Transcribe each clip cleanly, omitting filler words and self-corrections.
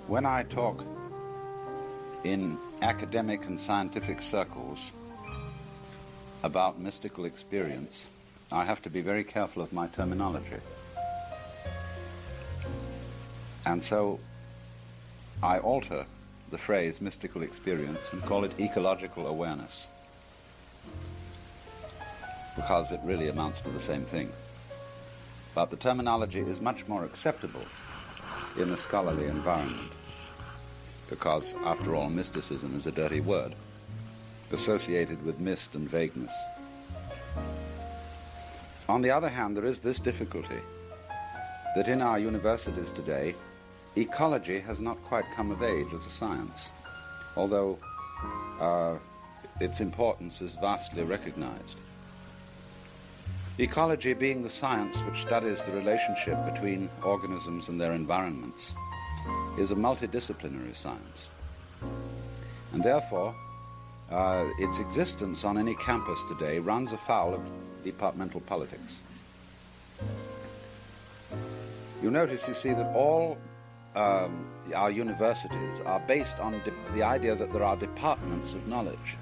When I talk in academic and scientific circles about mystical experience, I have to be very careful of my terminology. And so I alter the phrase mystical experience and call it ecological awareness, because it really amounts to the same thing. But the terminology is much more acceptable in a scholarly environment, because, after all, mysticism is a dirty word, associated with mist and vagueness. On the other hand, there is this difficulty, that in our universities today, ecology has not quite come of age as a science, although its importance is vastly recognized. Ecology, being the science which studies the relationship between organisms and their environments, is a multidisciplinary science. And therefore, its existence on any campus today runs afoul of departmental politics. You notice, you see, that all our universities are based on the idea that there are departments of knowledge.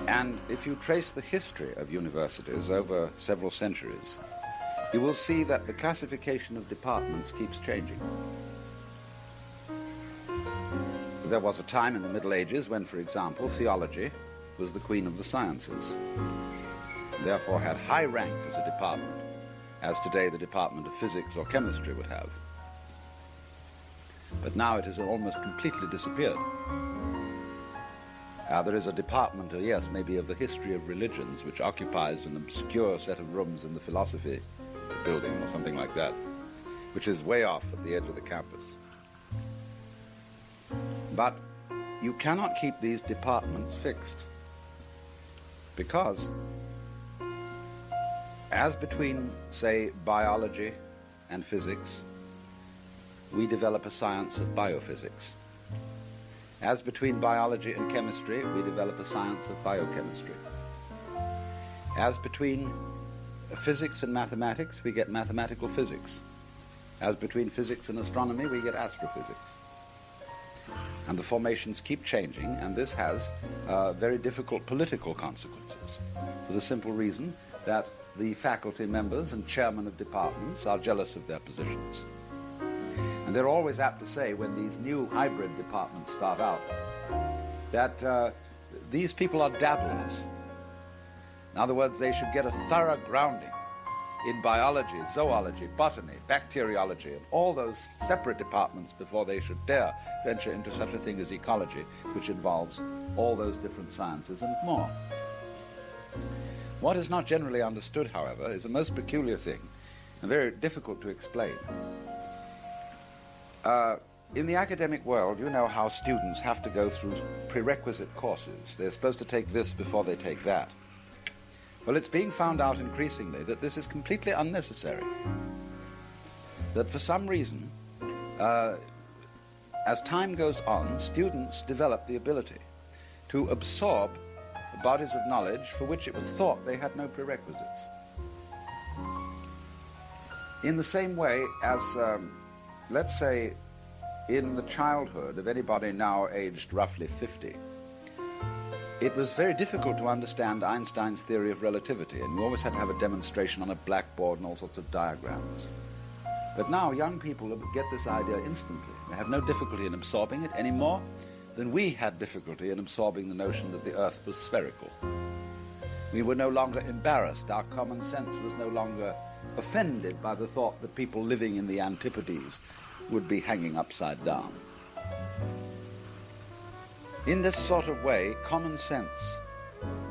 And if you trace the history of universities over several centuries, you will see that the classification of departments keeps changing. There was a time in the Middle Ages when, for example, theology was the queen of the sciences, therefore had high rank as a department, as today the Department of Physics or Chemistry would have. But now it has almost completely disappeared. There is a department, yes, maybe of the history of religions, which occupies an obscure set of rooms in the philosophy building or something like that, which is way off at the edge of the campus. But you cannot keep these departments fixed, because as between, say, biology and physics, we develop a science of biophysics. As between biology and chemistry, we develop a science of biochemistry. As between physics and mathematics, we get mathematical physics. As between physics and astronomy, we get astrophysics. And the formations keep changing, and this has very difficult political consequences, for the simple reason that the faculty members and chairmen of departments are jealous of their positions. And they're always apt to say, when these new hybrid departments start out, that these people are dabblers. In other words, they should get a thorough grounding in biology, zoology, botany, bacteriology, and all those separate departments before they should dare venture into such a thing as ecology, which involves all those different sciences and more. What is not generally understood, however, is a most peculiar thing, and very difficult to explain. In the academic world, you know how students have to go through prerequisite courses. They're supposed to take this before they take that. Well, it's being found out increasingly that this is completely unnecessary. That for some reason, as time goes on, students develop the ability to absorb bodies of knowledge for which it was thought they had no prerequisites. In the same way as, let's say, in the childhood of anybody now aged roughly 50, it was very difficult to understand Einstein's theory of relativity, and you always had to have a demonstration on a blackboard and all sorts of diagrams. But now young people get this idea instantly. They have no difficulty in absorbing it any more than we had difficulty in absorbing the notion that the earth was spherical. We were no longer embarrassed. Our common sense was no longer offended by the thought that people living in the antipodes would be hanging upside down. In this sort of way, common sense,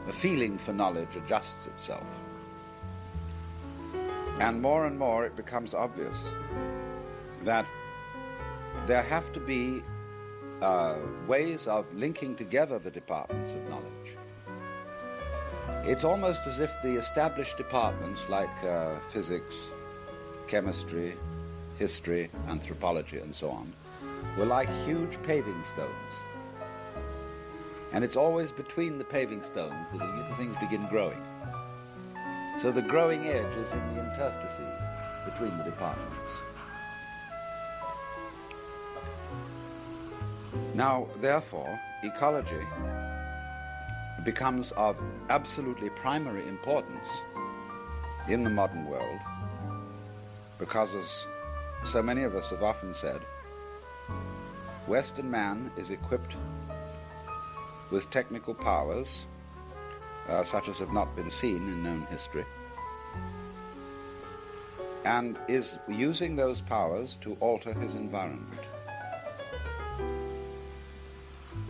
a feeling for knowledge, adjusts itself. And more it becomes obvious that there have to be ways of linking together the departments of knowledge. It's almost as if the established departments like physics, chemistry, history, anthropology, and so on, were like huge paving stones. And it's always between the paving stones that the little things begin growing. So the growing edge is in the interstices between the departments. Now, therefore, ecology becomes of absolutely primary importance in the modern world because, as so many of us have often said, Western man is equipped with technical powers such as have not been seen in known history, and is using those powers to alter his environment,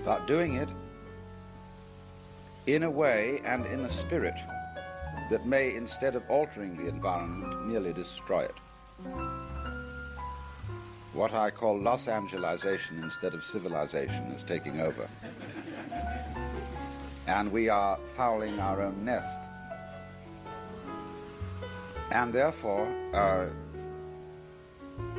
but doing it in a way and in a spirit that may, instead of altering the environment, merely destroy it. What I call Los Angelization instead of civilization is taking over. And we are fouling our own nest. And therefore,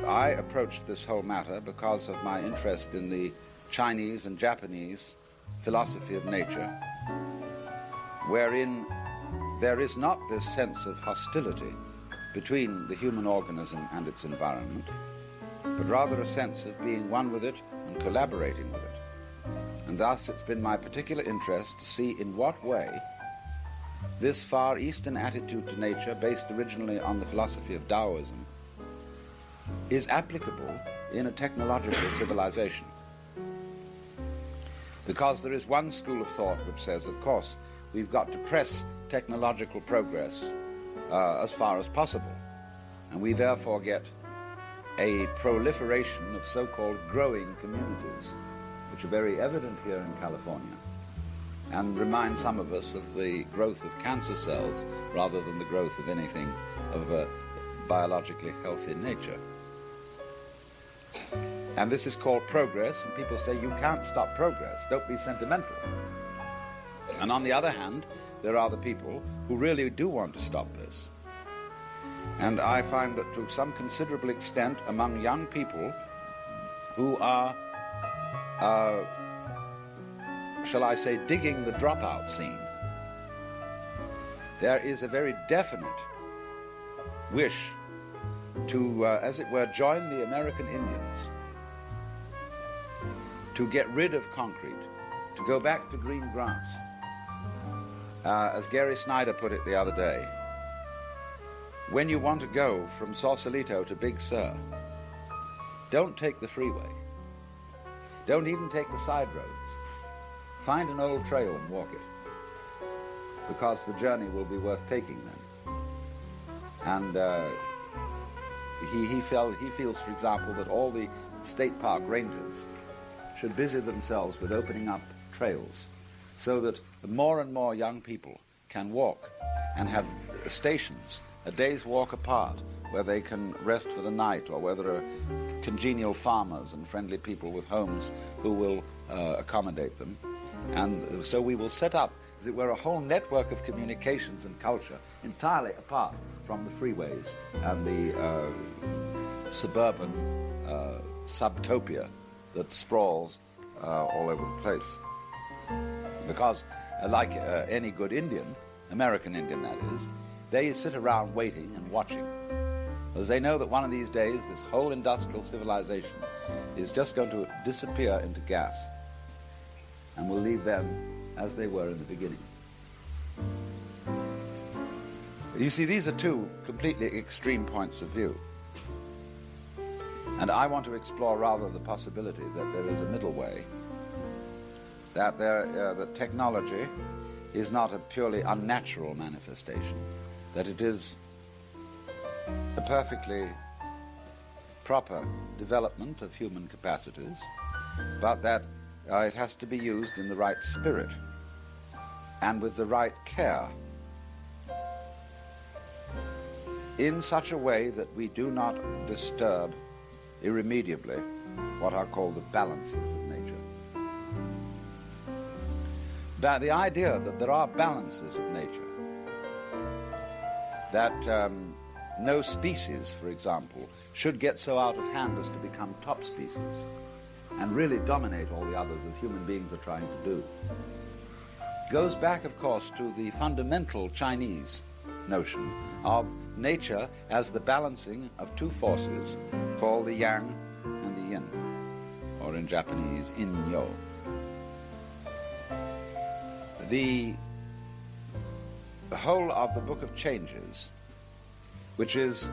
I approached this whole matter because of my interest in the Chinese and Japanese philosophy of nature, wherein there is not this sense of hostility between the human organism and its environment, but rather a sense of being one with it and collaborating with it. And thus it's been my particular interest to see in what way this Far Eastern attitude to nature, based originally on the philosophy of Taoism, is applicable in a technological civilization. Because there is one school of thought which says, of course, we've got to press technological progress as far as possible, and we therefore get a proliferation of so-called growing communities, which are very evident here in California, and remind some of us of the growth of cancer cells rather than the growth of anything of a biologically healthy nature. And this is called progress, and people say, you can't stop progress, don't be sentimental. And on the other hand, there are the people who really do want to stop this. And I find that to some considerable extent among young people who are, shall I say, digging the dropout scene, there is a very definite wish to, as it were, join the American Indians, to get rid of concrete, to go back to green grass. As Gary Snyder put it the other day, when you want to go from Sausalito to Big Sur, don't take the freeway. Don't even take the side roads. Find an old trail and walk it, because the journey will be worth taking then. And he feels, for example, that all the state park rangers should busy themselves with opening up trails so that more and more young people can walk and have stations, a day's walk apart, where they can rest for the night, or where there are congenial farmers and friendly people with homes who will accommodate them. And so we will set up, as it were, a whole network of communications and culture entirely apart from the freeways and the suburban subtopia that sprawls all over the place. Because like any good Indian, American Indian that is, they sit around waiting and watching, as they know that one of these days this whole industrial civilization is just going to disappear into gas, and will leave them as they were in the beginning. You see, these are two completely extreme points of view, and I want to explore rather the possibility that there is a middle way, that that technology is not a purely unnatural manifestation, that it is a perfectly proper development of human capacities, but that it has to be used in the right spirit and with the right care, in such a way that we do not disturb irremediably what are called the balances of nature. But the idea that there are balances of nature, that no species, for example, should get so out of hand as to become top species and really dominate all the others, as human beings are trying to do, goes back, of course, to the fundamental Chinese notion of nature as the balancing of two forces called the yang and the yin, or or in Japanese, in-yo. The whole of the Book of Changes, which is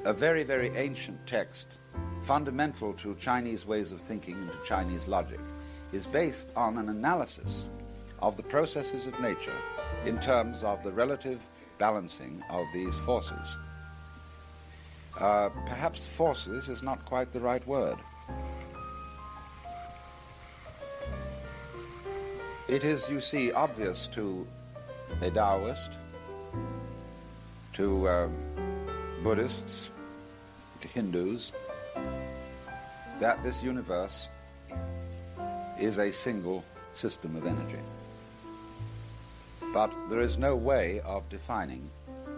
a very, very ancient text, fundamental to Chinese ways of thinking and to Chinese logic, is based on an analysis of the processes of nature in terms of the relative balancing of these forces. Perhaps forces is not quite the right word. It is, you see, obvious to a Taoist, to Buddhists, to Hindus, that this universe is a single system of energy. But there is no way of defining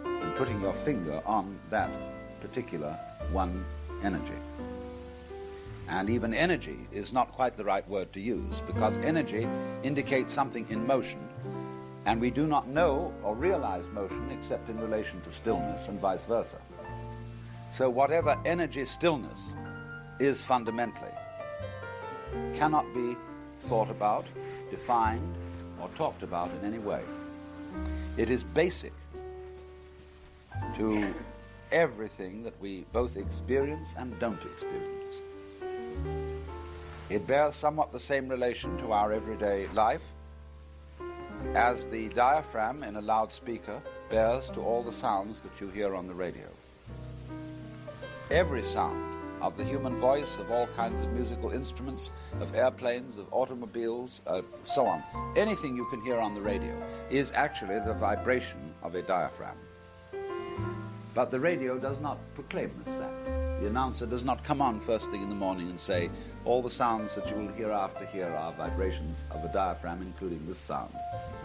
and putting your finger on that particular one energy. And even energy is not quite the right word to use, because energy indicates something in motion, and we do not know or realize motion except in relation to stillness and vice versa. So whatever energy stillness is fundamentally cannot be thought about, defined, or talked about in any way. It is basic to everything that we both experience and don't experience. It bears somewhat the same relation to our everyday life as the diaphragm in a loudspeaker bears to all the sounds that you hear on the radio. Every sound of the human voice, of all kinds of musical instruments, of airplanes, of automobiles, so on, anything you can hear on the radio is actually the vibration of a diaphragm. But the radio does not proclaim this fact. The announcer does not come on first thing in the morning and say, all the sounds that you will hear after here are vibrations of a diaphragm, including this sound,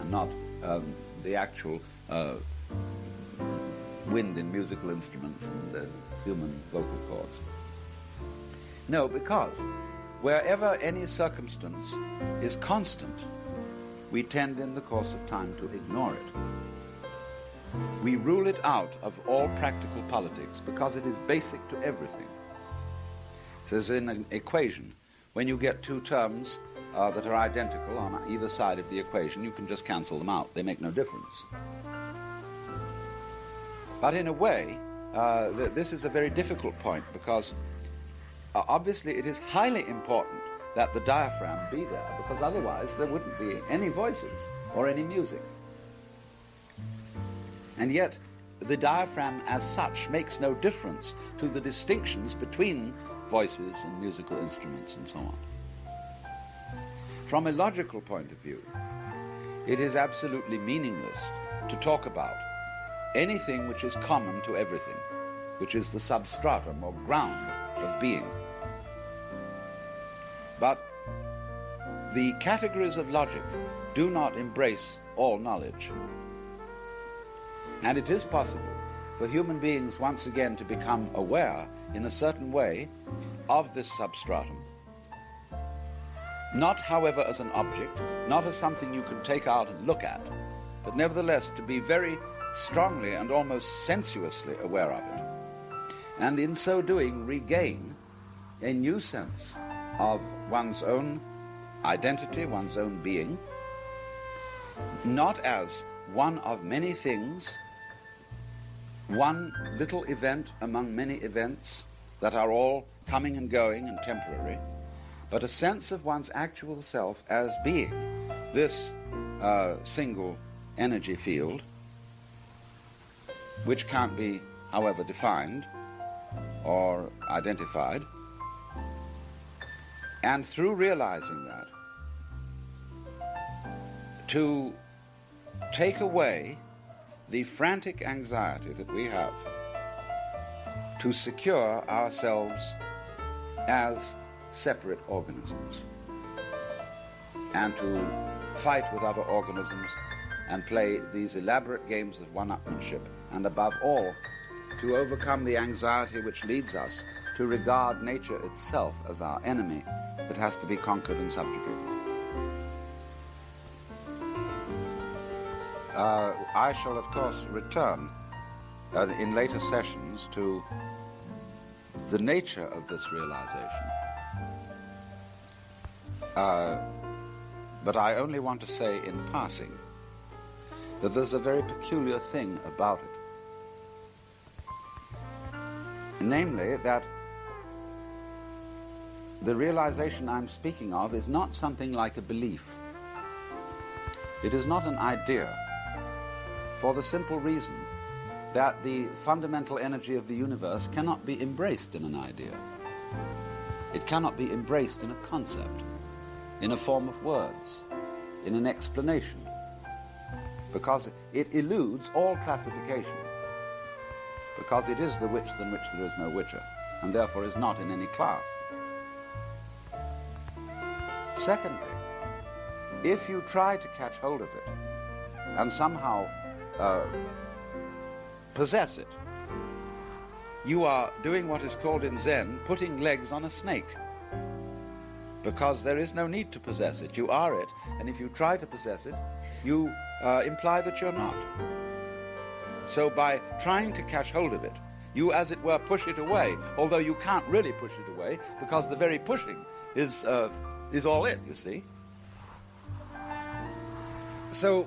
and not the actual wind in musical instruments and human vocal cords. No, because wherever any circumstance is constant, we tend in the course of time to ignore it. We rule it out of all practical politics because it is basic to everything. So as in an equation, when you get two terms that are identical on either side of the equation, you can just cancel them out. They make no difference. But in a way, this is a very difficult point because obviously it is highly important that the diaphragm be there, because otherwise there wouldn't be any voices or any music. And yet the diaphragm as such makes no difference to the distinctions between voices and musical instruments and so on. From a logical point of view, it is absolutely meaningless to talk about anything which is common to everything, which is the substratum or ground of being. But the categories of logic do not embrace all knowledge. And it is possible for human beings once again to become aware in a certain way of this substratum. Not, however, as an object, not as something you can take out and look at, but nevertheless to be very strongly and almost sensuously aware of it. And in so doing regain a new sense of one's own identity, one's own being, not as one of many things, one little event among many events that are all coming and going and temporary, but a sense of one's actual self as being this single energy field, which can't be, however, defined or identified. And through realizing that, to take away the frantic anxiety that we have to secure ourselves as separate organisms and to fight with other organisms and play these elaborate games of one-upmanship, and above all, to overcome the anxiety which leads us to regard nature itself as our enemy that has to be conquered and subjugated. I shall, of course, return in later sessions to the nature of this realization But I only want to say in passing that there's a very peculiar thing about it. Namely, that the realization I'm speaking of is not something like a belief. It is not an idea, for the simple reason that the fundamental energy of the universe cannot be embraced in an idea. It cannot be embraced in a concept, in a form of words, in an explanation, because it eludes all classification, because it is the which than which there is no whicher, and therefore is not in any class. Secondly, if you try to catch hold of it and somehow possess it, you are doing what is called in Zen putting legs on a snake, because there is no need to possess it. You are it, and if you try to possess it, you imply that you're not. So by trying to catch hold of it, you, as it were, push it away, although you can't really push it away, because the very pushing is all it, you see. So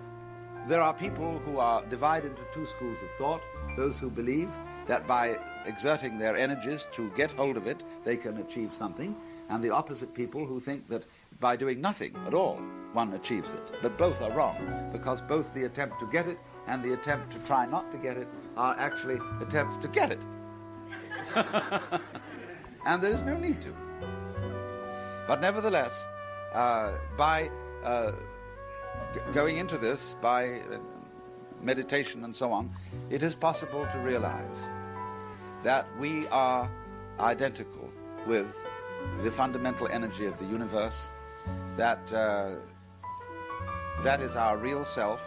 there are people who are divided into two schools of thought: those who believe that by exerting their energies to get hold of it, they can achieve something, and the opposite people who think that by doing nothing at all, one achieves it. But both are wrong, because both the attempt to get it and the attempt to try not to get it are actually attempts to get it. And there is no need to. But nevertheless, by going into this, by meditation and so on, it is possible to realize that we are identical with the fundamental energy of the universe, that that is our real self,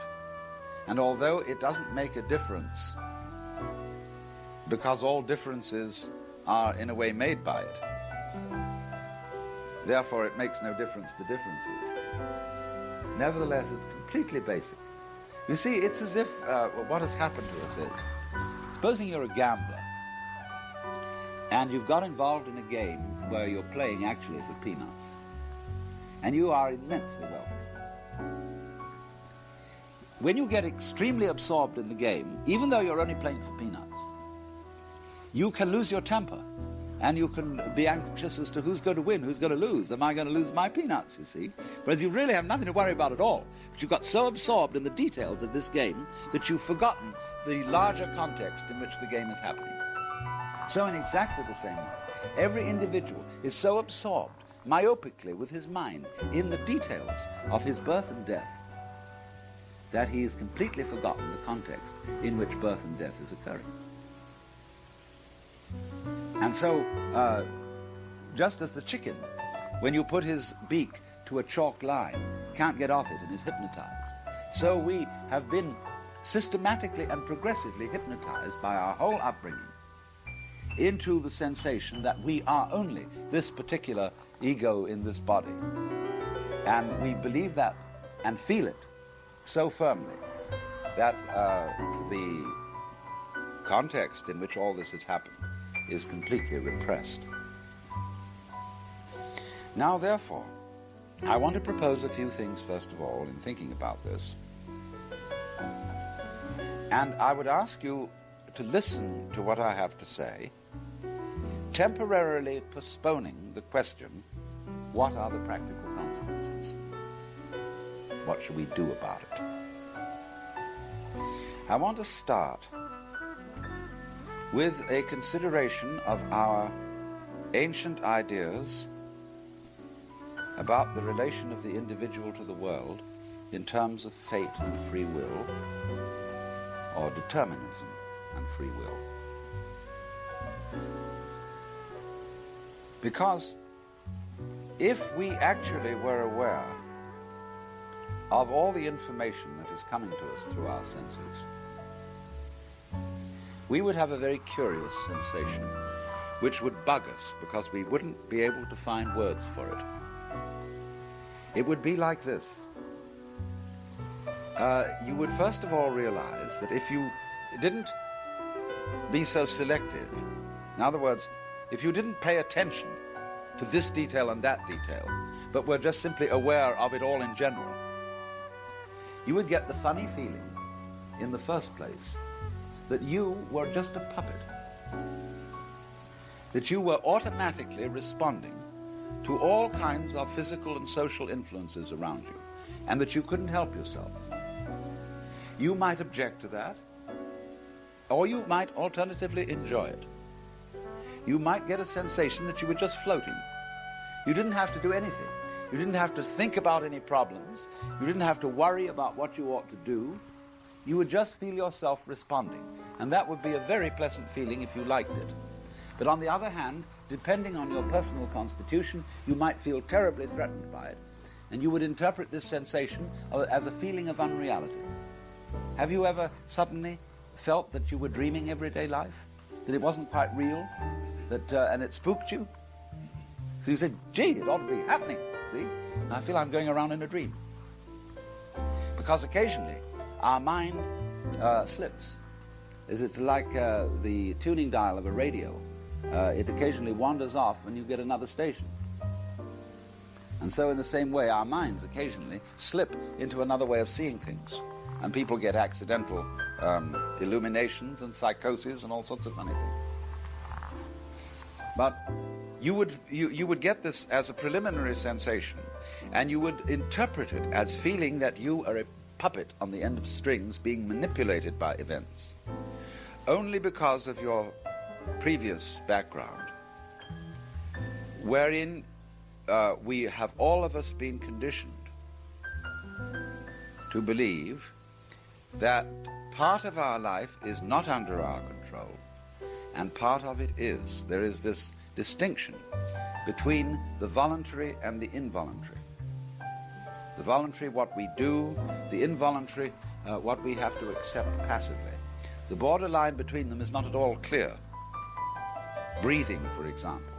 and although it doesn't make a difference, because all differences are in a way made by it, therefore it makes no difference to differences. Nevertheless, it's completely basic. You see, it's as if what has happened to us is, supposing you're a gambler, and you've got involved in a game where you're playing actually for peanuts, and you are immensely wealthy. When you get extremely absorbed in the game, even though you're only playing for peanuts, you can lose your temper, and you can be anxious as to who's going to win, who's going to lose. Am I going to lose my peanuts, you see? Whereas you really have nothing to worry about at all. But you've got so absorbed in the details of this game that you've forgotten the larger context in which the game is happening. So in exactly the same way, every individual is so absorbed myopically with his mind in the details of his birth and death that he has completely forgotten the context in which birth and death is occurring. And so, just as the chicken, when you put his beak to a chalk line, can't get off it and is hypnotized, so we have been systematically and progressively hypnotized by our whole upbringing into the sensation that we are only this particular ego in this body. And we believe that and feel it so firmly that the context in which all this has happened is completely repressed. Now, therefore, I want to propose a few things, first of all, in thinking about this. And I would ask you to listen to what I have to say, temporarily postponing the question, what are the practical consequences? What should we do about it? I want to start with a consideration of our ancient ideas about the relation of the individual to the world in terms of fate and free will, or determinism and free will. Because if we actually were aware of all the information that is coming to us through our senses, we would have a very curious sensation which would bug us because we wouldn't be able to find words for it. It would be like this. You would first of all realize that if you didn't be so selective, in other words, if you didn't pay attention to this detail and that detail, but were just simply aware of it all in general, you would get the funny feeling, in the first place, that you were just a puppet. That you were automatically responding to all kinds of physical and social influences around you, and that you couldn't help yourself. You might object to that, or you might alternatively enjoy it. You might get a sensation that you were just floating. You didn't have to do anything. You didn't have to think about any problems. You didn't have to worry about what you ought to do. You would just feel yourself responding, and that would be a very pleasant feeling if you liked it. But on the other hand, depending on your personal constitution, you might feel terribly threatened by it, and you would interpret this sensation as a feeling of unreality. Have you ever suddenly felt that you were dreaming everyday life? That it wasn't quite real? And it spooked you? So you said, gee, it ought to be happening, see? And I feel I'm going around in a dream. Because occasionally our mind slips. It's like the tuning dial of a radio. It occasionally wanders off and you get another station. And so in the same way, our minds occasionally slip into another way of seeing things. And people get accidental illuminations and psychoses and all sorts of funny things. But you would get this as a preliminary sensation, and you would interpret it as feeling that you are a puppet on the end of strings being manipulated by events, only because of your previous background, wherein we have all of us been conditioned to believe that part of our life is not under our control and part of it is. There is this distinction between the voluntary and the involuntary. The voluntary, what we do; the involuntary, what we have to accept passively. The borderline between them is not at all clear. Breathing, for example,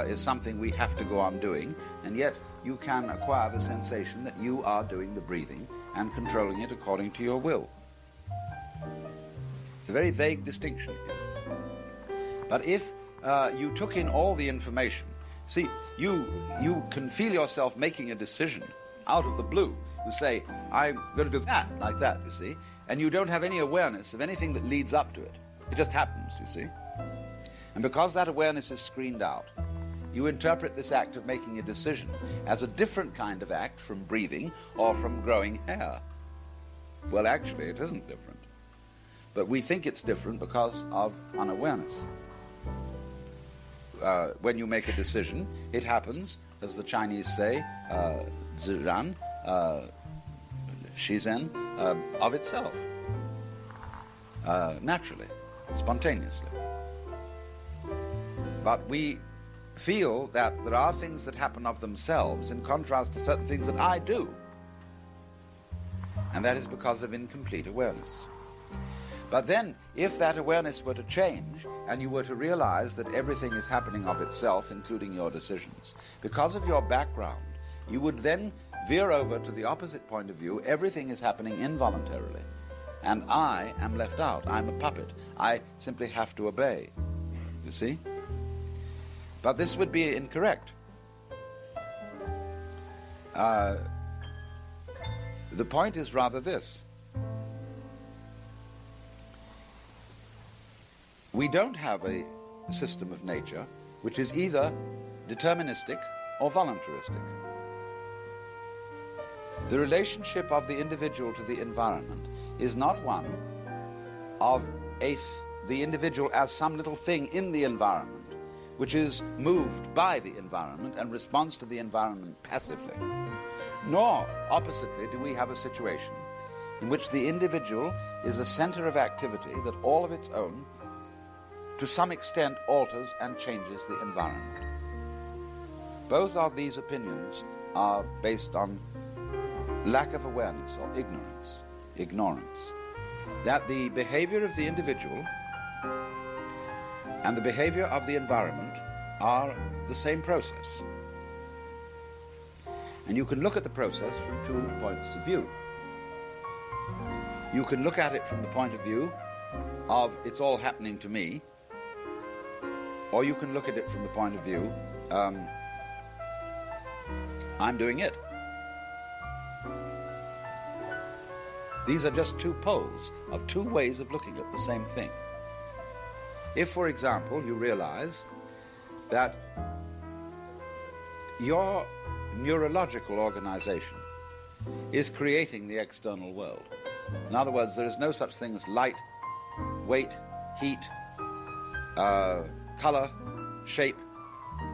is something we have to go on doing, and yet you can acquire the sensation that you are doing the breathing and controlling it according to your will. It's a very vague distinction here. But if you took in all the information, see, you can feel yourself making a decision out of the blue. You say, I'm going to do that, like that, you see, and you don't have any awareness of anything that leads up to it. It just happens, you see. And because that awareness is screened out, you interpret this act of making a decision as a different kind of act from breathing or from growing hair. Well, actually, it isn't different. But we think it's different because of unawareness. When you make a decision, it happens, as the Chinese say, ziran, shizen, of itself, naturally, spontaneously. But we feel that there are things that happen of themselves in contrast to certain things that I do. And that is because of incomplete awareness. But then, if that awareness were to change, and you were to realize that everything is happening of itself, including your decisions, because of your background, you would then veer over to the opposite point of view. Everything is happening involuntarily, and I am left out. I'm a puppet. I simply have to obey. You see? But this would be incorrect. The point is rather this. We don't have a system of nature which is either deterministic or voluntaristic. The relationship of the individual to the environment is not one of the individual as some little thing in the environment which is moved by the environment and responds to the environment passively. Nor, oppositely, do we have a situation in which the individual is a center of activity that all of its own, to some extent, alters and changes the environment. Both of these opinions are based on lack of awareness or ignorance. That the behavior of the individual and the behavior of the environment are the same process. And you can look at the process from two points of view. You can look at it from the point of view of it's all happening to me, or you can look at it from the point of view I'm doing it. These are just two poles of two ways of looking at the same thing. If, for example, you realize that your neurological organization is creating the external world. In other words, there is no such thing as light, weight, heat, color, shape,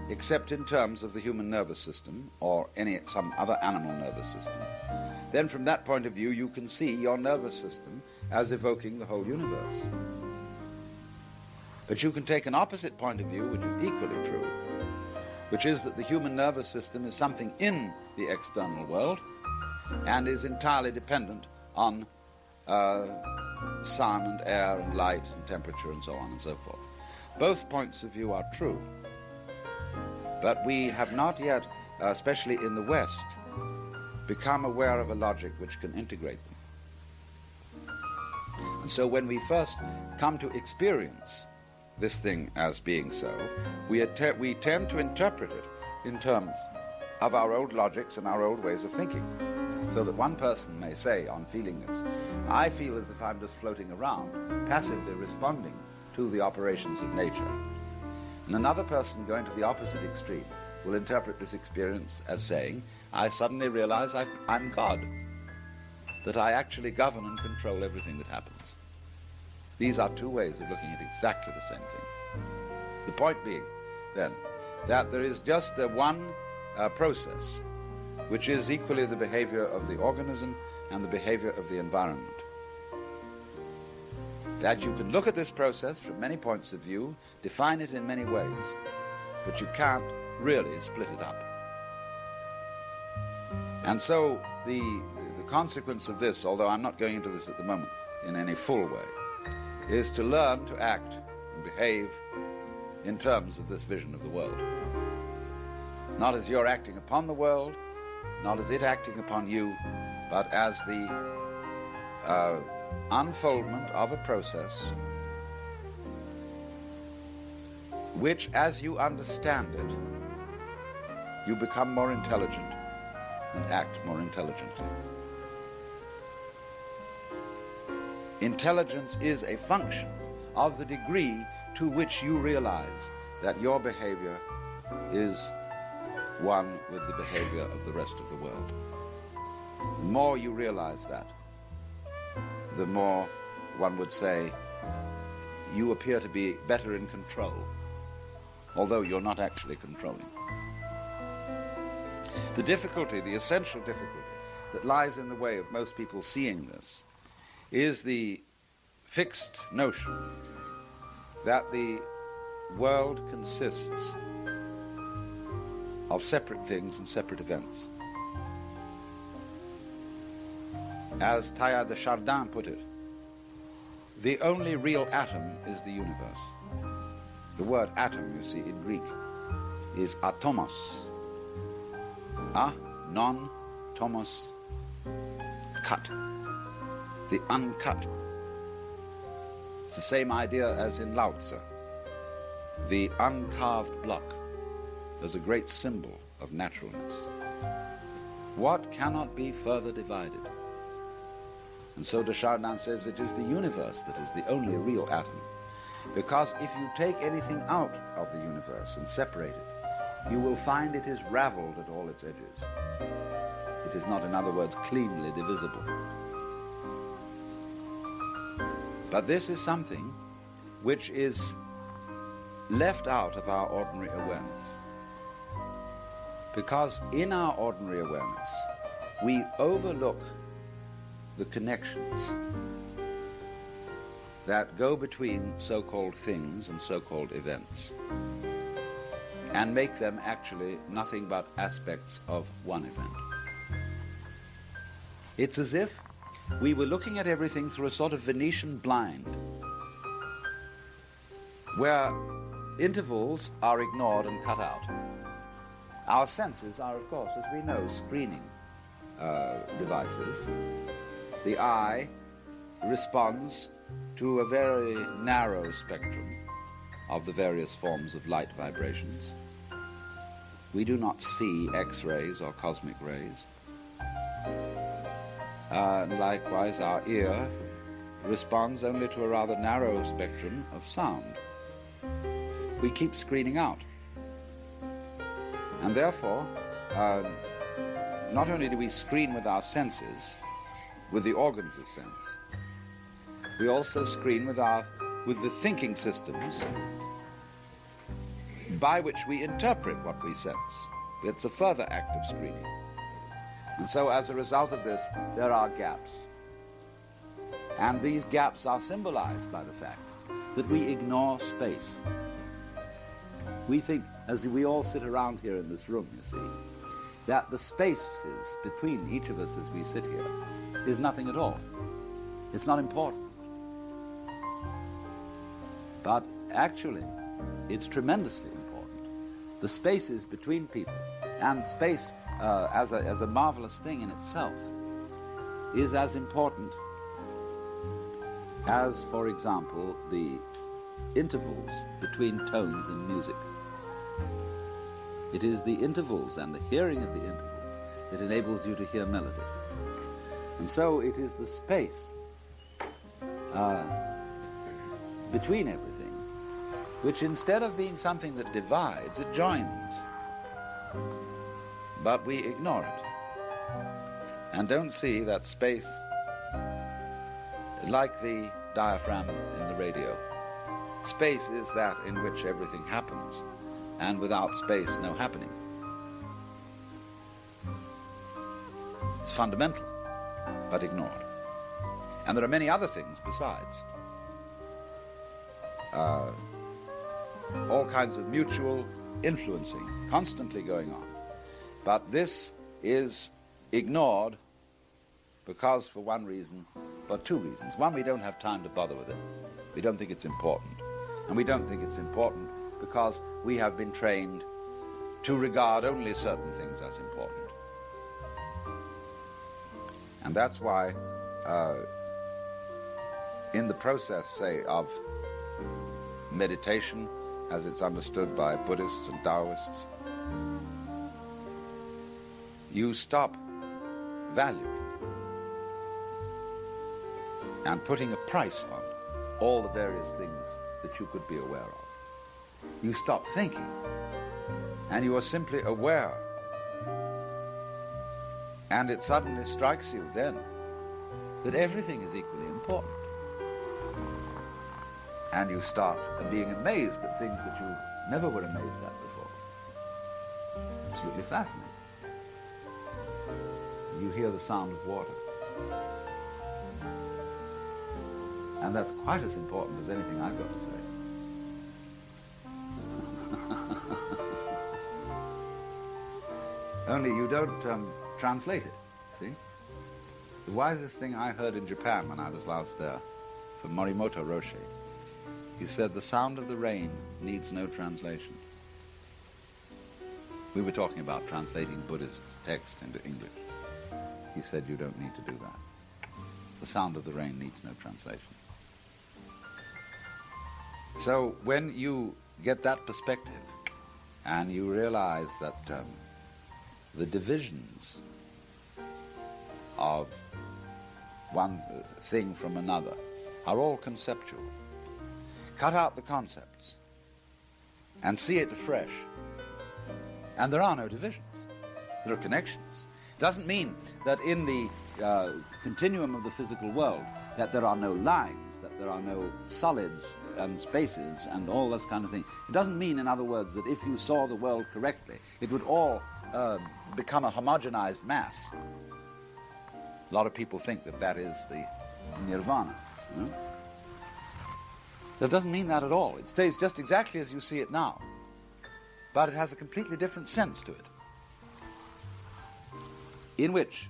except in terms of the human nervous system or some other animal nervous system. Then from that point of view, you can see your nervous system as evoking the whole universe. But you can take an opposite point of view, which is equally true, which is that the human nervous system is something in the external world and is entirely dependent on sun and air and light and temperature and so on and so forth. Both points of view are true, but we have not yet, especially in the West, become aware of a logic which can integrate them. And so when we first come to experience this thing as being so, we tend to interpret it in terms of our old logics and our old ways of thinking. So that one person may say, on feeling this, I feel as if I'm just floating around, passively responding to the operations of nature. And another person going to the opposite extreme will interpret this experience as saying, I suddenly realize I'm God, that I actually govern and control everything that happens. These are two ways of looking at exactly the same thing. The point being, then, that there is just one process which is equally the behavior of the organism and the behavior of the environment. That you can look at this process from many points of view, define it in many ways, but you can't really split it up. And so the consequence of this, although I'm not going into this at the moment in any full way, is to learn to act and behave in terms of this vision of the world. Not as you're acting upon the world, not as it acting upon you, but as the unfoldment of a process which, as you understand it, you become more intelligent and act more intelligently. Intelligence is a function of the degree to which you realize that your behavior is one with the behavior of the rest of the world. The more you realize that, the more, one would say, you appear to be better in control, although you're not actually controlling. The difficulty, the essential difficulty that lies in the way of most people seeing this is the fixed notion that the world consists of separate things and separate events. As Teilhard de Chardin put it, the only real atom is the universe. The word atom, you see, in Greek, is atomos. A, non, tomos, cut. The uncut. It's the same idea as in Lao Tzu, the uncarved block, as a great symbol of naturalness. What cannot be further divided? And so de Chardin says it is the universe that is the only real atom, because if you take anything out of the universe and separate it, you will find it is raveled at all its edges. It is not, in other words, cleanly divisible. But this is something which is left out of our ordinary awareness. Because in our ordinary awareness, we overlook the connections that go between so-called things and so-called events, and make them actually nothing but aspects of one event. It's as if we were looking at everything through a sort of Venetian blind, where intervals are ignored and cut out. Our senses are, of course, as we know, screening devices. The eye responds to a very narrow spectrum of the various forms of light vibrations. We do not see X-rays or cosmic rays. Likewise, our ear responds only to a rather narrow spectrum of sound. We keep screening out. And therefore, not only do we screen with our senses, with the organs of sense, we also screen with the thinking systems by which we interpret what we sense. It's a further act of screening. And so as a result of this, there are gaps. And these gaps are symbolized by the fact that we ignore space. We think, as we all sit around here in this room, you see, that the spaces between each of us as we sit here is nothing at all. It's not important. But actually, it's tremendously important. The spaces between people, and space as a marvelous thing in itself, is as important as, for example, the intervals between tones in music. It is the intervals and the hearing of the intervals that enables you to hear melody. And so it is the space between everything, which instead of being something that divides, it joins. But we ignore it and don't see that space, like the diaphragm in the radio, space is that in which everything happens, and without space, no happening. It's fundamental, but ignored. And there are many other things besides. All kinds of mutual influencing constantly going on. But this is ignored because, for one reason, for two reasons. One, we don't have time to bother with it. We don't think it's important. And we don't think it's important because we have been trained to regard only certain things as important. And that's why in the process, say, of meditation, as it's understood by Buddhists and Taoists, you stop valuing and putting a price on all the various things that you could be aware of. You stop thinking, and you are simply aware. And it suddenly strikes you then that everything is equally important. And you start being amazed at things that you never were amazed at before. Absolutely fascinating. You hear the sound of water. And that's quite as important as anything I've got to say. Only you don't translate it, see? The wisest thing I heard in Japan when I was last there, from Morimoto Roshi, he said, the sound of the rain needs no translation. We were talking about translating Buddhist texts into English. He said, you don't need to do that. The sound of the rain needs no translation. So when you get that perspective and you realize that the divisions of one thing from another are all conceptual, cut out the concepts and see it afresh, and there are no divisions. There are connections. It doesn't mean that in the continuum of the physical world that there are no lines, that there are no solids and spaces and all this kind of thing. It doesn't mean, in other words, that if you saw the world correctly, it would all become a homogenized mass. A lot of people think that that is the nirvana. You know? That doesn't mean that at all. It stays just exactly as you see it now. But it has a completely different sense to it, in which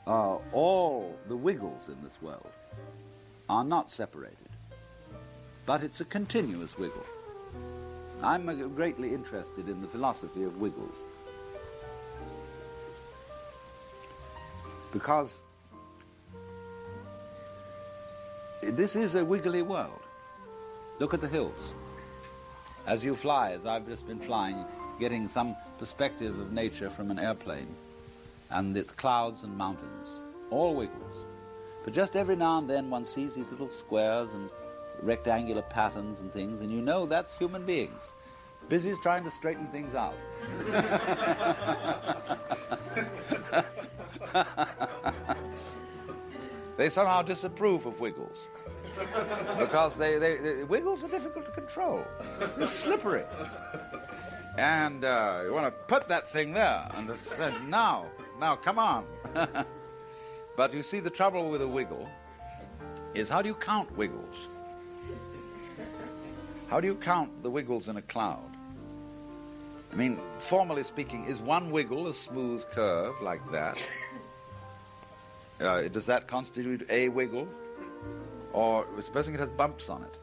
all the wiggles in this world are not separated, but it's a continuous wiggle. I'm greatly interested in the philosophy of wiggles, because this is a wiggly world. Look at the hills. As you fly, as I've just been flying, getting some perspective of nature from an airplane, and it's clouds and mountains, all wiggles. But just every now and then one sees these little squares and rectangular patterns and things, and you know that's human beings, busy trying to straighten things out. They somehow disapprove of wiggles, because wiggles are difficult to control. They're slippery. And you want to put that thing there and say, now, come on. But you see, the trouble with a wiggle is, how do you count wiggles? How do you count the wiggles in a cloud? I mean, formally speaking, is one wiggle a smooth curve like that? Does that constitute a wiggle? Or supposing it has bumps on it,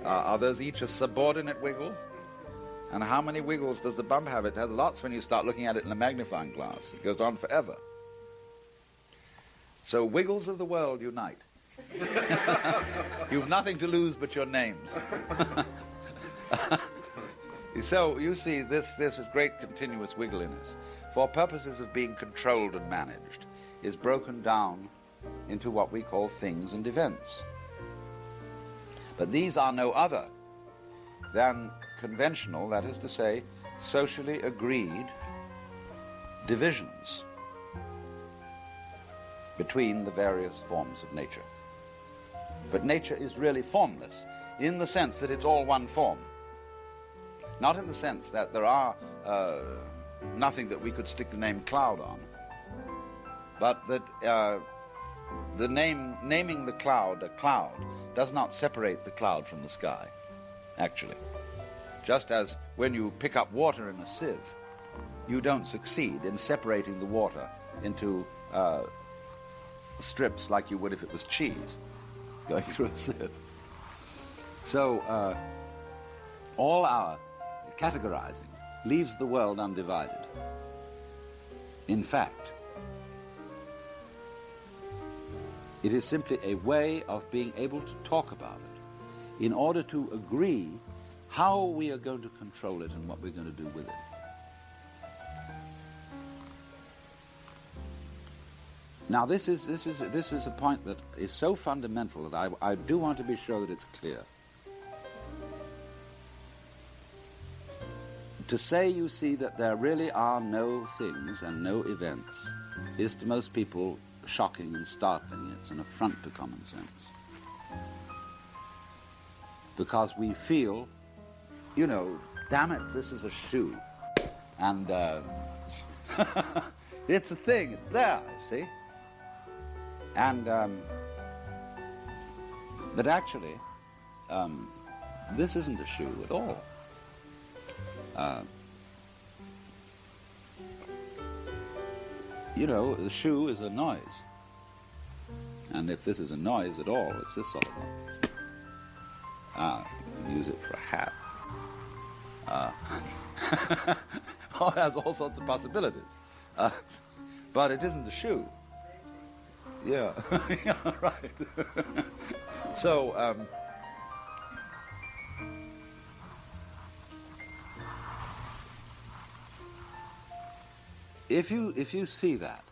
are those each a subordinate wiggle? And how many wiggles does the bump have? It has lots when you start looking at it in a magnifying glass. It goes on forever. So wiggles of the world unite. You've nothing to lose but your names. So you see, this is great continuous wiggliness, for purposes of being controlled and managed, is broken down into what we call things and events. But these are no other than conventional, that is to say, socially agreed divisions between the various forms of nature. But nature is really formless, in the sense that it's all one form. Not in the sense that there are nothing that we could stick the name cloud on, but that naming the cloud a cloud does not separate the cloud from the sky, actually. Just as when you pick up water in a sieve, you don't succeed in separating the water into strips like you would if it was cheese going through a sieve. So all our categorizing leaves the world undivided. In fact, it is simply a way of being able to talk about it in order to agree how we are going to control it and what we're going to do with it. Now, this is a point that is so fundamental that I do want to be sure that it's clear. To say, you see, that there really are no things and no events is to most people shocking and startling. It's an affront to common sense. Because we feel, damn it, this is a shoe. And it's a thing, it's there, you see. And, but actually, this isn't a shoe at all. The shoe is a noise. And if this is a noise at all, it's this sort of noise. You can use it for a hat. It has all sorts of possibilities. But it isn't a shoe. Yeah, yeah, right. So, if you see that,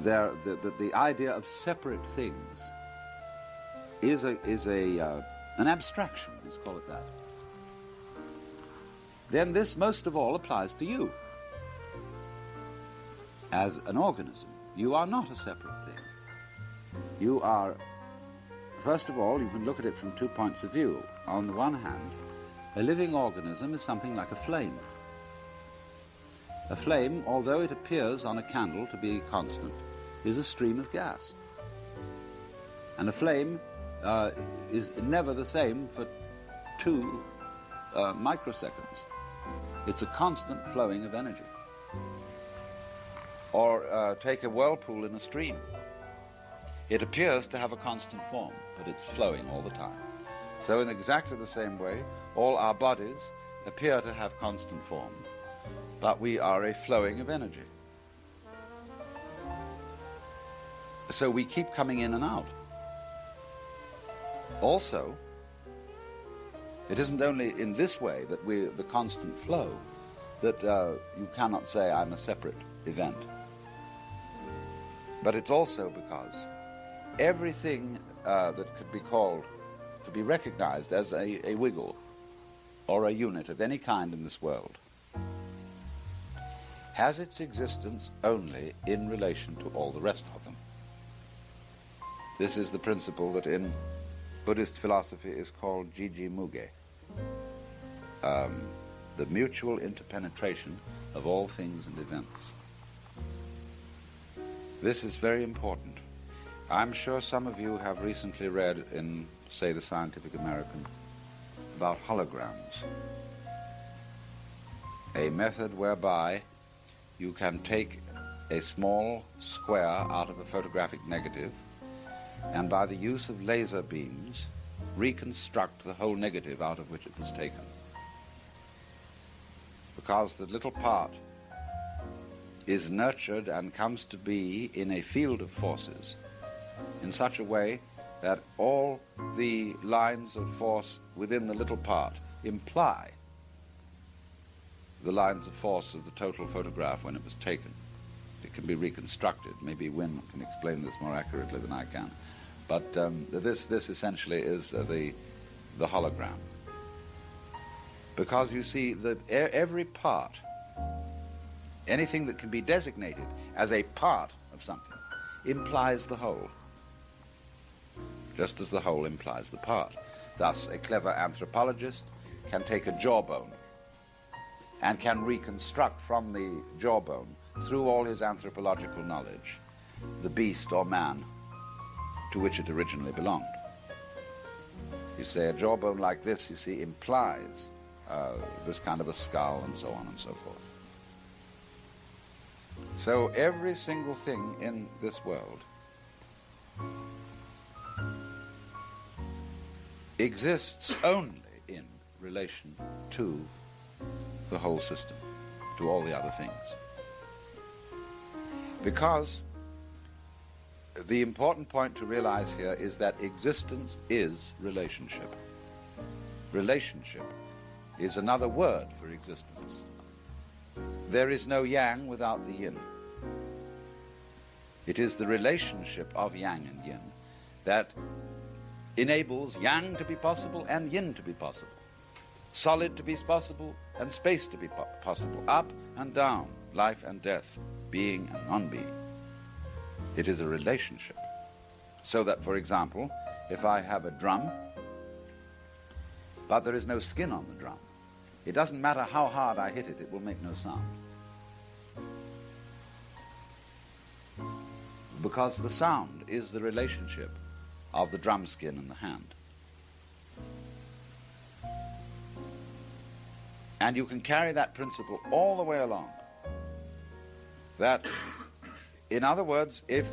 the idea of separate things is an abstraction, let's call it that, then this most of all applies to you. As an organism, you are not a separate thing. You are, first of all, you can look at it from 2 points of view. On the one hand, a living organism is something like a flame. A flame, although it appears on a candle to be constant, is a stream of gas. And a flame is never the same for 2 microseconds. It's a constant flowing of energy. Or take a whirlpool in a stream. It appears to have a constant form, but it's flowing all the time. So in exactly the same way, all our bodies appear to have constant form, but we are a flowing of energy. So we keep coming in and out. Also, It isn't only in this way that we're the constant flow, that you cannot say I'm a separate event. But it's also because everything that could be recognized as a wiggle or a unit of any kind in this world has its existence only in relation to all the rest of them. This is the principle that in Buddhist philosophy is called Jiji Muge, the mutual interpenetration of all things and events. This is very important. I'm sure some of you have recently read in, say, the Scientific American about holograms, a method whereby you can take a small square out of a photographic negative and by the use of laser beams reconstruct the whole negative out of which it was taken. Because the little part is nurtured and comes to be in a field of forces in such a way that all the lines of force within the little part imply the lines of force of the total photograph when it was taken. It can be reconstructed. Maybe Wynne can explain this more accurately than I can. But this essentially is the hologram. Because you see that every part, anything that can be designated as a part of something, implies the whole, just as the whole implies the part. Thus, a clever anthropologist can take a jawbone and can reconstruct from the jawbone, through all his anthropological knowledge, the beast or man to which it originally belonged. You say a jawbone like this, you see, implies this kind of a skull and so on and so forth. So every single thing in this world exists only in relation to the whole system, to all the other things. Because the important point to realize here is that existence is relationship. Relationship is another word for existence. There is no yang without the yin. It is the relationship of yang and yin that enables yang to be possible and yin to be possible, solid to be possible and space to be possible, up and down, life and death, being and non-being. It is a relationship. So that, for example, if I have a drum, but there is no skin on the drum, it doesn't matter how hard I hit it, it will make no sound. Because the sound is the relationship of the drum skin and the hand. And you can carry that principle all the way along. That, in other words, if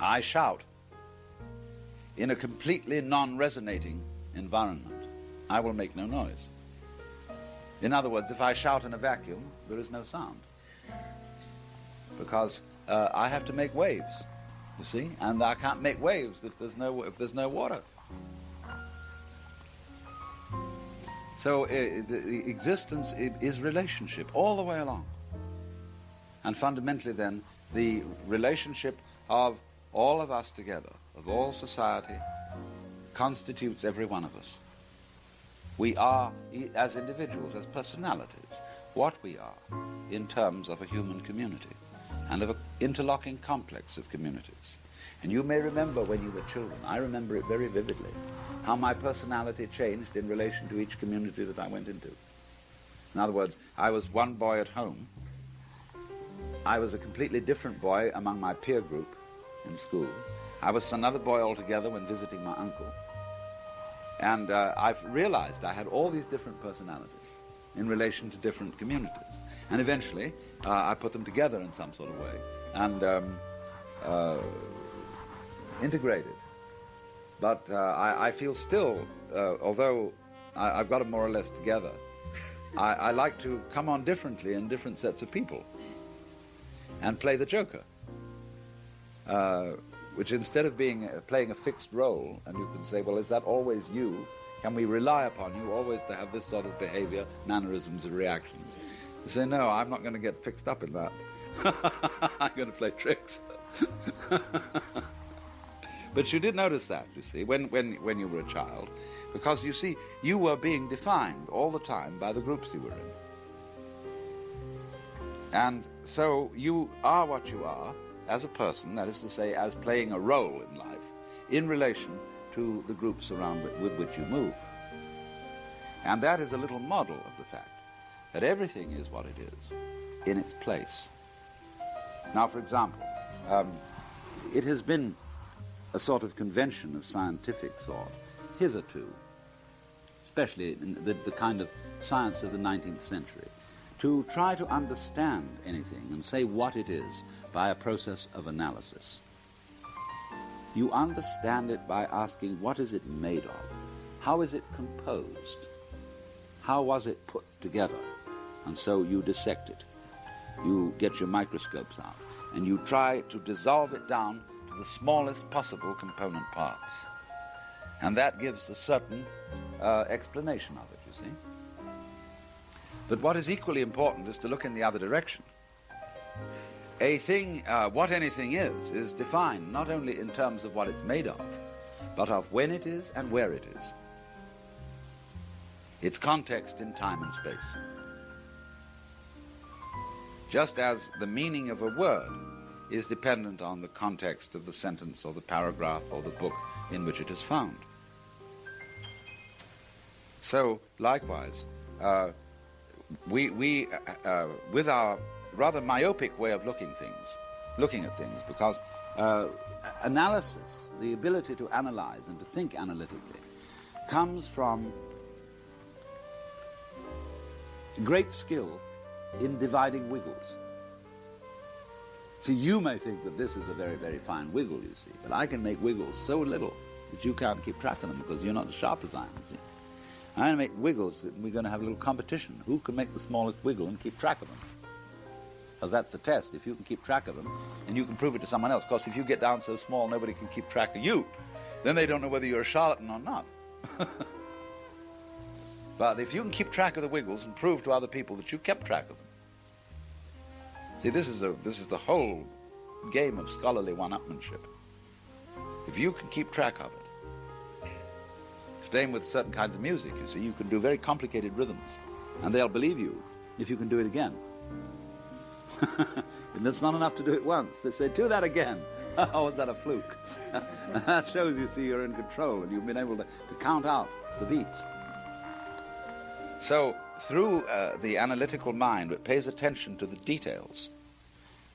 I shout in a completely non-resonating environment, I will make no noise. In other words, if I shout in a vacuum, there is no sound. Because I have to make waves, you see, and I can't make waves if there's no water. So the existence is relationship all the way along. And fundamentally then, the relationship of all of us together, of all society, constitutes every one of us. We are, as individuals, as personalities, what we are in terms of a human community and of an interlocking complex of communities. And you may remember when you were children, I remember it very vividly, how my personality changed in relation to each community that I went into. In other words, I was one boy at home. I was a completely different boy among my peer group in school. I was another boy altogether when visiting my uncle. And I've realized I had all these different personalities in relation to different communities. And eventually, I put them together in some sort of way and integrated. But I feel still, although I've got them more or less together, I like to come on differently in different sets of people and play the joker, which instead of playing a fixed role, and you can say, well, is that always you? Can we rely upon you always to have this sort of behavior, mannerisms, and reactions? You say, no, I'm not going to get fixed up in that. I'm going to play tricks. But you did notice that, you see, when you were a child, because, you see, you were being defined all the time by the groups you were in. And so you are what you are as a person, that is to say, as playing a role in life, in relation to the groups around with which you move. And that is a little model of the fact that everything is what it is, in its place. Now, for example, it has been a sort of convention of scientific thought hitherto, especially in the kind of science of the 19th century, to try to understand anything and say what it is by a process of analysis. You understand it by asking, what is it made of? How is it composed? How was it put together? And so you dissect it. You get your microscopes out, and you try to dissolve it down to the smallest possible component parts. And that gives a certain explanation of it, you see. But what is equally important is to look in the other direction. A thing, what anything is defined not only in terms of what it's made of, but of when it is and where it is. Its context in time and space. Just as the meaning of a word is dependent on the context of the sentence or the paragraph or the book in which it is found. So, likewise, we with our rather myopic way of looking at things, because analysis, the ability to analyze and to think analytically, comes from great skill in dividing wiggles. See, you may think that this is a very, very fine wiggle, you see, but I can make wiggles so little that you can't keep track of them because you're not as sharp as I am, see. I'm going to make wiggles, and we're going to have a little competition. Who can make the smallest wiggle and keep track of them? Because that's the test. If you can keep track of them, and you can prove it to someone else, because if you get down so small nobody can keep track of you, then they don't know whether you're a charlatan or not. But if you can keep track of the wiggles and prove to other people that you kept track of them. See, this is the whole game of scholarly one-upmanship. If you can keep track of it, same with certain kinds of music, you see, you can do very complicated rhythms, and they'll believe you if you can do it again. And it's not enough to do it once. They say, do that again. Oh, was that a fluke? That shows, you see, you're in control, and you've been able to count out the beats. So, through the analytical mind, which pays attention to the details,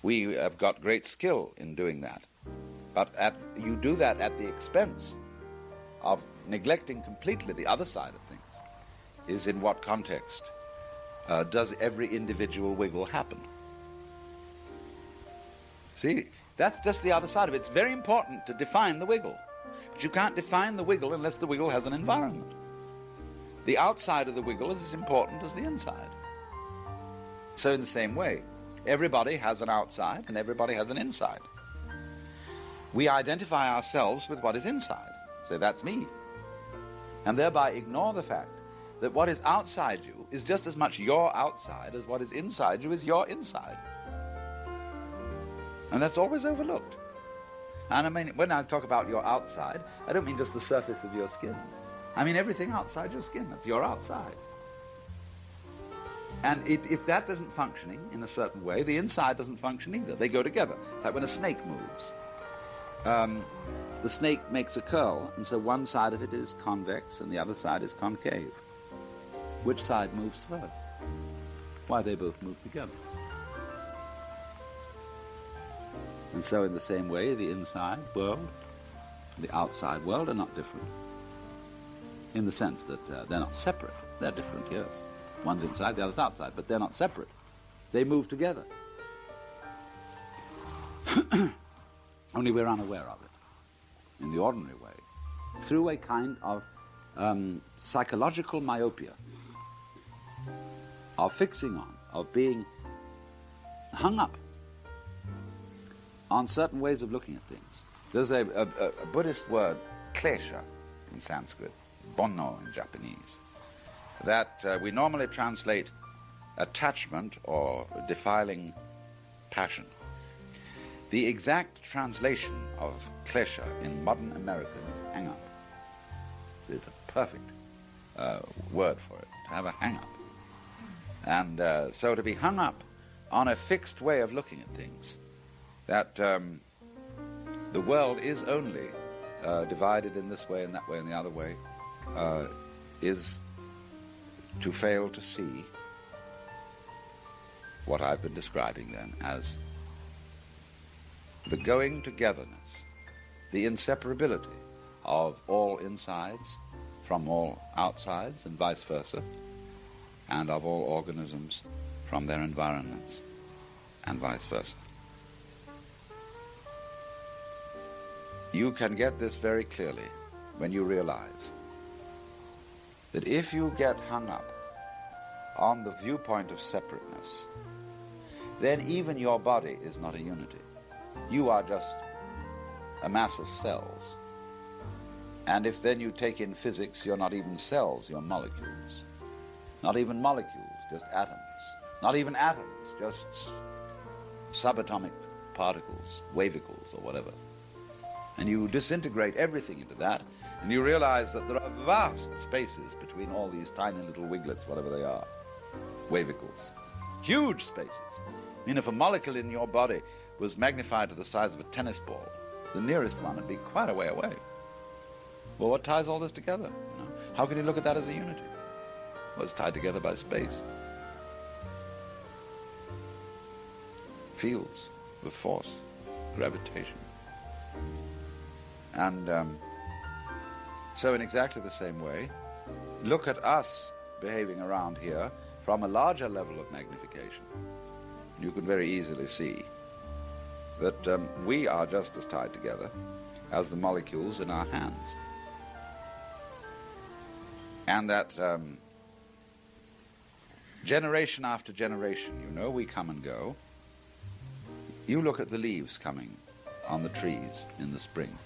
we have got great skill in doing that. But you do that at the expense of neglecting completely the other side of things, is in what context does every individual wiggle happen? See, that's just the other side of it. It's very important to define the wiggle, but you can't define the wiggle unless the wiggle has an environment. The outside of the wiggle is as important as the inside. So in the same way, everybody has an outside and everybody has an inside. We identify ourselves with what is inside. So that's me. And thereby ignore the fact that what is outside you is just as much your outside as what is inside you is your inside. And that's always overlooked. And I mean, when I talk about your outside, I don't mean just the surface of your skin. I mean everything outside your skin. That's your outside. And if that isn't functioning in a certain way, the inside doesn't function either. They go together. It's like when a snake moves. The snake makes a curl, and so one side of it is convex and the other side is concave. Which side moves first? Why, they both move together. And so in the same way, the inside world and the outside world are not different. In the sense that they're not separate. They're different, yes. One's inside, the other's outside, but they're not separate. They move together. Only we're unaware of it, in the ordinary way, through a kind of psychological myopia, of fixing on, of being hung up on certain ways of looking at things. There's a Buddhist word, klesha, in Sanskrit, bonno in Japanese, that we normally translate attachment or defiling passion. The exact translation of klesha in modern American is hang up. It's a perfect word for it, to have a hang up. And so to be hung up on a fixed way of looking at things, that the world is only divided in this way and that way and the other way, is to fail to see what I've been describing then as the going togetherness, the inseparability of all insides from all outsides and vice versa, and of all organisms from their environments and vice versa. You can get this very clearly when you realize that if you get hung up on the viewpoint of separateness, then even your body is not a unity. You are just a mass of cells. And if then you take in physics, you're not even cells, you're molecules. Not even molecules, just atoms. Not even atoms, just subatomic particles, wavicles, or whatever. And you disintegrate everything into that, and you realize that there are vast spaces between all these tiny little wiglets, whatever they are, wavicles. Huge spaces. I mean, if a molecule in your body was magnified to the size of a tennis ball, the nearest one would be quite a way away. Well, what ties all this together? You know? How can you look at that as a unity? Well, it's tied together by space. Fields with force, gravitation. And so in exactly the same way, look at us behaving around here from a larger level of magnification. You can very easily see that we are just as tied together as the molecules in our hands. And that generation after generation, you know, we come and go. You look at the leaves coming on the trees in the spring.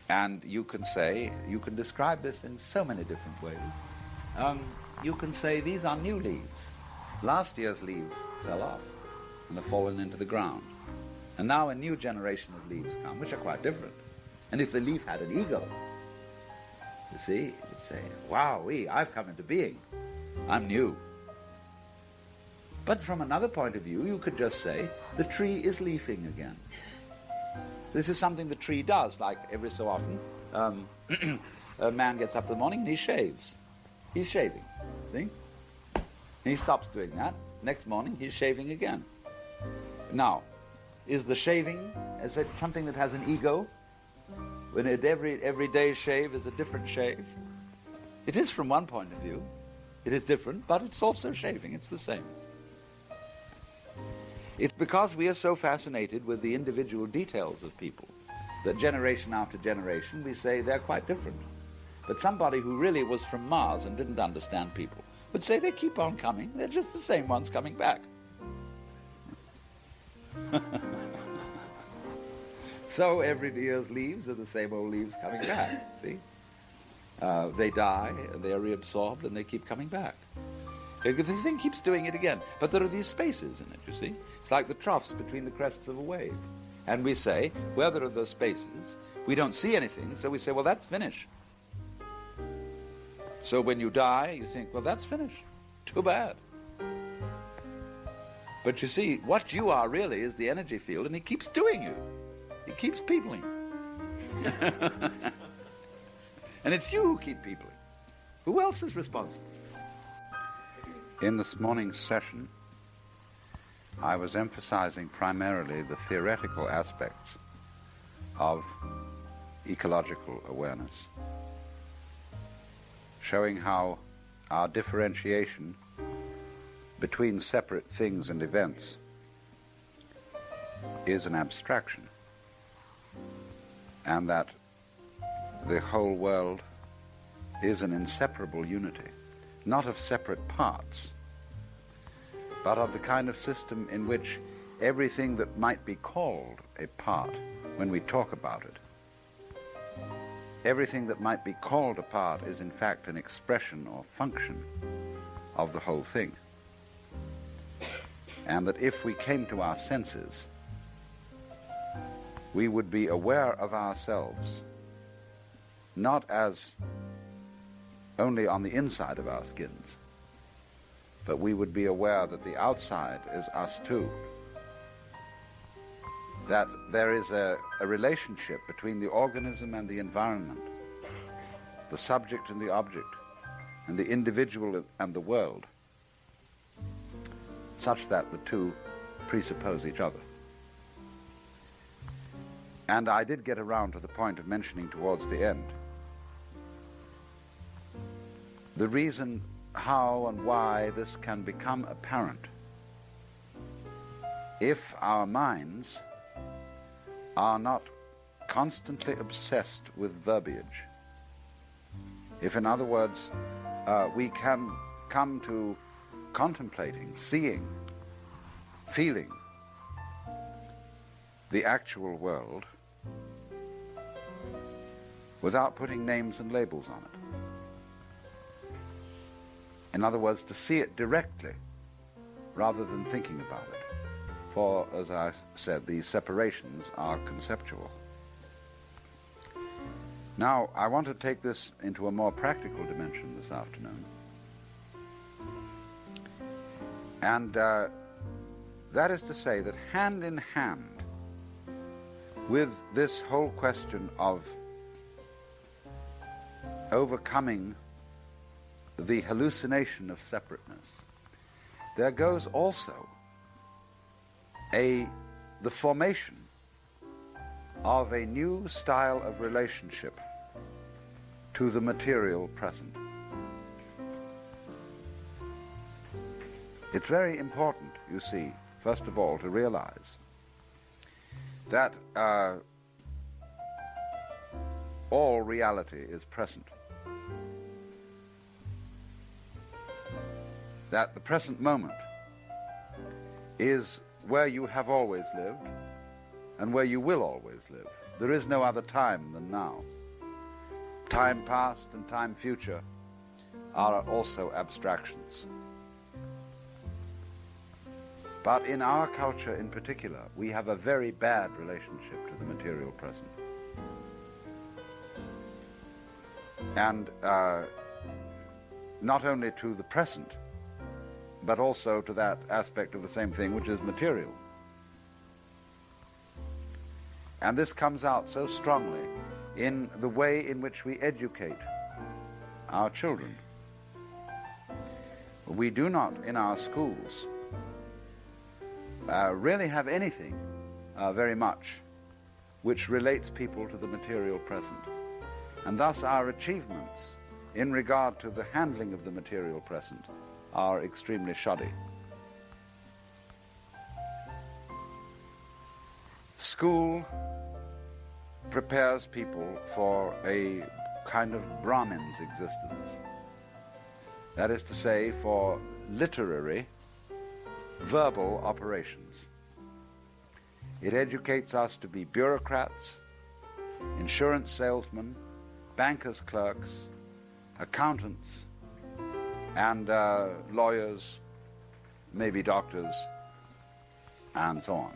And you can say, you can describe this in so many different ways. You can say these are new leaves. Last year's leaves fell off and have fallen into the ground. And now a new generation of leaves come, which are quite different. And if the leaf had an ego, you see, it would say, wow-wee, I've come into being. I'm new. But from another point of view, you could just say, the tree is leafing again. This is something the tree does, like every so often. A man gets up in the morning and he shaves. He's shaving, see? And he stops doing that. Next morning, he's shaving again. Now, is the shaving, is it something that has an ego? When every day's shave is a different shave? It is from one point of view. It is different, but it's also shaving. It's the same. It's because we are so fascinated with the individual details of people that generation after generation we say they're quite different. But somebody who really was from Mars and didn't understand people would say they keep on coming. They're just the same ones coming back. So every year's leaves are the same old leaves coming back, see? They die, they are reabsorbed, and they keep coming back. The thing keeps doing it again. But there are these spaces in it, you see? It's like the troughs between the crests of a wave. And we say, where there are those spaces, we don't see anything, so we say, well, that's finished. So when you die, you think, well, that's finished. Too bad. But you see, what you are really is the energy field, and it keeps doing you. It keeps peopling. And it's you who keep peopling. Who else is responsible? In this morning's session, I was emphasizing primarily the theoretical aspects of ecological awareness, showing how our differentiation between separate things and events is an abstraction, and that the whole world is an inseparable unity, not of separate parts, but of the kind of system in which everything that might be called a part, when we talk about it, everything that might be called a part is in fact an expression or function of the whole thing. And that if we came to our senses, we would be aware of ourselves, not as only on the inside of our skins, but we would be aware that the outside is us too. That there is a relationship between the organism and the environment, the subject and the object, and the individual and the world, such that the two presuppose each other. And I did get around to the point of mentioning towards the end the reason how and why this can become apparent if our minds are not constantly obsessed with verbiage. If, in other words, we can come to contemplating, seeing, feeling the actual world without putting names and labels on it. In other words, to see it directly rather than thinking about it. For, as I said, these separations are conceptual. Now, I want to take this into a more practical dimension this afternoon. And that is to say that hand in hand with this whole question of overcoming the hallucination of separateness, there goes also the formation of a new style of relationship to the material present. It's very important, you see, first of all, to realize that all reality is present. That the present moment is where you have always lived and where you will always live. There is no other time than now. Time past and time future are also abstractions. But in our culture in particular, we have a very bad relationship to the material present. And not only to the present, but also to that aspect of the same thing which is material. And this comes out so strongly in the way in which we educate our children. We do not, in our schools, really have anything very much which relates people to the material present. And thus our achievements in regard to the handling of the material present are extremely shoddy. School prepares people for a kind of Brahmin's existence. That is to say, for literary, verbal operations. It educates us to be bureaucrats, insurance salesmen, bankers' clerks, accountants, and lawyers, maybe doctors, and so on.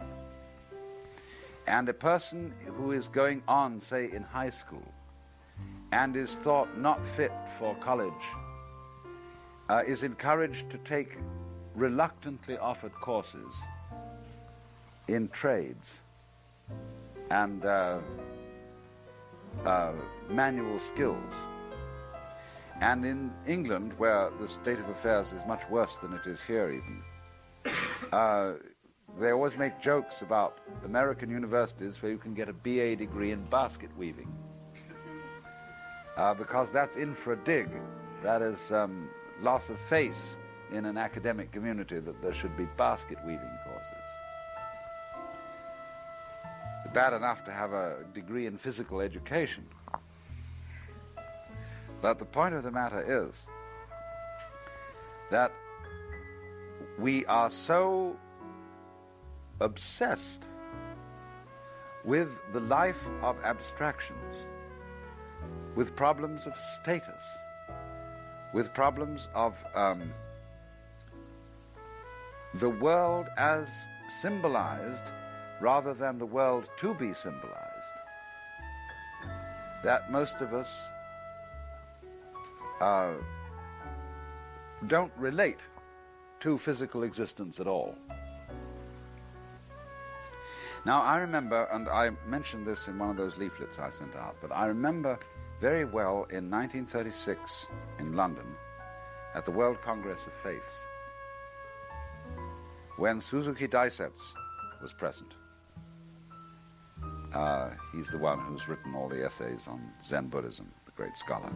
And a person who is going on, say, in high school, and is thought not fit for college, is encouraged to take reluctantly offered courses in trades and manual skills. And in England, where the state of affairs is much worse than it is here even, they always make jokes about American universities where you can get a BA degree in basket weaving. Because that's in for a dig. That is loss of face in an academic community that there should be basket weaving courses. It's bad enough to have a degree in physical education. But the point of the matter is that we are so obsessed with the life of abstractions with problems of status, with problems of the world as symbolized rather than the world to be symbolized, that most of us don't relate to physical existence at all. Now, I remember, and I mentioned this in one of those leaflets I sent out, but I remember very well in 1936 in London at the World Congress of Faiths when Suzuki Daisetsu was present. He's the one who's written all the essays on Zen Buddhism, the great scholar.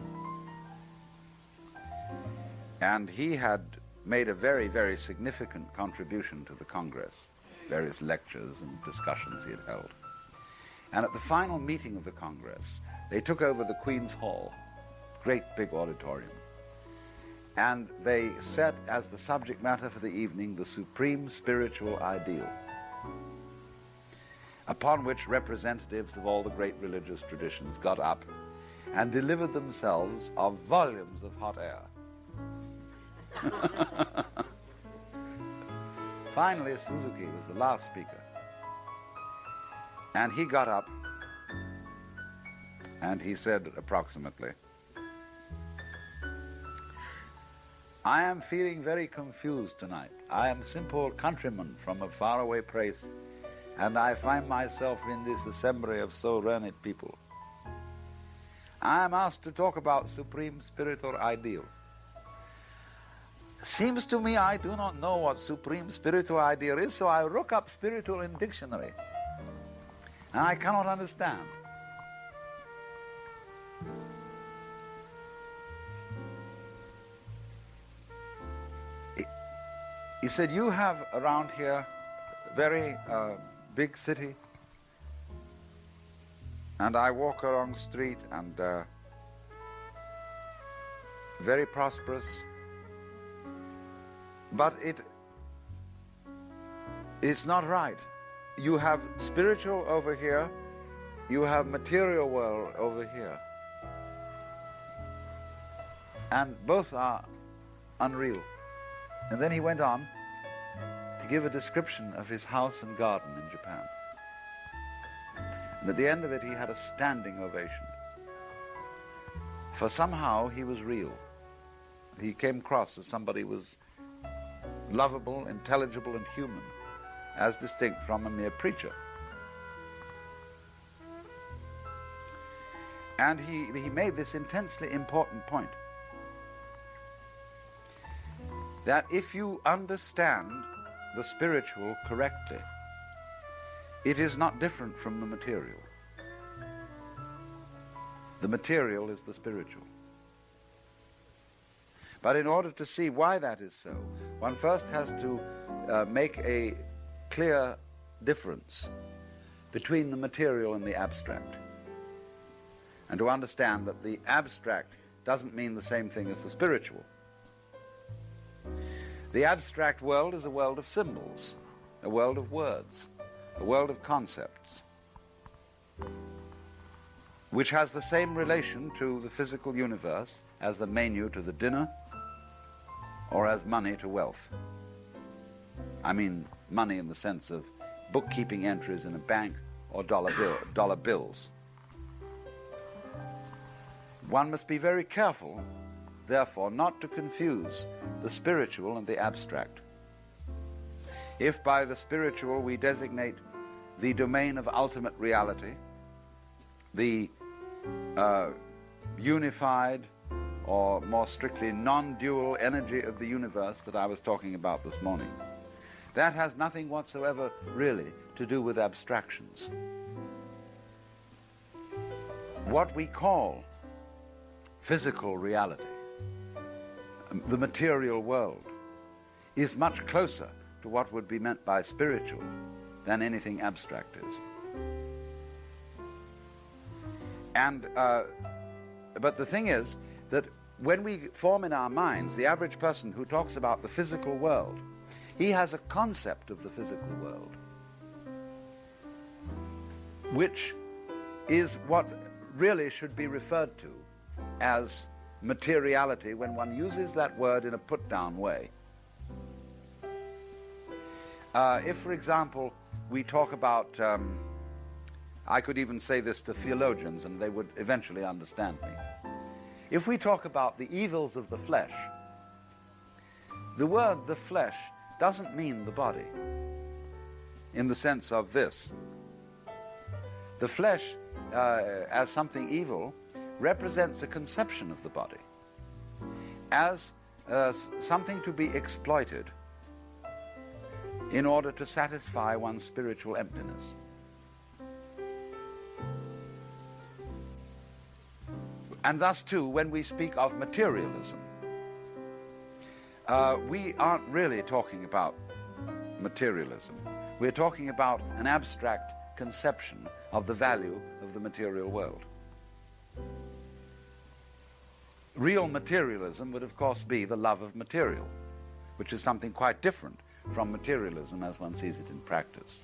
And he had made a very, very significant contribution to the Congress, various lectures and discussions he had held. And at the final meeting of the Congress, they took over the Queen's Hall, great big auditorium, and they set as the subject matter for the evening the supreme spiritual ideal, upon which representatives of all the great religious traditions got up and delivered themselves of volumes of hot air. Finally, Suzuki was the last speaker, and he got up and he said approximately, "I am feeling very confused tonight. I am simple countryman from a faraway place, and I find myself in this assembly of so learned people. I am asked to talk about supreme spiritual ideal. Seems to me I do not know what supreme spiritual ideal is, so I look up spiritual in dictionary, and I cannot understand. He said, you have around here a very big city, and I walk along the street and very prosperous, but it's not right. You have spiritual over here, you have material world over here, and both are unreal." And then he went on to give a description of his house and garden in Japan. And at the end of it, he had a standing ovation. For somehow he was real. He came across as somebody who was lovable, intelligible, and human, as distinct from a mere preacher. And he made this intensely important point, that if you understand the spiritual correctly, it is not different from the material. The material is the spiritual. But in order to see why that is so, one first has to make a clear difference between the material and the abstract, and to understand that the abstract doesn't mean the same thing as the spiritual. The abstract world is a world of symbols, a world of words, a world of concepts, which has the same relation to the physical universe as the menu to the dinner, or as money to wealth. I mean money in the sense of bookkeeping entries in a bank or dollar bills. One must be very careful, therefore, not to confuse the spiritual and the abstract. If by the spiritual we designate the domain of ultimate reality, the unified, or more strictly non-dual energy of the universe that I was talking about this morning, that has nothing whatsoever really to do with abstractions. What we call physical reality, the material world, is much closer to what would be meant by spiritual than anything abstract is. And but the thing is that when we form in our minds, the average person who talks about the physical world, he has a concept of the physical world, which is what really should be referred to as materiality when one uses that word in a put-down way. If, for example, we talk about, I could even say this to theologians and they would eventually understand me. If we talk about the evils of the flesh, the word the flesh doesn't mean the body in the sense of this. The flesh, as something evil, represents a conception of the body as something to be exploited in order to satisfy one's spiritual emptiness. And thus, too, when we speak of materialism, we aren't really talking about materialism. We're talking about an abstract conception of the value of the material world. Real materialism would, of course, be the love of material, which is something quite different from materialism as one sees it in practice.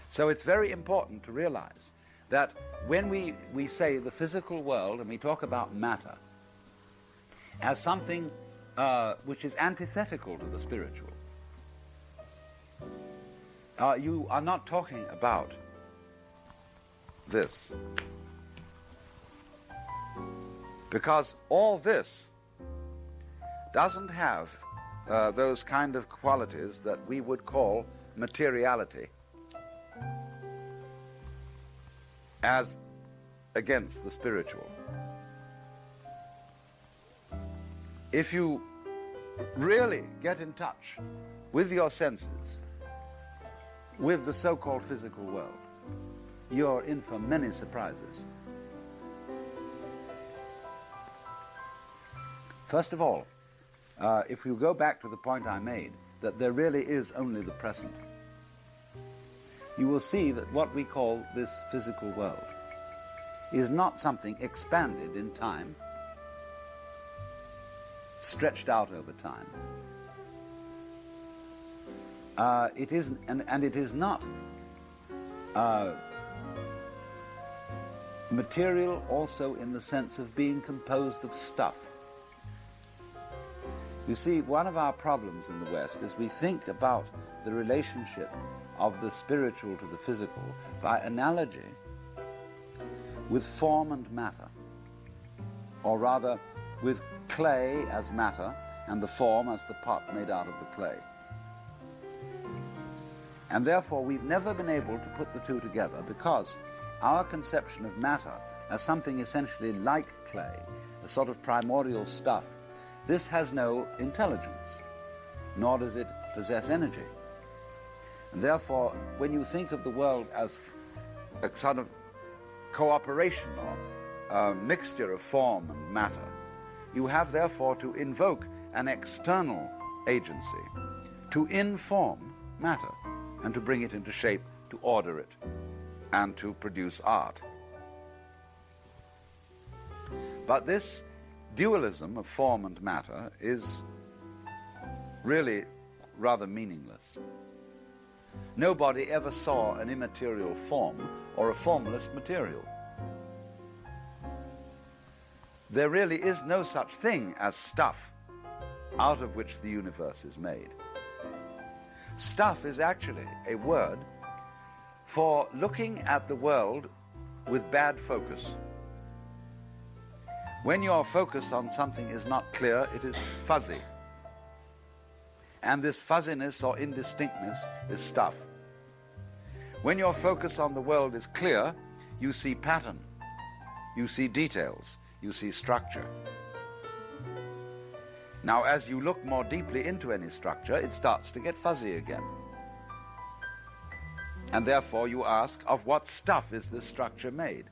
So it's very important to realize that when we say the physical world and we talk about matter as something which is antithetical to the spiritual, you are not talking about this. Because all this doesn't have those kind of qualities that we would call materiality as against the spiritual. If you really get in touch with your senses, with the so-called physical world, you're in for many surprises. First of all, if you go back to the point I made, that there really is only the present, you will see that what we call this physical world is not something expanded in time, stretched out over time. It isn't, and it is not material also in the sense of being composed of stuff. You see, one of our problems in the West is we think about the relationship of the spiritual to the physical by analogy with form and matter, or rather with clay as matter and the form as the pot made out of the clay. And therefore we've never been able to put the two together because our conception of matter as something essentially like clay, a sort of primordial stuff, this has no intelligence, nor does it possess energy. And therefore, when you think of the world as a sort of cooperation or a mixture of form and matter, you have therefore to invoke an external agency to inform matter and to bring it into shape, to order it, and to produce art. But this dualism of form and matter is really rather meaningless. Nobody ever saw an immaterial form or a formless material. There really is no such thing as stuff out of which the universe is made. Stuff is actually a word for looking at the world with bad focus. When your focus on something is not clear, it is fuzzy. And this fuzziness or indistinctness is stuff. When your focus on the world is clear, you see pattern, you see details, you see structure. Now, as you look more deeply into any structure, it starts to get fuzzy again. And therefore you ask, of what stuff is this structure made?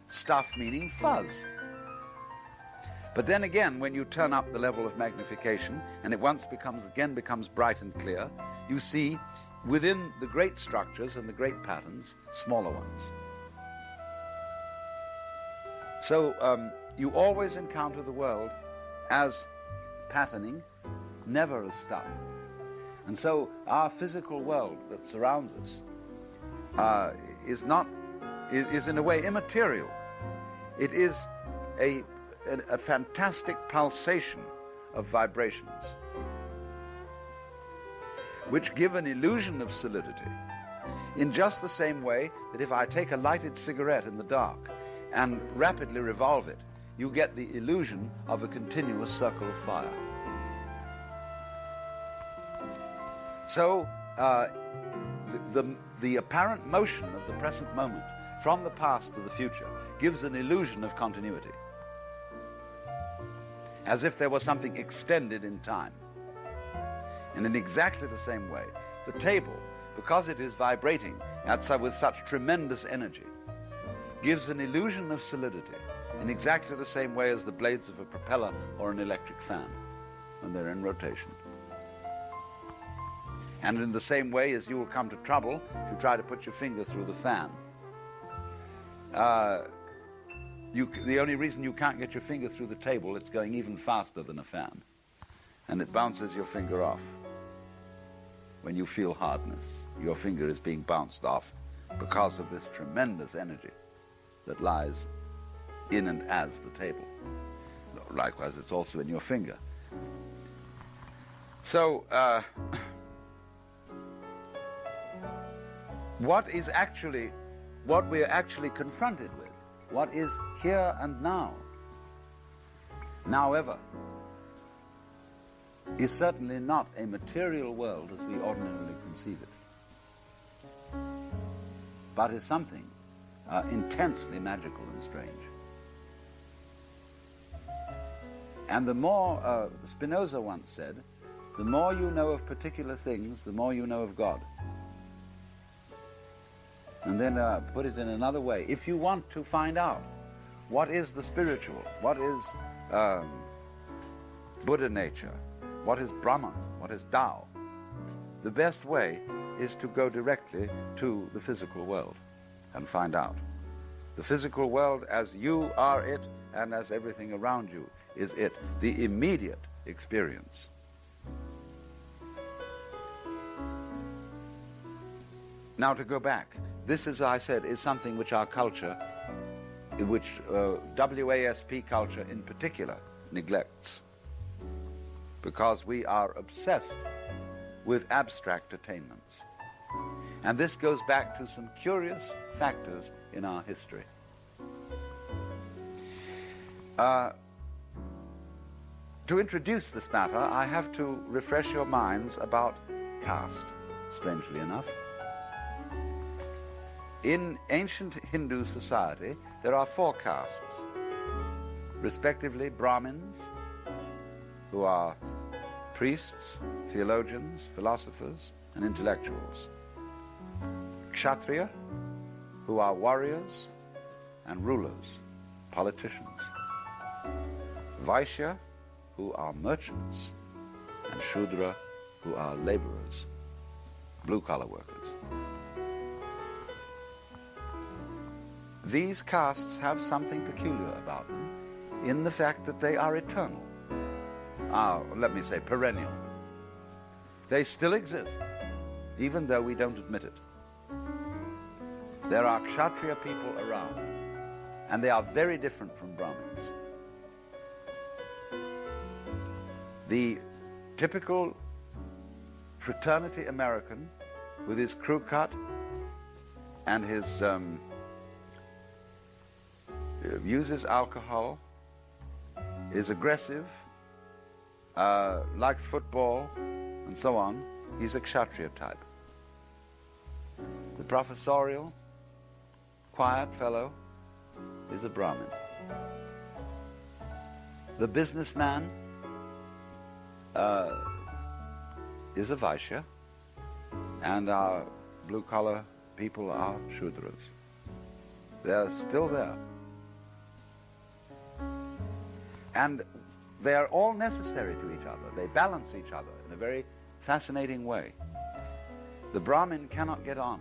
Stuff meaning fuzz. But then again, when you turn up the level of magnification, and it once becomes bright and clear, you see within the great structures and the great patterns, smaller ones. So you always encounter the world as patterning, never as stuff. And so our physical world that surrounds us is in a way immaterial. It is a fantastic pulsation of vibrations which give an illusion of solidity, in just the same way that if I take a lighted cigarette in the dark and rapidly revolve it, you get the illusion of a continuous circle of fire. So the apparent motion of the present moment from the past to the future gives an illusion of continuity, as if there was something extended in time. And in exactly the same way, the table, because it is vibrating with such tremendous energy, gives an illusion of solidity in exactly the same way as the blades of a propeller or an electric fan when they're in rotation. And in the same way as you will come to trouble if you try to put your finger through the fan. The only reason you can't get your finger through the table, it's going even faster than a fan. And it bounces your finger off. When you feel hardness, your finger is being bounced off because of this tremendous energy that lies in and as the table. Likewise, it's also in your finger. So, what we're actually confronted with, what is here and now ever, is certainly not a material world as we ordinarily conceive it, but is something intensely magical and strange. And the more, Spinoza once said, the more you know of particular things, the more you know of God. And then put it in another way, if you want to find out what is the spiritual, what is Buddha nature, what is Brahman, what is Tao, the best way is to go directly to the physical world and find out. The physical world as you are it and as everything around you is it, the immediate experience. Now to go back, this, as I said, is something which our culture, which WASP culture in particular, neglects, because we are obsessed with abstract attainments. And this goes back to some curious factors in our history. To introduce this matter, I have to refresh your minds about caste, strangely enough. In ancient Hindu society, there are 4 castes, respectively Brahmins, who are priests, theologians, philosophers, and intellectuals. Kshatriya, who are warriors and rulers, politicians. Vaishya, who are merchants, and Shudra, who are laborers, blue-collar workers. These castes have something peculiar about them in the fact that they are eternal. Let me say perennial. They still exist, even though we don't admit it. There are Kshatriya people around, and they are very different from Brahmins. The typical fraternity American, with his crew cut and his uses alcohol, is aggressive, likes football, and so on, he's a Kshatriya type. The professorial, quiet fellow is a Brahmin. The businessman is a Vaishya, and our blue-collar people are Shudras. They're still there. And they are all necessary to each other. They balance each other in a very fascinating way. The Brahmin cannot get on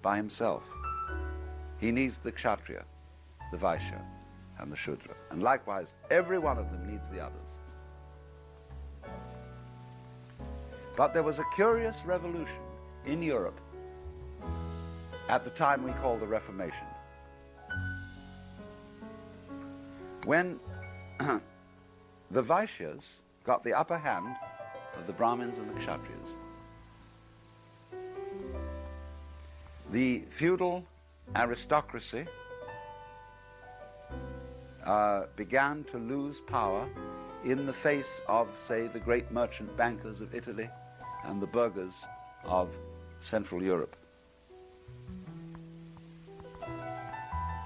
by himself. He needs the Kshatriya, the Vaishya, and the Shudra. And likewise, every one of them needs the others. But there was a curious revolution in Europe at the time we call the Reformation. When the Vaishyas got the upper hand of the Brahmins and the Kshatriyas, the feudal aristocracy began to lose power in the face of, say, the great merchant bankers of Italy and the burghers of Central Europe.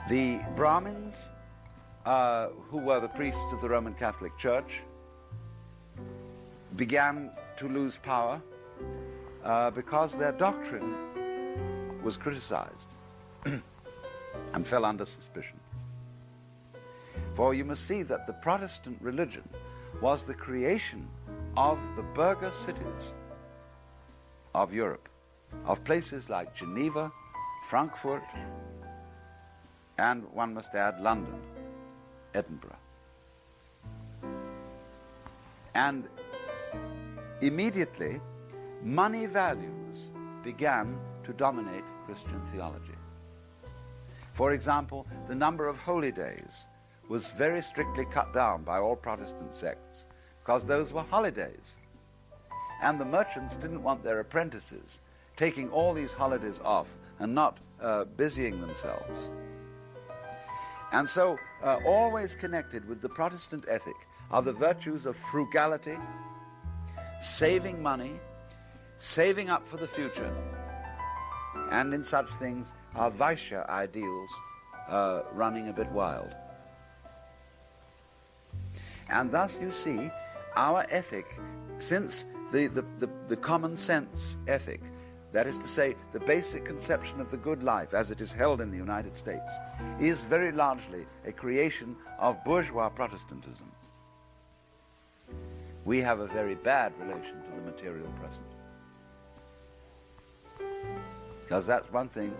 The Brahmins, who were the priests of the Roman Catholic Church, began to lose power because their doctrine was criticized and fell under suspicion. For you must see that the Protestant religion was the creation of the burgher cities of Europe, of places like Geneva, Frankfurt, and one must add London, Edinburgh. And immediately, money values began to dominate Christian theology. For example, the number of holy days was very strictly cut down by all Protestant sects because those were holidays. And the merchants didn't want their apprentices taking all these holidays off and not busying themselves. And so, always connected with the Protestant ethic are the virtues of frugality, saving money, saving up for the future, and in such things are Vaishya ideals running a bit wild. And thus you see our ethic, since the common sense ethic, that is to say, the basic conception of the good life as it is held in the United States, is very largely a creation of bourgeois Protestantism. We have a very bad relation to the material present. Because that's one thing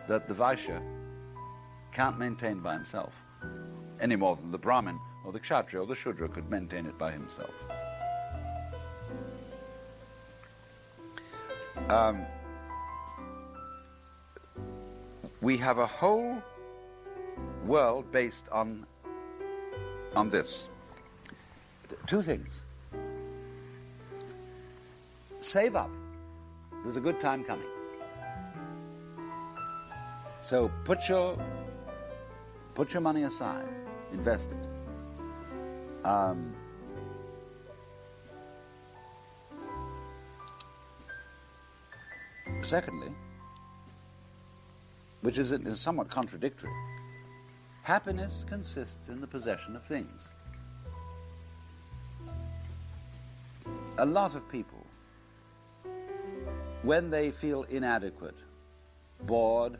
that the Vaishya can't maintain by himself, any more than the Brahmin or the Kshatriya or the Shudra could maintain it by himself. We have a whole world based on this. Two things. Save up. There's a good time coming. So put your money aside, invest it. Secondly, which is somewhat contradictory, happiness consists in the possession of things. A lot of people, when they feel inadequate, bored,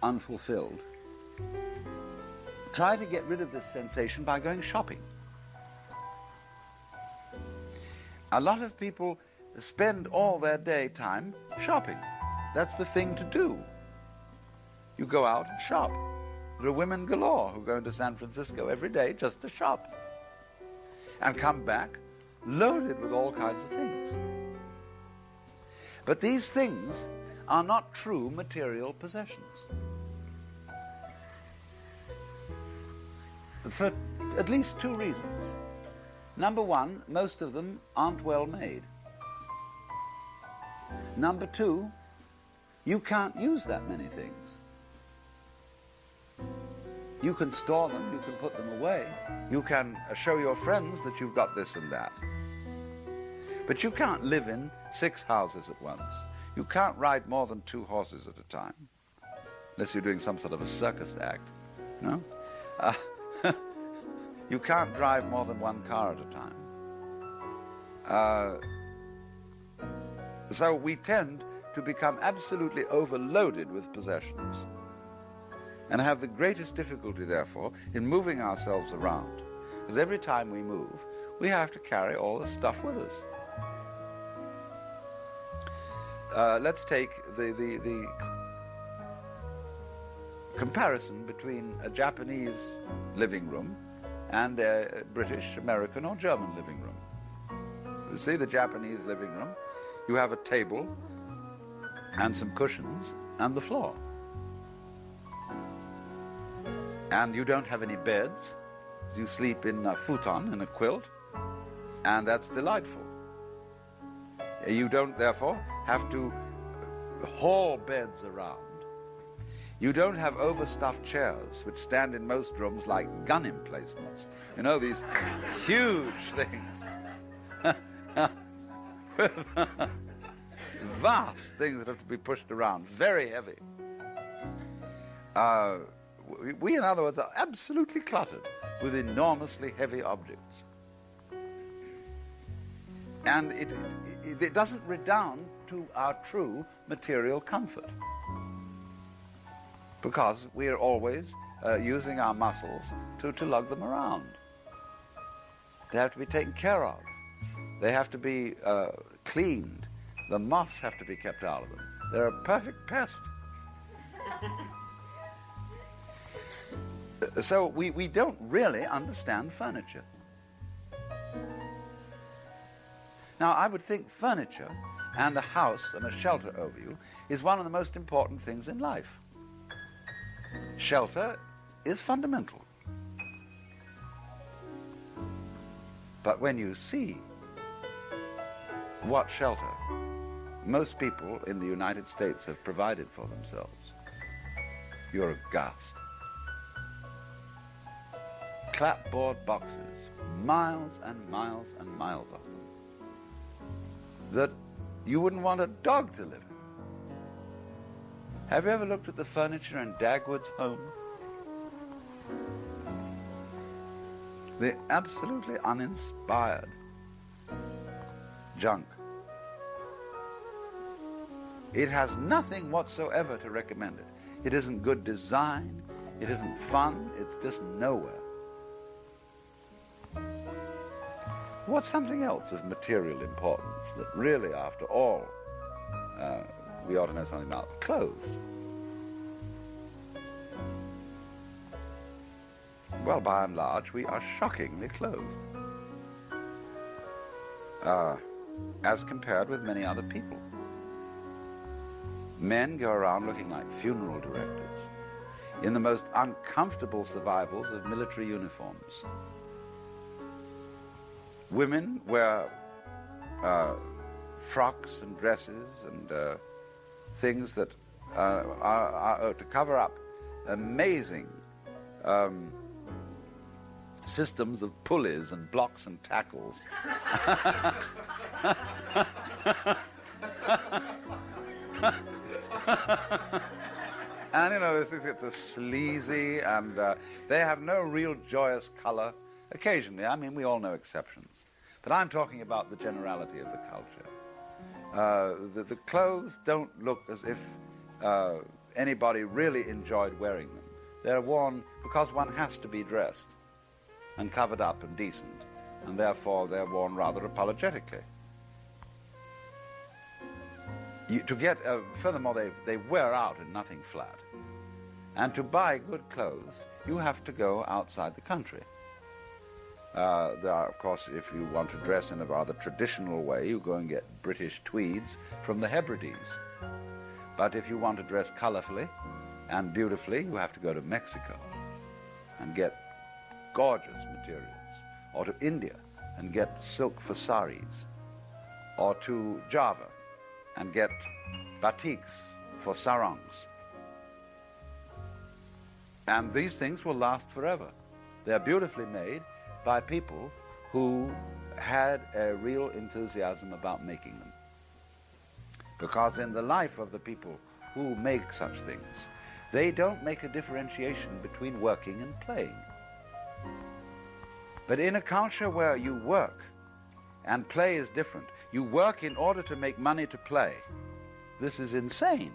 unfulfilled, try to get rid of this sensation by going shopping. A lot of people spend all their daytime shopping. That's the thing to do. You go out and shop. There are women galore who go into San Francisco every day just to shop and come back loaded with all kinds of things. But these things are not true material possessions. For at least two reasons. Number one, most of them aren't well made. Number two, you can't use that many things. You can store them, you can put them away, you can show your friends that you've got this and that. But you can't live in 6 houses at once. You can't ride more than 2 horses at a time, unless you're doing some sort of a circus act, no? You can't drive more than 1 car at a time. So we tend to become absolutely overloaded with possessions and have the greatest difficulty, therefore, in moving ourselves around. Because every time we move, we have to carry all the stuff with us. Let's take the comparison between a Japanese living room and a British, American, or German living room. You see the Japanese living room, you have a table and some cushions and the floor. And you don't have any beds. You sleep in a futon, in a quilt, and that's delightful. You don't, therefore, have to haul beds around. You don't have overstuffed chairs, which stand in most rooms like gun emplacements. You know, these huge things. Vast things that have to be pushed around, very heavy. We, in other words, are absolutely cluttered with enormously heavy objects. And it doesn't redound to our true material comfort, because we are always using our muscles to lug them around. They have to be taken care of. They have to be cleaned. The moths have to be kept out of them. They're a perfect pest. So we don't really understand furniture. Now, I would think furniture and a house and a shelter over you is one of the most important things in life. Shelter is fundamental. But when you see what shelter most people in the United States have provided for themselves, you're aghast. Clapboard boxes, miles and miles and miles of them, that you wouldn't want a dog to live in. Have you ever looked at the furniture in Dagwood's home? The absolutely uninspired junk. It has nothing whatsoever to recommend it. It isn't good design, it isn't fun, it's just nowhere. What's something else of material importance that really, after all, we ought to know something about? Clothes. Well, by and large, we are shockingly clothed, as compared with many other people. Men go around looking like funeral directors in the most uncomfortable survivals of military uniforms. Women wear frocks and dresses and things that are to cover up amazing systems of pulleys and blocks and tackles. And, you know, it's a sleazy, and they have no real joyous color. Occasionally, I mean, we all know exceptions. But I'm talking about the generality of the culture. The clothes don't look as if anybody really enjoyed wearing them. They're worn because one has to be dressed and covered up and decent, and therefore they're worn rather apologetically. Furthermore, they wear out in nothing flat. And to buy good clothes, you have to go outside the country. There are, of course, if you want to dress in a rather traditional way, you go and get British tweeds from the Hebrides. But if you want to dress colorfully and beautifully, you have to go to Mexico and get gorgeous materials, or to India and get silk for saris, or to Java and get batiks for sarongs. And these things will last forever. They're beautifully made by people who had a real enthusiasm about making them. Because in the life of the people who make such things, they don't make a differentiation between working and playing. But in a culture where you work and play is different, you work in order to make money to play, this is insane.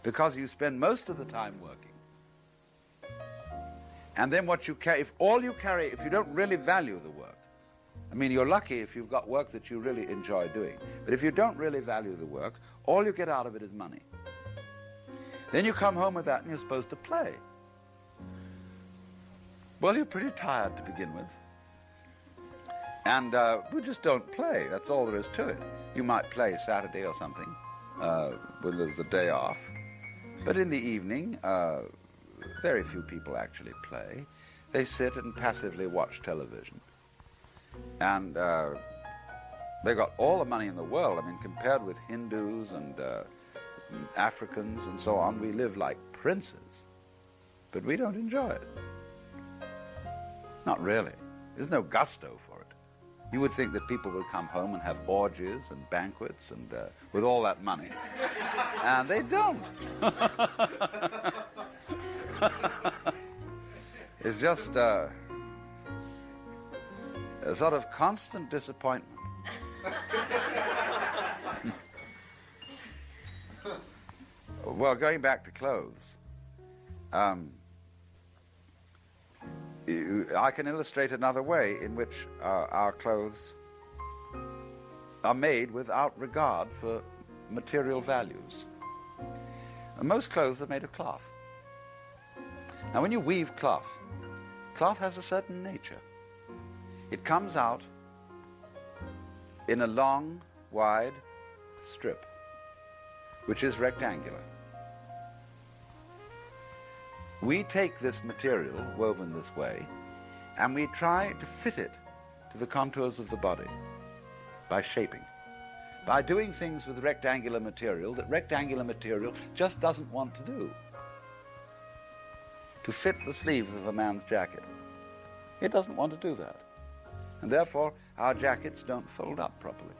Because you spend most of the time working. And then what you carry, if you don't really value the work, I mean, you're lucky if you've got work that you really enjoy doing. But if you don't really value the work, all you get out of it is money. Then you come home with that and you're supposed to play. Well, you're pretty tired to begin with. And we just don't play. That's all there is to it. You might play Saturday or something when there's a day off. But in the evening, very few people actually play. They sit and passively watch television. And they got all the money in the world. I mean, compared with Hindus and Africans and so on, we live like princes. But we don't enjoy it. Not really. There's no gusto for it. You would think that people would come home and have orgies and banquets and with all that money. And they don't. It's just a sort of constant disappointment. Well, going back to clothes, I can illustrate another way in which our clothes are made without regard for material values. Most clothes are made of cloth. Now, when you weave cloth, cloth has a certain nature. It comes out in a long, wide strip, which is rectangular. We take this material, woven this way, and we try to fit it to the contours of the body by shaping, by doing things with rectangular material that rectangular material just doesn't want to do. To fit the sleeves of a man's jacket. It doesn't want to do that. And therefore, our jackets don't fold up properly.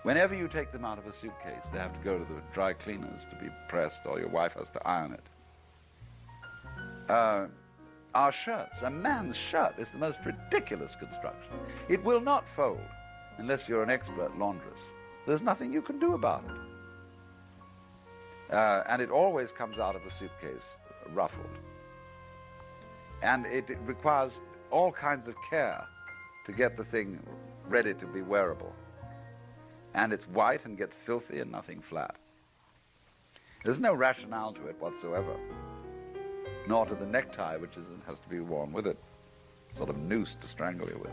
Whenever you take them out of a suitcase, they have to go to the dry cleaners to be pressed, or your wife has to iron it. Our shirts, a man's shirt is the most ridiculous construction. It will not fold unless you're an expert laundress. There's nothing you can do about it. And it always comes out of the suitcase ruffled. And it requires all kinds of care to get the thing ready to be wearable. And it's white and gets filthy and nothing flat. There's no rationale to it whatsoever. Nor to the necktie, which has to be worn with it. Sort of noose to strangle you with.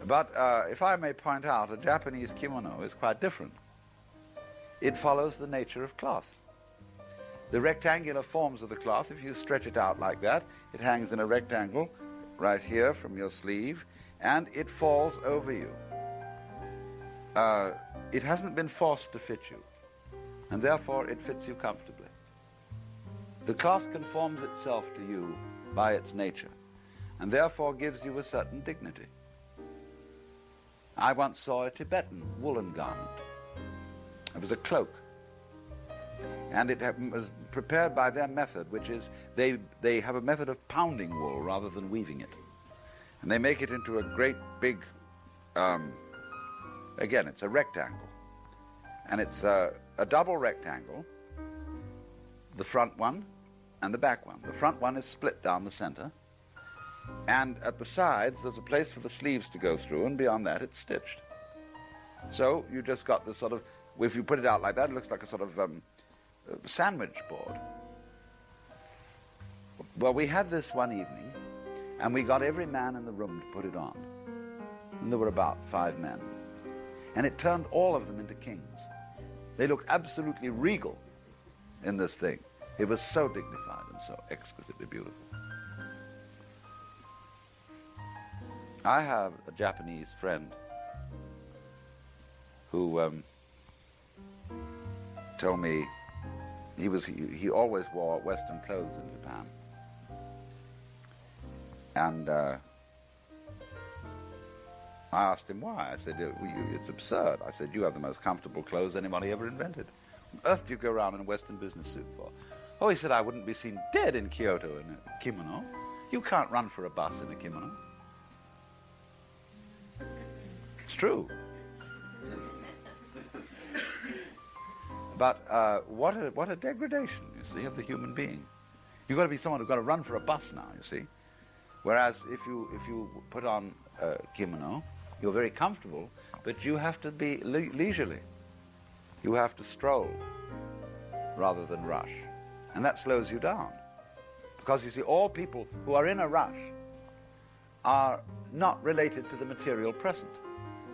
But if I may point out, a Japanese kimono is quite different. It follows the nature of cloth. The rectangular forms of the cloth, if you stretch it out like that, it hangs in a rectangle right here from your sleeve, and it falls over you. It hasn't been forced to fit you, and therefore it fits you comfortably. The cloth conforms itself to you by its nature, and therefore gives you a certain dignity. I once saw a Tibetan woolen garment. It was a cloak. And it was prepared by their method, which is they have a method of pounding wool rather than weaving it. And they make it into a great big, again, it's a rectangle. And it's a double rectangle, the front one and the back one. The front one is split down the center. And at the sides, there's a place for the sleeves to go through, and beyond that, it's stitched. So you just got this sort of, if you put it out like that, it looks like a sort of sandwich board. Well, we had this one evening, and we got every man in the room to put it on. And there were about 5 men. And it turned all of them into kings. They looked absolutely regal in this thing. It was so dignified and so exquisitely beautiful. I have a Japanese friend who told me he always wore Western clothes in Japan. And I asked him why. I said, it's absurd. I said, you have the most comfortable clothes anybody ever invented. What on earth do you go around in a Western business suit for? Oh, he said, I wouldn't be seen dead in Kyoto in a kimono. You can't run for a bus in a kimono. It's true. But what a degradation, you see, of the human being. You've got to be someone who's got to run for a bus now, you see. Whereas if you put on a kimono, you're very comfortable, but you have to be leisurely. You have to stroll rather than rush. And that slows you down. Because you see, all people who are in a rush are not related to the material present.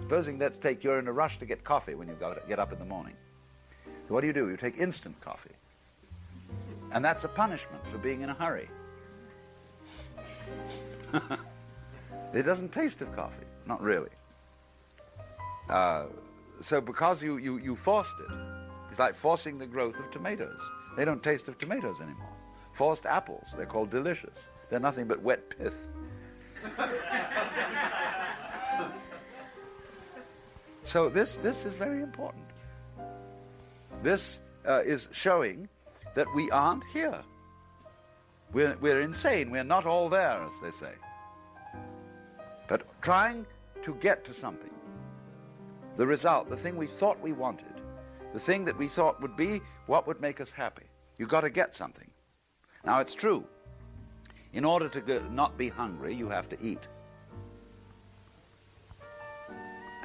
Supposing, let's take, you're in a rush to get coffee when you get up in the morning. So what do? You take instant coffee. And that's a punishment for being in a hurry. It doesn't taste of coffee, not really. So because you forced it, it's like forcing the growth of tomatoes. They don't taste of tomatoes anymore. Forced apples, they're called delicious. They're nothing but wet pith. So this is very important. This is showing that we aren't here. We're insane. We're not all there, as they say. But trying to get to something, the result, the thing we thought we wanted, the thing that we thought would be what would make us happy. You've got to get something. Now, it's true. In order to not be hungry, you have to eat.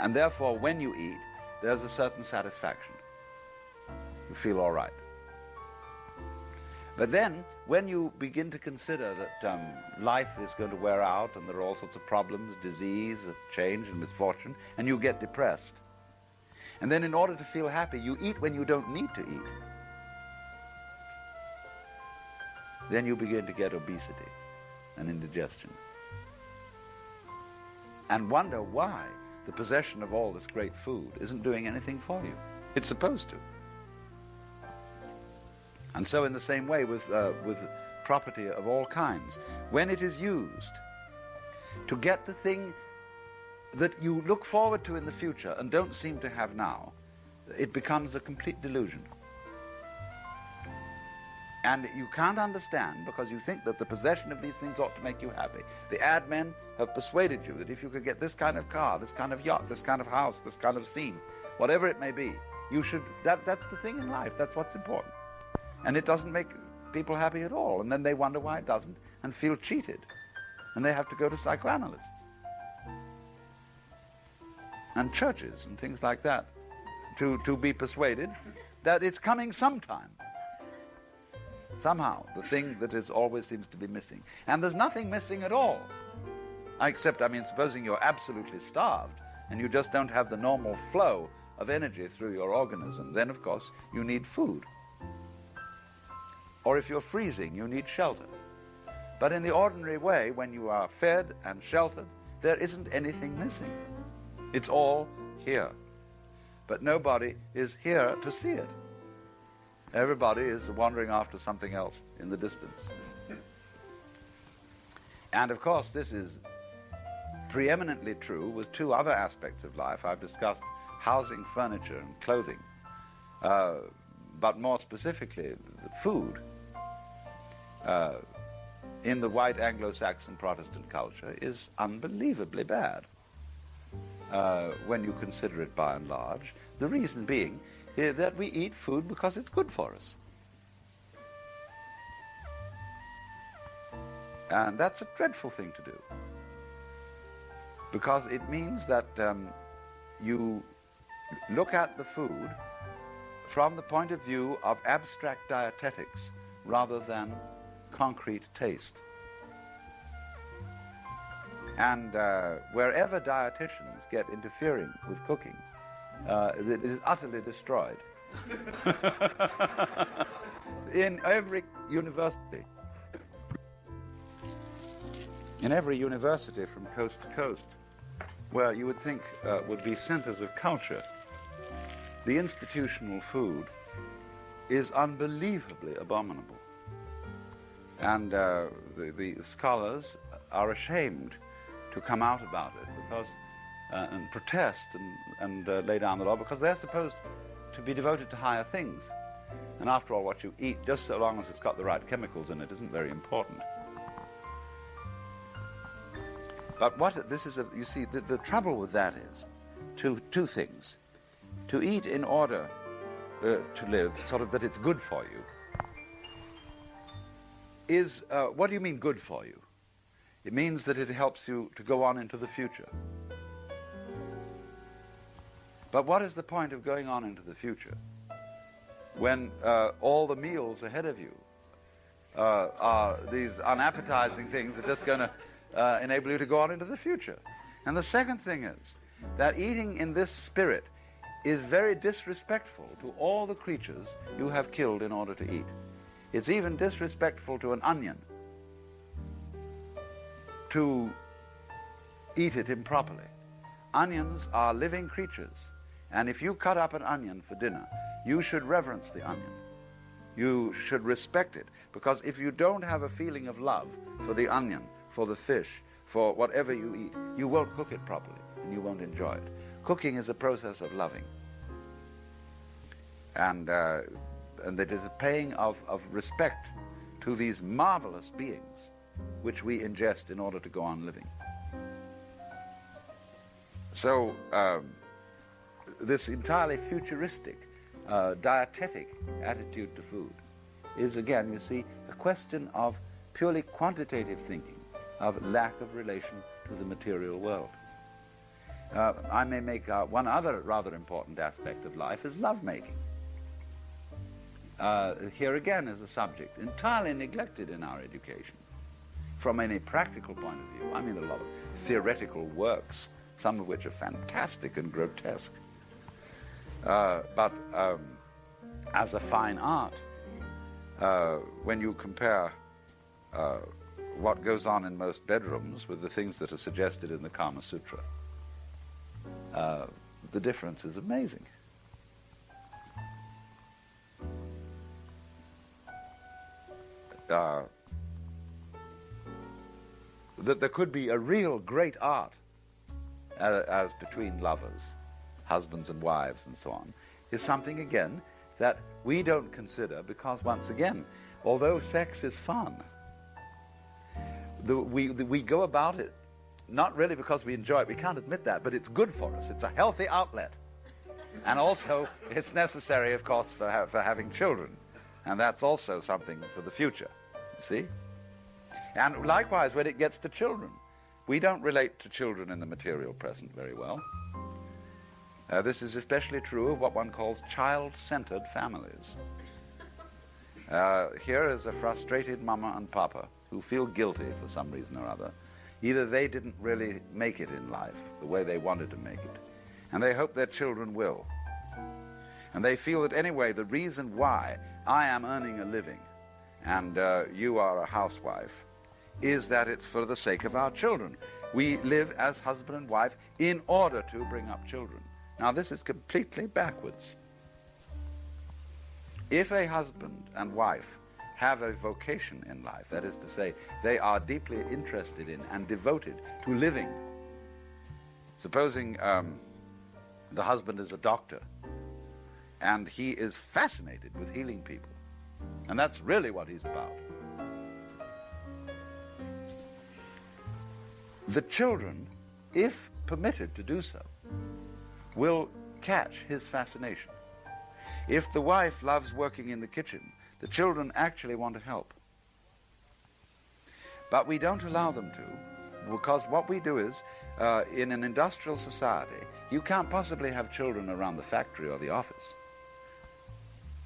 And therefore, when you eat, there's a certain satisfaction. You feel all right. But then, when you begin to consider that life is going to wear out and there are all sorts of problems, disease, change, and misfortune, and you get depressed, and then in order to feel happy, you eat when you don't need to eat, then you begin to get obesity and indigestion. And wonder why the possession of all this great food isn't doing anything for you. It's supposed to. And so in the same way with property of all kinds, when it is used to get the thing that you look forward to in the future and don't seem to have now, it becomes a complete delusion. And you can't understand because you think that the possession of these things ought to make you happy. The ad men have persuaded you that if you could get this kind of car, this kind of yacht, this kind of house, this kind of scene, whatever it may be, you should, that's the thing in life, that's what's important. And it doesn't make people happy at all. And then they wonder why it doesn't and feel cheated. And they have to go to psychoanalysts and churches and things like that to be persuaded that it's coming sometime. Somehow, the thing that is always seems to be missing. And there's nothing missing at all. Except, supposing you're absolutely starved and you just don't have the normal flow of energy through your organism, then of course you need food. Or if you're freezing, you need shelter. But in the ordinary way, when you are fed and sheltered, there isn't anything missing. It's all here. But nobody is here to see it. Everybody is wandering after something else in the distance. And of course, this is preeminently true with two other aspects of life. I've discussed housing, furniture, and clothing. But more specifically, food. In the white Anglo-Saxon Protestant culture is unbelievably bad when you consider it by and large. The reason being that we eat food because it's good for us. And that's a dreadful thing to do. Because it means that you look at the food from the point of view of abstract dietetics rather than concrete taste. And wherever dietitians get interfering with cooking, it is utterly destroyed. In every university from coast to coast, where you would think would be centers of culture, the institutional food is unbelievably abominable. And the scholars are ashamed to come out about it because and protest and lay down the law, because they're supposed to be devoted to higher things. And after all, what you eat, just so long as it's got the right chemicals in it, isn't very important. But what this is, you see, the trouble with that is two things. To eat in order to live, sort of that it's good for you, is, what do you mean good for you? It means that it helps you to go on into the future. But what is the point of going on into the future when all the meals ahead of you are these unappetizing things that are just going to enable you to go on into the future? And the second thing is that eating in this spirit is very disrespectful to all the creatures you have killed in order to eat. It's even disrespectful to an onion to eat it improperly. Onions are living creatures, and if you cut up an onion for dinner, you should reverence the onion. You should respect it, because if you don't have a feeling of love for the onion, for the fish, for whatever you eat, you won't cook it properly, and you won't enjoy it. Cooking is a process of loving. And it is a paying of respect to these marvelous beings which we ingest in order to go on living. So this entirely futuristic, dietetic attitude to food is, again, you see, a question of purely quantitative thinking, of lack of relation to the material world. I may make one other rather important aspect of life is lovemaking. Here again is a subject entirely neglected in our education. From any practical point of view, I mean a lot of theoretical works, some of which are fantastic and grotesque. But as a fine art, when you compare what goes on in most bedrooms with the things that are suggested in the Kama Sutra, the difference is amazing. That there could be a real great art as between lovers, husbands and wives and so on, is something, again, that we don't consider, because, once again, although sex is fun, we go about it not really because we enjoy it. We can't admit that, but it's good for us. It's a healthy outlet. And also, it's necessary, of course, for having children. And that's also something for the future, you see? And likewise, when it gets to children, we don't relate to children in the material present very well. This is especially true of what one calls child-centered families. Here is a frustrated mama and papa who feel guilty for some reason or other. Either they didn't really make it in life the way they wanted to make it, and they hope their children will. And they feel that anyway, the reason why I am earning a living and you are a housewife is that it's for the sake of our children. We live as husband and wife in order to bring up children. Now, this is completely backwards. If a husband and wife have a vocation in life, that is to say, they are deeply interested in and devoted to living. Supposing the husband is a doctor, and he is fascinated with healing people, and that's really what he's about. The children, if permitted to do so, will catch his fascination. If the wife loves working in the kitchen, the children actually want to help. But we don't allow them to, because what we do is, in an industrial society, you can't possibly have children around the factory or the office.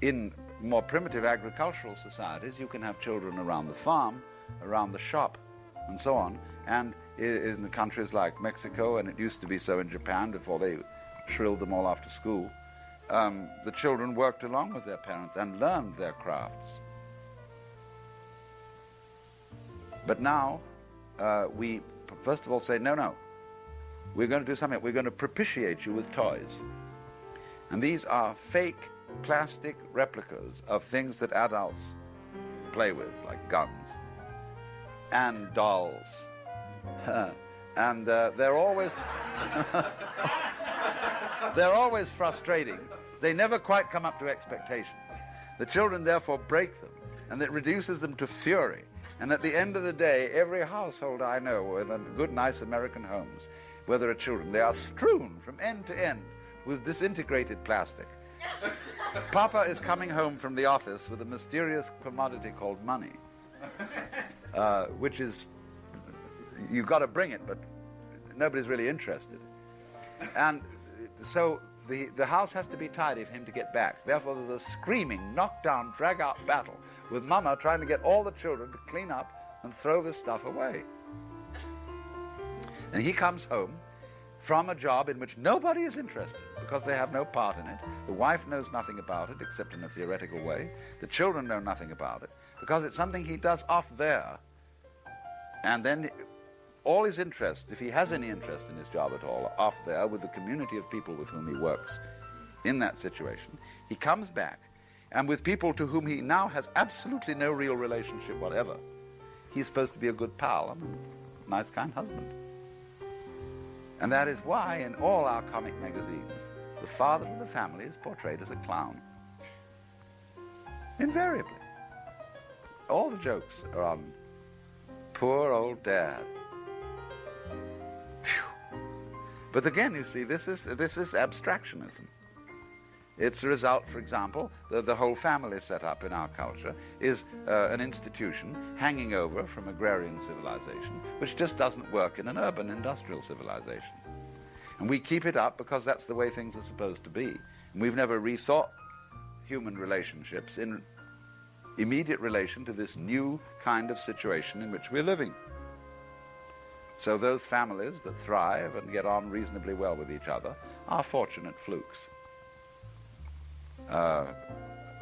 In more primitive agricultural societies, you can have children around the farm, around the shop, and so on. And in countries like Mexico, and it used to be so in Japan before they shrilled them all after school, the children worked along with their parents and learned their crafts. But now, we first of all say, no, we're going to do something. We're going to propitiate you with toys. And these are fake plastic replicas of things that adults play with, like guns and dolls. And they're always they're always frustrating. They never quite come up to expectations. The children therefore break them, and it reduces them to fury. And at the end of the day, every household I know in good, nice American homes where there are children, they are strewn from end to end with disintegrated plastic. Papa is coming home from the office with a mysterious commodity called money, which is, you've got to bring it, but nobody's really interested. And so the house has to be tidy for him to get back. Therefore, there's a screaming, knock-down, drag-out battle with Mama trying to get all the children to clean up and throw this stuff away. And he comes home from a job in which nobody is interested, because they have no part in it. The wife knows nothing about it except in a theoretical way. The children know nothing about it because it's something he does off there. And then all his interest, if he has any interest in his job at all, off there with the community of people with whom he works in that situation, he comes back, and with people to whom he now has absolutely no real relationship whatever, he's supposed to be a good pal and a nice, kind husband. And that is why in all our comic magazines, the father of the family is portrayed as a clown. Invariably. All the jokes are on poor old dad. Whew. But again, you see, this is abstractionism. It's the result, for example, the whole family setup in our culture is an institution hanging over from agrarian civilization, which just doesn't work in an urban industrial civilization. And we keep it up because that's the way things are supposed to be. And we've never rethought human relationships in immediate relation to this new kind of situation in which we're living. So those families that thrive and get on reasonably well with each other are fortunate flukes.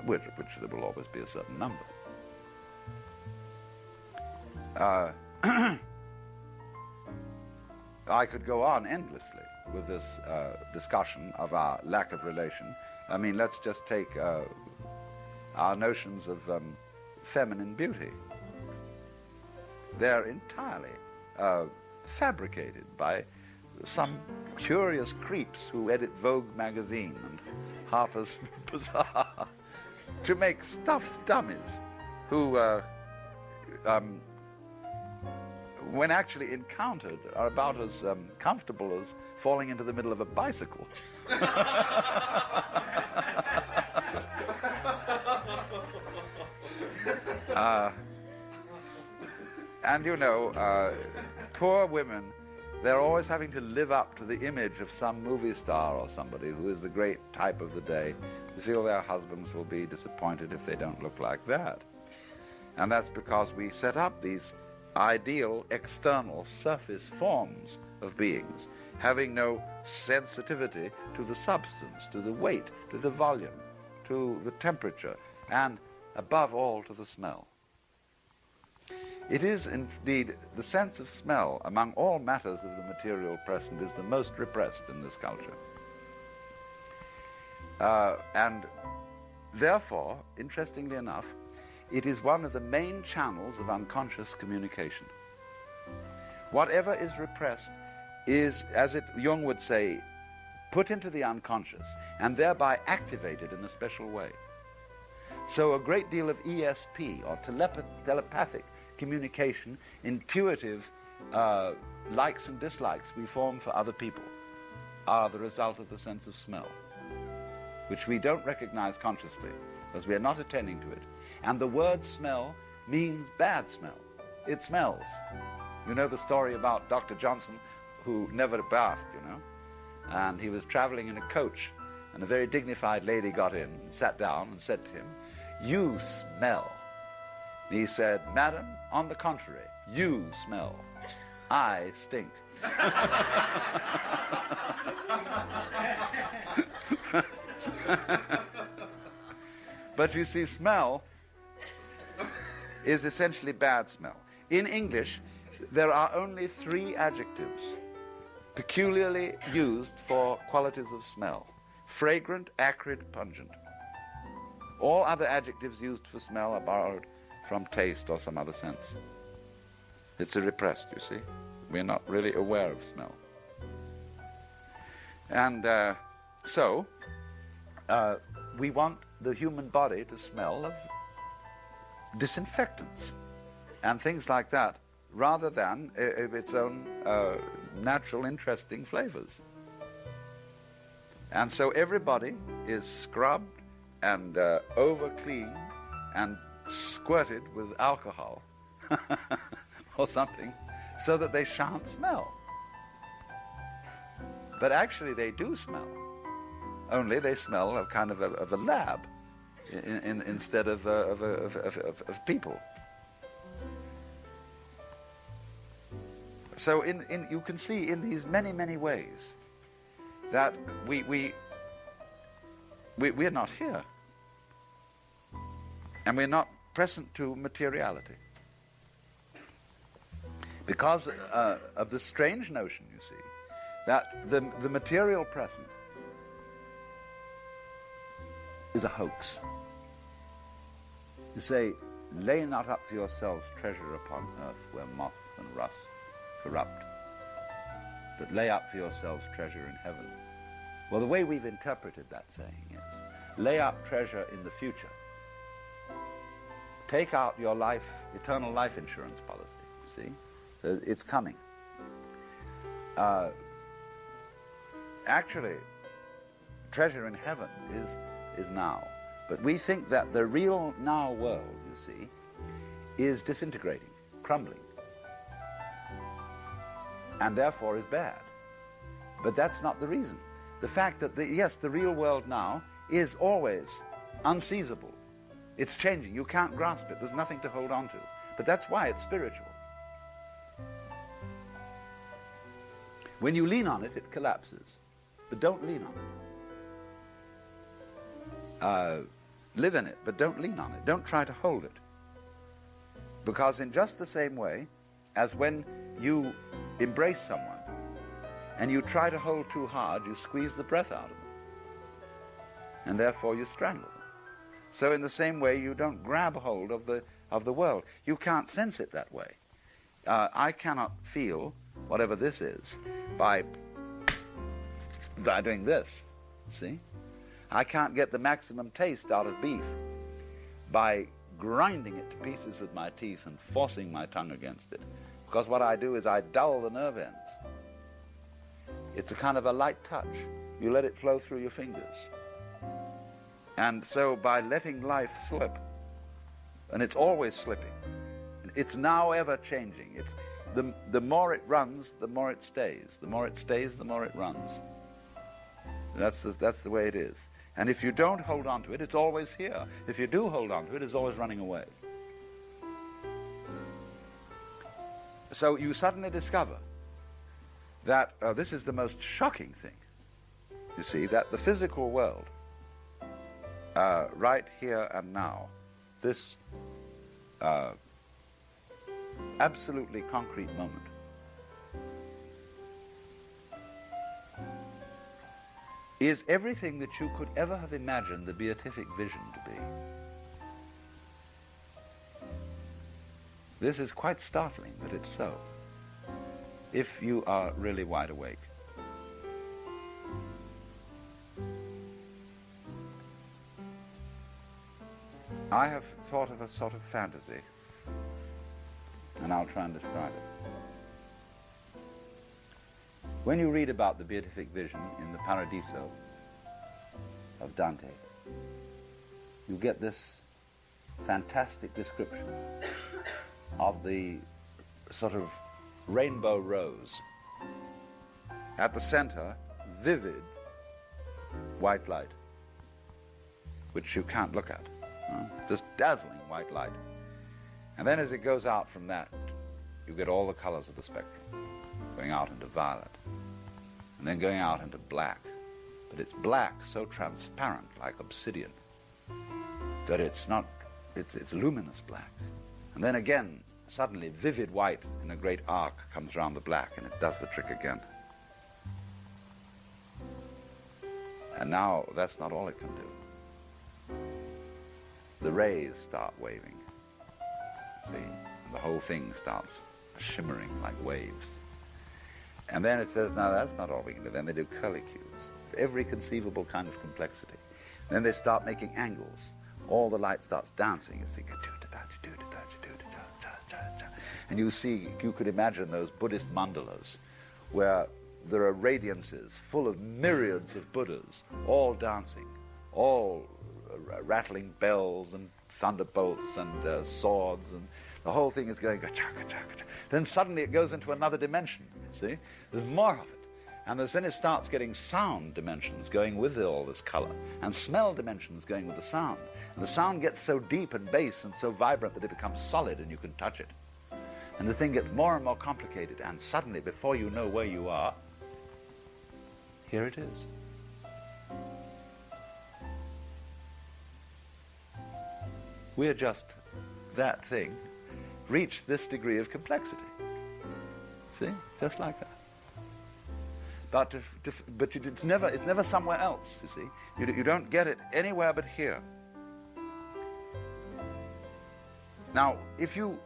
Which there will always be a certain number. I could go on endlessly with this discussion of our lack of relation. I mean, let's just take our notions of feminine beauty. They're entirely fabricated by some curious creeps who edit Vogue magazine and Harper's Bazaar to make stuffed dummies who, when actually encountered, are about as comfortable as falling into the middle of a bicycle. And you know, poor women, they're always having to live up to the image of some movie star or somebody who is the great type of the day, to feel their husbands will be disappointed if they don't look like that. And that's because we set up these ideal external surface forms of beings, having no sensitivity to the substance, to the weight, to the volume, to the temperature, and above all to the smell. It is indeed the sense of smell among all matters of the material present is the most repressed in this culture. And therefore, interestingly enough, it is one of the main channels of unconscious communication. Whatever is repressed is, as Jung would say, put into the unconscious and thereby activated in a special way. So a great deal of ESP, or telepathic communication, intuitive likes and dislikes we form for other people, are the result of the sense of smell, which we don't recognize consciously because we are not attending to it. And the word smell means bad smell. It smells. You know the story about Dr. Johnson, who never bathed, you know, and he was traveling in a coach, and a very dignified lady got in and sat down and said to him, "You smell." And he said, "Madam, on the contrary, you smell. I stink." But you see, smell is essentially bad smell. In English, there are only 3 adjectives peculiarly used for qualities of smell: fragrant, acrid, pungent. All other adjectives used for smell are borrowed from taste or some other sense. It's a repressed, you see. We're not really aware of smell. And so we want the human body to smell of disinfectants and things like that, rather than of its own natural, interesting flavors. And so everybody is scrubbed and over-cleaned and squirted with alcohol or something so that they shan't smell. But actually they do smell, only they smell of kind of a lab instead of people. So you can see in these many, many ways that we we're not here. And we're not present to materiality. Because of the strange notion, you see, that the material present is a hoax. You say, lay not up for yourselves treasure upon earth where moth and rust corrupt, but lay up for yourselves treasure in heaven. Well, the way we've interpreted that saying is, lay up treasure in the future. Take out your life, eternal life insurance policy, you see? So it's coming. Actually, treasure in heaven is now. But we think that the real now world, you see, is disintegrating, crumbling, and therefore is bad. But that's not the reason. The fact that, the real world now is always unseizable. It's changing. You can't grasp it. There's nothing to hold on to. But that's why it's spiritual. When you lean on it, it collapses. But don't lean on it. Live in it, but don't lean on it. Don't try to hold it. Because in just the same way as when you embrace someone and you try to hold too hard, you squeeze the breath out of them. And therefore you strangle them. So in the same way, you don't grab hold of the world. You can't sense it that way. I cannot feel whatever this is by doing this, see? I can't get the maximum taste out of beef by grinding it to pieces with my teeth and forcing my tongue against it. Because what I do is I dull the nerve ends. It's a kind of a light touch. You let it flow through your fingers. And so by letting life slip, and it's always slipping, it's now ever changing. It's the more it runs, the more it stays. The more it stays, the more it runs. That's the way it is. And if you don't hold on to it, it's always here. If you do hold on to it, it's always running away. So you suddenly discover that this is the most shocking thing. You see, that the physical world, right here and now, this absolutely concrete moment, is everything that you could ever have imagined the beatific vision to be. This is quite startling that it's so, if you are really wide awake. I have thought of a sort of fantasy, and I'll try and describe it. When you read about the beatific vision in the Paradiso of Dante, you get this fantastic description of the sort of rainbow rose. At the center, vivid white light, which you can't look at. Just dazzling white light. And then as it goes out from that, you get all the colors of the spectrum, going out into violet, and then going out into black. But it's black so transparent, like obsidian, that it's luminous black. And then again, suddenly vivid white in a great arc comes around the black, and it does the trick again. And now that's not all it can do. The rays start waving, see, and the whole thing starts shimmering like waves. And then it says, no, that's not all we can do. Then they do curlicues, every conceivable kind of complexity. Then they start making angles. All the light starts dancing. You see, and you see, you could imagine those Buddhist mandalas where there are radiances full of myriads of Buddhas, all dancing, all rattling bells and thunderbolts and swords, and the whole thing is going ka-cha-ka-cha-ka-cha. Then suddenly it goes into another dimension, you see. There's more of it. And then it starts getting sound dimensions going with all this color, and smell dimensions going with the sound. And the sound gets so deep and bass and so vibrant that it becomes solid and you can touch it. And the thing gets more and more complicated, and suddenly, before you know where you are, here it is. we're just that thing, reach this degree of complexity. See? Just like that. But it's never somewhere else, you see. You don't get it anywhere but here. Now, if you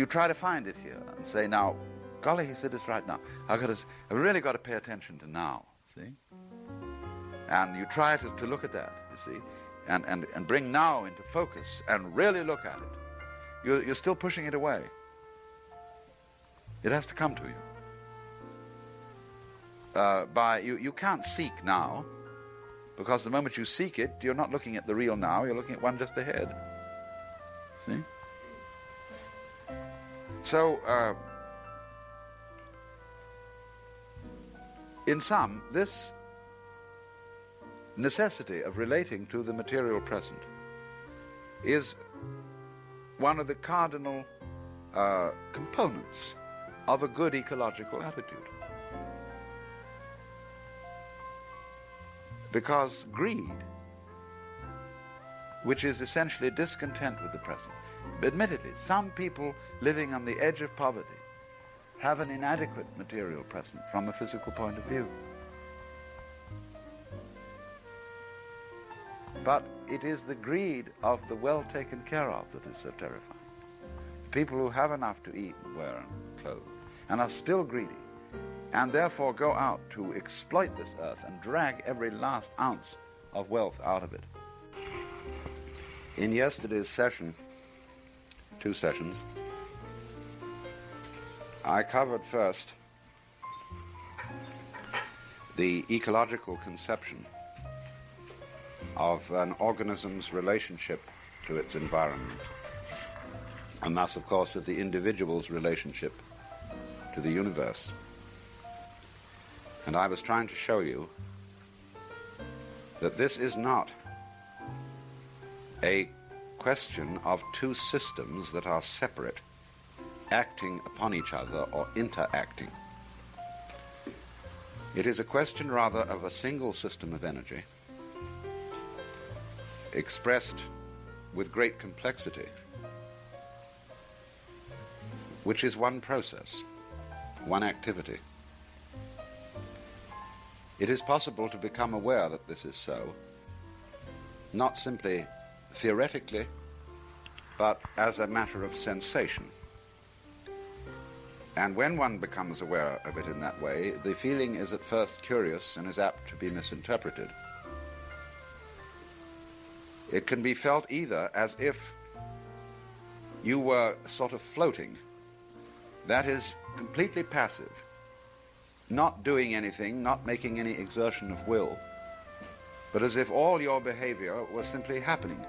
try to find it here and say, now, golly, he said this right now. I've really got to pay attention to now, see? And you try to look at that, you see, and bring now into focus and really look at it. You're still pushing it away. It has to come to you. You can't seek now, because the moment you seek it, you're not looking at the real now, you're looking at one just ahead. See? So, in sum, this necessity of relating to the material present is one of the cardinal components of a good ecological attitude. Because greed, which is essentially discontent with the present, admittedly, some people living on the edge of poverty have an inadequate material present from a physical point of view. But it is the greed of the well taken care of that is so terrifying. People who have enough to eat and wear and clothe and are still greedy, and therefore go out to exploit this earth and drag every last ounce of wealth out of it. In yesterday's session, 2 sessions, I covered first the ecological conception of an organism's relationship to its environment, and thus, of course, of the individual's relationship to the universe. And I was trying to show you that this is not a question of 2 systems that are separate, acting upon each other or interacting. It is a question rather of a single system of energy, expressed with great complexity, which is one process, one activity. It is possible to become aware that this is so, not simply theoretically, but as a matter of sensation. And when one becomes aware of it in that way, the feeling is at first curious and is apt to be misinterpreted. It can be felt either as if you were sort of floating, that is, completely passive, not doing anything, not making any exertion of will, but as if all your behavior was simply happening.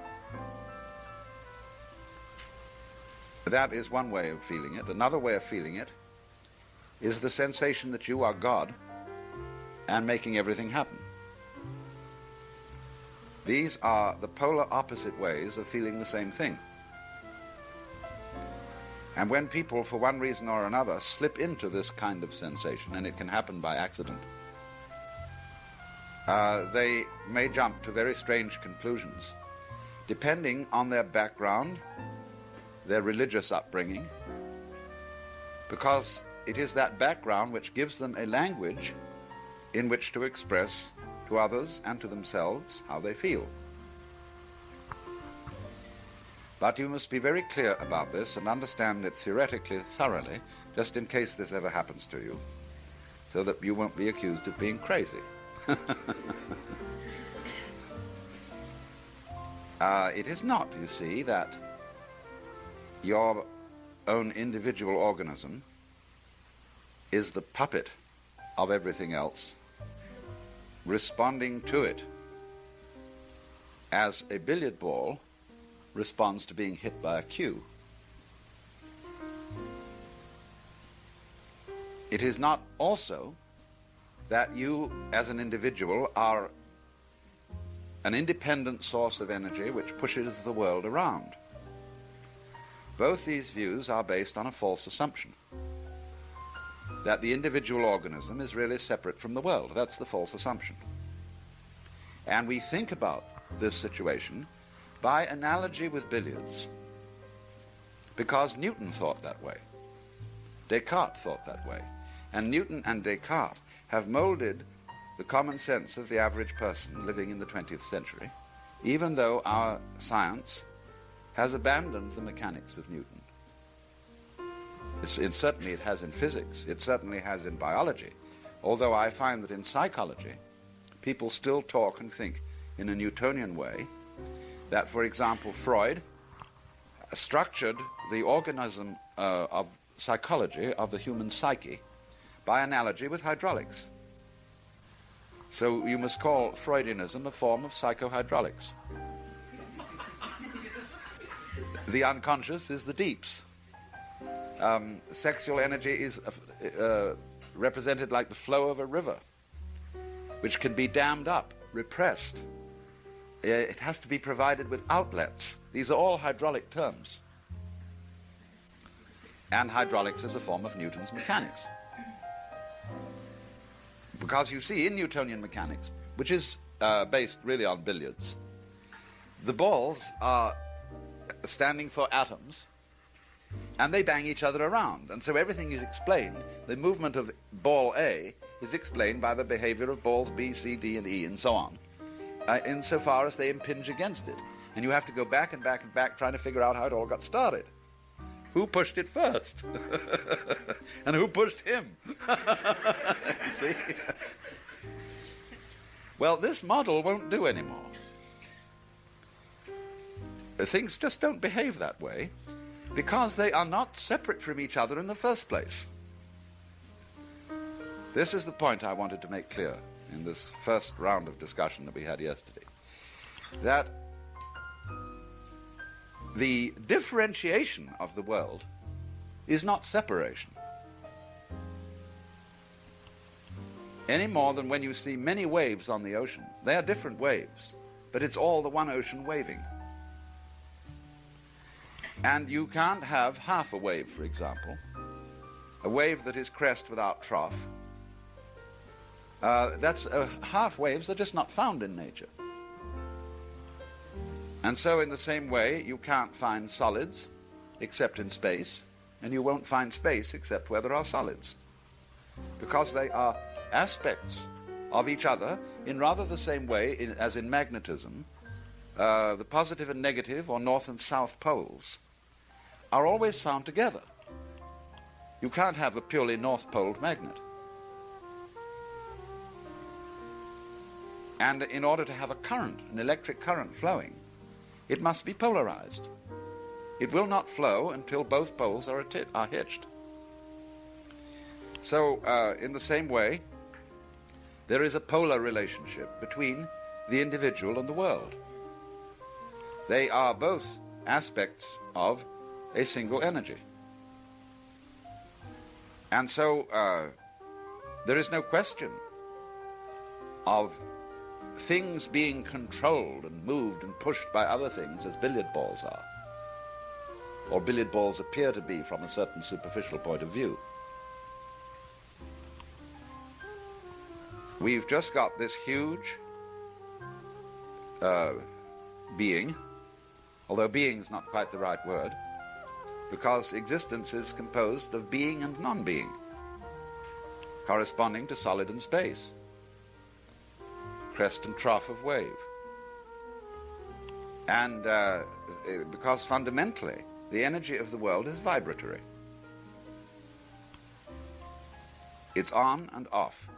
That is one way of feeling it. Another way of feeling it is the sensation that you are God and making everything happen. These are the polar opposite ways of feeling the same thing. And when people, for one reason or another, slip into this kind of sensation, and it can happen by accident, they may jump to very strange conclusions, depending on their background, their religious upbringing, because it is that background which gives them a language in which to express to others and to themselves how they feel. But you must be very clear about this and understand it theoretically thoroughly, just in case this ever happens to you, so that you won't be accused of being crazy. It is not, you see, that your own individual organism is the puppet of everything else, responding to it as a billiard ball responds to being hit by a cue. It is not also that you as an individual are an independent source of energy which pushes the world around. Both these views are based on a false assumption that the individual organism is really separate from the world. That's the false assumption. And we think about this situation by analogy with billiards, because Newton thought that way. Descartes thought that way. And Newton and Descartes have molded the common sense of the average person living in the 20th century, even though our science has abandoned the mechanics of Newton. Certainly it has in physics, it certainly has in biology, although I find that in psychology, people still talk and think in a Newtonian way, that, for example, Freud structured the organism of psychology of the human psyche by analogy with hydraulics. So you must call Freudianism a form of psychohydraulics. The unconscious is the deeps. Sexual energy is represented like the flow of a river, which can be dammed up, repressed. It has to be provided with outlets. These are all hydraulic terms. And hydraulics is a form of Newton's mechanics. Because you see, in Newtonian mechanics, which is based really on billiards, the balls are standing for atoms, and they bang each other around. And so everything is explained. The movement of ball A is explained by the behavior of balls B, C, D, and E, and so on, insofar as they impinge against it. And you have to go back and back and back trying to figure out how it all got started. Who pushed it first? And who pushed him? You see? Well, this model won't do anymore. Things just don't behave that way because they are not separate from each other in the first place. This is the point I wanted to make clear in this first round of discussion that we had yesterday. That the differentiation of the world is not separation. Any more than when you see many waves on the ocean. They are different waves, but it's all the one ocean waving. And you can't have half a wave, for example, a wave that is crest without trough. Half waves are just not found in nature. And so in the same way, you can't find solids except in space, and you won't find space except where there are solids, because they are aspects of each other in rather the same way as in magnetism. The positive and negative, or north and south poles, are always found together. You can't have a purely north-poled magnet. And in order to have a current, an electric current flowing, it must be polarized. It will not flow until both poles are hitched. So, in the same way, there is a polar relationship between the individual and the world. They are both aspects of a single energy. And so, there is no question of things being controlled and moved and pushed by other things as billiard balls are, or billiard balls appear to be from a certain superficial point of view. We've just got this huge being, although being is not quite the right word, because existence is composed of being and non-being, corresponding to solid and space, crest and trough of wave. And because fundamentally the energy of the world is vibratory. It's on and off.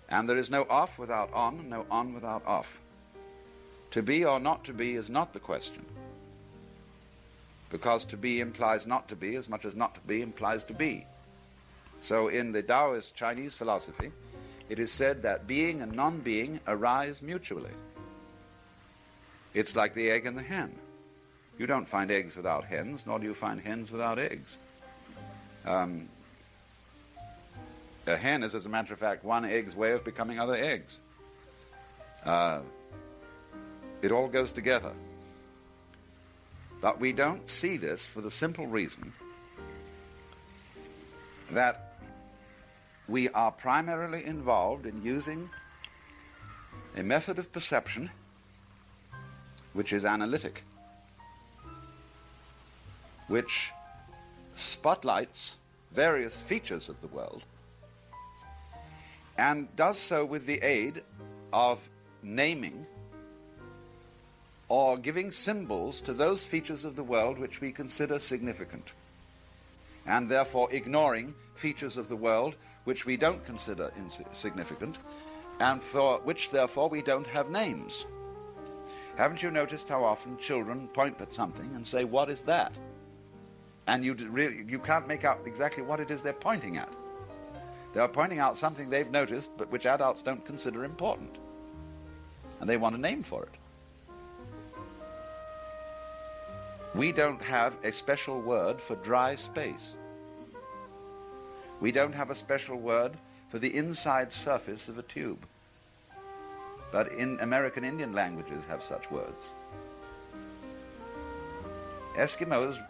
And there is no off without on, and no on without off. To be or not to be is not the question, because to be implies not to be as much as not to be implies to be. So in the Taoist Chinese philosophy, it is said that being and non-being arise mutually. It's like the egg and the hen. You don't find eggs without hens, nor do you find hens without eggs. A hen is, as a matter of fact, one egg's way of becoming other eggs. It all goes together. But we don't see this for the simple reason that we are primarily involved in using a method of perception which is analytic, which spotlights various features of the world and does so with the aid of naming or giving symbols to those features of the world which we consider significant, and therefore ignoring features of the world which we don't consider insignificant, and for which therefore we don't have names. Haven't you noticed how often children point at something and say, "What is that?" And you can't make out exactly what it is they're pointing at. They're pointing out something they've noticed but which adults don't consider important, and they want a name for it. We don't have a special word for dry space. We don't have a special word for the inside surface of a tube. But in American Indian languages have such words. Eskimos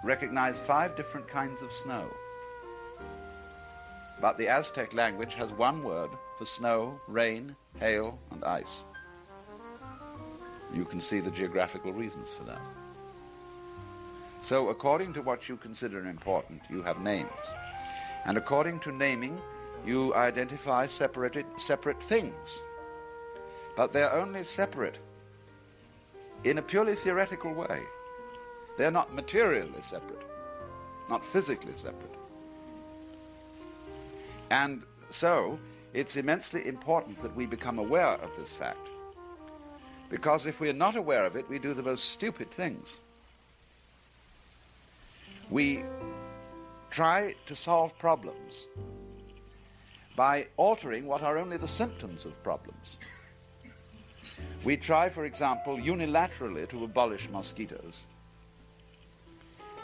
recognize 5 different kinds of snow. But the Aztec language has one word for snow, rain, hail, and ice. You can see the geographical reasons for that. So according to what you consider important, you have names. And according to naming, you identify separate things. But they're only separate in a purely theoretical way. They're not materially separate, not physically separate. And so it's immensely important that we become aware of this fact. Because if we're not aware of it, we do the most stupid things. We try to solve problems by altering what are only the symptoms of problems. We try, for example, unilaterally to abolish mosquitoes,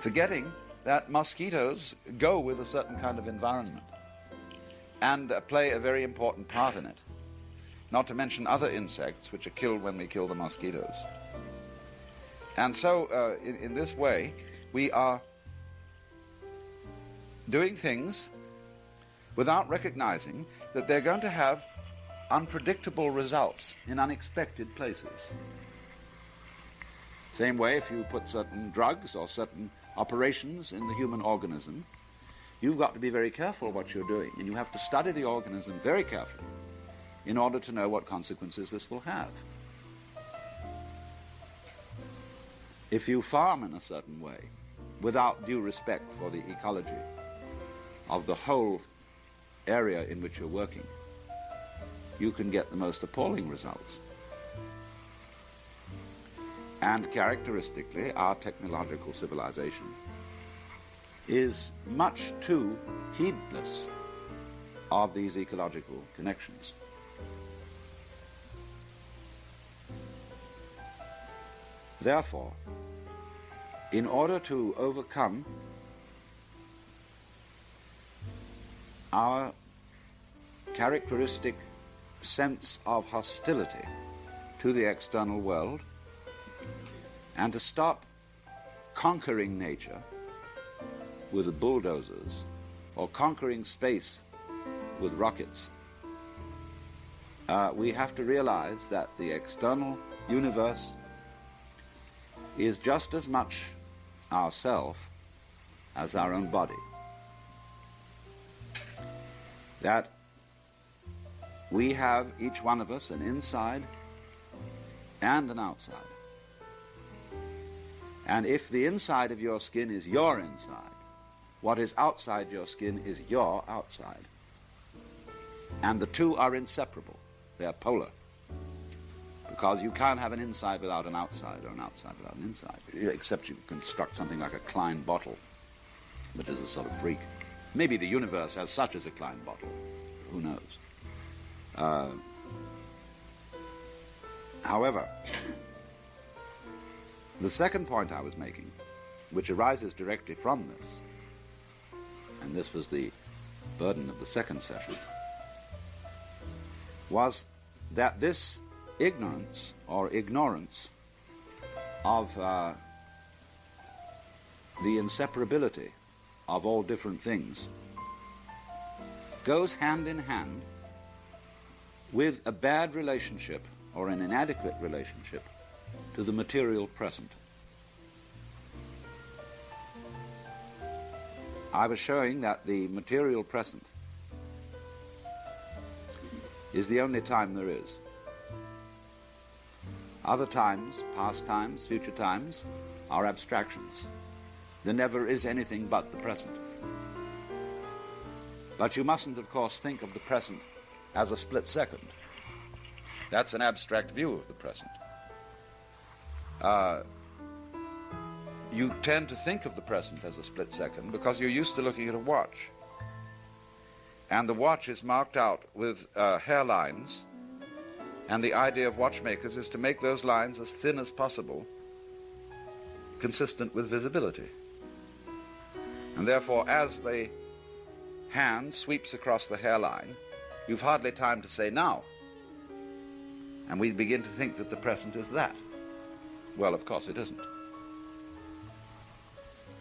forgetting that mosquitoes go with a certain kind of environment and play a very important part in it, not to mention other insects which are killed when we kill the mosquitoes. And so in this way, we are doing things without recognizing that they're going to have unpredictable results in unexpected places. Same way, if you put certain drugs or certain operations in the human organism, you've got to be very careful what you're doing, and you have to study the organism very carefully in order to know what consequences this will have. If you farm in a certain way, without due respect for the ecology of the whole area in which you're working, you can get the most appalling results. And characteristically, our technological civilization is much too heedless of these ecological connections. Therefore, in order to overcome our characteristic sense of hostility to the external world, and to stop conquering nature with bulldozers or conquering space with rockets, we have to realize that the external universe is just as much ourself as our own body. That we have, each one of us, an inside and an outside. And if the inside of your skin is your inside, what is outside your skin is your outside. And the two are inseparable. They are polar. Because you can't have an inside without an outside, or an outside without an inside. Except you construct something like a Klein bottle that is a sort of freak. Maybe the universe as such is a Klein bottle. Who knows? However, the second point I was making, which arises directly from this, and this was the burden of the second session, was that this ignorance or ignorance of the inseparability of all different things goes hand in hand with a bad relationship or an inadequate relationship to the material present. I was showing that the material present is the only time there is. Other times, past times, future times, are abstractions. There never is anything but the present. But you mustn't, of course, think of the present as a split second. That's an abstract view of the present. You tend to think of the present as a split second because you're used to looking at a watch. And the watch is marked out with hairlines, and the idea of watchmakers is to make those lines as thin as possible, consistent with visibility. And therefore, as the hand sweeps across the hairline, you've hardly time to say now. And we begin to think that the present is that. Well, of course it isn't.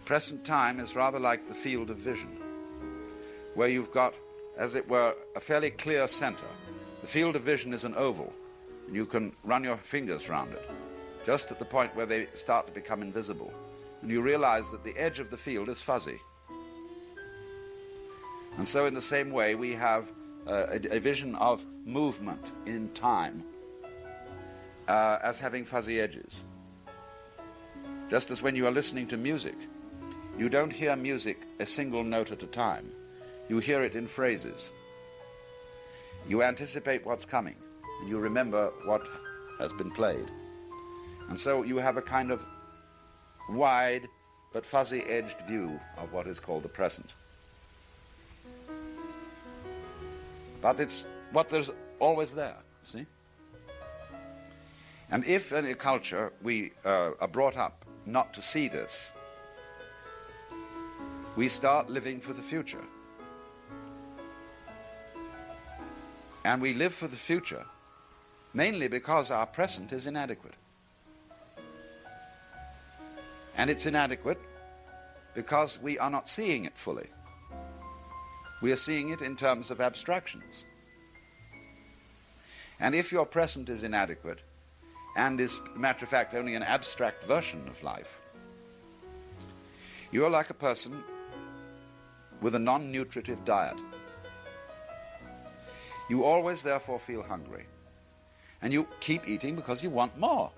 Present time is rather like the field of vision, where you've got, as it were, a fairly clear center. The field of vision is an oval, and you can run your fingers around it, just at the point where they start to become invisible. And you realize that the edge of the field is fuzzy. And so in the same way, we have a vision of movement in time as having fuzzy edges. Just as when you are listening to music, you don't hear music a single note at a time. You hear it in phrases. You anticipate what's coming, and you remember what has been played. And so you have a kind of wide but fuzzy-edged view of what is called the present. But it's what there's always there, see? And if in a culture we are brought up not to see this, we start living for the future. And we live for the future mainly because our present is inadequate. And it's inadequate because we are not seeing it fully. We are seeing it in terms of abstractions. And if your present is inadequate, and is, as a matter of fact, only an abstract version of life, you are like a person with a non-nutritive diet. You always, therefore, feel hungry. And you keep eating because you want more.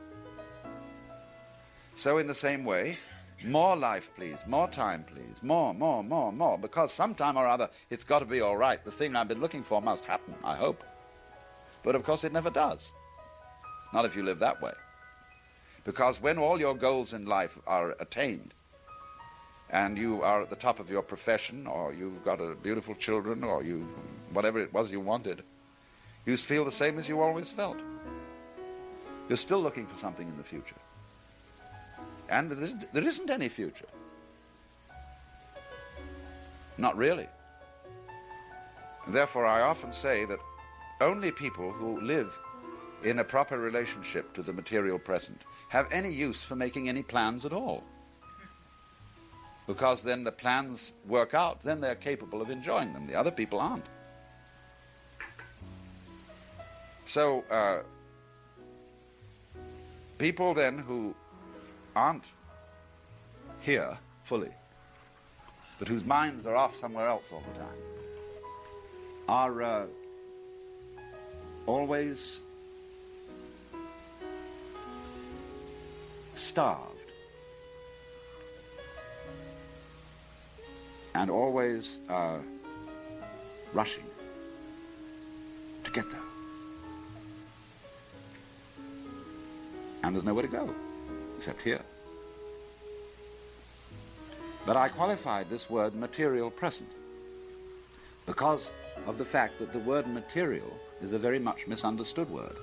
So in the same way, more life, please, more time, please, more, because sometime or other it's got to be all right. The thing I've been looking for must happen, I hope. But of course it never does. Not if you live that way. Because when all your goals in life are attained, and you are at the top of your profession, or you've got beautiful children, or whatever it was you wanted, you feel the same as you always felt. You're still looking for something in the future. And there isn't any future. Not really. And therefore, I often say that only people who live in a proper relationship to the material present have any use for making any plans at all. Because then the plans work out, then they're capable of enjoying them. The other people aren't. So, people then who aren't here fully, but whose minds are off somewhere else all the time, are always starved and always rushing to get there. And there's nowhere to go except here. But I qualified this word material present because of the fact that the word material is a very much misunderstood word.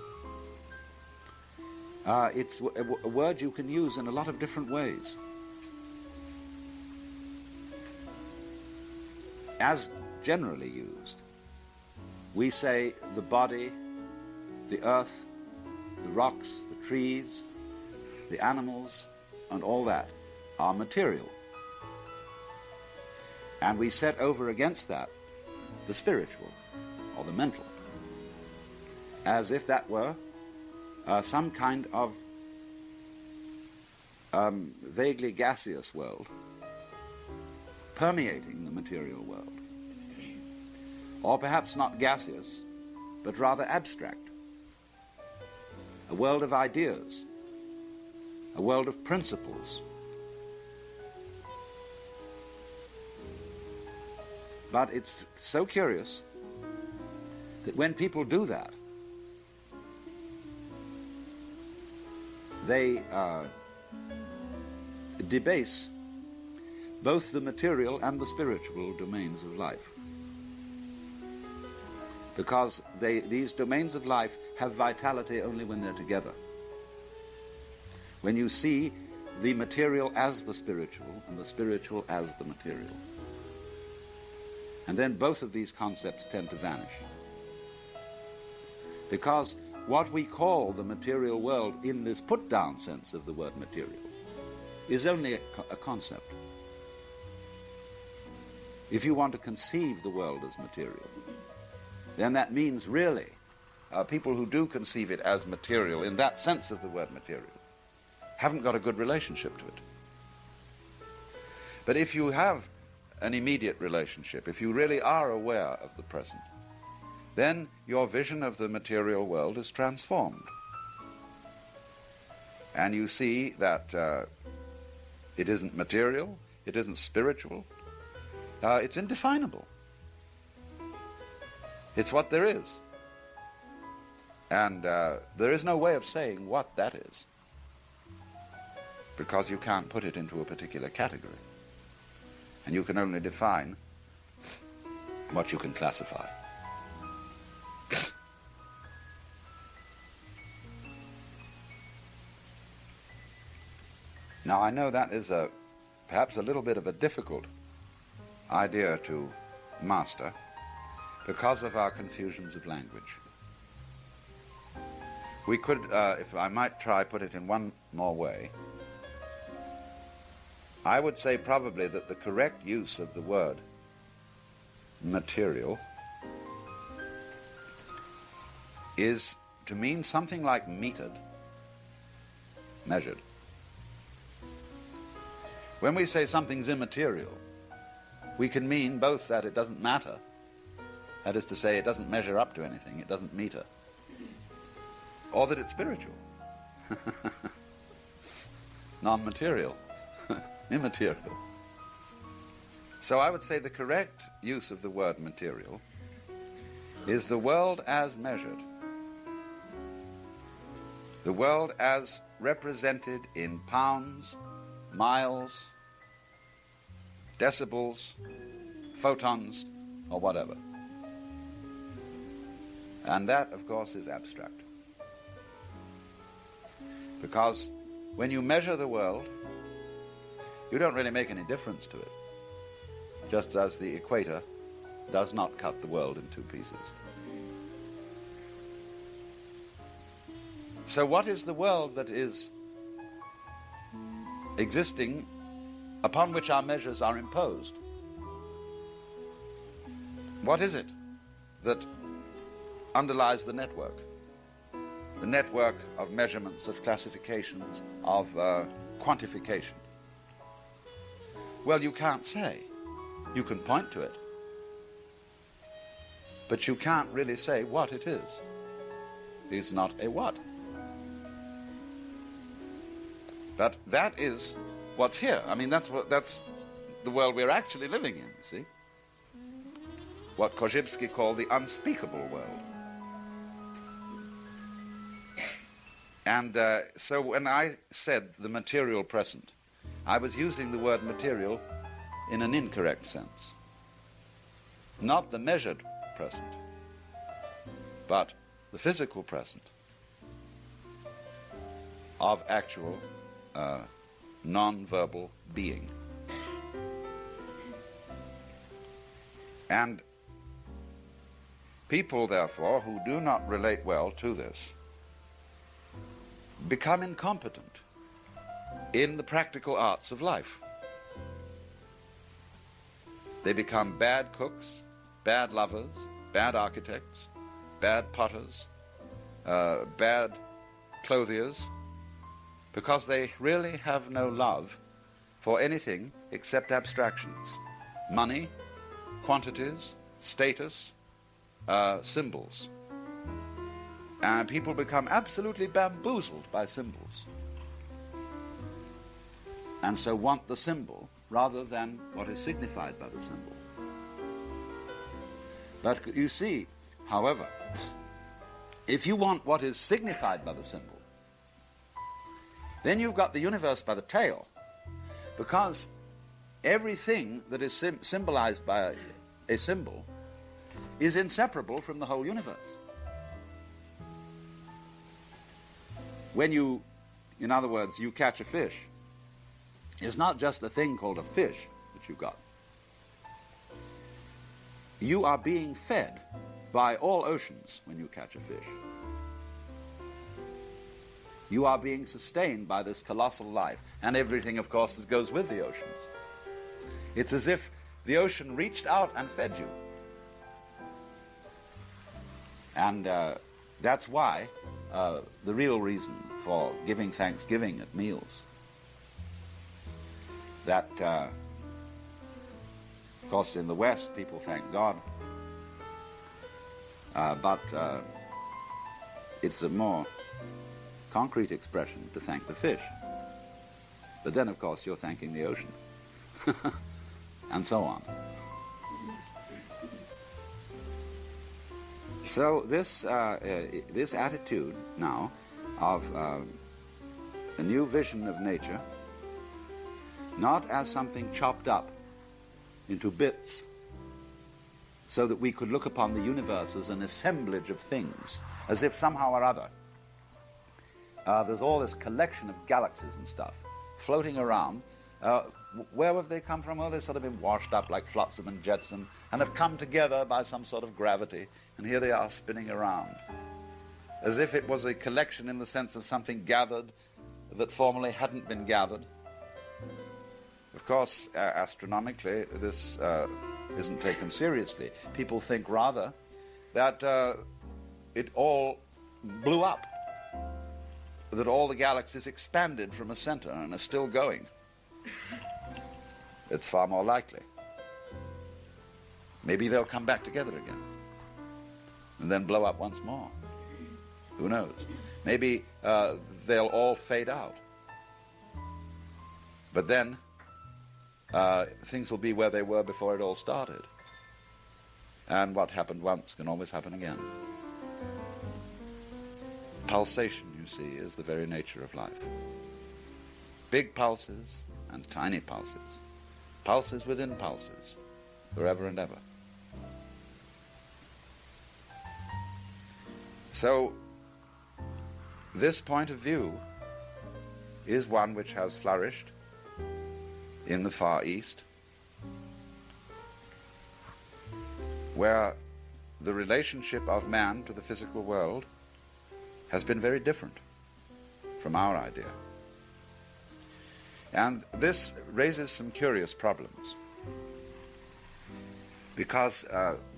It's a word you can use in a lot of different ways. As generally used, we say the body, the earth, the rocks, the trees, the animals, and all that are material. And we set over against that the spiritual, or the mental, as if that were some kind of vaguely gaseous world permeating the material world. Or perhaps not gaseous, but rather abstract. A world of ideas, a world of principles. But it's so curious that when people do that, they debase both the material and the spiritual domains of life. Because these domains of life have vitality only when they're together. When you see the material as the spiritual and the spiritual as the material. And then both of these concepts tend to vanish. Because what we call the material world in this put-down sense of the word material is only a concept. If you want to conceive the world as material, then that means really people who do conceive it as material in that sense of the word material haven't got a good relationship to it. But if you have an immediate relationship, if you really are aware of the present, then your vision of the material world is transformed. And you see that it isn't material, it isn't spiritual, it's indefinable. It's what there is. And there is no way of saying what that is, because you can't put it into a particular category. And you can only define what you can classify. Now, I know that is perhaps a little bit of a difficult idea to master because of our confusions of language. We could, if I might try put it in one more way, I would say probably that the correct use of the word material is to mean something like metered, measured. When we say something's immaterial, we can mean both that it doesn't matter, that is to say, it doesn't measure up to anything, it doesn't meter, or that it's spiritual, non-material, immaterial. So I would say the correct use of the word material is the world as measured, the world as represented in pounds, miles, decibels, photons, or whatever. And that, of course, is abstract. Because when you measure the world, you don't really make any difference to it, just as the equator does not cut the world in two pieces. So what is the world that is existing upon which our measures are imposed? What is it that underlies the network of measurements, of classifications, of quantification? Well, you can't say. You can point to it, but you can't really say what it is. It's not a what. But that is what's here. I mean, that's the world we're actually living in, you see. What Korzybski called the unspeakable world. And so when I said the material present, I was using the word material in an incorrect sense. Not the measured present, but the physical present of actual non-verbal being. And people, therefore, who do not relate well to this become incompetent in the practical arts of life. They become bad cooks, bad lovers, bad architects, bad potters, bad clothiers, because they really have no love for anything except abstractions. Money, quantities, status, symbols. And people become absolutely bamboozled by symbols, and so want the symbol rather than what is signified by the symbol. But you see, however, if you want what is signified by the symbol, then you've got the universe by the tail, because everything that is symbolized by a symbol is inseparable from the whole universe. When you, in other words, you catch a fish, it's not just a thing called a fish that you've got. You are being fed by all oceans when you catch a fish. You are being sustained by this colossal life, and everything, of course, that goes with the oceans. It's as if the ocean reached out and fed you. And that's why the real reason for giving thanksgiving at meals, that, of course, in the West, people thank God, but it's a more concrete expression to thank the fish. But then, of course, you're thanking the ocean, and so on. So this attitude now of a new vision of nature, not as something chopped up into bits so that we could look upon the universe as an assemblage of things, as if somehow or other there's all this collection of galaxies and stuff floating around. Where have they come from? Well, they've sort of been washed up like flotsam and jetsam and have come together by some sort of gravity, and here they are spinning around, as if it was a collection in the sense of something gathered that formerly hadn't been gathered. Of course, astronomically, this isn't taken seriously. People think rather that it all blew up, that all the galaxies expanded from a center and are still going. It's far more likely. Maybe they'll come back together again and then blow up once more. Who knows? Maybe they'll all fade out. But then things will be where they were before it all started. And what happened once can always happen again. Pulsation, you see, is the very nature of life. Big pulses and tiny pulses. Pulses within pulses, forever and ever. So, this point of view is one which has flourished in the Far East, where the relationship of man to the physical world has been very different from our idea. And this raises some curious problems, because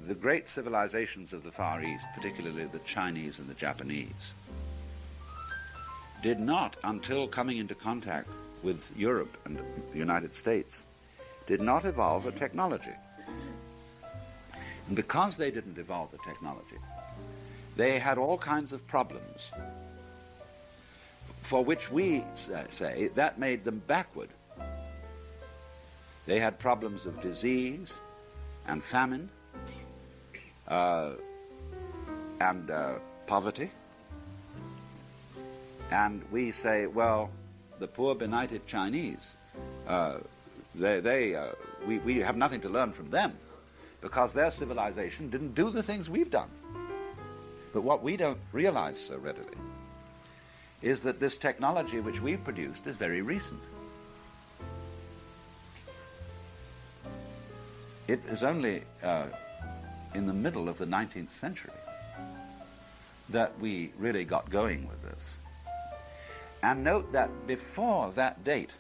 the great civilizations of the Far East, particularly the Chinese and the Japanese, did not, until coming into contact with Europe and the United States, did not evolve a technology. And because they didn't evolve the technology, they had all kinds of problems for which we say that made them backward. They had problems of disease and famine and poverty. And we say, well, the poor benighted Chinese, we have nothing to learn from them because their civilization didn't do the things we've done. But what we don't realize so readily is that this technology which we've produced is very recent. It is only in the middle of the 19th century that we really got going with this. And note that before that date,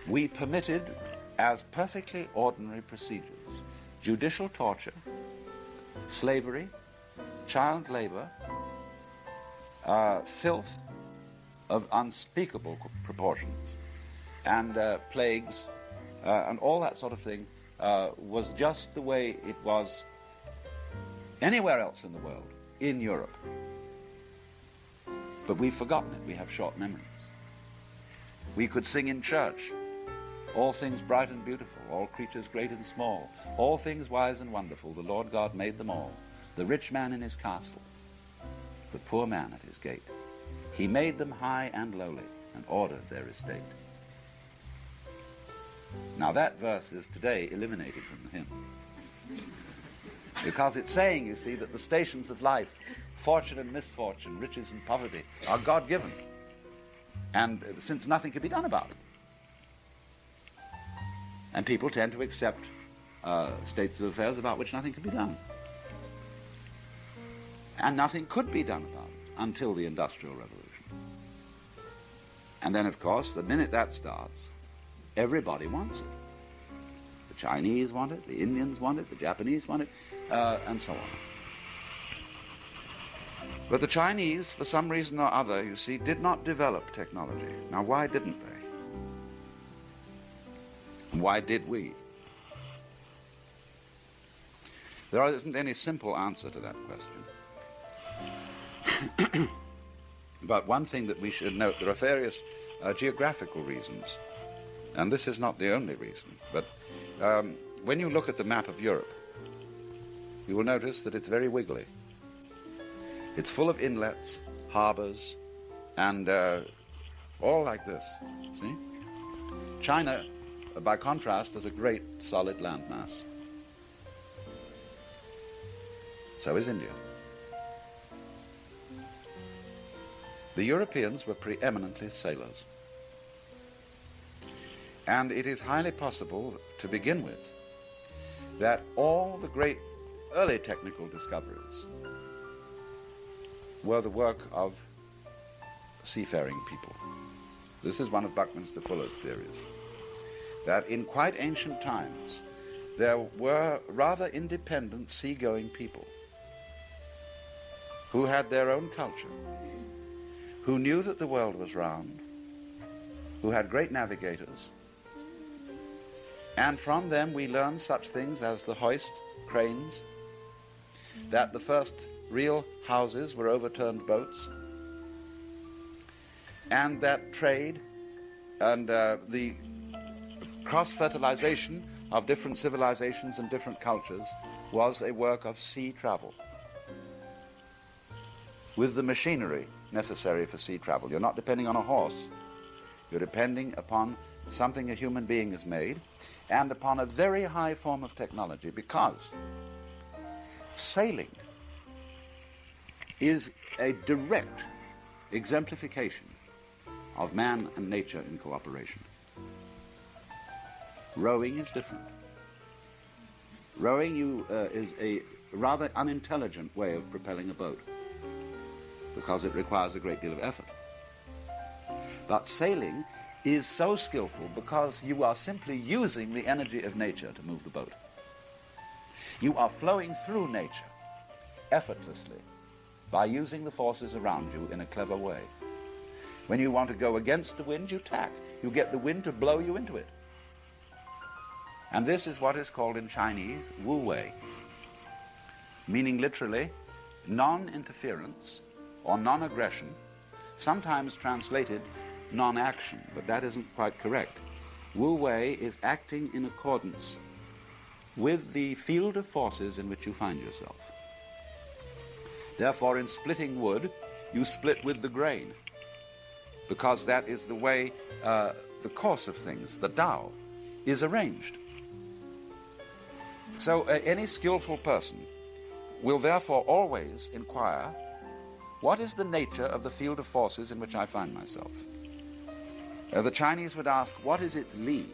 we permitted as perfectly ordinary procedures judicial torture, slavery, child labor, filth, of unspeakable proportions, and plagues, and all that sort of thing was just the way it was anywhere else in the world, in Europe. But we've forgotten it. We have short memories. We could sing in church, all things bright and beautiful, all creatures great and small, all things wise and wonderful, the Lord God made them all. The rich man in his castle, the poor man at his gate. He made them high and lowly, and ordered their estate. Now that verse is today eliminated from the hymn. Because it's saying, you see, that the stations of life, fortune and misfortune, riches and poverty, are God-given. And since nothing can be done about it. And people tend to accept states of affairs about which nothing can be done. And nothing could be done about it until the Industrial Revolution. And then, of course, the minute that starts, everybody wants it. The Chinese want it, the Indians want it, the Japanese want it, and so on. But the Chinese, for some reason or other, you see, did not develop technology. Now, why didn't they? And why did we? There isn't any simple answer to that question. But one thing that we should note, there are various geographical reasons. And this is not the only reason. But when you look at the map of Europe, you will notice that it's very wiggly. It's full of inlets, harbors, and all like this. See? China, by contrast, is a great solid landmass. So is India. The Europeans were preeminently sailors. And it is highly possible, to begin with, that all the great early technical discoveries were the work of seafaring people. This is one of Buckminster Fuller's theories, that in quite ancient times there were rather independent seagoing people who had their own culture, who knew that the world was round, who had great navigators, and from them we learn such things as the hoist, cranes, that the first real houses were overturned boats, and that trade and the cross-fertilization of different civilizations and different cultures was a work of sea travel, with the machinery necessary for sea travel. You're not depending on a horse. You're depending upon something a human being has made, and upon a very high form of technology, because sailing is a direct exemplification of man and nature in cooperation. Rowing is different. Rowing is a rather unintelligent way of propelling a boat, because it requires a great deal of effort. But sailing is so skillful because you are simply using the energy of nature to move the boat. You are flowing through nature effortlessly by using the forces around you in a clever way. When you want to go against the wind, you tack. You get the wind to blow you into it. And this is what is called in Chinese wu wei, meaning literally non-interference or non-aggression, sometimes translated non-action, but that isn't quite correct. Wu wei is acting in accordance with the field of forces in which you find yourself. Therefore, in splitting wood, you split with the grain, because that is the way the course of things, the Tao, is arranged. So any skillful person will therefore always inquire, what is the nature of the field of forces in which I find myself? The Chinese would ask, what is its li?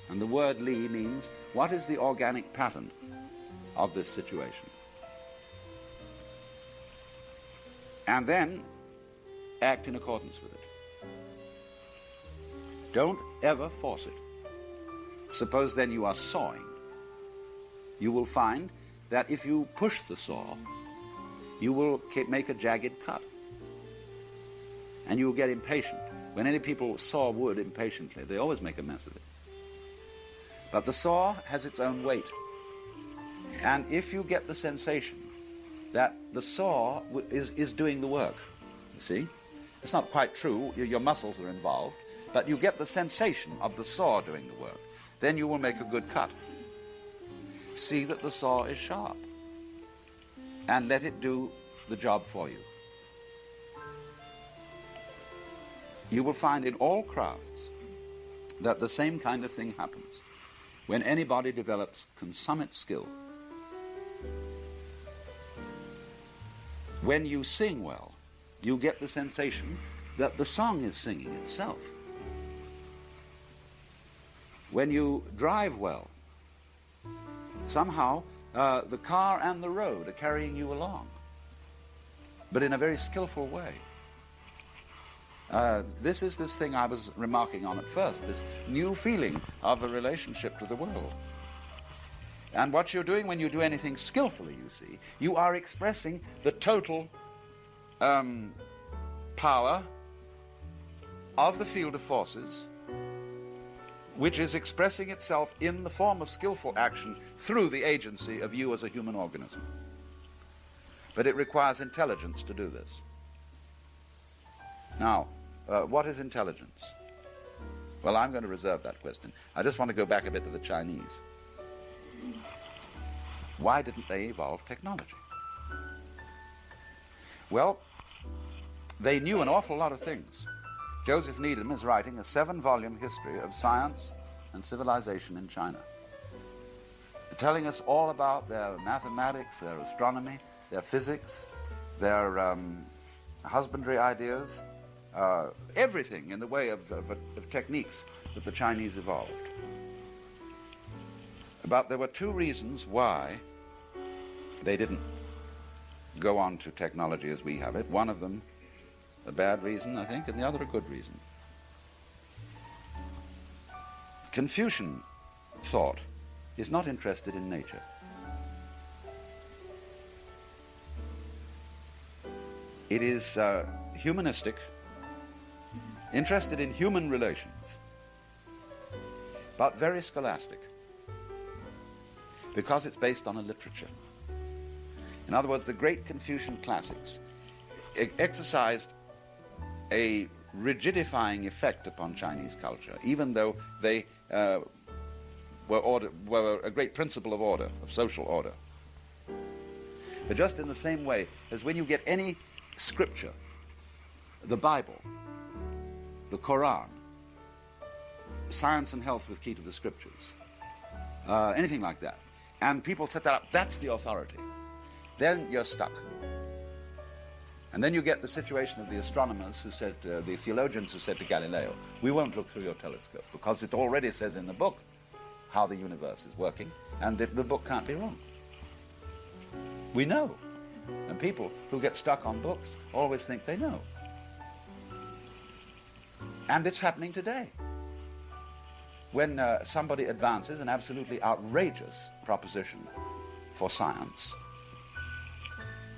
And the word li means, what is the organic pattern of this situation? And then act in accordance with it. Don't ever force it. Suppose then you are sawing. You will find that if you push the saw, you will make a jagged cut. and you will get impatient. When any people saw wood impatiently, they always make a mess of it. But the saw has its own weight. And if you get the sensation that the saw is doing the work, you see, it's not quite true, your muscles are involved, but you get the sensation of the saw doing the work, then you will make a good cut. See that the saw is sharp, and let it do the job for you. You will find in all crafts that the same kind of thing happens when anybody develops consummate skill. When you sing well, you get the sensation that the song is singing itself. When you drive well, somehow the car and the road are carrying you along, but in a very skillful way. This is this thing I was remarking on at first, this new feeling of a relationship to the world. And what you're doing when you do anything skillfully, you see, you are expressing the total power of the field of forces, which is expressing itself in the form of skillful action through the agency of you as a human organism. But it requires intelligence to do this. Now, what is intelligence? Well, I'm going to reserve that question. I just want to go back a bit to the Chinese. Why didn't they evolve technology? Well, they knew an awful lot of things. Joseph Needham is writing a 7-volume history of science and civilization in China, telling us all about their mathematics, their astronomy, their physics, their husbandry ideas, everything in the way of techniques that the Chinese evolved. But there were 2 reasons why they didn't go on to technology as we have it. One of them a bad reason, I think, and the other a good reason. Confucian thought is not interested in nature. It is humanistic, interested in human relations, but very scholastic, because it's based on a literature. In other words, the great Confucian classics exercised a rigidifying effect upon Chinese culture, even though they were a great principle of order, of social order. But just in the same way as when you get any scripture, the Bible, the Quran, Science and Health with Key to the Scriptures, anything like that, and people set that up, that's the authority, then you're stuck. And then you get the situation of the astronomers who said, the theologians who said to Galileo, we won't look through your telescope because it already says in the book how the universe is working, and the book can't be wrong. We know. And people who get stuck on books always think they know. And it's happening today. When somebody advances an absolutely outrageous proposition for science,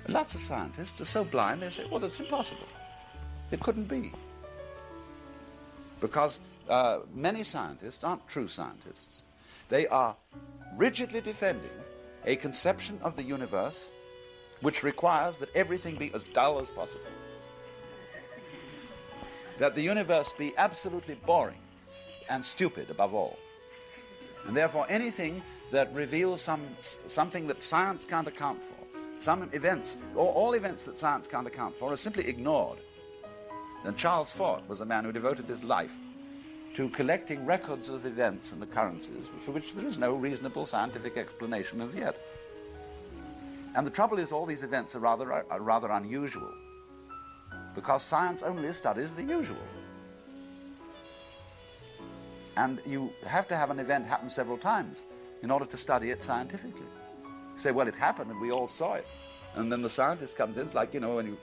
lots of scientists are so blind they say, well, that's impossible. It couldn't be. Because many scientists aren't true scientists. They are rigidly defending a conception of the universe which requires that everything be as dull as possible. That the universe be absolutely boring and stupid above all. And therefore anything that reveals something that science can't account for, some events, or all events that science can't account for, are simply ignored. And Charles Fort was a man who devoted his life to collecting records of events and occurrences for which there is no reasonable scientific explanation as yet. And the trouble is, all these events are rather unusual, because science only studies the usual. And you have to have an event happen several times in order to study it scientifically. You say, well, it happened and we all saw it. And then the scientist comes in, it's like, you know, when you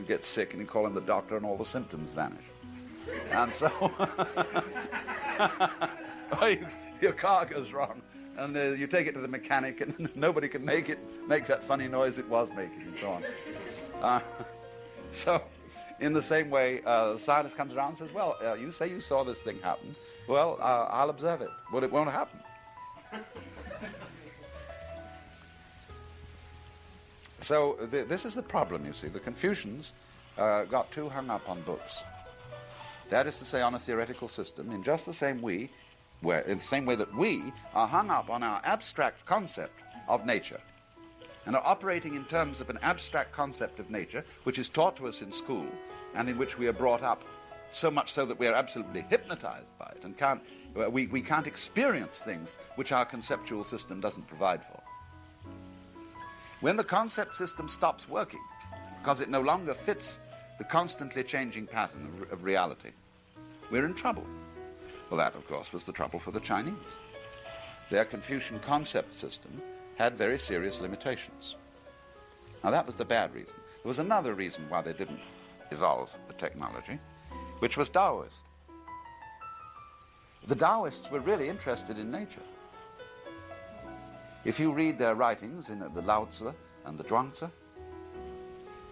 get sick and you call in the doctor and all the symptoms vanish. And so, your car goes wrong, and you take it to the mechanic, and nobody can make that funny noise it was making, and so on. So, In the same way, the scientist comes around and says, well, you say you saw this thing happen. Well, I'll observe it. Well, it won't happen. So this is the problem, you see. The Confucians got too hung up on books. That is to say, on a theoretical system, in just the same way that we are hung up on our abstract concept of nature, and are operating in terms of an abstract concept of nature, which is taught to us in school, and in which we are brought up so much so that we are absolutely hypnotized by it, and we can't experience things which our conceptual system doesn't provide for. When the concept system stops working, because it no longer fits the constantly changing pattern of reality, we're in trouble. Well, that, of course, was the trouble for the Chinese. Their Confucian concept system had very serious limitations. Now, that was the bad reason. There was another reason why they didn't evolve the technology, which was Taoist. The Taoists were really interested in nature. If you read their writings in the Lao Tzu and the Zhuangzi,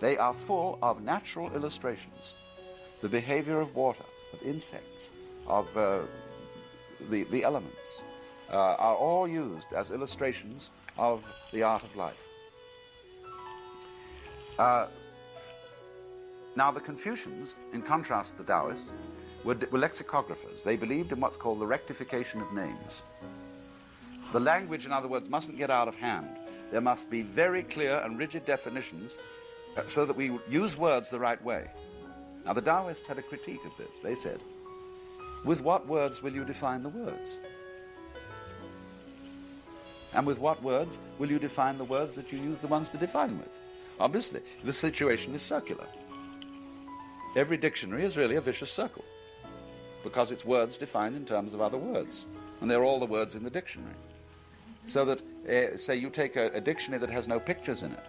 they are full of natural illustrations. The behavior of water, of insects, of the elements, are all used as illustrations of the art of life. Now, the Confucians, in contrast to the Taoists, were lexicographers. They believed in what's called the rectification of names. The language, in other words, mustn't get out of hand. There must be very clear and rigid definitions so that we use words the right way. Now, the Taoists had a critique of this. They said, with what words will you define the words? And with what words will you define the words that you use the ones to define with? Obviously, the situation is circular. Every dictionary is really a vicious circle, because it's words defined in terms of other words, and they're all the words in the dictionary. So that, say you take a dictionary that has no pictures in it,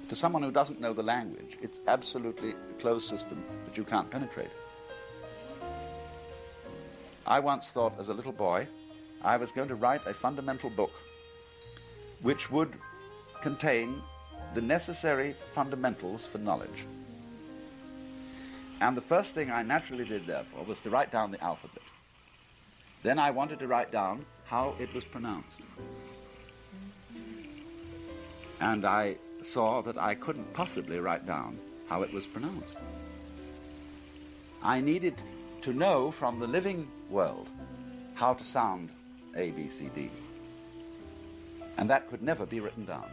to someone who doesn't know the language, it's absolutely a closed system that you can't penetrate. I once thought as a little boy I was going to write a fundamental book which would contain the necessary fundamentals for knowledge. And the first thing I naturally did, therefore, was to write down the alphabet. Then I wanted to write down how it was pronounced. And I saw that I couldn't possibly write down how it was pronounced. I needed to know from the living world how to sound A, B, C, D. And that could never be written down.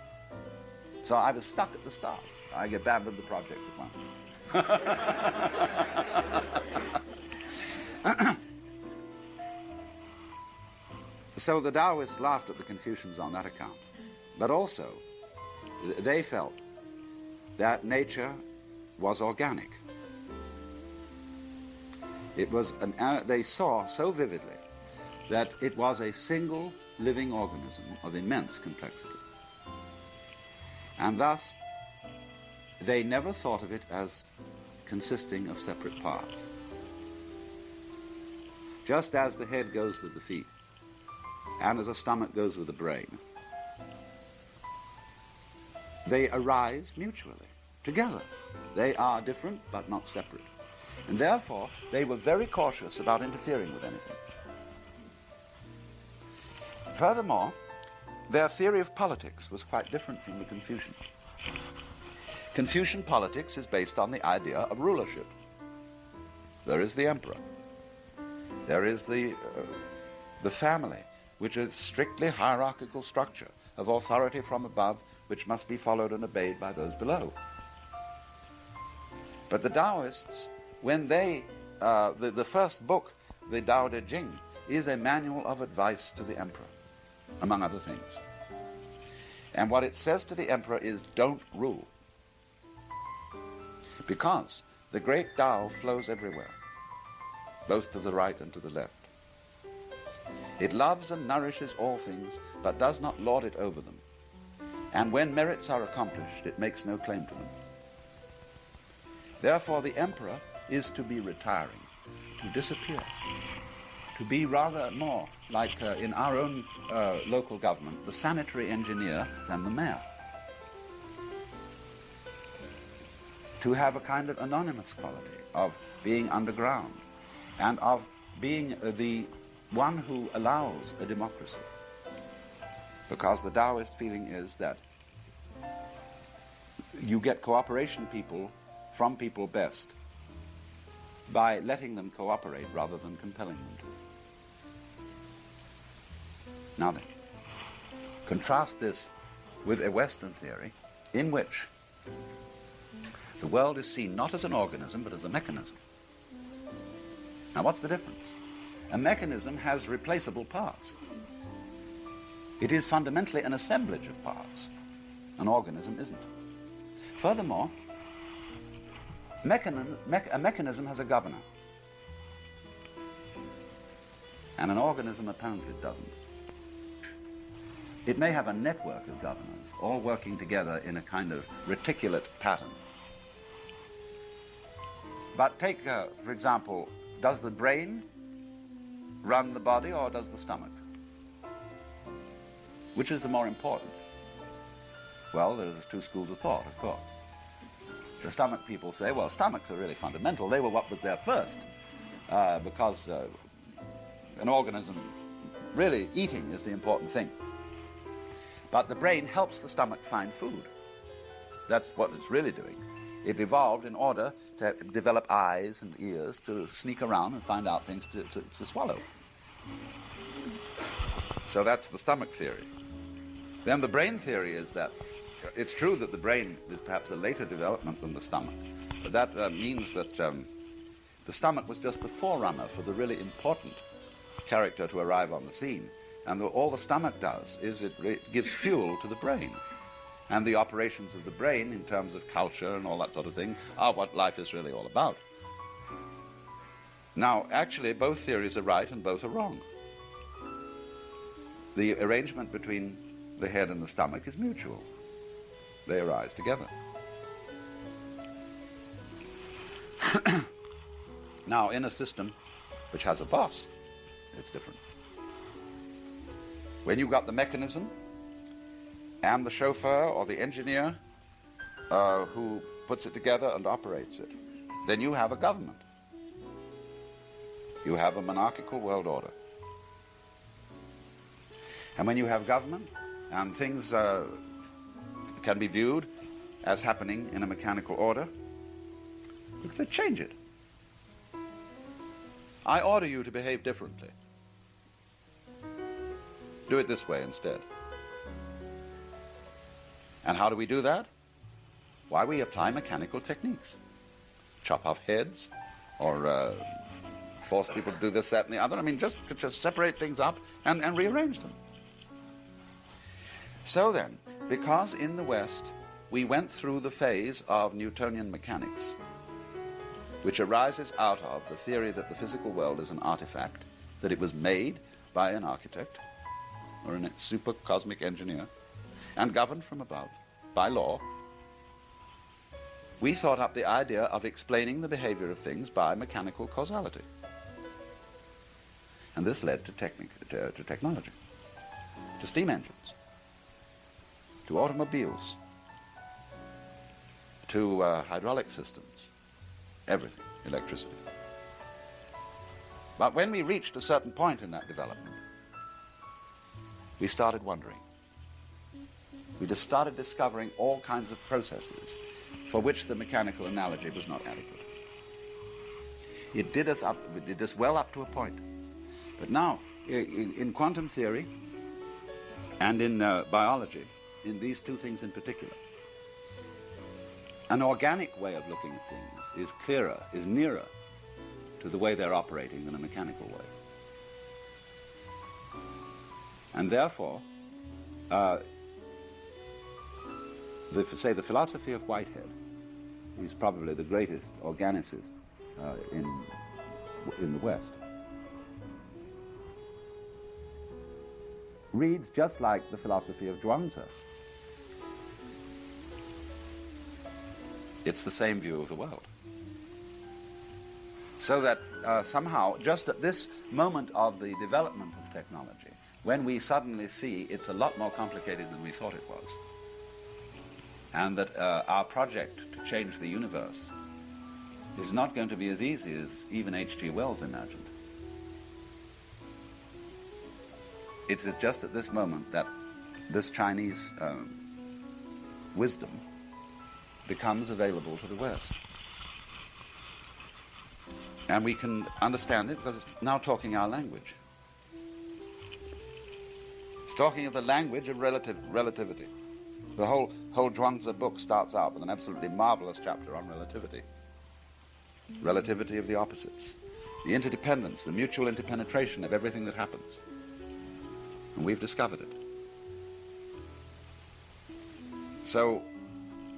So I was stuck at the start. I abandoned the project at once. So the Taoists laughed at the Confucians on that account. But also, they felt that nature was organic. It was they saw so vividly that it was a single living organism of immense complexity. And thus, they never thought of it as consisting of separate parts. Just as the head goes with the feet, and as a stomach goes with the brain, they arise mutually, together. They are different, but not separate. And therefore, they were very cautious about interfering with anything. Furthermore, their theory of politics was quite different from the Confucian. Confucian politics is based on the idea of rulership. There is the emperor. There is the family, which is strictly hierarchical structure of authority from above, which must be followed and obeyed by those below. But the Taoists, when they, the first book, the Tao Te Ching, is a manual of advice to the emperor, among other things. And what it says to the emperor is, don't rule. Because the great Tao flows everywhere, both to the right and to the left. It loves and nourishes all things, but does not lord it over them. And when merits are accomplished, it makes no claim to them. Therefore, the emperor is to be retiring, to disappear, to be rather more like, in our own local government, the sanitary engineer than the mayor. to have a kind of anonymous quality, of being underground, and of being the one who allows a democracy. Because the Taoist feeling is that you get cooperation from people best by letting them cooperate rather than compelling them to. Now then, contrast this with a Western theory in which the world is seen not as an organism but as a mechanism. Now what's the difference? A mechanism has replaceable parts. It is fundamentally an assemblage of parts. An organism isn't. Furthermore, a mechanism has a governor. And an organism apparently doesn't. It may have a network of governors, all working together in a kind of reticulate pattern. But take, for example, does the brain run the body or does the stomach? Which is the more important? Well, there's two schools of thought, of course. The stomach people say, well, stomachs are really fundamental. They were what was there first, because an organism, really eating is the important thing. But the brain helps the stomach find food. That's what it's really doing. It evolved in order to develop eyes and ears to sneak around and find out things to swallow. So that's the stomach theory. Then the brain theory is that it's true that the brain is perhaps a later development than the stomach, but that means that the stomach was just the forerunner for the really important character to arrive on the scene. And all the stomach does is it gives fuel to the brain. And the operations of the brain in terms of culture and all that sort of thing are what life is really all about. Now, actually, both theories are right and both are wrong. The arrangement between the head and the stomach is mutual. They arise together. Now, in a system which has a boss, it's different. When you've got the mechanism and the chauffeur or the engineer who puts it together and operates it, then you have a government. You have a monarchical world order. And when you have government and things can be viewed as happening in a mechanical order, you can change it. I order you to behave differently. Do it this way instead. And how do we do that? Why, we apply mechanical techniques. Chop off heads, or force people to do this, that, and the other. I mean, just separate things up and rearrange them. So then, because in the West we went through the phase of Newtonian mechanics, which arises out of the theory that the physical world is an artifact, that it was made by an architect or a super cosmic engineer and governed from above by law, we thought up the idea of explaining the behavior of things by mechanical causality. And this led to technology, to steam engines, to automobiles, to hydraulic systems, everything, electricity. But when we reached a certain point in that development, we started wondering. We just started discovering all kinds of processes for which the mechanical analogy was not adequate. It did us well up to a point. But now, in quantum theory and in biology, in these two things in particular, an organic way of looking at things is clearer, is nearer to the way they're operating than a mechanical way. And therefore, say the philosophy of Whitehead, who's probably the greatest organicist in the West, reads just like the philosophy of Zhuangzi. It's the same view of the world. So that somehow, just at this moment of the development of technology, when we suddenly see it's a lot more complicated than we thought it was, and that our project to change the universe is not going to be as easy as even H.G. Wells imagined. It is just at this moment that this Chinese wisdom becomes available to the West. And we can understand it because it's now talking our language. It's talking of the language of relativity. The whole Zhuangzi book starts out with an absolutely marvelous chapter on relativity. Relativity of the opposites. The interdependence, the mutual interpenetration of everything that happens. And we've discovered it. So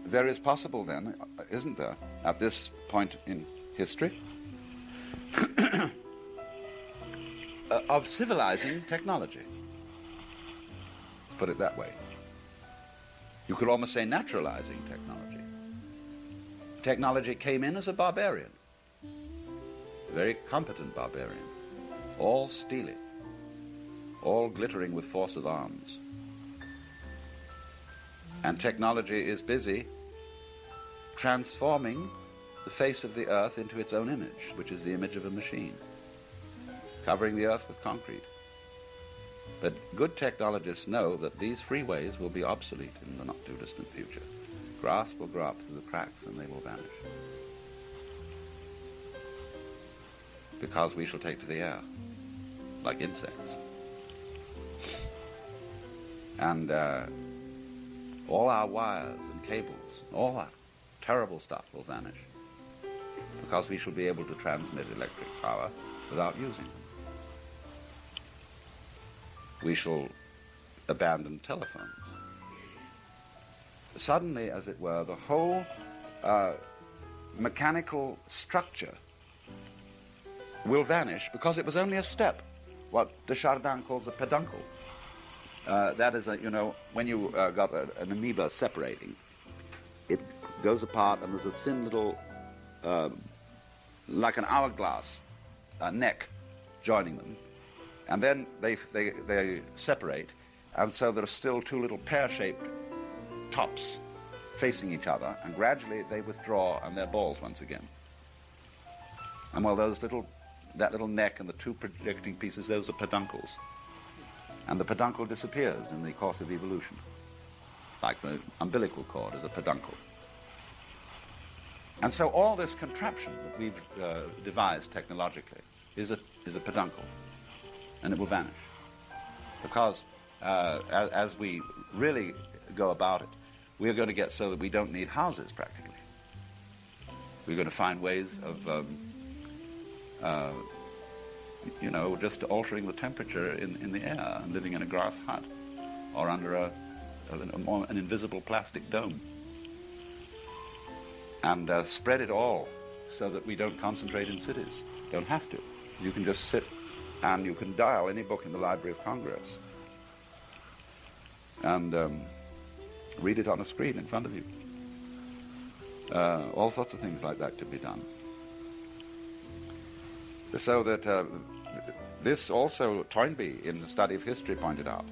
there is possible then, isn't there, at this point in history, of civilizing technology. Let's put it that way. You could almost say naturalizing technology. Technology came in as a barbarian, a very competent barbarian, all steely, all glittering with force of arms. And technology is busy transforming the face of the earth into its own image, which is the image of a machine, covering the earth with concrete. But good technologists know that these freeways will be obsolete in the not-too-distant future. Grass will grow up through the cracks and they will vanish. Because we shall take to the air, like insects. And all our wires and cables, all that terrible stuff will vanish. Because we shall be able to transmit electric power without using them. We shall abandon telephones. Suddenly, as it were, the whole mechanical structure will vanish because it was only a step, what Desjardins calls a peduncle. That is, when you got an amoeba separating, it goes apart and there's a thin little, like an hourglass neck joining them. And then they separate, and so there are still two little pear-shaped tops facing each other, and gradually they withdraw and they're balls once again. And well, that little neck and the two projecting pieces, those are peduncles. And the peduncle disappears in the course of evolution, like the umbilical cord is a peduncle. And so all this contraption that we've devised technologically is a peduncle. And it will vanish. Because as we really go about it, we're going to get so that we don't need houses practically. We're going to find ways of, just altering the temperature in the air and living in a grass hut or under an invisible plastic dome. And spread it all so that we don't concentrate in cities. Don't have to. You can just sit and you can dial any book in the Library of Congress and read it on a screen in front of you. All sorts of things like that could be done. So that this also, Toynbee, in the study of history, pointed out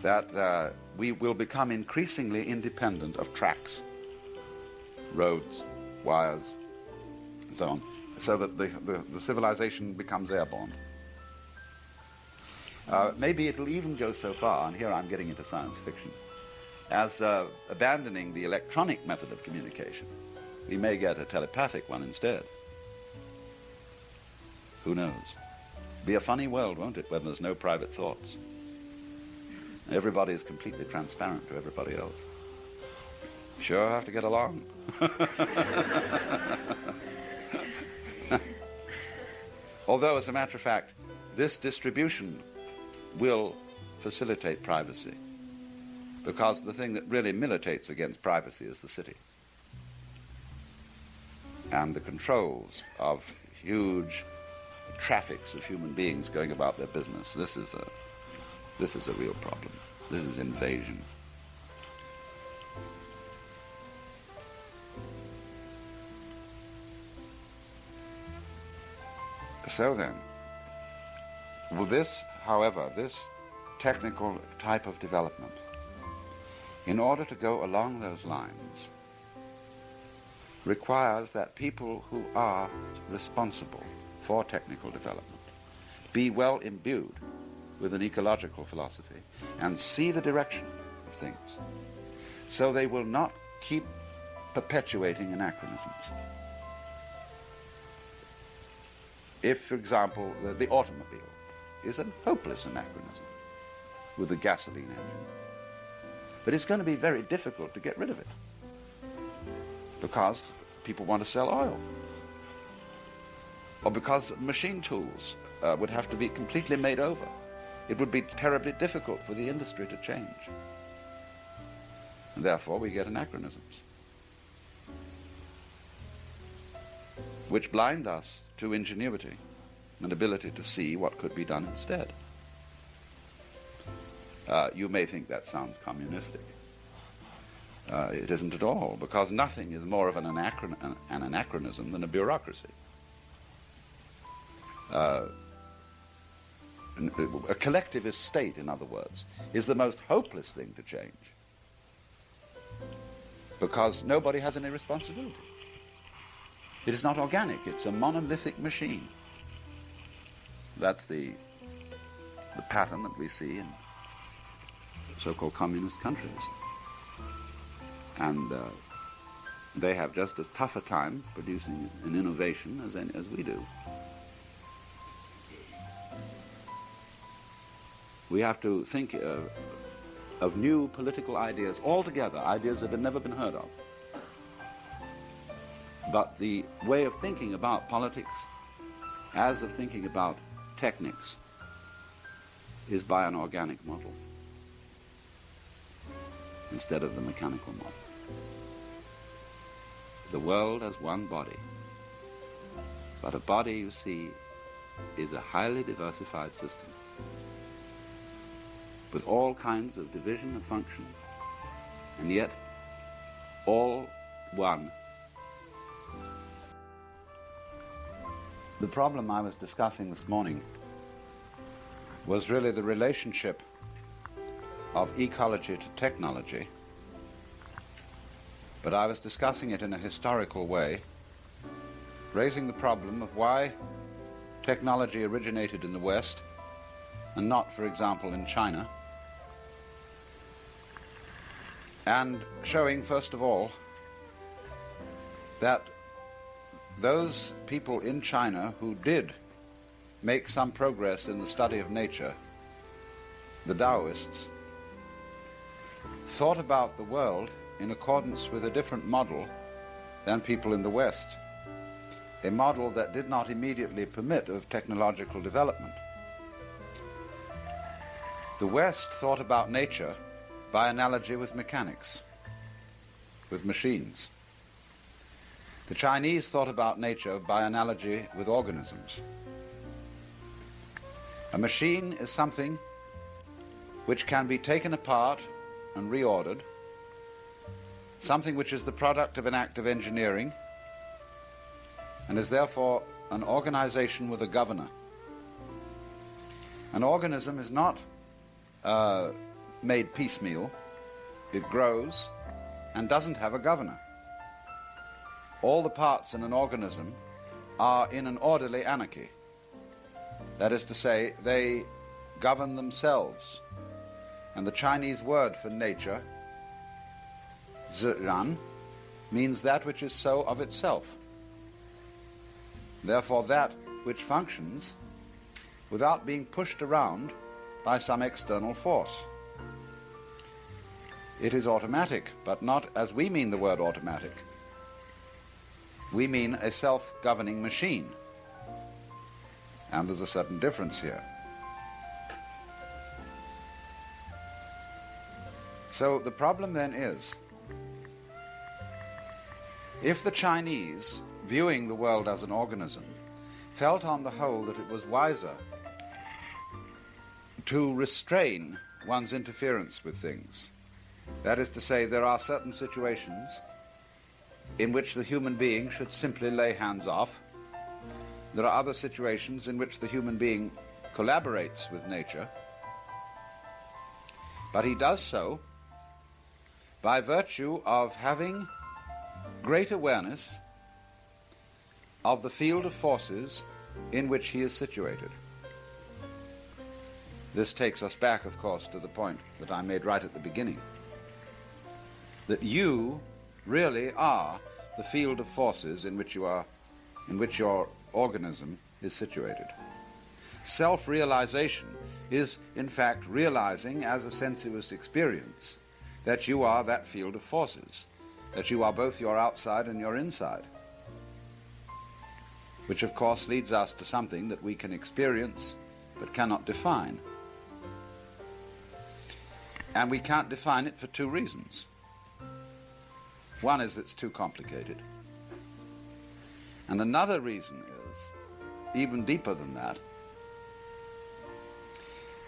that we will become increasingly independent of tracks, roads, wires, and so on, so that the civilization becomes airborne. Maybe it'll even go so far, and here I'm getting into science fiction, as abandoning the electronic method of communication. We may get a telepathic one instead. Who knows? Be a funny world, won't it, when there's no private thoughts? Everybody is completely transparent to everybody else. Sure have to get along. Although, as a matter of fact, this distribution will facilitate privacy, because the thing that really militates against privacy is the city. And the controls of huge traffics of human beings going about their business. This is a real problem. This is invasion. So then, this, however, this technical type of development in order to go along those lines, requires that people who are responsible for technical development be well imbued with an ecological philosophy and see the direction of things, so they will not keep perpetuating anachronisms. If, for example, the automobile is a hopeless anachronism with a gasoline engine, but it's going to be very difficult to get rid of it because people want to sell oil, or because machine tools would have to be completely made over. It would be terribly difficult for the industry to change. And therefore we get anachronisms, which blind us to ingenuity and ability to see what could be done instead. You may think that sounds communistic. It isn't at all, because nothing is more of an anachronism than a bureaucracy. A collectivist state, in other words, is the most hopeless thing to change, because nobody has any responsibility. It is not organic, it's a monolithic machine. That's the pattern that we see in so-called communist countries. And they have just as tough a time producing an innovation as we do. We have to think of new political ideas altogether, ideas that have never been heard of. But the way of thinking about politics, as of thinking about techniques, is by an organic model instead of the mechanical model. The world as one body. But a body, you see, is a highly diversified system with all kinds of division and function, and yet all one. The problem I was discussing this morning was really the relationship of ecology to technology, but I was discussing it in a historical way, raising the problem of why technology originated in the West and not, for example, in China, and showing, first of all, that those people in China who did make some progress in the study of nature, the Taoists, thought about the world in accordance with a different model than people in the West, a model that did not immediately permit of technological development. The West thought about nature by analogy with mechanics, with machines. The Chinese thought about nature by analogy with organisms. A machine is something which can be taken apart and reordered, something which is the product of an act of engineering and is therefore an organization with a governor. An organism is not made piecemeal. It grows and doesn't have a governor. All the parts in an organism are in an orderly anarchy. That is to say, they govern themselves. And the Chinese word for nature, ziran, means that which is so of itself. Therefore, that which functions without being pushed around by some external force. It is automatic, but not as we mean the word automatic. We mean a self-governing machine. And there's a certain difference here. So the problem then is, if the Chinese, viewing the world as an organism, felt on the whole that it was wiser to restrain one's interference with things, that is to say, there are certain situations in which the human being should simply lay hands off. There are other situations in which the human being collaborates with nature, but he does so by virtue of having great awareness of the field of forces in which he is situated. This takes us back, of course, to the point that I made right at the beginning, that you really are the field of forces in which your organism is situated. Self-realization is, in fact, realizing as a sensuous experience that you are that field of forces, that you are both your outside and your inside, which of course leads us to something that we can experience but cannot define. And we can't define it for two reasons. One is it's too complicated. And another reason is, even deeper than that,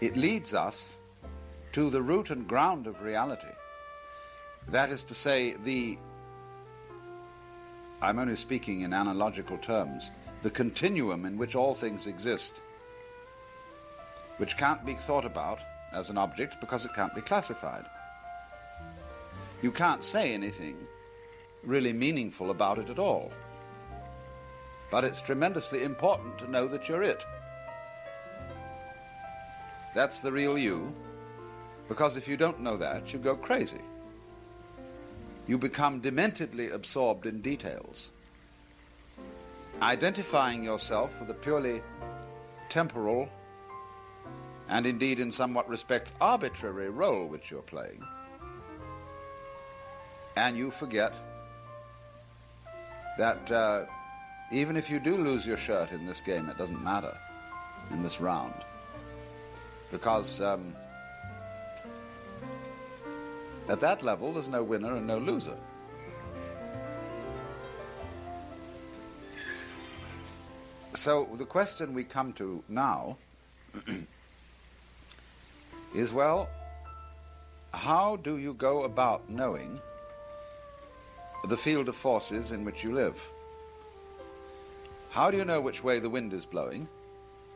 it leads us to the root and ground of reality. That is to say, I'm only speaking in analogical terms, the continuum in which all things exist, which can't be thought about as an object because it can't be classified. You can't say anything really meaningful about it at all. But it's tremendously important to know that you're it. That's the real you, because if you don't know that, you go crazy. You become dementedly absorbed in details, identifying yourself with a purely temporal and indeed in somewhat respects arbitrary role which you're playing, and you forget that even if you do lose your shirt in this game, it doesn't matter in this round, because at that level there's no winner and no loser. So the question we come to now is, well, how do you go about knowing the field of forces in which you live? How do you know which way the wind is blowing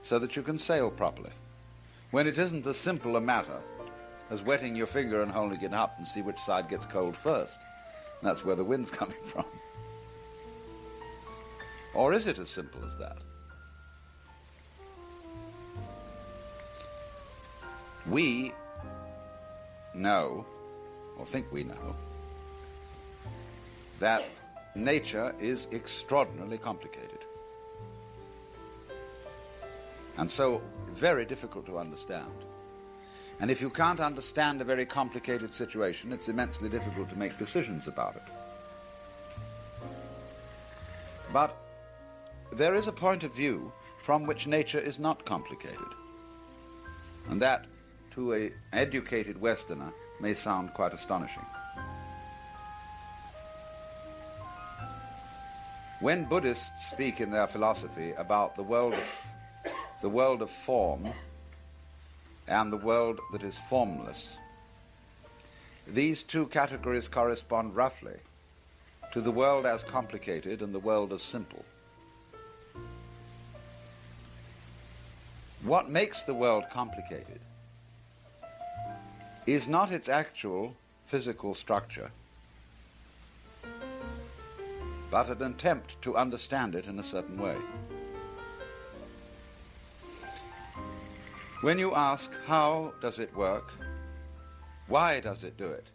so that you can sail properly, when it isn't as simple a matter as wetting your finger and holding it up and see which side gets cold first? And that's where the wind's coming from. Or is it as simple as that? We know, or think we know, that nature is extraordinarily complicated, and so very difficult to understand. And if you can't understand a very complicated situation, it's immensely difficult to make decisions about it. But there is a point of view from which nature is not complicated, and that, to an educated Westerner, may sound quite astonishing. When Buddhists speak in their philosophy about the world of form and the world that is formless, these two categories correspond roughly to the world as complicated and the world as simple. What makes the world complicated is not its actual physical structure, but an attempt to understand it in a certain way. When you ask, how does it work? Why does it do it?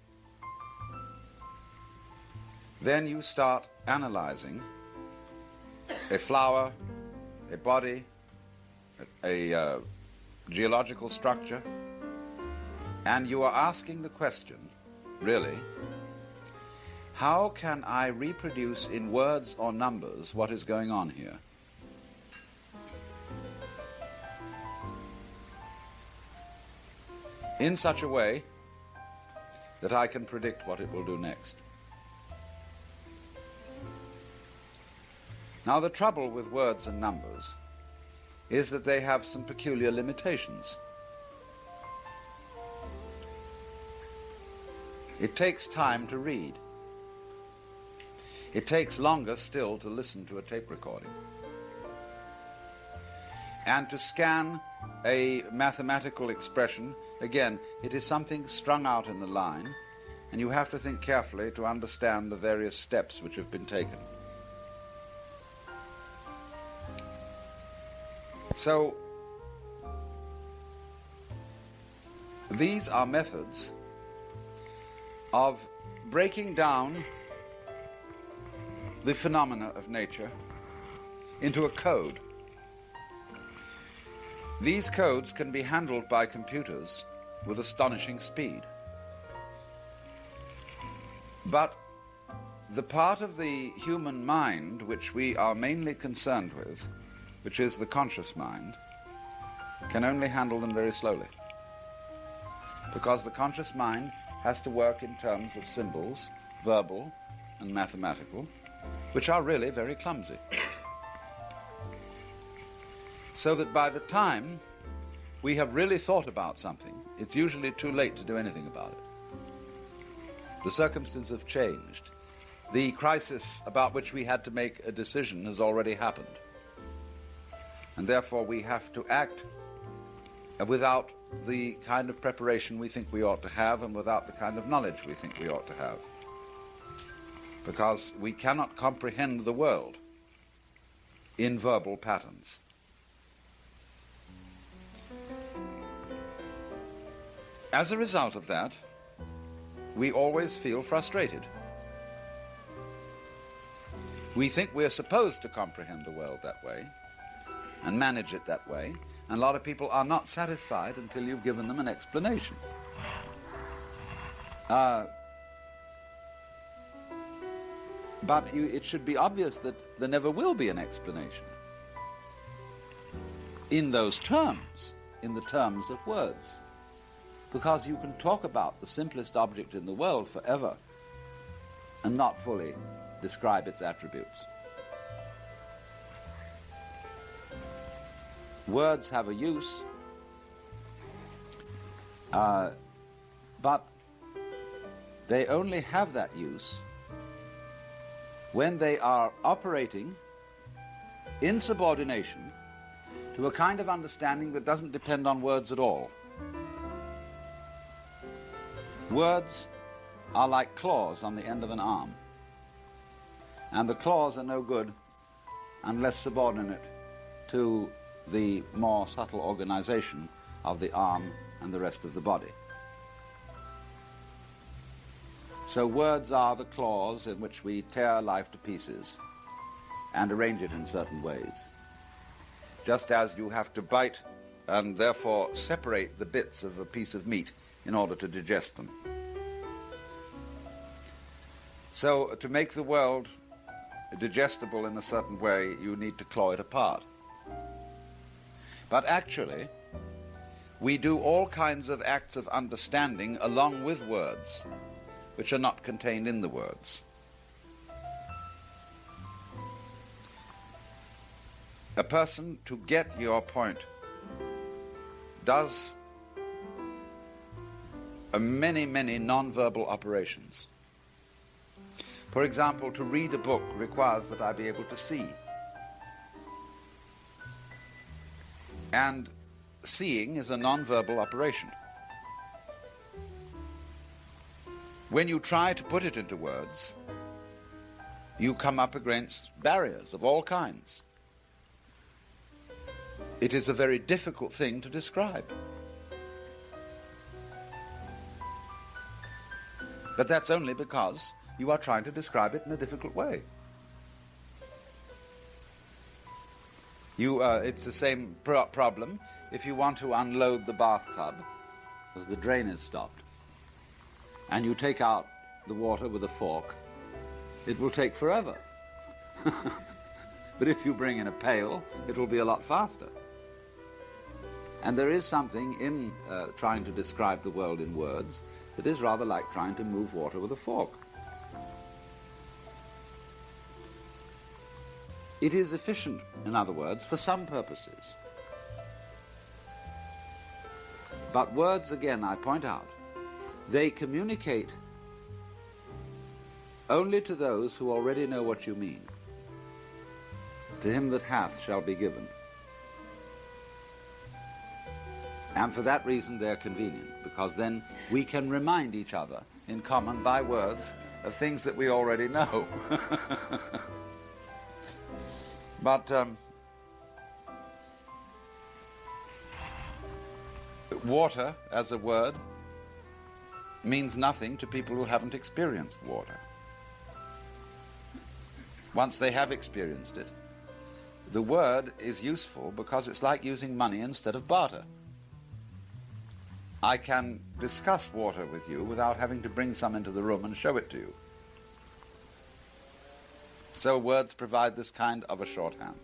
Then you start analyzing a flower, a body, a geological structure, and you are asking the question, really, how can I reproduce in words or numbers what is going on here? In such a way that I can predict what it will do next. Now, the trouble with words and numbers is that they have some peculiar limitations. It takes time to read. It takes longer still to listen to a tape recording. And to scan a mathematical expression, again, it is something strung out in a line, and you have to think carefully to understand the various steps which have been taken. So, these are methods of breaking down the phenomena of nature into a code. These codes can be handled by computers with astonishing speed. But the part of the human mind which we are mainly concerned with, which is the conscious mind, can only handle them very slowly. Because the conscious mind has to work in terms of symbols, verbal and mathematical, which are really very clumsy. So that by the time we have really thought about something, it's usually too late to do anything about it. The circumstances have changed. The crisis about which we had to make a decision has already happened. And therefore we have to act without the kind of preparation we think we ought to have and without the kind of knowledge we think we ought to have. Because we cannot comprehend the world in verbal patterns. As a result of that, we always feel frustrated. We think we're supposed to comprehend the world that way and manage it that way, and a lot of people are not satisfied until you've given them an explanation. But it should be obvious that there never will be an explanation in those terms, in the terms of words. Because you can talk about the simplest object in the world forever and not fully describe its attributes. Words have a use, but they only have that use when they are operating in subordination to a kind of understanding that doesn't depend on words at all. Words are like claws on the end of an arm, and the claws are no good unless subordinate to the more subtle organization of the arm and the rest of the body. So words are the claws in which we tear life to pieces and arrange it in certain ways. Just as you have to bite and therefore separate the bits of a piece of meat in order to digest them. So to make the world digestible in a certain way, you need to claw it apart. But actually, we do all kinds of acts of understanding along with words, which are not contained in the words. A person, to get your point, does many, many non-verbal operations. For example, to read a book requires that I be able to see. And seeing is a non-verbal operation. When you try to put it into words, you come up against barriers of all kinds. It is a very difficult thing to describe. But that's only because you are trying to describe it in a difficult way. It's the same problem if you want to unload the bathtub because the drain is stopped and you take out the water with a fork. It will take forever. But if you bring in a pail, it will be a lot faster. And there is something in trying to describe the world in words that is rather like trying to move water with a fork. It is efficient, in other words, for some purposes. But words, again, I point out, they communicate only to those who already know what you mean. To him that hath shall be given. And for that reason they're convenient, because then we can remind each other in common by words of things that we already know. But water as a word means nothing to people who haven't experienced water. Once they have experienced it, the word is useful because it's like using money instead of barter. I can discuss water with you without having to bring some into the room and show it to you. So words provide this kind of a shorthand.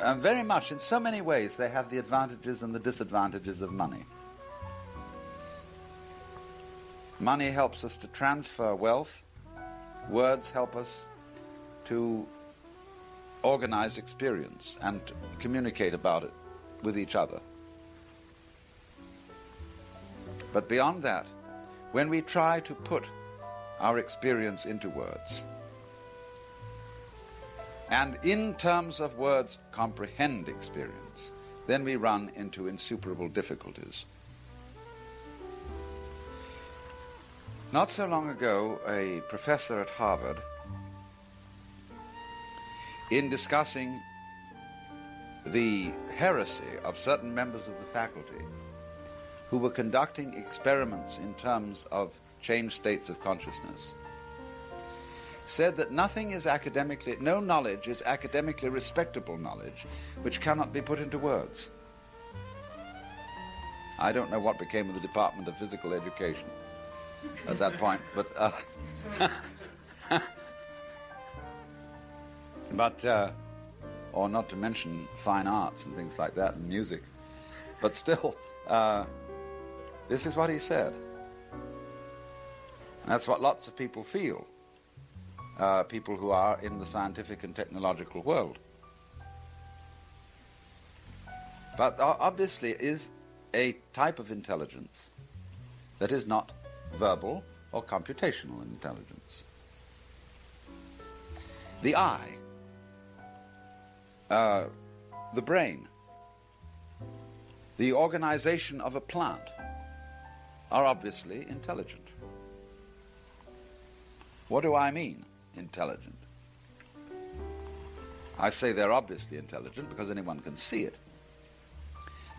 And very much, in so many ways, they have the advantages and the disadvantages of money. Money helps us to transfer wealth. Words help us to organize experience and communicate about it with each other. But beyond that, when we try to put our experience into words, and in terms of words comprehend experience, then we run into insuperable difficulties. Not so long ago, a professor at Harvard, in discussing the heresy of certain members of the faculty who were conducting experiments in terms of changed states of consciousness, said that no knowledge is academically respectable knowledge which cannot be put into words. I don't know what became of the Department of Physical Education at that point, or not to mention fine arts and things like that, and music. But still, this is what he said. And that's what lots of people feel, people who are in the scientific and technological world. But obviously is a type of intelligence that is not verbal or computational intelligence. The eye, the brain, the organization of a plant are obviously intelligent. What do I mean, intelligent? I say they're obviously intelligent because anyone can see it.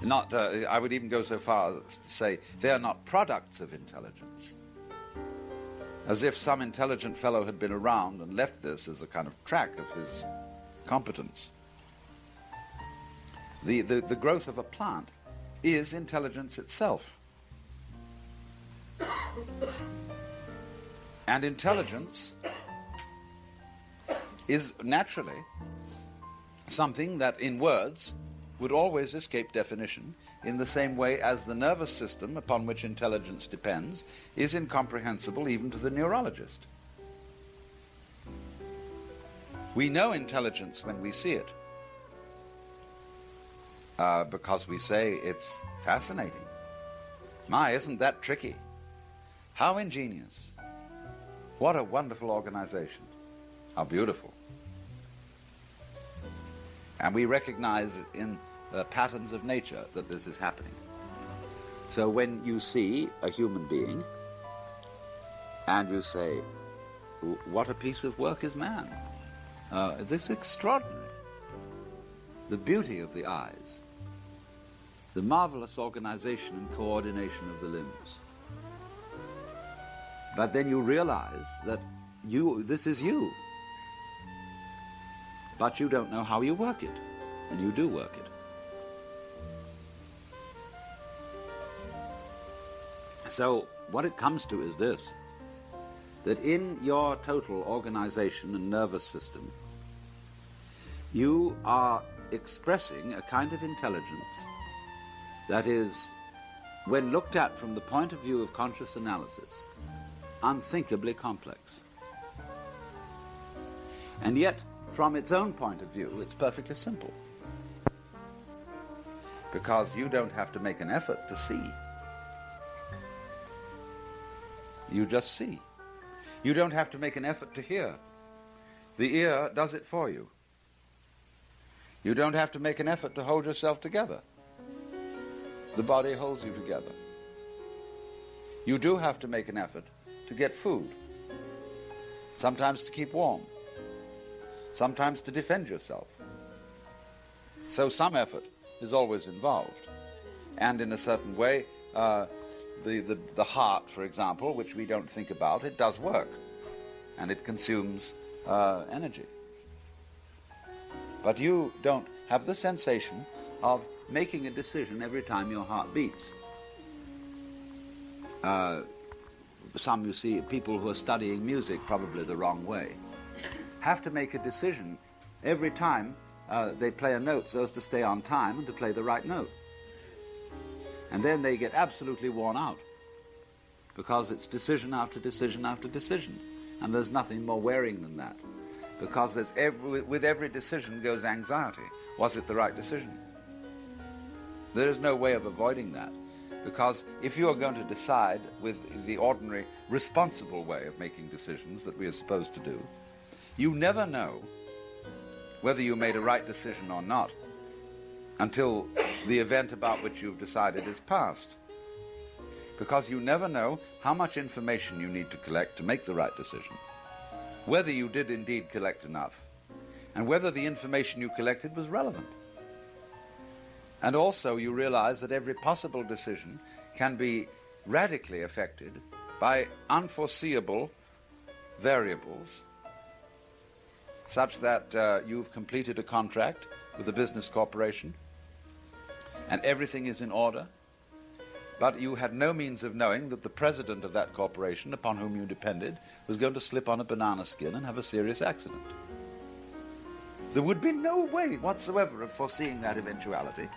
I would even go so far as to say they are not products of intelligence, as if some intelligent fellow had been around and left this as a kind of track of his competence. The growth of a plant is intelligence itself. And intelligence is naturally something that in words would always escape definition, in the same way as the nervous system upon which intelligence depends is incomprehensible even to the neurologist. We know intelligence when we see it, because we say it's fascinating. My, isn't that tricky? How ingenious. What a wonderful organization. How beautiful. And we recognize in patterns of nature that this is happening. So when you see a human being and you say, what a piece of work is man. This is extraordinary. The beauty of the eyes, the marvelous organization and coordination of the limbs. But then you realize that this is you. But you don't know how you work it, and you do work it. So what it comes to is this, that in your total organization and nervous system, you are expressing a kind of intelligence that is, when looked at from the point of view of conscious analysis, unthinkably complex. And yet, from its own point of view, it's perfectly simple. Because you don't have to make an effort to see. You just see. You don't have to make an effort to hear. The ear does it for you. You don't have to make an effort to hold yourself together. The body holds you together. You do have to make an effort to get food, sometimes to keep warm, sometimes to defend yourself. So some effort is always involved. And in a certain way, the heart, for example, which we don't think about, it does work, and it consumes energy. But you don't have the sensation of making a decision every time your heart beats. Some, you see, people who are studying music probably the wrong way, have to make a decision every time they play a note so as to stay on time and to play the right note. And then they get absolutely worn out, because it's decision after decision after decision. And there's nothing more wearing than that, because with every decision goes anxiety. Was it the right decision? There is no way of avoiding that, because if you are going to decide with the ordinary responsible way of making decisions that we are supposed to do, you never know whether you made a right decision or not until the event about which you've decided is past. Because you never know how much information you need to collect to make the right decision, whether you did indeed collect enough, and whether the information you collected was relevant. And also you realize that every possible decision can be radically affected by unforeseeable variables, such that you've completed a contract with a business corporation and everything is in order, but you had no means of knowing that the president of that corporation, upon whom you depended, was going to slip on a banana skin and have a serious accident. There would be no way whatsoever of foreseeing that eventuality.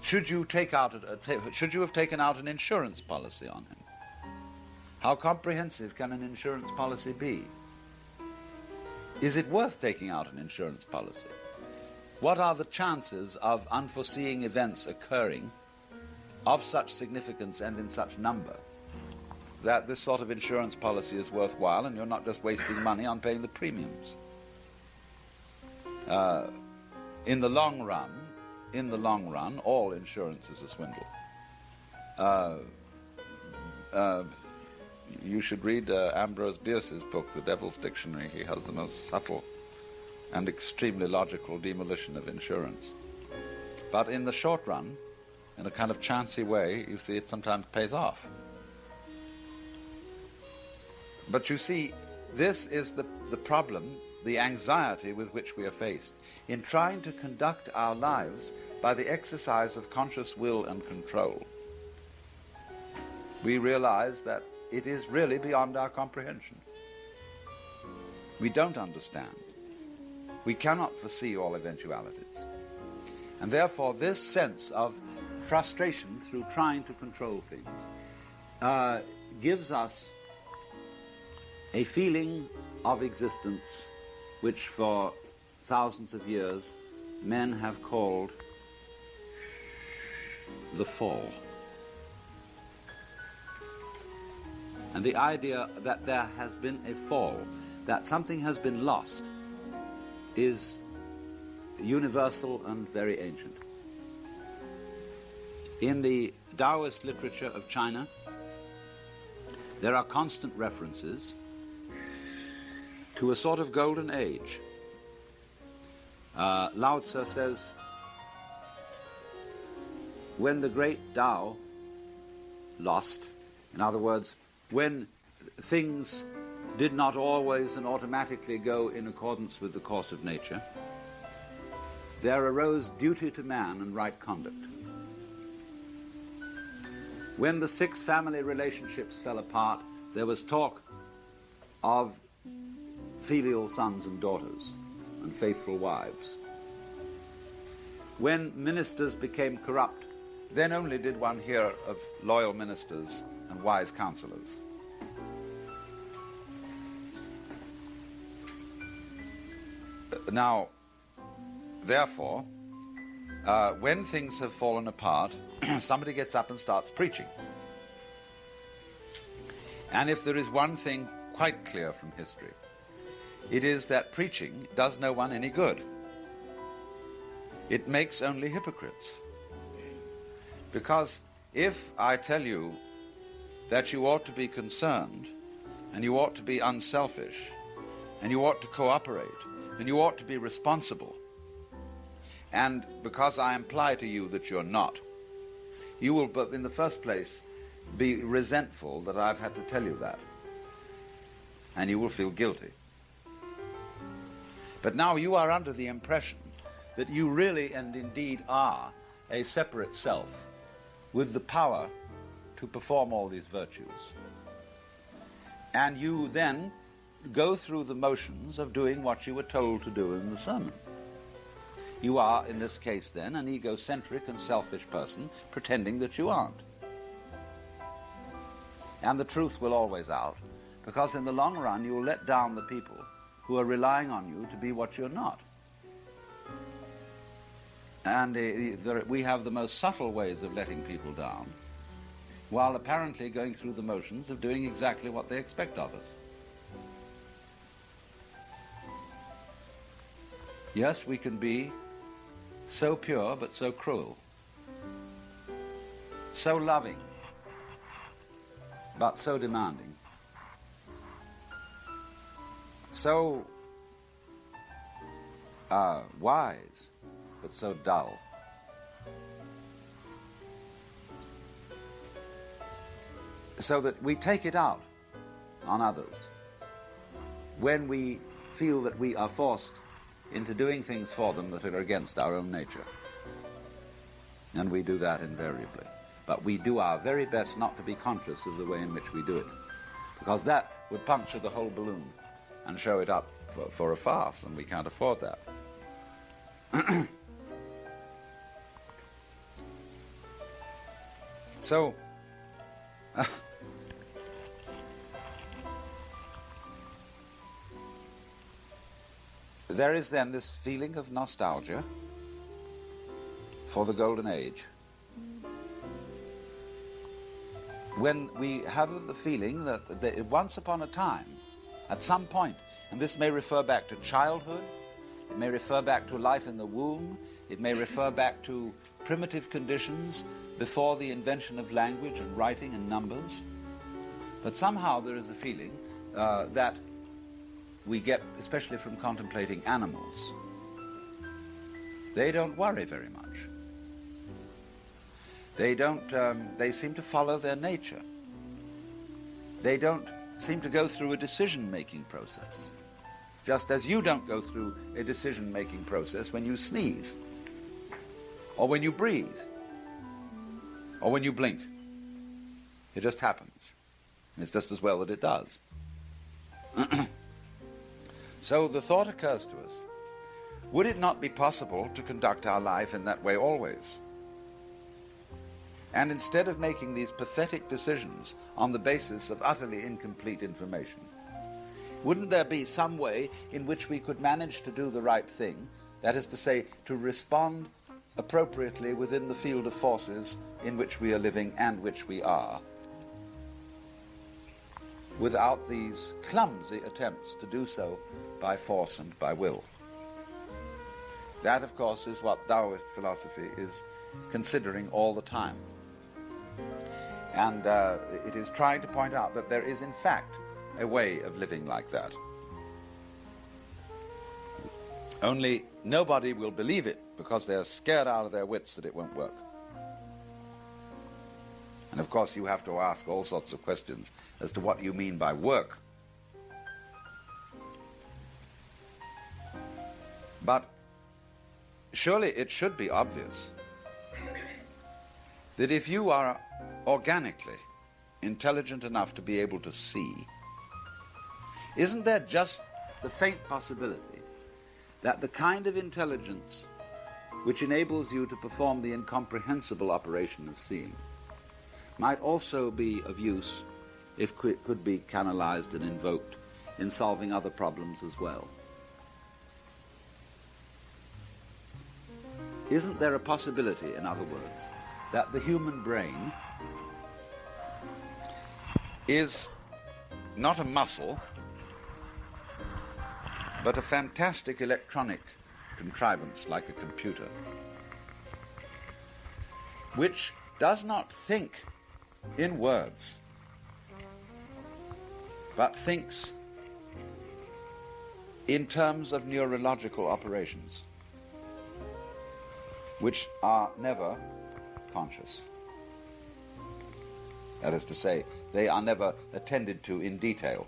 Should you have taken out an insurance policy on him? How comprehensive can an insurance policy be? Is it worth taking out an insurance policy? What are the chances of unforeseen events occurring of such significance and in such number that this sort of insurance policy is worthwhile and you're not just wasting money on paying the premiums? In the long run, all insurance is a swindle. You should read Ambrose Bierce's book, The Devil's Dictionary. He has the most subtle and extremely logical demolition of insurance. But in the short run, in a kind of chancy way, you see it sometimes pays off. But you see, this is the problem, the anxiety with which we are faced in trying to conduct our lives by the exercise of conscious will and control. We realize that it is really beyond our comprehension. We don't understand. We cannot foresee all eventualities. And therefore this sense of frustration through trying to control things gives us a feeling of existence which for thousands of years men have called the fall. And the idea that there has been a fall, that something has been lost, is universal and very ancient. In the Taoist literature of China, there are constant references to a sort of golden age. Lao Tzu says, when the great Tao lost, in other words, when things did not always and automatically go in accordance with the course of nature, there arose duty to man and right conduct. When the 6 family relationships fell apart, there was talk of filial sons and daughters and faithful wives. When ministers became corrupt, then only did one hear of loyal ministers and wise counselors. Now, therefore, when things have fallen apart, somebody gets up and starts preaching. And if there is one thing quite clear from history, it is that preaching does no one any good. It makes only hypocrites. Because if I tell you that you ought to be concerned, and you ought to be unselfish, and you ought to cooperate, and you ought to be responsible. And because I imply to you that you're not, you will, but in the first place, be resentful that I've had to tell you that. And you will feel guilty. But now you are under the impression that you really and indeed are a separate self with the power to perform all these virtues. And you then go through the motions of doing what you were told to do in the sermon. You are, in this case then, an egocentric and selfish person pretending that you aren't. And the truth will always out, because in the long run you will let down the people who are relying on you to be what you're not. And we have the most subtle ways of letting people down, while apparently going through the motions of doing exactly what they expect of us. Yes, we can be so pure but so cruel, so loving but so demanding, so wise but so dull. So that we take it out on others when we feel that we are forced into doing things for them that are against our own nature. And we do that invariably. But we do our very best not to be conscious of the way in which we do it, because that would puncture the whole balloon and show it up for a farce, and we can't afford that. So, there is then this feeling of nostalgia for the golden age, when we have the feeling that once upon a time, at some point, and this may refer back to childhood, it may refer back to life in the womb, it may refer back to primitive conditions before the invention of language and writing and numbers, but somehow there is a feeling that we get, especially from contemplating animals. They don't worry very much. They seem to follow their nature. They don't seem to go through a decision-making process, just as you don't go through a decision-making process when you sneeze, or when you breathe, or when you blink. It just happens. And it's just as well that it does. So the thought occurs to us, would it not be possible to conduct our life in that way always? And instead of making these pathetic decisions on the basis of utterly incomplete information, wouldn't there be some way in which we could manage to do the right thing, that is to say, to respond appropriately within the field of forces in which we are living and which we are, without these clumsy attempts to do so by force and by will? That, of course, is what Taoist philosophy is considering all the time. And it is trying to point out that there is, in fact, a way of living like that. Only nobody will believe it because they're scared out of their wits that it won't work. And of course you have to ask all sorts of questions as to what you mean by work. But surely it should be obvious that if you are organically intelligent enough to be able to see, isn't there just the faint possibility that the kind of intelligence which enables you to perform the incomprehensible operation of seeing might also be of use if it could be canalized and invoked in solving other problems as well? Isn't there a possibility, in other words, that the human brain is not a muscle, but a fantastic electronic contrivance like a computer, which does not think in words, but thinks in terms of neurological operations, which are never conscious. That is to say, they are never attended to in detail.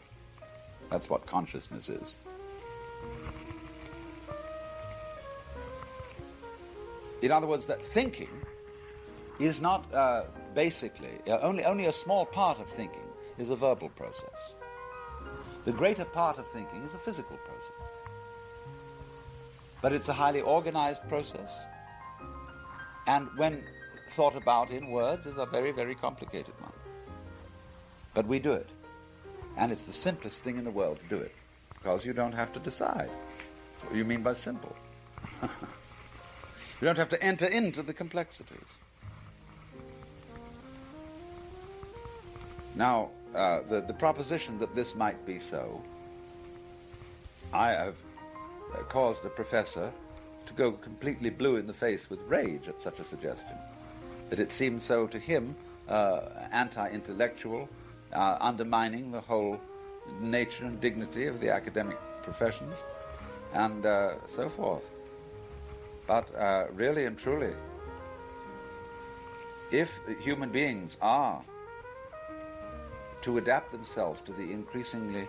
That's what consciousness is. In other words, that thinking is not basically, only a small part of thinking is a verbal process. The greater part of thinking is a physical process. But it's a highly organized process, and when thought about in words is a very, very complicated one. But we do it. And it's the simplest thing in the world to do it, because you don't have to decide. What do you mean by simple? You don't have to enter into the complexities. Now, the proposition that this might be so, I have caused the professor to go completely blue in the face with rage at such a suggestion, that it seemed so to him anti-intellectual, undermining the whole nature and dignity of the academic professions, and so forth. But really and truly, if human beings are to adapt themselves to the increasingly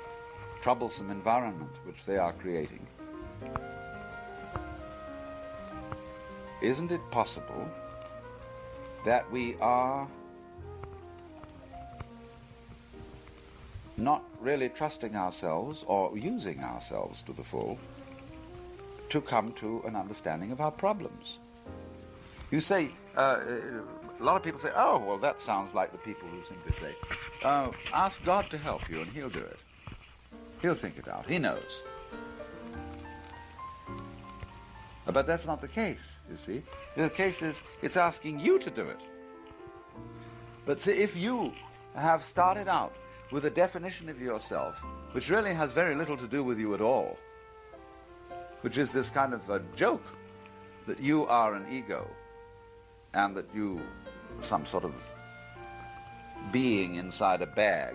troublesome environment which they are creating, isn't it possible that we are not really trusting ourselves or using ourselves to the full to come to an understanding of our problems? You say, a lot of people say, oh, well, that sounds like the people who simply say, ask God to help you and he'll do it. He'll think it out. He knows. But that's not the case, you see. The case is, it's asking you to do it. But see, if you have started out with a definition of yourself which really has very little to do with you at all, which is this kind of a joke that you are an ego and that you some sort of being inside a bag,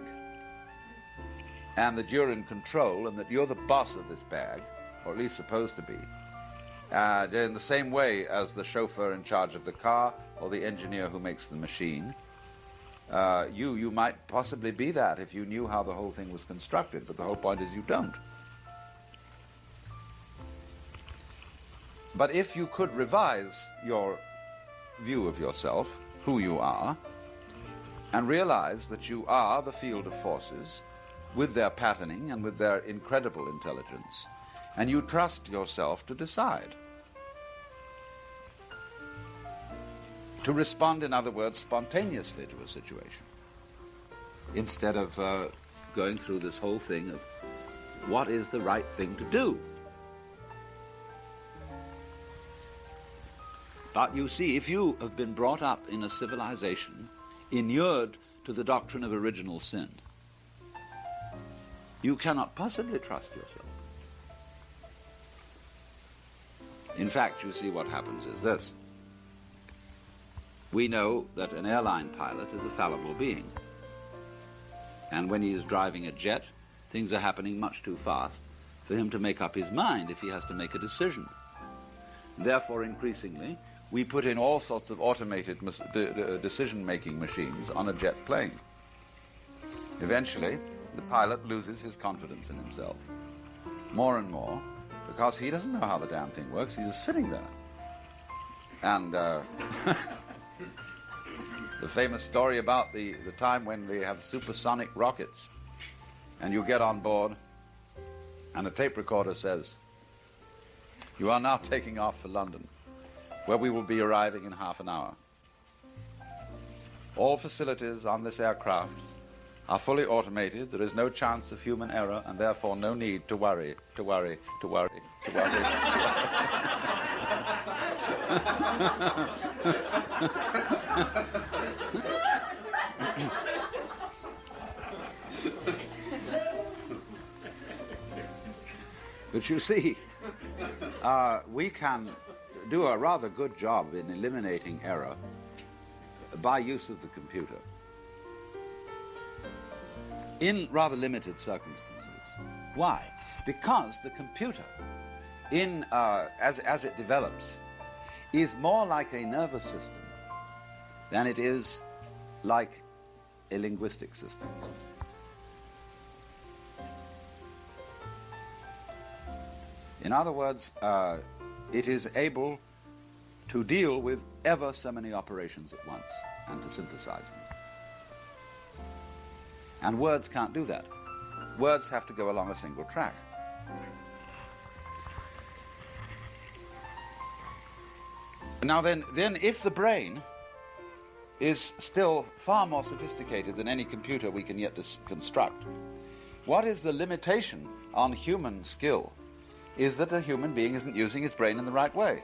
and that you're in control and that you're the boss of this bag, or at least supposed to be, in the same way as the chauffeur in charge of the car or the engineer who makes the machine. You might possibly be that if you knew how the whole thing was constructed, but the whole point is you don't. But if you could revise your view of yourself, who you are, and realize that you are the field of forces with their patterning and with their incredible intelligence, and you trust yourself to decide. To respond, in other words, spontaneously to a situation, instead of going through this whole thing of what is the right thing to do. But you see, if you have been brought up in a civilization inured to the doctrine of original sin, you cannot possibly trust yourself. In fact, you see, what happens is this. We know that an airline pilot is a fallible being. And when he is driving a jet, things are happening much too fast for him to make up his mind if he has to make a decision. Therefore, increasingly, we put in all sorts of automated decision-making machines on a jet plane. Eventually, the pilot loses his confidence in himself, more and more, because he doesn't know how the damn thing works. He's just sitting there. And the famous story about the time when they have supersonic rockets, and you get on board, and a tape recorder says, "You are now taking off for London, where we will be arriving in half an hour. All facilities on this aircraft are fully automated. There is no chance of human error, and therefore no need to worry, to worry, to worry, to worry." But you see, we can do a rather good job in eliminating error by use of the computer. in rather limited circumstances. Why? Because the computer, as it develops, is more like a nervous system than it is like a linguistic system. In other words, it is able to deal with ever so many operations at once and to synthesize them. And words can't do that. Words have to go along a single track. Now then if the brain is still far more sophisticated than any computer we can yet construct, what is the limitation on human skill is that a human being isn't using his brain in the right way.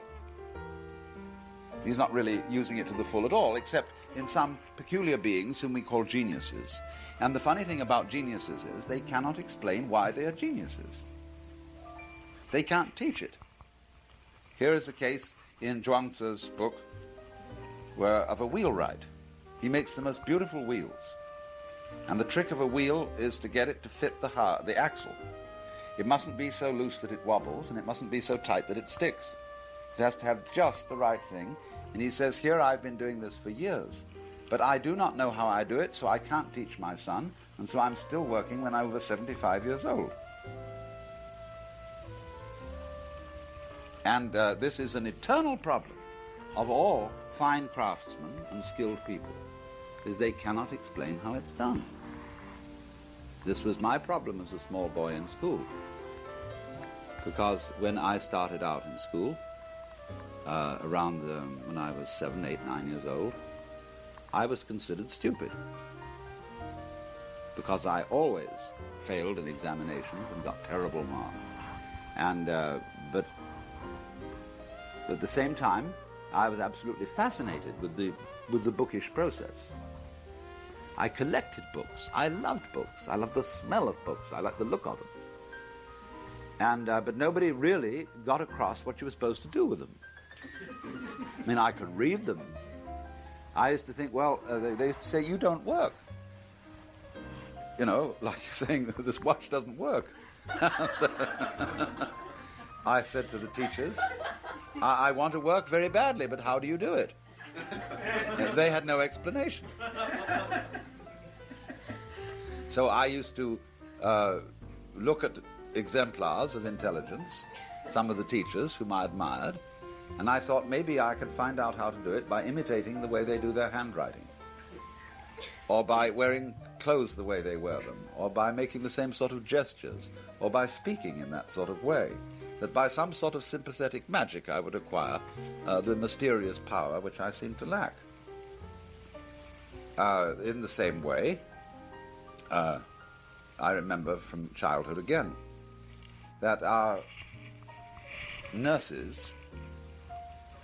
He's not really using it to the full at all, except in some peculiar beings whom we call geniuses. And the funny thing about geniuses is they cannot explain why they are geniuses. They can't teach it. Here is a case in Zhuangzi's book of a wheelwright. He makes the most beautiful wheels. And the trick of a wheel is to get it to fit the axle. It mustn't be so loose that it wobbles, and it mustn't be so tight that it sticks. It has to have just the right thing. And he says, here I've been doing this for years, but I do not know how I do it, so I can't teach my son, and so I'm still working when I'm over 75 years old. And this is an eternal problem of all fine craftsmen and skilled people, is they cannot explain how it's done. This was my problem as a small boy in school, because when I started out in school, when I was 7, 8, 9 years old, I was considered stupid, because I always failed in examinations and got terrible marks. And but at the same time, I was absolutely fascinated with the bookish process. I collected books. I loved books. I loved the smell of books. I liked the look of them. And but nobody really got across what you were supposed to do with them. I mean, I could read them. I used to think, well, they used to say, you don't work. You know, like saying, this watch doesn't work. I said to the teachers, I want to work very badly, but how do you do it? They had no explanation. So I used to look at exemplars of intelligence, some of the teachers whom I admired, and I thought maybe I could find out how to do it by imitating the way they do their handwriting, or by wearing clothes the way they wear them, or by making the same sort of gestures, or by speaking in that sort of way, that by some sort of sympathetic magic I would acquire the mysterious power which I seemed to lack. In the same way, I remember from childhood again that our nurses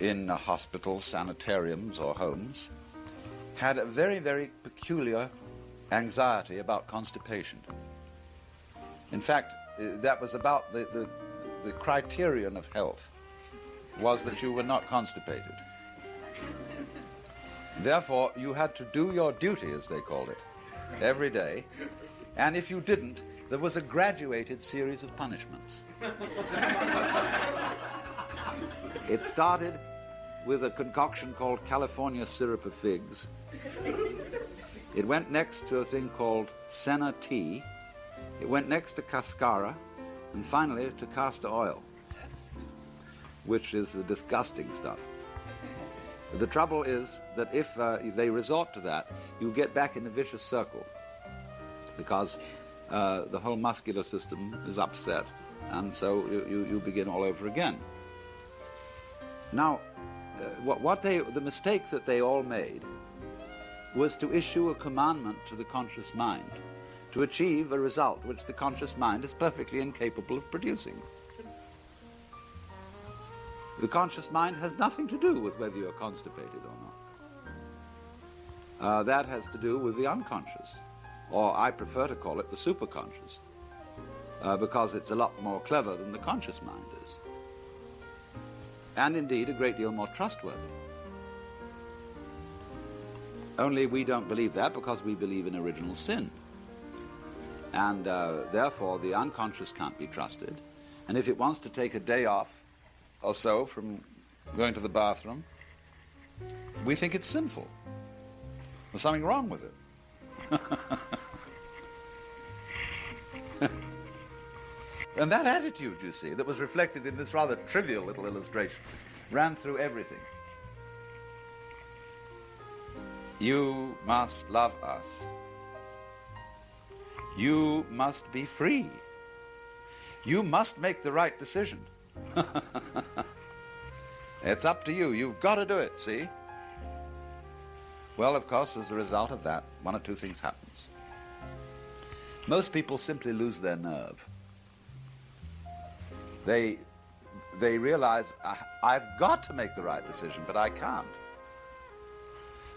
in hospitals, sanitariums, or homes had a very, very peculiar anxiety about constipation. In fact, that was about the criterion of health, was that you were not constipated. Therefore, you had to do your duty, as they called it, every day, and if you didn't, there was a graduated series of punishments. It started with a concoction called California syrup of figs. It went next to a thing called senna tea. It went next to cascara, and finally to castor oil, which is the disgusting stuff. The trouble is that if they resort to that, you get back in a vicious circle, because the whole muscular system is upset, and so you begin all over again. Now, the mistake that they all made was to issue a commandment to the conscious mind to achieve a result which the conscious mind is perfectly incapable of producing. The conscious mind has nothing to do with whether you're constipated or not. That has to do with the unconscious, or I prefer to call it the superconscious, because it's a lot more clever than the conscious mind is, and indeed a great deal more trustworthy. Only we don't believe that because we believe in original sin. And therefore the unconscious can't be trusted. And if it wants to take a day off or so from going to the bathroom, we think it's sinful. There's something wrong with it. And that attitude, you see, that was reflected in this rather trivial little illustration, ran through everything. You must love us. You must be free. You must make the right decision. It's up to you. You've got to do it, see? Well, of course, as a result of that, one or two things happens. Most people simply lose their nerve. They realize, I've got to make the right decision, but I can't.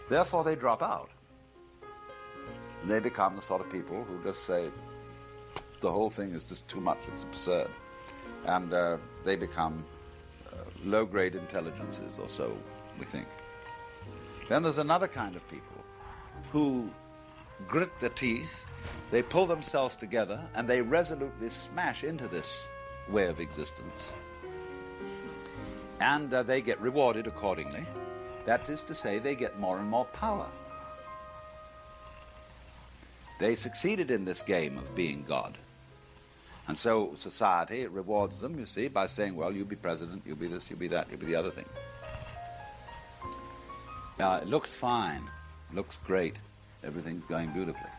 Therefore, they drop out. And they become the sort of people who just say, the whole thing is just too much, it's absurd. And they become low-grade intelligences, or so we think. Then there's another kind of people who grit their teeth, they pull themselves together, and they resolutely smash into this way of existence. And they get rewarded accordingly. That is to say, they get more and more power. They succeeded in this game of being God. And so society rewards them, you see, by saying, well, you be president, you be this, you be that, you be the other thing. Now, it looks fine, looks great, everything's going beautifully.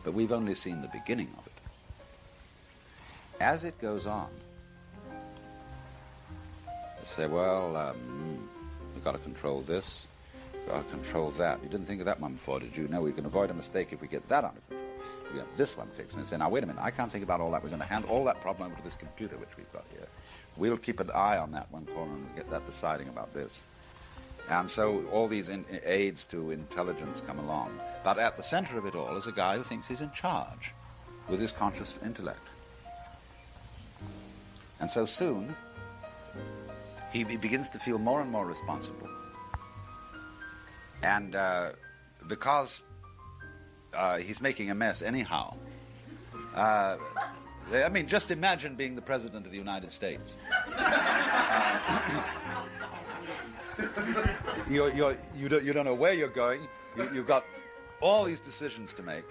But we've only seen the beginning of it. As it goes on, they say, well, we've got to control this, we've got to control that. You didn't think of that one before, did you? No, we can avoid a mistake if we get that under control. We get this one fixed. And they say, now, wait a minute, I can't think about all that. We're going to hand all that problem over to this computer which we've got here. We'll keep an eye on that one corner and get that deciding about this. And so all these aids to intelligence come along. But at the center of it all is a guy who thinks he's in charge with his conscious intellect. And so soon, he begins to feel more and more responsible. And because he's making a mess anyhow, I mean, just imagine being the President of the United States. You don't know where you're going. You've got all these decisions to make.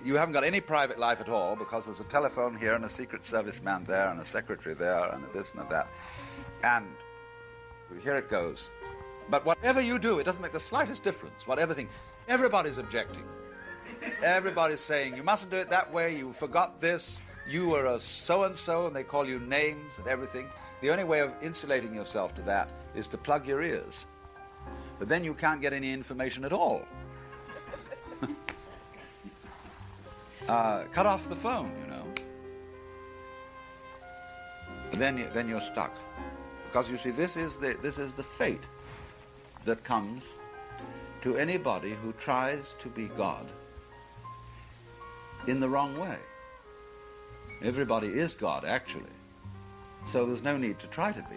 You haven't got any private life at all because there's a telephone here and a Secret Service man there and a secretary there and a this and a that. And here it goes. But whatever you do, it doesn't make the slightest difference. Whatever thing, everybody's objecting. Everybody's saying, you mustn't do it that way, you forgot this, you were a so-and-so, and they call you names and everything. The only way of insulating yourself to that is to plug your ears. But then you can't get any information at all. Cut off the phone, you know. And then you're stuck. Because you see, this is the fate that comes to anybody who tries to be God in the wrong way. Everybody is God, actually. So there's no need to try to be.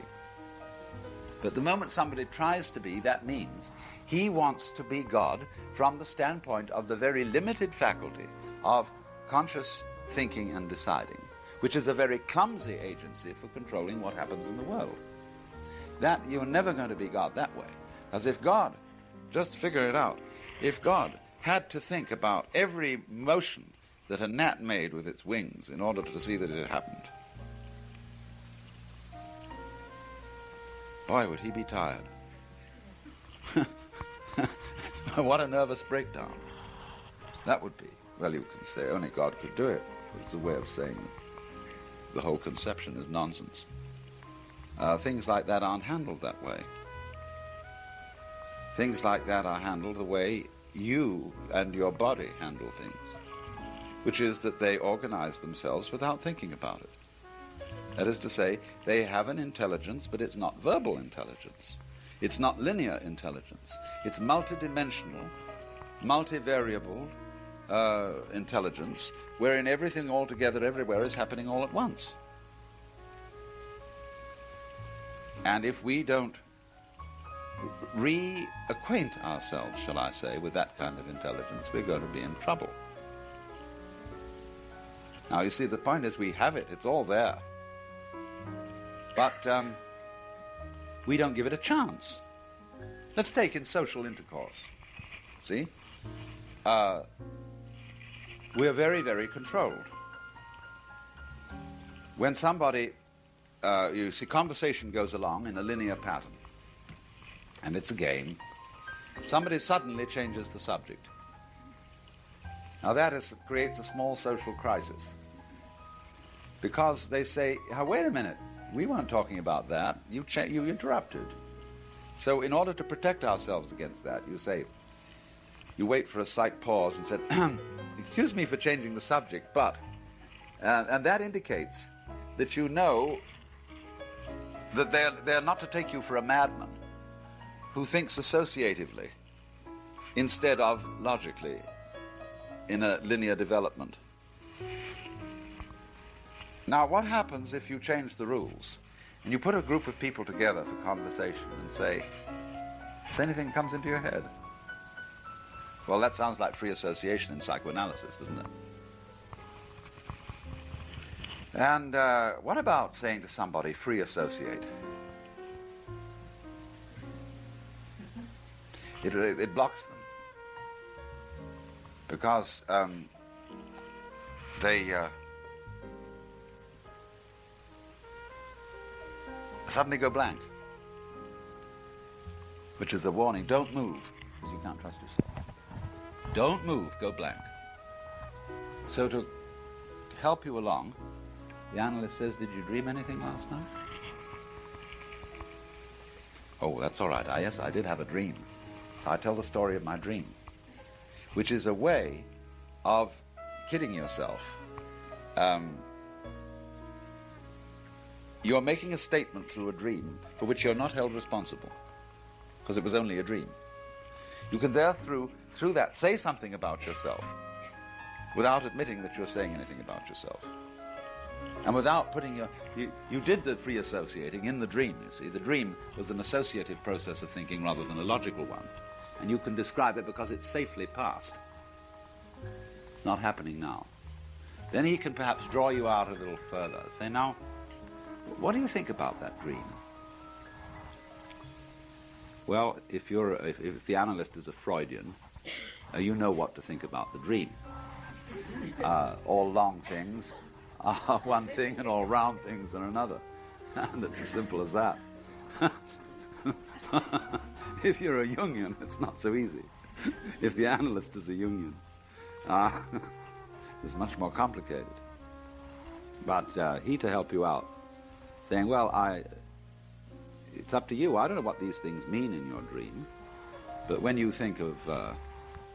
But the moment somebody tries to be, that means he wants to be God from the standpoint of the very limited faculty of conscious thinking and deciding, which is a very clumsy agency for controlling what happens in the world. That you're never going to be God that way. As if God, just figure it out, if God had to think about every motion that a gnat made with its wings in order to see that it had happened, boy, would he be tired. What a nervous breakdown that would be. Well, you can say only God could do it. It's a way of saying that the whole conception is nonsense. Things like that aren't handled that way. Things like that are handled the way you and your body handle things, which is that they organize themselves without thinking about it. That is to say, they have an intelligence, but it's not verbal intelligence. It's not linear intelligence. It's multidimensional, multivariable intelligence, wherein everything all together everywhere is happening all at once. And if we don't reacquaint ourselves, shall I say, with that kind of intelligence, we're going to be in trouble. Now, you see, the point is we have it. It's all there. But we don't give it a chance. Let's take in social intercourse. See? We're very, very controlled. When somebody, you see, conversation goes along in a linear pattern, and it's a game, somebody suddenly changes the subject. Now that creates a small social crisis. Because they say, wait a minute, we weren't talking about that. You interrupted. So in order to protect ourselves against that, you wait for a slight pause and said, excuse me for changing the subject, but, and that indicates that you know that they're not to take you for a madman who thinks associatively instead of logically in a linear development. Now, what happens if you change the rules and you put a group of people together for conversation and say, if anything comes into your head? Well, that sounds like free association in psychoanalysis, doesn't it? And what about saying to somebody, free associate? It blocks them. Because they suddenly go blank, which is a warning. Don't move, because you can't trust yourself. Don't move, go blank. So to help you along, the analyst says, did you dream anything last night? Oh, that's all right. Yes, I did have a dream. So I tell the story of my dream, which is a way of kidding yourself. You're making a statement through a dream for which you're not held responsible, because it was only a dream. You can through that say something about yourself without admitting that you're saying anything about yourself. And without putting you did the free associating in the dream, you see. The dream was an associative process of thinking rather than a logical one. And you can describe it because it's safely past. It's not happening now. Then he can perhaps draw you out a little further. Say, now, what do you think about that dream? Well, if the analyst is a Freudian, you know what to think about the dream. All long things are one thing and all round things are another. And it's as simple as that. If you're a Jungian, it's not so easy. If the analyst is a Jungian, it's much more complicated. But he to help you out, saying, well, it's up to you. I don't know what these things mean in your dream, but when you think of a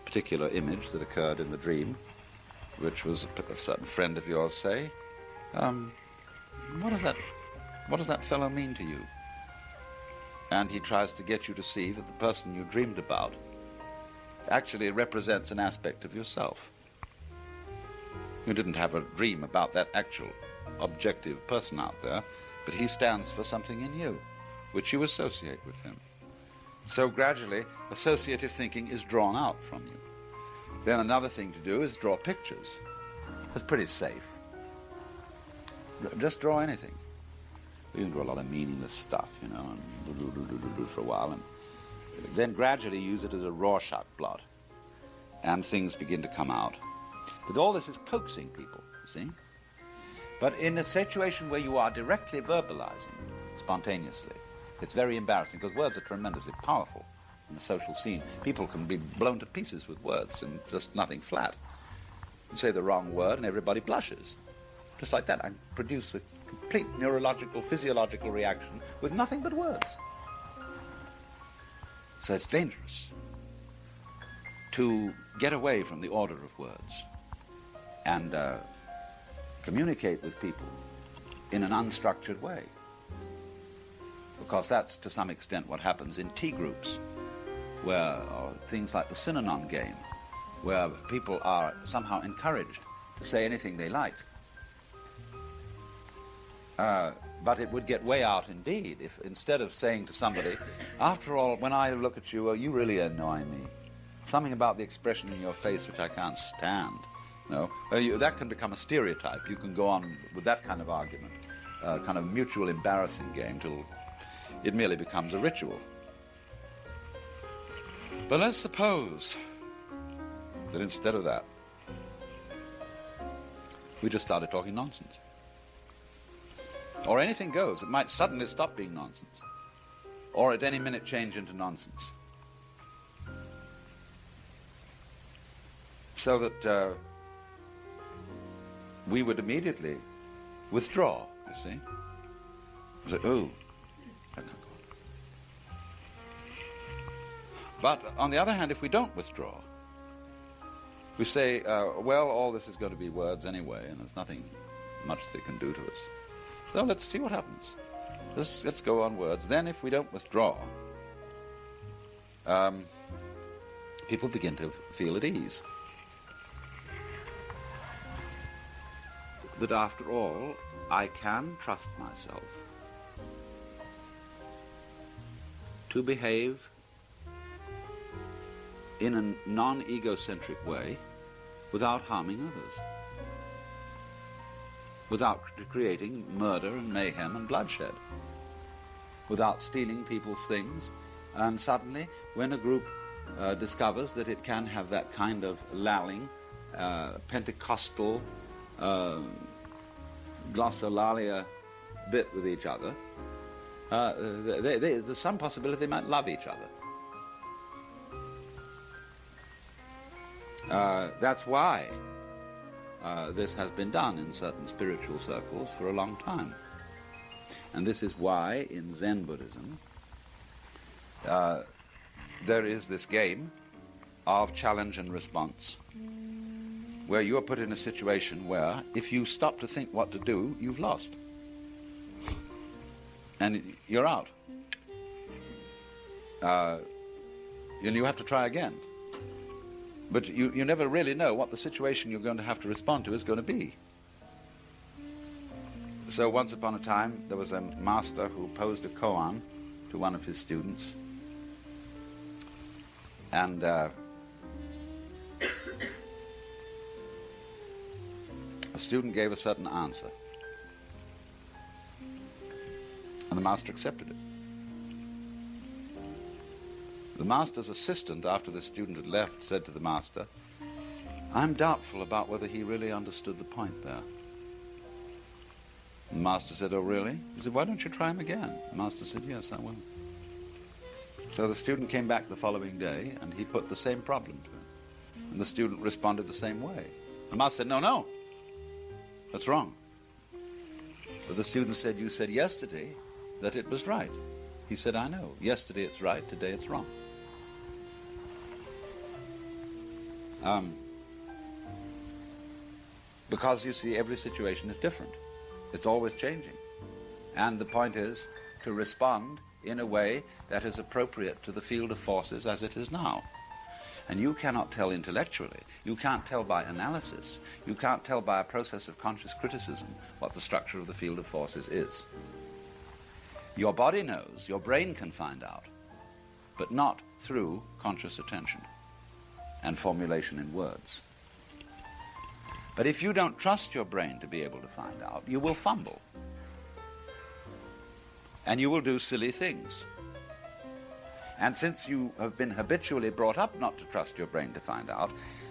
particular image that occurred in the dream, which was a certain friend of yours, say, what does that fellow mean to you? And he tries to get you to see that the person you dreamed about actually represents an aspect of yourself. You didn't have a dream about that actual objective person out there, but he stands for something in you, which you associate with him. So gradually, associative thinking is drawn out from you. Then another thing to do is draw pictures. That's pretty safe. Just draw anything. You can draw a lot of meaningless stuff, and do for a while, and then gradually use it as a Rorschach blot, and things begin to come out. But all this is coaxing people, you see. But in a situation where you are directly verbalizing spontaneously, it's very embarrassing, because words are tremendously powerful in the social scene. People can be blown to pieces with words and just nothing flat. You say the wrong word and everybody blushes. Just like that, I produce a complete neurological, physiological reaction with nothing but words. So it's dangerous to get away from the order of words and communicate with people in an unstructured way. Because that's to some extent what happens in tea groups, where things like the synonym game, where people are somehow encouraged to say anything they like. But it would get way out indeed if instead of saying to somebody, after all, when I look at you, you really annoy me. Something about the expression in your face which I can't stand. No, that can become a stereotype. You can go on with that kind of argument, kind of mutual embarrassing game till it merely becomes a ritual. But let's suppose that instead of that, we just started talking nonsense. Or anything goes. It might suddenly stop being nonsense. Or at any minute change into nonsense. So that we would immediately withdraw, you see. Say, oh, I can't go on. But on the other hand, if we don't withdraw, we say, well, all this is going to be words anyway, and there's nothing much they can do to us. So let's see what happens. Let's go on words. Then if we don't withdraw, people begin to feel at ease. That after all, I can trust myself to behave in a non-egocentric way without harming others, without creating murder and mayhem and bloodshed, without stealing people's things. And suddenly, when a group discovers that it can have that kind of lalling, Pentecostal, glossolalia bit with each other, there's some possibility they might love each other. That's why this has been done in certain spiritual circles for a long time. And this is why in Zen Buddhism there is this game of challenge and response, where you are put in a situation where if you stop to think what to do, you've lost. And you're out. And you have to try again. But you never really know what the situation you're going to have to respond to is going to be. So once upon a time, there was a master who posed a koan to one of his students. And a student gave a certain answer. And the master accepted it. The master's assistant, after the student had left, said to the master, I'm doubtful about whether he really understood the point there. The master said, oh, really? He said, why don't you try him again? The master said, yes, I will. So the student came back the following day, and he put the same problem to him. And the student responded the same way. The master said, no, that's wrong. But the student said, you said yesterday that it was right. He said, I know. Yesterday it's right, today it's wrong. Because, you see, every situation is different. It's always changing. And the point is to respond in a way that is appropriate to the field of forces as it is now. And you cannot tell intellectually, you can't tell by analysis, you can't tell by a process of conscious criticism what the structure of the field of forces is. Your body knows, your brain can find out, but not through conscious attention and formulation in words. But if you don't trust your brain to be able to find out, you will fumble. And you will do silly things. And since you have been habitually brought up not to trust your brain to find out,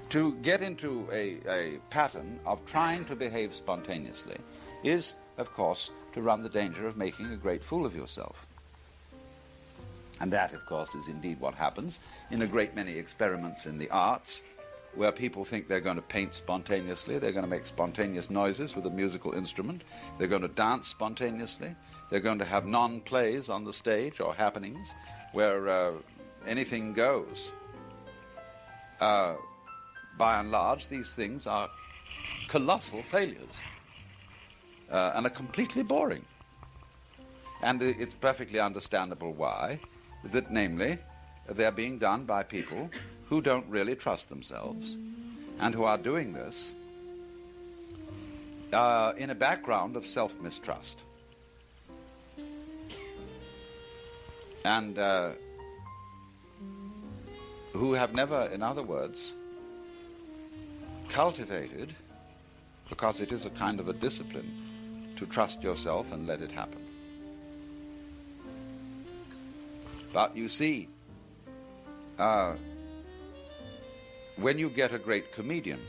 to get into a pattern of trying to behave spontaneously is, of course, to run the danger of making a great fool of yourself. And that, of course, is indeed what happens in a great many experiments in the arts, where people think they're going to paint spontaneously, they're going to make spontaneous noises with a musical instrument, they're going to dance spontaneously, they're going to have non-plays on the stage or happenings where anything goes. By and large, these things are colossal failures and are completely boring. And it's perfectly understandable why, that namely, they're being done by people who don't really trust themselves and who are doing this in a background of self-mistrust. And who have never, in other words, cultivated because it is a kind of a discipline to trust yourself and let it happen. But you see, when you get a great comedian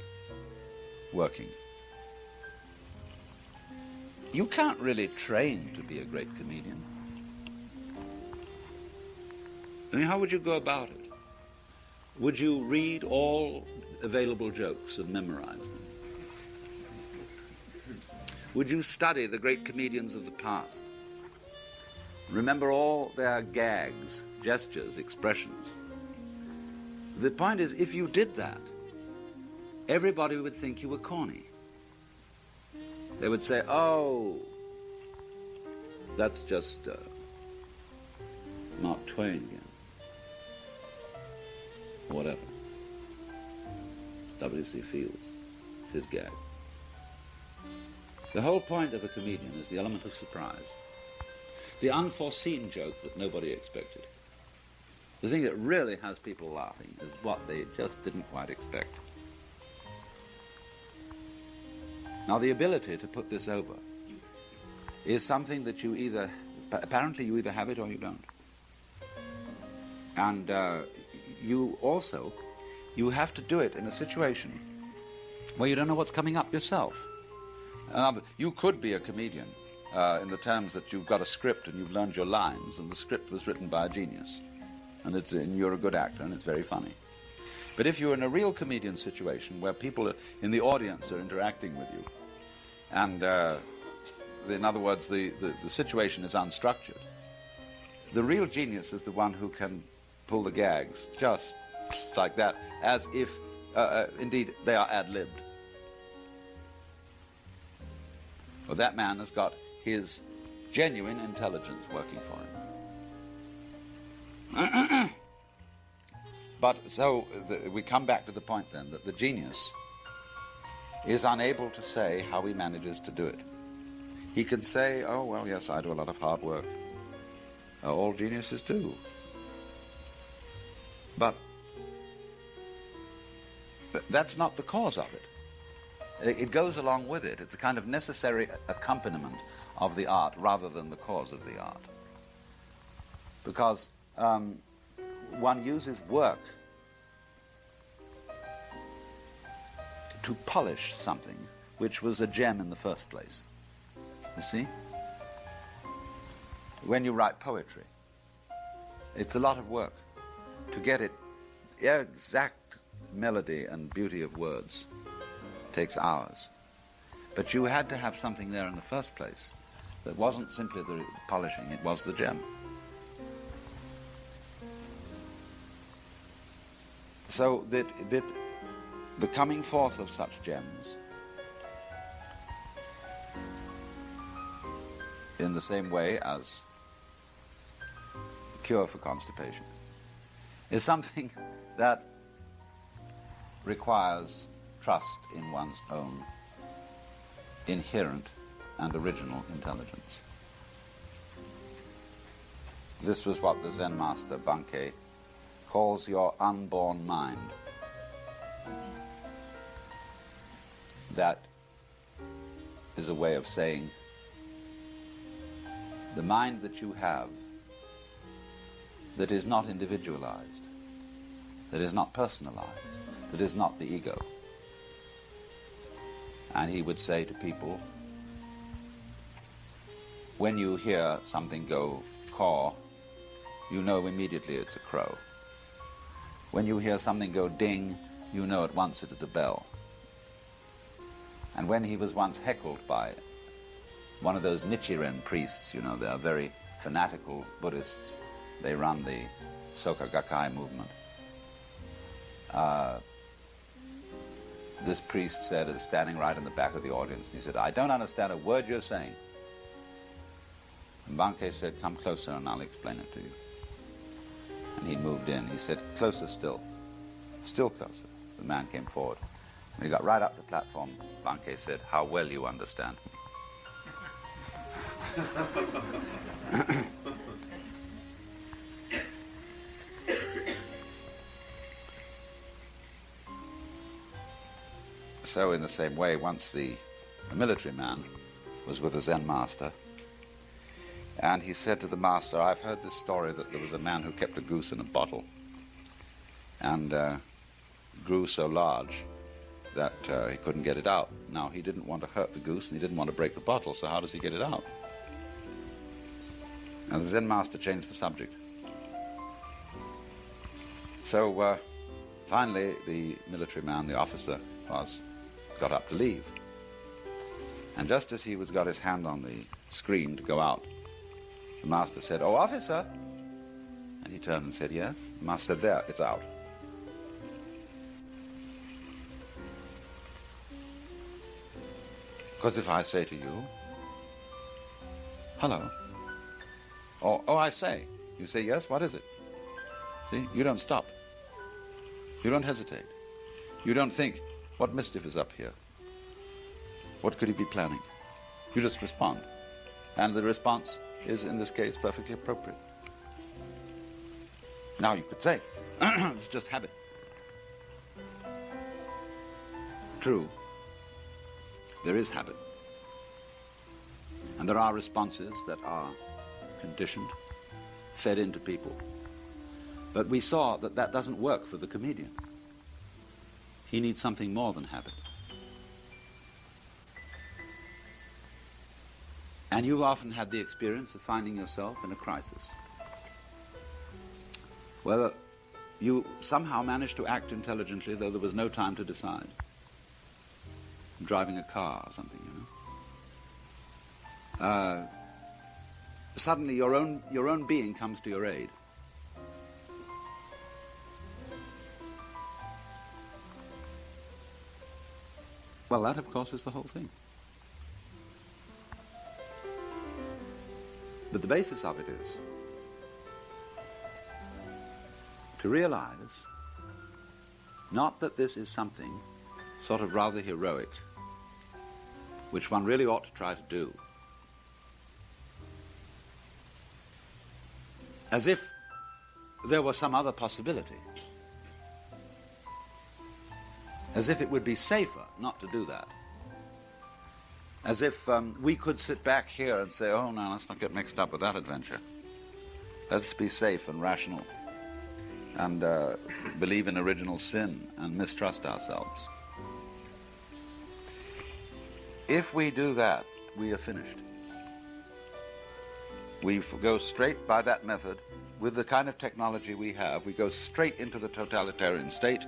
working, you can't really train to be a great comedian. I mean, how would you go about it? Would you read all available jokes and memorize them? Would you study the great comedians of the past? Remember all their gags, gestures, expressions? The point is, if you did that, everybody would think you were corny. They would say, oh, that's just Mark Twain again. Whatever. It's W.C. Fields. It's his gag. The whole point of a comedian is the element of surprise. The unforeseen joke that nobody expected. The thing that really has people laughing is what they just didn't quite expect. Now, the ability to put this over is something that you either have it or you don't. And you have to do it in a situation where you don't know what's coming up yourself. You could be a comedian in the terms that you've got a script and you've learned your lines, and the script was written by a genius, and you're a good actor and it's very funny. But if you're in a real comedian situation where people in the audience are interacting with you, and in other words, the situation is unstructured, the real genius is the one who can pull the gags just like that, as if, indeed, they are ad-libbed. Well, that man has got his genuine intelligence working for him. But so we come back to the point then that the genius is unable to say how he manages to do it. He can say, oh, well, yes, I do a lot of hard work. All geniuses do. But that's not the cause of it. It goes along with it. It's a kind of necessary accompaniment of the art rather than the cause of the art. Because one uses work to polish something which was a gem in the first place. You see? When you write poetry, it's a lot of work to get it exact melody and beauty of words. Takes hours. But you had to have something there in the first place that wasn't simply the polishing, it was the gem. So that the coming forth of such gems, in the same way as cure for constipation, is something that requires trust in one's own inherent and original intelligence. This was what the Zen master Bankei calls your unborn mind. That is a way of saying the mind that you have that is not individualized, that is not personalized, that is not the ego. And he would say to people, when you hear something go caw, you know immediately it's a crow. When you hear something go ding, you know at once it is a bell. And when he was once heckled by one of those Nichiren priests, you know, they are very fanatical Buddhists. They run the Soka Gakkai movement. This priest said, standing right in the back of the audience, he said, I don't understand a word you're saying. And Bankei said, come closer and I'll explain it to you. And he moved in. He said, closer still. Still closer. The man came forward. When he got right up the platform, Bankei said, how well you understand me. So in the same way, once a military man was with a Zen master, and he said to the master, I've heard this story that there was a man who kept a goose in a bottle and grew so large that he couldn't get it out. Now, he didn't want to hurt the goose and he didn't want to break the bottle, so how does he get it out? And the Zen master changed the subject. So finally, the military man, the officer, got up to leave. And just as he got his hand on the screen to go out, the master said, "Oh, officer!" And he turned and said, "Yes?" The master said, "There, it's out." Because if I say to you, "Hello," or "Oh, I say," you say, "Yes, what is it?" See, you don't stop. You don't hesitate. You don't think, what mischief is up here? What could he be planning? You just respond. And the response is, in this case, perfectly appropriate. Now you could say, it's just habit. True, there is habit. And there are responses that are conditioned, fed into people. But we saw that that doesn't work for the comedian. He needs something more than habit. And you've often had the experience of finding yourself in a crisis, where you somehow managed to act intelligently, though there was no time to decide. Driving a car or something, you know. Suddenly your own being comes to your aid. Well, that, of course, is the whole thing. But the basis of it is to realize not that this is something sort of rather heroic, which one really ought to try to do, as if there was some other possibility, as if it would be safer not to do that, as if we could sit back here and say, oh no, let's not get mixed up with that adventure. Let's be safe and rational and believe in original sin and mistrust ourselves. If we do that, we are finished. We go straight by that method. With the kind of technology we have, we go straight into the totalitarian state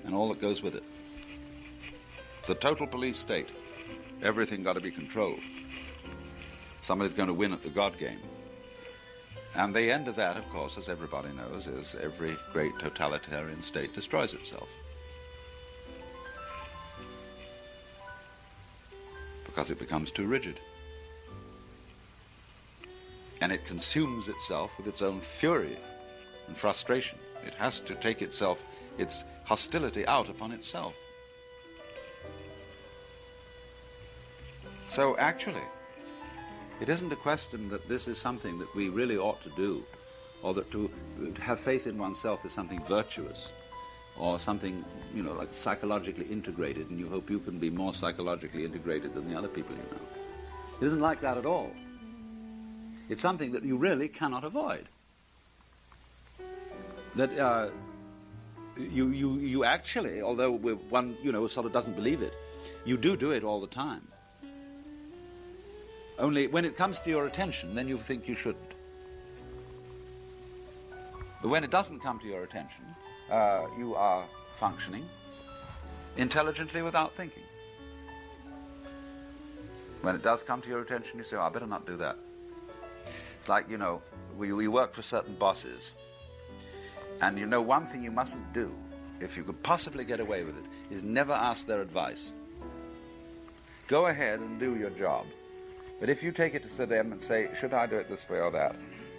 and all that goes with it. The total police state. Everything got to be controlled. Somebody's going to win at the God game. And the end of that, of course, as everybody knows, is every great totalitarian state destroys itself. Because it becomes too rigid. And it consumes itself with its own fury and frustration. It has to take its hostility out upon itself. So actually, it isn't a question that this is something that we really ought to do, or that to have faith in oneself is something virtuous, or something, you know, like psychologically integrated, and you hope you can be more psychologically integrated than the other people you know. It isn't like that at all. It's something that you really cannot avoid. That you actually, although one, you know, sort of doesn't believe it, you do it all the time. Only when it comes to your attention, then you think you shouldn't. But when it doesn't come to your attention, you are functioning intelligently without thinking. When it does come to your attention, you say, oh, I better not do that. It's like, you know, we work for certain bosses. And you know, one thing you mustn't do, if you could possibly get away with it, is never ask their advice. Go ahead and do your job. But if you take it to them and say, should I do it this way or that,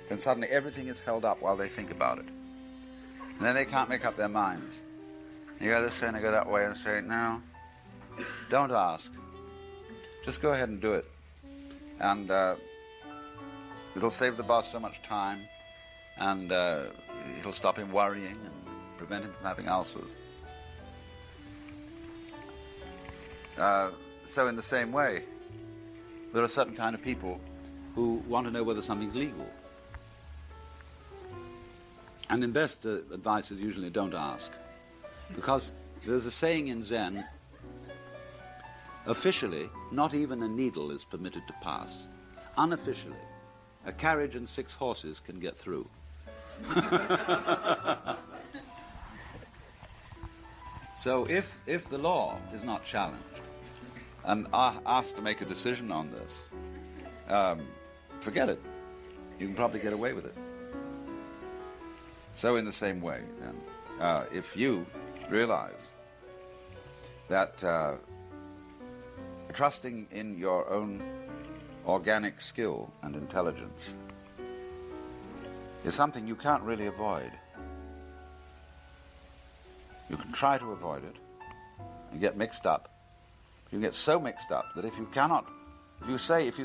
then suddenly everything is held up while they think about it. And then they can't make up their minds. You go this way and they go that way and say, no, don't ask. Just go ahead and do it. And it'll save the boss so much time, and it'll stop him worrying and prevent him from having ulcers. So in the same way, there are certain kind of people who want to know whether something's legal. And in best advice is usually don't ask. Because there's a saying in Zen, officially, not even a needle is permitted to pass. Unofficially, a carriage and 6 horses can get through. So if the law is not challenged and are asked to make a decision on this, forget it. You can probably get away with it. So in the same way, then, if you realize that trusting in your own organic skill and intelligence is something you can't really avoid. You can try to avoid it and get mixed up. You can get so mixed up that if you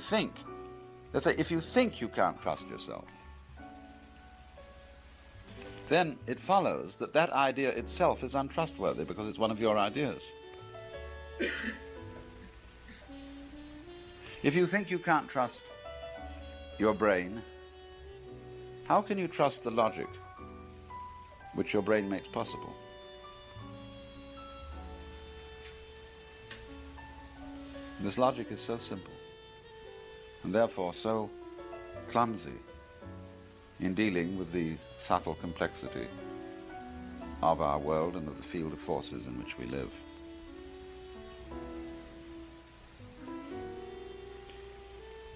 think you can't trust yourself, then it follows that that idea itself is untrustworthy because it's one of your ideas. If you think you can't trust your brain, how can you trust the logic which your brain makes possible? This logic is so simple and therefore so clumsy in dealing with the subtle complexity of our world and of the field of forces in which we live.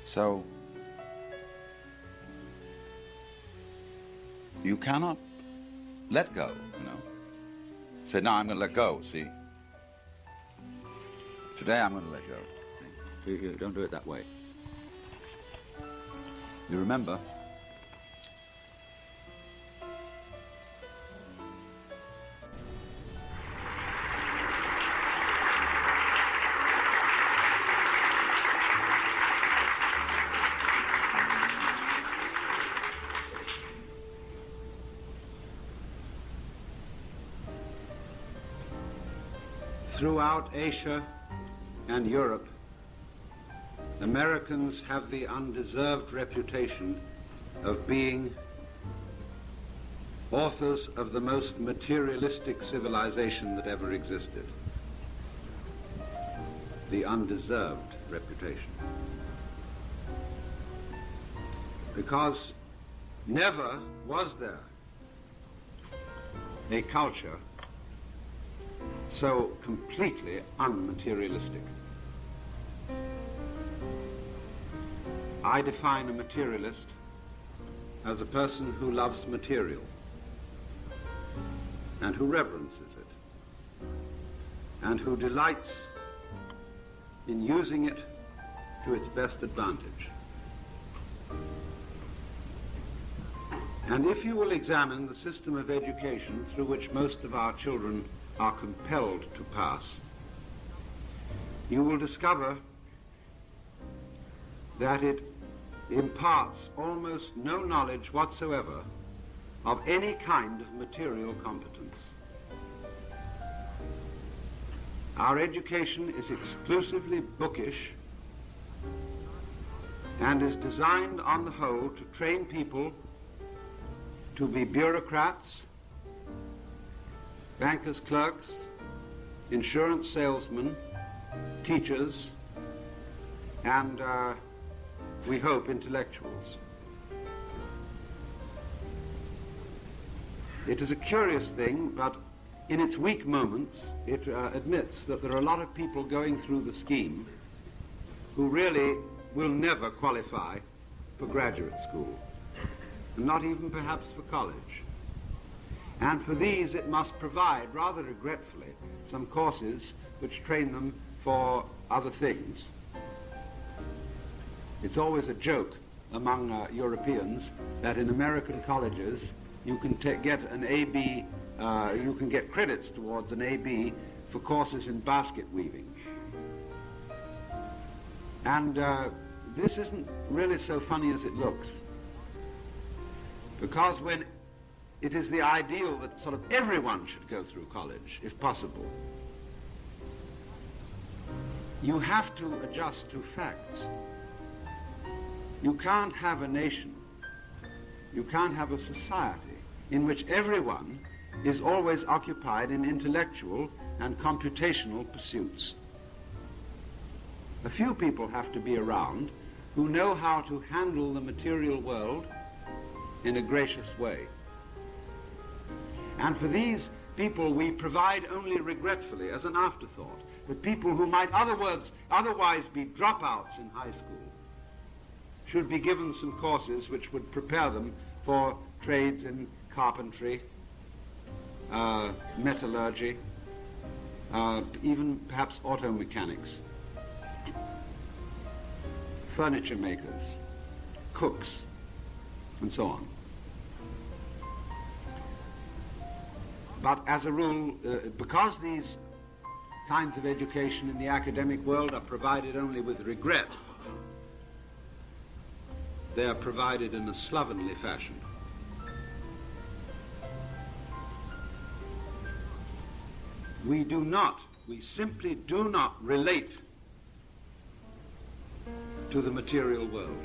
So, you cannot let go, Say, no, I'm going to let go, see? Today I'm going to let go. You don't do it that way. You remember, throughout Asia and Europe, Americans have the undeserved reputation of being authors of the most materialistic civilization that ever existed. The undeserved reputation. Because never was there a culture so completely unmaterialistic. I define a materialist as a person who loves material and who reverences it and who delights in using it to its best advantage. And if you will examine the system of education through which most of our children are compelled to pass, you will discover that it imparts almost no knowledge whatsoever of any kind of material competence. Our education is exclusively bookish and is designed on the whole to train people to be bureaucrats, bankers' clerks, insurance salesmen, teachers, and we hope intellectuals. It is a curious thing, but in its weak moments it admits that there are a lot of people going through the scheme who really will never qualify for graduate school, and not even perhaps for college. And for these it must provide, rather regretfully, some courses which train them for other things. It's always a joke among Europeans that in American colleges you can get an AB, you can get credits towards an AB for courses in basket weaving. And this isn't really so funny as it looks, because when it is the ideal that sort of everyone should go through college, if possible, You have to adjust to facts. You can't have a nation, you can't have a society in which everyone is always occupied in intellectual and computational pursuits. A few people have to be around who know how to handle the material world in a gracious way. And for these people we provide only regretfully, as an afterthought, that people who might otherwise be dropouts in high school should be given some courses which would prepare them for trades in carpentry, metallurgy, even perhaps auto mechanics, furniture makers, cooks, and so on. But as a rule, because these kinds of education in the academic world are provided only with regret, they are provided in a slovenly fashion. We simply do not relate to the material world.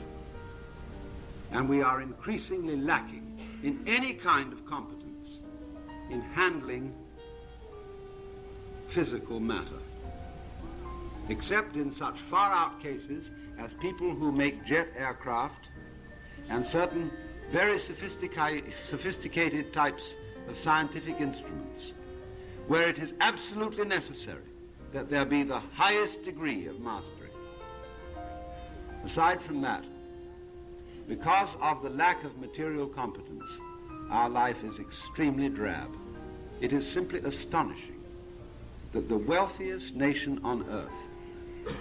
And we are increasingly lacking in any kind of competence in handling physical matter, except in such far-out cases as people who make jet aircraft and certain very sophisticated types of scientific instruments, where it is absolutely necessary that there be the highest degree of mastery. Aside from that, because of the lack of material competence, our life is extremely drab. It is simply astonishing that the wealthiest nation on earth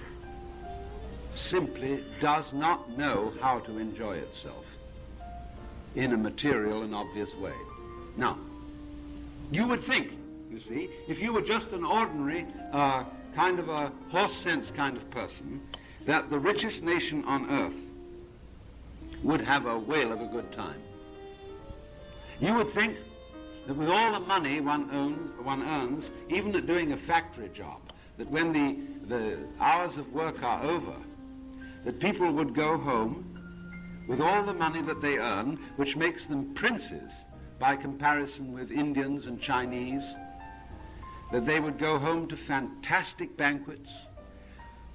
simply does not know how to enjoy itself in a material and obvious way. Now, you would think, you see, if you were just an ordinary kind of a horse sense kind of person, that the richest nation on earth would have a whale of a good time. You would think that with all the money one earns, even at doing a factory job, that when the hours of work are over, that people would go home with all the money that they earn, which makes them princes by comparison with Indians and Chinese, that they would go home to fantastic banquets,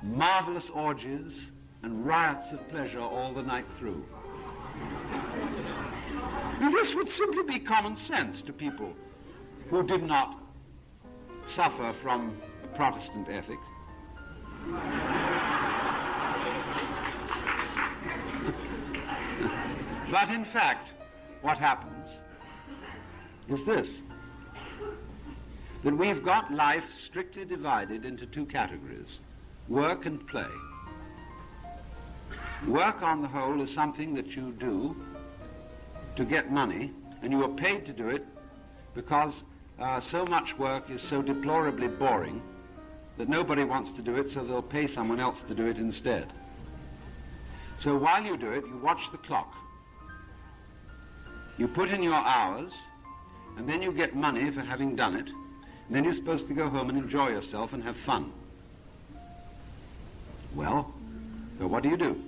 marvelous orgies, and riots of pleasure all the night through. Now, this would simply be common sense to people who did not suffer from a Protestant ethic. But in fact, what happens is this, that we've got life strictly divided into two categories, work and play. Work, on the whole, is something that you do to get money, and you are paid to do it because so much work is so deplorably boring that nobody wants to do it, so they'll pay someone else to do it instead. So while you do it, you watch the clock. You put in your hours, and then you get money for having done it, and then you're supposed to go home and enjoy yourself and have fun. Well, so what do?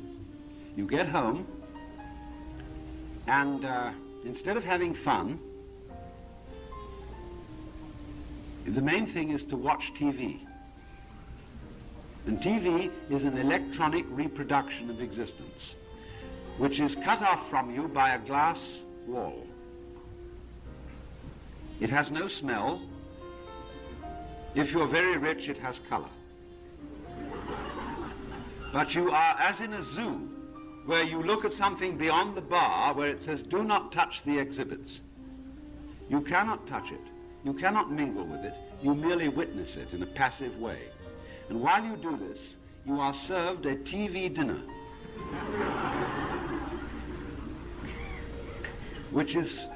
You get home, and instead of having fun, the main thing is to watch TV. And TV is an electronic reproduction of existence, which is cut off from you by a glass wall. It has no smell. If you're very rich, it has color. But you are as in a zoo, where you look at something beyond the bar where it says, do not touch the exhibits. You cannot touch it. You cannot mingle with it. You merely witness it in a passive way. And while you do this, you are served a TV dinner, which is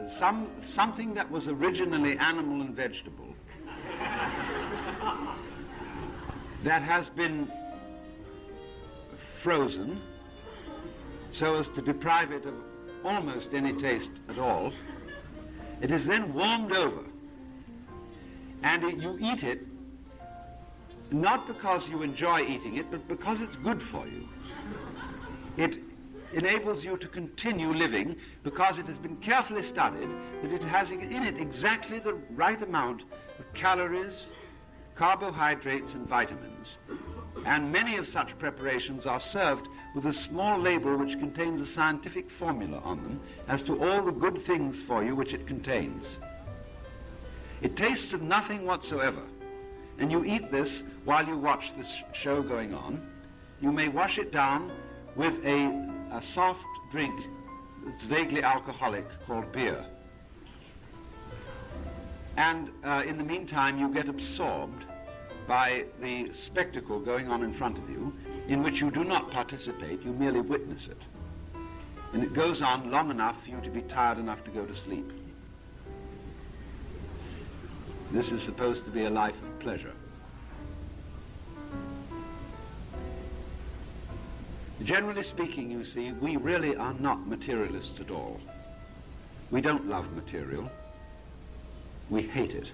something that was originally animal and vegetable, that has been frozen so as to deprive it of almost any taste at all. It is then warmed over, and you eat it not because you enjoy eating it, but because it's good for you. It enables you to continue living because it has been carefully studied that it has in it exactly the right amount of calories, carbohydrates, and vitamins. And many of such preparations are served with a small label which contains a scientific formula on them as to all the good things for you which it contains. It tastes of nothing whatsoever, and you eat this while you watch this show going on. You may wash it down with a soft drink that's vaguely alcoholic called beer. And in the meantime, you get absorbed by the spectacle going on in front of you, in which you do not participate, you merely witness it. And it goes on long enough for you to be tired enough to go to sleep. This is supposed to be a life of pleasure. Generally speaking, you see, we really are not materialists at all. We don't love material. We hate it.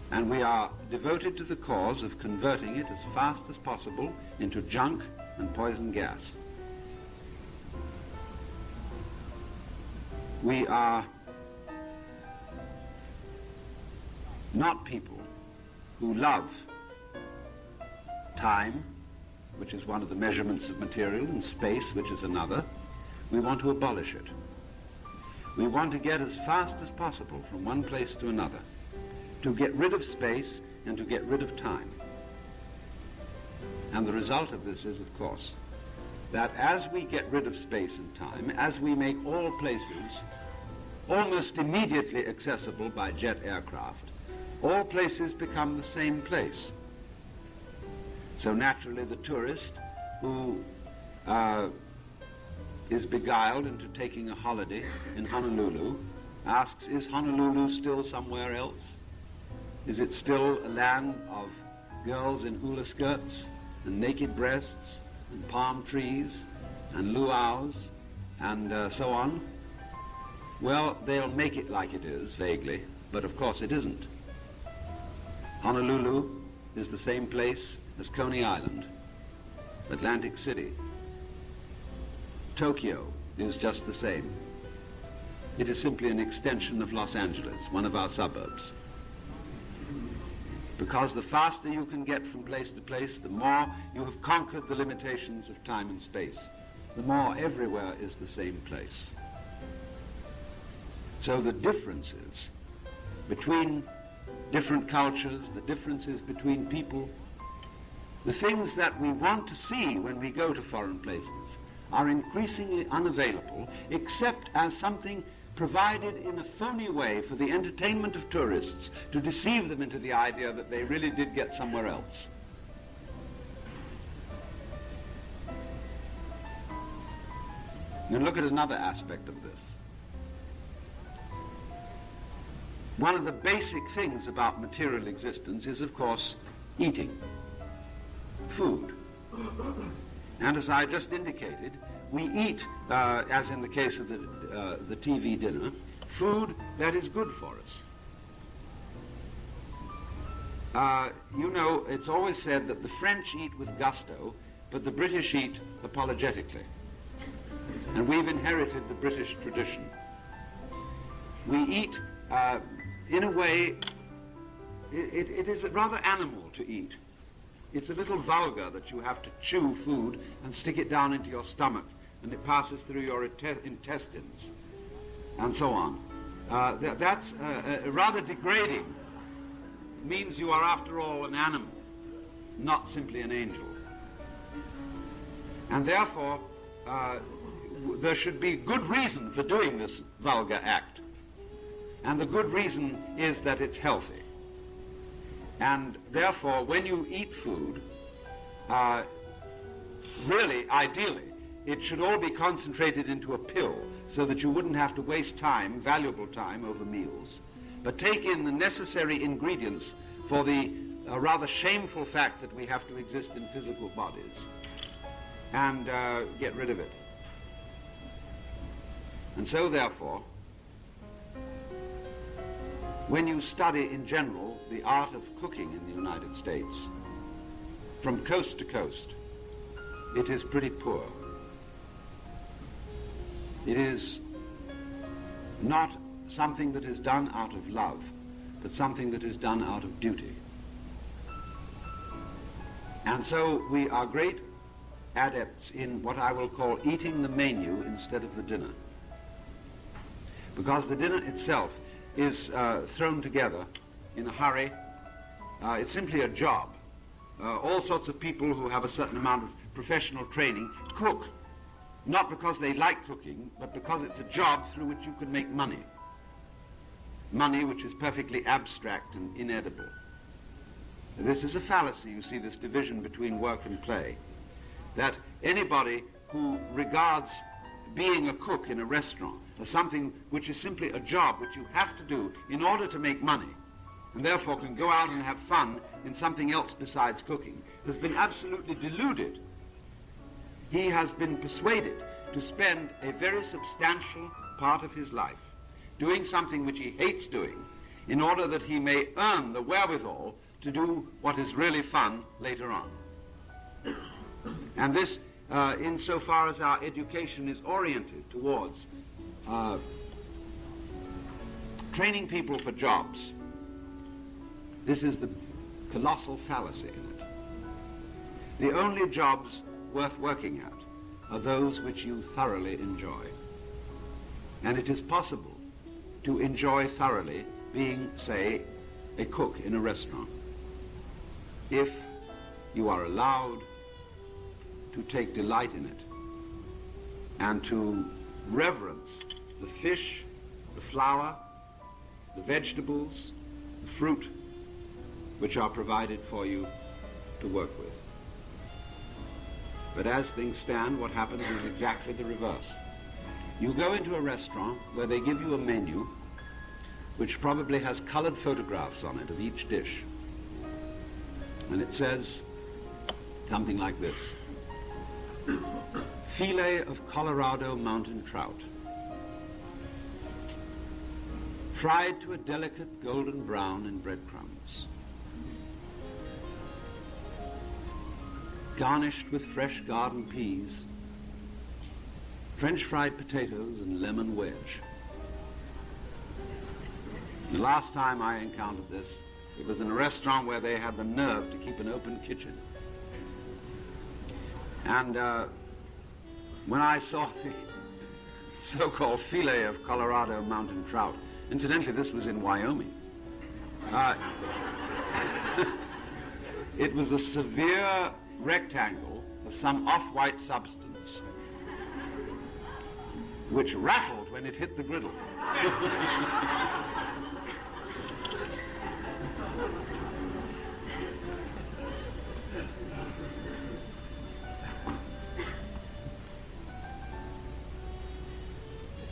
And we are devoted to the cause of converting it as fast as possible into junk and poison gas. We are not people who love time, which is one of the measurements of material, and space, which is another. We want to abolish it. We want to get as fast as possible from one place to another, to get rid of space and to get rid of time. And the result of this is, of course, that as we get rid of space and time, as we make all places almost immediately accessible by jet aircraft, all places become the same place. So naturally the tourist who is beguiled into taking a holiday in Honolulu asks, is Honolulu still somewhere else? Is it still a land of girls in hula skirts and naked breasts and palm trees and luau's and so on? Well, they'll make it like it is, vaguely, but of course it isn't. Honolulu is the same place as Coney Island, Atlantic City. Tokyo is just the same. It is simply an extension of Los Angeles, one of our suburbs. Because the faster you can get from place to place, the more you have conquered the limitations of time and space. The more everywhere is the same place. So the differences between different cultures, the differences between people, the things that we want to see when we go to foreign places are increasingly unavailable except as something provided in a phony way for the entertainment of tourists to deceive them into the idea that they really did get somewhere else. Now look at another aspect of this. One of the basic things about material existence is, of course, eating, food. And as I just indicated, we eat, as in the case of the TV dinner, food that is good for us. You know, it's always said that the French eat with gusto, but the British eat apologetically. And we've inherited the British tradition. We eat, in a way, it is rather animal to eat. It's a little vulgar that you have to chew food and stick it down into your stomach, and it passes through your intestines, and so on. That's rather degrading. It means you are, after all, an animal, not simply an angel. And therefore, there should be good reason for doing this vulgar act. And the good reason is that it's healthy. And therefore, when you eat food, really, ideally, it should all be concentrated into a pill so that you wouldn't have to waste time, valuable time, over meals. But take in the necessary ingredients for the rather shameful fact that we have to exist in physical bodies and get rid of it. And so, therefore, When you study in general the art of cooking in the United States, from coast to coast, it is pretty poor. It is not something that is done out of love, but something that is done out of duty. And so we are great adepts in what I will call eating the menu instead of the dinner. Because the dinner itself is thrown together in a hurry. It's simply a job. All sorts of people who have a certain amount of professional training cook, not because they like cooking, but because it's a job through which you can make money. Money which is perfectly abstract and inedible. This is a fallacy, you see, this division between work and play. That anybody who regards being a cook in a restaurant as something which is simply a job which you have to do in order to make money, and therefore can go out and have fun in something else besides cooking, has been absolutely deluded. He has been persuaded to spend a very substantial part of his life doing something which he hates doing in order that he may earn the wherewithal to do what is really fun later on. And this, insofar as our education is oriented towards training people for jobs, this is the colossal fallacy in it. The only jobs worth working at are those which you thoroughly enjoy. And it is possible to enjoy thoroughly being, say, a cook in a restaurant, if you are allowed to take delight in it and to reverence the fish, the flour, the vegetables, the fruit which are provided for you to work with. But as things stand, what happens is exactly the reverse. You go into a restaurant where they give you a menu which probably has colored photographs on it of each dish. And it says something like this: filet of Colorado mountain trout, fried to a delicate golden brown in breadcrumbs, garnished with fresh garden peas, French fried potatoes and lemon wedge. The last time I encountered this, it was in a restaurant where they had the nerve to keep an open kitchen. And when I saw the so-called filet of Colorado mountain trout, incidentally, this was in Wyoming, it was a severe rectangle of some off-white substance which rattled when it hit the griddle.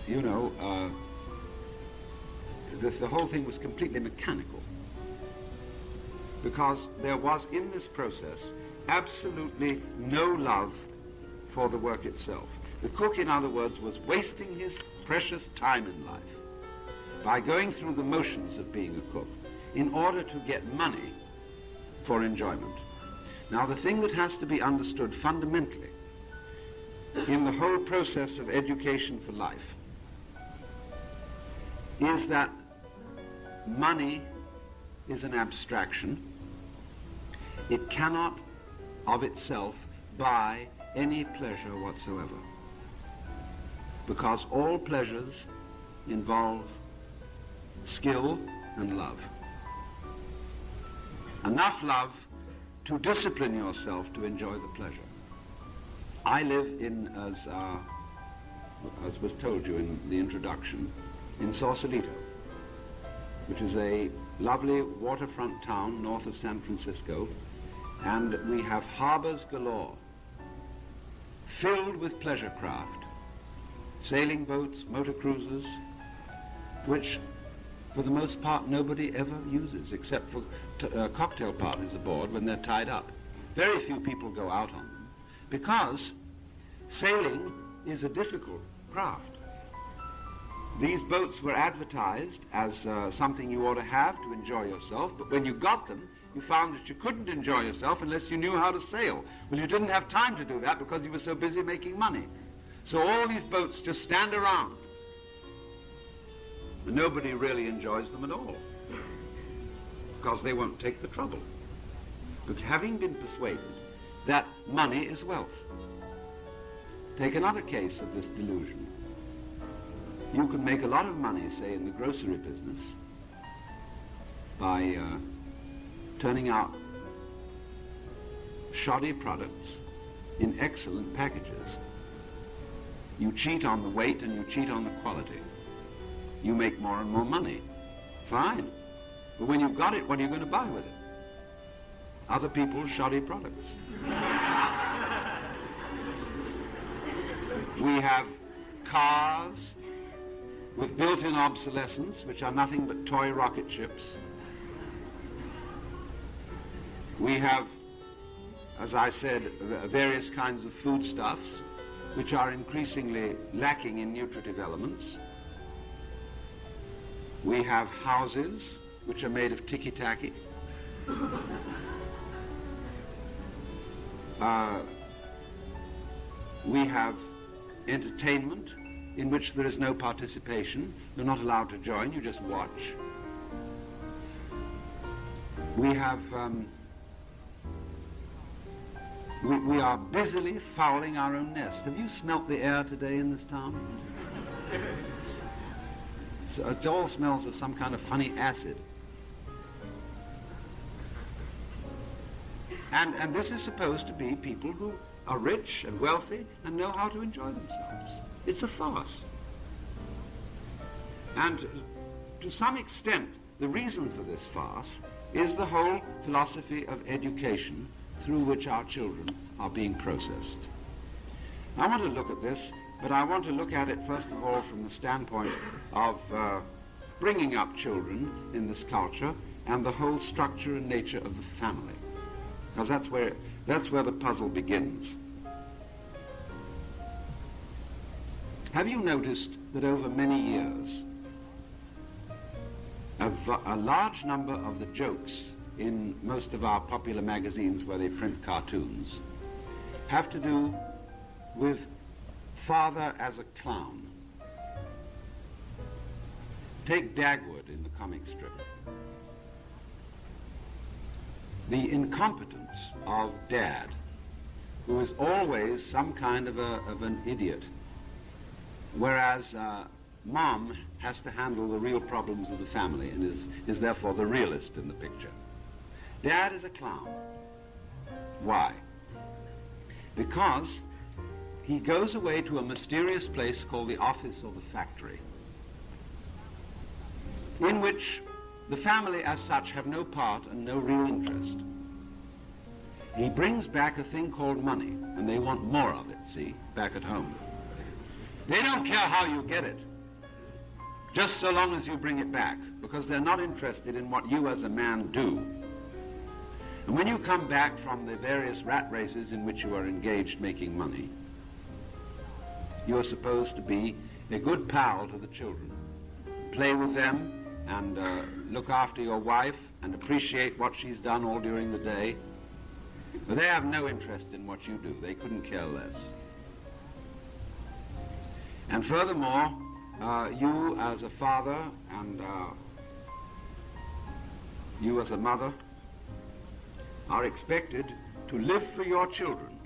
You know, the whole thing was completely mechanical, because there was in this process absolutely no love for the work itself. The cook, in other words, was wasting his precious time in life by going through the motions of being a cook in order to get money for enjoyment. Now, the thing that has to be understood fundamentally in the whole process of education for life is that money is an abstraction. It cannot of itself buy any pleasure whatsoever, because all pleasures involve skill and love. Enough love to discipline yourself to enjoy the pleasure. I live in, as was told you in the introduction, in Sausalito, which is a lovely waterfront town north of San Francisco, and we have harbors galore, filled with pleasure craft, sailing boats, motor cruisers, which for the most part nobody ever uses except for cocktail parties aboard when they're tied up. Very few people go out on them, because sailing is a difficult craft. These boats were advertised as something you ought to have to enjoy yourself, but when you got them, you found that you couldn't enjoy yourself unless you knew how to sail. Well, you didn't have time to do that because you were so busy making money. So all these boats just stand around. And nobody really enjoys them at all because they won't take the trouble. But having been persuaded that money is wealth. Take another case of this delusion. You can make a lot of money, say, in the grocery business by turning out shoddy products in excellent packages. You cheat on the weight and you cheat on the quality. You make more and more money. Fine. But when you've got it, what are you going to buy with it? Other people's shoddy products. We have cars with built-in obsolescence, which are nothing but toy rocket ships. We have, as I said, various kinds of foodstuffs, which are increasingly lacking in nutritive elements. We have houses, which are made of ticky-tacky. We have entertainment in which there is no participation. You're not allowed to join, you just watch. We have, we are busily fouling our own nest. Have you smelt the air today in this town? So it all smells of some kind of funny acid. And this is supposed to be people who are rich and wealthy and know how to enjoy themselves. It's a farce. And to some extent, the reason for this farce is the whole philosophy of education through which our children are being processed. I want to look at this, but I want to look at it first of all from the standpoint of bringing up children in this culture and the whole structure and nature of the family. Because that's where the puzzle begins. Have you noticed that over many years, a large number of the jokes in most of our popular magazines where they print cartoons have to do with father as a clown? Take Dagwood in the comic strip. The incompetence of Dad, who is always some kind of an idiot, whereas Mom has to handle the real problems of the family and is therefore the realist in the picture. Dad is a clown. Why? Because he goes away to a mysterious place called the office or the factory, in which the family as such have no part and no real interest. He brings back a thing called money, and they want more of it, see, back at home. They don't care how you get it, just so long as you bring it back, because they're not interested in what you as a man do. And when you come back from the various rat races in which you are engaged making money, you're supposed to be a good pal to the children, play with them, and look after your wife and appreciate what she's done all during the day. But they have no interest in what you do. They couldn't care less. And furthermore, you as a father and you as a mother are expected to live for your children.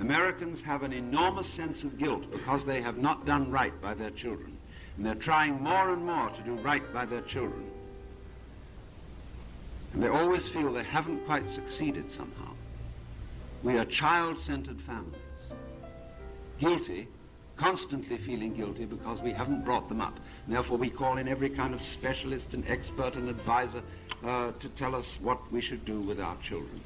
Americans have an enormous sense of guilt because they have not done right by their children. And they're trying more and more to do right by their children. And they always feel they haven't quite succeeded somehow. We are child-centered families. Guilty, constantly feeling guilty because we haven't brought them up. And therefore we call in every kind of specialist and expert and advisor to tell us what we should do with our children.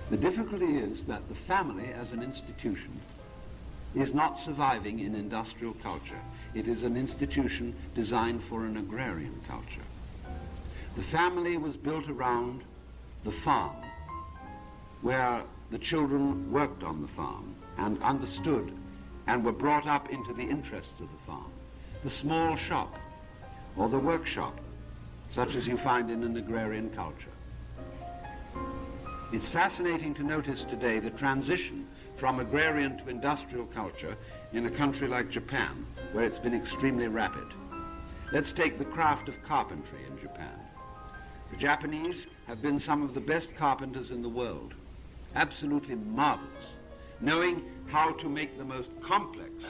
The difficulty is that the family as an institution is not surviving in industrial culture. It is an institution designed for an agrarian culture. The family was built around the farm, where the children worked on the farm and understood and were brought up into the interests of the farm. The small shop or the workshop, such as you find in an agrarian culture. It's fascinating to notice today the transition from agrarian to industrial culture in a country like Japan, where it's been extremely rapid. Let's take the craft of carpentry in Japan. The Japanese have been some of the best carpenters in the world, absolutely marvelous, knowing how to make the most complex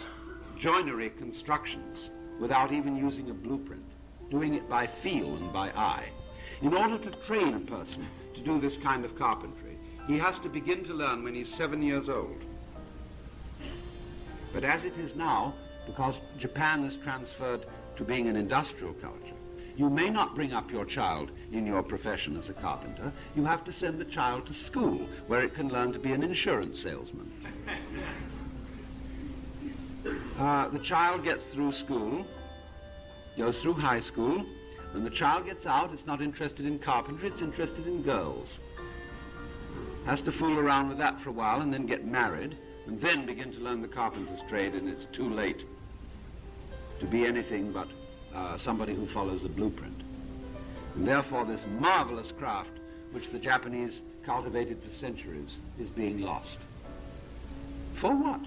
joinery constructions without even using a blueprint, doing it by feel and by eye. In order to train a person to do this kind of carpentry, he has to begin to learn when he's 7 years old. But as it is now, because Japan has transferred to being an industrial culture, you may not bring up your child in your profession as a carpenter. You have to send the child to school where it can learn to be an insurance salesman. The child gets through school, goes through high school. When the child gets out, it's not interested in carpentry, it's interested in girls. Has to fool around with that for a while and then get married and then begin to learn the carpenter's trade, and it's too late to be anything but somebody who follows a blueprint. And therefore this marvelous craft, which the Japanese cultivated for centuries, is being lost. For what?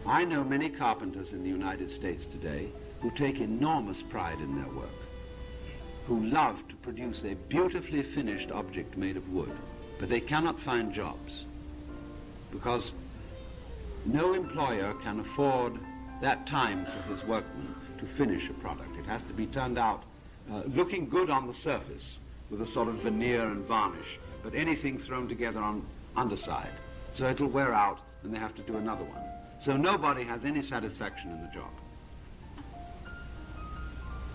I know many carpenters in the United States today who take enormous pride in their work, who love to produce a beautifully finished object made of wood, but they cannot find jobs because no employer can afford that time for his workman to finish a product. It has to be turned out looking good on the surface with a sort of veneer and varnish, but anything thrown together on underside. So it'll wear out and they have to do another one. So nobody has any satisfaction in the job.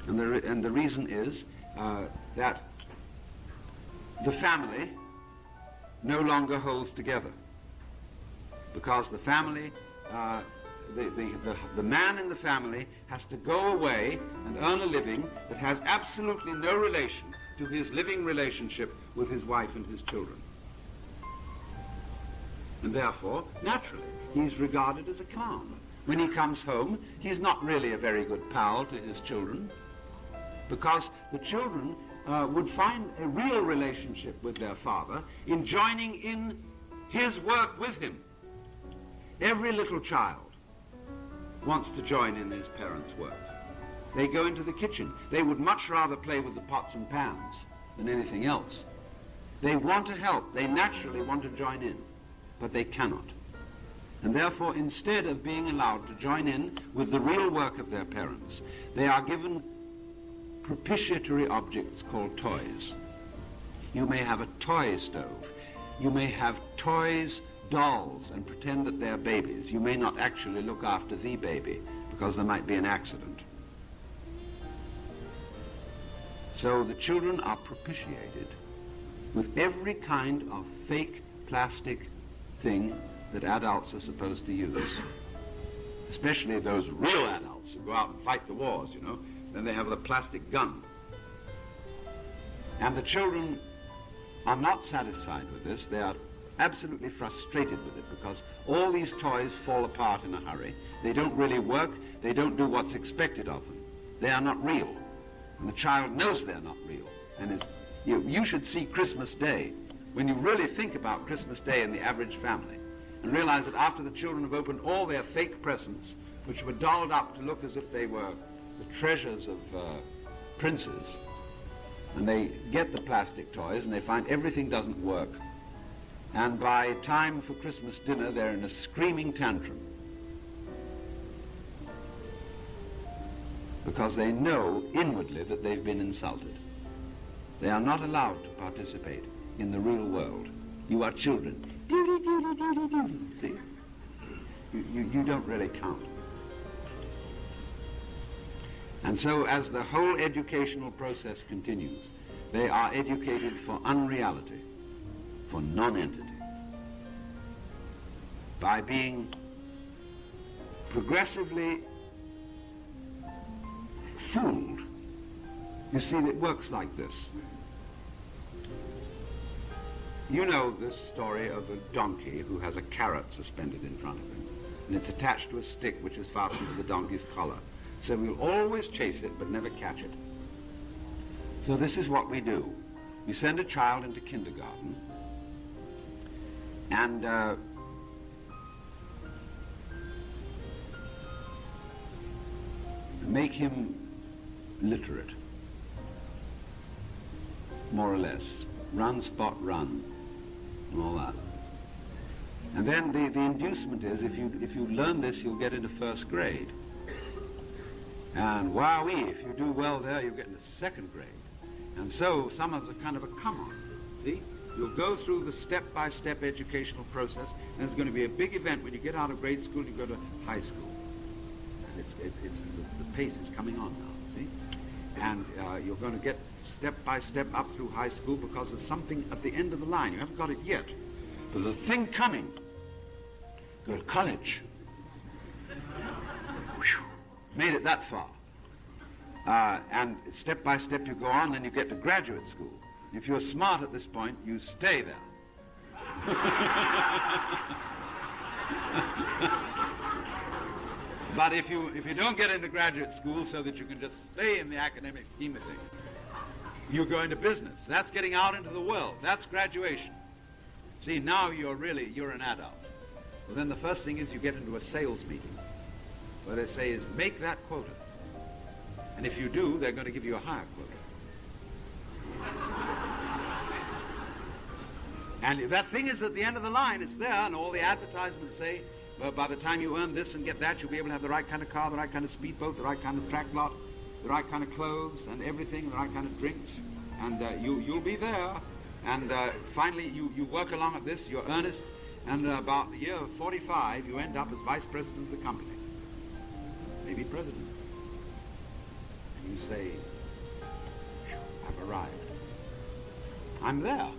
And the reason is that the family no longer holds together, because the family, the man in the family has to go away and earn a living that has absolutely no relation to his living relationship with his wife and his children. And therefore, naturally, he's regarded as a clown. When he comes home, he's not really a very good pal to his children, because the children would find a real relationship with their father in joining in his work with him. Every little child wants to join in his parents' work. They go into the kitchen. They would much rather play with the pots and pans than anything else. They want to help. They naturally want to join in, but they cannot. And therefore, instead of being allowed to join in with the real work of their parents, they are given propitiatory objects called toys. You may have a toy stove. You may have toys, dolls, and pretend that they're babies. You may not actually look after the baby because there might be an accident. So the children are propitiated with every kind of fake plastic thing that adults are supposed to use. Especially those real adults who go out and fight the wars, you know. Then they have the plastic gun. And the children are not satisfied with this. They are absolutely frustrated with it because all these toys fall apart in a hurry. They don't really work. They don't do what's expected of them. They are not real. And the child knows they're not real. And you should see Christmas Day when you really think about Christmas Day in the average family and realize that after the children have opened all their fake presents, which were dolled up to look as if they were the treasures of princes, and they get the plastic toys and they find everything doesn't work, and by time for Christmas dinner they're in a screaming tantrum because they know inwardly that they've been insulted. They are not allowed to participate in the real world. You are children. See, you don't really count. And so as the whole educational process continues, they are educated for unreality, for non-entity, by being progressively fooled. You see, it works like this. You know this story of a donkey who has a carrot suspended in front of him, and it's attached to a stick which is fastened to the donkey's collar. So we'll always chase it, but never catch it. So this is what we do. We send a child into kindergarten, and make him literate, more or less. Run, spot, run, and all that. And then the inducement is, if you learn this, you'll get into first grade. And wowee, if you do well there, you'll get into second grade. And so summer's a kind of a come-on, see? You'll go through the step-by-step educational process, and there's going to be a big event when you get out of grade school and you go to high school. And the pace is coming on now, see? And you're going to get step-by-step up through high school because there's something at the end of the line. You haven't got it yet. There's a thing coming. Go to college. Whew. Made it that far. And step by step you go on, and you get to graduate school. If you're smart at this point, you stay there. But if you don't get into graduate school so that you can just stay in the academic scheme of things, you go into business. That's getting out into the world. That's graduation. See, now you're an adult. Well, then the first thing is you get into a sales meeting where they say is make that quota. And if you do, they're going to give you a higher quota. And if that thing is at the end of the line, it's there, and all the advertisements say, well, by the time you earn this and get that, you'll be able to have the right kind of car, the right kind of speedboat, the right kind of track lot, the right kind of clothes and everything, the right kind of drinks, and you'll be there. And finally, you work along at this, you're earnest, and about the year 45, you end up as vice president of the company, maybe president. And you say, I've arrived. I'm there.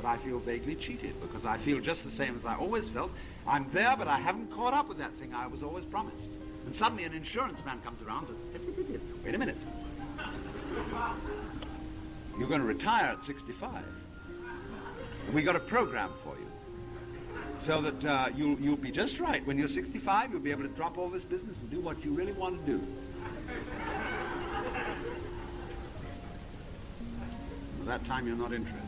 But I feel vaguely cheated, because I feel just the same as I always felt. I'm there, but I haven't caught up with that thing I was always promised. And suddenly an insurance man comes around and says, wait a minute. You're going to retire at 65. And we got a program for you. So that you'll be just right. When you're 65, you'll be able to drop all this business and do what you really want to do. At that time, you're not interested.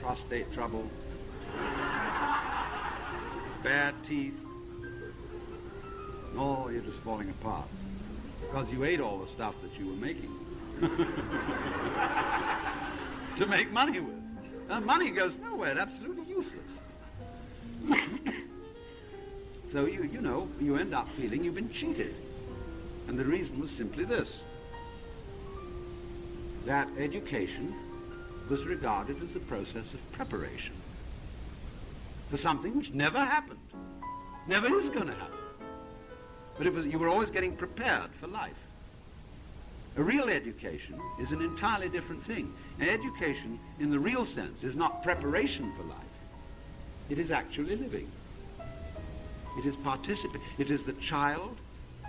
Prostate trouble, bad teeth. Oh, you're just falling apart because you ate all the stuff that you were making to make money with. And money goes nowhere, it's absolutely useless. So you end up feeling you've been cheated. And the reason was simply this: that education was regarded as a process of preparation for something which never happened, never is going to happen. But you were always getting prepared for life. A real education is an entirely different thing. An education, in the real sense, is not preparation for life. It is actually living. It is It is the child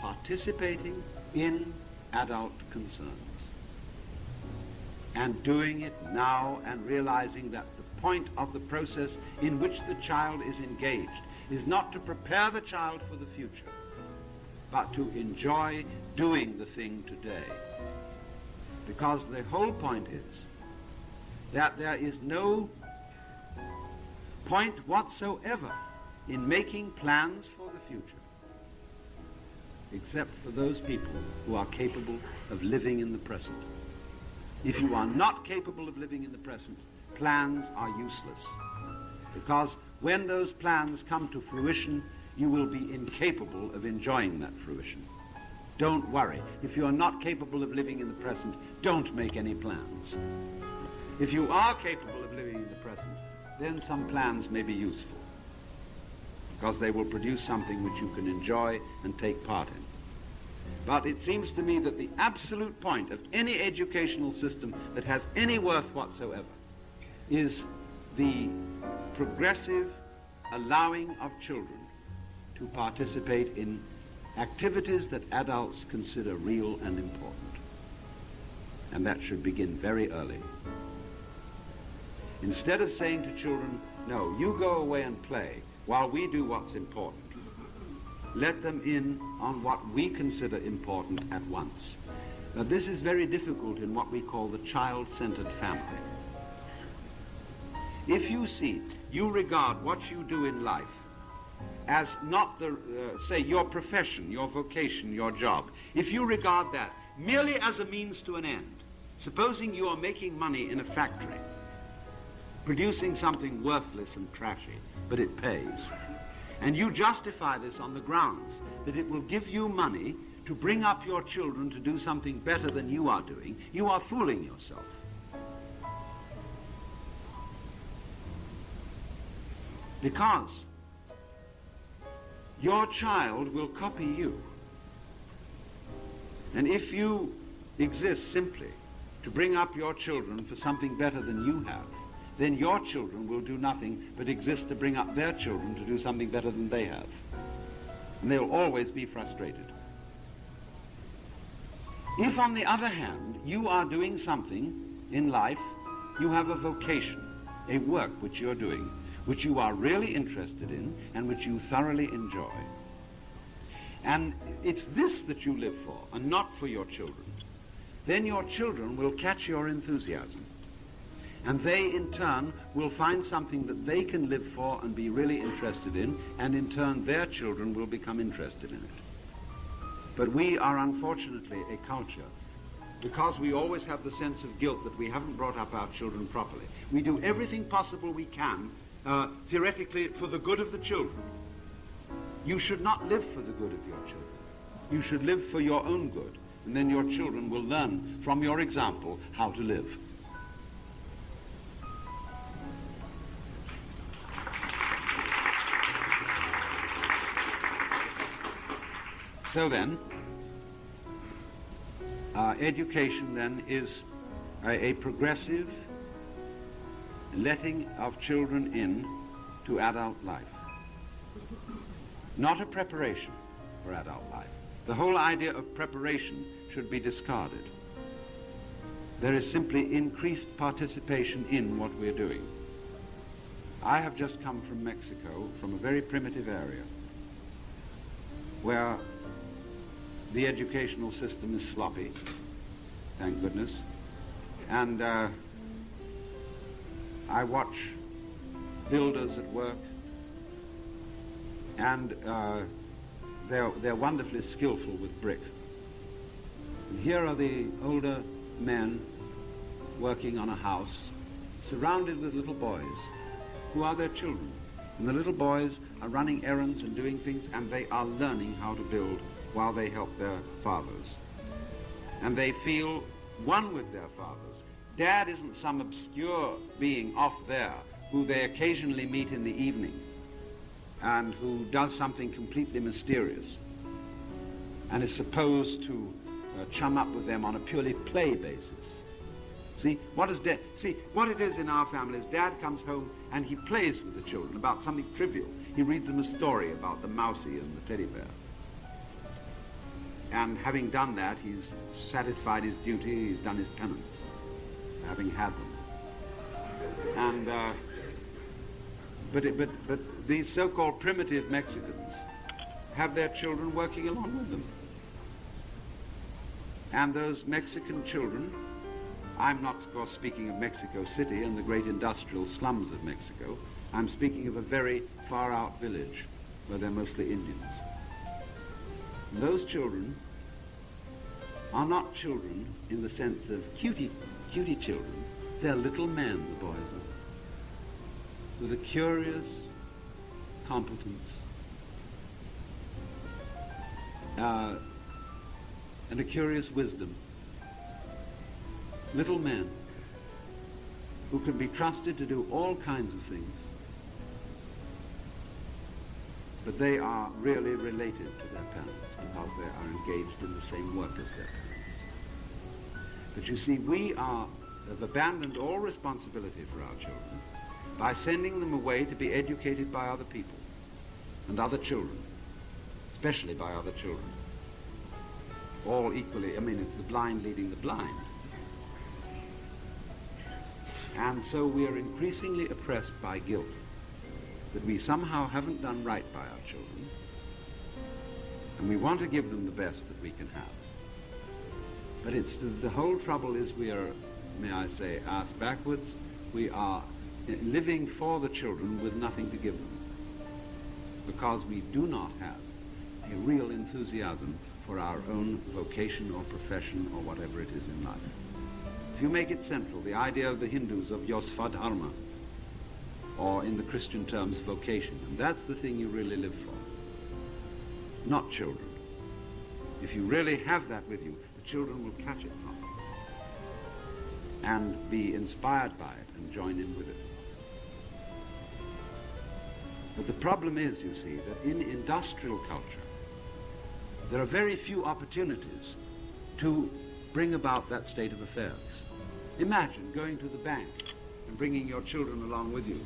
participating in adult concerns, and doing it now, and realizing that the point of the process in which the child is engaged is not to prepare the child for the future, but to enjoy doing the thing today. Because the whole point is that there is no point whatsoever in making plans for the future, except for those people who are capable of living in the present. If you are not capable of living in the present, plans are useless. Because when those plans come to fruition, you will be incapable of enjoying that fruition. Don't worry. If you are not capable of living in the present, don't make any plans. If you are capable of living in the present, then some plans may be useful, because they will produce something which you can enjoy and take part in. But it seems to me that the absolute point of any educational system that has any worth whatsoever is the progressive allowing of children to participate in activities that adults consider real and important. And that should begin very early. Instead of saying to children, no, you go away and play while we do what's important, let them in on what we consider important at once. Now, this is very difficult in what we call the child-centered family. If you regard what you do in life as not the, say, your profession, your vocation, your job, if you regard that merely as a means to an end, supposing you are making money in a factory, producing something worthless and trashy, but it pays, and you justify this on the grounds that it will give you money to bring up your children to do something better than you are doing, you are fooling yourself. Because your child will copy you. And if you exist simply to bring up your children for something better than you have, then your children will do nothing but exist to bring up their children to do something better than they have. And they'll always be frustrated. If, on the other hand, you are doing something in life, you have a vocation, a work which you're doing, which you are really interested in and which you thoroughly enjoy, and it's this that you live for and not for your children, then your children will catch your enthusiasm. And they, in turn, will find something that they can live for and be really interested in, and in turn their children will become interested in it. But we are unfortunately a culture, because we always have the sense of guilt that we haven't brought up our children properly. We do everything possible we can, theoretically, for the good of the children. You should not live for the good of your children. You should live for your own good, and then your children will learn from your example how to live. So then, education then is a progressive letting of children in to adult life, not a preparation for adult life. The whole idea of preparation should be discarded. There is simply increased participation in what we're doing. I have just come from Mexico, from a very primitive area, where the educational system is sloppy, thank goodness, and I watch builders at work, and they're wonderfully skillful with brick. And here are the older men working on a house, surrounded with little boys, who are their children. And the little boys are running errands and doing things, and they are learning how to build while they help their fathers. And they feel one with their fathers. Dad isn't some obscure being off there who they occasionally meet in the evening and who does something completely mysterious and is supposed to chum up with them on a purely play basis. See, what it is in our family is Dad comes home and he plays with the children about something trivial. He reads them a story about the mousie and the teddy bear. And having done that, he's satisfied his duty, he's done his penance, having had them. And but these so-called primitive Mexicans have their children working along with them. And those Mexican children, I'm not, of course, speaking of Mexico City and the great industrial slums of Mexico. I'm speaking of a very far-out village where they're mostly Indians. And those children are not children in the sense of cutie children. They're little men, the boys are, with a curious competence and a curious wisdom. Little men who can be trusted to do all kinds of things, but they are really related to their parents because they are engaged in the same work as their parents. But you see, we have abandoned all responsibility for our children by sending them away to be educated by other people and other children, especially by other children. All equally, I mean, it's the blind leading the blind. And so we are increasingly oppressed by guilt that we somehow haven't done right by our children, and we want to give them the best that we can have. But it's the whole trouble is we are, may I say, ass backwards. We are living for the children with nothing to give them, because we do not have a real enthusiasm for our own vocation or profession or whatever it is in life. If you make it central, the idea of the Hindus of yosvadharma, or in the Christian terms, vocation, and that's the thing you really live for, not children. If you really have that with you, the children will catch it from you and be inspired by it and join in with it. But the problem is, you see, that in industrial culture, there are very few opportunities to bring about that state of affairs. Imagine going to the bank and bringing your children along with you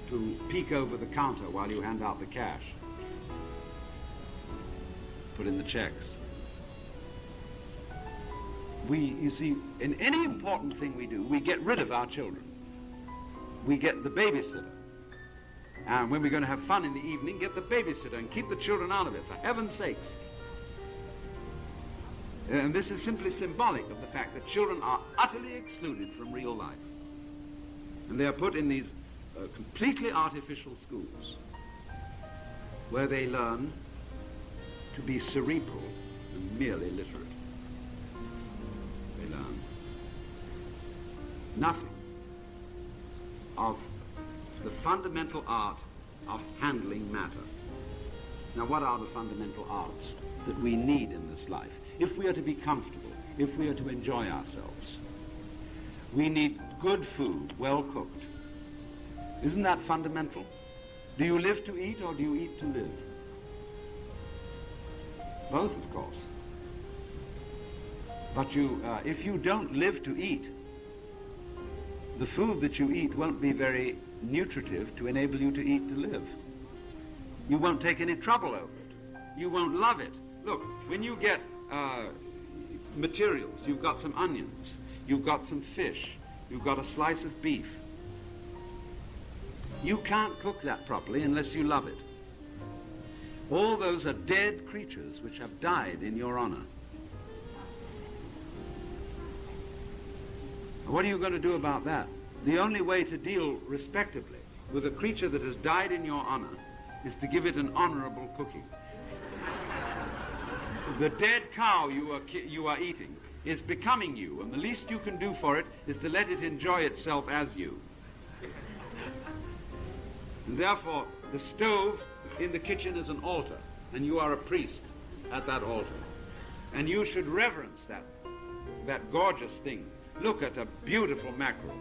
to peek over the counter while you hand out the cash, put in the checks. You see, in any important thing we do, we get rid of our children. We get the babysitter. And when we're going to have fun in the evening, get the babysitter and keep the children out of it, for heaven's sakes. And this is simply symbolic of the fact that children are utterly excluded from real life. And they are put in these completely artificial schools where they learn to be cerebral and merely literate. They learn nothing of the fundamental art of handling matter. Now, what are the fundamental arts that we need in this life? If we are to be comfortable, if we are to enjoy ourselves, we need good food, well cooked. Isn't that fundamental? Do you live to eat or do you eat to live? Both, of course. But if you don't live to eat, the food that you eat won't be very nutritive to enable you to eat to live. You won't take any trouble over it. You won't love it. Look, when you get materials, you've got some onions, you've got some fish, you've got a slice of beef. You can't cook that properly unless you love it. All those are dead creatures which have died in your honor. What are you going to do about that? The only way to deal respectably with a creature that has died in your honor is to give it an honorable cooking. The dead cow you are eating is becoming you, and the least you can do for it is to let it enjoy itself as you. And therefore, the stove in the kitchen is an altar, and you are a priest at that altar. And you should reverence that gorgeous thing. Look at a beautiful mackerel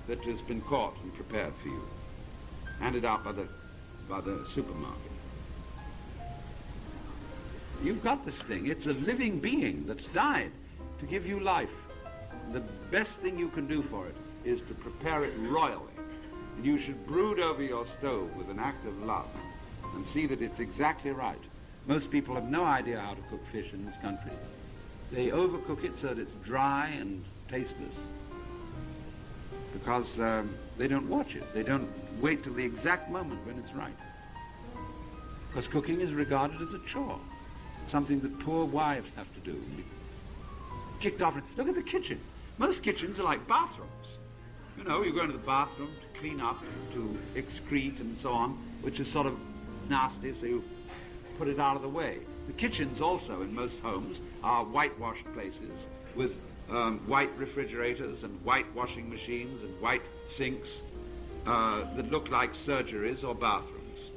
that has been caught and prepared for you, handed out by the supermarket. You've got this thing. It's a living being that's died to give you life. The best thing you can do for it is to prepare it royally. And you should brood over your stove with an act of love and see that it's exactly right. Most people have no idea how to cook fish in this country. They overcook it so that it's dry and tasteless because they don't watch it. They don't wait till the exact moment when it's right. Because cooking is regarded as a chore. Something that poor wives have to do. Kicked off. Look at the kitchen. Most kitchens are like bathrooms. You know, you go into the bathroom to clean up, to excrete and so on, which is sort of nasty, so you put it out of the way. The kitchens also in most homes are whitewashed places with white refrigerators and white washing machines and white sinks that look like surgeries or bathrooms.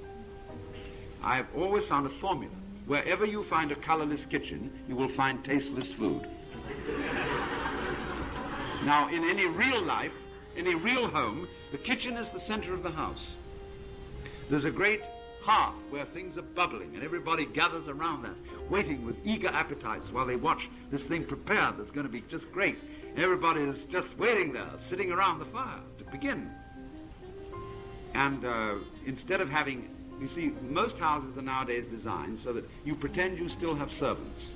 I've always found a formula. Wherever you find a colorless kitchen, you will find tasteless food. Now, in any real life, in a real home, the kitchen is the center of the house. There's a great hearth where things are bubbling, and everybody gathers around that, waiting with eager appetites while they watch this thing prepared that's going to be just great. Everybody is just waiting there, sitting around the fire to begin. And instead of having... You see, most houses are nowadays designed so that you pretend you still have servants.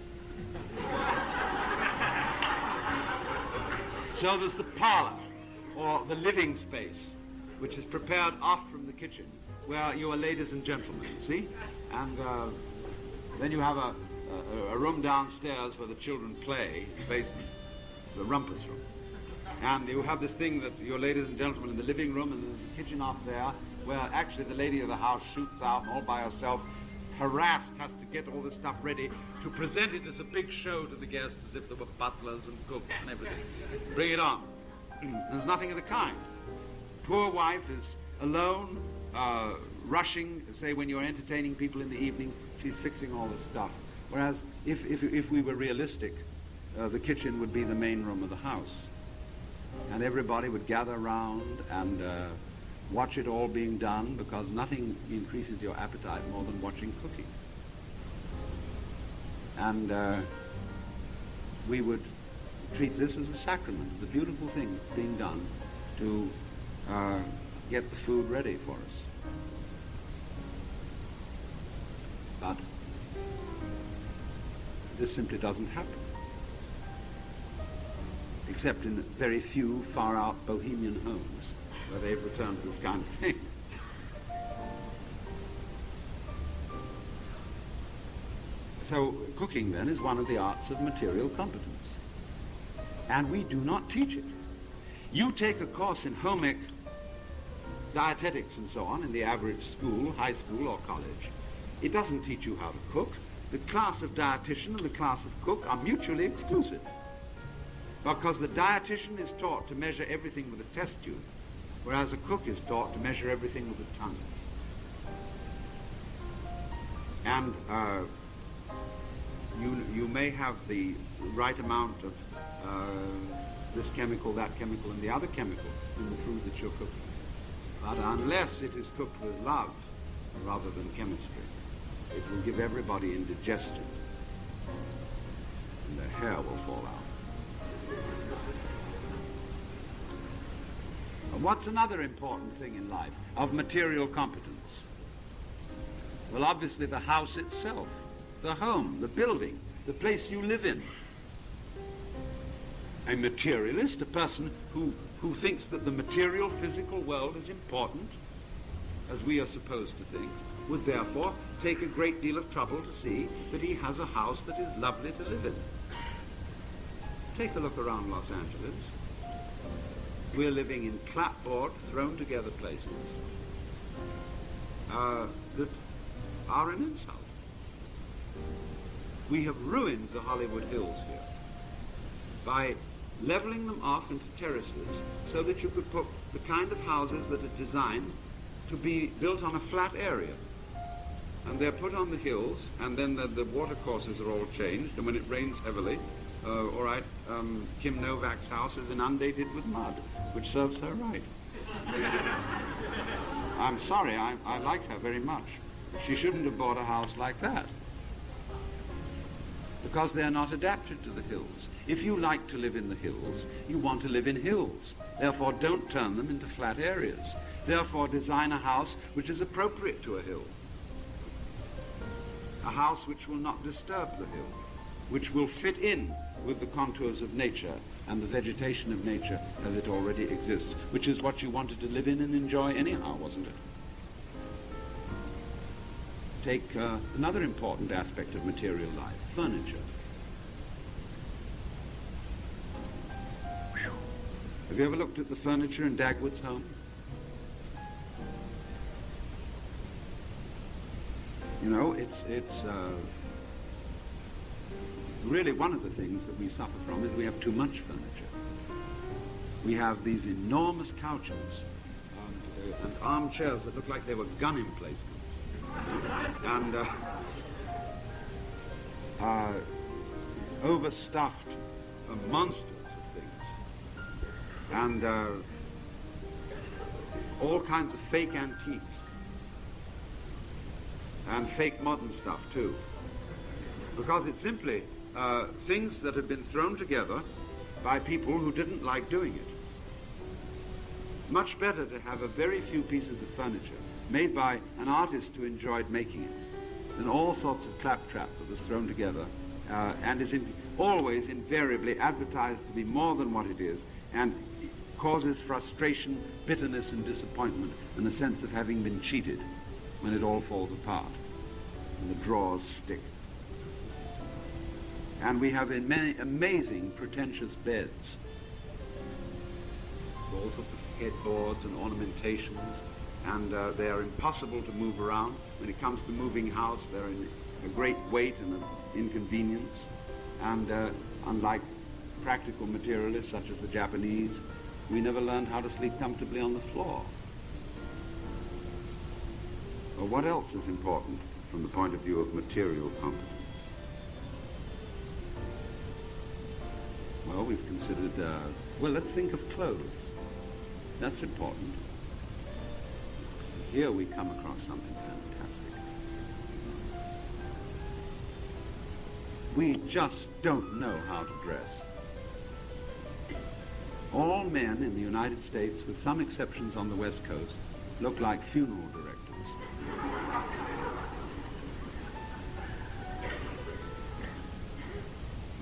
So there's the parlor, or the living space, which is prepared off from the kitchen, where you are ladies and gentlemen, see? And then you have a room downstairs where the children play, the basement, the rumpus room. And you have this thing that you're ladies and gentlemen in the living room, and there's the kitchen up there, where actually the lady of the house shoots out all by herself, harassed, has to get all this stuff ready to present it as a big show to the guests, as if there were butlers and cooks and everything. Bring it on. There's nothing of the kind. Poor wife is alone, rushing, say when you're entertaining people in the evening, she's fixing all this stuff. Whereas if we were realistic, the kitchen would be the main room of the house. And everybody would gather around and watch it all being done, because nothing increases your appetite more than watching cooking. And we would treat this as a sacrament, the beautiful thing being done to get the food ready for us. But this simply doesn't happen, except in very few far-out bohemian homes where they've returned to this kind of thing. So cooking, then, is one of the arts of material competence. And we do not teach it. You take a course in home ec, dietetics and so on in the average school, high school or college. It doesn't teach you how to cook. The class of dietitian and the class of cook are mutually exclusive, because the dietitian is taught to measure everything with a test tube, whereas a cook is taught to measure everything with a tongue. And you may have the right amount of this chemical, that chemical, and the other chemical in the food that you're cooking. But unless it is cooked with love rather than chemistry, it will give everybody indigestion, and their hair will fall out. And what's another important thing in life of material competence? Well, obviously the house itself, the home, the building, the place you live in. A materialist, a person who thinks that the material physical world is important, as we are supposed to think, would therefore take a great deal of trouble to see that he has a house that is lovely to live in. Take a look around Los Angeles. We're living in clapboard, thrown together places that are an insult. We have ruined the Hollywood Hills here by leveling them off into terraces so that you could put the kind of houses that are designed to be built on a flat area. And they're put on the hills, and then the water courses are all changed, and when it rains heavily, Kim Novak's house is inundated with mud, which serves her right. I'm sorry, I like her very much. She shouldn't have bought a house like that, because they're not adapted to the hills. If you like to live in the hills, you want to live in hills. Therefore, don't turn them into flat areas. Therefore, design a house which is appropriate to a hill. A house which will not disturb the hill, which will fit in with the contours of nature and the vegetation of nature as it already exists, which is what you wanted to live in and enjoy anyhow, wasn't it? Take another important aspect of material life, furniture. Have you ever looked at the furniture in Dagwood's home? You know, it's really one of the things that we suffer from is we have too much furniture. We have these enormous couches and armchairs that look like they were gun emplacements. And overstuffed monsters of things, and all kinds of fake antiques, and fake modern stuff too, because it's simply things that have been thrown together by people who didn't like doing it. Much better to have a very few pieces of furniture made by an artist who enjoyed making it than all sorts of claptrap that was thrown together and is always invariably advertised to be more than what it is, and causes frustration, bitterness and disappointment, and a sense of having been cheated when it all falls apart and the drawers stick. And we have many amazing pretentious beds, all sorts of headboards and ornamentations, and they are impossible to move around. When it comes to moving house, they're in a great weight and an inconvenience, and unlike practical materialists such as the Japanese, we never learned how to sleep comfortably on the floor. Well, what else is important from the point of view of material competence? Well, we've considered, well, let's think of clothes. That's important. Here we come across something fantastic. We just don't know how to dress. All men in the United States, with some exceptions on the West Coast, look like funeral directors.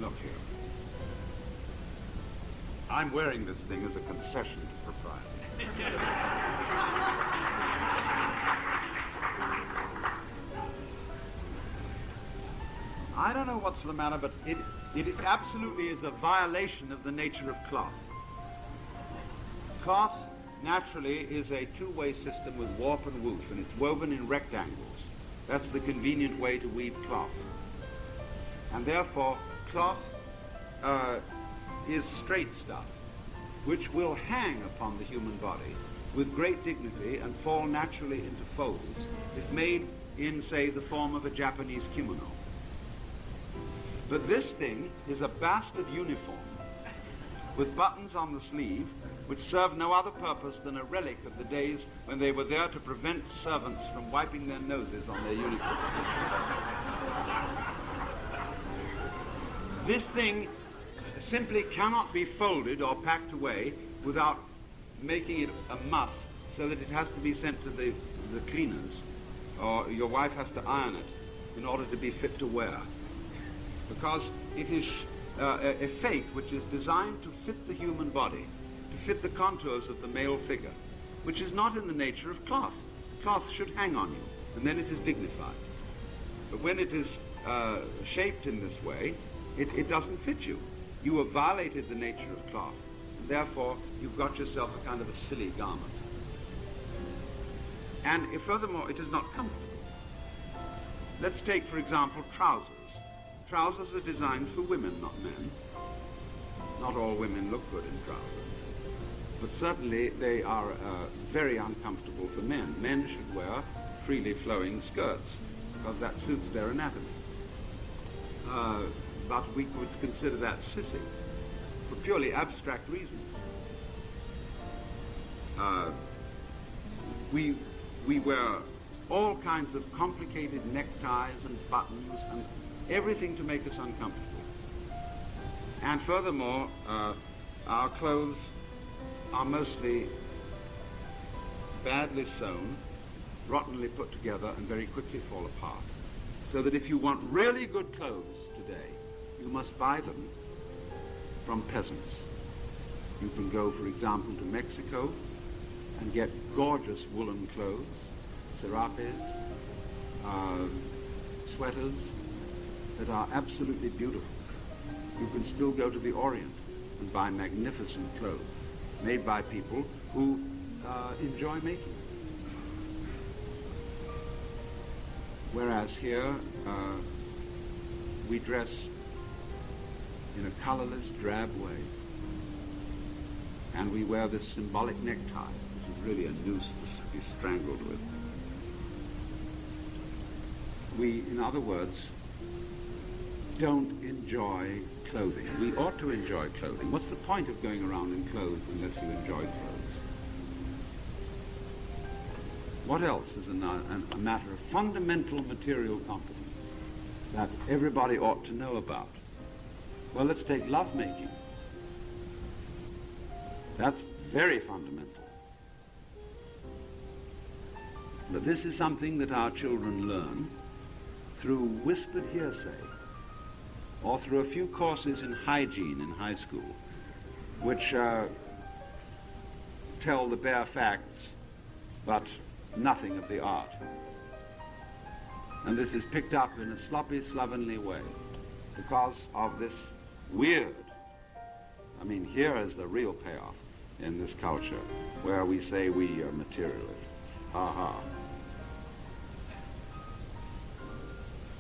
Look here. I'm wearing this thing as a concession to propriety. I don't know what's the matter, but it absolutely is a violation of the nature of cloth. Cloth, naturally, is a two-way system with warp and woof, and it's woven in rectangles. That's the convenient way to weave cloth. And therefore, cloth is straight stuff, which will hang upon the human body with great dignity and fall naturally into folds if made in, say, the form of a Japanese kimono. But this thing is a bastard uniform with buttons on the sleeve which serve no other purpose than a relic of the days when they were there to prevent servants from wiping their noses on their uniforms. This thing simply cannot be folded or packed away without making it a muff so that it has to be sent to the cleaners, or your wife has to iron it in order to be fit to wear. Because it is a fake which is designed to fit the human body, to fit the contours of the male figure, which is not in the nature of cloth. Cloth should hang on you, and then it is dignified. But when it is shaped in this way, it doesn't fit you. You have violated the nature of cloth, and therefore you've got yourself a kind of a silly garment. And furthermore, it is not comfortable. Let's take, for example, trousers. Trousers are designed for women, not men. Not all women look good in trousers. But certainly they are very uncomfortable for men. Men should wear freely flowing skirts, because that suits their anatomy. But we could consider that sissy for purely abstract reasons. We wear all kinds of complicated neckties and buttons and everything to make us uncomfortable. And furthermore, our clothes are mostly badly sewn, rottenly put together, and very quickly fall apart. So that if you want really good clothes today, you must buy them from peasants. You can go, for example, to Mexico and get gorgeous woolen clothes, serapes, sweaters that are absolutely beautiful. You can still go to the Orient and buy magnificent clothes made by people who enjoy making. Whereas here, we dress in a colorless, drab way. And we wear this symbolic necktie, which is really a noose to be strangled with. We, in other words, don't enjoy clothing. We ought to enjoy clothing. What's the point of going around in clothes unless you enjoy clothes? What else is a matter of fundamental material competence that everybody ought to know about? Well, let's take lovemaking. That's very fundamental. But this is something that our children learn through whispered hearsay, or through a few courses in hygiene in high school, which tell the bare facts, but nothing of the art. And this is picked up in a sloppy, slovenly way because of this weird, I mean, here is the real payoff in this culture where we say we are materialists. Ha ha.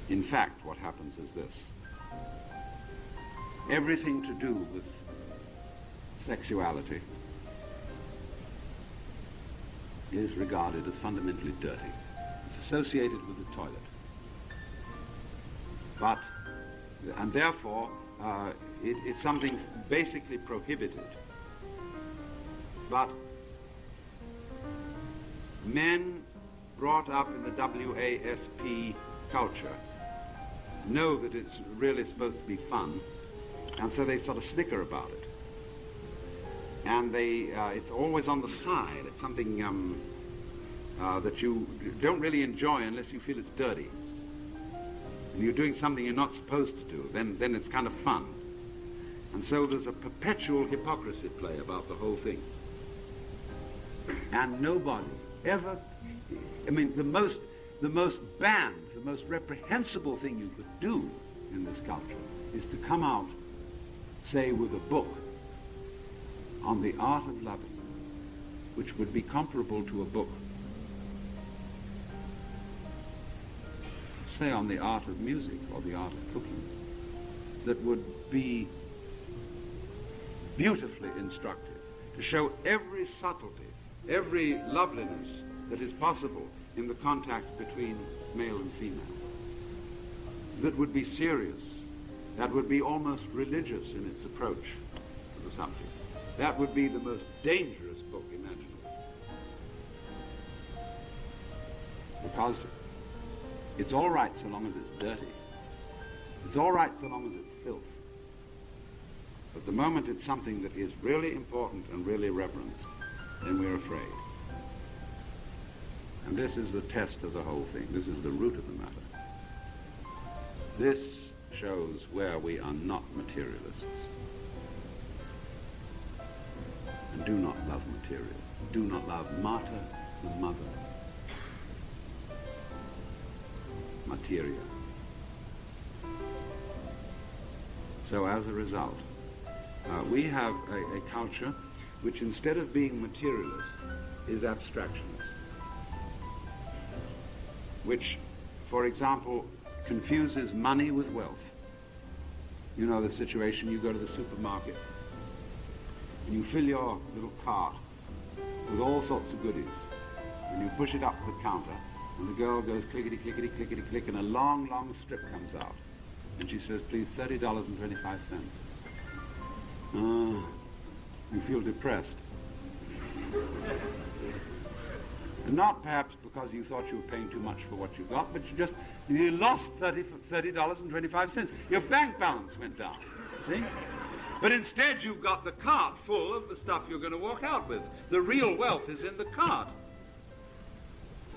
In fact, what happens is this. Everything to do with sexuality is regarded as fundamentally dirty. It's associated with the toilet. And therefore, it's something basically prohibited. But men brought up in the WASP culture know that it's really supposed to be fun, and so they sort of snicker about it. And it's always on the side. It's something that you don't really enjoy unless you feel it's dirty. And you're doing something you're not supposed to do, then it's kind of fun. And so there's a perpetual hypocrisy play about the whole thing. And nobody ever, I mean, the most banned, the most reprehensible thing you could do in this culture is to come out, say, with a book on the art of loving, which would be comparable to a book, say, on the art of music or the art of cooking, that would be beautifully instructive, to show every subtlety, every loveliness that is possible in the contact between male and female, that would be serious, that would be almost religious in its approach to the subject. That would be the most dangerous book imaginable. Because it's all right so long as it's dirty. It's all right so long as it's filth. But the moment it's something that is really important and really reverenced, then we're afraid. And this is the test of the whole thing. This is the root of the matter. This shows where we are not materialists and do not love material, do not love mater and mother, materia. So as a result, we have a culture which, instead of being materialist, is abstractionist, which, for example, confuses money with wealth. You know the situation, you go to the supermarket and you fill your little cart with all sorts of goodies, and you push it up to the counter, and the girl goes clickety, clickety, clickety, click, and a long, long strip comes out. And she says, please, $30.25. You feel depressed. And not perhaps because you thought you were paying too much for what you got, but you lost $30.25. Your bank balance went down, see? But instead you've got the cart full of the stuff you're going to walk out with. The real wealth is in the cart.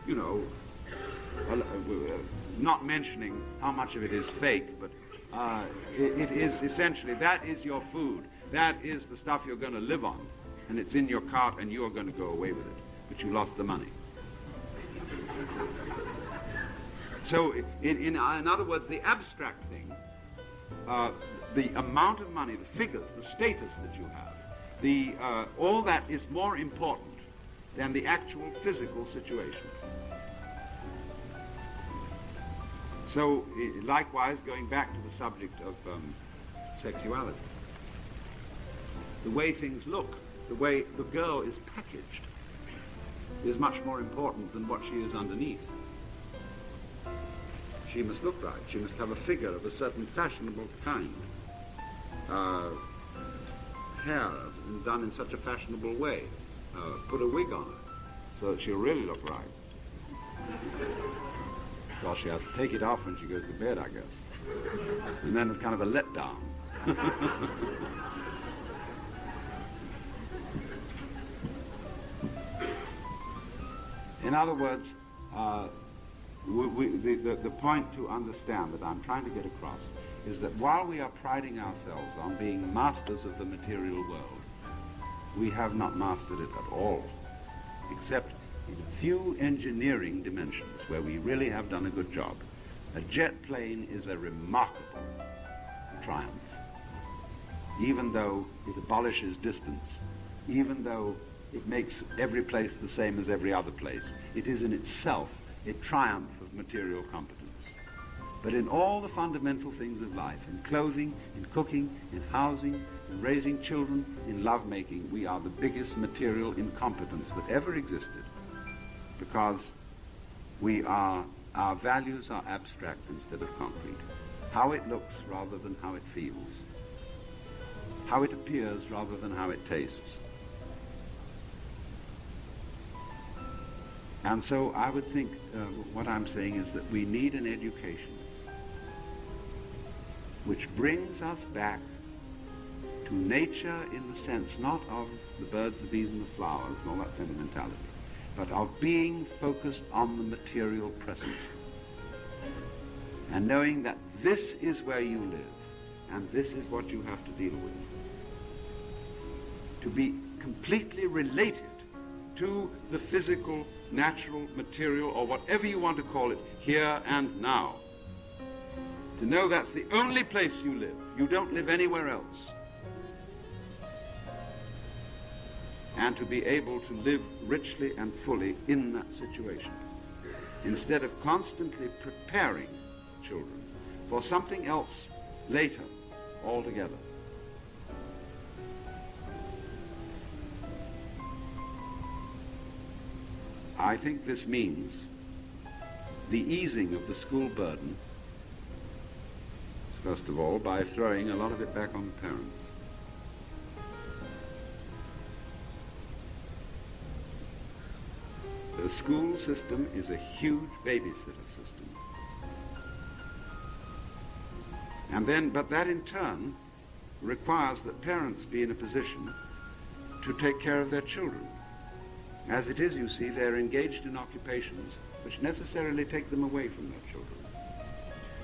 You know, not mentioning how much of it is fake, but it is essentially, that is your food. That is the stuff you're going to live on. And it's in your cart and you're going to go away with it. But you lost the money. So, in other words, the abstract thing, the amount of money, the figures, the status that you have, all that is more important than the actual physical situation. So, likewise, going back to the subject of sexuality, the way things look, the way the girl is packaged, is much more important than what she is underneath. She must look right. She must have a figure of a certain fashionable kind. Hair done in such a fashionable way. Put a wig on her so that she'll really look right. Well, she has to take it off when she goes to bed, I guess. And then it's kind of a letdown. In other words, the point to understand that I'm trying to get across is that while we are priding ourselves on being masters of the material world, we have not mastered it at all, except in a few engineering dimensions where we really have done a good job. A jet plane is a remarkable triumph, even though it abolishes distance, even though it makes every place the same as every other place. It is in itself a triumph of material competence. But in all the fundamental things of life, in clothing, in cooking, in housing, in raising children, in lovemaking, we are the biggest material incompetence that ever existed, because our values are abstract instead of concrete. How it looks rather than how it feels. How it appears rather than how it tastes. And so I would think what I'm saying is that we need an education which brings us back to nature in the sense not of the birds, the bees, and the flowers, and all that sentimentality, but of being focused on the material present. And knowing that this is where you live, and this is what you have to deal with. To be completely related to the physical, natural, material, or whatever you want to call it, here and now. To know that's the only place you live. You don't live anywhere else. And to be able to live richly and fully in that situation, instead of constantly preparing children for something else later altogether. I think this means the easing of the school burden, first of all, by throwing a lot of it back on the parents. The school system is a huge babysitter system. But that in turn requires that parents be in a position to take care of their children. As it is, you see, they're engaged in occupations which necessarily take them away from their children.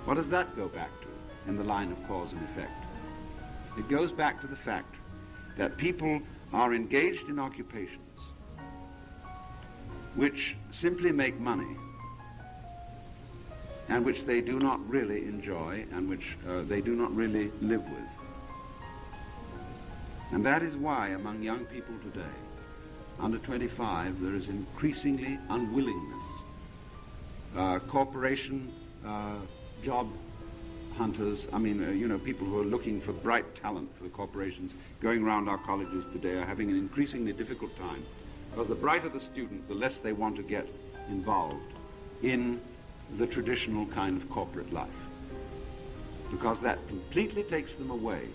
What does that go back to in the line of cause and effect? It goes back to the fact that people are engaged in occupations which simply make money and which they do not really enjoy and which they do not really live with. And that is why among young people today, under 25, there is increasingly unwillingness. Corporation job hunters, people who are looking for bright talent for the corporations going around our colleges today are having an increasingly difficult time, because the brighter the student, the less they want to get involved in the traditional kind of corporate life, because that completely takes them away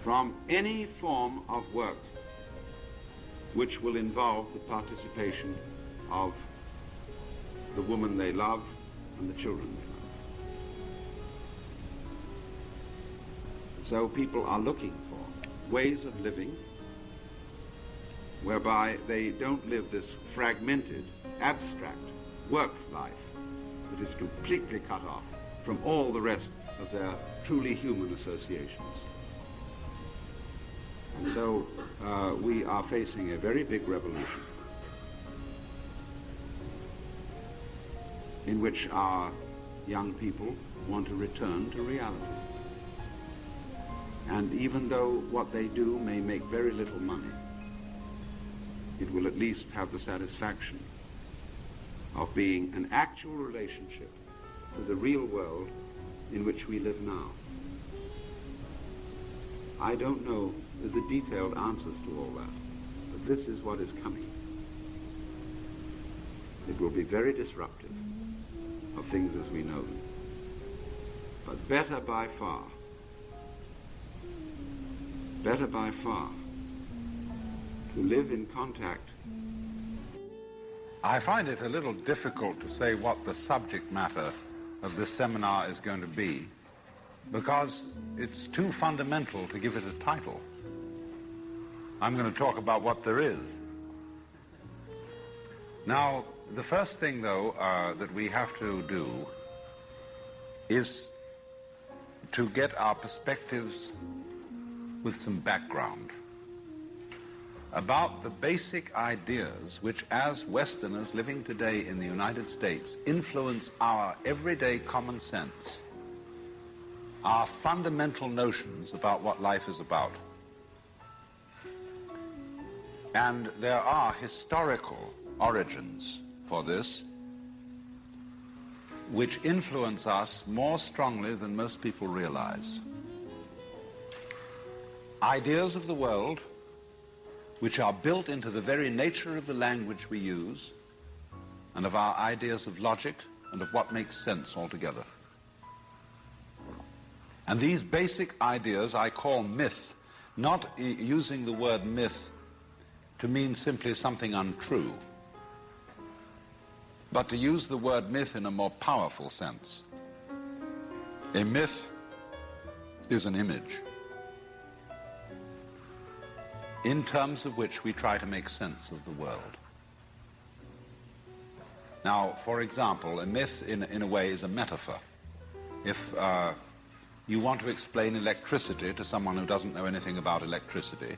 from any form of work which will involve the participation of the woman they love and the children they love. So people are looking for ways of living whereby they don't live this fragmented, abstract work life that is completely cut off from all the rest of their truly human associations. And so we are facing a very big revolution in which our young people want to return to reality. And even though what they do may make very little money, it will at least have the satisfaction of being an actual relationship to the real world in which we live now. I don't know the detailed answers to all that, but this is what is coming. It will be very disruptive of things as we know them, but better by far to live in contact. I find it a little difficult to say what the subject matter of this seminar is going to be, because it's too fundamental to give it a title. I'm going to talk about what there is. Now, the first thing, though, that we have to do is to get our perspectives with some background. about the basic ideas which, as Westerners living today in the United States, influence our everyday common sense, our fundamental notions about what life is about. And there are historical origins for this which influence us more strongly than most people realize. Ideas of the world which are built into the very nature of the language we use and of our ideas of logic and of what makes sense altogether. And these basic ideas I call myth, not using the word myth to mean simply something untrue, but to use the word myth in a more powerful sense. A myth is an image in terms of which we try to make sense of the world. Now, for example, a myth in a way is a metaphor. If you want to explain electricity to someone who doesn't know anything about electricity,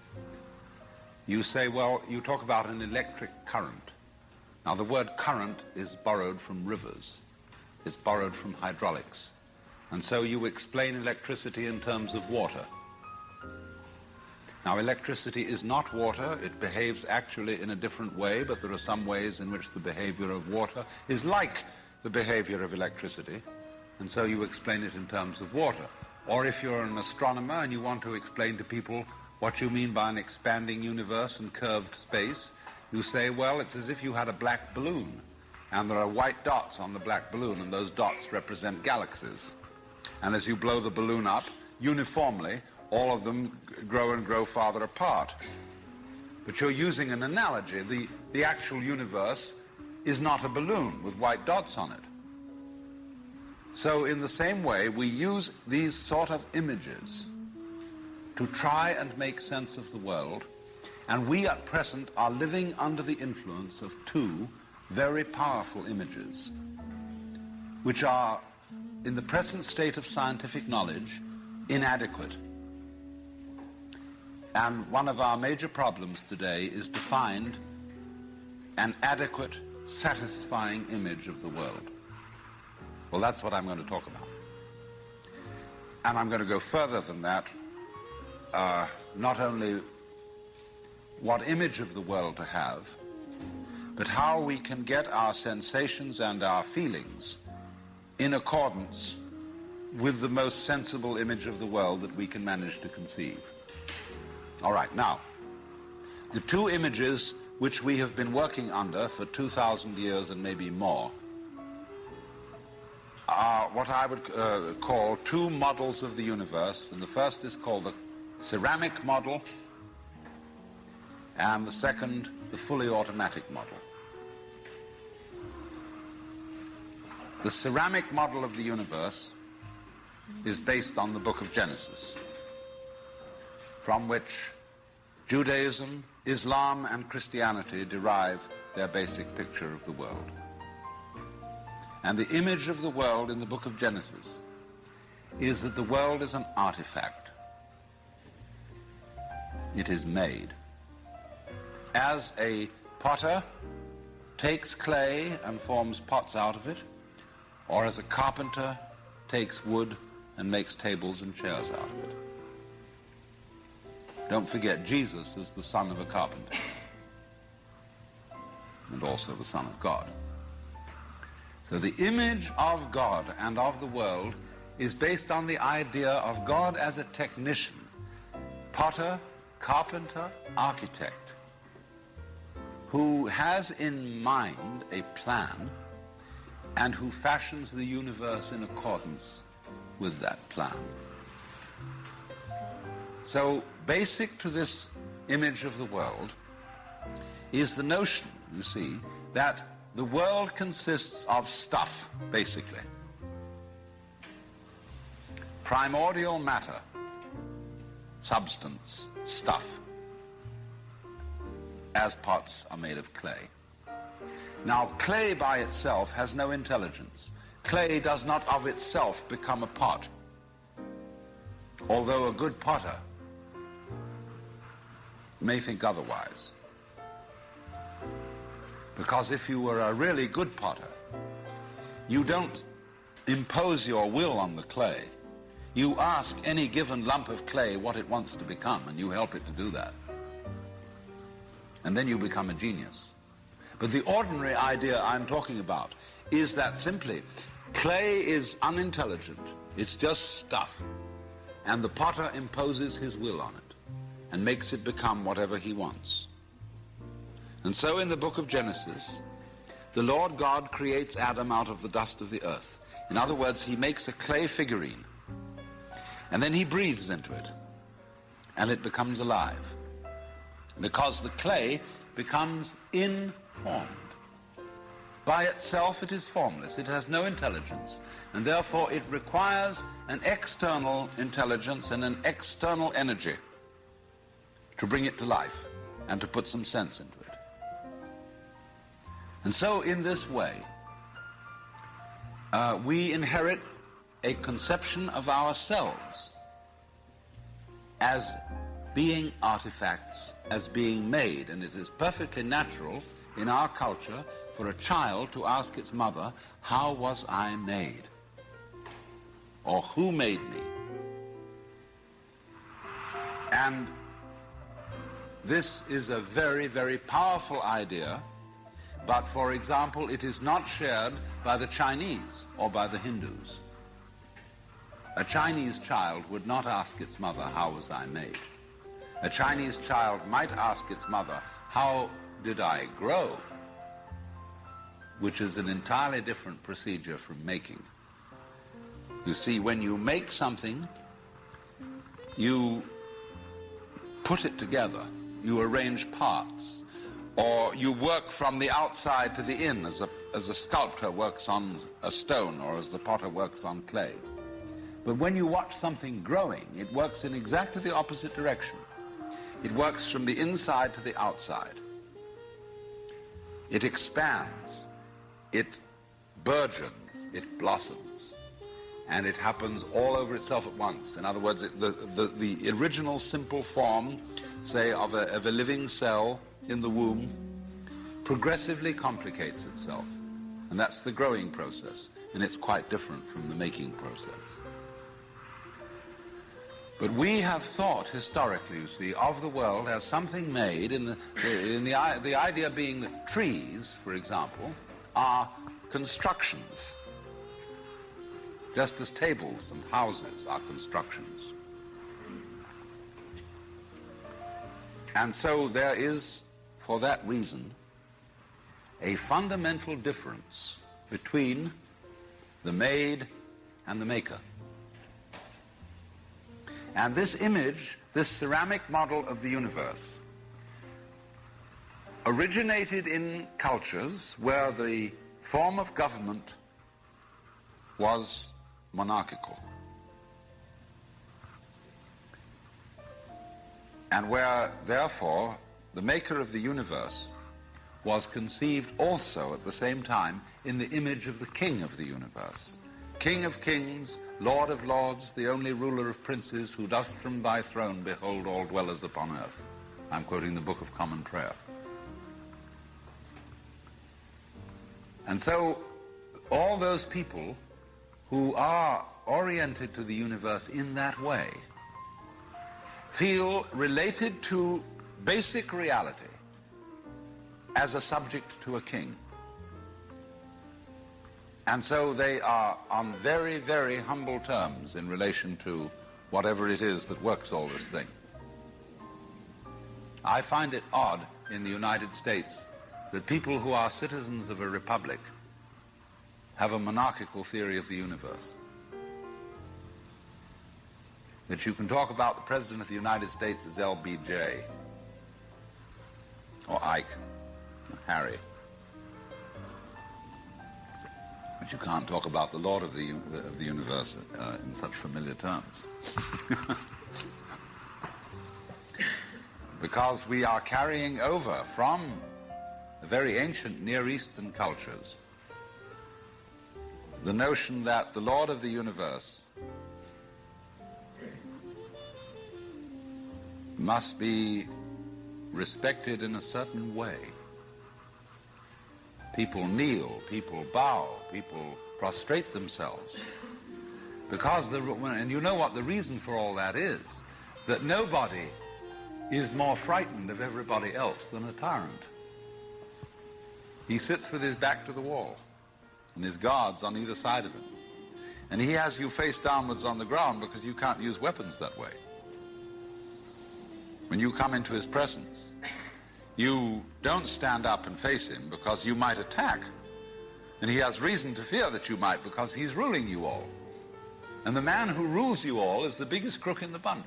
you say, well, you talk about an electric current. Now, the word current is borrowed from rivers. It's borrowed from hydraulics. And so you explain electricity in terms of water. Now, electricity is not water. It behaves actually in a different way, but there are some ways in which the behavior of water is like the behavior of electricity, and so you explain it in terms of water. Or if you're an astronomer and you want to explain to people what you mean by an expanding universe and curved space, you say, well, it's as if you had a black balloon, and there are white dots on the black balloon, and those dots represent galaxies. And as you blow the balloon up, uniformly, all of them grow and grow farther apart. But you're using an analogy. The actual universe is not a balloon with white dots on it. So in the same way, we use these sort of images to try and make sense of the world, and we at present are living under the influence of two very powerful images, which are, in the present state of scientific knowledge, inadequate. And one of our major problems today is to find an adequate, satisfying image of the world. Well, that's what I'm going to talk about. And I'm going to go further than that. Not only what image of the world to have, but how we can get our sensations and our feelings in accordance with the most sensible image of the world that we can manage to conceive. All right, now, the two images which we have been working under for 2,000 years and maybe more are what I would call two models of the universe, and the first is called the ceramic model, and the second, the fully automatic model. The ceramic model of the universe is based on the book of Genesis, from which Judaism, Islam, and Christianity derive their basic picture of the world. And the image of the world in the book of Genesis is that the world is an artifact. It is made. As a potter takes clay and forms pots out of it, or as a carpenter takes wood and makes tables and chairs out of it. Don't forget, Jesus is the son of a carpenter, and also the Son of God. So the image of God and of the world is based on the idea of God as a technician, potter, carpenter, architect, who has in mind a plan and who fashions the universe in accordance with that plan. So basic to this image of the world is the notion, you see, that the world consists of stuff, basically. Primordial matter, substance, stuff, as pots are made of clay. Now, clay by itself has no intelligence. Clay does not of itself become a pot, although a good potter may think otherwise. Because if you were a really good potter, you don't impose your will on the clay. You ask any given lump of clay what it wants to become, and you help it to do that. And then you become a genius. But the ordinary idea I'm talking about is that simply clay is unintelligent. It's just stuff. And the potter imposes his will on it and makes it become whatever he wants. And so in the book of Genesis, the Lord God creates Adam out of the dust of the earth. In other words, he makes a clay figurine, and then he breathes into it, and it becomes alive. Because the clay becomes informed. By itself it is formless, it has no intelligence, and therefore it requires an external intelligence and an external energy to bring it to life and to put some sense into it. And so in this way, we inherit a conception of ourselves as being artifacts, as being made. And it is perfectly natural in our culture for a child to ask its mother, how was I made? Or who made me? And this is a very, very powerful idea. But, for example, it is not shared by the Chinese or by the Hindus. A Chinese child would not ask its mother, how was I made? A Chinese child might ask its mother, how did I grow? Which is an entirely different procedure from making. You see, when you make something, you put it together, you arrange parts. Or you work from the outside to the in, as a sculptor works on a stone, or as the potter works on clay. But when you watch something growing, it works in exactly the opposite direction. It works from the inside to the outside. It expands, it burgeons, it blossoms, and it happens all over itself at once. In other words, the original simple form, say, of a living cell in the womb, progressively complicates itself. And that's the growing process. And it's quite different from the making process. But we have thought historically, you see, of the world as something made in the idea being that trees, for example, are constructions, just as tables and houses are constructions. And so there is, for that reason, a fundamental difference between the made and the maker. And this image, this ceramic model of the universe, originated in cultures where the form of government was monarchical. And where, therefore, the maker of the universe was conceived also at the same time in the image of the king of the universe. King of kings, Lord of lords, the only ruler of princes, who dost from thy throne behold all dwellers upon earth. I'm quoting the Book of Common Prayer. And so all those people who are oriented to the universe in that way feel related to basic reality as a subject to a king. And so they are on very, very humble terms in relation to whatever it is that works all this thing. I find it odd in the United States that people who are citizens of a republic have a monarchical theory of the universe. That you can talk about the President of the United States as LBJ, or Ike, or Harry. But you can't talk about the Lord of the universe in such familiar terms. Because we are carrying over from the very ancient Near Eastern cultures the notion that the Lord of the universe must be respected in a certain way. People kneel, people bow, people prostrate themselves. And you know what the reason for all that is? That nobody is more frightened of everybody else than a tyrant. He sits with his back to the wall, and his guards on either side of him. And he has you face downwards on the ground because you can't use weapons that way. When you come into his presence, you don't stand up and face him because you might attack. And he has reason to fear that you might because he's ruling you all. And the man who rules you all is the biggest crook in the bunch.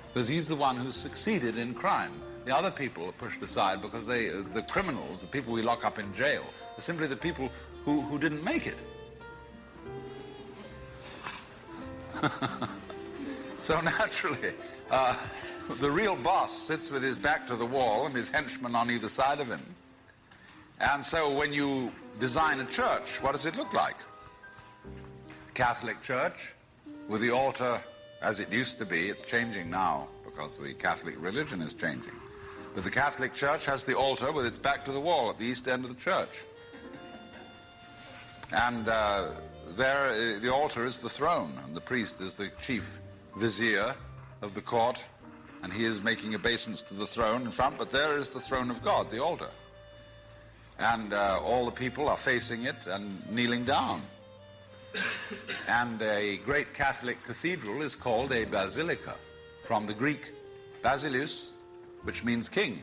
Because he's the one who's succeeded in crime. The other people are pushed aside because the criminals, the people we lock up in jail, are simply the people who didn't make it. So naturally, the real boss sits with his back to the wall and his henchmen on either side of him. And so when you design a church, what does it look like? Catholic church with the altar as it used to be. It's changing now because the Catholic religion is changing. But the Catholic church has the altar with its back to the wall at the east end of the church. And there, the altar is the throne, and the priest is the chief vizier of the court, and he is making obeisance to the throne in front, but there is the throne of God, the altar. And all the people are facing it and kneeling down. And a great Catholic cathedral is called a basilica, from the Greek basileus, which means king.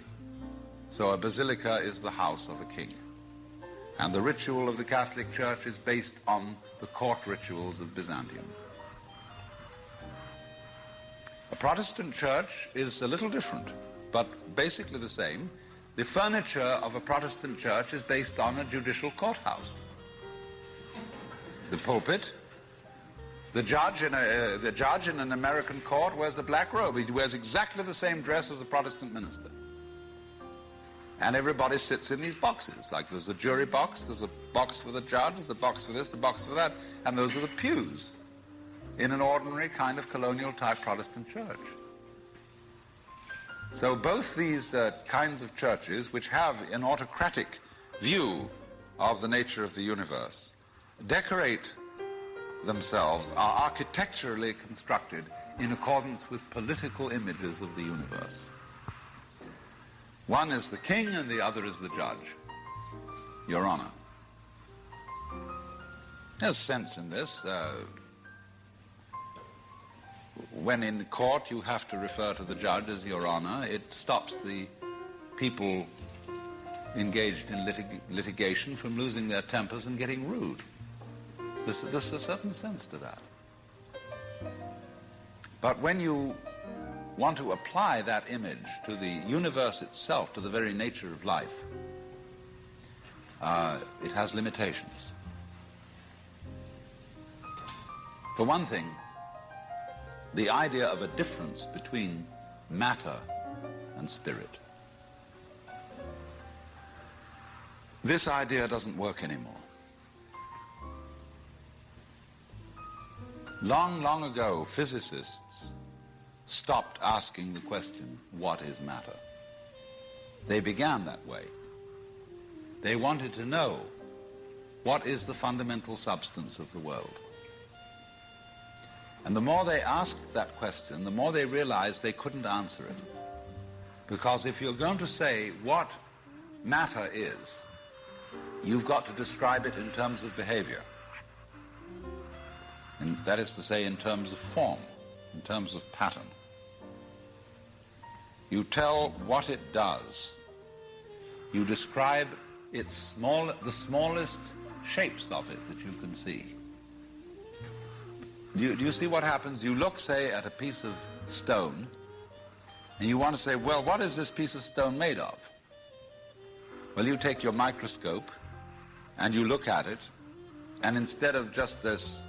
So a basilica is the house of a king. And the ritual of the Catholic Church is based on the court rituals of Byzantium. A Protestant church is a little different, but basically the same. The furniture of a Protestant church is based on a judicial courthouse. The pulpit, the judge in an American court wears a black robe. He wears exactly the same dress as a Protestant minister. And everybody sits in these boxes. Like there's a jury box, there's a box for the judge, there's a box for this, a box for that, and those are the pews in an ordinary kind of colonial-type Protestant church. So both these kinds of churches, which have an autocratic view of the nature of the universe, decorate themselves, are architecturally constructed in accordance with political images of the universe. One is the king and the other is the judge, Your Honor. There's sense in this. When in court you have to refer to the judge as Your Honor, it stops the people engaged in litigation from losing their tempers and getting rude. There's a certain sense to that. But when you want to apply that image to the universe itself, to the very nature of life, it has limitations. For one thing, the idea of a difference between matter and spirit. This idea doesn't work anymore. Long, long ago, physicists stopped asking the question, what is matter? They began that way. They wanted to know, what is the fundamental substance of the world? And the more they asked that question, the more they realized they couldn't answer it. Because if you're going to say what matter is, you've got to describe it in terms of behavior. And that is to say, in terms of form, in terms of pattern. You tell what it does. You describe the smallest shapes of it that you can see. Do you see what happens? You look, say, at a piece of stone, and you want to say, well, what is this piece of stone made of? Well, you take your microscope, and you look at it, and instead of just this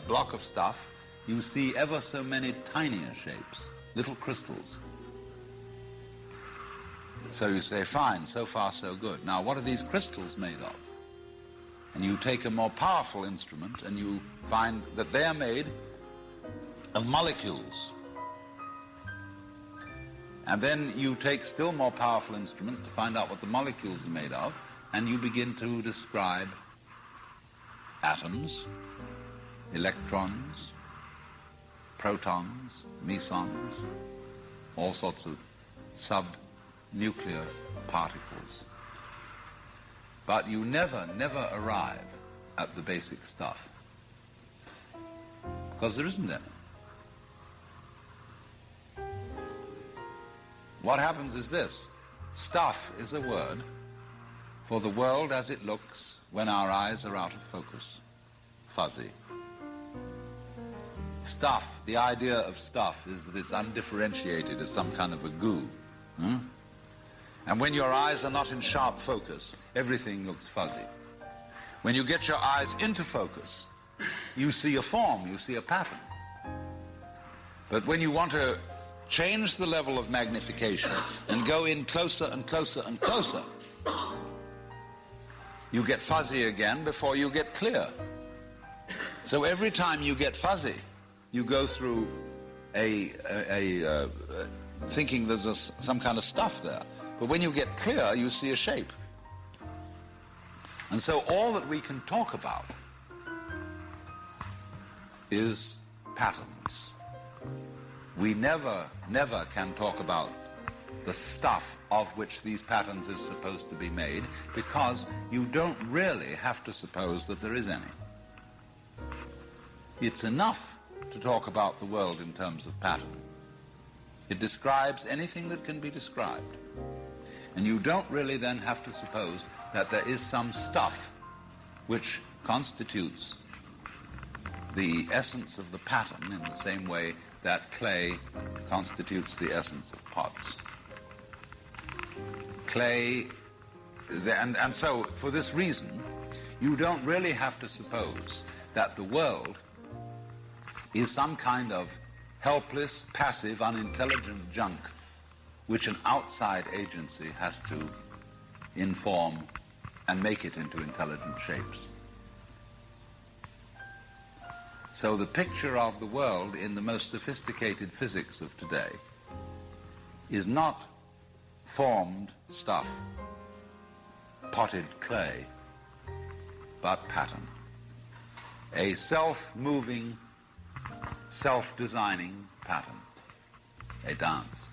block of stuff, you see ever so many tinier shapes, little crystals. So you say, fine, so far so good. Now, what are these crystals made of? And you take a more powerful instrument and you find that they are made of molecules. And then you take still more powerful instruments to find out what the molecules are made of, and you begin to describe atoms, electrons, protons, mesons, all sorts of subnuclear particles. But you never arrive at the basic stuff, because there isn't any. What happens is this: stuff is a word for the world as it looks when our eyes are out of focus, fuzzy. Stuff, the idea of stuff is that it's undifferentiated as some kind of a goo. And when your eyes are not in sharp focus, everything looks fuzzy. When you get your eyes into focus, you see a form, you see a pattern. But when you want to change the level of magnification and go in closer and closer and closer, you get fuzzy again before you get clear. So every time you get fuzzy, you go through thinking there's some kind of stuff there. But when you get clear, you see a shape. And so all that we can talk about is patterns. We never can talk about the stuff of which these patterns is supposed to be made, because you don't really have to suppose that there is any. It's enough to talk about the world in terms of pattern. It describes anything that can be described. And you don't really then have to suppose that there is some stuff which constitutes the essence of the pattern in the same way that clay constitutes the essence of pots. Clay, and so for this reason, you don't really have to suppose that the world is some kind of helpless, passive, unintelligent junk which an outside agency has to inform and make it into intelligent shapes. So the picture of the world in the most sophisticated physics of today is not formed stuff, potted clay, but pattern. A self-moving, self-designing pattern, a dance.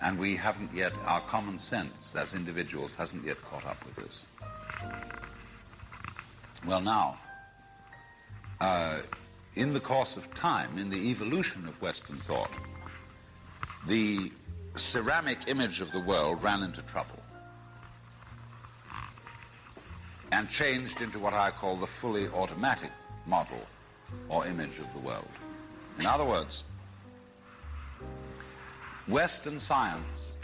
And we haven't yet, our common sense as individuals hasn't yet caught up with this. Well, now, in the course of time, in the evolution of Western thought, the ceramic image of the world ran into trouble and changed into what I call the fully automatic model or image of the world. In other words, Western science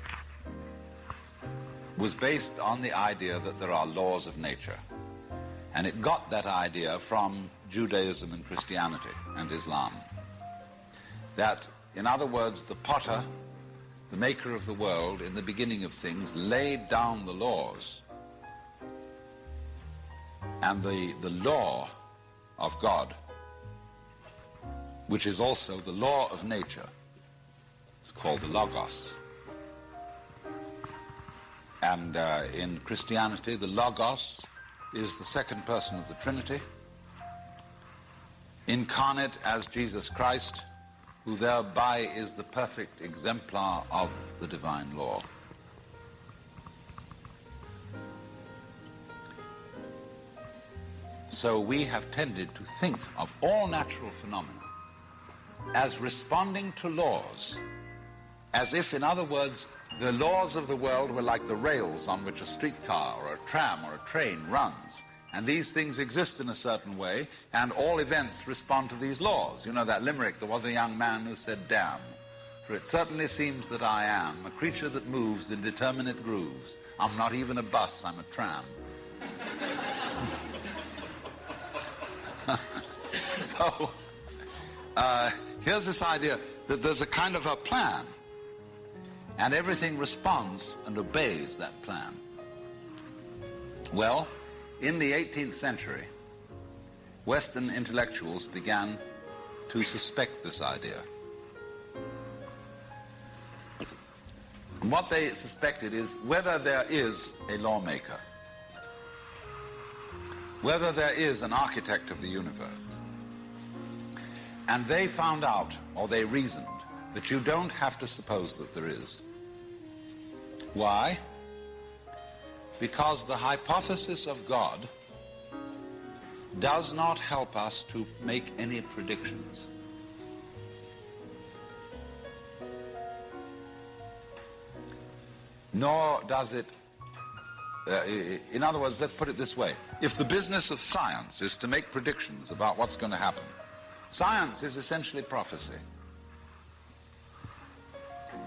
was based on the idea that there are laws of nature. And it got that idea from Judaism and Christianity and Islam. That, in other words, the potter, the maker of the world, in the beginning of things, laid down the laws. And the law of God, which is also the law of nature, is called the Logos. And in Christianity, the Logos is the second person of the Trinity, incarnate as Jesus Christ, who thereby is the perfect exemplar of the divine law. So we have tended to think of all natural phenomena as responding to laws, as if, in other words, the laws of the world were like the rails on which a streetcar or a tram or a train runs. And these things exist in a certain way, and all events respond to these laws. You know that limerick, there was a young man who said, "Damn, for it certainly seems that I am a creature that moves in determinate grooves. I'm not even a bus, I'm a tram." So, here's this idea that there's a kind of a plan, and everything responds and obeys that plan. Well, in the 18th century, Western intellectuals began to suspect this idea. And what they suspected is whether there is a lawmaker, whether there is an architect of the universe. And they found out, or they reasoned, that you don't have to suppose that there is. Why? Because the hypothesis of God does not help us to make any predictions. Nor does it, in other words, let's put it this way. If the business of science is to make predictions about what's going to happen, science is essentially prophecy.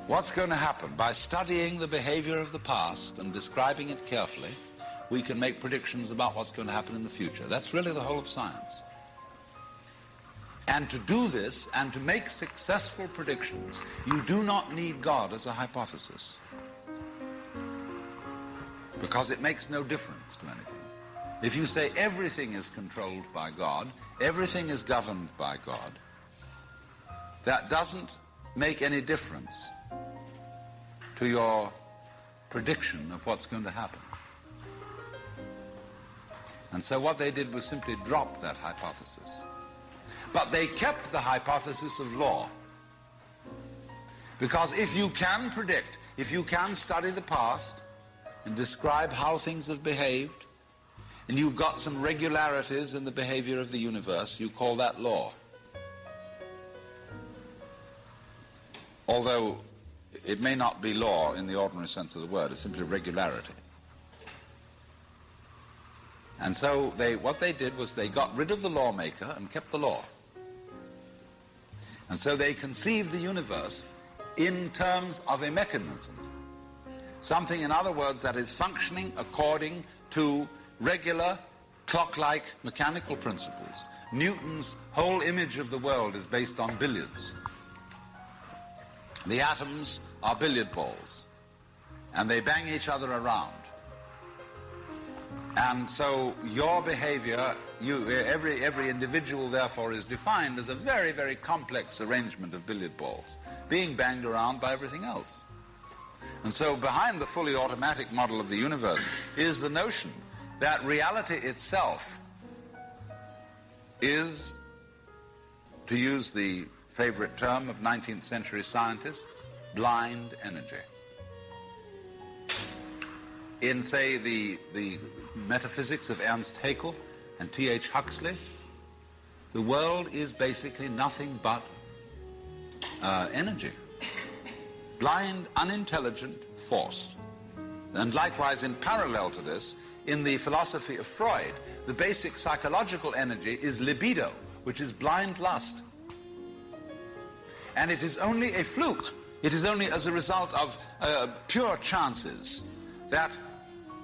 What's going to happen? By studying the behavior of the past and describing it carefully, we can make predictions about what's going to happen in the future. That's really the whole of science. And to do this, and to make successful predictions, you do not need God as a hypothesis, because it makes no difference to anything. If you say everything is controlled by God, everything is governed by God, that doesn't make any difference to your prediction of what's going to happen. And so what they did was simply drop that hypothesis. But they kept the hypothesis of law. Because if you can predict, if you can study the past and describe how things have behaved, and you've got some regularities in the behavior of the universe, you call that law. Although it may not be law in the ordinary sense of the word, it's simply regularity. And so what they did was they got rid of the lawmaker and kept the law. And so they conceived the universe in terms of a mechanism. Something, in other words, that is functioning according to regular, clock-like mechanical principles. Newton's whole image of the world is based on billiards. The atoms are billiard balls, and they bang each other around. And so your behavior, every individual, therefore, is defined as a very, very complex arrangement of billiard balls, being banged around by everything else. And so behind the fully automatic model of the universe is the notion that reality itself is, to use the favorite term of 19th century scientists, blind energy. In, say, the metaphysics of Ernst Haeckel and T.H. Huxley, the world is basically nothing but energy. Blind, unintelligent force. And likewise, in parallel to this, in the philosophy of Freud, the basic psychological energy is libido, which is blind lust. And it is only a fluke. It is only as a result of pure chances that,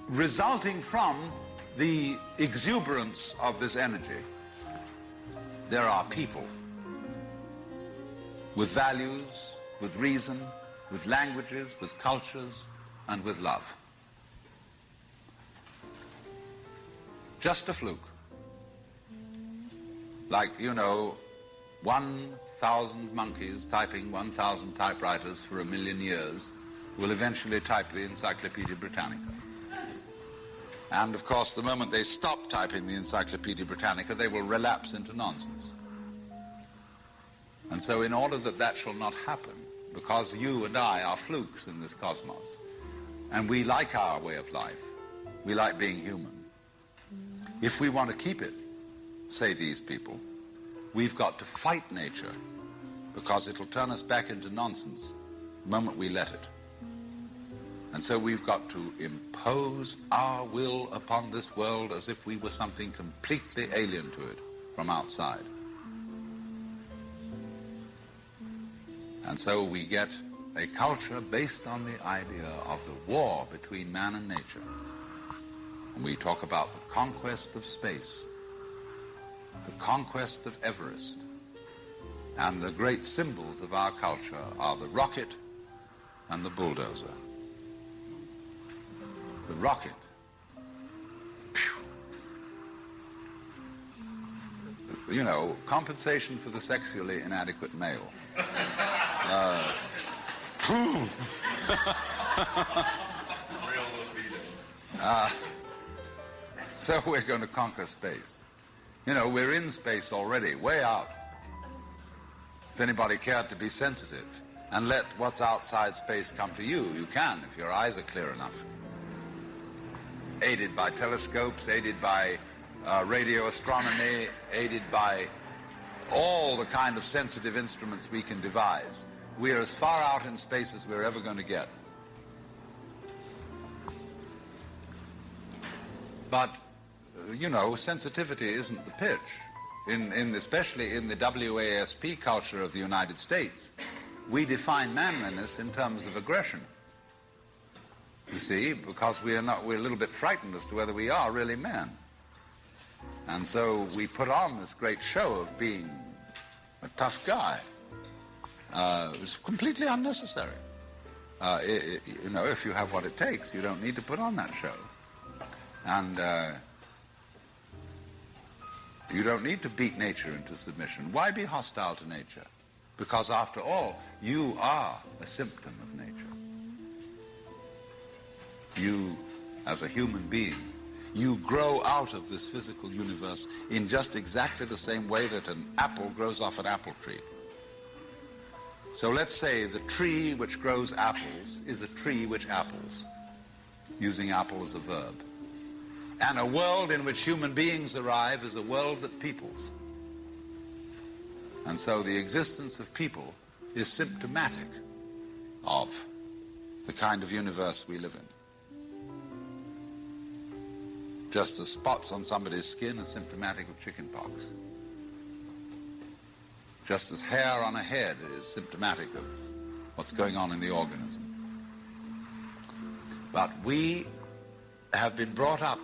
resulting from the exuberance of this energy, there are people with values, with reason, with languages, with cultures, and with love. Just a fluke. Like, 1,000 monkeys typing 1,000 typewriters for 1,000,000 years will eventually type the Encyclopedia Britannica. And, of course, the moment they stop typing the Encyclopedia Britannica, they will relapse into nonsense. And so in order that that shall not happen, because you and I are flukes in this cosmos, and we like our way of life, we like being human, if we want to keep it, say these people, we've got to fight nature, because it'll turn us back into nonsense the moment we let it. And so we've got to impose our will upon this world as if we were something completely alien to it from outside. And so we get a culture based on the idea of the war between man and nature. And we talk about the conquest of space, the conquest of Everest. And the great symbols of our culture are the rocket and the bulldozer. The rocket. Compensation for the sexually inadequate male. So we're going to conquer space. You know, we're in space already, way out. If anybody cared to be sensitive and let what's outside space come to you, you can, if your eyes are clear enough. Aided by telescopes, aided by radio astronomy, aided by all the kind of sensitive instruments we can devise. We're as far out in space as we're ever going to get. But, you know, sensitivity isn't the pitch. Especially in the WASP culture of the United States, we define manliness in terms of aggression. You see, because we're a little bit frightened as to whether we are really men. And so we put on this great show of being a tough guy. It's completely unnecessary. You know, if you have what it takes, you don't need to put on that show. And you don't need to beat nature into submission. Why be hostile to nature? Because after all, you are a symptom of nature. You, as a human being, you grow out of this physical universe in just exactly the same way that an apple grows off an apple tree. So let's say the tree which grows apples is a tree which apples, using apple as a verb. And a world in which human beings arrive is a world that peoples. And so the existence of people is symptomatic of the kind of universe we live in. Just as spots on somebody's skin are symptomatic of chickenpox. Just as hair on a head is symptomatic of what's going on in the organism. But we have been brought up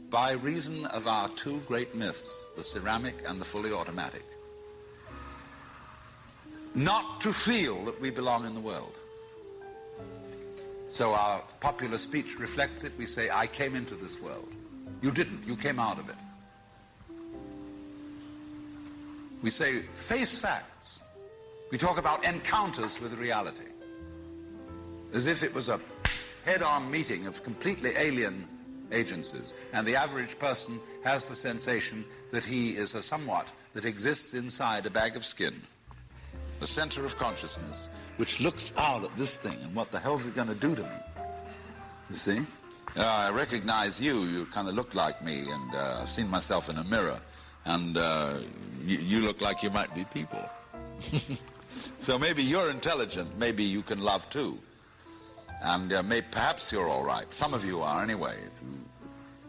by reason of our two great myths, the ceramic and the fully automatic, not to feel that we belong in the world. So our popular speech reflects it. We say, I came into this world. You didn't. You came out of it. We say, face facts. We talk about encounters with reality, as if it was a head-on meeting of completely alien agencies, and the average person has the sensation that he is a somewhat that exists inside a bag of skin, the center of consciousness, which looks out at this thing, and what the hell's it going to do to me? You see? I recognize you. You kind of look like me, and I've seen myself in a mirror, and you look like you might be people. So maybe you're intelligent. Maybe you can love too. And perhaps you're all right. Some of you are anyway. If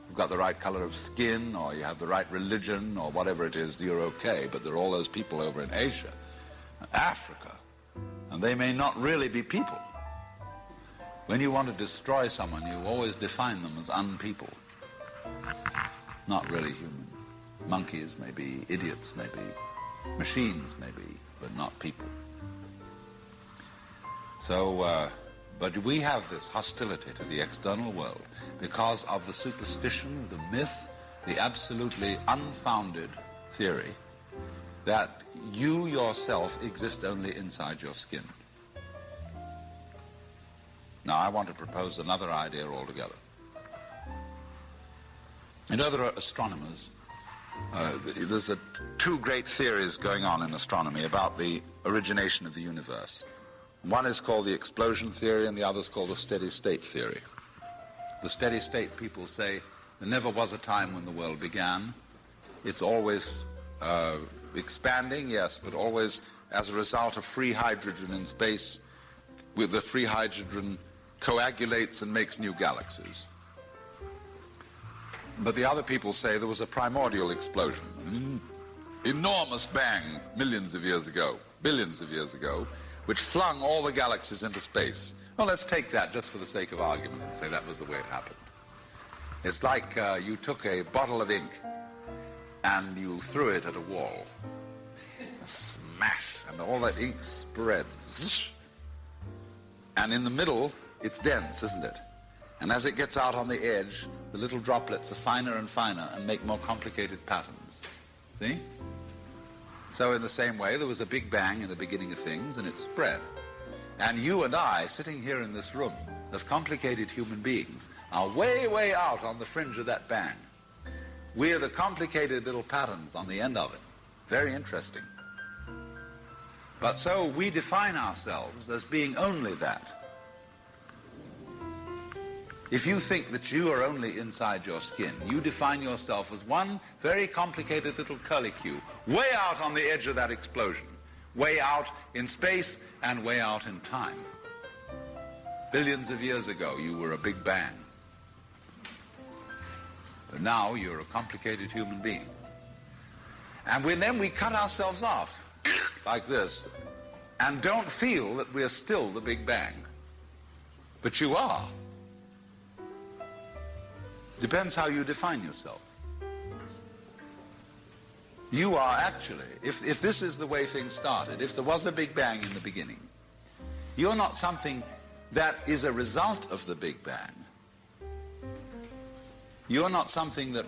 you've got the right color of skin, or you have the right religion, or whatever it is, you're okay. But there are all those people over in Asia, Africa, and they may not really be people. When you want to destroy someone, you always define them as unpeople. Not really human. Monkeys may be, idiots may be, machines may be, but not people. So, but we have this hostility to the external world because of the superstition, the myth, the absolutely unfounded theory that you yourself exist only inside your skin. Now, I want to propose another idea altogether. You know, there are astronomers. There's two great theories going on in astronomy about the origination of the universe. One is called the explosion theory, and the other is called the steady state theory. The steady state people say there never was a time when the world began. It's always expanding, yes, but always as a result of free hydrogen in space. With the free hydrogen coagulates and makes new galaxies. But the other people say there was a primordial explosion, an enormous bang millions of years ago, billions of years ago, which flung all the galaxies into space. Well, let's take that just for the sake of argument and say that was the way it happened. It's like you took a bottle of ink and you threw it at a wall. Smash! And all that ink spreads. And in the middle, it's dense, isn't it? And as it gets out on the edge, the little droplets are finer and finer and make more complicated patterns. See? So in the same way, there was a big bang in the beginning of things, and it spread. And you and I, sitting here in this room, as complicated human beings, are way, way out on the fringe of that bang. We're the complicated little patterns on the end of it. Very interesting. But so we define ourselves as being only that. If you think that you are only inside your skin, you define yourself as one very complicated little curlicue, way out on the edge of that explosion, way out in space and way out in time. Billions of years ago, you were a big bang. But now you're a complicated human being. And then we cut ourselves off like this and don't feel that we're still the Big Bang. But you are. Depends how you define yourself. You are actually, if this is the way things started, if there was a Big Bang in the beginning, you're not something that is a result of the Big Bang. You're not something that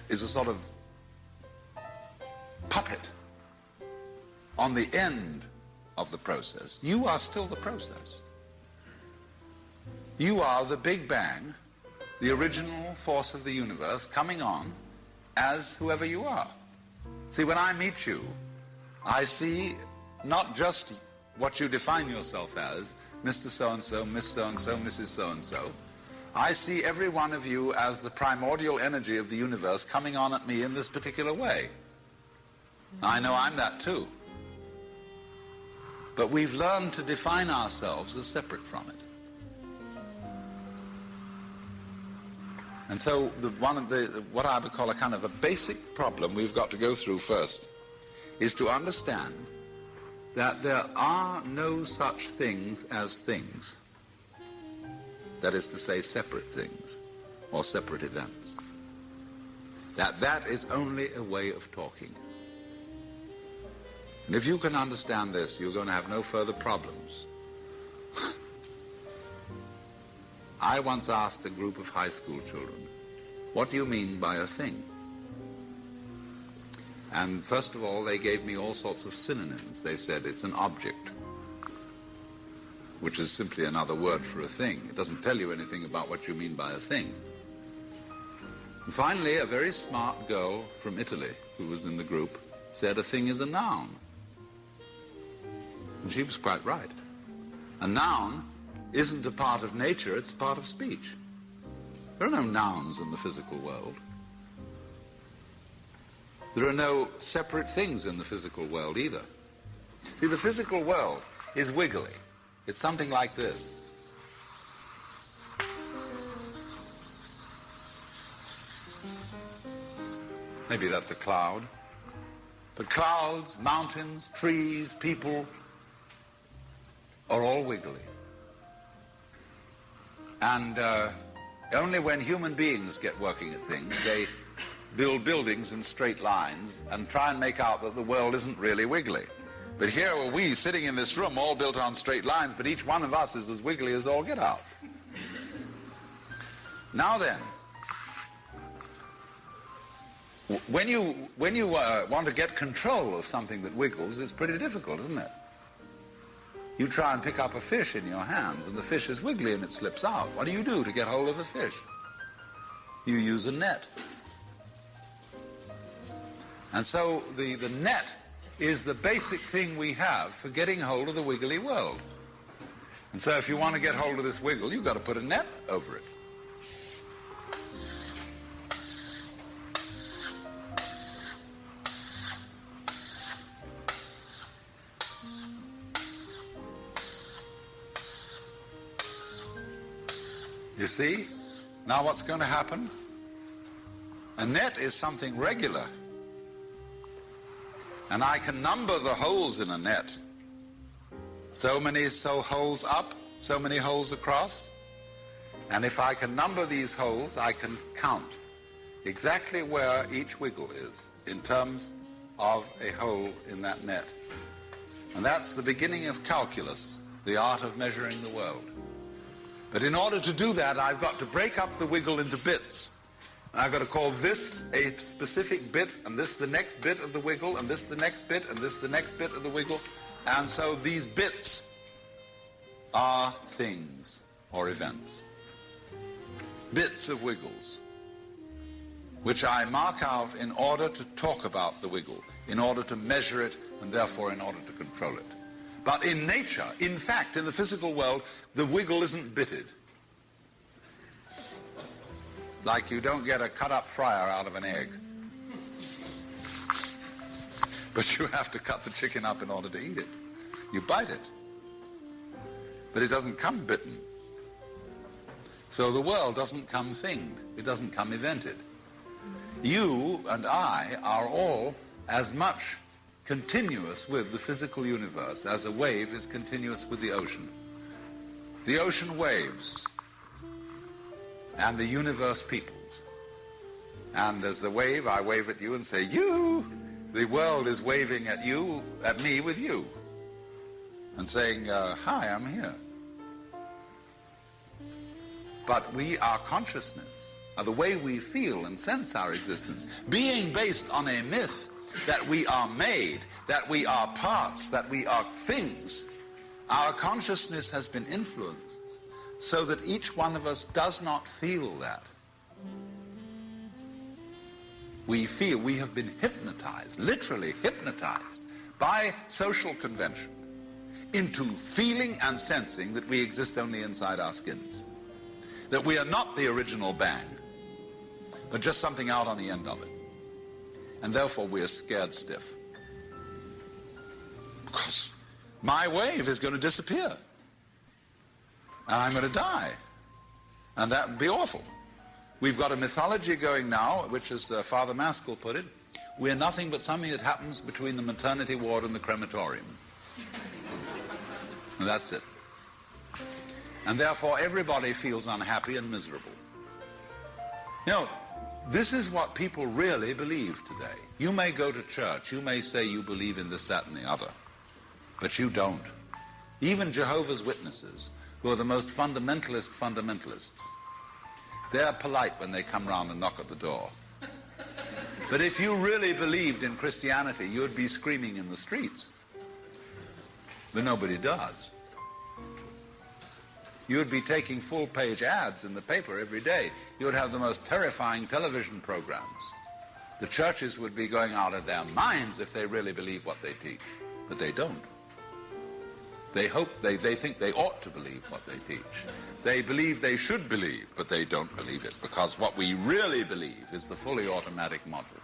is a sort of puppet on the end of the process. You are still the process. You are the Big Bang, the original force of the universe, coming on as whoever you are. See, when I meet you, I see not just what you define yourself as, Mr. So-and-so, Miss So-and-so, Mrs. So-and-so. I see every one of you as the primordial energy of the universe coming on at me in this particular way. I know I'm that too. But we've learned to define ourselves as separate from it. And so what I would call a kind of a basic problem we've got to go through first is to understand that there are no such things as things. That is to say, separate things or separate events. That is only a way of talking. And if you can understand this, you're going to have no further problems. I once asked a group of high school children, what do you mean by a thing? And first of all, they gave me all sorts of synonyms. They said it's an object, which is simply another word for a thing. It doesn't tell you anything about what you mean by a thing. And finally, a very smart girl from Italy who was in the group said a thing is a noun. And she was quite right. A noun isn't a part of nature, it's a part of speech. There are no nouns in the physical world. There are no separate things in the physical world either. See, the physical world is wiggly. It's something like this. Maybe that's a cloud. But clouds, mountains, trees, people are all wiggly. And only when human beings get working at things, they build buildings in straight lines and try and make out that the world isn't really wiggly. But here are we sitting in this room all built on straight lines, but each one of us is as wiggly as all get out. Now then, when you want to get control of something that wiggles, it's pretty difficult, isn't it? You try and pick up a fish in your hands, and the fish is wiggly and it slips out. What do you do to get hold of the fish? You use a net. And so the net is the basic thing we have for getting hold of the wiggly world. And so if you want to get hold of this wiggle, you've got to put a net over it. You see? Now what's going to happen? A net is something regular. And I can number the holes in a net. So many holes up, so many holes across. And if I can number these holes, I can count exactly where each wiggle is in terms of a hole in that net. And that's the beginning of calculus, the art of measuring the world. But in order to do that, I've got to break up the wiggle into bits. And I've got to call this a specific bit, and this the next bit of the wiggle, and this the next bit, and this the next bit of the wiggle. And so these bits are things or events. Bits of wiggles, which I mark out in order to talk about the wiggle, in order to measure it, and therefore in order to control it. But in nature, in fact, in the physical world, the wiggle isn't bitted. Like you don't get a cut-up fryer out of an egg. But you have to cut the chicken up in order to eat it. You bite it. But it doesn't come bitten. So the world doesn't come thinged. It doesn't come evented. You and I are all as much continuous with the physical universe as a wave is continuous with the ocean. The ocean waves, and the universe peoples. And as the wave, I wave at you and say, you! The world is waving at you, at me with you, and saying, hi, I'm here. But our consciousness, the way we feel and sense our existence, being based on a myth that we are made, that we are parts, that we are things, our consciousness has been influenced so that each one of us does not feel that. We feel we have been hypnotized, literally hypnotized, by social convention into feeling and sensing that we exist only inside our skins. That we are not the original bang, but just something out on the end of it. And therefore we are scared stiff. Because my wave is going to disappear. And I'm going to die. And that would be awful. We've got a mythology going now, which, as Father Maskell put it, we're nothing but something that happens between the maternity ward and the crematorium. And that's it. And therefore everybody feels unhappy and miserable. You know, this is what people really believe today. You may go to church, you may say you believe in this, that, and the other, but you don't. Even Jehovah's Witnesses, who are the most fundamentalists, they're polite when they come round and knock at the door. But if you really believed in Christianity, you'd be screaming in the streets. But nobody does. You'd be taking full-page ads in the paper every day. You'd have the most terrifying television programs. The churches would be going out of their minds if they really believe what they teach. But they don't. They think they ought to believe what they teach. They believe they should believe, but they don't believe it, because what we really believe is the fully automatic model.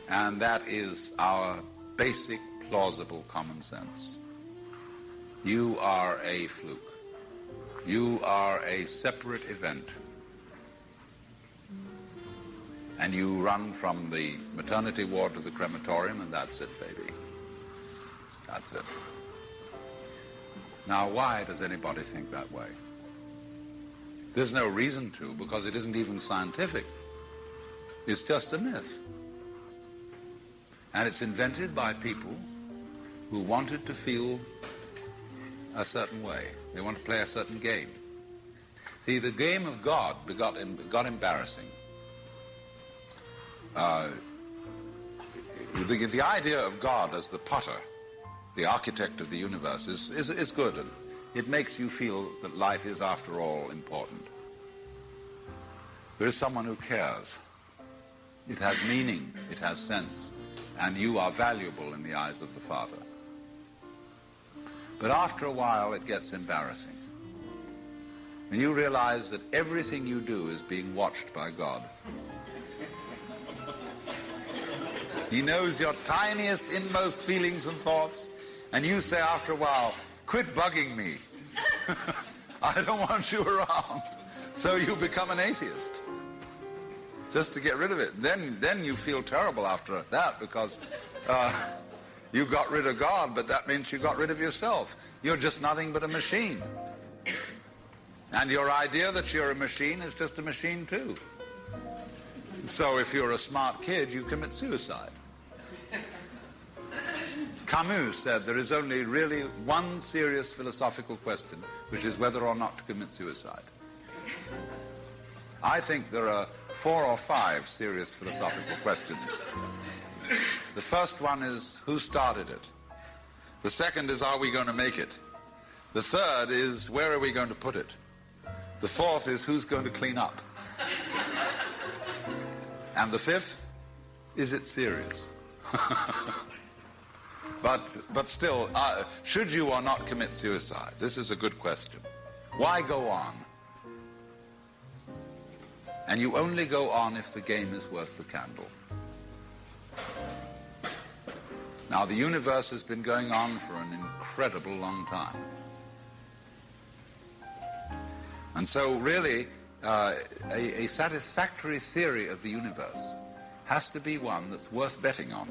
And that is our basic, plausible common sense. You are a fluke. You are a separate event. And you run from the maternity ward to the crematorium, and that's it, baby. That's it. Now, why does anybody think that way? There's no reason to, because it isn't even scientific. It's just a myth. And it's invented by people who wanted to feel a certain way. They want to play a certain game. See, the game of God got embarrassing. The idea of God as the potter, the architect of the universe, is good, and it makes you feel that life is, after all, important. There is someone who cares. It has meaning, it has sense, and you are valuable in the eyes of the Father. But after a while, it gets embarrassing. And you realize that everything you do is being watched by God. He knows your tiniest, inmost feelings and thoughts, and you say after a while, quit bugging me. I don't want you around. So you become an atheist, just to get rid of it. Then you feel terrible after that, because you got rid of God, but that means you got rid of yourself. You're just nothing but a machine. And your idea that you're a machine is just a machine too. So if you're a smart kid, you commit suicide. Camus said there is only really one serious philosophical question, which is whether or not to commit suicide. I think there are 4 or 5 serious philosophical questions. The first one is, who started it? The second is, are we going to make it? The third is, where are we going to put it? The fourth is, who's going to clean up? And the fifth, is it serious? But still, should you or not commit suicide? This is a good question. Why go on? And you only go on if the game is worth the candle. Now, the universe has been going on for an incredible long time. And so, really, a satisfactory theory of the universe has to be one that's worth betting on.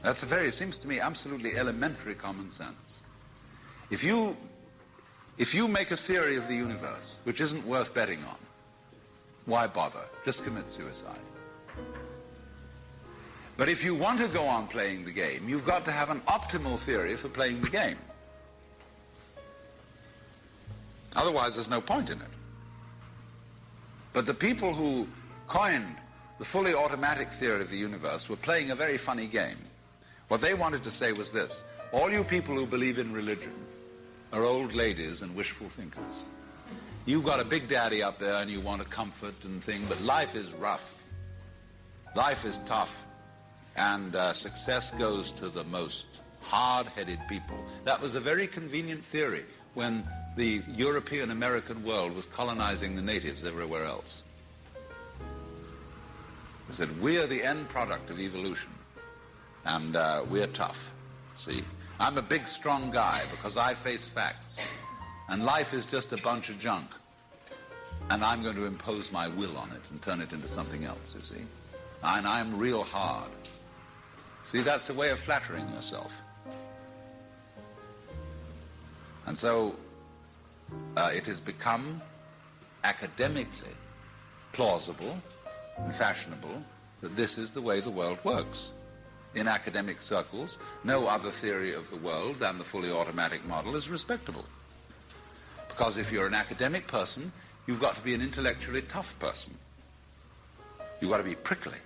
That's it seems to me, absolutely elementary common sense. If you make a theory of the universe which isn't worth betting on, why bother? Just commit suicide. But if you want to go on playing the game, you've got to have an optimal theory for playing the game. Otherwise, there's no point in it. But the people who coined the fully automatic theory of the universe were playing a very funny game. What they wanted to say was this: all you people who believe in religion are old ladies and wishful thinkers. You've got a big daddy up there and you want a comfort and thing, but life is rough. Life is tough. And success goes to the most hard-headed people. That was a very convenient theory when the European-American world was colonizing the natives everywhere else. They said, we are the end product of evolution, and we're tough. See? I'm a big, strong guy because I face facts, and life is just a bunch of junk, and I'm going to impose my will on it and turn it into something else, you see? And I'm real hard. See, that's a way of flattering yourself. And so it has become academically plausible and fashionable that this is the way the world works. In academic circles, no other theory of the world than the fully automatic model is respectable. Because if you're an academic person, you've got to be an intellectually tough person. You've got to be prickly.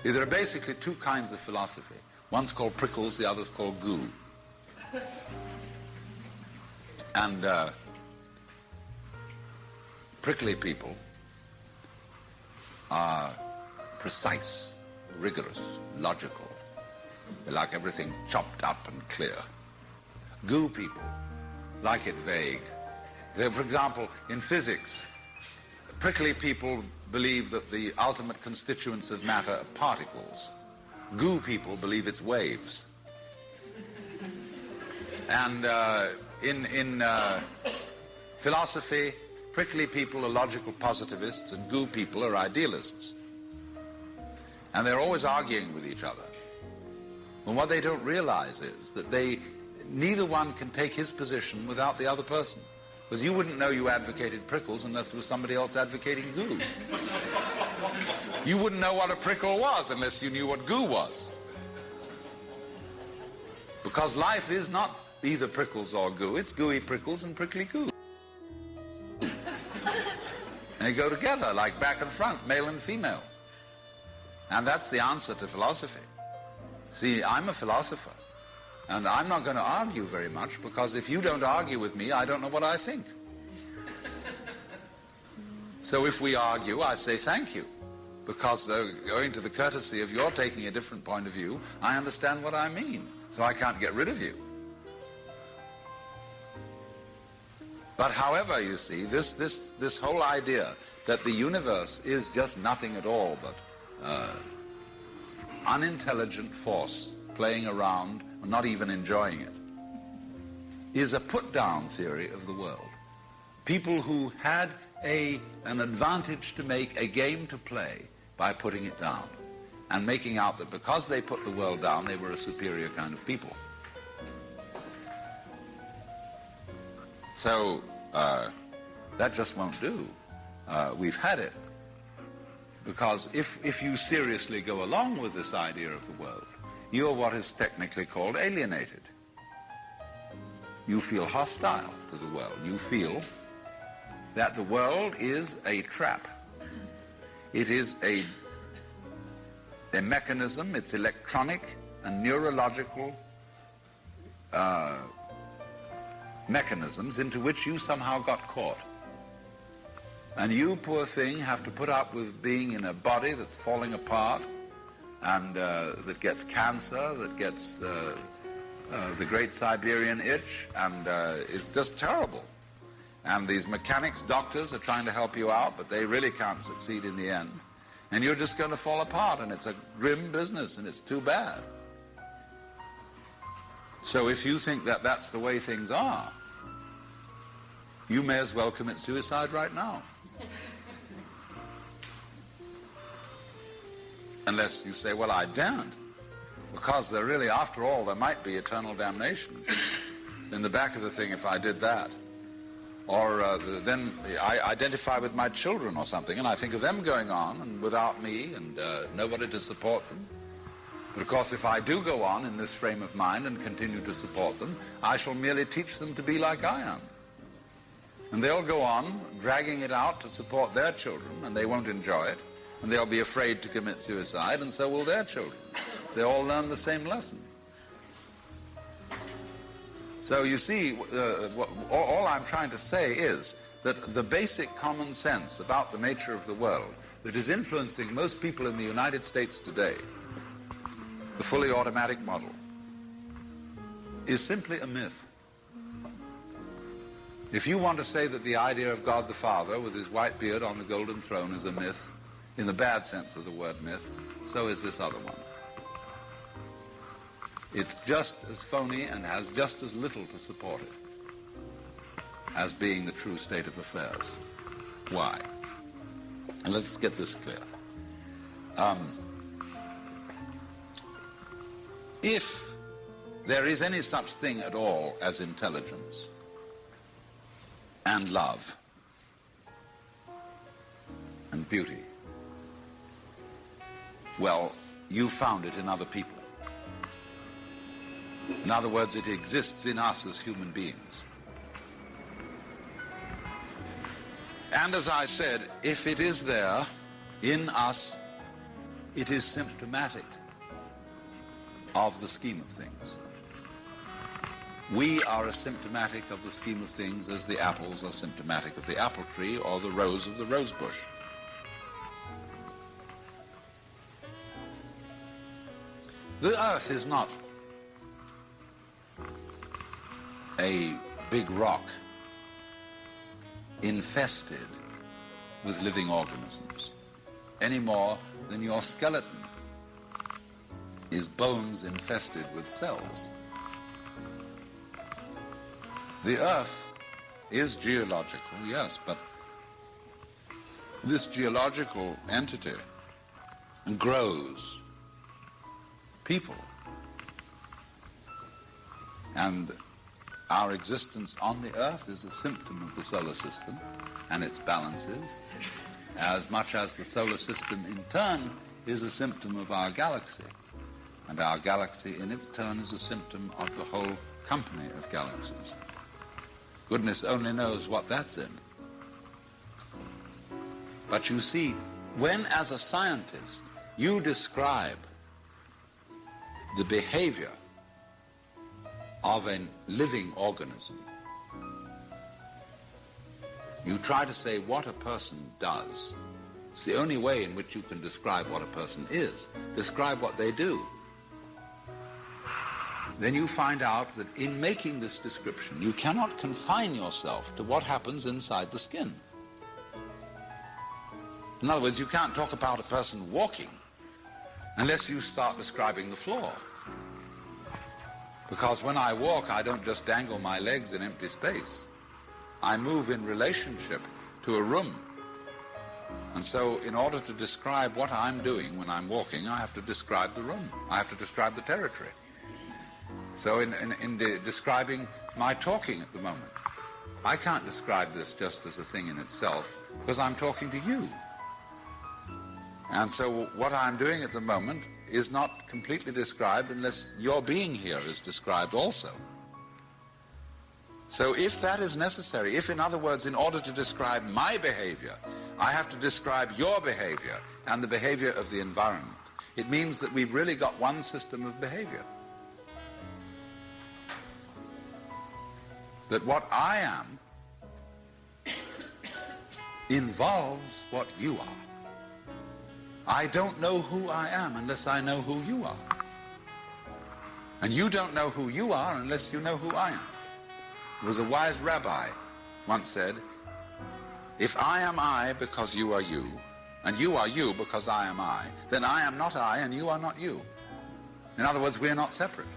See, there are basically two kinds of philosophy. One's called prickles, the other's called goo. And prickly people are precise, rigorous, logical. They like everything chopped up and clear. Goo people like it vague. For example, in physics, prickly people believe that the ultimate constituents of matter are particles. Goo people believe it's waves. And in philosophy, prickly people are logical positivists and goo people are idealists. And they're always arguing with each other. And what they don't realize is that neither one can take his position without the other person. Because you wouldn't know you advocated prickles unless there was somebody else advocating goo. You wouldn't know what a prickle was unless you knew what goo was. Because life is not either prickles or goo, it's gooey prickles and prickly goo. And they go together like back and front, male and female. And that's the answer to philosophy. See, I'm a philosopher. And I'm not going to argue very much, because if you don't argue with me, I don't know what I think. So if we argue, I say thank you. Because owing to the courtesy of your taking a different point of view, I understand what I mean. So I can't get rid of you. But however, you see, this whole idea that the universe is just nothing at all but unintelligent force playing around, not even enjoying it, is a put-down theory of the world. People who had an advantage to make, a game to play, by putting it down, and making out that because they put the world down, they were a superior kind of people. So, that just won't do. We've had it. Because if you seriously go along with this idea of the world, you're what is technically called alienated. You feel hostile to the world. You feel that the world is a trap. It is a mechanism, it's electronic and neurological mechanisms into which you somehow got caught. And you, poor thing, have to put up with being in a body that's falling apart and that gets cancer, that gets the great Siberian itch, and it's just terrible. And these mechanics, doctors are trying to help you out, but they really can't succeed in the end. And you're just going to fall apart, and it's a grim business, and it's too bad. So if you think that that's the way things are, you may as well commit suicide right now. Unless you say, well, I daren't. Because there really, after all, there might be eternal damnation in the back of the thing if I did that. Or then I identify with my children or something, and I think of them going on and without me and nobody to support them. But of course, if I do go on in this frame of mind and continue to support them, I shall merely teach them to be like I am. And they'll go on dragging it out to support their children, and they won't enjoy it, and they'll be afraid to commit suicide, and so will their children. They all learn the same lesson. So you see, all I'm trying to say is that the basic common sense about the nature of the world that is influencing most people in the United States today, the fully automatic model, is simply a myth. If you want to say that the idea of God the Father with his white beard on the golden throne is a myth, in the bad sense of the word myth, so is this other one. It's just as phony and has just as little to support it as being the true state of affairs. Why? And let's get this clear. If there is any such thing at all as intelligence and love and beauty, well, you found it in other people. In other words, it exists in us as human beings. And as I said, if it is there in us, it is symptomatic of the scheme of things. We are as symptomatic of the scheme of things as the apples are symptomatic of the apple tree or the rose of the rose bush. The earth is not a big rock infested with living organisms, any more than your skeleton is bones infested with cells. The earth is geological, yes, but this geological entity grows people. And our existence on the earth is a symptom of the solar system and its balances, as much as the solar system in turn is a symptom of our galaxy. And our galaxy in its turn is a symptom of the whole company of galaxies. Goodness only knows what that's in. But you see, when as a scientist you describe the behavior of a living organism, you try to say what a person does. It's the only way in which you can describe what a person is. Describe what they do. Then you find out that in making this description, you cannot confine yourself to what happens inside the skin. In other words, you can't talk about a person walking unless you start describing the floor. Because when I walk, I don't just dangle my legs in empty space. I move in relationship to a room. And so in order to describe what I'm doing when I'm walking, I have to describe the room. I have to describe the territory. So in describing my talking at the moment, I can't describe this just as a thing in itself, because I'm talking to you. And so what I'm doing at the moment is not completely described unless your being here is described also. So if that is necessary, if, in other words, in order to describe my behavior, I have to describe your behavior and the behavior of the environment. It means that we've really got one system of behavior. That what I am involves what you are. I don't know who I am unless I know who you are. And you don't know who you are unless you know who I am. There was a wise rabbi once said, if I am I because you are you, and you are you because I am I, then I am not I and you are not you. In other words, we're not separate.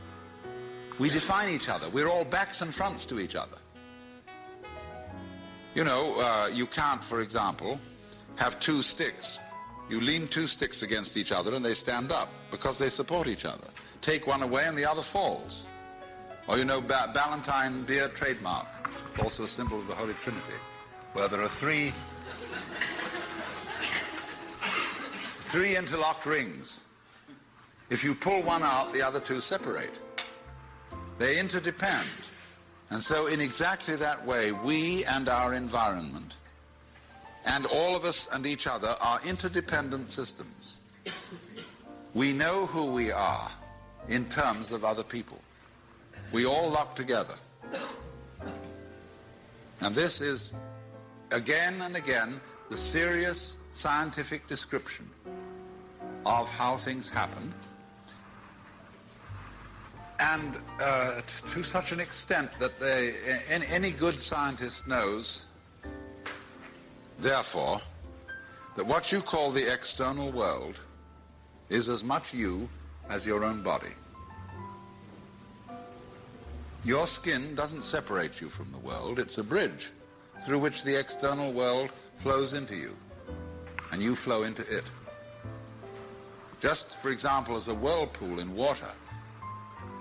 We define each other. We're all backs and fronts to each other. You know, you can't, for example, have two sticks. You lean two sticks against each other and they stand up because they support each other. Take one away and the other falls. Or, you know, Ballantine beer trademark, also a symbol of the Holy Trinity, where there are three interlocked rings. If you pull one out, the other two separate. They interdepend. And so in exactly that way, we and our environment, and all of us and each other, are interdependent systems. We know who we are in terms of other people. We all lock together. And this is, again and again, the serious scientific description of how things happen. And to such an extent that any good scientist knows, therefore, that what you call the external world is as much you as your own body. Your skin doesn't separate you from the world. It's a bridge through which the external world flows into you, and you flow into it. Just, for example, as a whirlpool in water,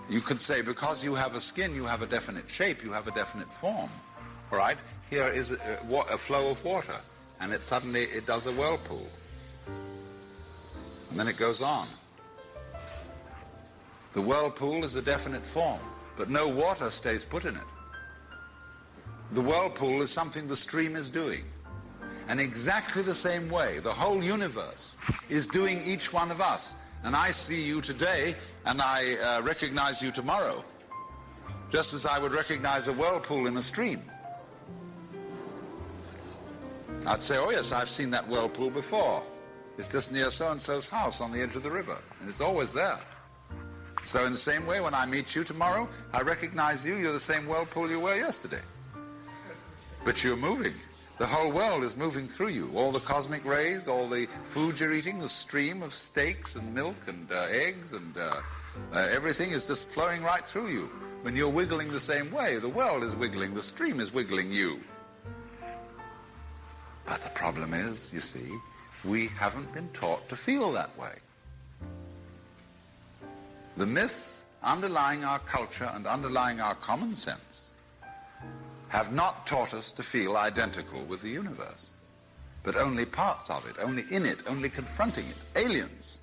you could say, because you have a skin, you have a definite shape, you have a definite form. All right? Here is a flow of water, and it suddenly does a whirlpool. And then it goes on. The whirlpool is a definite form, but no water stays put in it. The whirlpool is something the stream is doing. And exactly the same way, the whole universe is doing each one of us. And I see you today, and I recognize you tomorrow, just as I would recognize a whirlpool in a stream. I'd say, oh yes, I've seen that whirlpool before. It's just near so-and-so's house on the edge of the river, and it's always there. So in the same way, when I meet you tomorrow, I recognize you. You're the same whirlpool you were yesterday. But you're moving. The whole world is moving through you. All the cosmic rays, all the food you're eating, the stream of steaks and milk and eggs and everything is just flowing right through you. When you're wiggling the same way, the world is wiggling, the stream is wiggling you. But the problem is, you see, we haven't been taught to feel that way. The myths underlying our culture and underlying our common sense have not taught us to feel identical with the universe, but only parts of it, only in it, only confronting it, aliens.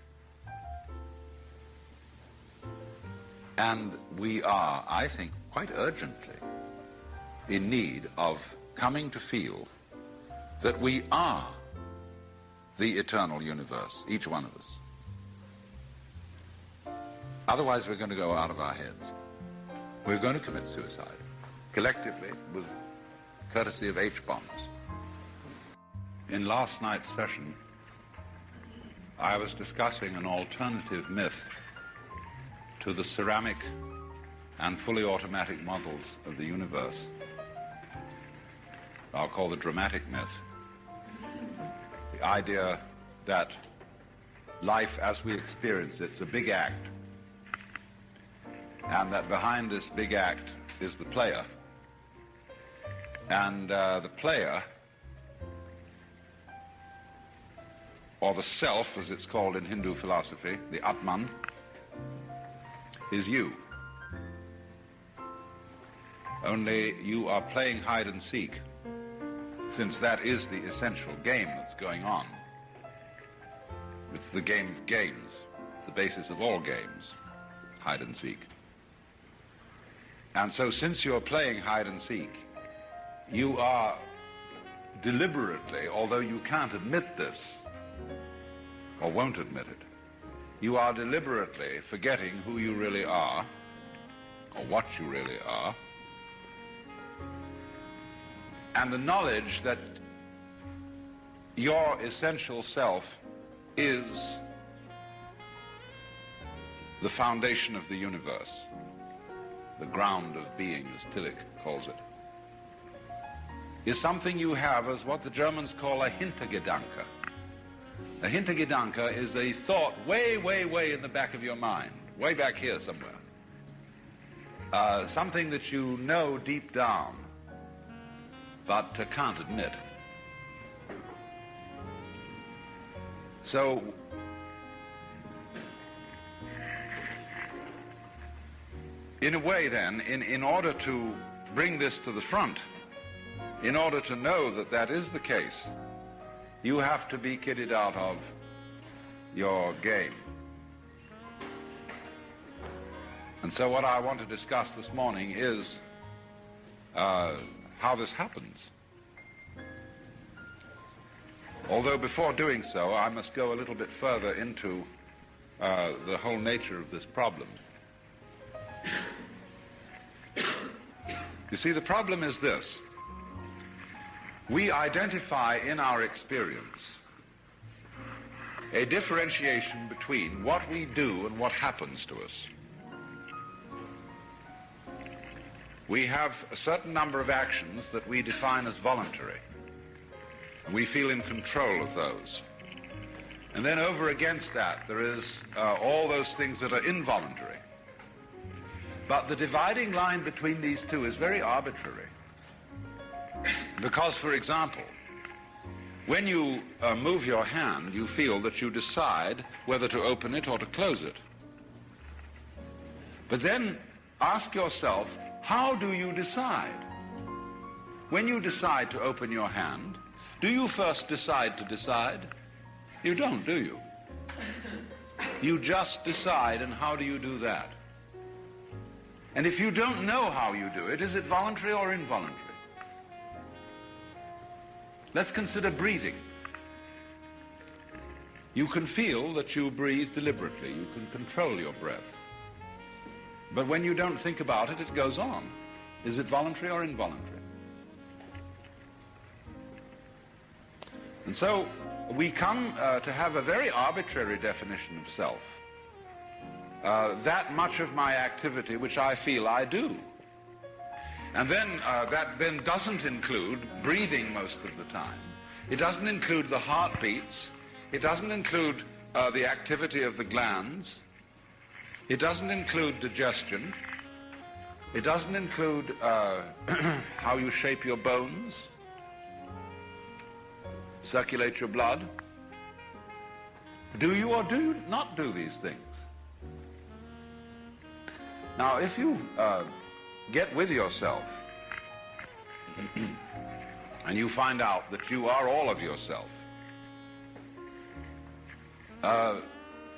And we are, I think, quite urgently in need of coming to feel that we are the eternal universe, each one of us. Otherwise, we're going to go out of our heads. We're going to commit suicide, collectively, with courtesy of H-bombs. In last night's session, I was discussing an alternative myth to the ceramic and fully automatic models of the universe. I'll call the dramatic myth. The idea that life as we experience it's a big act, and that behind this big act is the player. And the player, or the self, as it's called in Hindu philosophy, the Atman, is you. Only you are playing hide and seek, since that is the essential game that's going on. It's the game of games, the basis of all games, hide and seek. And so since you're playing hide and seek, you are deliberately, although you can't admit this, or won't admit it, you are deliberately forgetting who you really are, or what you really are, and the knowledge that your essential self is the foundation of the universe, the ground of being, as Tillich calls it, is something you have as what the Germans call a Hintergedanke. A Hintergedanke is a thought way, way, way in the back of your mind, way back here somewhere. Something that you know deep down, but can't admit. So, in a way then, in order to bring this to the front, in order to know that that is the case, you have to be kitted out of your game. And so what I want to discuss this morning is how this happens. Although before doing so, I must go a little bit further into the whole nature of this problem. You see, the problem is this. We identify in our experience a differentiation between what we do and what happens to us. We have a certain number of actions that we define as voluntary, and we feel in control of those. And then over against that, there is all those things that are involuntary. But the dividing line between these two is very arbitrary. Because, for example, when you move your hand, you feel that you decide whether to open it or to close it. But then ask yourself, how do you decide? When you decide to open your hand, do you first decide to decide? You don't, do you? You just decide, and how do you do that? And if you don't know how you do it, is it voluntary or involuntary? Let's consider breathing. You can feel that you breathe deliberately. You can control your breath. But when you don't think about it, it goes on. Is it voluntary or involuntary? And so we come to have a very arbitrary definition of self. That much of my activity which I feel I do. And then that then doesn't include breathing most of the time. It doesn't include the heartbeats. It doesn't include the activity of the glands. It doesn't include digestion. It doesn't include how you shape your bones, circulate your blood. Do you or do you not do these things? Now, if you get with yourself and you find out that you are all of yourself, a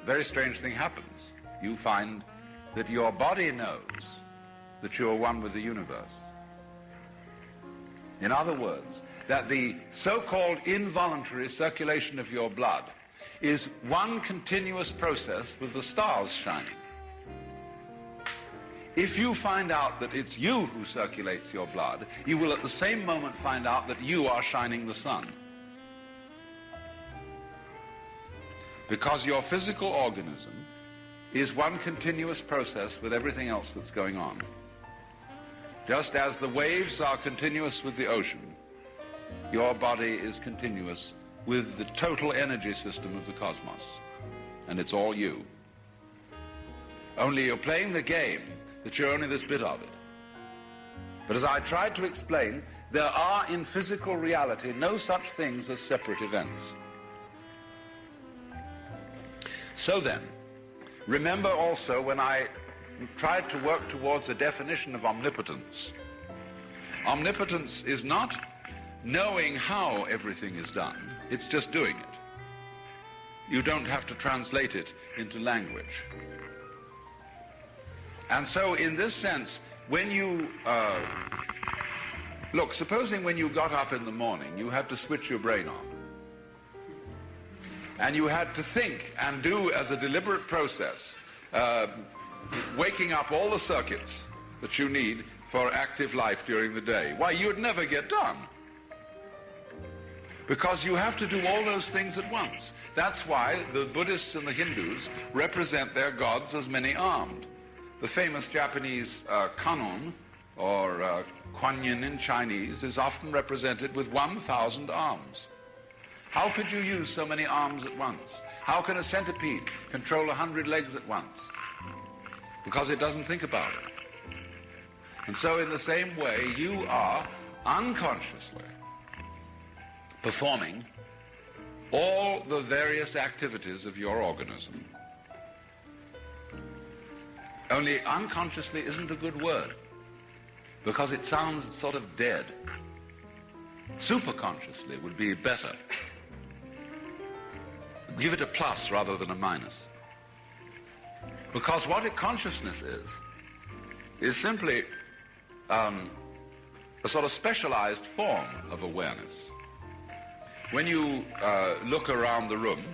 very strange thing happens. You find that your body knows that you are one with the universe. In other words, that the so-called involuntary circulation of your blood is one continuous process with the stars shining. If you find out that it's you who circulates your blood, you will at the same moment find out that you are shining the sun. Because your physical organism is one continuous process with everything else that's going on. Just as the waves are continuous with the ocean, your body is continuous with the total energy system of the cosmos. And it's all you. Only you're playing the game that you're only this bit of it. But as I tried to explain, there are in physical reality no such things as separate events. So then, remember also when I tried to work towards a definition of omnipotence. Omnipotence is not knowing how everything is done, it's just doing it. You don't have to translate it into language. And so in this sense, when you Look, supposing when you got up in the morning, you had to switch your brain on. And you had to think and do as a deliberate process, waking up all the circuits that you need for active life during the day. Why, you'd never get done. Because you have to do all those things at once. That's why the Buddhists and the Hindus represent their gods as many-armed. The famous Japanese Kannon, or Kuan Yin in Chinese, is often represented with 1,000 arms. How could you use so many arms at once? How can a centipede control 100 legs at once? Because it doesn't think about it. And so in the same way, you are unconsciously performing all the various activities of your organism. Only unconsciously isn't a good word, because it sounds sort of dead. Superconsciously would be better. Give it a plus rather than a minus. Because what consciousness is simply a sort of specialized form of awareness. When you look around the room,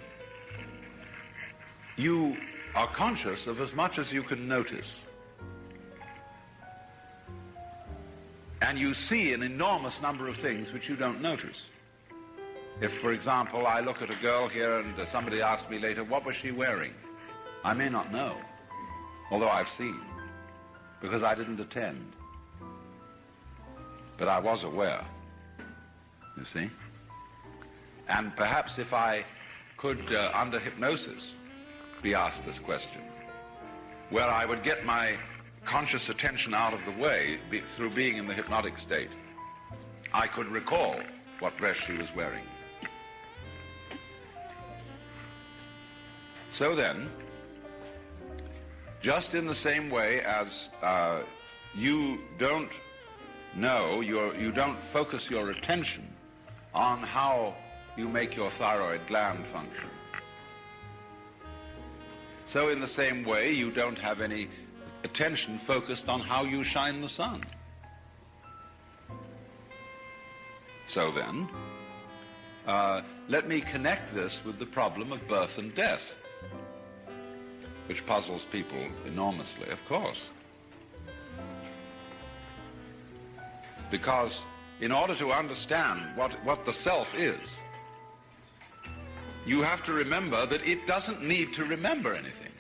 you are conscious of as much as you can notice. And you see an enormous number of things which you don't notice. If, for example, I look at a girl here and somebody asks me later, what was she wearing? I may not know, although I've seen, because I didn't attend. But I was aware, you see. And perhaps if I could, under hypnosis, be asked this question, where I would get my conscious attention out of the way through being in the hypnotic state, I could recall what dress she was wearing. So then, just in the same way as you don't know, you don't focus your attention on how you make your thyroid gland function, so in the same way you don't have any attention focused on how you shine the sun. So then, let me connect this with the problem of birth and death, which puzzles people enormously, of course. Because in order to understand what the self is, you have to remember that it doesn't need to remember anything.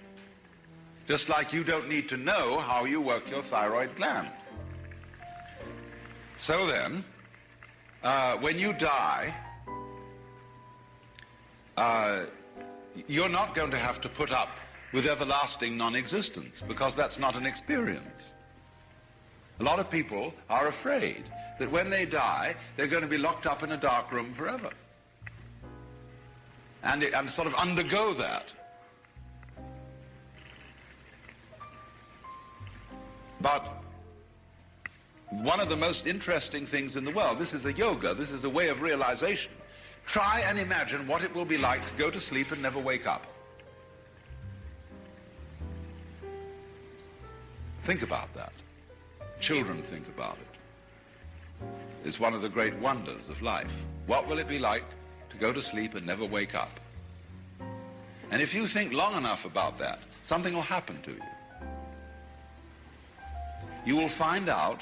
Just like you don't need to know how you work your thyroid gland. So then, when you die, you're not going to have to put up with everlasting non-existence, because that's not an experience. A lot of people are afraid that when they die, they're going to be locked up in a dark room forever. And sort of undergo that. But one of the most interesting things in the world, this is a yoga, this is a way of realization. Try and imagine what it will be like to go to sleep and never wake up. Think about that. Children think about it. It's one of the great wonders of life. What will it be like to go to sleep and never wake up? And if you think long enough about that, something will happen to you. You will find out,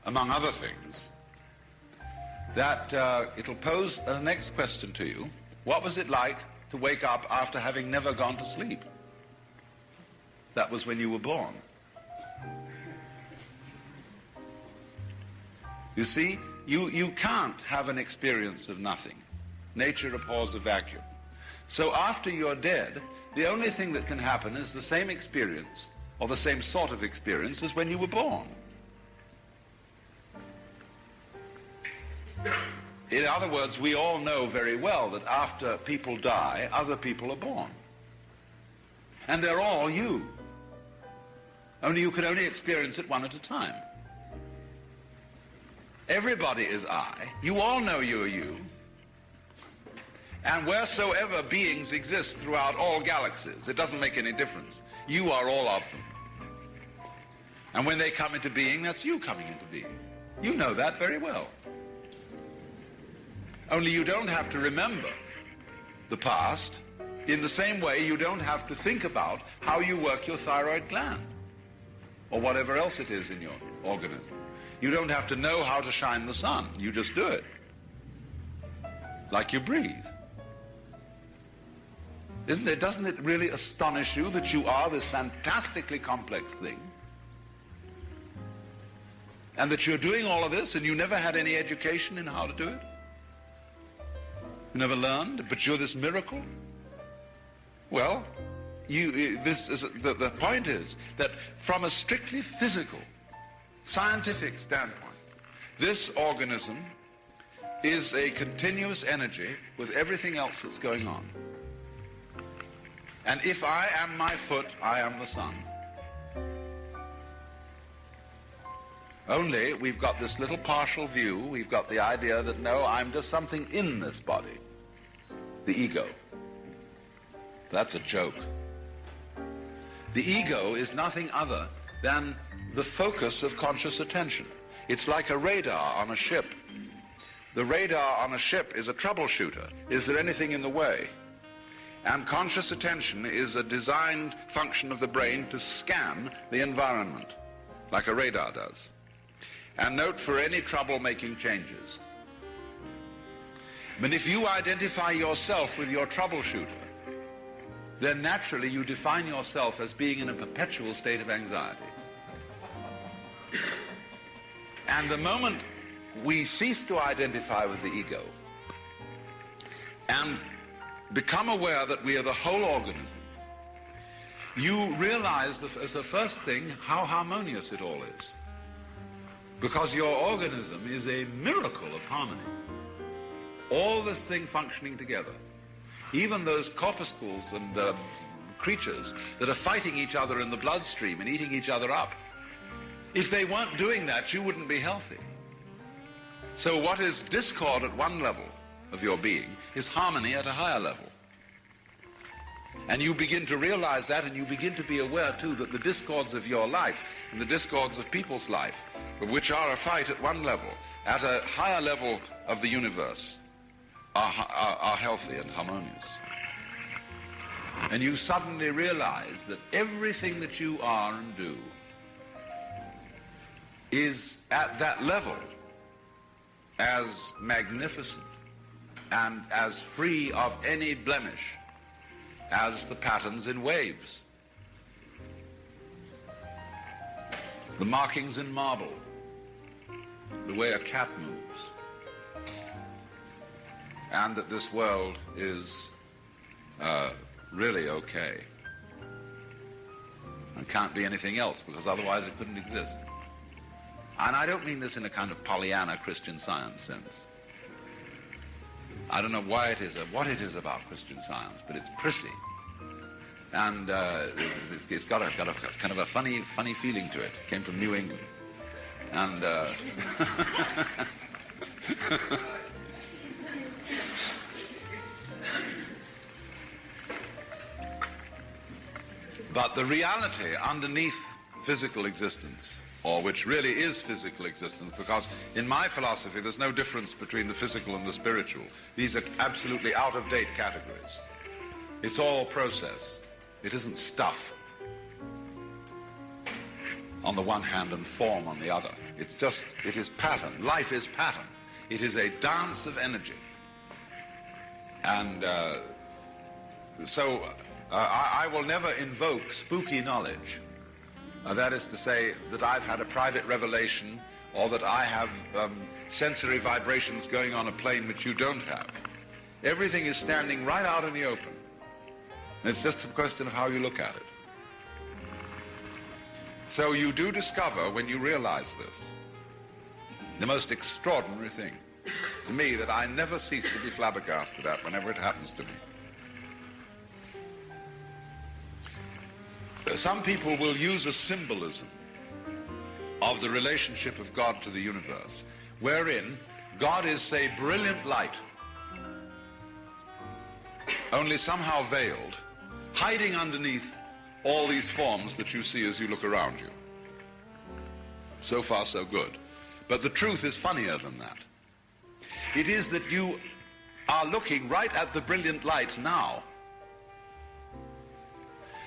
among other things, that it'll pose the next question to you. What was it like to wake up after having never gone to sleep? That was when you were born. You see, you can't have an experience of nothing. Nature abhors a vacuum. So after you're dead, the only thing that can happen is the same experience, or the same sort of experience, as when you were born. In other words, we all know very well that after people die, other people are born. And they're all you. Only you can only experience it one at a time. Everybody is I. You all know you are you. And wheresoever beings exist throughout all galaxies, it doesn't make any difference. You are all of them. And when they come into being, that's you coming into being. You know that very well. Only you don't have to remember the past. In the same way, you don't have to think about how you work your thyroid gland or whatever else it is in your organism. You don't have to know how to shine the sun. You just do it. Like you breathe. Doesn't it really astonish you that you are this fantastically complex thing? And that you're doing all of this and you never had any education in how to do it? You never learned, but you're this miracle? Well, the point is that from a strictly physical, scientific standpoint, this organism is a continuous energy with everything else that's going on. And if I am my foot, I am the sun. Only we've got this little partial view. We've got the idea that, no, I'm just something in this body. The ego. That's a joke. The ego is nothing other than the focus of conscious attention. It's like a radar on a ship. The radar on a ship is a troubleshooter. Is there anything in the way? And conscious attention is a designed function of the brain to scan the environment, like a radar does, and note for any trouble-making changes. But if you identify yourself with your troubleshooter, then naturally you define yourself as being in a perpetual state of anxiety. And the moment we cease to identify with the ego and become aware that we are the whole organism, you realize as the first thing how harmonious it all is. Because your organism is a miracle of harmony. All this thing functioning together. Even those corpuscles and creatures that are fighting each other in the bloodstream and eating each other up. If they weren't doing that, you wouldn't be healthy. So what is discord at one level of your being is harmony at a higher level. And you begin to realize that, and you begin to be aware too that the discords of your life and the discords of people's life, which are a fight at one level, at a higher level of the universe, are healthy and harmonious. And you suddenly realize that everything that you are and do is at that level as magnificent and as free of any blemish as the patterns in waves, the markings in marble, the way a cat moves, and that this world is really okay and can't be anything else, because otherwise it couldn't exist. And I don't mean this in a kind of Pollyanna Christian Science sense. I don't know why it is, what it is about Christian Science, but it's prissy. And it's got a kind of a funny feeling to it. It came from New England. And but the reality underneath physical existence, or which really is physical existence, because in my philosophy there's no difference between the physical and the spiritual. These are absolutely out-of-date categories. It's all process. It isn't stuff on the one hand and form on the other. It is pattern. Life is pattern. It is a dance of energy. And so I will never invoke spooky knowledge. That is to say that I've had a private revelation, or that I have sensory vibrations going on a plane which you don't have. Everything is standing right out in the open. And it's just a question of how you look at it. So you do discover, when you realize this, the most extraordinary thing to me that I never cease to be flabbergasted at whenever it happens to me. Some people will use a symbolism of the relationship of God to the universe, wherein God is, say, brilliant light, only somehow veiled, hiding underneath all these forms that you see as you look around you. So far, so good. But the truth is funnier than that. It is that you are looking right at the brilliant light now.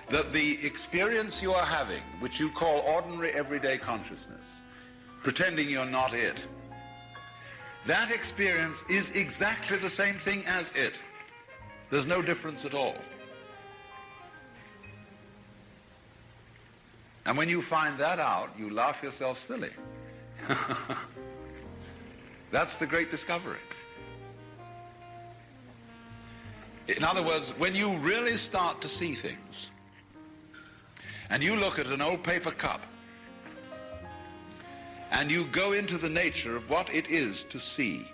That the experience you are having, which you call ordinary everyday consciousness, pretending you're not it, that experience is exactly the same thing as it. There's no difference at all. And when you find that out, you laugh yourself silly. That's the great discovery. In other words, when you really start to see things, and you look at an old paper cup, and you go into the nature of what it is to see,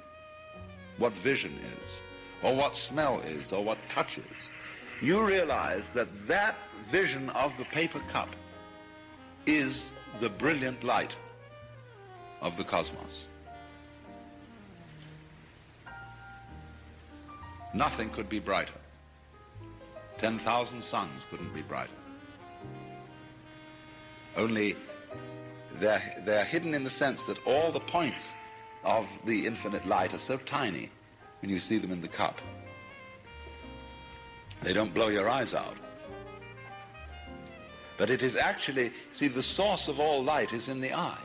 what vision is, or what smell is, or what touch is, you realize that that vision of the paper cup is the brilliant light of the cosmos. Nothing could be brighter. 10,000 suns couldn't be brighter. Only they're hidden in the sense that all the points of the infinite light are so tiny when you see them in the cup. They don't blow your eyes out. But it is actually, see, the source of all light is in the eye.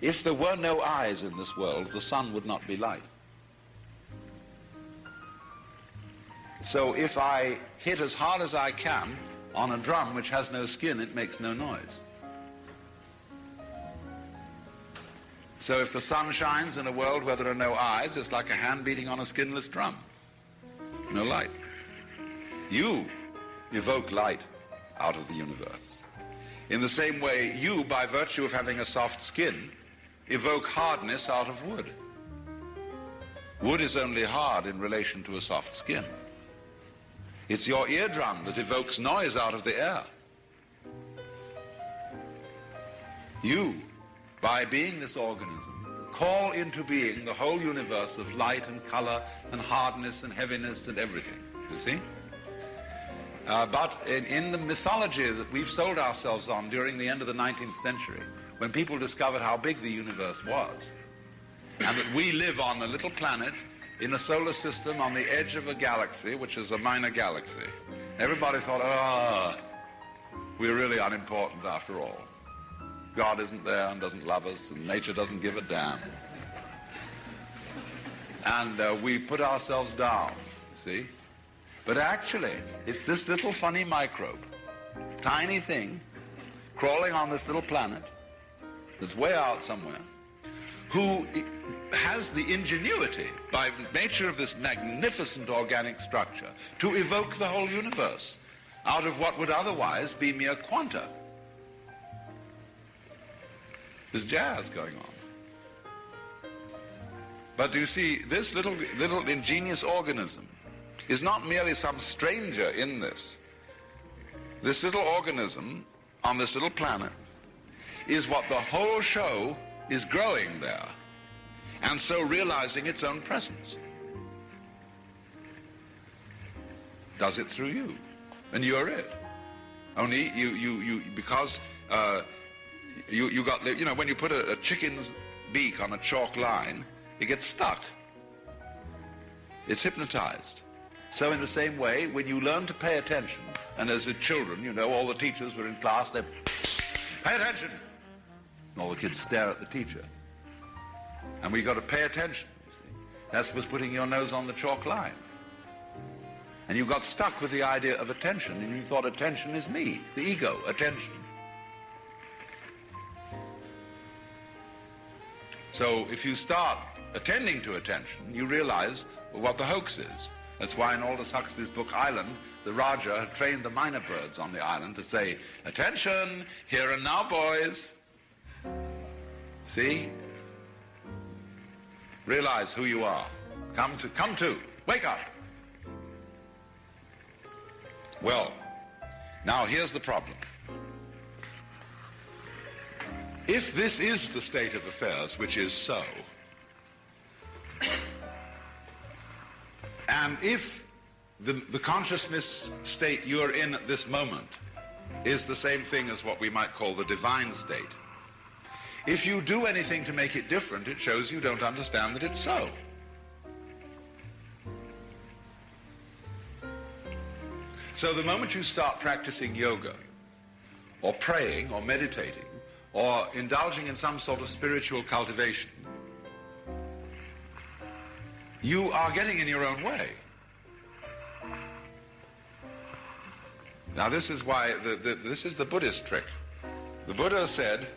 If there were no eyes in this world, the sun would not be light. So if I hit as hard as I can on a drum which has no skin, it makes no noise. So if the sun shines in a world where there are no eyes, it's like a hand beating on a skinless drum. No light. You evoke light out of the universe. In the same way, you, by virtue of having a soft skin, evoke hardness out of wood. Wood is only hard in relation to a soft skin. It's your eardrum that evokes noise out of the air. You, by being this organism, call into being the whole universe of light and color and hardness and heaviness and everything, you see? But in the mythology that we've sold ourselves on during the end of the 19th century, when people discovered how big the universe was, and that we live on a little planet in a solar system on the edge of a galaxy, which is a minor galaxy, everybody thought, we're really unimportant after all. God isn't there and doesn't love us, and nature doesn't give a damn. And we put ourselves down, see? But actually, it's this little funny microbe, tiny thing, crawling on this little planet, that's way out somewhere, who has the ingenuity, by nature of this magnificent organic structure, to evoke the whole universe out of what would otherwise be mere quanta. There's jazz going on. But you see, this little ingenious organism is not merely some stranger in this. This little organism on this little planet is what the whole show is growing there, and so realizing its own presence. Does it through you, and you're it. Only you because you got, you know, when you put a chicken's beak on a chalk line, it gets stuck. It's hypnotized. So in the same way, when you learn to pay attention, and as children, you know, all the teachers were in class, they pay attention. And all the kids stare at the teacher. And we got to pay attention, you see. That's what's putting your nose on the chalk line. And you got stuck with the idea of attention, and you thought attention is me, the ego, attention. So if you start attending to attention, you realize what the hoax is. That's why in Aldous Huxley's book Island, the Raja had trained the minor birds on the island to say, attention, here and now, boys. See? Realize who you are. Come to, wake up. Well, now here's the problem. If this is the state of affairs, which is so, and if the consciousness state you're in at this moment is the same thing as what we might call the divine state, if you do anything to make it different, it shows you don't understand that it's so. So the moment you start practicing yoga, or praying, or meditating, or indulging in some sort of spiritual cultivation, you are getting in your own way. Now this is why, this is the Buddhist trick. The Buddha said,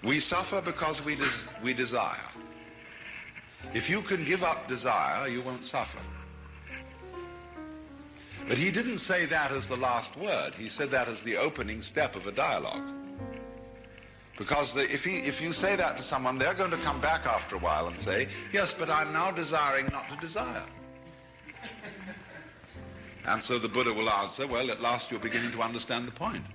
we suffer because we desire. If you can give up desire, you won't suffer. But he didn't say that as the last word. He said that as the opening step of a dialogue. Because if you say that to someone, they're going to come back after a while and say, yes, but I'm now desiring not to desire. And so the Buddha will answer, well, at last you're beginning to understand the point.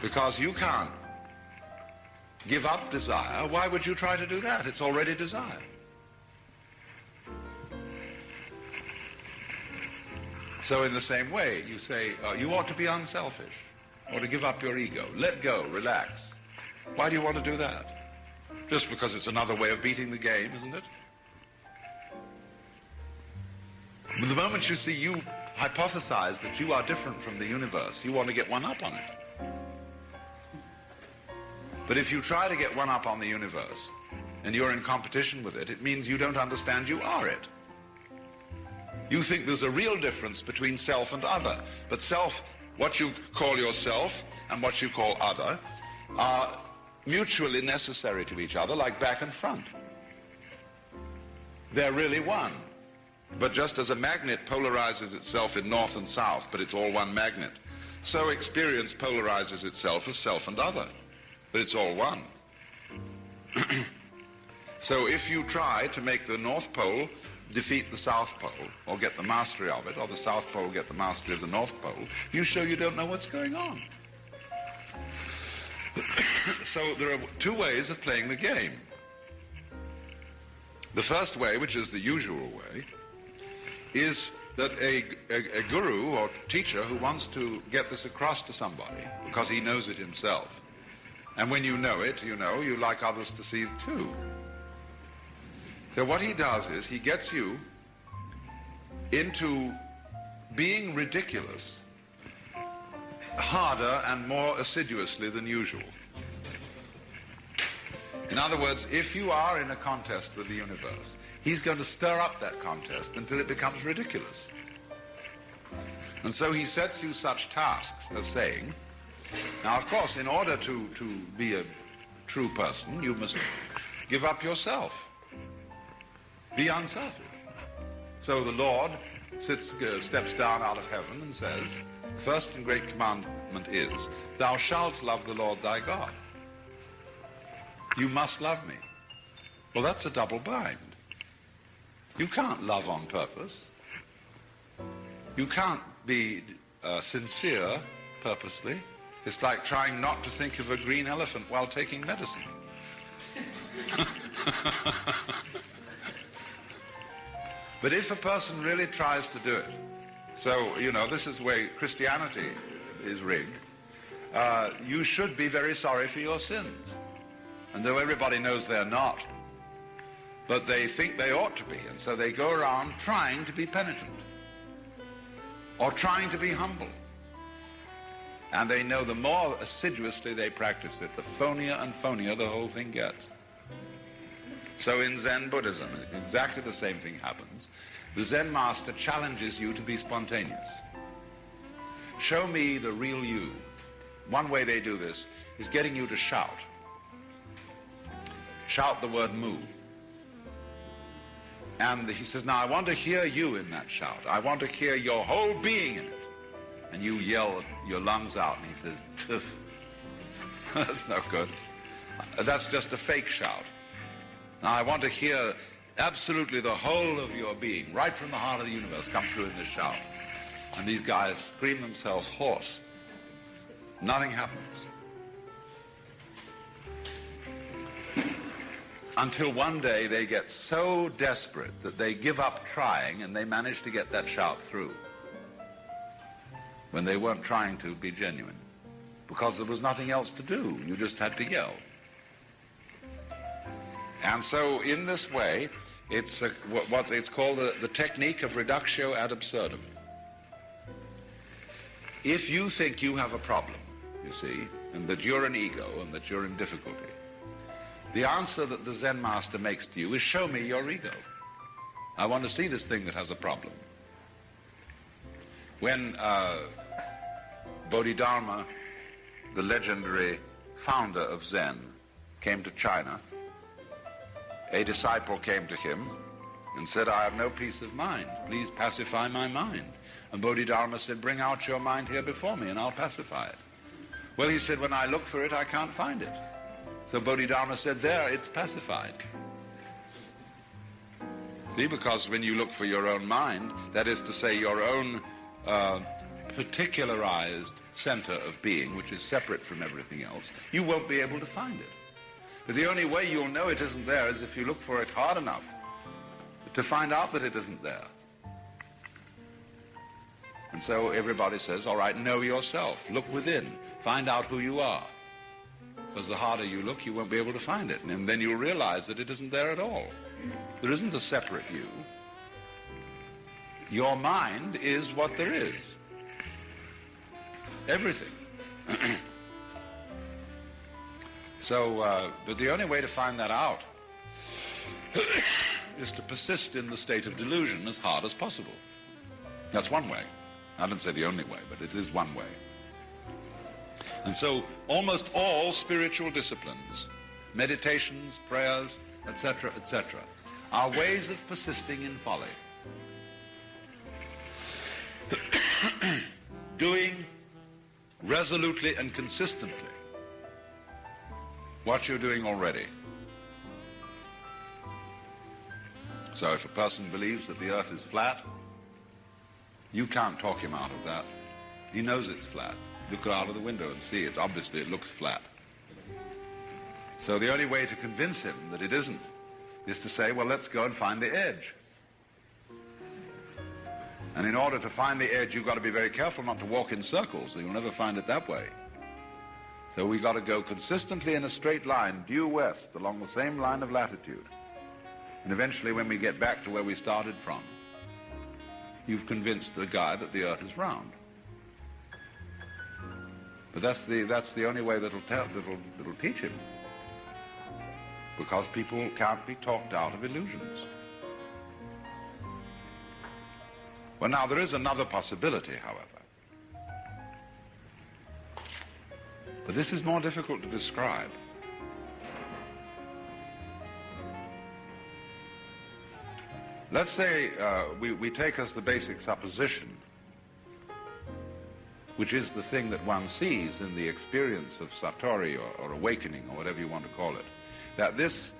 Because you can't give up desire. Why would you try to do that? It's already desire. So in the same way, you say, you ought to be unselfish, or to give up your ego. Let go, relax. Why do you want to do that? Just because it's another way of beating the game, isn't it? But the moment you see you hypothesize that you are different from the universe, you want to get one up on it. But if you try to get one up on the universe, and you're in competition with it, it means you don't understand you are it. You think there's a real difference between self and other. But self, what you call yourself and what you call other, are mutually necessary to each other, like back and front. They're really one. But just as a magnet polarizes itself in north and south, but it's all one magnet, so experience polarizes itself as self and other, but it's all one. So if you try to make the North Pole defeat the South Pole, or get the mastery of it, or the South Pole get the mastery of the North Pole, you show you don't know what's going on. So there are two ways of playing the game. The first way, which is the usual way, is that a guru or teacher who wants to get this across to somebody, because he knows it himself, and when you know it, you know, you like others to see it too. So what he does is he gets you into being ridiculous harder and more assiduously than usual. In other words, if you are in a contest with the universe, he's going to stir up that contest until it becomes ridiculous. And so he sets you such tasks as saying, now of course, in order to be a true person, you must give up yourself. Be unselfish. So the Lord steps down out of heaven and says, the first and great commandment is, thou shalt love the Lord thy God. You must love me. Well, that's a double bind. You can't love on purpose. You can't be sincere purposely. It's like trying not to think of a green elephant while taking medicine. But if a person really tries to do it, so, you know, this is the way Christianity is rigged, you should be very sorry for your sins. And though everybody knows they're not, but they think they ought to be, and so they go around trying to be penitent, or trying to be humble. And they know the more assiduously they practice it, the phonier and phonier the whole thing gets. So in Zen Buddhism, exactly the same thing happens. The Zen master challenges you to be spontaneous. Show me the real you. One way they do this is getting you to shout. Shout the word mu. And he says, now I want to hear you in that shout. I want to hear your whole being in it. And you yell your lungs out, and he says, pff. That's no good. That's just a fake shout. Now I want to hear absolutely the whole of your being, right from the heart of the universe, come through in this shout. And these guys scream themselves hoarse. Nothing happens. Until one day they get so desperate that they give up trying, and they manage to get that shout through, when they weren't trying to be genuine, because there was nothing else to do. You just had to yell. And so in this way, It's it's called the technique of reductio ad absurdum. If you think you have a problem, you see, and that you're an ego and that you're in difficulty, the answer that the Zen master makes to you is, show me your ego. I want to see this thing that has a problem. When Bodhidharma, the legendary founder of Zen, came to China, a disciple came to him and said, I have no peace of mind. Please pacify my mind. And Bodhidharma said, bring out your mind here before me and I'll pacify it. Well, he said, when I look for it, I can't find it. So Bodhidharma said, there, it's pacified. See, because when you look for your own mind, that is to say your own particularized center of being, which is separate from everything else, you won't be able to find it. But the only way you'll know it isn't there is if you look for it hard enough to find out that it isn't there. And so everybody says, all right, know yourself. Look within. Find out who you are. Because the harder you look, you won't be able to find it. And then you'll realize that it isn't there at all. There isn't a separate you. Your mind is what there is. Everything. So, but the only way to find that out is to persist in the state of delusion as hard as possible. That's one way. I don't say the only way, but it is one way. And so almost all spiritual disciplines, meditations, prayers, etc., etc., are ways of persisting in folly. Doing resolutely and consistently what you're doing already. So if a person believes that the earth is flat, you can't talk him out of that. He knows it's flat. Look out of the window and see it. Obviously it looks flat. So the only way to convince him that it isn't is to say, well, let's go and find the edge. And in order to find the edge, you've got to be very careful not to walk in circles. You'll never find it that way. So we've got to go consistently in a straight line, due west, along the same line of latitude. And eventually, when we get back to where we started from, you've convinced the guy that the earth is round. But that's the only way that'll teach him. Because people can't be talked out of illusions. Well, now, there is another possibility, however. But this is more difficult to describe. Let's say we take as the basic supposition, which is the thing that one sees in the experience of Satori or awakening or whatever you want to call it, that this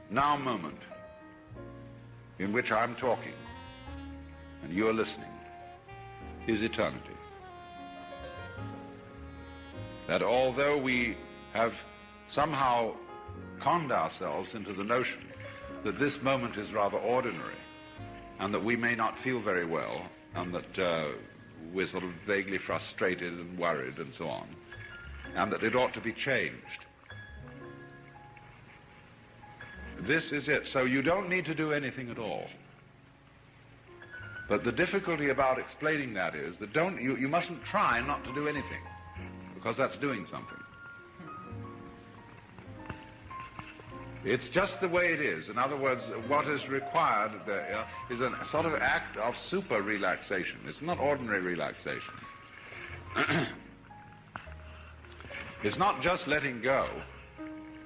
now moment in which I'm talking and you're listening is eternity. That although we have somehow conned ourselves into the notion that this moment is rather ordinary and that we may not feel very well and that we're sort of vaguely frustrated and worried and so on, and that it ought to be changed. This is it. So you don't need to do anything at all. But the difficulty about explaining that is that you mustn't try not to do anything, because that's doing something. It's just the way it is. In other words, what is required there is a sort of act of super relaxation. It's not ordinary relaxation. It's not just letting go,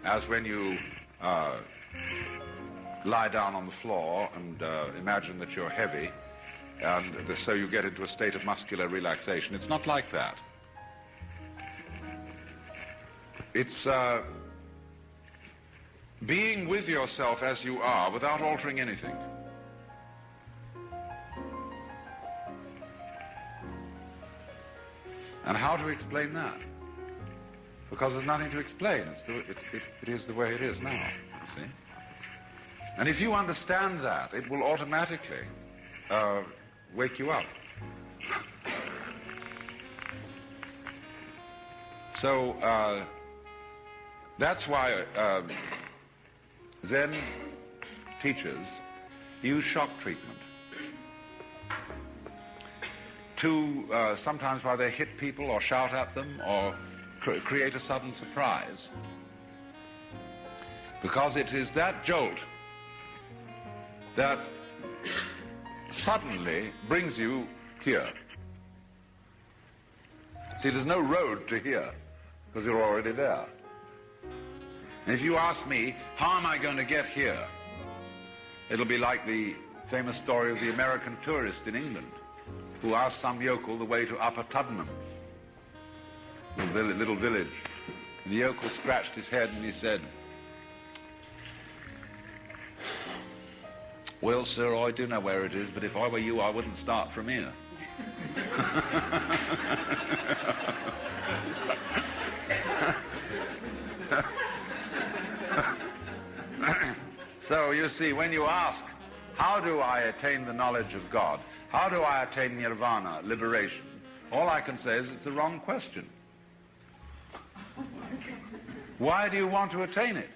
as when you lie down on the floor and imagine that you're heavy, and so you get into a state of muscular relaxation. It's not like that. It's being with yourself as you are without altering anything. And how to explain that? Because there's nothing to explain. It is the way it is now, you see. And if you understand that, it will automatically wake you up. So that's why Zen teaches use shock treatment to sometimes while they hit people or shout at them or create a sudden surprise. Because it is that jolt that suddenly brings you here. See, there's no road to here because you're already there. And if you ask me, how am I going to get here? It'll be like the famous story of the American tourist in England who asked some yokel the way to Upper Tuddenham, little village. And the yokel scratched his head and he said, "Well, sir, I do know where it is, but if I were you, I wouldn't start from here." So you see, when you ask, how do I attain the knowledge of God? How do I attain nirvana, liberation? All I can say is it's the wrong question. Why do you want to attain it?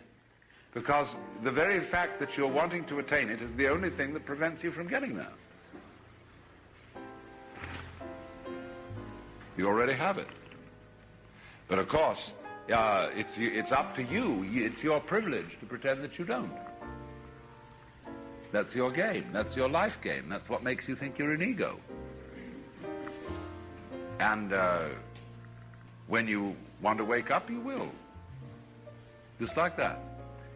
Because the very fact that you're wanting to attain it is the only thing that prevents you from getting there. You already have it. But of course, it's up to you. It's your privilege to pretend that you don't. That's your game. That's your life game. That's what makes you think you're an ego. And when you want to wake up, you will. Just like that.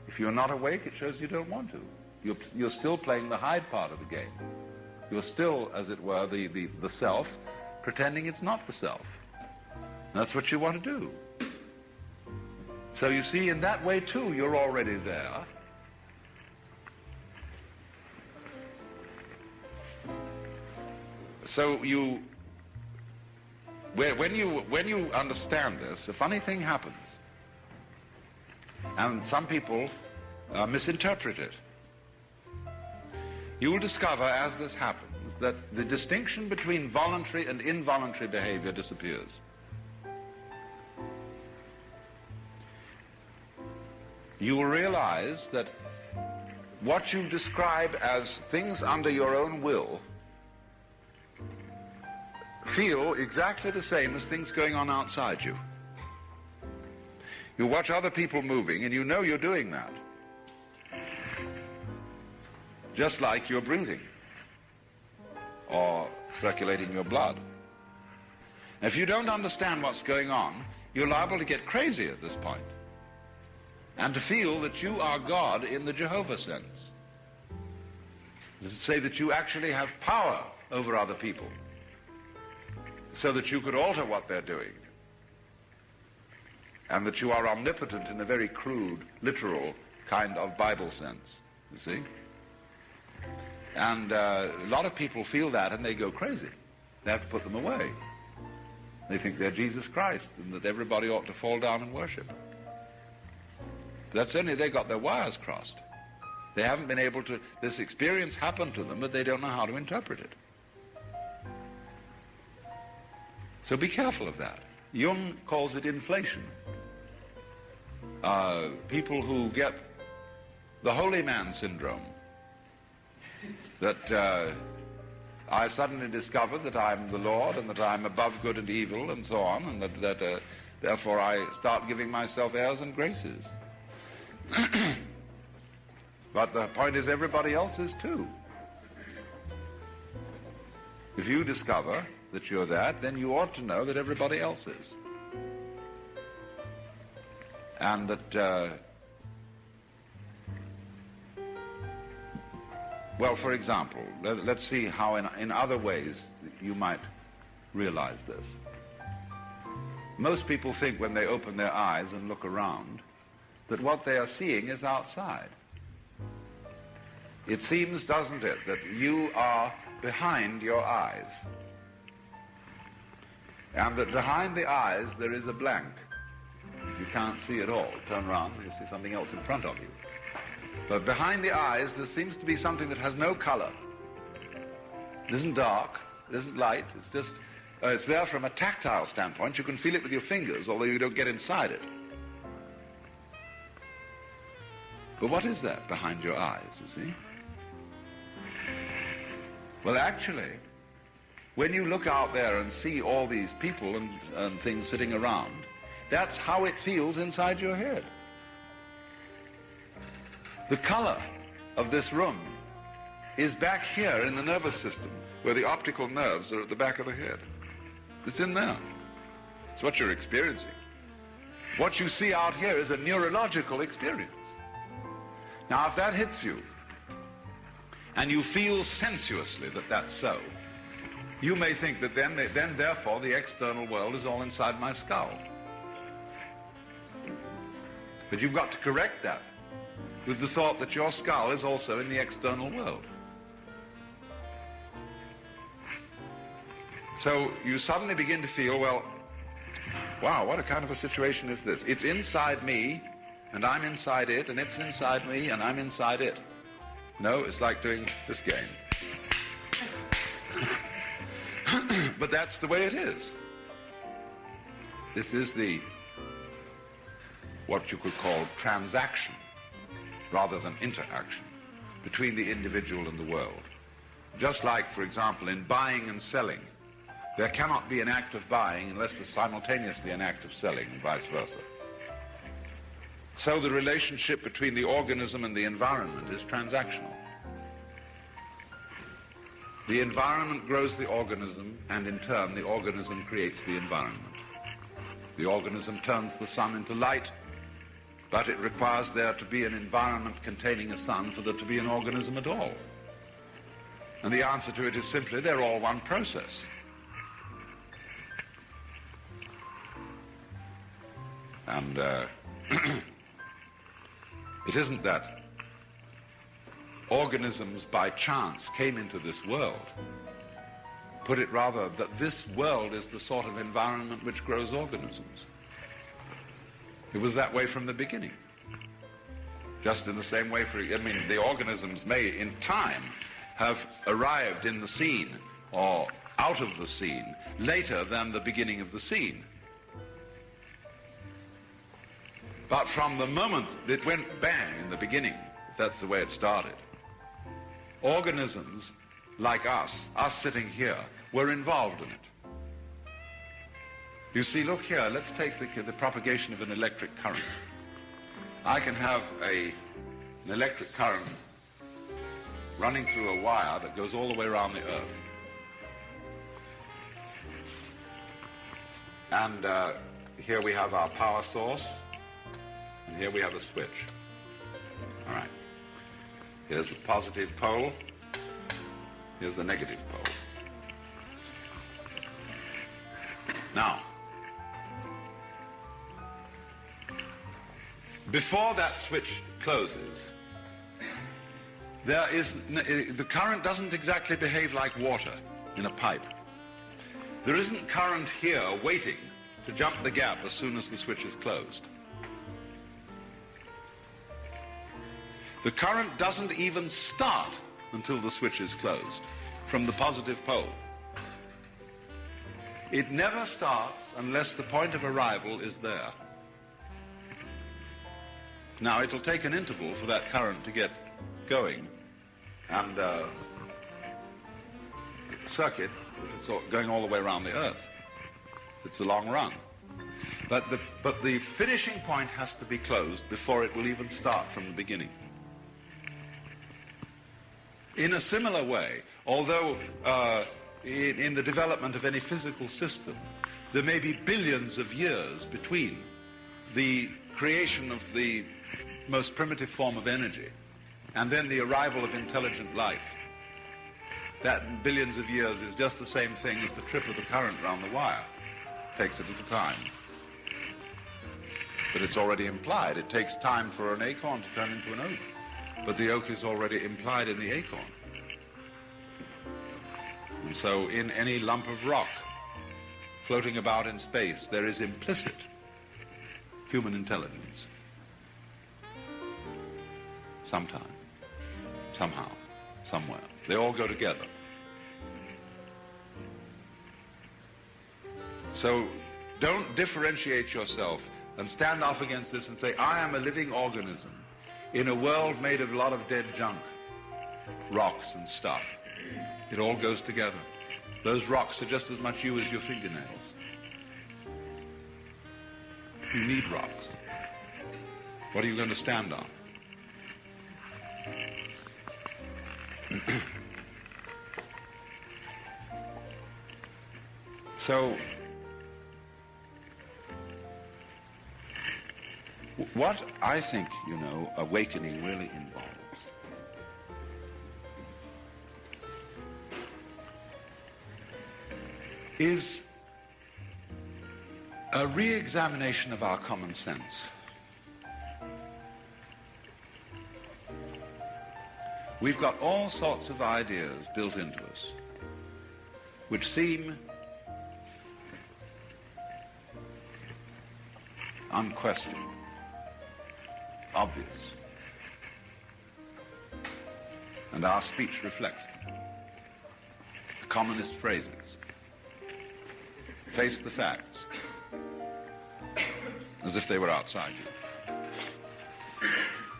If you're not awake, it shows you don't want to. You're still playing the hide part of the game. You're still, as it were, the self, pretending it's not the self. That's what you want to do. So you see, in that way, too, you're already there. So when you understand this, a funny thing happens. And some people misinterpret it. You will discover as this happens that the distinction between voluntary and involuntary behavior disappears. You will realize that what you describe as things under your own will feel exactly the same as things going on outside you. You watch other people moving and you know you're doing that. Just like you're breathing or circulating your blood. And if you don't understand what's going on, you're liable to get crazy at this point and to feel that you are God in the Jehovah sense. To say that you actually have power over other people so that you could alter what they're doing, and that you are omnipotent in a very crude, literal kind of Bible sense, you see? And a lot of people feel that and they go crazy. They have to put them away. They think they're Jesus Christ and that everybody ought to fall down and worship. That's only they got their wires crossed. They haven't been able to, this experience happened to them, but they don't know how to interpret it. So be careful of that. Jung calls it inflation. People who get the holy man syndrome, that I suddenly discovered that I'm the Lord and that I'm above good and evil and so on, and that therefore I start giving myself airs and graces. But the point is everybody else is too. If you discover that you're that, then you ought to know that everybody else is. And that, well, for example, let's see how in other ways you might realize this. Most people think when they open their eyes and look around that what they are seeing is outside. It seems, doesn't it, that you are behind your eyes. And that behind the eyes there is a blank. You can't see at all. Turn around and you see something else in front of you. But behind the eyes there seems to be something that has no color. It isn't dark, it isn't light, it's just, it's there from a tactile standpoint. You can feel it with your fingers, although you don't get inside it. But what is that behind your eyes, you see? Well, actually, when you look out there and see all these people and things sitting around, that's how it feels inside your head. The color of this room is back here in the nervous system, where the optical nerves are at the back of the head. It's in there. It's what you're experiencing. What you see out here is a neurological experience. Now, if that hits you, and you feel sensuously that that's so, you may think that then therefore, the external world is all inside my skull. But you've got to correct that with the thought that your skull is also in the external world. So you suddenly begin to feel, well, wow, what a kind of a situation is this? It's inside me, and I'm inside it, and it's inside me, and I'm inside it. No, it's like doing this game. But that's the way it is. This is the, what you could call transaction, rather than interaction, between the individual and the world. Just like, for example, in buying and selling, there cannot be an act of buying unless there's simultaneously an act of selling, and vice versa. So the relationship between the organism and the environment is transactional. The environment grows the organism, and in turn the organism creates the environment. The organism turns the sun into light, but it requires there to be an environment containing a sun for there to be an organism at all. And the answer to it is simply, they're all one process. And it isn't that organisms by chance came into this world. Put it rather that this world is the sort of environment which grows organisms. It was that way from the beginning. Just in the same way, the organisms may in time have arrived in the scene or out of the scene later than the beginning of the scene. But from the moment it went bang in the beginning, if that's the way it started, organisms like us sitting here, were involved in it. You see, look here, let's take the propagation of an electric current. I can have an electric current running through a wire that goes all the way around the Earth. And here we have our power source. And here we have a switch. All right. Here's the positive pole. Here's the negative pole. Now, before that switch closes, the current doesn't exactly behave like water in a pipe. There isn't current here waiting to jump the gap as soon as the switch is closed. The current doesn't even start until the switch is closed from the positive pole. It never starts unless the point of arrival is there. Now, it'll take an interval for that current to get going, and circuit, it's going all the way around the Earth. It's a long run. But the finishing point has to be closed before it will even start from the beginning. In a similar way, although in the development of any physical system, there may be billions of years between the creation of the most primitive form of energy and then the arrival of intelligent life. That billions of years is just the same thing as the trip of the current round the wire. It takes a little time. But it's already implied. It takes time for an acorn to turn into an oak. But the oak is already implied in the acorn. And so in any lump of rock floating about in space, there is implicit human intelligence. Sometime, somehow, somewhere. They all go together. So don't differentiate yourself and stand off against this and say, I am a living organism in a world made of a lot of dead junk, rocks and stuff. It all goes together. Those rocks are just as much you as your fingernails. You need rocks. What are you going to stand on? So, what I think, awakening really involves is a re-examination of our common sense. We've got all sorts of ideas built into us which seem unquestioned, obvious, and our speech reflects them. The commonest phrases. Face the facts as if they were outside you.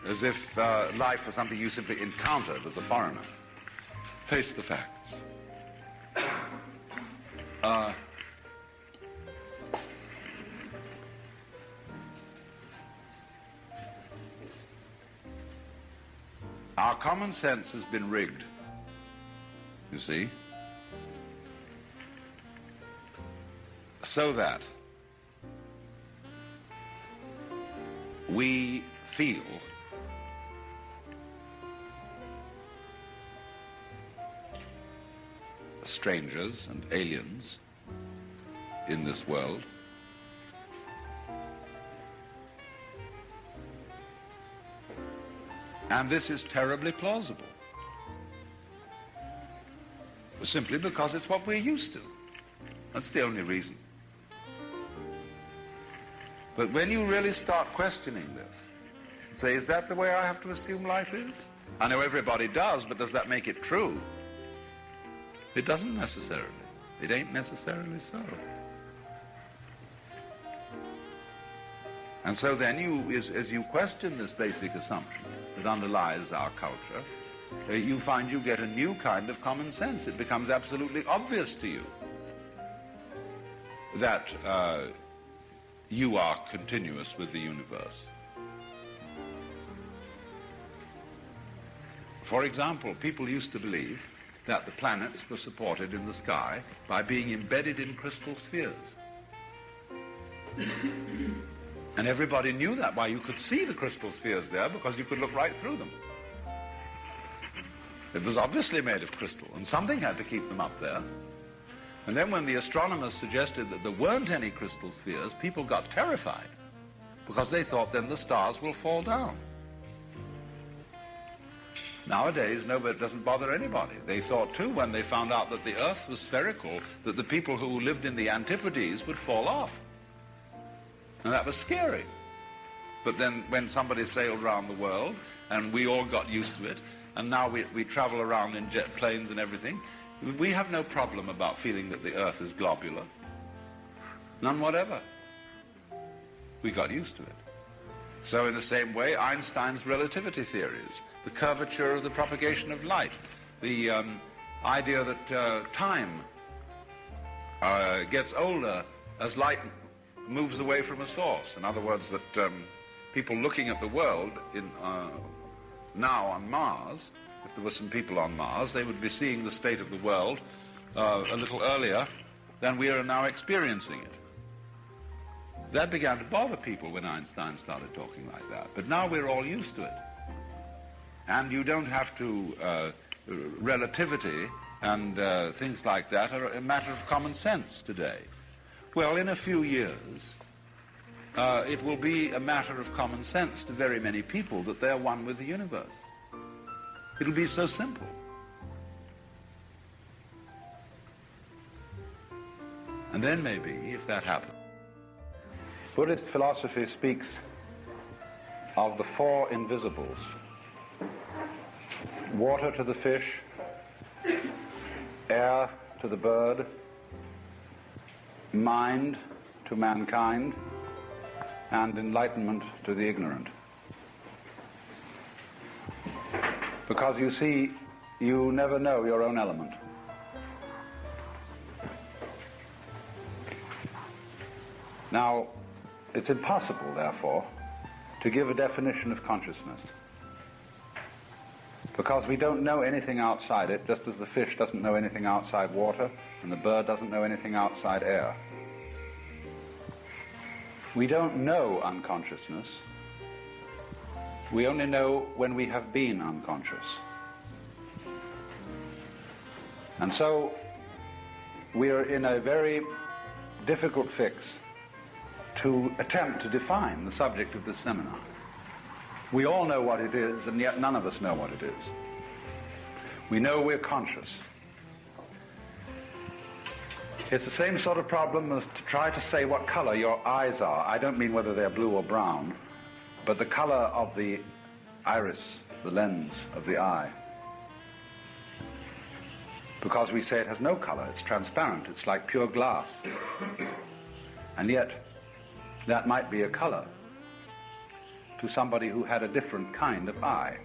As if life was something you simply encountered as a foreigner. Face the facts. Our common sense has been rigged, you see, so that we feel strangers and aliens in this world. And this is terribly plausible. Simply because it's what we're used to. That's the only reason. But when you really start questioning this, say, is that the way I have to assume life is? I know everybody does, but does that make it true? It doesn't necessarily. It ain't necessarily so. And so then as you question this basic assumption that underlies our culture, you find you get a new kind of common sense. It becomes absolutely obvious to you that you are continuous with the universe. For example, people used to believe that the planets were supported in the sky by being embedded in crystal spheres. And everybody knew that. Why, you could see the crystal spheres there because you could look right through them. It was obviously made of crystal, and something had to keep them up there. And then when the astronomers suggested that there weren't any crystal spheres, people got terrified because they thought then the stars will fall down. Nowadays, it doesn't bother anybody. They thought, too, when they found out that the Earth was spherical, that the people who lived in the Antipodes would fall off. And that was scary. But then when somebody sailed around the world, and we all got used to it, and now we travel around in jet planes and everything, we have no problem about feeling that the Earth is globular. None whatever. We got used to it. So in the same way, Einstein's relativity theories, the curvature of the propagation of light, the idea that time gets older as light moves away from a source. In other words, that people looking at the world now on Mars, if there were some people on Mars, they would be seeing the state of the world a little earlier than we are now experiencing it. That began to bother people when Einstein started talking like that. But now we're all used to it. And you don't have to, relativity and things like that are a matter of common sense today. Well, in a few years, it will be a matter of common sense to very many people that they're one with the universe. It'll be so simple. And then maybe, if that happens, Buddhist philosophy speaks of the four invisibles. Water to the fish, air to the bird, mind to mankind, and enlightenment to the ignorant. Because you see, you never know your own element. Now, it's impossible, therefore, to give a definition of consciousness, because we don't know anything outside it, just as the fish doesn't know anything outside water, and the bird doesn't know anything outside air. We don't know unconsciousness. We only know when we have been unconscious. And so we are in a very difficult fix to attempt to define the subject of this seminar. We all know what it is, and yet none of us know what it is. We know we're conscious. It's the same sort of problem as to try to say what color your eyes are. I don't mean whether they're blue or brown, but the color of the iris, the lens of the eye. Because we say it has no color, it's transparent, it's like pure glass. And yet, that might be a color to somebody who had a different kind of eye.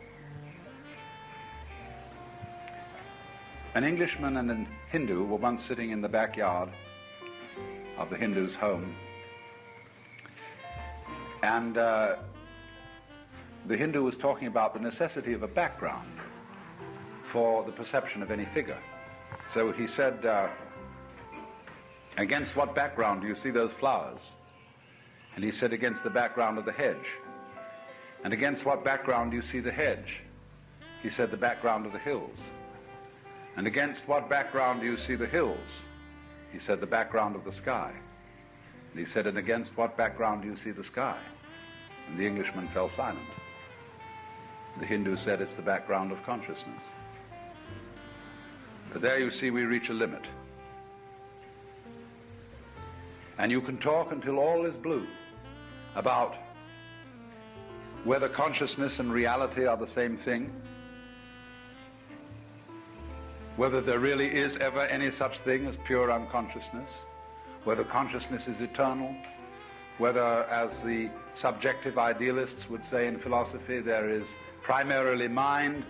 An Englishman and a Hindu were once sitting in the backyard of the Hindu's home, and the Hindu was talking about the necessity of a background for the perception of any figure. So he said, against what background do you see those flowers? And he said, against the background of the hedge. And against what background do you see the hedge? He said, the background of the hills. And against what background do you see the hills? He said, the background of the sky. And he said, and against what background do you see the sky? And the Englishman fell silent. The Hindu said, it's the background of consciousness. But there you see we reach a limit. And you can talk until all is blue about whether consciousness and reality are the same thing, whether there really is ever any such thing as pure unconsciousness, whether consciousness is eternal, whether, as the subjective idealists would say in philosophy, there is primarily mind,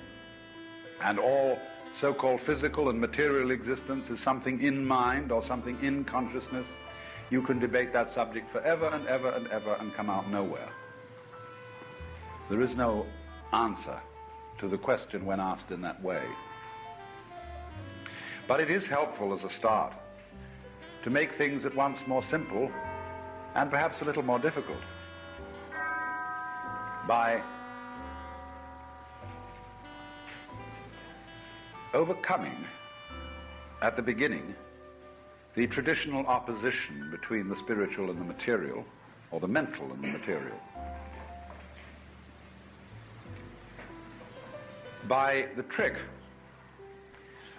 and all so-called physical and material existence is something in mind or something in consciousness. You can debate that subject forever and ever and ever and come out nowhere. There is no answer to the question when asked in that way. But it is helpful as a start to make things at once more simple and perhaps a little more difficult by overcoming at the beginning the traditional opposition between the spiritual and the material, or the mental and the material. By the trick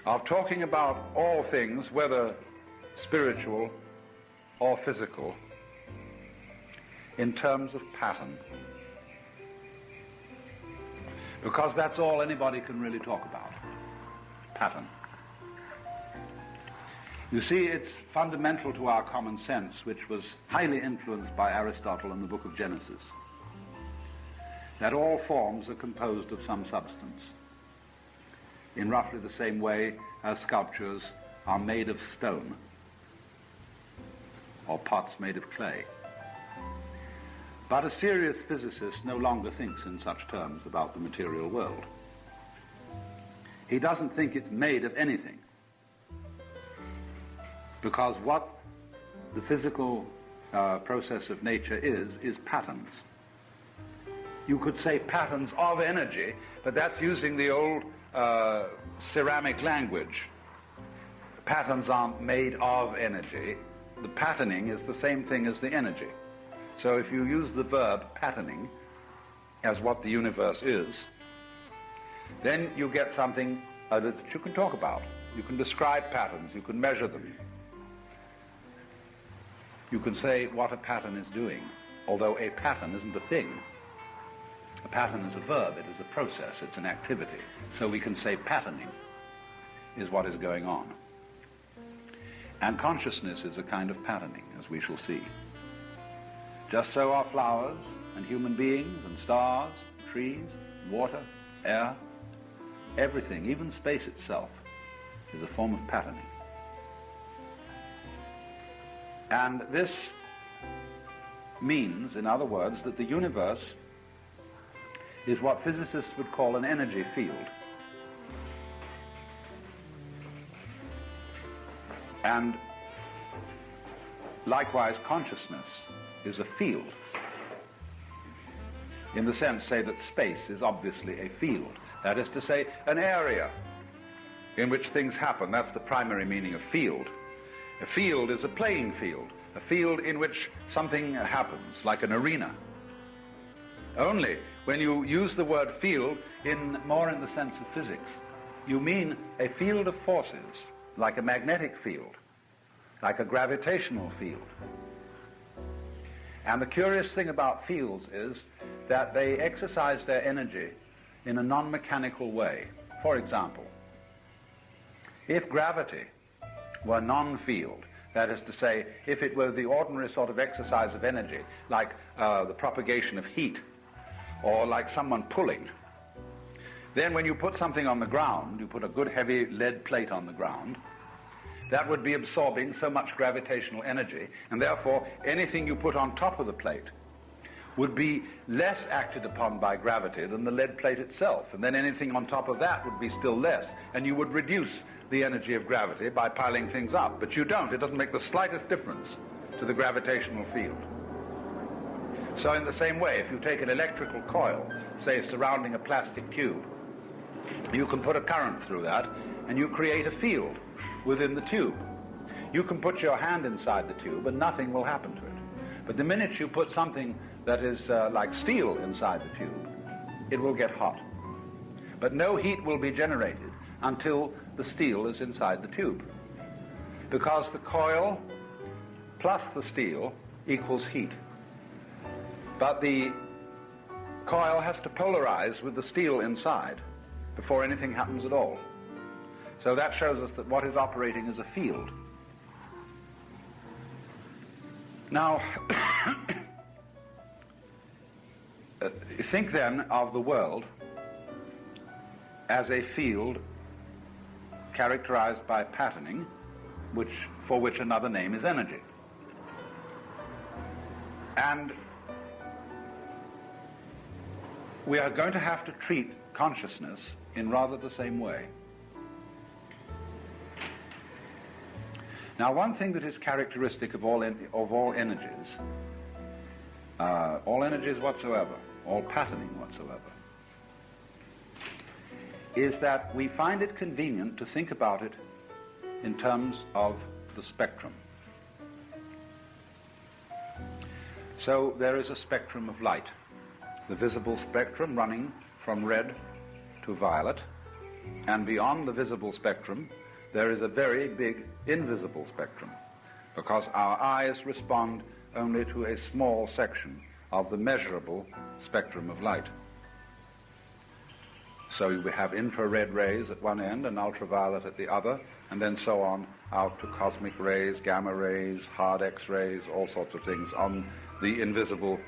of talking about all things, whether spiritual or physical, in terms of pattern. Because that's all anybody can really talk about. Pattern. You see, it's fundamental to our common sense, which was highly influenced by Aristotle in the book of Genesis, that all forms are composed of some substance, in roughly the same way as sculptures are made of stone or pots made of clay. But a serious physicist no longer thinks in such terms about the material world. He doesn't think it's made of anything, because what the physical process of nature is patterns. You could say patterns of energy, but that's using the old ceramic language. Patterns aren't made of energy. The patterning is the same thing as the energy. So if you use the verb patterning as what the universe is, then you get something that you can talk about. You can describe patterns, you can measure them. You can say what a pattern is doing, although a pattern isn't a thing. A pattern is a verb, it is a process, it's an activity. So we can say patterning is what is going on. And consciousness is a kind of patterning, as we shall see. Just so are flowers and human beings and stars, trees, water, air, everything, even space itself, is a form of patterning. And this means, in other words, that the universe is what physicists would call an energy field. And likewise, consciousness is a field. In the sense, say, that space is obviously a field. That is to say, an area in which things happen. That's the primary meaning of field. A field is a playing field, a field in which something happens, like an arena. Only when you use the word field more in the sense of physics, you mean a field of forces, like a magnetic field, like a gravitational field. And the curious thing about fields is that they exercise their energy in a non-mechanical way. For example, if gravity were non-field, that is to say, if it were the ordinary sort of exercise of energy, like the propagation of heat, or like someone pulling, then when you put something on the ground, you put a good heavy lead plate on the ground, that would be absorbing so much gravitational energy, and therefore anything you put on top of the plate would be less acted upon by gravity than the lead plate itself, and then anything on top of that would be still less, and you would reduce the energy of gravity by piling things up. But you don't. It doesn't make the slightest difference to the gravitational field. So in the same way, if you take an electrical coil, say surrounding a plastic tube, you can put a current through that, and you create a field within the tube. You can put your hand inside the tube and nothing will happen to it. But the minute you put something that is like steel inside the tube, it will get hot. But no heat will be generated until the steel is inside the tube, because the coil plus the steel equals heat. But the coil has to polarize with the steel inside before anything happens at all. So that shows us that what is operating is a field. Now, think then of the world as a field characterized by patterning, for which another name is energy. And we are going to have to treat consciousness in rather the same way. Now, one thing that is characteristic of all energies whatsoever, all patterning whatsoever, is that we find it convenient to think about it in terms of the spectrum. So there is a spectrum of light, the visible spectrum running from red to violet, and beyond the visible spectrum there is a very big invisible spectrum, because our eyes respond only to a small section of the measurable spectrum of light. So we have infrared rays at one end and ultraviolet at the other, and then so on out to cosmic rays, gamma rays, hard X-rays, all sorts of things on the invisible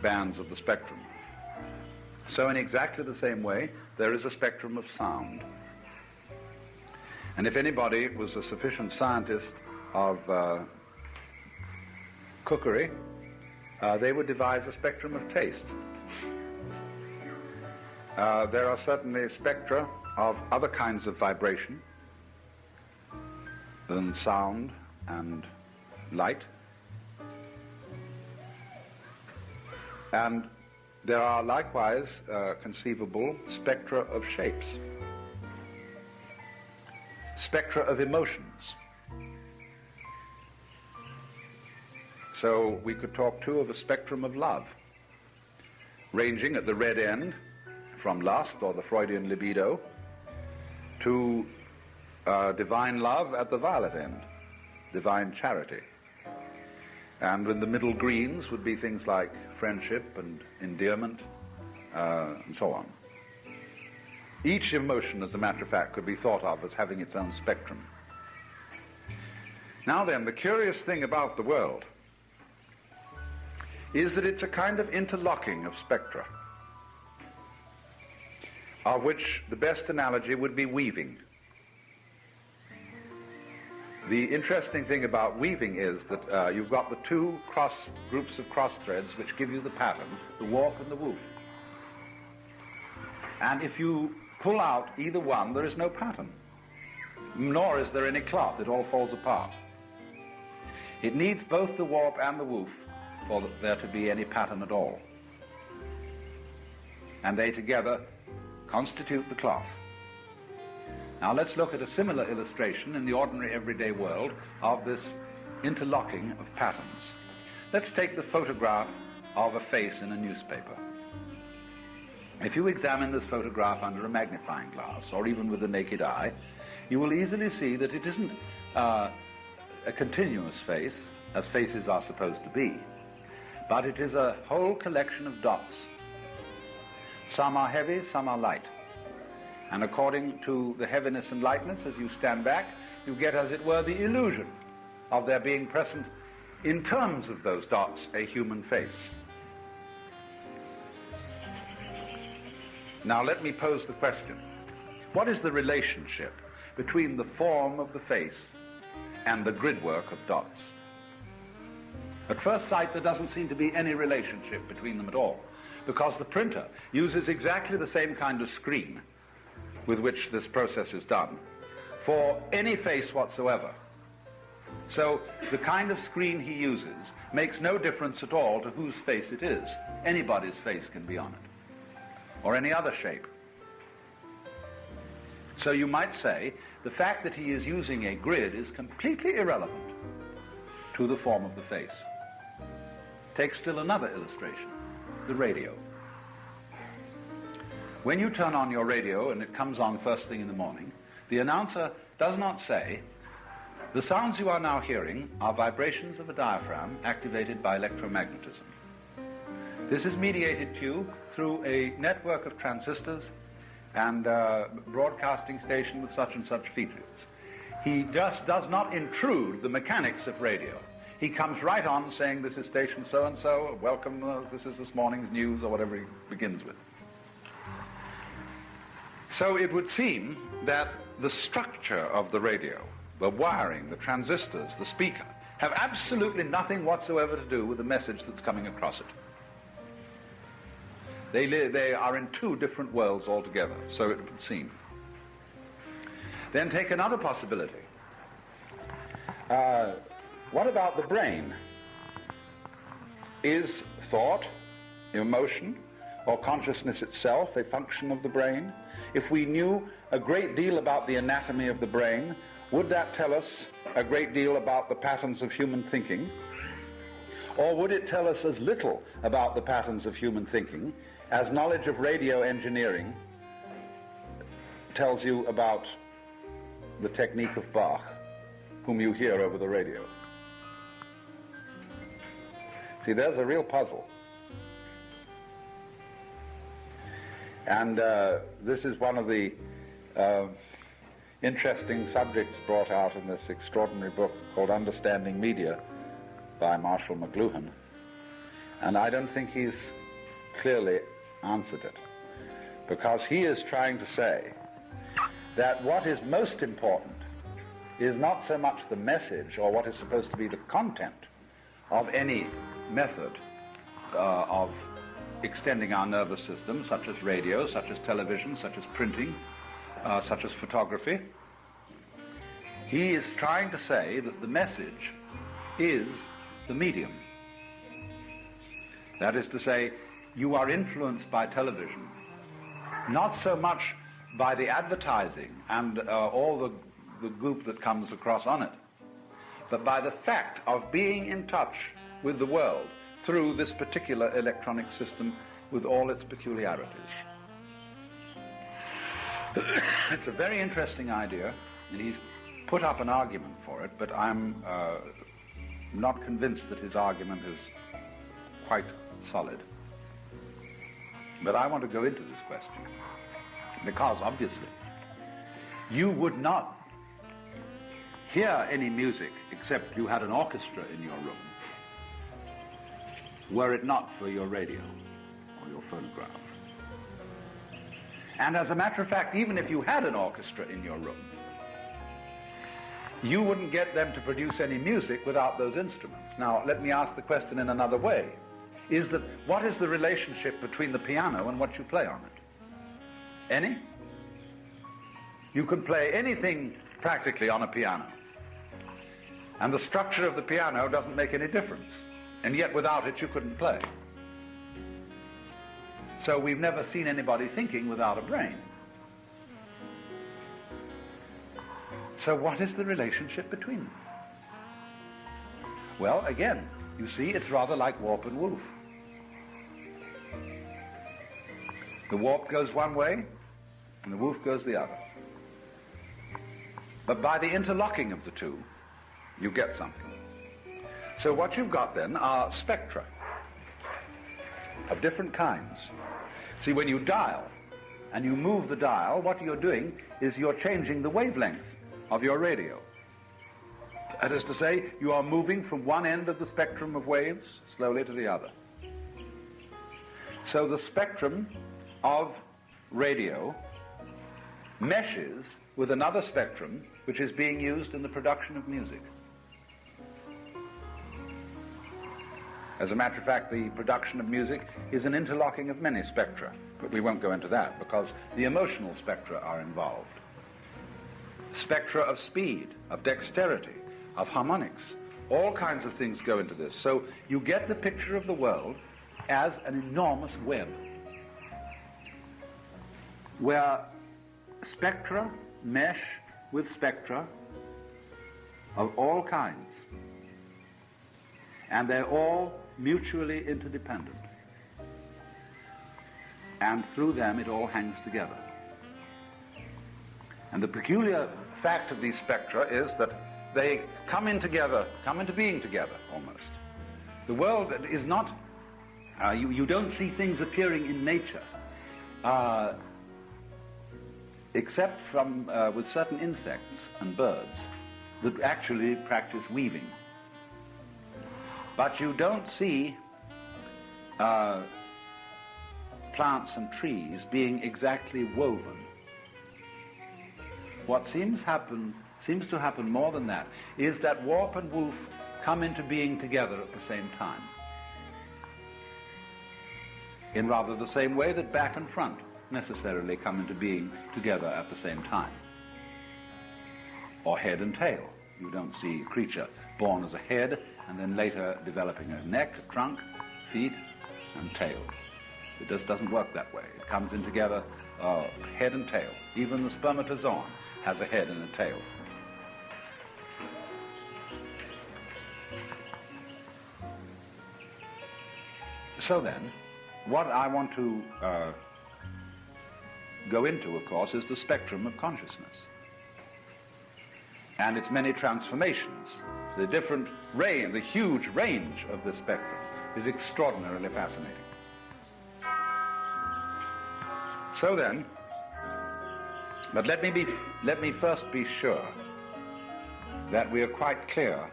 bands of the spectrum. So in exactly the same way, there is a spectrum of sound. And if anybody was a sufficient scientist of cookery, they would devise a spectrum of taste. There are certainly spectra of other kinds of vibration than sound and light. And there are likewise conceivable spectra of shapes, spectra of emotions. So we could talk too of a spectrum of love, ranging at the red end from lust or the Freudian libido to divine love at the violet end, divine charity. And in the middle greens would be things like friendship and endearment and so on. Each emotion, as a matter of fact, could be thought of as having its own spectrum. Now then, the curious thing about the world is that it's a kind of interlocking of spectra, of which the best analogy would be weaving. The interesting thing about weaving is that you've got the two groups of cross threads which give you the pattern, the warp and the woof. And if you pull out either one, there is no pattern, nor is there any cloth. It all falls apart. It needs both the warp and the woof for there to be any pattern at all. And they together constitute the cloth. Now let's look at a similar illustration in the ordinary everyday world of this interlocking of patterns. Let's take the photograph of a face in a newspaper. If you examine this photograph under a magnifying glass, or even with the naked eye, you will easily see that it isn't a continuous face, as faces are supposed to be, but it is a whole collection of dots. Some are heavy, some are light. And according to the heaviness and lightness, as you stand back, you get, as it were, the illusion of there being present, in terms of those dots, a human face. Now let me pose the question. What is the relationship between the form of the face and the grid work of dots? At first sight, there doesn't seem to be any relationship between them at all, because the printer uses exactly the same kind of screen with which this process is done for any face whatsoever. So the kind of screen he uses makes no difference at all to whose face it is. Anybody's face can be on it, or any other shape. So you might say the fact that he is using a grid is completely irrelevant to the form of the face. Take still another illustration, the radio. When you turn on your radio and it comes on first thing in the morning, the announcer does not say, "The sounds you are now hearing are vibrations of a diaphragm activated by electromagnetism. This is mediated to you through a network of transistors and a broadcasting station with such and such features." He just does not intrude the mechanics of radio. He comes right on saying, "This is station so-and-so, welcome, this is this morning's news," or whatever he begins with. So it would seem that the structure of the radio, the wiring, the transistors, the speaker, have absolutely nothing whatsoever to do with the message that's coming across it. They are in two different worlds altogether, so it would seem. Then take another possibility. What about the brain? Is thought, emotion, or consciousness itself a function of the brain? If we knew a great deal about the anatomy of the brain, would that tell us a great deal about the patterns of human thinking? Or would it tell us as little about the patterns of human thinking as knowledge of radio engineering tells you about the technique of Bach, whom you hear over the radio? See, there's a real puzzle. And this is one of the interesting subjects brought out in this extraordinary book called Understanding Media by Marshall McLuhan. And I don't think he's clearly answered it, because he is trying to say that what is most important is not so much the message or what is supposed to be the content of any method of extending our nervous system, such as radio, such as television, such as printing, such as photography. He is trying to say that the message is the medium. That is to say, you are influenced by television, not so much by the advertising and all the goop that comes across on it, but by the fact of being in touch with the world through this particular electronic system with all its peculiarities. It's a very interesting idea, and he's put up an argument for it, but I'm not convinced that his argument is quite solid. But I want to go into this question, because obviously you would not hear any music except you had an orchestra in your room, were it not for your radio or your phonograph. And as a matter of fact, even if you had an orchestra in your room, you wouldn't get them to produce any music without those instruments. Now, let me ask the question in another way. What is the relationship between the piano and what you play on it? Any? You can play anything practically on a piano. And the structure of the piano doesn't make any difference. And yet without it you couldn't play. So we've never seen anybody thinking without a brain. So what is the relationship between them? Well, again, you see, it's rather like warp and woof. The warp goes one way, and the woof goes the other. But by the interlocking of the two, you get something. So what you've got then are spectra of different kinds. See, when you dial, and you move the dial, what you're doing is you're changing the wavelength of your radio. That is to say, you are moving from one end of the spectrum of waves slowly to the other. So the spectrum of radio meshes with another spectrum which is being used in the production of music. As a matter of fact, the production of music is an interlocking of many spectra, but we won't go into that because the emotional spectra are involved. Spectra of speed, of dexterity, of harmonics, all kinds of things go into this. So you get the picture of the world as an enormous web where spectra mesh with spectra of all kinds, and they're all mutually interdependent, and through them it all hangs together. And the peculiar fact of these spectra is that they come into being together almost. The world is not, you don't see things appearing in nature except with certain insects and birds that actually practice weaving. But you don't see plants and trees being exactly woven. What seems to happen more than that is that warp and woof come into being together at the same time, in rather the same way that back and front necessarily come into being together at the same time. Or head and tail. You don't see a creature born as a head and then later developing a neck, a trunk, feet, and tail. It just doesn't work that way. It comes in together, head and tail. Even the spermatozoon has a head and a tail. So then, what I want to go into, of course, is the spectrum of consciousness and its many transformations. The different range, the huge range of the spectrum is extraordinarily fascinating. So then, but let me first be sure that we are quite clear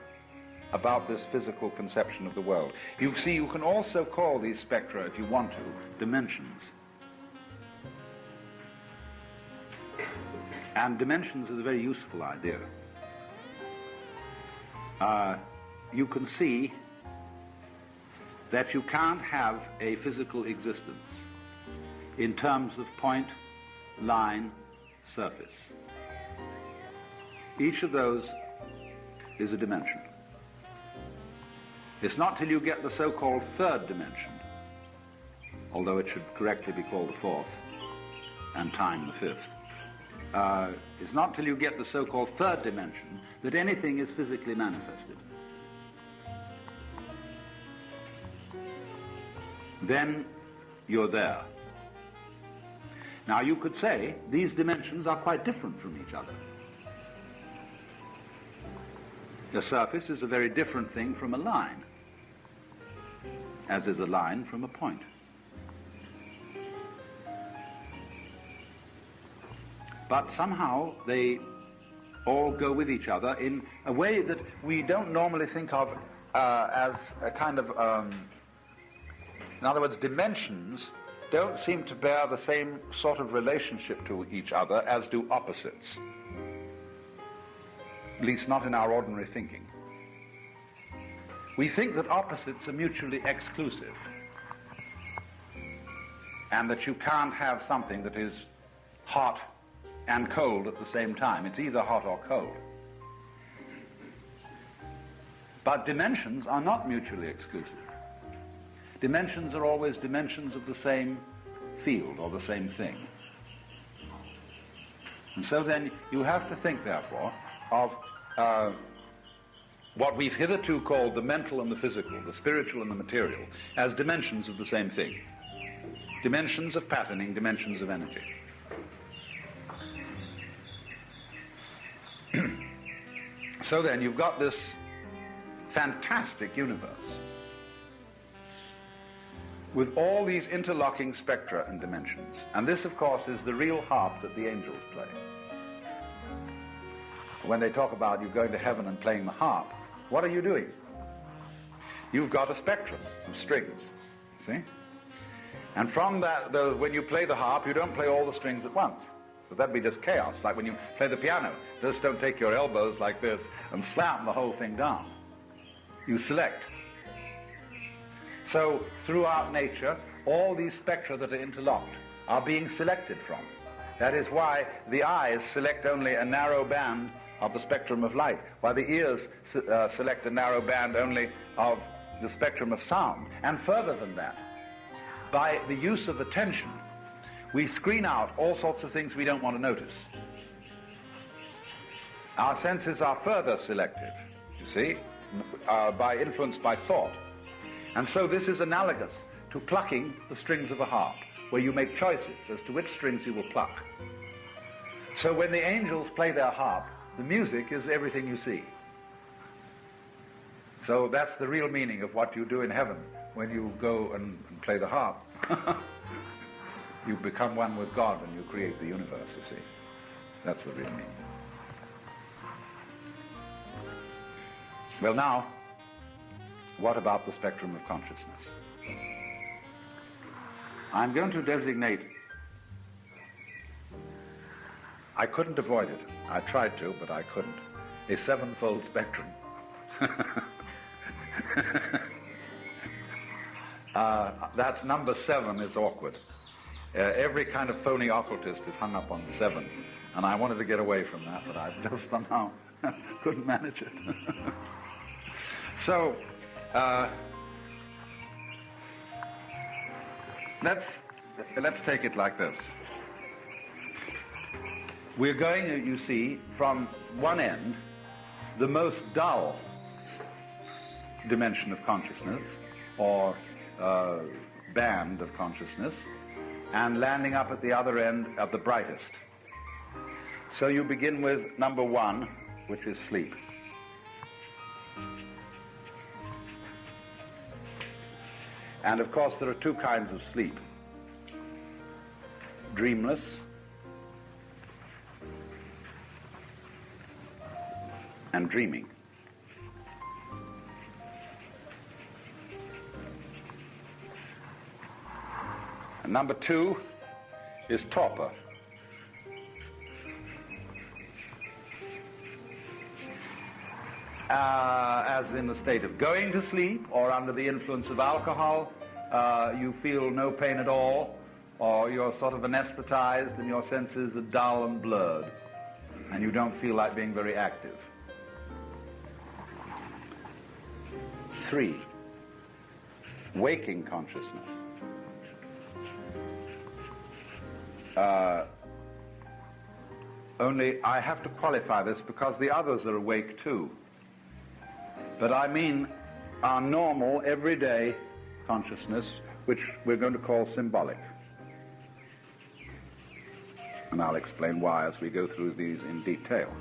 about this physical conception of the world. You see, you can also call these spectra, if you want to, dimensions. And dimensions is a very useful idea. You can see that you can't have a physical existence in terms of point, line, surface. Each of those is a dimension. It's not till you get the so-called third dimension, although it should correctly be called the fourth, and time the fifth. It's not till you get the so-called third dimension that anything is physically manifested. Then you're there. Now you could say these dimensions are quite different from each other. The surface is a very different thing from a line, as is a line from a point. But somehow they all go with each other in a way that we don't normally think of as a kind of, in other words, dimensions don't seem to bear the same sort of relationship to each other as do opposites. at least not in our ordinary thinking. We think that opposites are mutually exclusive, and that you can't have something that is hot and cold at the same time. It's either hot or cold. But dimensions are not mutually exclusive. Dimensions are always dimensions of the same field or the same thing. And so then you have to think, therefore, of what we've hitherto called the mental and the physical, the spiritual and the material, as dimensions of the same thing. Dimensions of patterning, dimensions of energy. So then you've got this fantastic universe with all these interlocking spectra and dimensions. And this, of course, is the real harp that the angels play. When they talk about you going to heaven and playing the harp, what are you doing? You've got a spectrum of strings, see? And from that, when you play the harp, you don't play all the strings at once. But that'd be just chaos, like when you play the piano. Just don't take your elbows like this and slam the whole thing down. You select. So throughout nature, all these spectra that are interlocked are being selected from. That is why the eyes select only a narrow band of the spectrum of light, while the ears select a narrow band only of the spectrum of sound. And further than that, by the use of attention, we screen out all sorts of things we don't want to notice. Our senses are further selective, you see, influenced by thought. And so this is analogous to plucking the strings of a harp, where you make choices as to which strings you will pluck. So when the angels play their harp, the music is everything you see. So that's the real meaning of what you do in heaven when you go and play the harp. You become one with God and you create the universe, you see. That's the real meaning. Well, now, what about the spectrum of consciousness? I'm going to designate, I couldn't avoid it. I tried to, but I couldn't. A sevenfold spectrum. That's number 7 is awkward. Every kind of phony occultist is hung up on 7, and I wanted to get away from that, but I just somehow couldn't manage it. So, let's take it like this. We're going, you see, from one end, the most dull dimension of consciousness, or band of consciousness, and landing up at the other end of the brightest. So you begin with number 1, which is sleep. And of course there are 2 kinds of sleep. Dreamless and dreaming. And number 2 is torpor. As in the state of going to sleep or under the influence of alcohol, you feel no pain at all, or you're sort of anesthetized and your senses are dull and blurred, and you don't feel like being very active. 3, waking consciousness. Only I have to qualify this because the others are awake too. But I mean our normal, everyday consciousness, which we're going to call symbolic. And I'll explain why as we go through these in detail.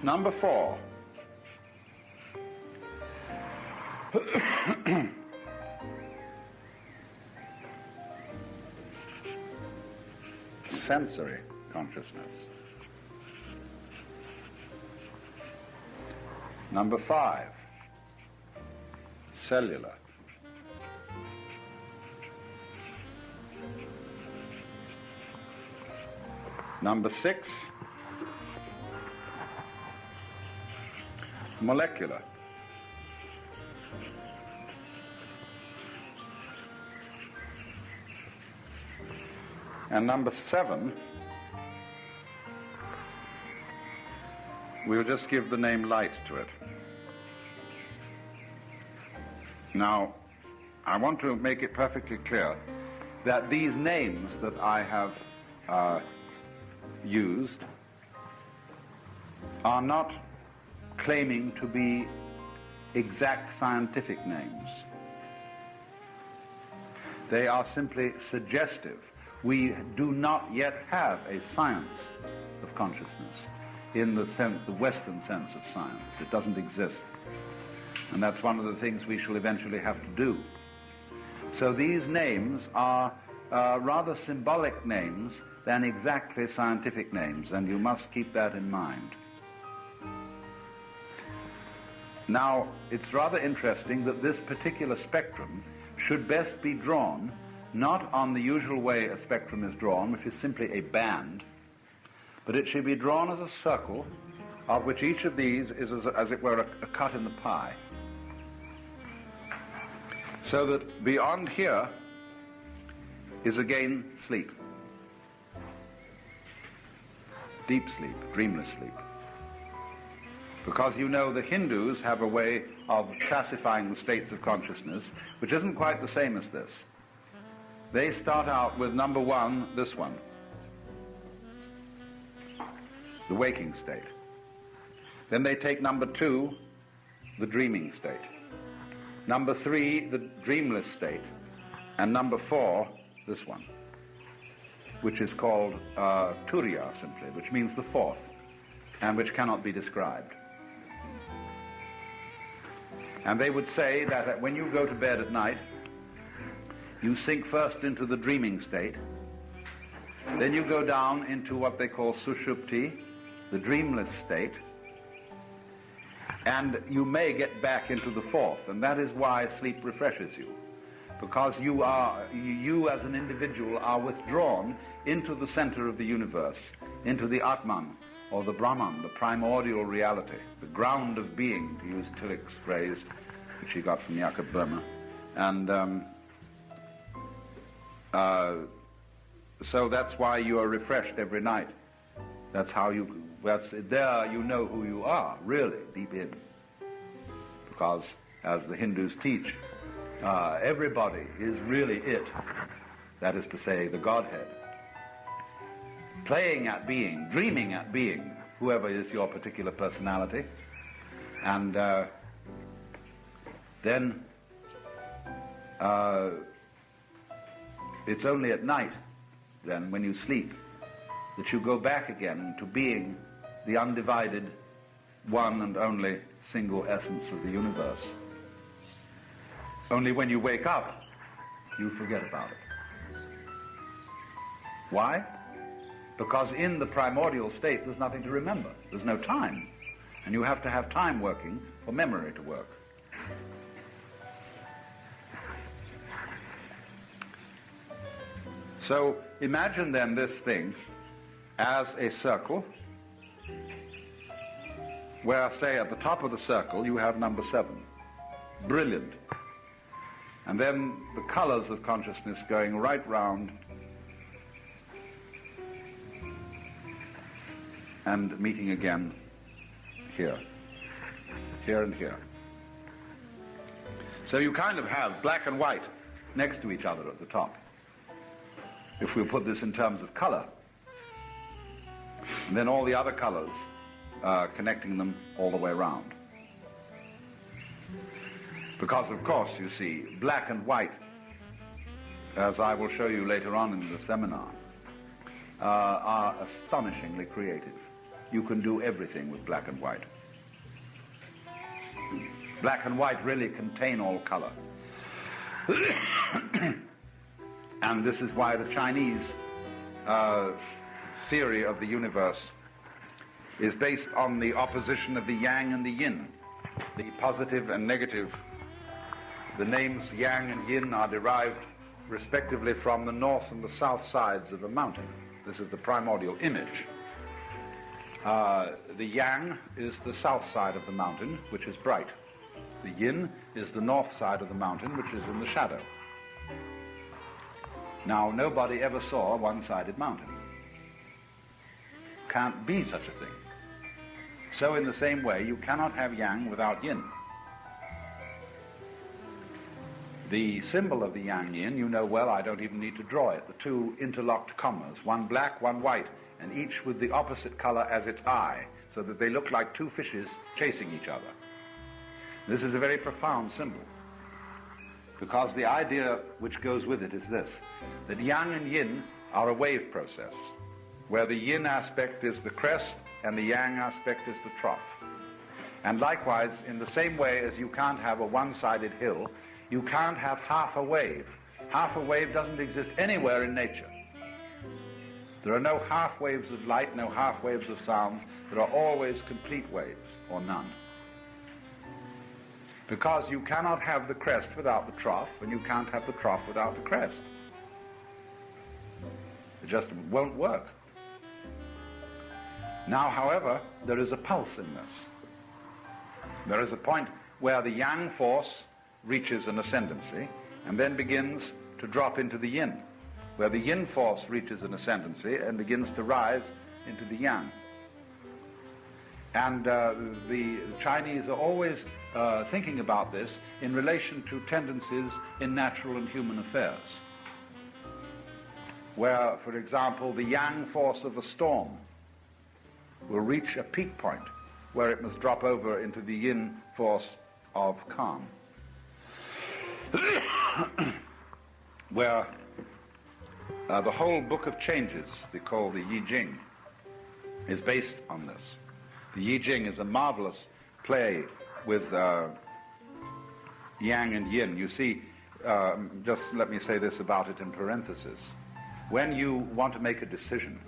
Number 4. Sensory consciousness. Number 5, cellular. Number 6, molecular. And number 7, we'll just give the name light to it. Now, I want to make it perfectly clear that these names that I have used are not claiming to be exact scientific names. They are simply suggestive. We do not yet have a science of consciousness in the sense, the Western sense of science. It doesn't exist. And that's one of the things we shall eventually have to do. So these names are rather symbolic names than exactly scientific names, and you must keep that in mind. Now, it's rather interesting that this particular spectrum should best be drawn not on the usual way a spectrum is drawn, which is simply a band, but it should be drawn as a circle, of which each of these is, as it were, a cut in the pie. So that beyond here is again sleep. Deep sleep, dreamless sleep. Because you know the Hindus have a way of classifying the states of consciousness which isn't quite the same as this. They start out with number 1, this one, the waking state. Then they take number 2, the dreaming state. Number 3, the dreamless state. And number 4, this one, which is called Turiya simply, which means the fourth, and which cannot be described. And they would say that when you go to bed at night, you sink first into the dreaming state, then you go down into what they call sushupti, the dreamless state, and you may get back into the fourth, and that is why sleep refreshes you, because you as an individual are withdrawn into the center of the universe, into the Atman, or the Brahman, the primordial reality, the ground of being, to use Tillich's phrase, which he got from Jakob Böhme. And so that's why you are refreshed every night. That's there you know who you are, really, deep in. Because, as the Hindus teach, everybody is really it. That is to say, the Godhead. Playing at being, dreaming at being, whoever is your particular personality. And then it's only at night, then, when you sleep, that you go back again to being the undivided, one and only single essence of the universe. Only when you wake up, you forget about it. Why? Because in the primordial state, there's nothing to remember. There's no time. And you have to have time working for memory to work. So imagine then this thing as a circle where, say, at the top of the circle you have number 7. Brilliant. And then the colors of consciousness going right round and meeting again here. Here and here. So you kind of have black and white next to each other at the top, if we put this in terms of color. And then all the other colors connecting them all the way around. Because, of course, you see, black and white, as I will show you later on in the seminar, are astonishingly creative. You can do everything with black and white. Black and white really contain all color. And this is why the Chinese theory of the universe is based on the opposition of the yang and the yin, the positive and negative. The names yang and yin are derived respectively from the north and the south sides of a mountain. This is the primordial image. The yang is the south side of the mountain, which is bright. The yin is the north side of the mountain, which is in the shadow. Now, nobody ever saw a one-sided mountain. Can't be such a thing. So in the same way, you cannot have yang without yin. The symbol of the yang-yin, you know well, I don't even need to draw it. The two interlocked commas, one black, one white, and each with the opposite color as its eye, so that they look like two fishes chasing each other. This is a very profound symbol, because the idea which goes with it is this, that yang and yin are a wave process, where the yin aspect is the crest and the yang aspect is the trough. And likewise, in the same way as you can't have a one-sided hill, you can't have half a wave. Half a wave doesn't exist anywhere in nature. There are no half waves of light, no half waves of sound. There are always complete waves, or none. Because you cannot have the crest without the trough, and you can't have the trough without the crest. It just won't work. Now, however, there is a pulse in this. There is a point where the yang force reaches an ascendancy and then begins to drop into the yin, where the yin force reaches an ascendancy and begins to rise into the yang. And the Chinese are always thinking about this in relation to tendencies in natural and human affairs, where, for example, the yang force of a storm will reach a peak point where it must drop over into the yin force of calm, where the whole book of changes, they call the Yi Jing, is based on this. The Yi Jing is a marvelous play with yang and yin. You see, just let me say this about it in parenthesis. When you want to make a decision,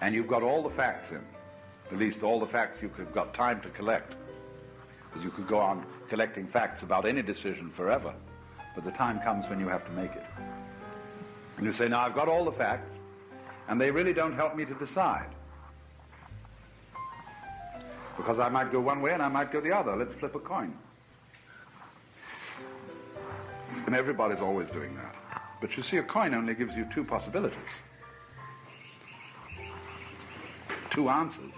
and you've got all the facts in, at least all the facts you've got time to collect, because you could go on collecting facts about any decision forever, but the time comes when you have to make it. And you say, now I've got all the facts, and they really don't help me to decide, because I might go one way and I might go the other. Let's flip a coin. And everybody's always doing that. But you see, a coin only gives you two possibilities. Two answers.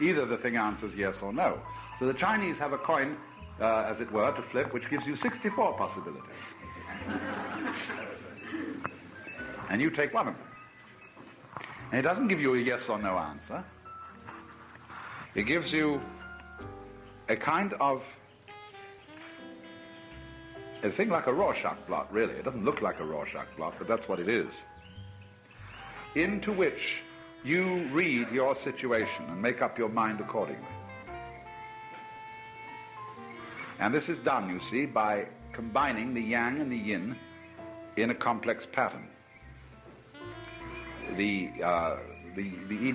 Either the thing answers yes or no. So the Chinese have a coin, as it were, to flip, which gives you 64 possibilities. And you take one of them. And it doesn't give you a yes or no answer. It gives you a kind of a thing like a Rorschach blot, really. It doesn't look like a Rorschach blot, but that's what it is. Into which you read your situation and make up your mind accordingly. And this is done, you see, by combining the yang and the yin in a complex pattern. The I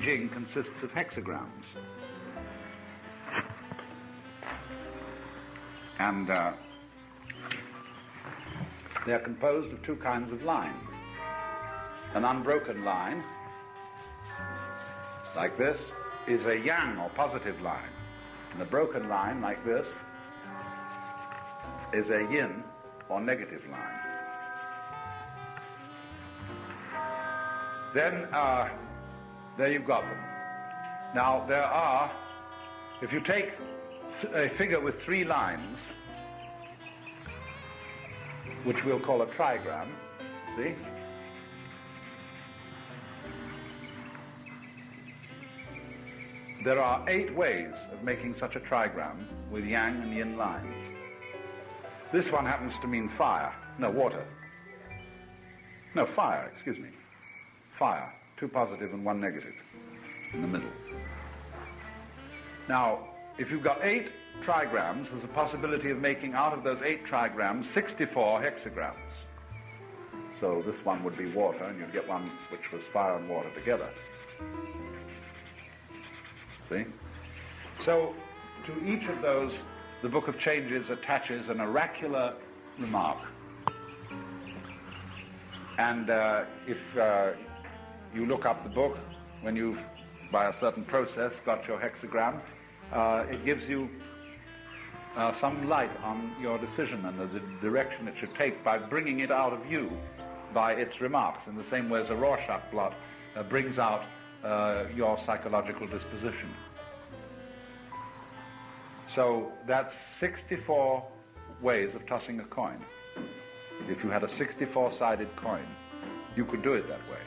Ching consists of hexagrams. And they're composed of two kinds of lines. An unbroken line, like this, is a yang or positive line. And a broken line, like this, is a yin or negative line. Then, there you've got them. Now, there are, if you take a figure with three lines, which we'll call a trigram, see? There are 8 ways of making such a trigram with yang and yin lines. This one happens to mean fire. No, water. No, fire, excuse me. Fire. 2 positive and 1 negative in the middle. Now, if you've got 8 trigrams, there's a possibility of making out of those 8 trigrams 64 hexagrams. So this one would be water, and you'd get one which was fire and water together. See? So, to each of those, the Book of Changes attaches an oracular remark. And if you look up the book, when you've by a certain process, got your hexagram, it gives you some light on your decision and the direction it should take by bringing it out of you by its remarks, in the same way as a Rorschach blot brings out your psychological disposition. So that's 64 ways of tossing a coin. If you had a 64-sided coin, you could do it that way.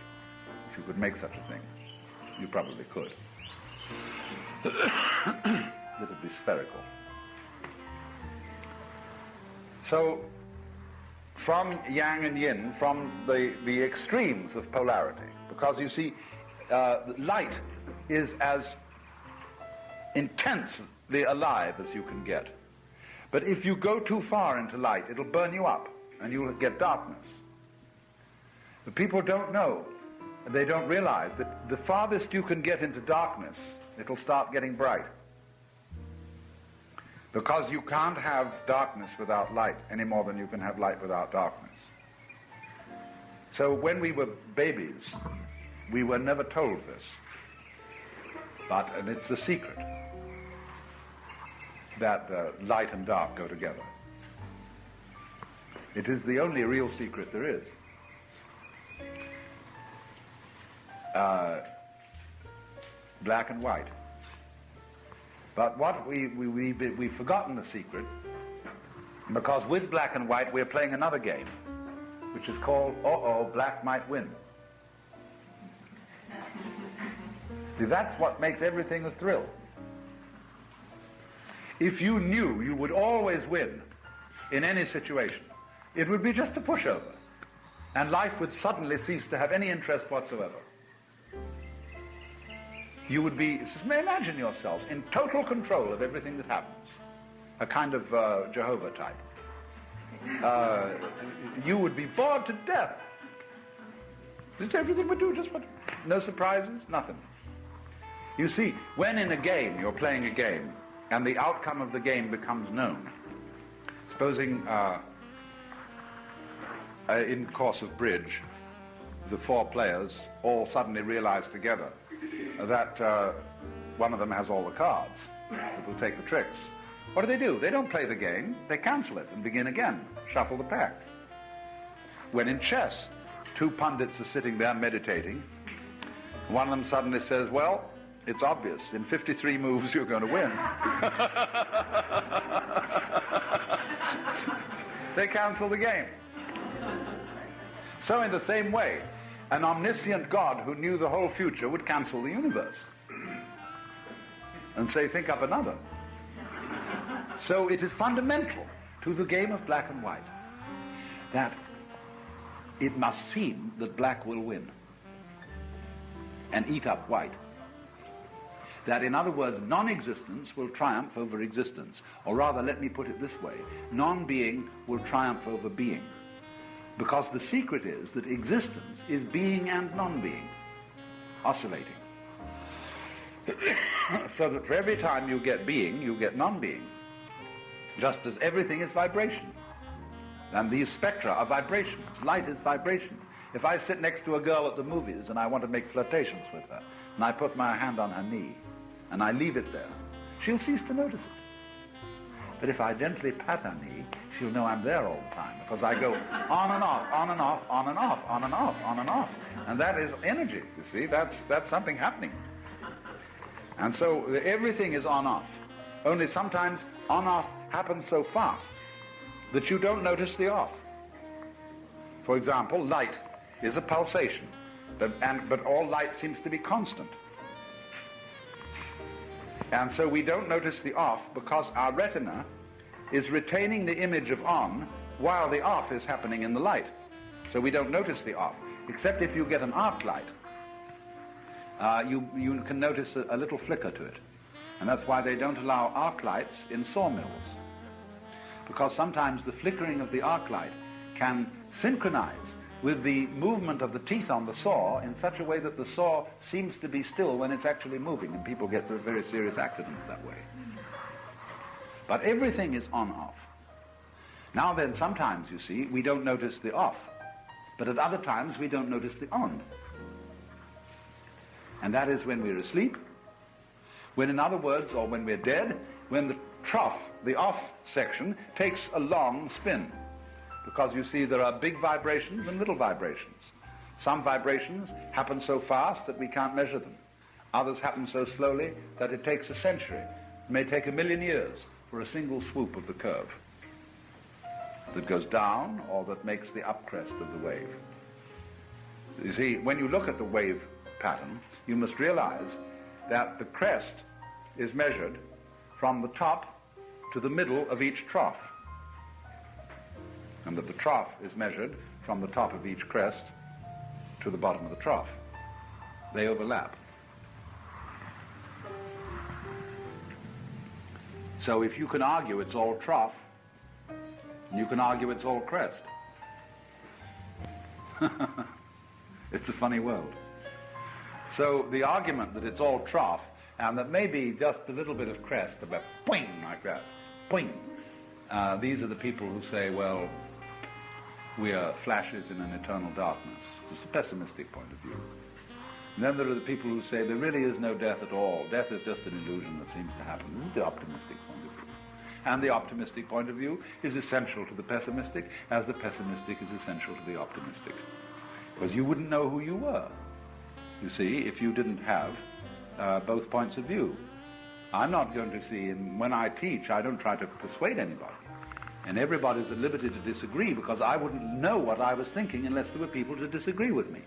If you could make such a thing, you probably could. It would be spherical. So, from yang and yin, from the extremes of polarity, because you see, light is as intensely alive as you can get. But if you go too far into light, it'll burn you up, and you'll get darkness. The people don't know, and they don't realize that the farthest you can get into darkness, it'll start getting bright. Because you can't have darkness without light any more than you can have light without darkness. So when we were babies, we were never told this. And it's the secret that light and dark go together. It is the only real secret there is. Black and white. But what we've forgotten the secret, because with black and white we're playing another game, which is called, black might win. See, that's what makes everything a thrill. If you knew you would always win in any situation, it would be just a pushover, and life would suddenly cease to have any interest whatsoever. You would be, imagine yourselves in total control of everything that happens, a kind of Jehovah type. You would be bored to death. Just everything would do just what, no surprises, nothing. You see, when in a game, you're playing a game, and the outcome of the game becomes known, supposing in course of bridge, the four players all suddenly realize together that one of them has all the cards that will take the tricks. What do? They don't play the game, they cancel it and begin again, shuffle the pack. When in chess, two pundits are sitting there meditating, one of them suddenly says, well, it's obvious, in 53 moves you're going to win. They cancel the game. So in the same way, an omniscient God who knew the whole future would cancel the universe and say, think up another. So it is fundamental to the game of black and white that it must seem that black will win and eat up white. That, in other words, non-existence will triumph over existence. Or rather, let me put it this way, non-being will triumph over being. Because the secret is that existence is being and non-being, oscillating. So that for every time you get being, you get non-being. Just as everything is vibration. And these spectra are vibrations. Light is vibration. If I sit next to a girl at the movies and I want to make flirtations with her, and I put my hand on her knee, and I leave it there, she'll cease to notice it. But if I gently pat her knee, she'll know I'm there all the time, because I go on and off, on and off, on and off, on and off, on and off. And that is energy, you see, that's something happening. And so everything is on-off. Only sometimes on-off happens so fast that you don't notice the off. For example, light is a pulsation, but all light seems to be constant. And so we don't notice the off because our retina is retaining the image of on while the off is happening in the light. So we don't notice the off, except if you get an arc light. You can notice a little flicker to it. And that's why they don't allow arc lights in sawmills. Because sometimes the flickering of the arc light can synchronize with the movement of the teeth on the saw in such a way that the saw seems to be still when it's actually moving, and people get very serious accidents that way. But everything is on-off. Now then, sometimes, you see, we don't notice the off, but at other times we don't notice the on. And that is when we're asleep, when, in other words, or when we're dead, when the trough, the off section, takes a long spin. Because you see, there are big vibrations and little vibrations. Some vibrations happen so fast that we can't measure them. Others happen so slowly that it takes a century. It may take 1,000,000 years for a single swoop of the curve that goes down or that makes the upcrest of the wave. You see, when you look at the wave pattern, you must realize that the crest is measured from the top to the middle of each trough, and that the trough is measured from the top of each crest to the bottom of the trough. They overlap. So if you can argue it's all trough, and you can argue it's all crest, it's a funny world. So the argument that it's all trough and that maybe just a little bit of crest, about poing like that, poing. These are the people who say, well, we are flashes in an eternal darkness. It's a pessimistic point of view. And then there are the people who say there really is no death at all. Death is just an illusion that seems to happen. This is the optimistic point of view. And the optimistic point of view is essential to the pessimistic, as the pessimistic is essential to the optimistic. Because you wouldn't know who you were, you see, if you didn't have both points of view. I'm not going to see, and when I teach, I don't try to persuade anybody. And everybody's at liberty to disagree, because I wouldn't know what I was thinking unless there were people to disagree with me.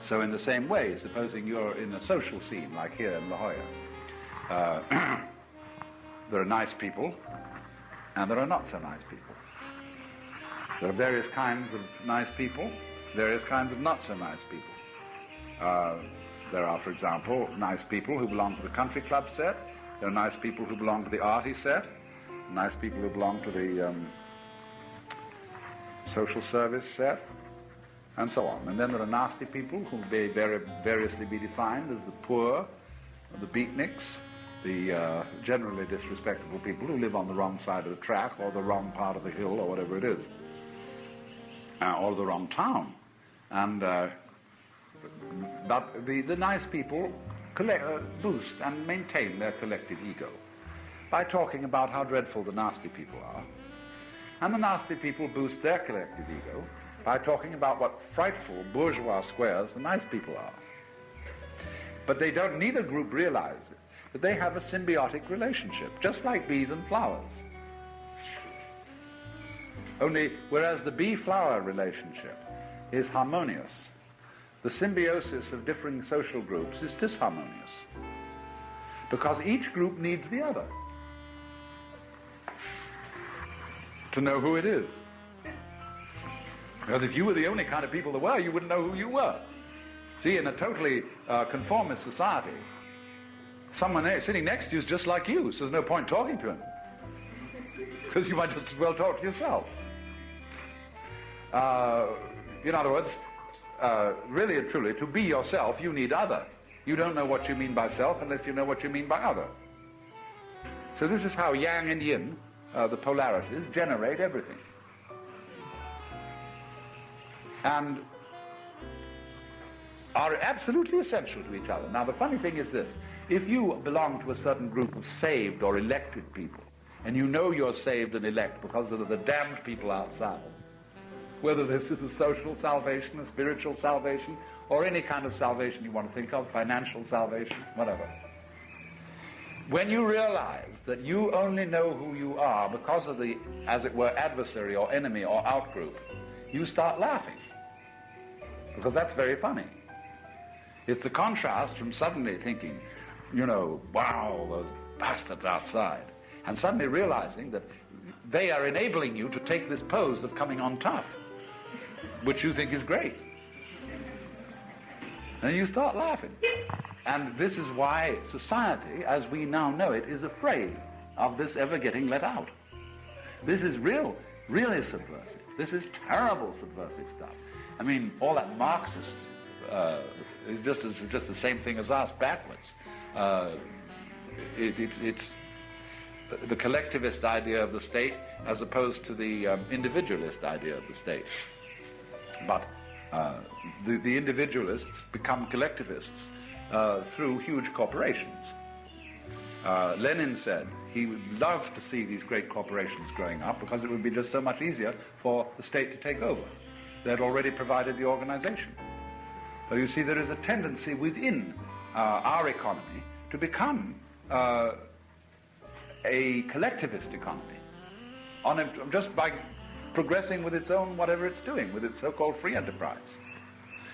So in the same way, supposing you're in a social scene, like here in La Jolla, there are nice people, and there are not so nice people. There are various kinds of nice people, various kinds of not so nice people. There are, for example, nice people who belong to the country club set. There are nice people who belong to the arty set. Nice people who belong to the social service set, and so on. And then there are nasty people who may variously be defined as the poor, the beatniks, the generally disrespectable people who live on the wrong side of the track or the wrong part of the hill or whatever it is, or the wrong town. And but the nice people boost and maintain their collective ego by talking about how dreadful the nasty people are. And the nasty people boost their collective ego by talking about what frightful bourgeois squares the nice people are. But they don't, neither group realize it, that they have a symbiotic relationship, just like bees and flowers. Only, whereas the bee-flower relationship is harmonious, the symbiosis of differing social groups is disharmonious, because each group needs the other to know who it is. Because if you were the only kind of people there were, you wouldn't know who you were. See, in a totally conformist society, someone sitting next to you is just like you, so there's no point talking to him, because you might just as well talk to yourself. In other words, really and truly, to be yourself, you need other. You don't know what you mean by self unless you know what you mean by other. So this is how yang and yin, the polarities, generate everything. And are absolutely essential to each other. Now, the funny thing is this. If you belong to a certain group of saved or elected people, and you know you're saved and elect because of the damned people outside, whether this is a social salvation, a spiritual salvation, or any kind of salvation you want to think of, financial salvation, whatever. When you realize that you only know who you are because of the, as it were, adversary or enemy or outgroup, you start laughing. Because that's very funny. It's the contrast from suddenly thinking, you know, wow, those bastards outside, and suddenly realizing that they are enabling you to take this pose of coming on tough, which you think is great. And you start laughing. And this is why society, as we now know it, is afraid of this ever getting let out. This is really subversive. This is terrible subversive stuff. I mean, all that Marxist is just the same thing as us, backwards. It's the collectivist idea of the state as opposed to the individualist idea of the state. But The individualists become collectivists through huge corporations. Lenin said he would love to see these great corporations growing up because it would be just so much easier for the state to take over. They had already provided the organization. So you see, there is a tendency within our economy to become a collectivist economy, just by progressing with its own whatever it's doing, with its so-called free enterprise.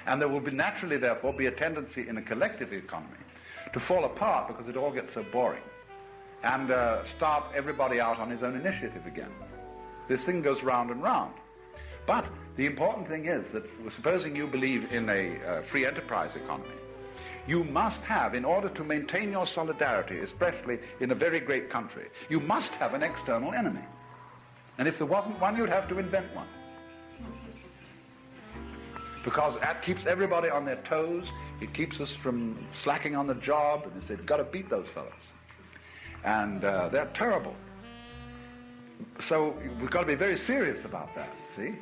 And there will be naturally, therefore, be a tendency in a collective economy to fall apart because it all gets so boring, and start everybody out on his own initiative again. This thing goes round and round. But the important thing is that, supposing you believe in a free enterprise economy, you must have, in order to maintain your solidarity, especially in a very great country, you must have an external enemy. And if there wasn't one, you'd have to invent one. Because that keeps everybody on their toes, it keeps us from slacking on the job, and they say, got to beat those fellows. And they're terrible. So we've got to be very serious about that, see?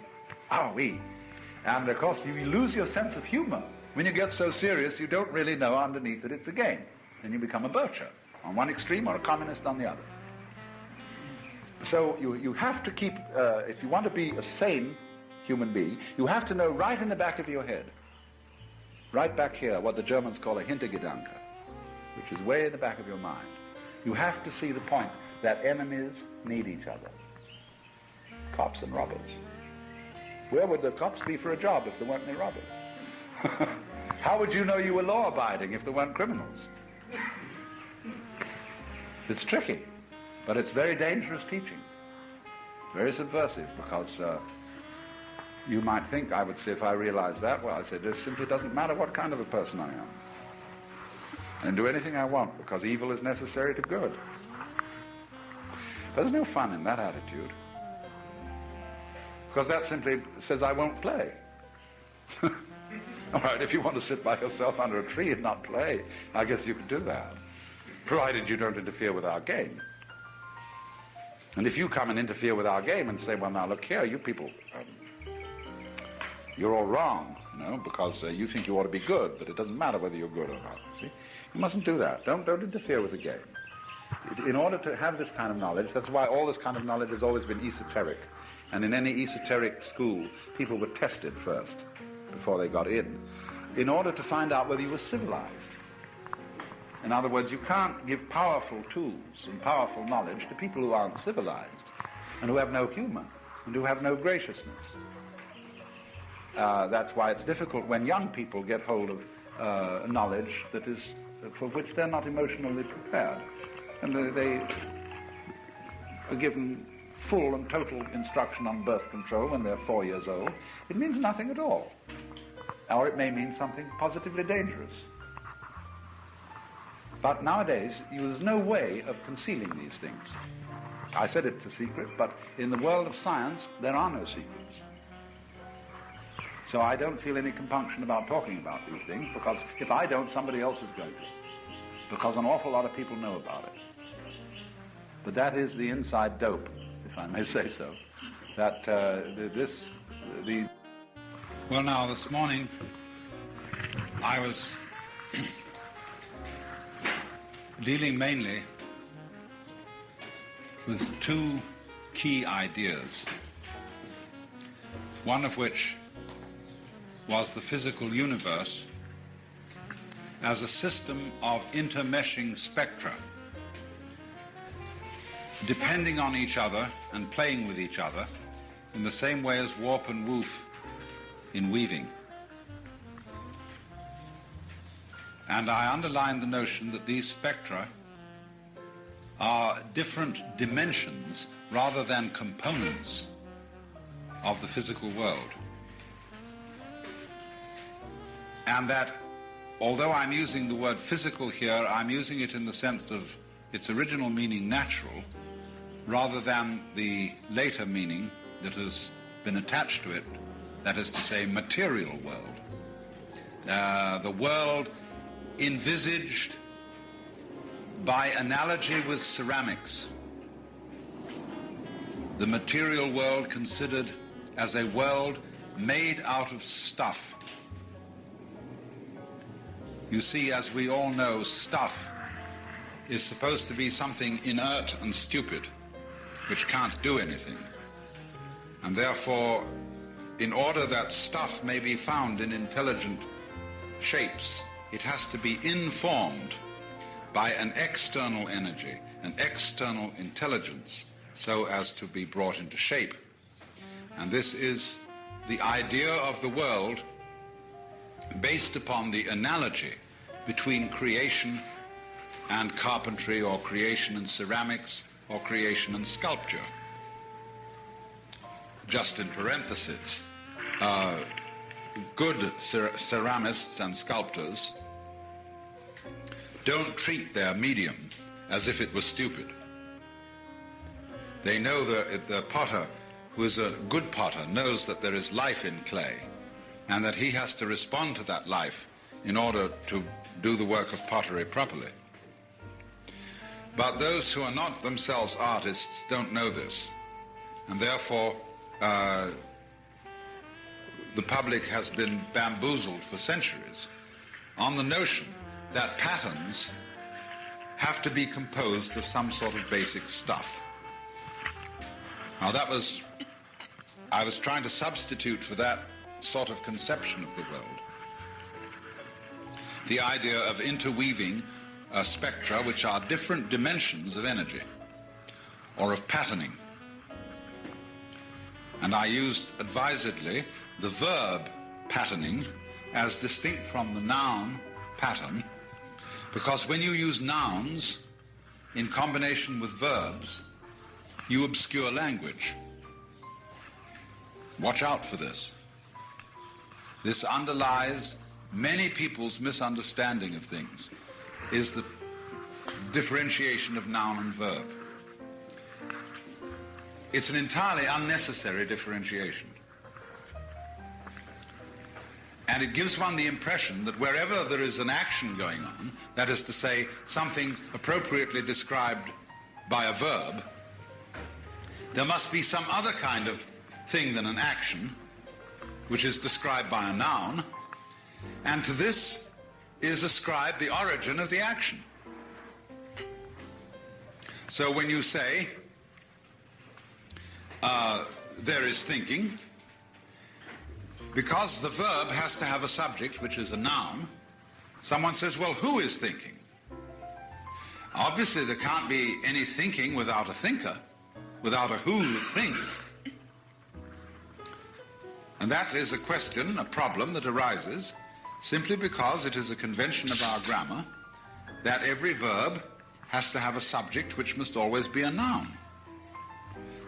And of course, you lose your sense of humor. When you get so serious, you don't really know underneath that it's a game. And you become a bircher on one extreme or a communist on the other. So you have to keep, if you want to be a sane human being, you have to know right in the back of your head, right back here, what the Germans call a Hintergedanke, which is way in the back of your mind. You have to see the point that enemies need each other. Cops and robbers. Where would the cops be for a job if there weren't any robbers? How would you know you were law-abiding if there weren't criminals? It's tricky, but it's very dangerous teaching. Very subversive, because you might think, I would say, if I realized that, well, I said, it simply doesn't matter what kind of a person I am. I can do anything I want, because evil is necessary to good. But there's no fun in that attitude. Because that simply says I won't play. All right, if you want to sit by yourself under a tree and not play, I guess you could do that, provided you don't interfere with our game. And if you come and interfere with our game and say, well, now look here, you people, you're all wrong, because you think you ought to be good, but it doesn't matter whether you're good or not, see? You mustn't do that. Don't interfere with the game. In order to have this kind of knowledge, that's why all this kind of knowledge has always been esoteric. And in any esoteric school, people were tested first, before they got in order to find out whether you were civilized. In other words, you can't give powerful tools and powerful knowledge to people who aren't civilized, and who have no humor, and who have no graciousness. That's why it's difficult when young people get hold of knowledge that is for which they're not emotionally prepared. And they are given full and total instruction on birth control when they're 4 years old. It means nothing at all. Or it may mean something positively dangerous. But nowadays, there's no way of concealing these things. I said it's a secret, but in the world of science, there are no secrets. So I don't feel any compunction about talking about these things, because if I don't, somebody else is going to. Because an awful lot of people know about it. But that is the inside dope, if I may say so. That Well, now, this morning, I was dealing mainly with two key ideas, one of which was the physical universe as a system of intermeshing spectra, depending on each other and playing with each other in the same way as warp and woof in weaving. And I underlined the notion that these spectra are different dimensions rather than components of the physical world. And that although I'm using the word physical here, I'm using it in the sense of its original meaning natural, rather than the later meaning that has been attached to it, that is to say, material world. The world envisaged by analogy with ceramics. The material world considered as a world made out of stuff. You see, as we all know, stuff is supposed to be something inert and stupid, which can't do anything. And therefore, in order that stuff may be found in intelligent shapes, it has to be informed by an external energy, an external intelligence, so as to be brought into shape. And this is the idea of the world based upon the analogy between creation and carpentry, or creation and ceramics, or creation and sculpture. Just in parenthesis, good ceramists and sculptors don't treat their medium as if it was stupid. They know the potter who is a good potter knows that there is life in clay, and that he has to respond to that life in order to do the work of pottery properly. But those who are not themselves artists don't know this, and therefore the public has been bamboozled for centuries on the notion that patterns have to be composed of some sort of basic stuff. Now I was trying to substitute for that sort of conception of the world the idea of interweaving spectra which are different dimensions of energy, or of patterning. And I used advisedly the verb patterning as distinct from the noun pattern, because when you use nouns in combination with verbs, you obscure language. Watch out for this. This underlies many people's misunderstanding of things, is the differentiation of noun and verb. It's an entirely unnecessary differentiation. And it gives one the impression that wherever there is an action going on, that is to say, something appropriately described by a verb, there must be some other kind of thing than an action, which is described by a noun, and to this is ascribed the origin of the action. So when you say, there is thinking, because the verb has to have a subject, which is a noun, someone says, well, who is thinking? Obviously, there can't be any thinking without a thinker, without a who that thinks. And that is a question, a problem that arises simply because it is a convention of our grammar that every verb has to have a subject which must always be a noun.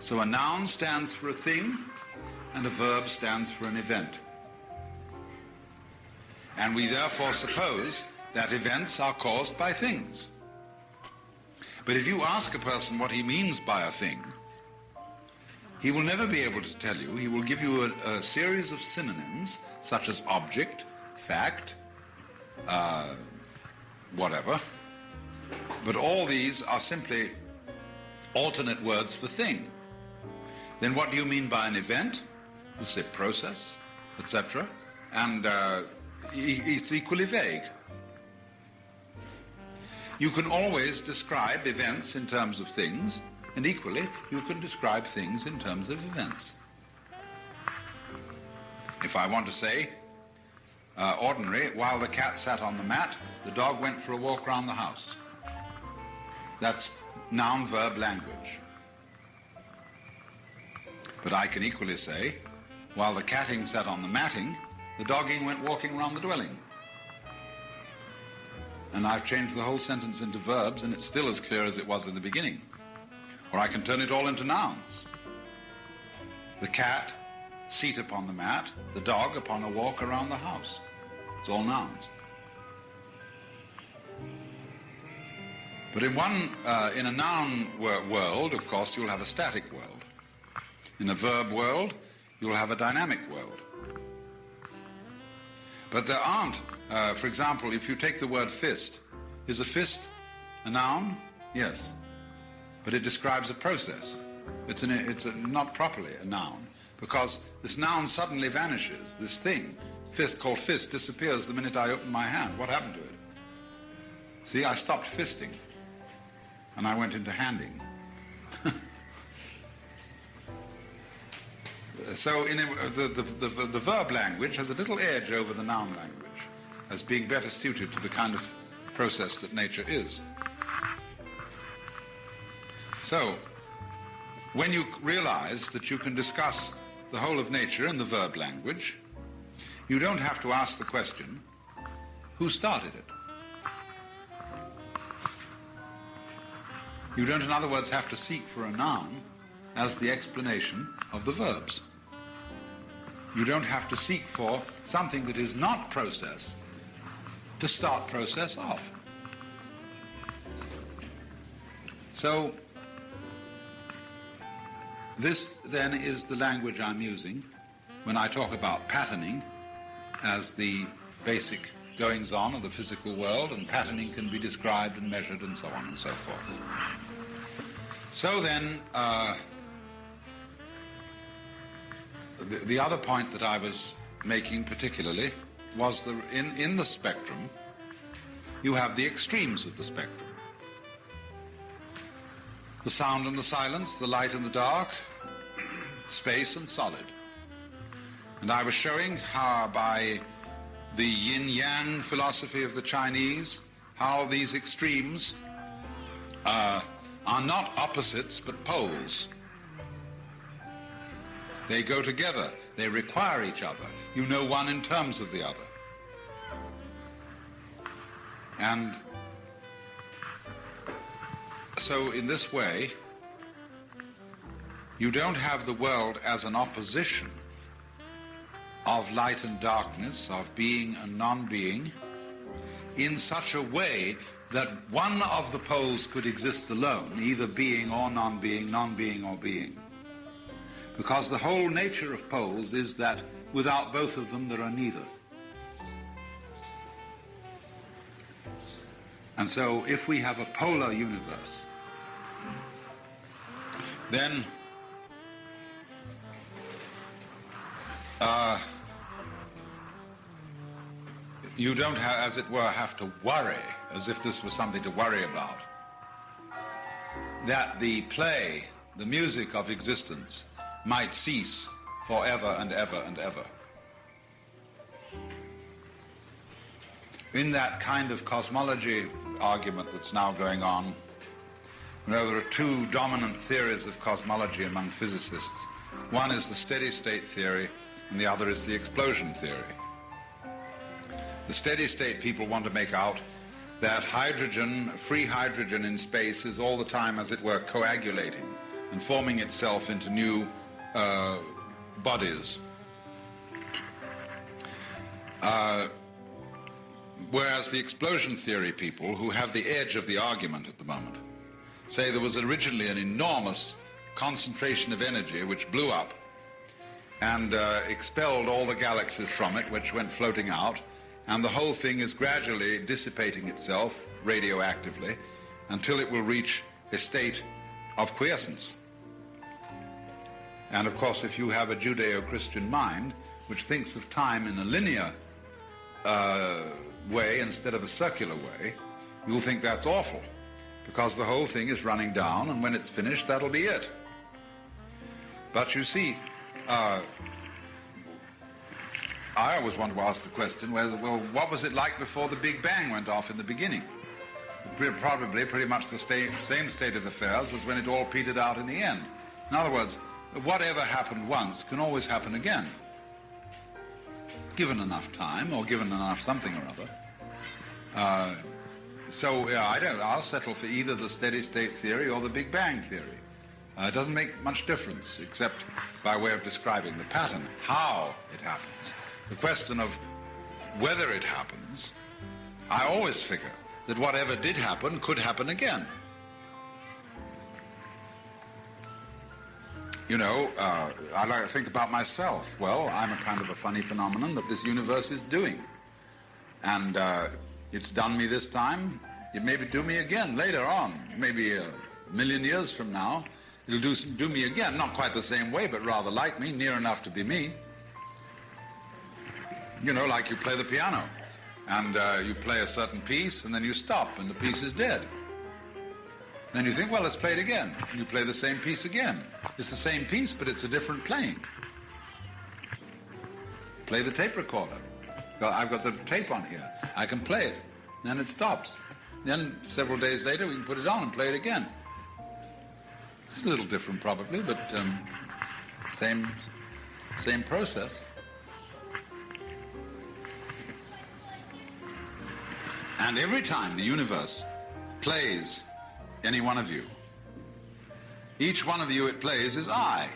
So a noun stands for a thing, and a verb stands for an event. And we therefore suppose that events are caused by things. But if you ask a person what he means by a thing, he will never be able to tell you. He will give you a series of synonyms, such as object, fact, whatever. But all these are simply alternate words for thing. Then what do you mean by an event? You say process, etc. And it's equally vague. You can always describe events in terms of things, and equally you can describe things in terms of events. If I want to say, ordinary, while the cat sat on the mat, the dog went for a walk around the house. That's noun-verb language. But I can equally say, while the catting sat on the matting, the dogging went walking around the dwelling. And I've changed the whole sentence into verbs, and it's still as clear as it was in the beginning. Or I can turn it all into nouns. The cat, seat upon the mat, the dog upon a walk around the house. It's all nouns. But in a noun world, of course, you'll have a static world. In a verb world, you'll have a dynamic world. But there aren't, for example, if you take the word fist, is a fist a noun? Yes. But it describes a process. It's not properly a noun. because this noun suddenly vanishes. This thing, fist, called fist, disappears the minute I open my hand. What happened to it? See, I stopped fisting, and I went into handing. So the verb language has a little edge over the noun language as being better suited to the kind of process that nature is. So, when you realize that you can discuss the whole of nature in the verb language, you don't have to ask the question, who started it? You don't, in other words, have to seek for a noun as the explanation of the verbs. You don't have to seek for something that is not process to start process off. So, this then is the language I'm using when I talk about patterning as the basic goings-on of the physical world, and patterning can be described and measured and so on and so forth. So then, the other point that I was making particularly was in the spectrum, you have the extremes of the spectrum. The sound and the silence, the light and the dark, space and solid. And I was showing how by the yin-yang philosophy of the Chinese, how these extremes are not opposites but poles. They go together. They require each other. You know one in terms of the other. And so in this way, you don't have the world as an opposition of light and darkness, of being and non-being, in such a way that one of the poles could exist alone, either being or non-being, non-being or being. Because the whole nature of poles is that without both of them there are neither. And so if we have a polar universe, then you don't, as it were, have to worry, as if this was something to worry about, that the play, the music of existence, might cease forever and ever and ever. In that kind of cosmology argument that's now going on, you know, there are two dominant theories of cosmology among physicists. One is the steady-state theory, and the other is the explosion theory. The steady-state people want to make out that hydrogen, free hydrogen in space, is all the time, as it were, coagulating and forming itself into new bodies. Whereas the explosion theory people, who have the edge of the argument at the moment, say there was originally an enormous concentration of energy which blew up and expelled all the galaxies from it, which went floating out, and the whole thing is gradually dissipating itself radioactively until it will reach a state of quiescence. And of course, if you have a Judeo-Christian mind which thinks of time in a linear way instead of a circular way, you'll think that's awful, because the whole thing is running down, and when it's finished, that'll be it. But you see, I always want to ask the question, well, what was it like before the Big Bang went off in the beginning? Probably pretty much the same state of affairs as when it all petered out in the end. In other words, whatever happened once can always happen again, given enough time or given enough something or other. I'll settle for either the steady-state theory or the Big Bang theory. It doesn't make much difference, except by way of describing the pattern, how it happens. The question of whether it happens, I always figure that whatever did happen could happen again. You know, I like to think about myself. Well, I'm a kind of a funny phenomenon that this universe is doing. And it's done me this time. It may do me again later on, maybe a million years from now. It'll do me again, not quite the same way, but rather like me, near enough to be me. You know, like you play the piano, and you play a certain piece, and then you stop, and the piece is dead. Then you think, well, let's play it again. And you play the same piece again. It's the same piece, but it's a different playing. Play the tape recorder. Well, I've got the tape on here. I can play it. Then it stops. Then several days later, we can put it on and play it again. It's a little different, probably, but same process. And every time the universe plays any one of you, each one of you it plays is I.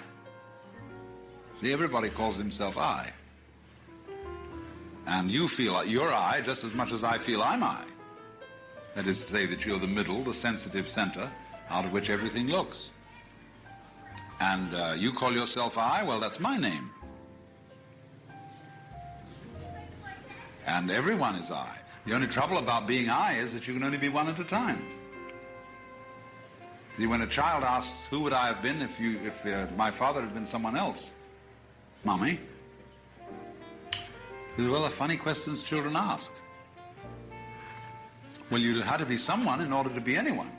See, everybody calls himself I. And you feel like you're I just as much as I feel I'm I. That is to say that you're the middle, the sensitive center, out of which everything looks. And you call yourself I, well, that's my name. And everyone is I. The only trouble about being I is that you can only be one at a time. See, when a child asks, who would I have been if my father had been someone else? Mummy. Well, the funny questions children ask. Well, you had to be someone in order to be anyone.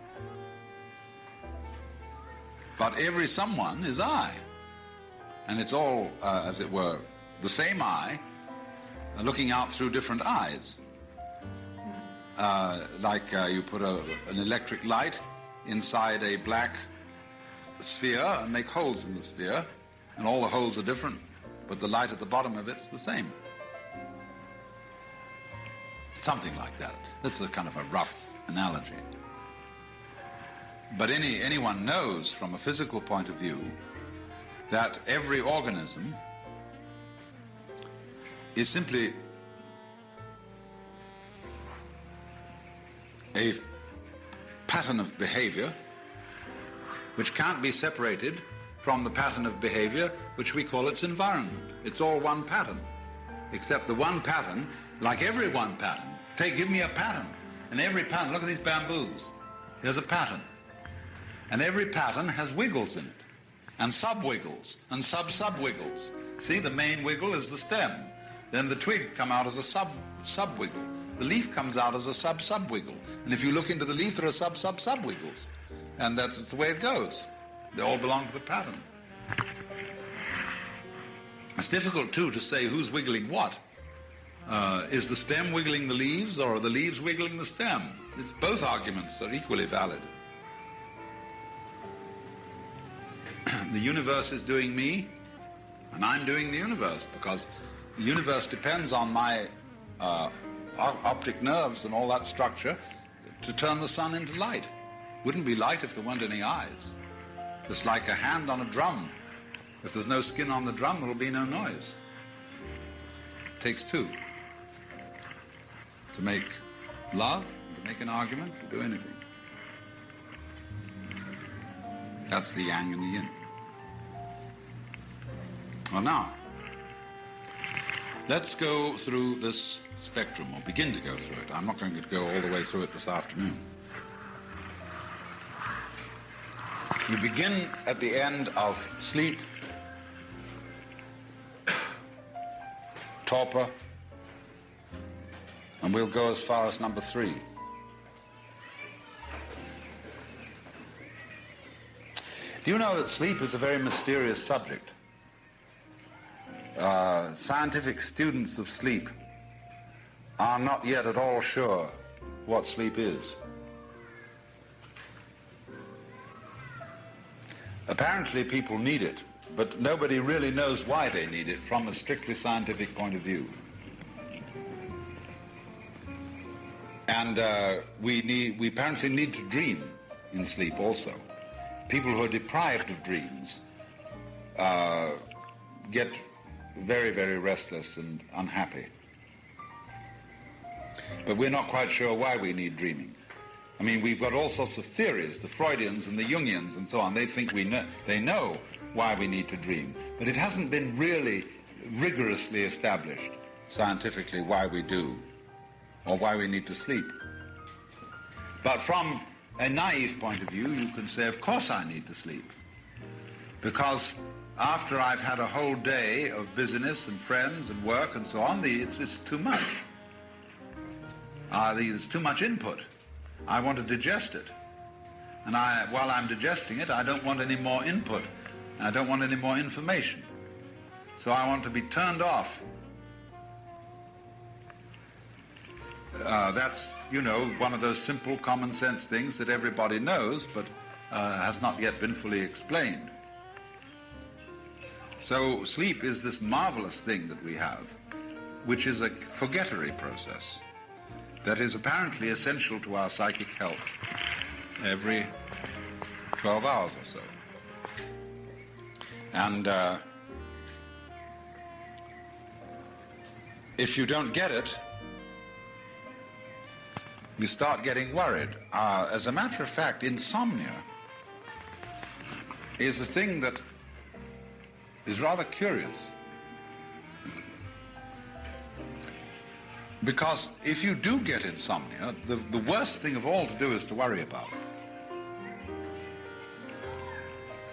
But every someone is I. And it's all, as it were, the same I, looking out through different eyes. Like you put an electric light inside a black sphere and make holes in the sphere, and all the holes are different, but the light at the bottom of it's the same. Something like that. That's a kind of a rough analogy. But anyone knows from a physical point of view that every organism is simply a pattern of behavior which can't be separated from the pattern of behavior which we call its environment. It's all one pattern, except the one pattern, like every one pattern. Give me a pattern, and every pattern, look at these bamboos. There's a pattern. And every pattern has wiggles in it, and sub-wiggles, and sub-sub-wiggles. See, the main wiggle is the stem. Then the twig come out as a sub-wiggle. The leaf comes out as a sub-sub-wiggle. And if you look into the leaf, there are sub-sub-sub-wiggles. And that's the way it goes. They all belong to the pattern. It's difficult, too, to say who's wiggling what. Is the stem wiggling the leaves, or are the leaves wiggling the stem? Both arguments are equally valid. The universe is doing me, and I'm doing the universe, because the universe depends on my optic nerves and all that structure to turn the sun into light. Wouldn't be light if there weren't any eyes. It's like a hand on a drum. If there's no skin on the drum, there'll be no noise. It takes two. To make love, to make an argument, to do anything. That's the yang and the yin. Well, now, let's go through this spectrum, or begin to go through it. I'm not going to go all the way through it this afternoon. You begin at the end of sleep, torpor, and we'll go as far as number 3. Do you know that sleep is a very mysterious subject? Scientific students of sleep are not yet at all sure what sleep is. Apparently people need it, but nobody really knows why they need it from a strictly scientific point of view. And we apparently need to dream in sleep also. People who are deprived of dreams get very, very restless and unhappy. But we're not quite sure why we need dreaming. I mean, we've got all sorts of theories, the Freudians and the Jungians and so on. They think they know why we need to dream. But it hasn't been really rigorously established scientifically why we do, or why we need to sleep. But from a naive point of view, you can say, of course I need to sleep. Because after I've had a whole day of business and friends and work and so on, it's too much. There's too much input. I want to digest it. And while I'm digesting it, I don't want any more input. I don't want any more information. So I want to be turned off. That's, one of those simple common sense things that everybody knows, but has not yet been fully explained. So sleep is this marvelous thing that we have, which is a forgettery process that is apparently essential to our psychic health every 12 hours or so. And if you don't get it, you start getting worried. As a matter of fact, insomnia is a thing that is rather curious. Because if you do get insomnia, the worst thing of all to do is to worry about it.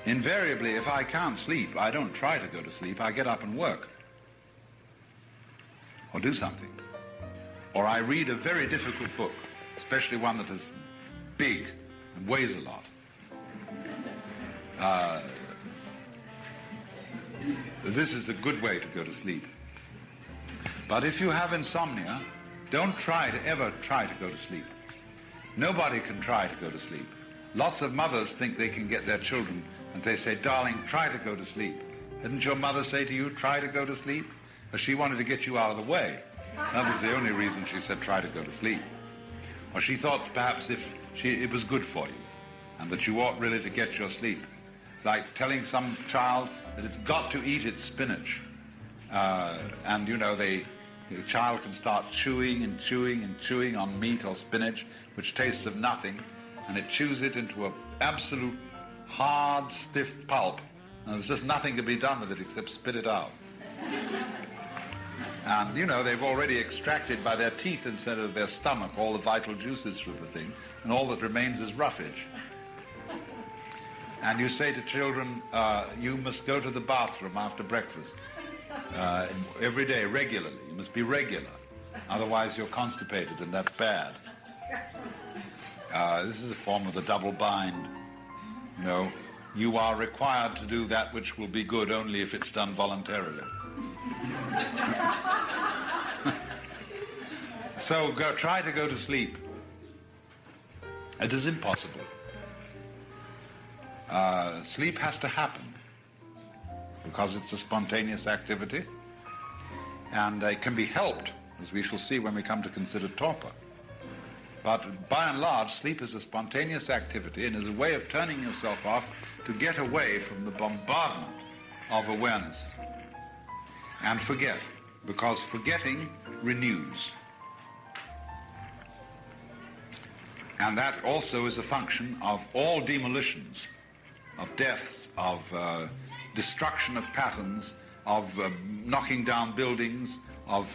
Invariably, if I can't sleep, I don't try to go to sleep, I get up and work. Or do something. Or I read a very difficult book, especially one that is big and weighs a lot. This is a good way to go to sleep. But if you have insomnia, don't ever try to go to sleep. Nobody can try to go to sleep. Lots of mothers think they can get their children, and they say, darling, try to go to sleep. Didn't your mother say to you, try to go to sleep? Because she wanted to get you out of the way. That was the only reason she said, try to go to sleep. Or she thought perhaps it was good for you, and that you ought really to get your sleep. It's like telling some child that it's got to eat its spinach. And the child can start chewing and chewing and chewing on meat or spinach, which tastes of nothing, and it chews it into an absolute hard, stiff pulp, and there's just nothing to be done with it except spit it out. And, they've already extracted by their teeth instead of their stomach all the vital juices from the thing, and all that remains is roughage. And you say to children, you must go to the bathroom after breakfast. Every day, regularly. You must be regular. Otherwise you're constipated, and that's bad. This is a form of the double bind. You are required to do that which will be good only if it's done voluntarily. So try to go to sleep. It is impossible. Sleep has to happen because it's a spontaneous activity, and it can be helped, as we shall see when we come to consider torpor. But by and large, sleep is a spontaneous activity and is a way of turning yourself off to get away from the bombardment of awareness and forget, because forgetting renews. And that also is a function of all demolitions, of deaths, of destruction of patterns, of knocking down buildings, of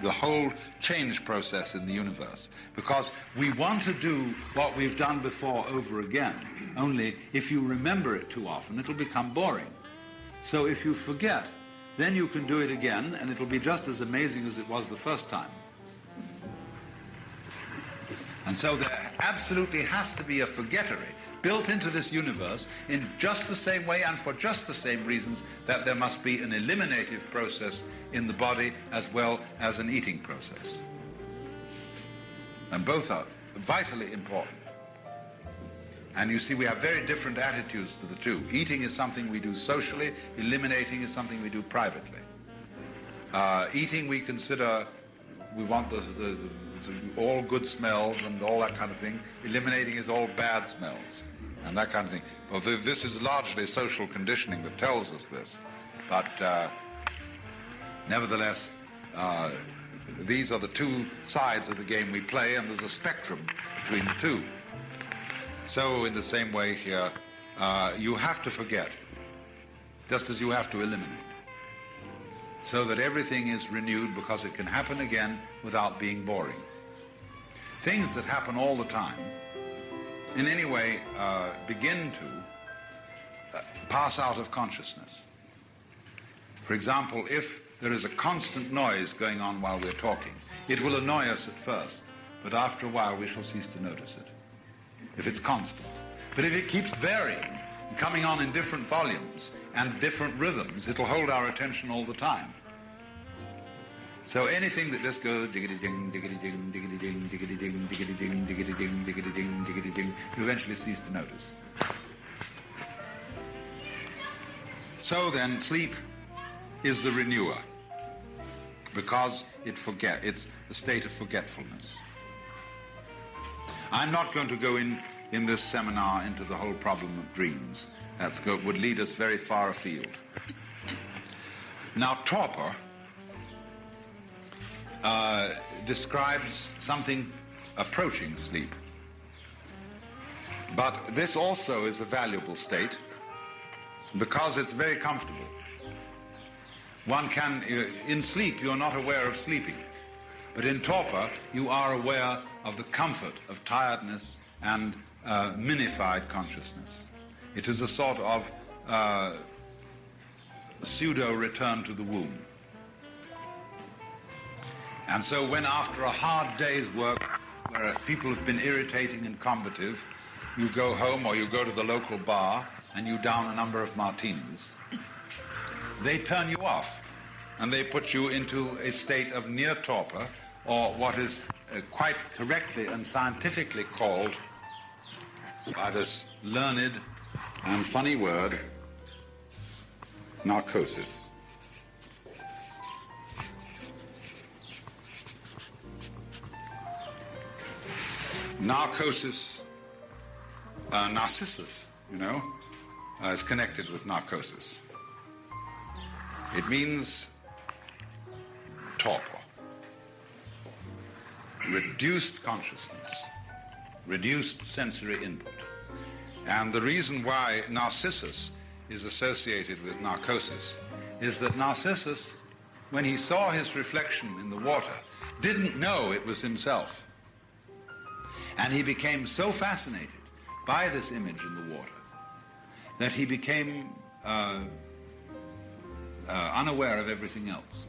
the whole change process in the universe. Because we want to do what we've done before over again, only if you remember it too often, it'll become boring. So if you forget, then you can do it again, and it'll be just as amazing as it was the first time. And so there absolutely has to be a forgettery built into this universe in just the same way and for just the same reasons that there must be an eliminative process in the body as well as an eating process. And both are vitally important. And you see, we have very different attitudes to the two. Eating is something we do socially, eliminating is something we do privately. Eating we consider, we want the all good smells and all that kind of thing. Eliminating is all bad smells and that kind of thing. Well, this is largely social conditioning that tells us this. But nevertheless, these are the two sides of the game we play, and there's a spectrum between the two. So in the same way here, you have to forget, just as you have to eliminate, so that everything is renewed, because it can happen again without being boring. Things that happen all the time, in any way, begin to pass out of consciousness. For example, if there is a constant noise going on while we're talking, it will annoy us at first, but after a while we shall cease to notice it, if it's constant. But if it keeps varying, coming on in different volumes and different rhythms, it'll hold our attention all the time. So anything that just goes diggity-ding, diggity-ding, diggity-ding, diggity-ding, diggity-ding, diggity-ding, diggity-ding, diggity-ding, you eventually cease to notice. So then, sleep is the renewer, because it's a state of forgetfulness. I'm not going to go in this seminar into the whole problem of dreams. That would lead us very far afield. Now, torpor describes something approaching sleep. But this also is a valuable state because it's very comfortable. One can, in sleep, you're not aware of sleeping. But in torpor, you are aware of the comfort of tiredness and minified consciousness. It is a sort of pseudo-return to the womb. And so when after a hard day's work, where people have been irritating and combative, you go home or you go to the local bar and you down a number of martinis, they turn you off and they put you into a state of near torpor, or what is quite correctly and scientifically called, by this learned and funny word, narcosis. Narcosis, Narcissus, is connected with narcosis. It means torpor, reduced consciousness, reduced sensory input. And the reason why Narcissus is associated with narcosis is that Narcissus, when he saw his reflection in the water, didn't know it was himself. And he became so fascinated by this image in the water that he became unaware of everything else.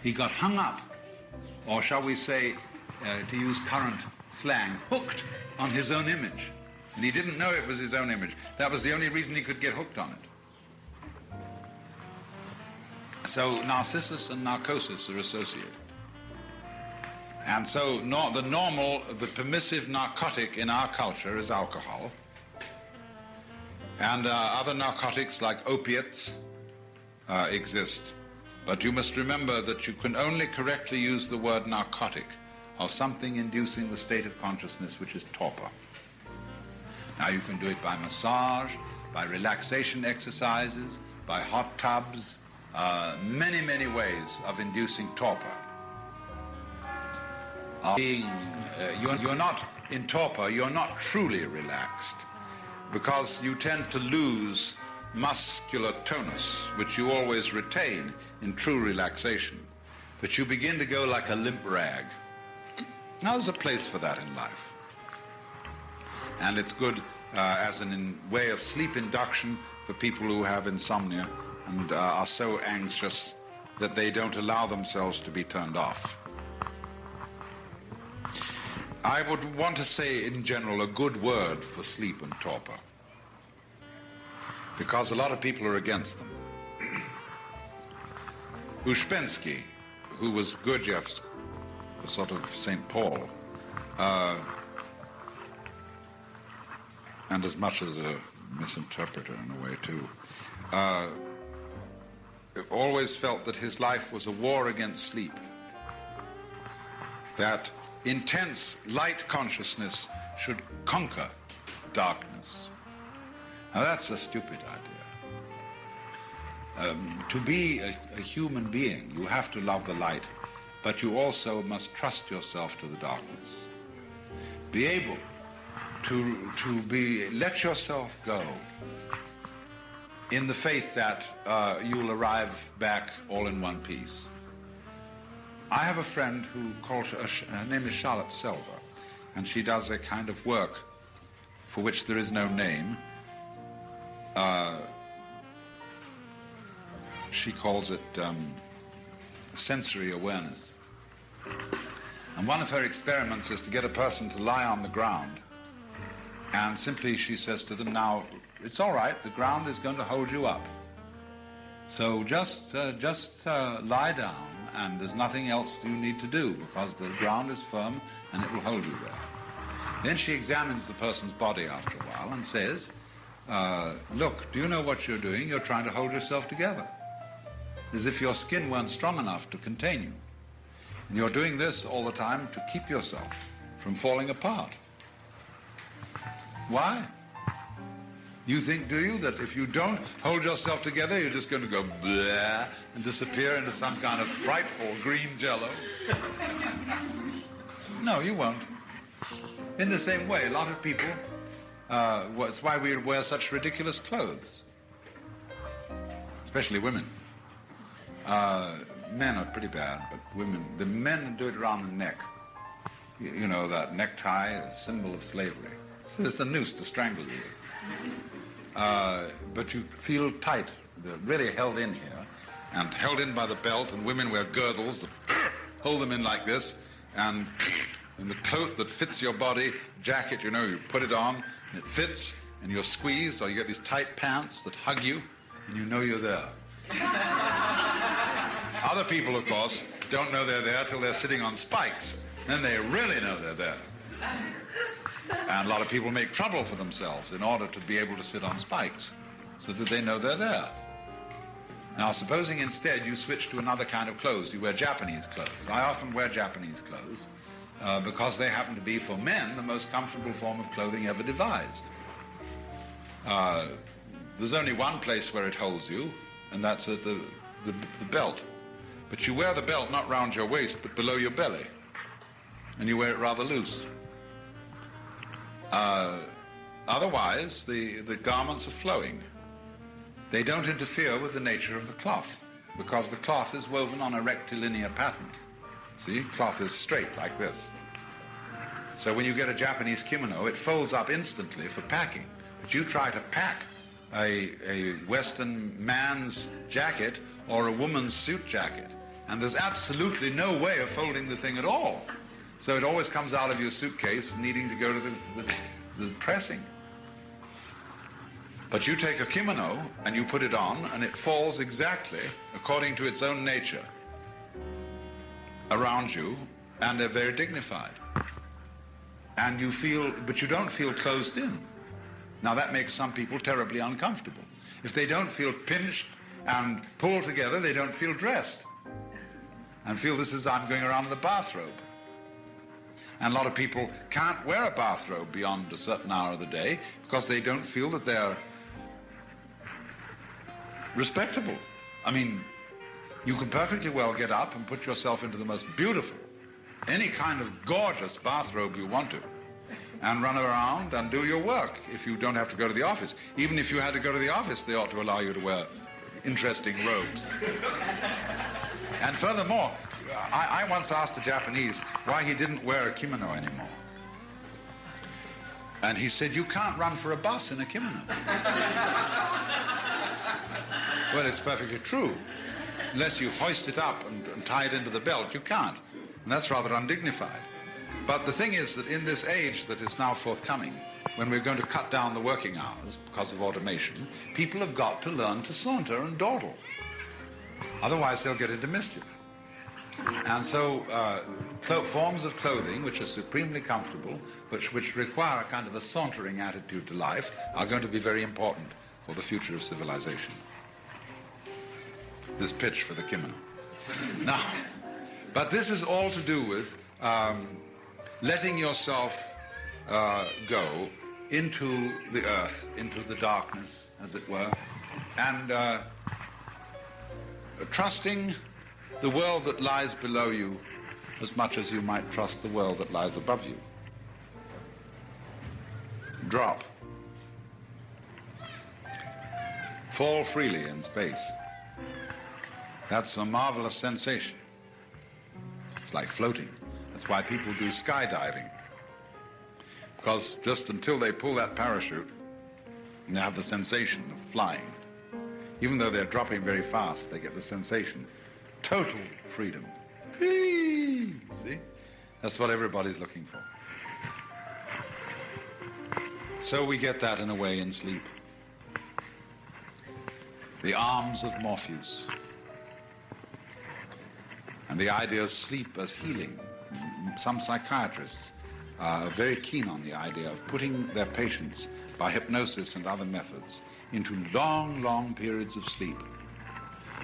He got hung up, or shall we say, to use current slang, hooked on his own image. And he didn't know it was his own image. That was the only reason he could get hooked on it. So Narcissus and narcosis are associated. And so the permissive narcotic in our culture is alcohol. And other narcotics like opiates exist. But you must remember that you can only correctly use the word narcotic of something inducing the state of consciousness which is torpor. Now you can do it by massage, by relaxation exercises, by hot tubs, many, many ways of inducing torpor. You're not in torpor, you're not truly relaxed, because you tend to lose muscular tonus, which you always retain in true relaxation. But you begin to go like a limp rag. Now there's a place for that in life. And it's good as a way of sleep induction for people who have insomnia and are so anxious that they don't allow themselves to be turned off. I would want to say, in general, a good word for sleep and torpor, because a lot of people are against them. Uspensky, who was Gurdjieff's sort of St. Paul, and as much as a misinterpreter in a way too, always felt that his life was a war against sleep, that intense light consciousness should conquer darkness. Now that's a stupid idea. To be a human being, you have to love the light, but you also must trust yourself to the darkness. Be able to let yourself go in the faith that you'll arrive back all in one piece. I have a friend her name is Charlotte Selver, and she does a kind of work for which there is no name, she calls it sensory awareness. And one of her experiments is to get a person to lie on the ground, and simply she says to them, now, it's all right, the ground is going to hold you up. So just lie down, and there's nothing else you need to do, because the ground is firm and it will hold you there. Then she examines the person's body after a while and says, look, do you know what you're doing? You're trying to hold yourself together, as if your skin weren't strong enough to contain you. And you're doing this all the time to keep yourself from falling apart. Why? You think, do you, that if you don't hold yourself together, you're just going to go blah and disappear into some kind of frightful green jello? No, you won't. In the same way, a lot of people, it's why we wear such ridiculous clothes, especially women. Men are pretty bad, but women, the men do it around the neck. You know, that necktie, a symbol of slavery. It's a noose to strangle you with. But you feel tight, they're really held in here, and held in by the belt, and women wear girdles that hold them in like this, and the coat that fits your body, jacket, you know, you put it on, and it fits, and you're squeezed, or you get these tight pants that hug you, and you know you're there. Other people, of course, don't know they're there till they're sitting on spikes. Then they really know they're there. And a lot of people make trouble for themselves in order to be able to sit on spikes, so that they know they're there. Now, supposing instead you switch to another kind of clothes, you wear Japanese clothes. I often wear Japanese clothes because they happen to be, for men, the most comfortable form of clothing ever devised. There's only one place where it holds you, and that's at the belt. But you wear the belt not round your waist, but below your belly. And you wear it rather loose. Otherwise, the garments are flowing. They don't interfere with the nature of the cloth, because the cloth is woven on a rectilinear pattern. See, cloth is straight like this. So when you get a Japanese kimono, it folds up instantly for packing. But you try to pack a Western man's jacket or a woman's suit jacket, and there's absolutely no way of folding the thing at all. So it always comes out of your suitcase needing to go to the pressing. But you take a kimono and you put it on, and it falls exactly according to its own nature around you, and they're very dignified. And you feel, but you don't feel closed in. Now that makes some people terribly uncomfortable. If they don't feel pinched and pulled together, they don't feel dressed and feel this is, I'm going around in the bathrobe. And a lot of people can't wear a bathrobe beyond a certain hour of the day because they don't feel that they're respectable. I mean, you can perfectly well get up and put yourself into the most beautiful, any kind of gorgeous bathrobe you want to, and run around and do your work if you don't have to go to the office. Even if you had to go to the office, they ought to allow you to wear interesting robes. And furthermore, I once asked a Japanese why he didn't wear a kimono anymore. And he said, you can't run for a bus in a kimono. Well, it's perfectly true. Unless you hoist it up and tie it into the belt, you can't. And that's rather undignified. But the thing is that in this age that is now forthcoming, when we're going to cut down the working hours because of automation, people have got to learn to saunter and dawdle. Otherwise, they'll get into mischief. And so forms of clothing which are supremely comfortable, but which require a kind of a sauntering attitude to life, are going to be very important for the future of civilization. This pitch for the kimono. Now, but this is all to do with letting yourself go into the earth, into the darkness, as it were, and trusting the world that lies below you as much as you might trust the world that lies above you. Drop. Fall freely in space. That's a marvelous sensation. It's like floating. That's why people do skydiving. Because just until they pull that parachute, and they have the sensation of flying. Even though they're dropping very fast, they get the sensation. Total freedom. Whee! See? That's what everybody's looking for. So we get that in a way in sleep. The arms of Morpheus. And the idea of sleep as healing. Some psychiatrists are very keen on the idea of putting their patients, by hypnosis and other methods, into long, long periods of sleep,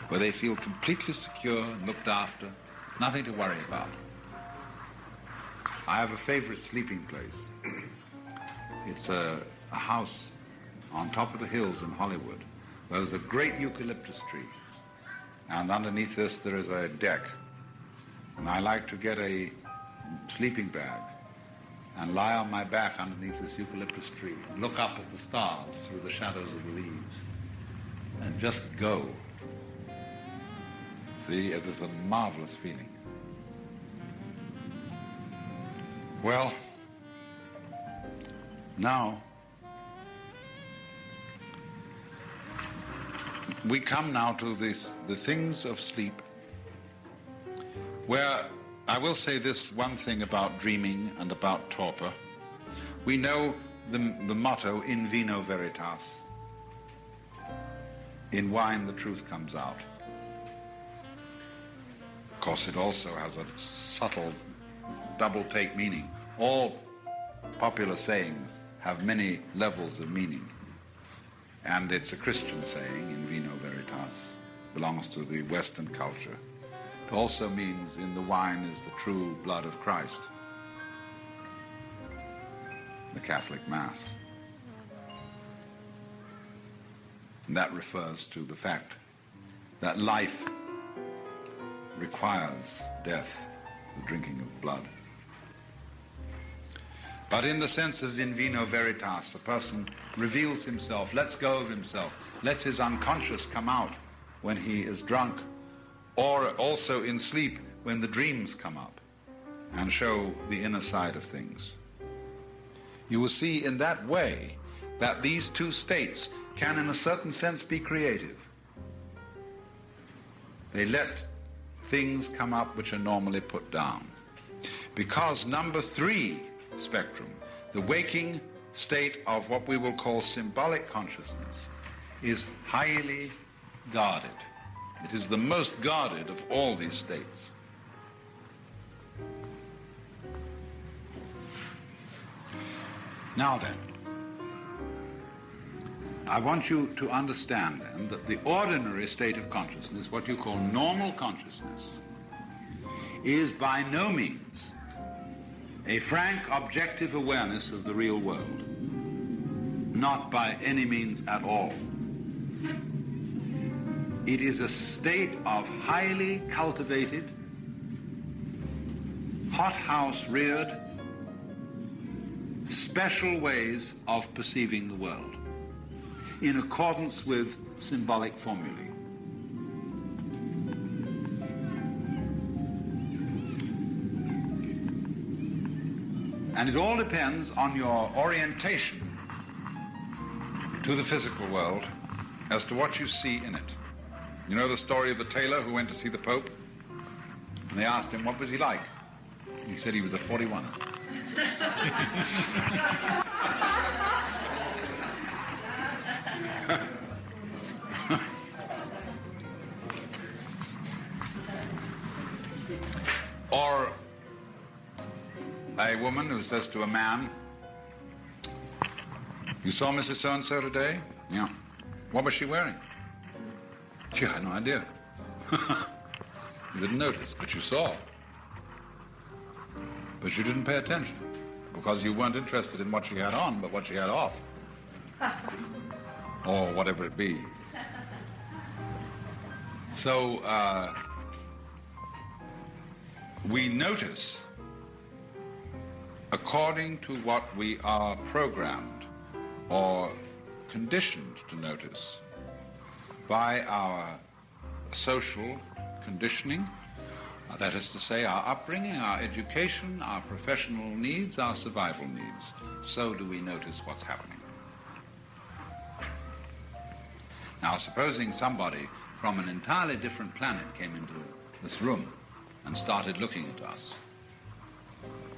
where they feel completely secure and looked after, nothing to worry about. I have a favorite sleeping place. It's a house on top of the hills in Hollywood, where there's a great eucalyptus tree, and underneath this there is a deck. And I like to get a sleeping bag and lie on my back underneath this eucalyptus tree and look up at the stars through the shadows of the leaves and just go. See, it is a marvelous feeling. Well, now we come now to the things of sleep, where I will say this one thing about dreaming and about torpor. We know the motto, in vino veritas. In wine the truth comes out. Of course, it also has a subtle double-take meaning. All popular sayings have many levels of meaning. And it's a Christian saying, in vino veritas, belongs to the Western culture. It also means in the wine is the true blood of Christ, the Catholic Mass. And that refers to the fact that life requires death, the drinking of blood. But in the sense of in vino veritas, a person reveals himself, lets go of himself, lets his unconscious come out when he is drunk, or also in sleep when the dreams come up and show the inner side of things. You will see in that way that these two states can in a certain sense be creative. They let things come up which are normally put down. Because number 3 spectrum, the waking state of what we will call symbolic consciousness, is highly guarded. It is the most guarded of all these states. Now then, I want you to understand then that the ordinary state of consciousness, what you call normal consciousness, is by no means a frank, objective awareness of the real world. Not by any means at all. It is a state of highly cultivated, hothouse-reared, special ways of perceiving the world, in accordance with symbolic formulae. And it all depends on your orientation to the physical world as to what you see in it. You know the story of the tailor who went to see the Pope? And they asked him, what was he like? He said he was a 41er. Or a woman who says to a man, you saw Mrs. So-and-so today? Yeah. What was she wearing? She had no idea. You didn't notice, but you saw. But you didn't pay attention because you weren't interested in what she had on, but what she had off. Or whatever it be. So we notice according to what we are programmed or conditioned to notice by our social conditioning, that is to say, our upbringing, our education, our professional needs, our survival needs. So do we notice what's happening. Now, supposing somebody from an entirely different planet came into this room and started looking at us,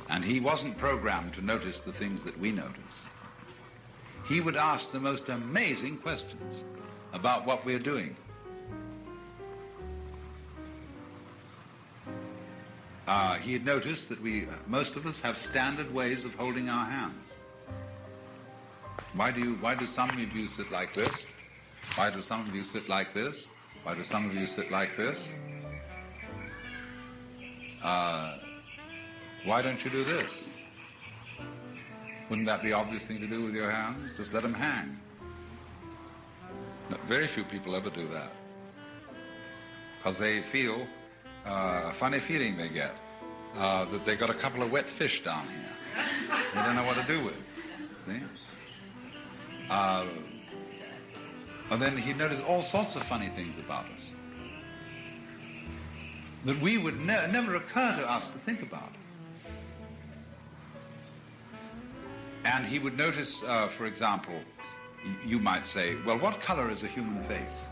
and he wasn't programmed to notice the things that we notice, he would ask the most amazing questions about what we're doing. He had noticed that most of us have standard ways of holding our hands. Why do some of you sit like this? Why do some of you sit like this? Why do some of you sit like this? Why don't you do this? Wouldn't that be an obvious thing to do with your hands? Just let them hang. No, very few people ever do that. Because they feel, a funny feeling they get, that they got a couple of wet fish down here. They don't know what to do with. See? And then he noticed all sorts of funny things about us that we would never occur to us to think about. And he would notice, for example, you might say, well, what color is a human face?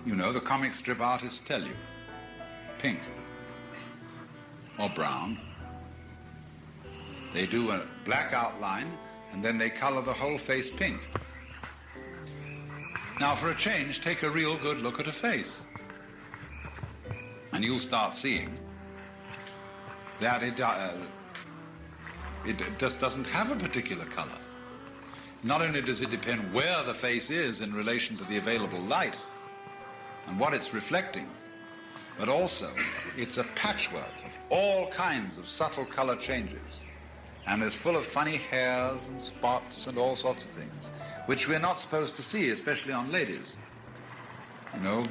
You know, the comic strip artists tell you. Pink or brown. They do a black outline and then they color the whole face pink. Now, for a change, take a real good look at a face. And you'll start seeing that it just doesn't have a particular color. Not only does it depend where the face is in relation to the available light and what it's reflecting, but also it's a patchwork of all kinds of subtle color changes, and is full of funny hairs and spots and all sorts of things, which we're not supposed to see, especially on ladies. You know,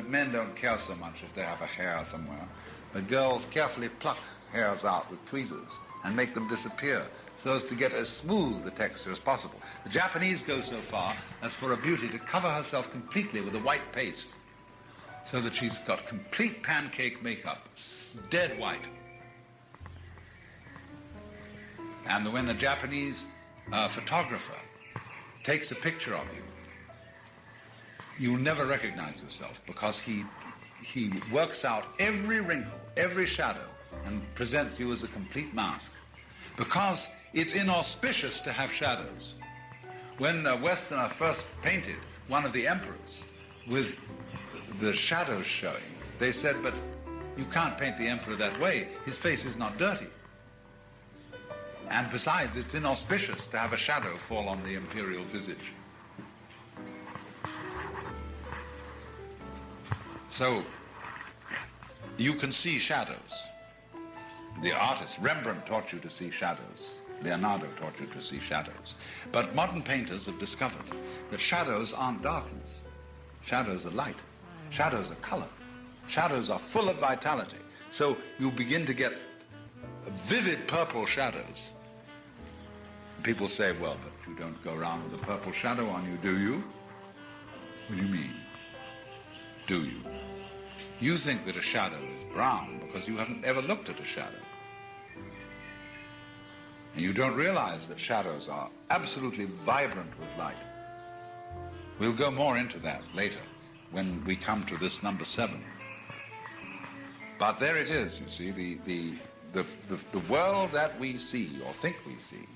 men don't care so much if they have a hair somewhere, but girls carefully pluck hairs out with tweezers and make them disappear so as to get as smooth a texture as possible. The Japanese go so far as for a beauty to cover herself completely with a white paste so that she's got complete pancake makeup, dead white. And when a Japanese photographer takes a picture of you, you'll never recognize yourself, because he works out every wrinkle, every shadow, and presents you as a complete mask. Because it's inauspicious to have shadows. When a Westerner first painted one of the emperors with the shadows showing, they said, but you can't paint the emperor that way. His face is not dirty. And besides, it's inauspicious to have a shadow fall on the imperial visage. So, you can see shadows. The artist, Rembrandt, taught you to see shadows. Leonardo taught you to see shadows. But modern painters have discovered that shadows aren't darkness. Shadows are light. Shadows are color. Shadows are full of vitality. So you begin to get vivid purple shadows. People say, well, but you don't go around with a purple shadow on you, do you? What do you mean? Do you? You think that a shadow is brown because you haven't ever looked at a shadow. And you don't realize that shadows are absolutely vibrant with light. We'll go more into that later when we come to this number 7. But there it is, you see, the world that we see, or think we see,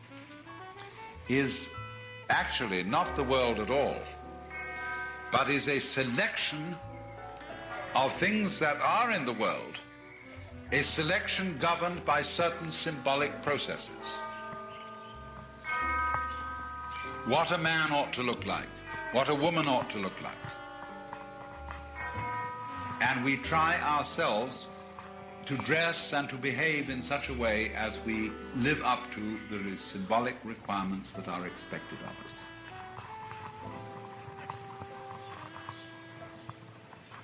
is actually not the world at all, but is a selection of things that are in the world, a selection governed by certain symbolic processes. What a man ought to look like, what a woman ought to look like. And we try ourselves to dress and to behave in such a way as we live up to the symbolic requirements that are expected of us.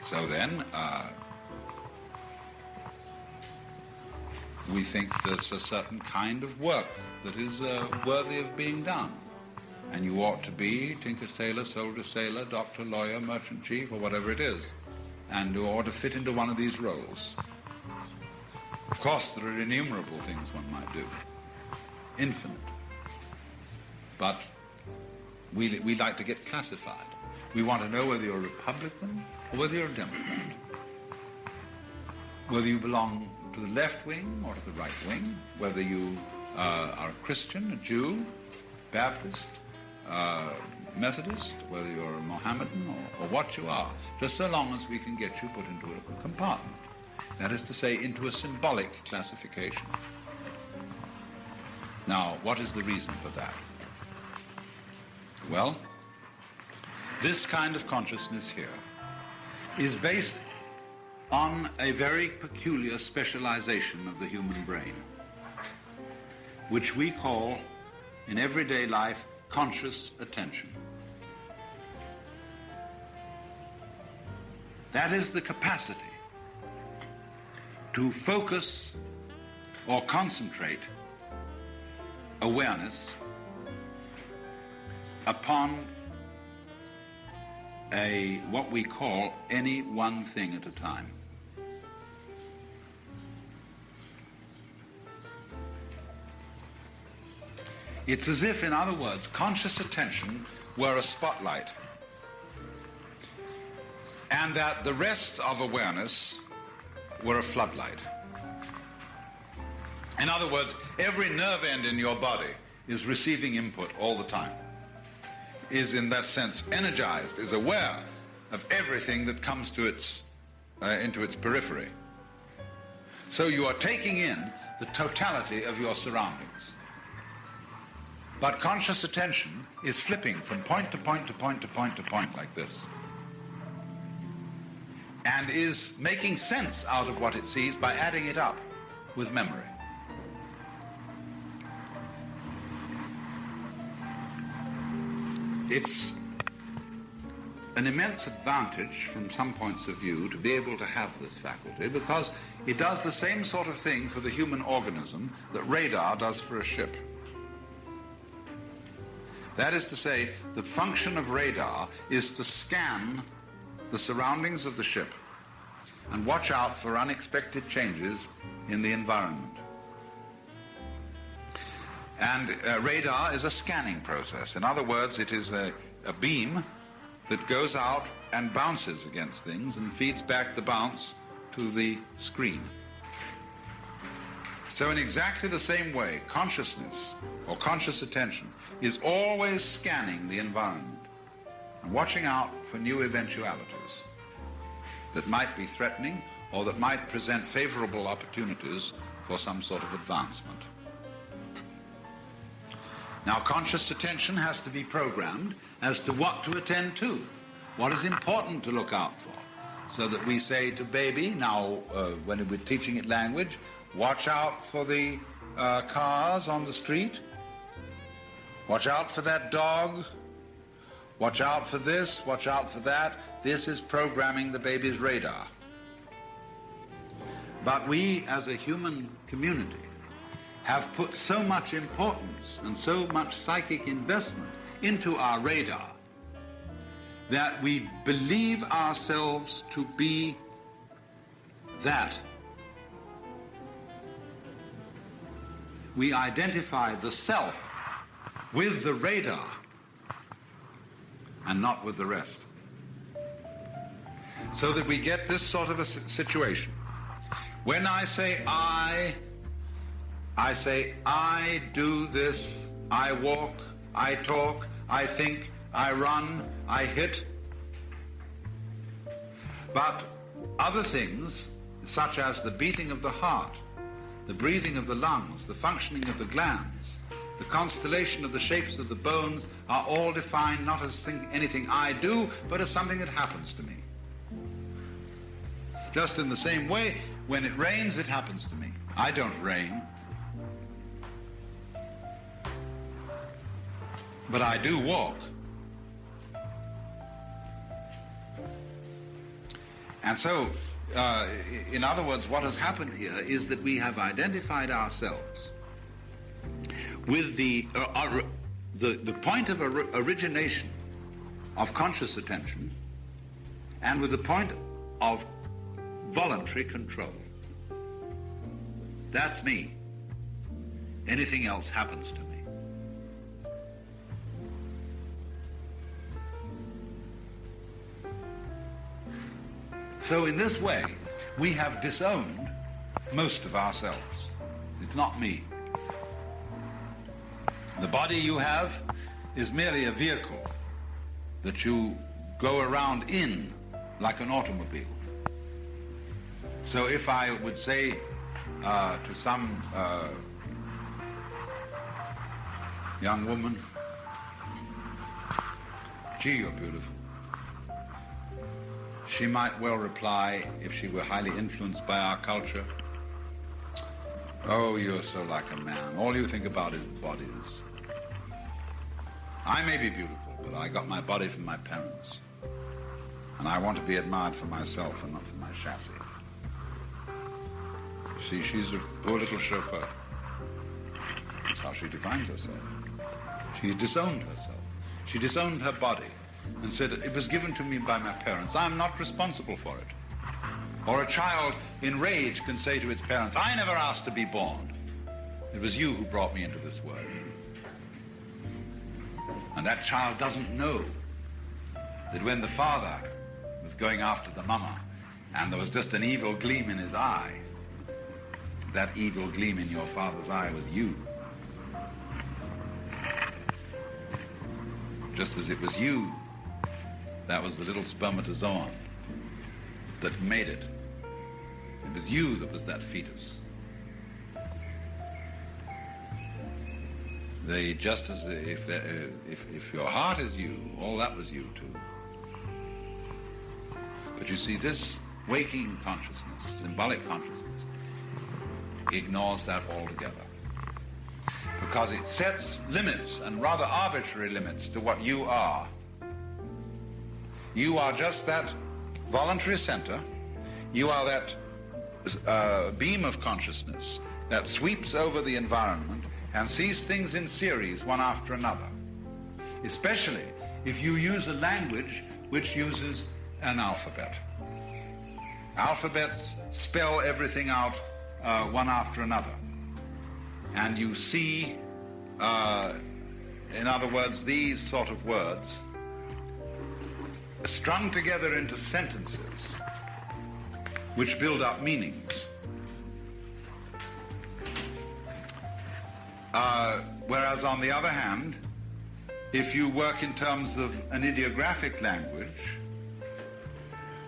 So then, we think there's a certain kind of work that is worthy of being done. And you ought to be tinker, tailor, soldier, sailor, doctor, lawyer, merchant, chief, or whatever it is. And you ought to fit into one of these roles. Of course, there are innumerable things one might do. Infinite. But we like to get classified. We want to know whether you're a Republican or whether you're a Democrat. Whether you belong to the left wing or to the right wing, whether you are a Christian, a Jew, Baptist, Methodist, whether you're a Mohammedan or what you are, just so long as we can get you put into a compartment. That is to say, into a symbolic classification. Now, what is the reason for that? Well, this kind of consciousness here is based on a very peculiar specialization of the human brain, which we call, in everyday life, conscious attention. That is the capacity to focus or concentrate awareness upon what we call any one thing at a time. It's as if, in other words, conscious attention were a spotlight, and that the rest of awareness were a floodlight. In other words, every nerve end in your body is receiving input all the time, is in that sense energized, is aware of everything that comes to into its periphery. So you are taking in the totality of your surroundings. But conscious attention is flipping from point to point to point to point to point like this, and is making sense out of what it sees by adding it up with memory. It's an immense advantage from some points of view to be able to have this faculty, because it does the same sort of thing for the human organism that radar does for a ship. That is to say, the function of radar is to scan the surroundings of the ship and watch out for unexpected changes in the environment. And radar is a scanning process. In other words, it is a beam that goes out and bounces against things and feeds back the bounce to the screen. So in exactly the same way, consciousness or conscious attention is always scanning the environment and watching out for new eventualities that might be threatening or that might present favorable opportunities for some sort of advancement. Now, conscious attention has to be programmed as to what to attend to, what is important to look out for, so that we say to baby, now when we're teaching it language, watch out for the cars on the street, watch out for that dog, watch out for this, watch out for that. This is programming the baby's radar. But we, as a human community, have put so much importance and so much psychic investment into our radar that we believe ourselves to be that. We identify the self with the radar and not with the rest. So that we get this sort of a situation. When I say I say I do this, I walk, I talk, I think, I run, I hit. But other things, such as the beating of the heart, the breathing of the lungs, the functioning of the glands, the constellation of the shapes of the bones, are all defined not as anything I do, but as something that happens to me. Just in the same way, when it rains, it happens to me. I don't rain. But I do walk. And so, in other words, what has happened here is that we have identified ourselves with the point of origination of conscious attention and with the point of voluntary control. That's me. Anything else happens to me. So in this way, we have disowned most of ourselves. It's not me. The body you have is merely a vehicle that you go around in like an automobile. So if I would say to some young woman, "Gee, you're beautiful," she might well reply, if she were highly influenced by our culture, "Oh, you're so like a man. All you think about is bodies. I may be beautiful, but I got my body from my parents. And I want to be admired for myself and not for my chassis." See, she's a poor little chauffeur. That's how she defines herself. She disowned herself. She disowned her body and said, "It was given to me by my parents. I'm not responsible for it." Or a child in rage can say to its parents, "I never asked to be born. It was you who brought me into this world." And that child doesn't know that when the father was going after the mama and there was just an evil gleam in his eye, that evil gleam in your father's eye was you. Just as it was you, that was the little spermatozoon that made it. It was you that was that fetus. Just as if your heart is you, all that was you too. But you see, this waking consciousness, symbolic consciousness, ignores that altogether. Because it sets limits, and rather arbitrary limits, to what you are. You are just that voluntary center. You are that beam of consciousness that sweeps over the environment and sees things in series, one after another. Especially if you use a language which uses an alphabet. Alphabets spell everything out one after another. And you see, in other words, these sort of words strung together into sentences which build up meanings. Whereas on the other hand, if you work in terms of an ideographic language,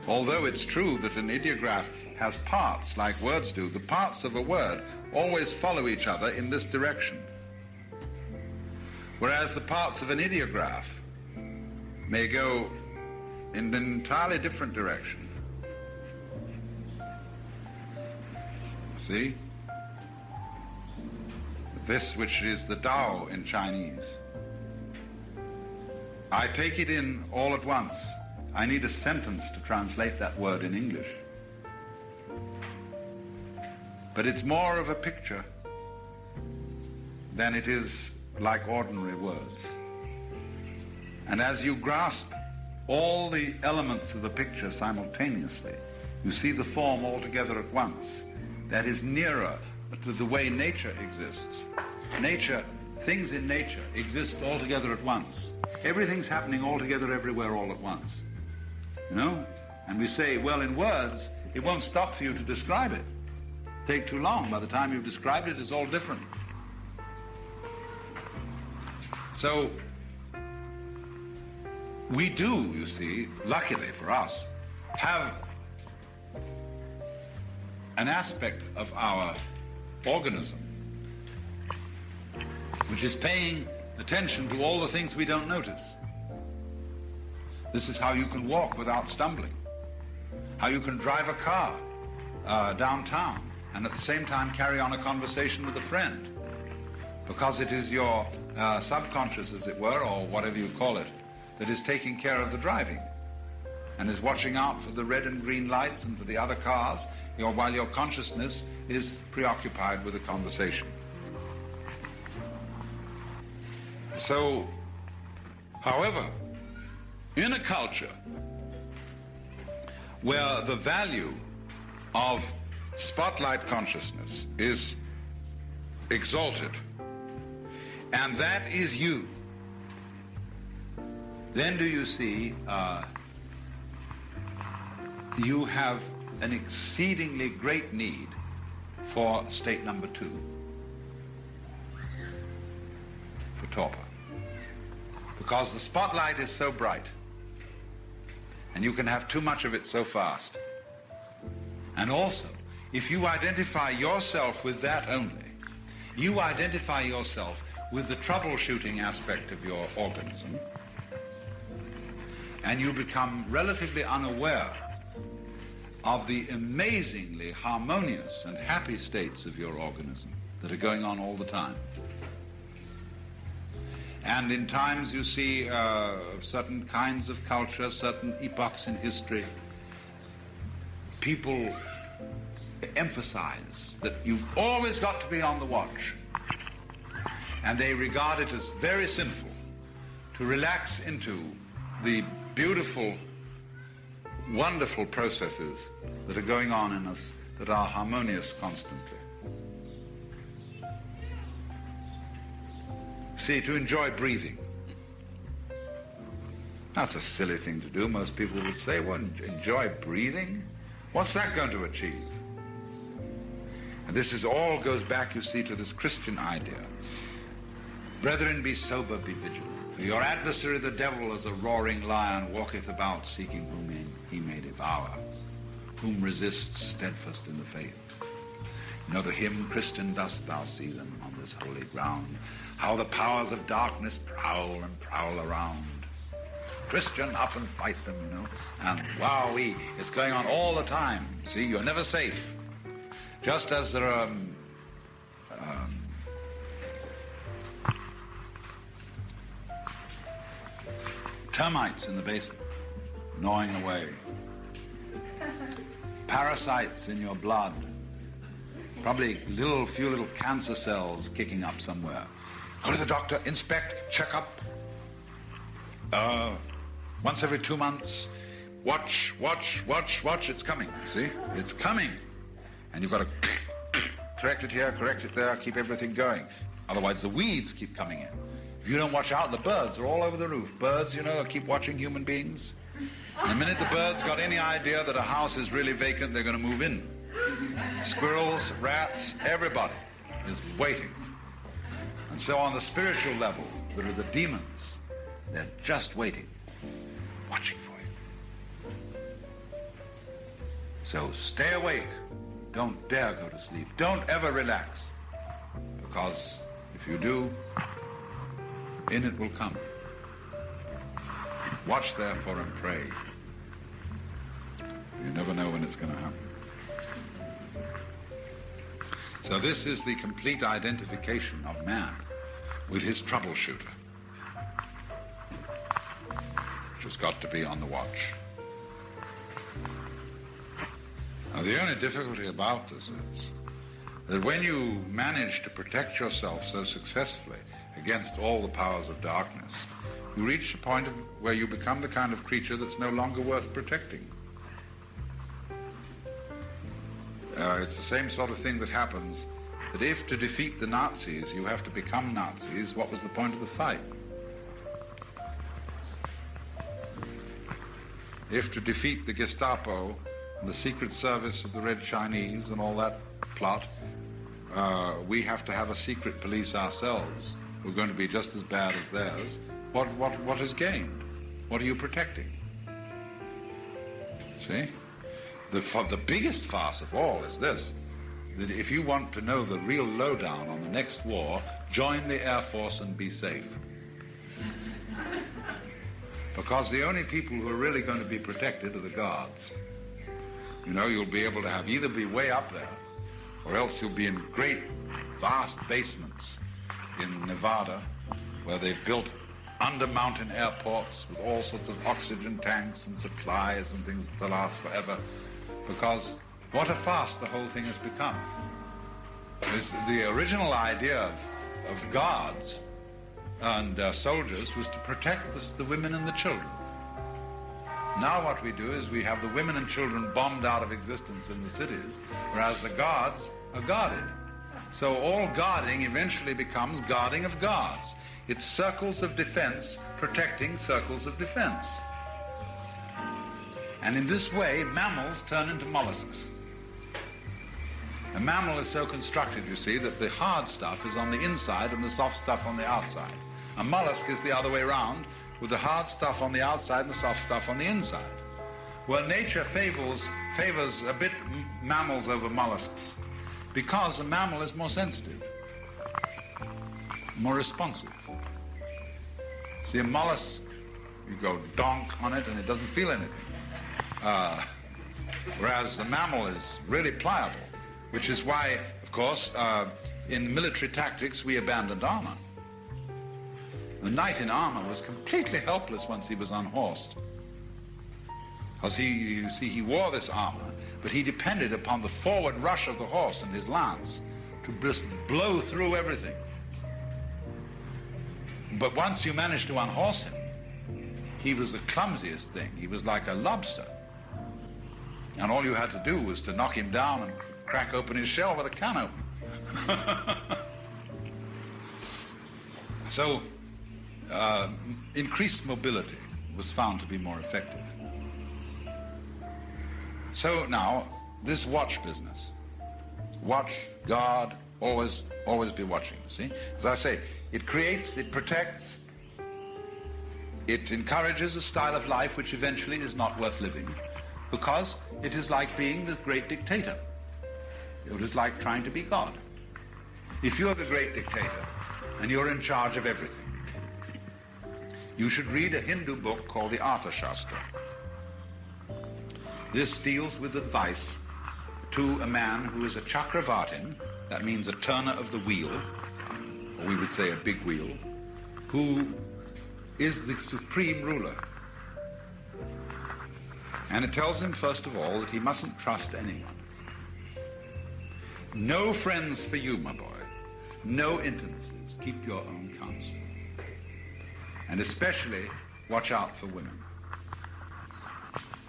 although it's true that an ideograph has parts like words do, the parts of a word always follow each other in this direction. Whereas the parts of an ideograph may go in an entirely different direction. See? This, which is the Tao in Chinese, I take it in all at once. I need a sentence to translate that word in English. But it's more of a picture than it is like ordinary words. And as you grasp all the elements of the picture simultaneously, you see the form altogether at once. That is nearer to the way nature exists. Nature, things in nature exist altogether at once. Everything's happening altogether everywhere all at once. You know? And we say, well, in words, it won't stop for you to describe it. Take too long. By the time you've described it, it's all different. So, we do, you see, luckily for us, have an aspect of our organism which is paying attention to all the things we don't notice. This is how you can walk without stumbling, how you can drive a car downtown and at the same time carry on a conversation with a friend, because it is your subconscious, as it were, or whatever you call it, that is taking care of the driving and is watching out for the red and green lights and for the other cars, while your consciousness is preoccupied with the conversation. So, however, in a culture where the value of spotlight consciousness is exalted, and that is you, then do you see you have an exceedingly great need for state number 2, for torpor. Because the spotlight is so bright, and you can have too much of it so fast. And also, if you identify yourself with that only, you identify yourself with the troubleshooting aspect of your organism, and you become relatively unaware of the amazingly harmonious and happy states of your organism that are going on all the time. And in times you see certain kinds of culture, certain epochs in history, people emphasize that you've always got to be on the watch. And they regard it as very sinful to relax into the beautiful, wonderful processes that are going on in us that are harmonious constantly. See, to enjoy breathing. That's a silly thing to do. Most people would say, well, enjoy breathing? What's that going to achieve? And this is all goes back, you see, to this Christian idea. Brethren, be sober, be vigilant. For your adversary the devil, as a roaring lion, walketh about, seeking whom he may devour, whom resists steadfast in the faith. You know, to him, Christian, dost thou see them on this holy ground, how the powers of darkness prowl and prowl around. Christian, up and fight them, you know. And wowee, it's going on all the time. See, you're never safe. Just as there are termites in the basement, gnawing away. Parasites in your blood. Probably few little cancer cells kicking up somewhere. Go to the doctor, inspect, check up. Once every 2 months, watch. It's coming, see? It's coming. And you've got to correct it here, correct it there, keep everything going. Otherwise the weeds keep coming in. If you don't watch out, the birds are all over the roof. Birds, you know, keep watching human beings. And the minute the birds got any idea that a house is really vacant, they're going to move in. Squirrels, rats, everybody is waiting. And so on the spiritual level, there are the demons. They're just waiting, watching for you. So stay awake. Don't dare go to sleep. Don't ever relax. Because if you do, in it will come. Watch therefore and pray. You never know when it's going to happen. So this is the complete identification of man with his troubleshooter, which has got to be on the watch. Now, the only difficulty about this is that when you manage to protect yourself so successfully against all the powers of darkness, you reach a point where you become the kind of creature that's no longer worth protecting. It's the same sort of thing that happens, that if to defeat the Nazis you have to become Nazis, what was the point of the fight? If to defeat the Gestapo and the Secret Service of the Red Chinese and all that plot, we have to have a secret police ourselves, who are going to be just as bad as theirs, what is gained? What are you protecting? See? The biggest farce of all is this, that if you want to know the real lowdown on the next war, join the Air Force and be safe. Because the only people who are really going to be protected are the guards. You know, you'll be able to have either be way up there, or else you'll be in great, vast basements in Nevada, where they've built under-mountain airports with all sorts of oxygen tanks and supplies and things that last forever. Because what a farce the whole thing has become. The original idea of guards and soldiers was to protect the women and the children. Now what we do is we have the women and children bombed out of existence in the cities, whereas the guards are guarded. So all guarding eventually becomes guarding of guards. It's circles of defense protecting circles of defense. And in this way, mammals turn into mollusks. A mammal is so constructed, you see, that the hard stuff is on the inside and the soft stuff on the outside. A mollusk is the other way around, with the hard stuff on the outside and the soft stuff on the inside. Well, nature favors a bit mammals over mollusks, because a mammal is more sensitive, more responsive. See, a mollusk, you go donk on it and it doesn't feel anything. Whereas a mammal is really pliable, which is why, of course, in military tactics we abandoned armor. The knight in armor was completely helpless once he was unhorsed. Because he wore this armor, but he depended upon the forward rush of the horse and his lance to just blow through everything. But once you managed to unhorse him, he was the clumsiest thing. He was like a lobster. And all you had to do was to knock him down and crack open his shell with a can opener. So, increased mobility was found to be more effective. So now, this watch business. Watch, guard, always be watching, see? As I say, it creates, it protects, it encourages a style of life which eventually is not worth living, because it is like being the great dictator. It is like trying to be God. If you're the great dictator and you're in charge of everything, you should read a Hindu book called the Artha Shastra. This deals with advice to a man who is a Chakravartin, that means a turner of the wheel, or we would say a big wheel, who is the supreme ruler. And it tells him, first of all, that he mustn't trust anyone. No friends for you, my boy. No intimacies. Keep your own counsel. And especially, watch out for women.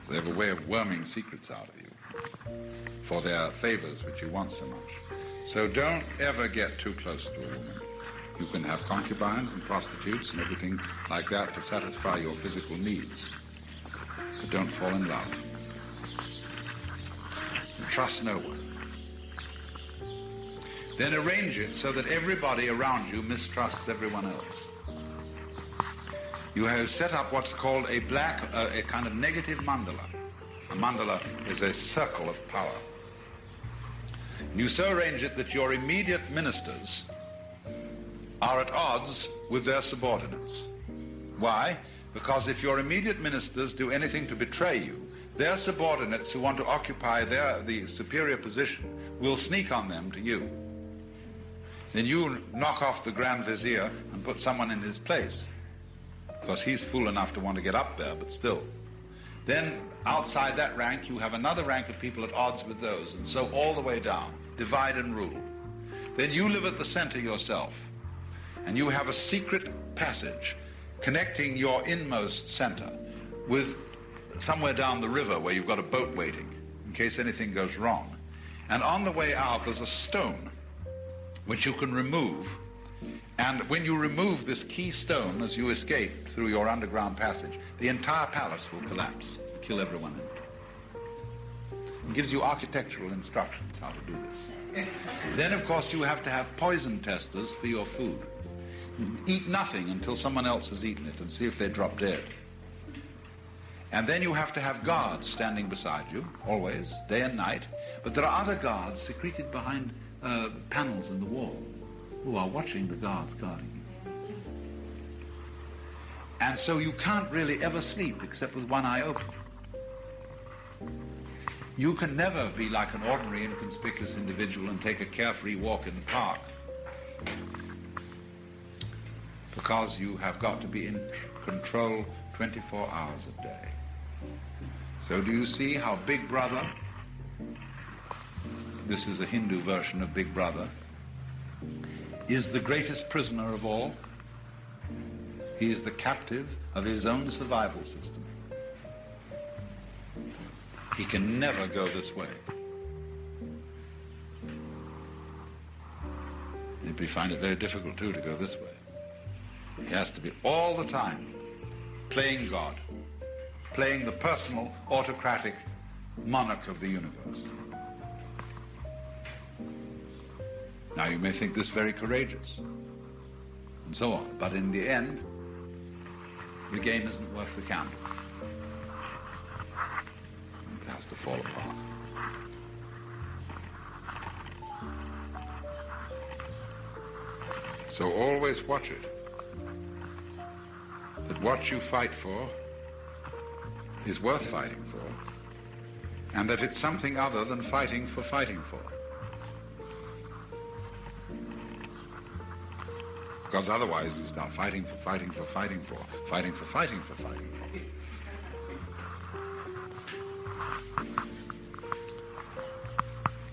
They have a way of worming secrets out of you for their favors which you want so much. So don't ever get too close to a woman. You can have concubines and prostitutes and everything like that to satisfy your physical needs. But don't fall in love. And trust no one. Then arrange it so that everybody around you mistrusts everyone else. You have set up what's called a kind of negative mandala. A mandala is a circle of power. And you so arrange it that your immediate ministers are at odds with their subordinates. Why? Because if your immediate ministers do anything to betray you, their subordinates who want to occupy the superior position will sneak on them to you. Then you knock off the Grand Vizier and put someone in his place, because he's fool enough to want to get up there, but still. Then outside that rank you have another rank of people at odds with those, and so all the way down. Divide and rule. Then you live at the center yourself, and you have a secret passage connecting your inmost center with somewhere down the river where you've got a boat waiting in case anything goes wrong. And on the way out there's a stone which you can remove. And when you remove this key stone as you escape through your underground passage, the entire palace will collapse, kill everyone in it. It gives you architectural instructions how to do this. Then, of course, you have to have poison testers for your food. Eat nothing until someone else has eaten it and see if they drop dead. And then you have to have guards standing beside you, always, day and night. But there are other guards secreted behind panels in the wall who are watching the guards guarding you. And so you can't really ever sleep except with one eye open. You can never be like an ordinary inconspicuous individual and take a carefree walk in the park, because you have got to be in control 24 hours a day. So do you see how Big Brother, this is a Hindu version of Big Brother, is the greatest prisoner of all? He is the captive of his own survival system. He can never go this way. You'd find it very difficult, too, to go this way. He has to be all the time playing God, playing the personal, autocratic monarch of the universe. Now, you may think this very courageous, and so on, but in the end, the game isn't worth the candle. It has to fall apart. So always watch it. That what you fight for is worth fighting for, and that it's something other than fighting for fighting for. Because otherwise you start fighting for fighting for fighting for, fighting for fighting for fighting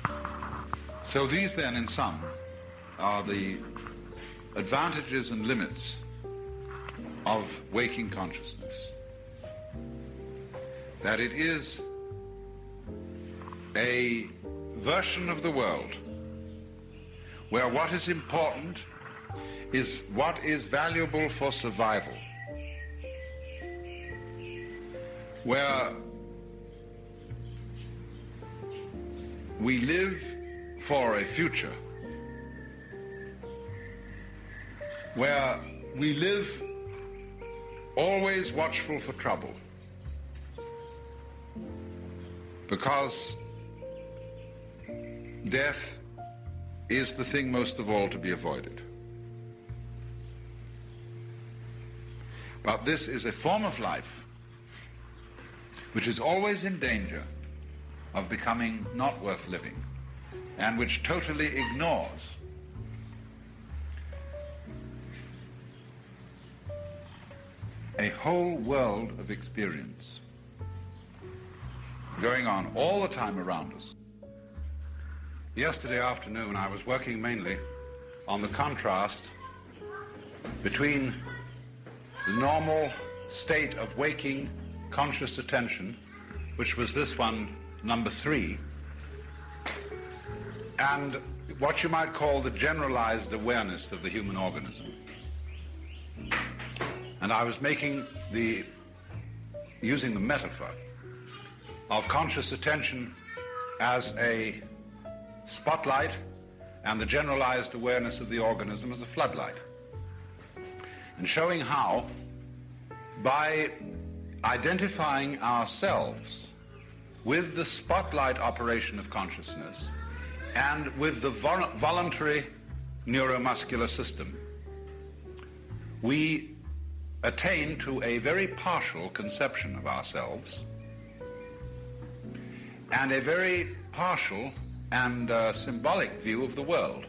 for. So these then, in sum, are the advantages and limits of waking consciousness. That it is a version of the world where what is important is what is valuable for survival, where we live for a future, where we live always watchful for trouble, because death is the thing most of all to be avoided. But this is a form of life which is always in danger of becoming not worth living, and which totally ignores a whole world of experience going on all the time around us. Yesterday afternoon I was working mainly on the contrast between the normal state of waking conscious attention, which was this one, number 3, and what you might call the generalized awareness of the human organism. And I was using the metaphor of conscious attention as a spotlight and the generalized awareness of the organism as a floodlight, and showing how, by identifying ourselves with the spotlight operation of consciousness and with the voluntary neuromuscular system, we attain to a very partial conception of ourselves and a very partial and symbolic view of the world.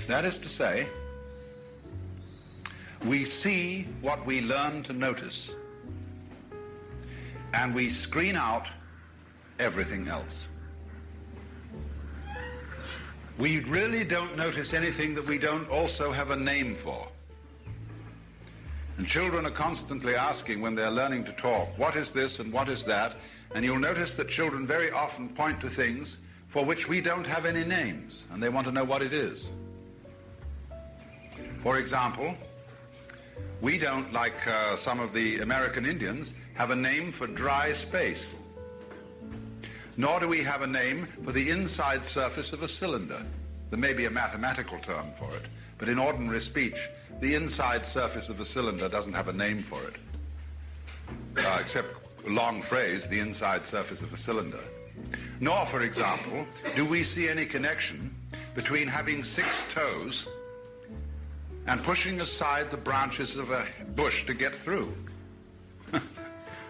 That is to say, we see what we learn to notice, and we screen out everything else. We really don't notice anything that we don't also have a name for. And children are constantly asking, when they're learning to talk, what is this and what is that? And you'll notice that children very often point to things for which we don't have any names, and they want to know what it is. For example, we don't, like some of the American Indians, have a name for dry space. Nor do we have a name for the inside surface of a cylinder. There may be a mathematical term for it, but in ordinary speech, the inside surface of a cylinder doesn't have a name for it, except a long phrase, the inside surface of a cylinder. Nor, for example, do we see any connection between having 6 toes and pushing aside the branches of a bush to get through.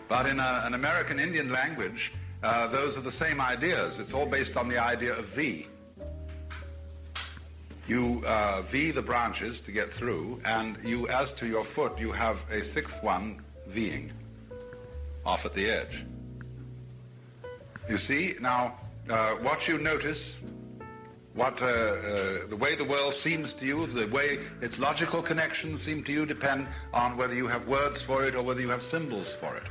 But in an American Indian language, those are the same ideas. It's all based on the idea of V. You V the branches to get through, and you, as to your foot, you have a 6th one Ving off at the edge. You see, now, what you notice, the way the world seems to you, the way its logical connections seem to you, depend on whether you have words for it or whether you have symbols for it.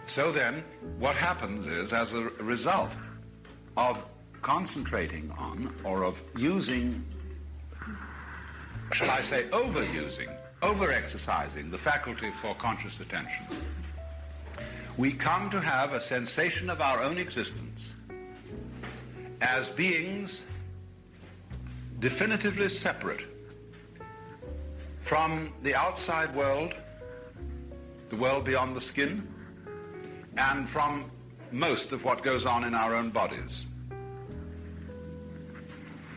So then, what happens is, as a result of concentrating on, or of using, shall I say overusing, over-exercising the faculty for conscious attention, we come to have a sensation of our own existence as beings definitively separate from the outside world, the world beyond the skin, and from most of what goes on in our own bodies.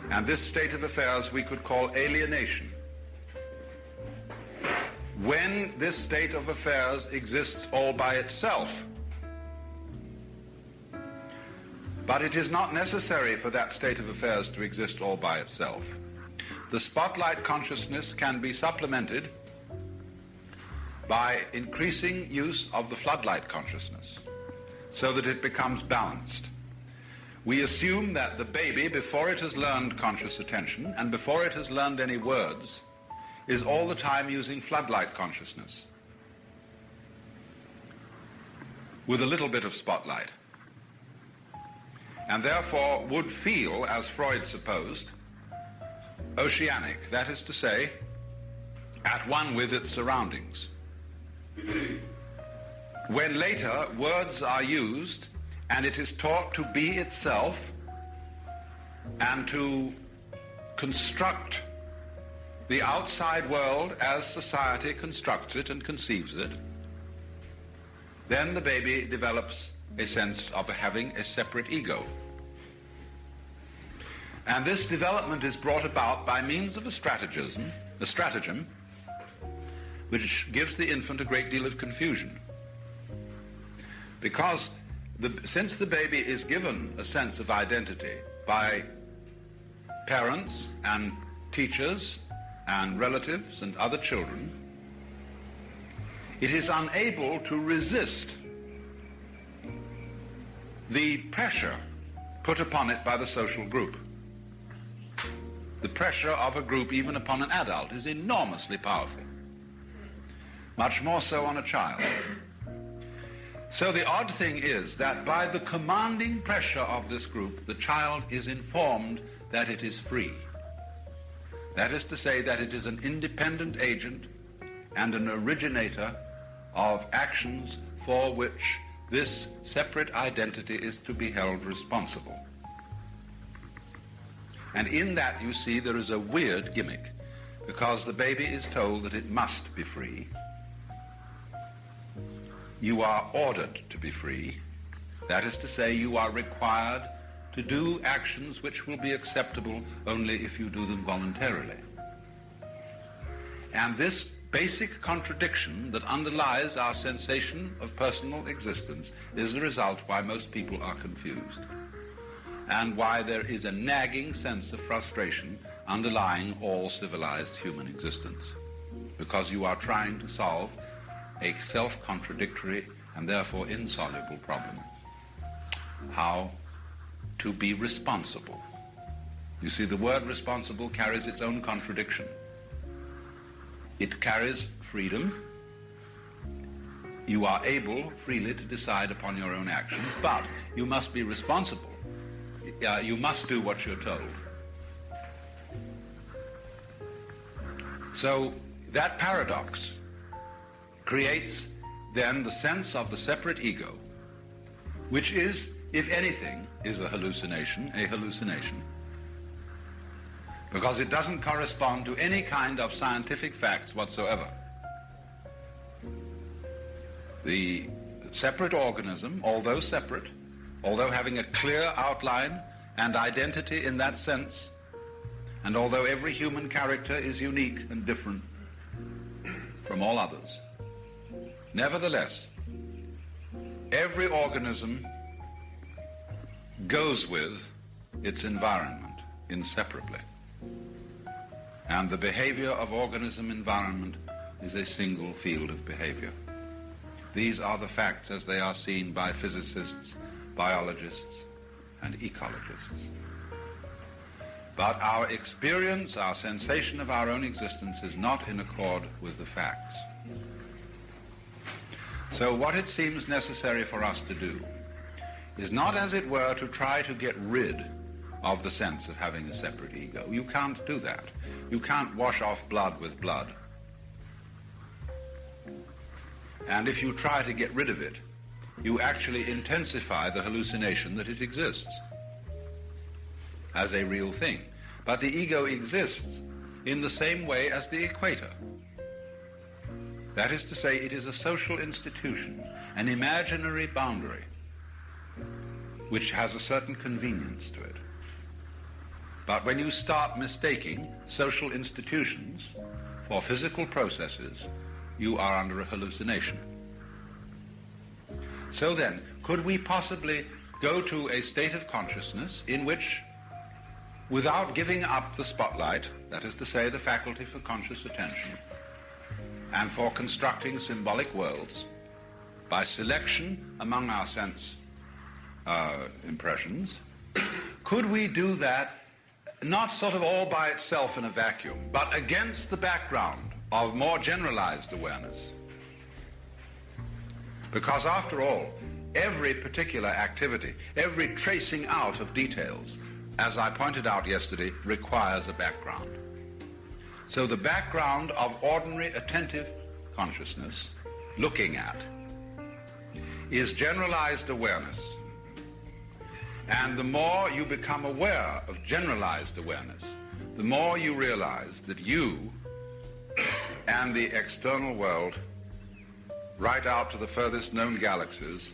And this state of affairs we could call alienation. When this state of affairs exists all by itself, but it is not necessary for that state of affairs to exist all by itself. The spotlight consciousness can be supplemented by increasing use of the floodlight consciousness so that it becomes balanced. We assume that the baby, before it has learned conscious attention and before it has learned any words, is all the time using floodlight consciousness with a little bit of spotlight, and therefore would feel, as Freud supposed, oceanic, that is to say, at one with its surroundings. When later words are used and it is taught to be itself and to construct the outside world as society constructs it and conceives it, then the baby develops a sense of having a separate ego. And this development is brought about by means of a stratagem, which gives the infant a great deal of confusion. Because since the baby is given a sense of identity by parents and teachers and relatives and other children, it is unable to resist the pressure put upon it by the social group. The pressure of a group, even upon an adult, is enormously powerful. Much more so on a child. So the odd thing is that by the commanding pressure of this group, the child is informed that it is free. That is to say, that it is an independent agent and an originator of actions for which this separate identity is to be held responsible. And in that, you see, there is a weird gimmick, because the baby is told that it must be free. You are ordered to be free. That is to say, you are required to do actions which will be acceptable only if you do them voluntarily. And this basic contradiction that underlies our sensation of personal existence is the result why most people are confused, and why there is a nagging sense of frustration underlying all civilized human existence, because you are trying to solve a self-contradictory and therefore insoluble problem: how to be responsible. You see, the word responsible carries its own contradiction. It carries freedom. You are able freely to decide upon your own actions, but you must be responsible. You must do what you're told. So that paradox creates then the sense of the separate ego, which is, if anything, is a hallucination, because it doesn't correspond to any kind of scientific facts whatsoever. The separate organism, although separate, although having a clear outline and identity in that sense, and although every human character is unique and different from all others, nevertheless, every organism goes with its environment inseparably. And the behavior of organism-environment is a single field of behavior. These are the facts as they are seen by physicists, biologists, and ecologists. But our experience, our sensation of our own existence is not in accord with the facts. So what it seems necessary for us to do is not, as it were, to try to get rid of the sense of having a separate ego. You can't do that. You can't wash off blood with blood. And if you try to get rid of it, you actually intensify the hallucination that it exists as a real thing. But the ego exists in the same way as the equator. That is to say, it is a social institution, an imaginary boundary, which has a certain convenience to it. But when you start mistaking social institutions for physical processes, you are under a hallucination. So then, could we possibly go to a state of consciousness in which, without giving up the spotlight, that is to say, the faculty for conscious attention, and for constructing symbolic worlds, by selection among our sense impressions, could we do that not sort of all by itself in a vacuum, but against the background of more generalized awareness? Because after all, every particular activity, every tracing out of details, as I pointed out yesterday, requires a background. So the background of ordinary attentive consciousness, looking at, is generalized awareness. And the more you become aware of generalized awareness, the more you realize that you and the external world, right out to the furthest known galaxies,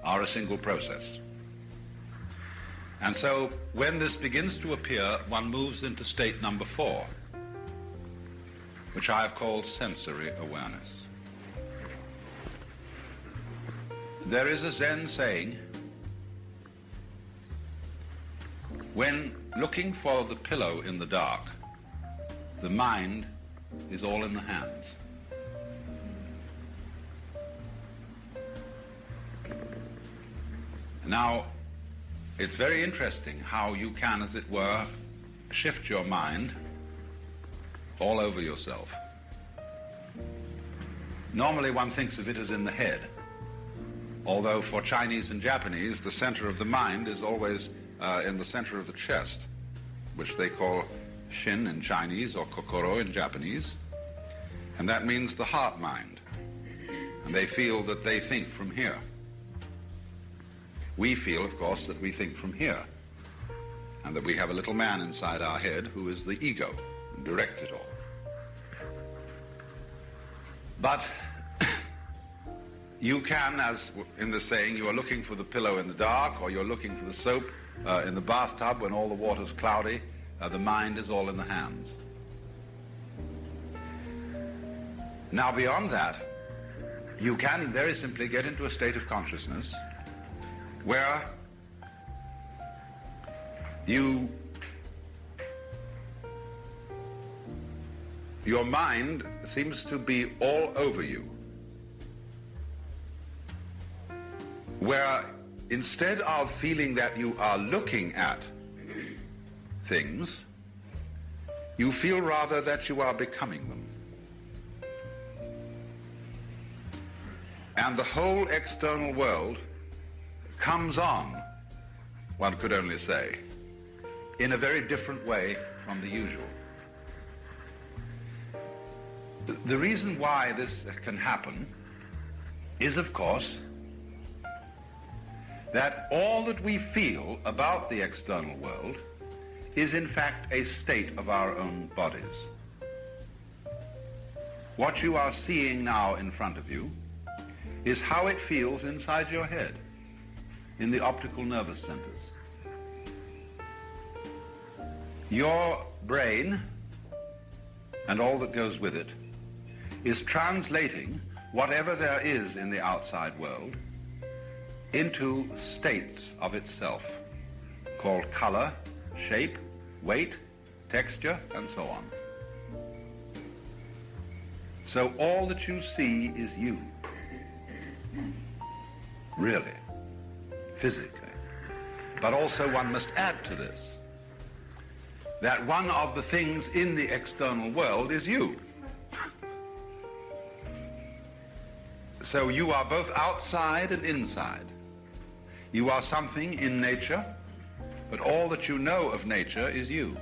are a single process. And so when this begins to appear, one moves into state number 4, which I have called sensory awareness. There is a Zen saying, when looking for the pillow in the dark, the mind is all in the hands. Now, it's very interesting how you can, as it were, shift your mind all over yourself. Normally one thinks of it as in the head, although for Chinese and Japanese, the center of the mind is always in the center of the chest, which they call shin in Chinese or kokoro in Japanese, and that means the heart mind. And they feel that they think from here. We feel, of course, that we think from here, and that we have a little man inside our head who is the ego and directs it all. But you can, as in the saying, you are looking for the pillow in the dark, or you're looking for the soap in the bathtub when all the water's cloudy. The mind is all in the hands. Now, beyond that, you can very simply get into a state of consciousness where your mind seems to be all over you, where instead of feeling that you are looking at things, you feel rather that you are becoming them. And the whole external world comes on, one could only say, in a very different way from the usual. The reason why this can happen is, of course, that all that we feel about the external world is in fact a state of our own bodies. What you are seeing now in front of you is how it feels inside your head, in the optical nervous centers. Your brain, and all that goes with it, is translating whatever there is in the outside world into states of itself, called color, shape, weight, texture, and so on. So all that you see is you, really, physically. But also one must add to this that one of the things in the external world is you. So you are both outside and inside. You are something in nature, but all that you know of nature is you.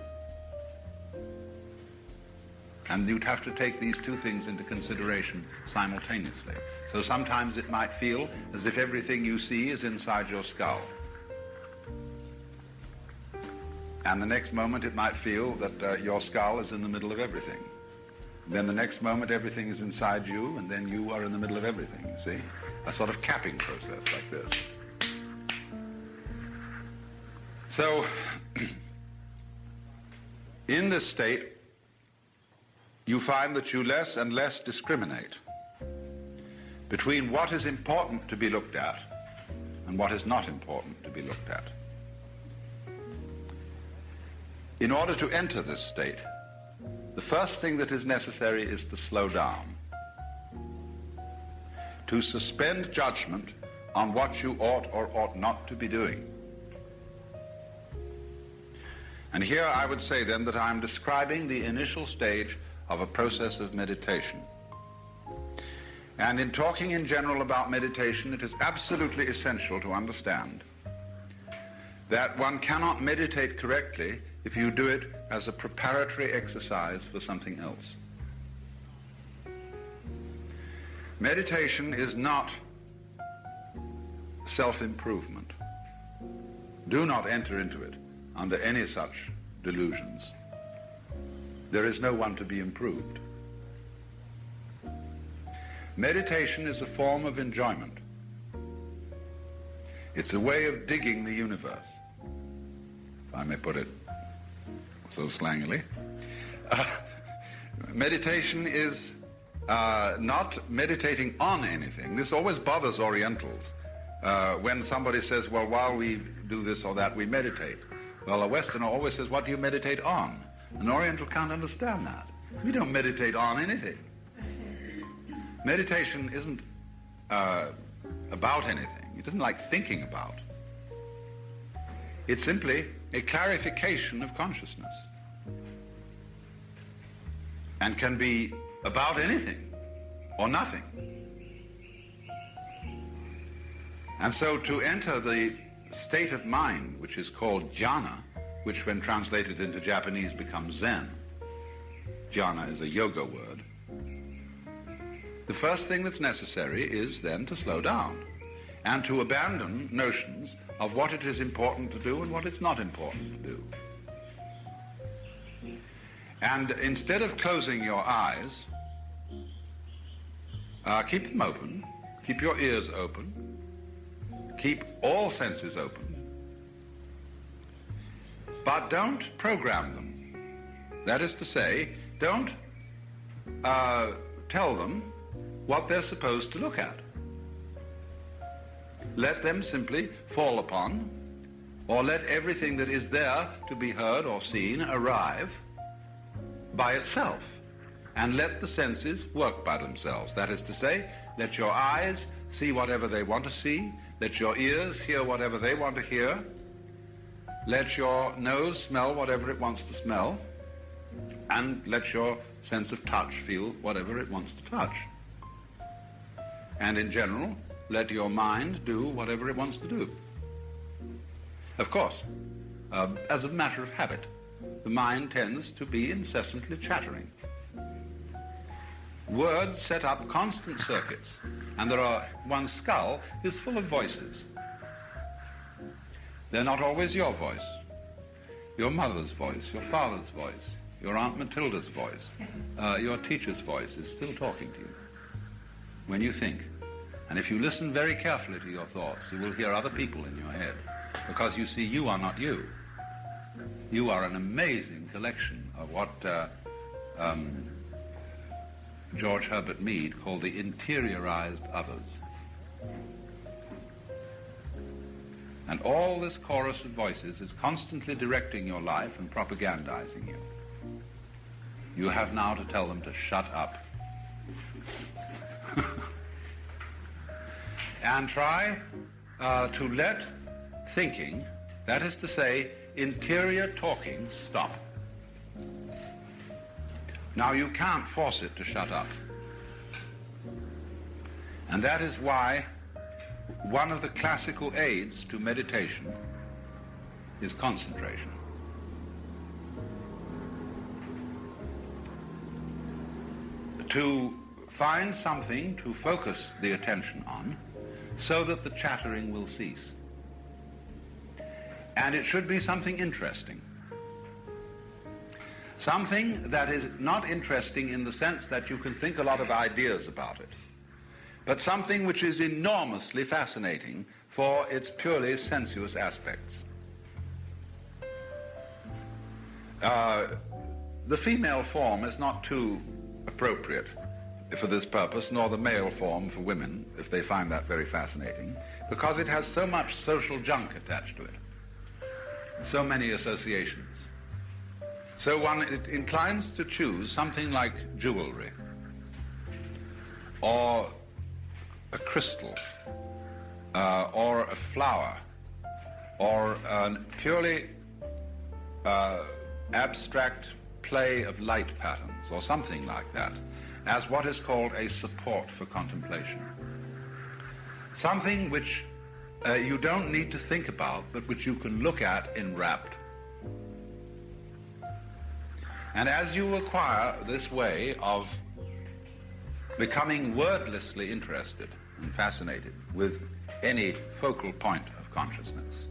And you'd have to take these two things into consideration simultaneously. So sometimes it might feel as if everything you see is inside your skull. And the next moment it might feel that your skull is in the middle of everything. Then the next moment everything is inside you, and then you are in the middle of everything, you see? A sort of capping process like this. So, in this state, you find that you less and less discriminate between what is important to be looked at and what is not important to be looked at. In order to enter this state, the first thing that is necessary is to slow down, to suspend judgment on what you ought or ought not to be doing. And here I would say then that I'm describing the initial stage of a process of meditation. And in talking in general about meditation, it is absolutely essential to understand that one cannot meditate correctly if you do it as a preparatory exercise for something else. Meditation is not self-improvement. Do not enter into it under any such delusions. There is no one to be improved. Meditation is a form of enjoyment. It's a way of digging the universe, if I may put it so slangily. Meditation is not meditating on anything. This always bothers Orientals. When somebody says, well, while we do this or that, we meditate. Well, a Westerner always says, what do you meditate on? An Oriental can't understand that. We don't meditate on anything. Meditation isn't about anything. It isn't like thinking about. It's simply a clarification of consciousness, and can be about anything or nothing. And so to enter the state of mind which is called jhana, which when translated into Japanese becomes Zen. Jhana is a yoga word. The first thing that's necessary is then to slow down and to abandon notions of what it is important to do and what it's not important to do. And instead of closing your eyes, keep them open, keep your ears open, keep all senses open, but don't program them. That is to say, don't tell them what they're supposed to look at. Let them simply fall upon, or let everything that is there to be heard or seen arrive by itself, and let the senses work by themselves. That is to say, let your eyes see whatever they want to see, let your ears hear whatever they want to hear, let your nose smell whatever it wants to smell, and let your sense of touch feel whatever it wants to touch. And in general, let your mind do whatever it wants to do. Of course, as a matter of habit, the mind tends to be incessantly chattering. Words set up constant circuits, and one's skull is full of voices. They're not always your voice. Your mother's voice, your father's voice, your Aunt Matilda's voice, your teacher's voice is still talking to you when you think. And if you listen very carefully to your thoughts, you will hear other people in your head, because you see, you are not you. You are an amazing collection of what George Herbert Mead called the interiorized others. And all this chorus of voices is constantly directing your life and propagandizing you. You have now to tell them to shut up. And try to let thinking, that is to say, interior talking, stop. Now, you can't force it to shut up. And that is why one of the classical aids to meditation is concentration. to find something to focus the attention on so that the chattering will cease. And it should be something interesting. Something that is not interesting in the sense that you can think a lot of ideas about it, but something which is enormously fascinating for its purely sensuous aspects. The female form is not too appropriate for this purpose, nor the male form for women, if they find that very fascinating, because it has so much social junk attached to it, so many associations. So one inclines to choose something like jewelry, or a crystal, or a flower, or a purely abstract play of light patterns, or something like that, as what is called a support for contemplation. Something which you don't need to think about, but which you can look at enwrapped. And as you acquire this way of becoming wordlessly interested and fascinated with any focal point of consciousness,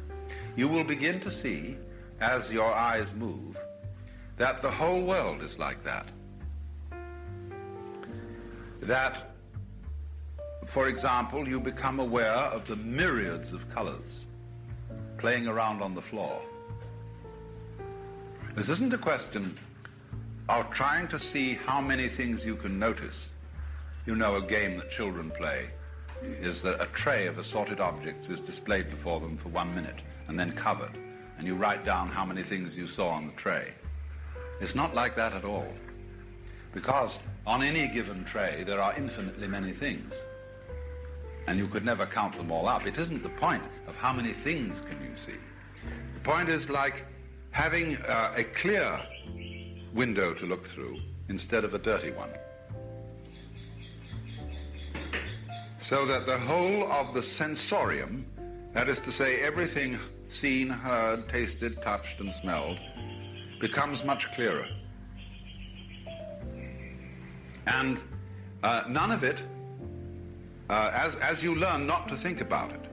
you will begin to see, as your eyes move, that the whole world is like that. That, for example, you become aware of the myriads of colors playing around on the floor. This isn't a question of trying to see how many things you can notice. You know, a game that children play is that a tray of assorted objects is displayed before them for 1 minute and then covered, and you write down how many things you saw on the tray. It's not like that at all, because on any given tray there are infinitely many things, and you could never count them all up. It isn't the point of how many things can you see. The point is like having a clear window to look through instead of a dirty one, so that the whole of the sensorium, that is to say everything seen, heard, tasted, touched and smelled, becomes much clearer. And none of it, as you learn not to think about it,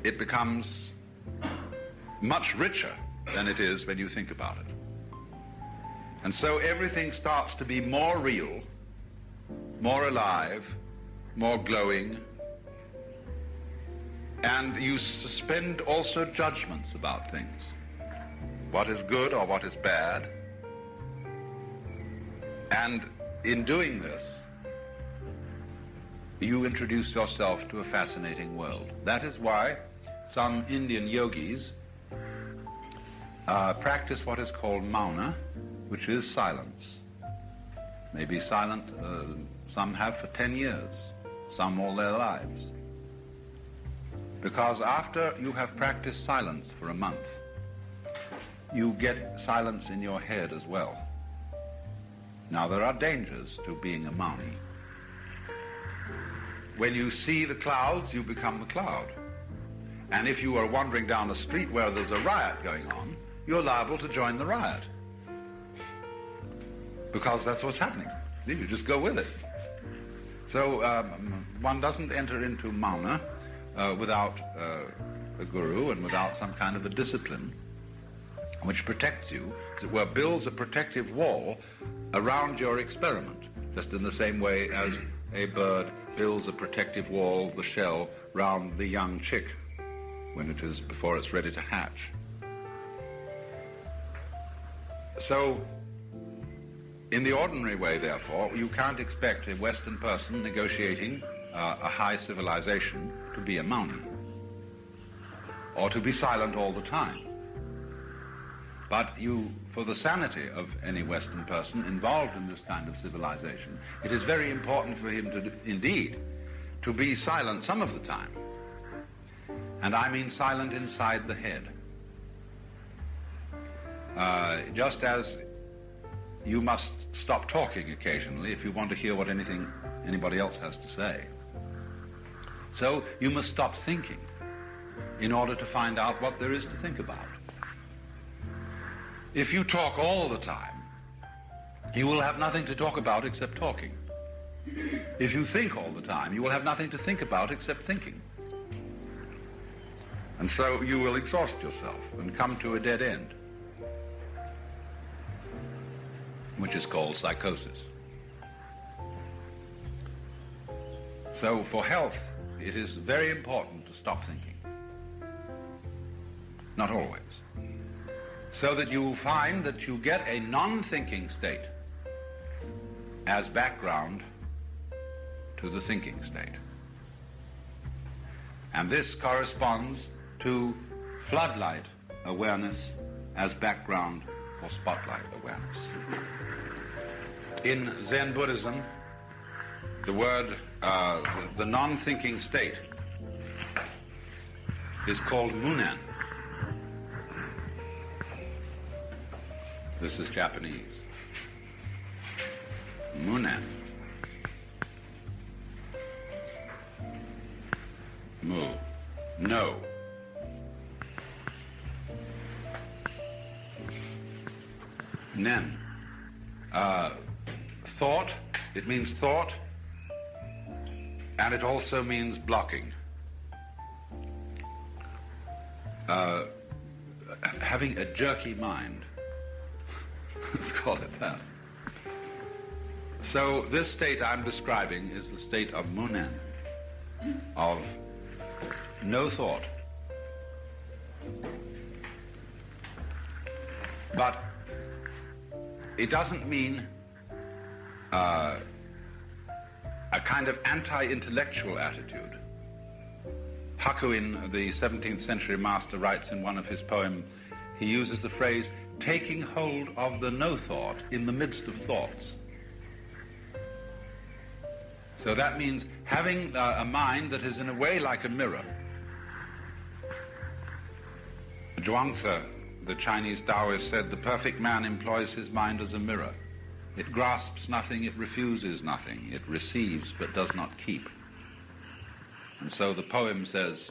it becomes much richer than it is when you think about it. And so everything starts to be more real, more alive, more glowing, and you suspend also judgments about things. What is good or what is bad. And in doing this, you introduce yourself to a fascinating world. That is why some Indian yogis practice what is called mauna, which is silence. May be silent, some have for 10 years, some all their lives. Because after you have practiced silence for a month, you get silence in your head as well. Now, there are dangers to being a mauni. When you see the clouds, you become the cloud. And if you are wandering down a street where there's a riot going on, you're liable to join the riot. Because that's what's happening. You just go with it. So one doesn't enter into mauna without a guru and without some kind of a discipline which protects you, as it were, builds a protective wall around your experiment, just in the same way as a bird builds a protective wall, the shell, round the young chick when it is before it's ready to hatch. So, in the ordinary way, therefore, you can't expect a Western person negotiating a high civilization to be a mauni, or to be silent all the time. But for the sanity of any Western person involved in this kind of civilization, it is very important for him to be silent some of the time. And I mean silent inside the head. Just as you must stop talking occasionally if you want to hear what anybody else has to say. So you must stop thinking in order to find out what there is to think about. If you talk all the time, you will have nothing to talk about except talking. If you think all the time, you will have nothing to think about except thinking. And so you will exhaust yourself and come to a dead end, which is called psychosis. So for health, it is very important to stop thinking. Not always. So that you will find that you get a non-thinking state as background to the thinking state. And this corresponds to floodlight awareness as background for spotlight awareness. In Zen Buddhism, the word, the non-thinking state is called munen. This is Japanese. Munen. Mu. No. Nen. Thought. It means thought. And it also means blocking. Having a jerky mind. Let's call it that. So this state I'm describing is the state of munen, of no thought. But it doesn't mean a kind of anti-intellectual attitude. Hakuin, the 17th century master, writes in one of his poems, he uses the phrase, taking hold of the no-thought in the midst of thoughts. So that means having a mind that is in a way like a mirror. Zhuangzi, the Chinese Taoist, said, the perfect man employs his mind as a mirror. It grasps nothing, it refuses nothing. It receives but does not keep. And so the poem says,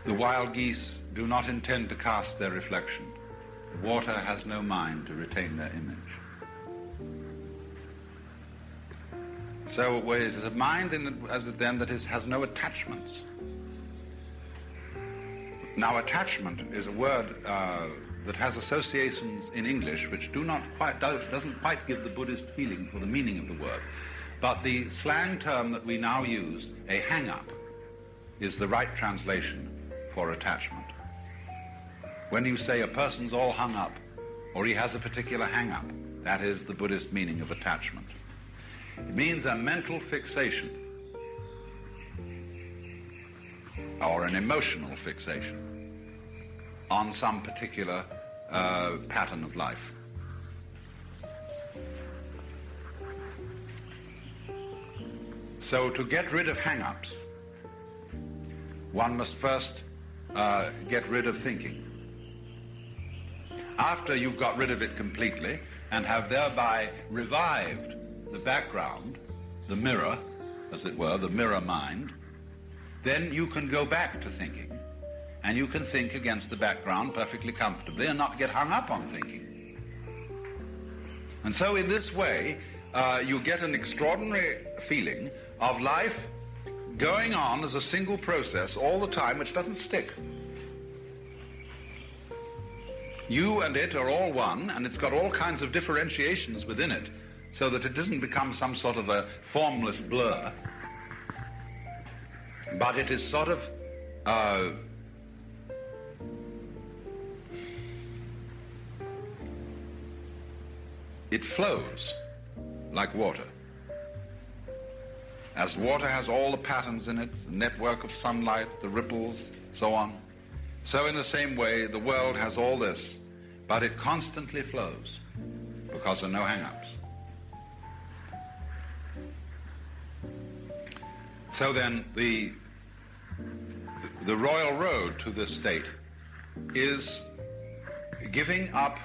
the wild geese do not intend to cast their reflection. Water has no mind to retain their image. So it is a mind that has no attachments. Now, attachment is a word that has associations in English which doesn't quite give the Buddhist feeling for the meaning of the word. But the slang term that we now use, a hang-up, is the right translation for attachment. When you say a person's all hung up, or he has a particular hang-up, that is the Buddhist meaning of attachment. It means a mental fixation, or an emotional fixation, on some particular pattern of life. So to get rid of hang-ups, one must first get rid of thinking. After you've got rid of it completely and have thereby revived the background, the mirror, as it were, the mirror mind, then you can go back to thinking, and you can think against the background perfectly comfortably and not get hung up on thinking. And so in this way, you get an extraordinary feeling of life going on as a single process all the time, which doesn't stick. You and it are all one, and it's got all kinds of differentiations within it, so that it doesn't become some sort of a formless blur, but it is sort of it flows like water. As water has all the patterns in it, the network of sunlight, the ripples, so on, so in the same way the world has all this, but it constantly flows because there are no hang-ups. So then the royal road to this state is giving up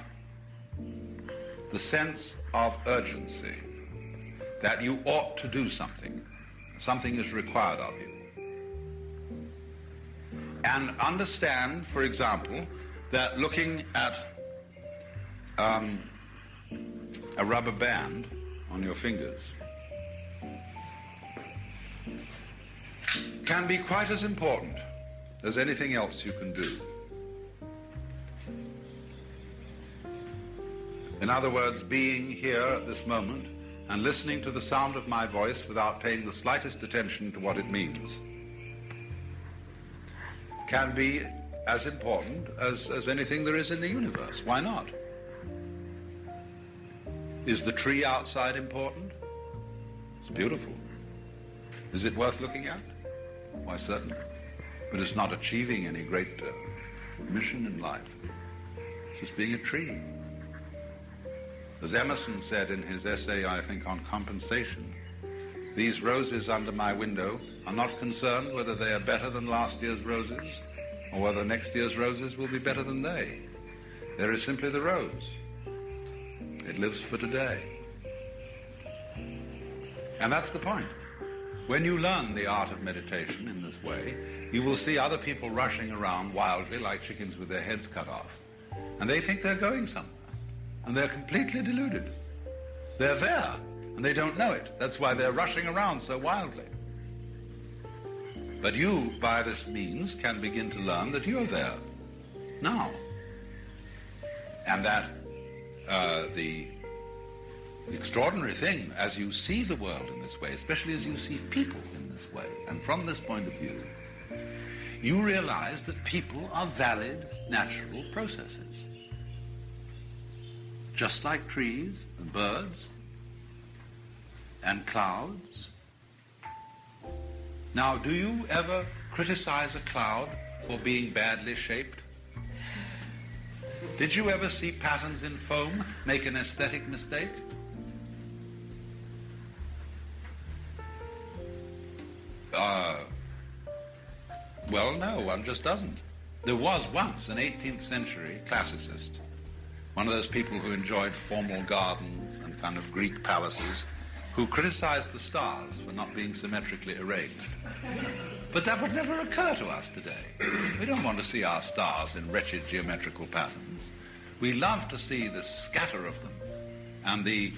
the sense of urgency, that you ought to do something. Something is required of you. And understand, for example, that looking at a rubber band on your fingers can be quite as important as anything else you can do. In other words, being here at this moment and listening to the sound of my voice without paying the slightest attention to what it means can be as important as anything there is in the universe. Why not? Is the tree outside important? It's beautiful. Is it worth looking at? Why, certainly. But it's not achieving any great mission in life. It's just being a tree. As Emerson said in his essay, I think, on compensation, these roses under my window are not concerned whether they are better than last year's roses or whether next year's roses will be better than they. There is simply the rose. It lives for today. And that's the point. When you learn the art of meditation in this way, you will see other people rushing around wildly like chickens with their heads cut off. And they think they're going somewhere. And they're completely deluded. They're there, and they don't know it. That's why they're rushing around so wildly. But you, by this means, can begin to learn that you're there, now. And that the extraordinary thing, as you see the world in this way, especially as you see people in this way, and from this point of view, you realize that people are valid, natural processes. Just like trees and birds and clouds. Now, do you ever criticize a cloud for being badly shaped? Did you ever see patterns in foam make an aesthetic mistake? Well, no, one just doesn't. There was once an 18th century classicist, one of those people who enjoyed formal gardens and kind of Greek palaces, who criticized the stars for not being symmetrically arranged. But that would never occur to us today. We don't want to see our stars in wretched geometrical patterns. We love to see the scatter of them and the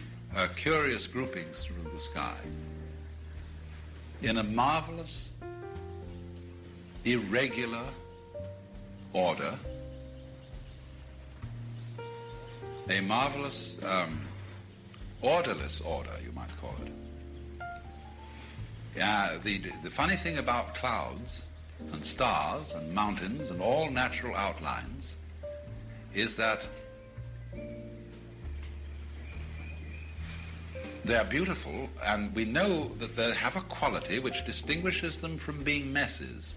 curious groupings through the sky in a marvelous, irregular order, a marvelous, orderless order, you might call it. The funny thing about clouds and stars and mountains and all natural outlines is that they're beautiful, and we know that they have a quality which distinguishes them from being messes.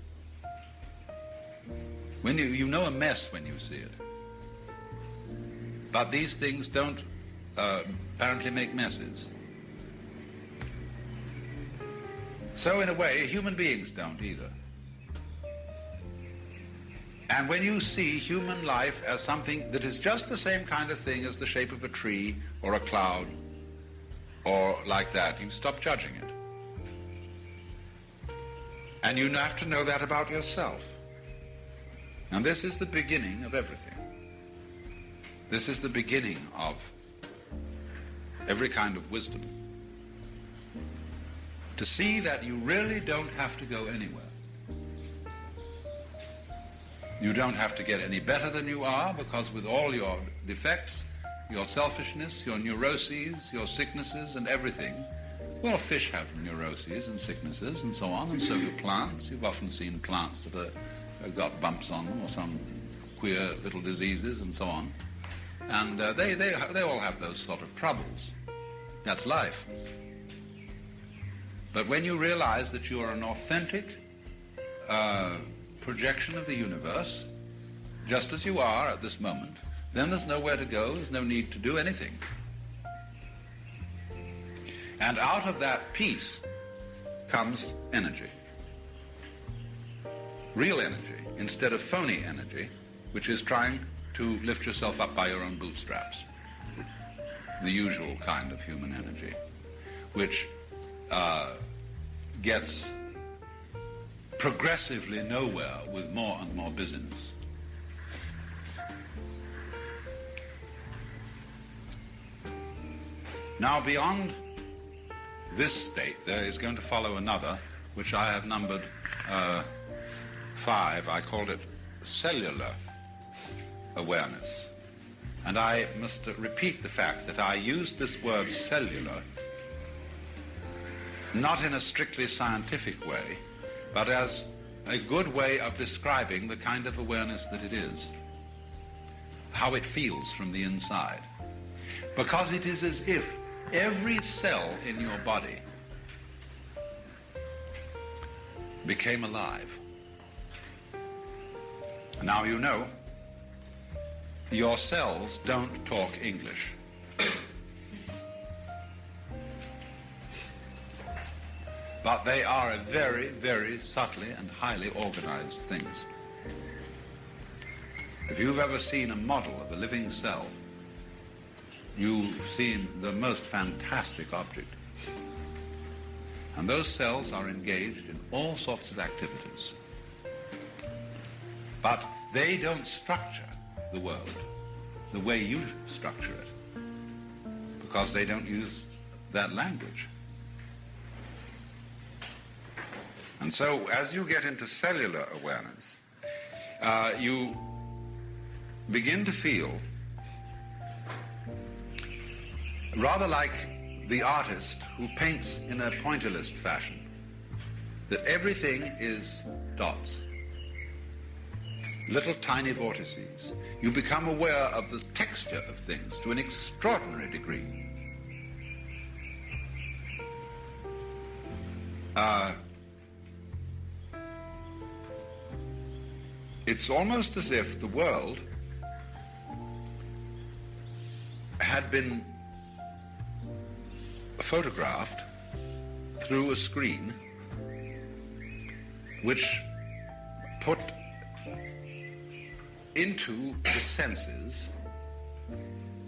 When you know a mess when you see it. But these things don't apparently make messes. So in a way, human beings don't either. And when you see human life as something that is just the same kind of thing as the shape of a tree or a cloud or like that, you stop judging it. And you have to know that about yourself. And this is the beginning of everything. This is the beginning of every kind of wisdom. To see that you really don't have to go anywhere. You don't have to get any better than you are, because with all your defects, your selfishness, your neuroses, your sicknesses and everything, well, fish have neuroses and sicknesses and so on, and so do plants. You've often seen plants that have got bumps on them or some queer little diseases and so on. And they all have those sort of troubles. That's life. But when you realize that you are an authentic projection of the universe, just as you are at this moment, then there's nowhere to go, there's no need to do anything. And out of that peace comes energy. Real energy, instead of phony energy, which is trying to lift yourself up by your own bootstraps. The usual kind of human energy, which gets progressively nowhere with more and more busyness. Now, beyond this state, there is going to follow another, which I have numbered 5. I called it cellular awareness. And I must repeat the fact that I used this word cellular not in a strictly scientific way, but as a good way of describing the kind of awareness that it is, how it feels from the inside. Because it is as if every cell in your body became alive. Now you know, your cells don't talk English. But they are a very, very subtly and highly organized things. If you've ever seen a model of a living cell, you've seen the most fantastic object. And those cells are engaged in all sorts of activities. But they don't structure the world the way you structure it, because they don't use that language. And so as you get into cellular awareness, you begin to feel rather like the artist who paints in a pointillist fashion, that everything is dots, little tiny vortices. You become aware of the texture of things to an extraordinary degree. It's almost as if the world had been photographed through a screen which put into the senses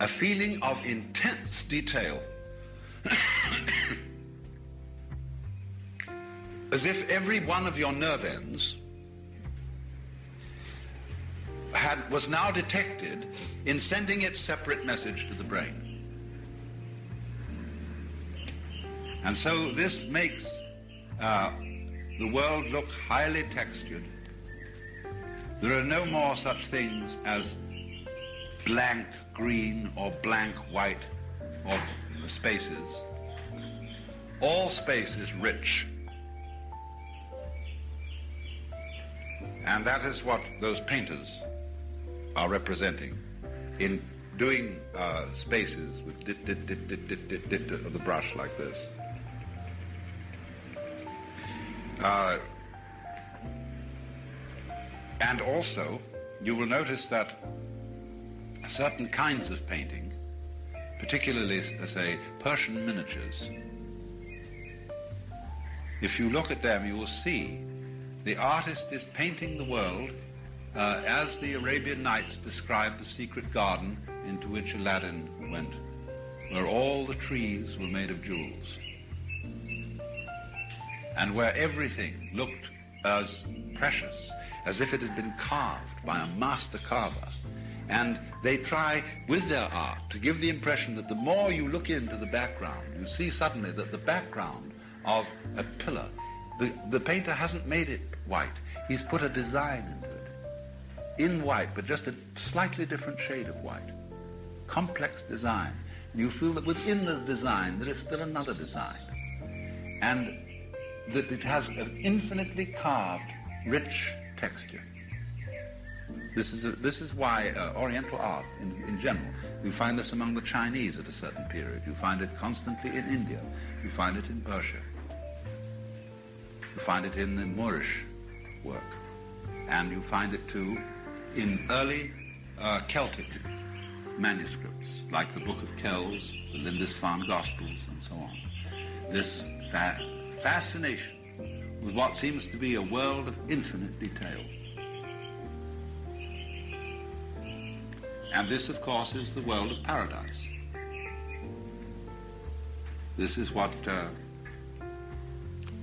a feeling of intense detail, as if every one of your nerve ends was now detected in sending its separate message to the brain. And so this makes the world look highly textured. There are no more such things as blank green or blank white or spaces. All space is rich. And that is what those painters are representing in doing spaces with dit of the brush like this. And also, you will notice that certain kinds of painting, particularly, say, Persian miniatures, if you look at them, you will see the artist is painting the world as the Arabian Nights describe the secret garden into which Aladdin went, where all the trees were made of jewels, and where everything looked as precious as if it had been carved by a master carver. And they try with their art to give the impression that the more you look into the background, you see suddenly that the background of a pillar, the painter hasn't made it white. He's put a design into it, in white, but just a slightly different shade of white. Complex design. And you feel that within the design there is still another design. And that it has an infinitely carved, rich texture. This is why Oriental art, in general, you find this among the Chinese at a certain period. You find it constantly in India. You find it in Persia. You find it in the Moorish work. And you find it, too, in early Celtic manuscripts, like the Book of Kells, the Lindisfarne Gospels, and so on. This fascination with what seems to be a world of infinite detail. And this, of course, is the world of paradise. This is what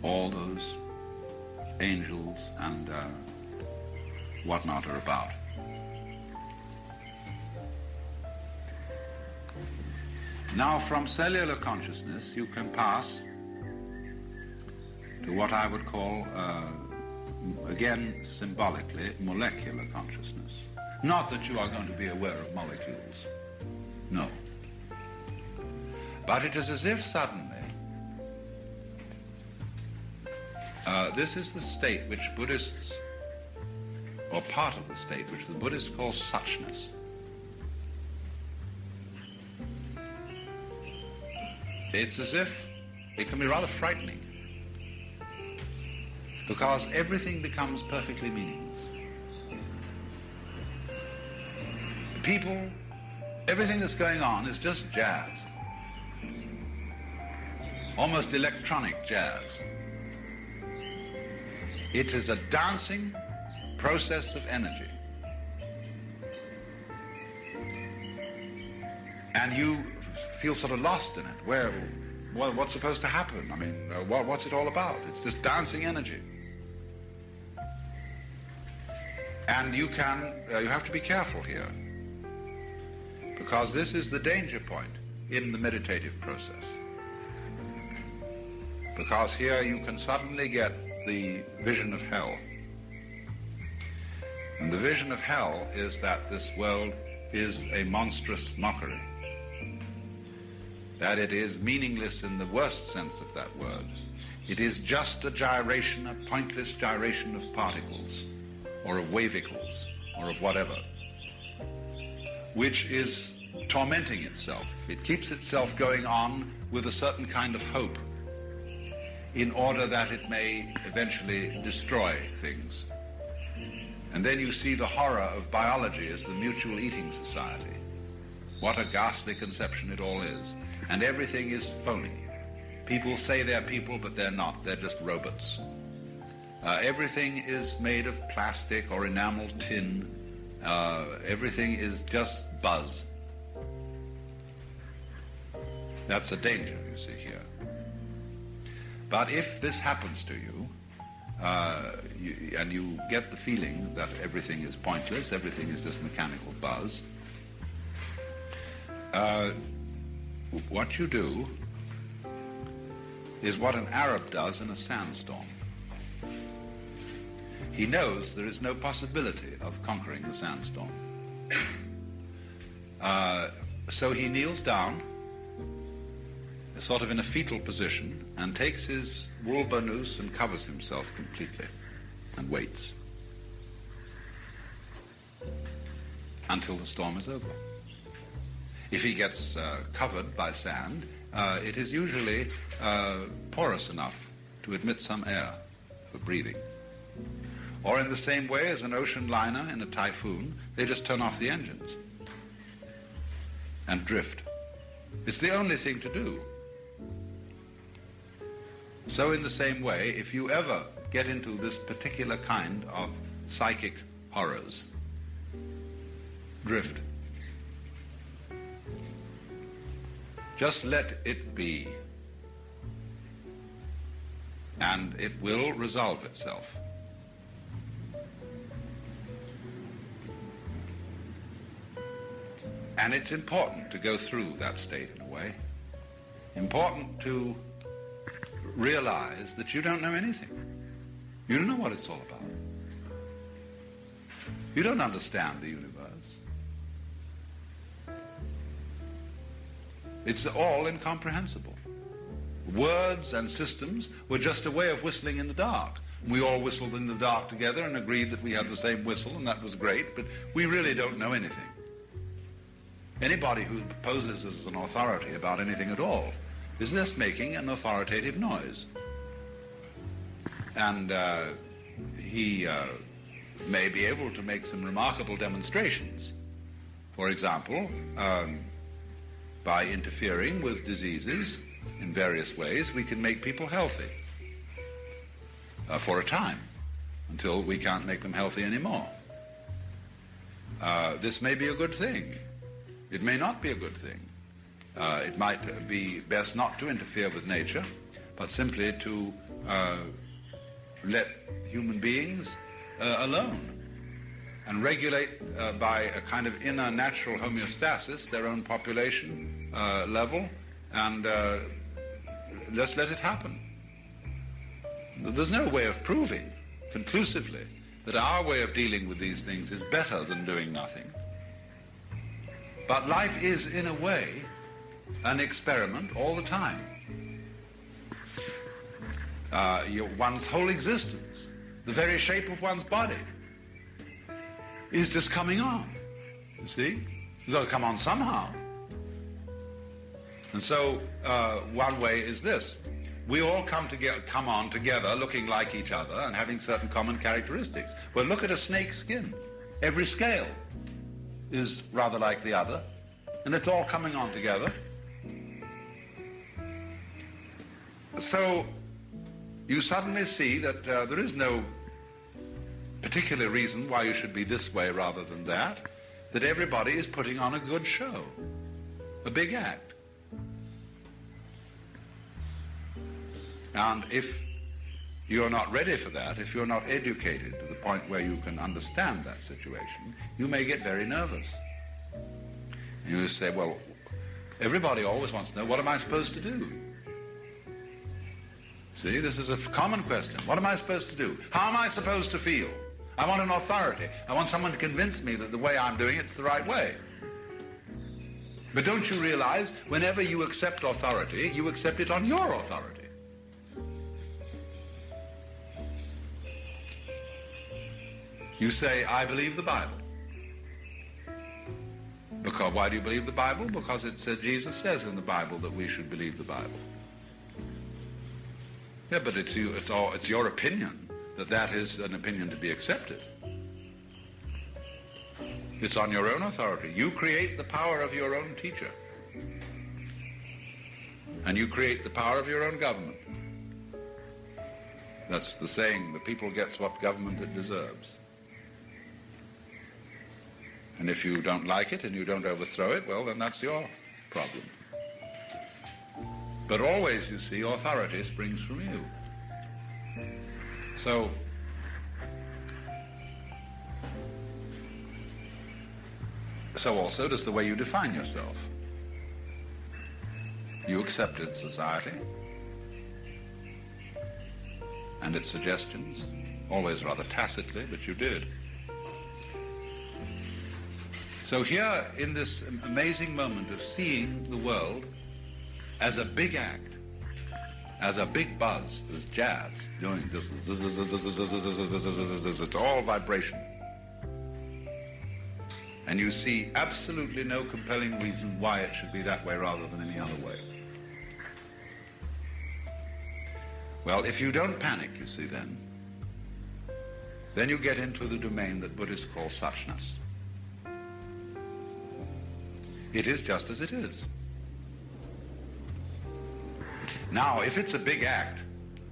all those angels and whatnot are about. Now, from cellular consciousness, you can pass to what I would call, again, symbolically, molecular consciousness. Not that you are going to be aware of molecules. No. But it is as if suddenly, this is the state which Buddhists, or part of the state which the Buddhists call suchness. It's as if it can be rather frightening, because everything becomes perfectly meaningless. People, everything that's going on is just jazz. Almost electronic jazz. It is a dancing process of energy. And you feel sort of lost in it. What's supposed to happen? I mean, what's it all about? It's just dancing energy. And you have to be careful here, because this is the danger point in the meditative process. Because here you can suddenly get the vision of hell. And the vision of hell is that this world is a monstrous mockery. That it is meaningless in the worst sense of that word. It is just a gyration, a pointless gyration of particles, or of wavicles, or of whatever, which is tormenting itself. It keeps itself going on with a certain kind of hope in order that it may eventually destroy things. And then you see the horror of biology as the mutual eating society. What a ghastly conception it all is. And everything is phony. People say they're people, but they're not. They're just robots. Everything is made of plastic or enamel tin. Everything is just buzz. That's a danger, you see, here. But if this happens to you, and you get the feeling that everything is pointless, everything is just mechanical buzz, what you do is what an Arab does in a sandstorm. He knows there is no possibility of conquering the sandstorm. So he kneels down, sort of in a fetal position, and takes his wool burnous and covers himself completely and waits until the storm is over. If he gets covered by sand, it is usually porous enough to admit some air for breathing. Or in the same way as an ocean liner in a typhoon, they just turn off the engines and drift. It's the only thing to do. So in the same way, if you ever get into this particular kind of psychic horrors, drift. Just let it be, and it will resolve itself. And it's important to go through that state in a way. Important to realize that you don't know anything. You don't know what it's all about. You don't understand the universe. It's all incomprehensible. Words and systems were just a way of whistling in the dark. We all whistled in the dark together and agreed that we had the same whistle, and that was great, but we really don't know anything. Anybody who poses as an authority about anything at all is just making an authoritative noise. And he may be able to make some remarkable demonstrations. For example, by interfering with diseases in various ways, we can make people healthy for a time, until we can't make them healthy anymore. This may be a good thing. It may not be a good thing. It might be best not to interfere with nature, but simply to let human beings alone and regulate by a kind of inner natural homeostasis their own population level, and let's let it happen. There's no way of proving conclusively that our way of dealing with these things is better than doing nothing. But life is, in a way, an experiment all the time. One's whole existence, the very shape of one's body, is just coming on. You see? You've got to come on somehow. And so one way is this. We all come on together looking like each other and having certain common characteristics. Well, look at a snake's skin. Every scale is rather like the other, and it's all coming on together. So you suddenly see that there is no particular reason why you should be this way rather than that everybody is putting on a good show, a big act. And if you're not ready for that, if you're not educated to the point where you can understand that situation, you may get very nervous. And you say, well, everybody always wants to know, what am I supposed to do? See, this is a common question. What am I supposed to do? How am I supposed to feel? I want an authority. I want someone to convince me that the way I'm doing it's the right way. But don't you realize, whenever you accept authority, you accept it on your authority. You say, I believe the Bible. Because why do you believe the Bible? Because it says, Jesus says in the Bible that we should believe the Bible. Yeah, but it's your opinion that is an opinion to be accepted. It's on your own authority. You create the power of your own teacher. And you create the power of your own government. That's the saying, the people gets what government it deserves. And if you don't like it and you don't overthrow it, well, then that's your problem. But always, you see, authority springs from you. So also does the way you define yourself. You accepted society and its suggestions, always rather tacitly, but you did. So here, in this amazing moment of seeing the world as a big act, as a big buzz, as jazz, doing this, it's all vibration. And you see absolutely no compelling reason why it should be that way rather than any other way. Well, if you don't panic, you see, then you get into the domain that Buddhists call suchness. It is just as it is. Now, if it's a big act,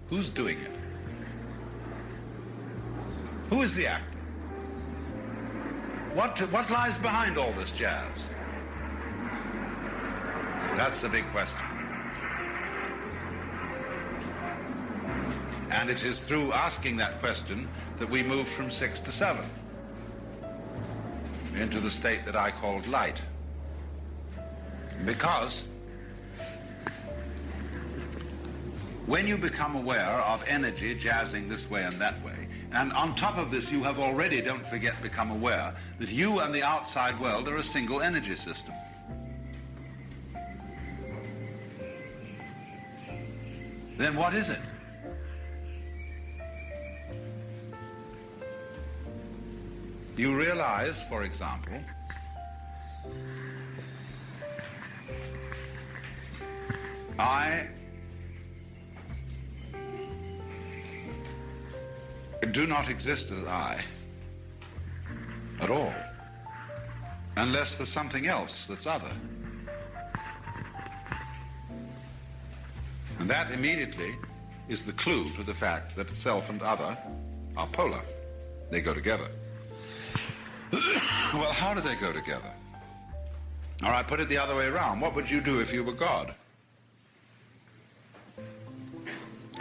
who's doing it? Who is the actor? What lies behind all this jazz? That's the big question. And it is through asking that question that we move from 6 to 7 into the state that I called light. Because when you become aware of energy jazzing this way and that way, and on top of this you have already, don't forget, become aware that you and the outside world are a single energy system. Then what is it? You realize, for example, I do not exist as I at all, unless there's something else that's other. And that immediately is the clue to the fact that self and other are polar. They go together. Well, how do they go together? All right, put it the other way around. What would you do if you were God?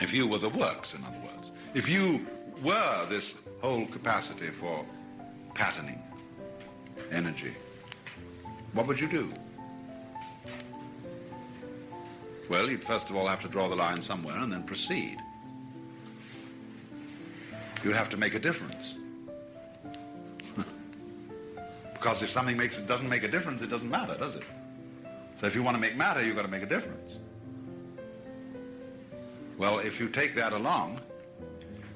If you were the works, in other words. If you were this whole capacity for patterning energy, what would you do? Well, you'd first of all have to draw the line somewhere and then proceed. You'd have to make a difference. Because if something doesn't make a difference, it doesn't matter, does it? So if you want to make matter, you've got to make a difference. Well, if you take that along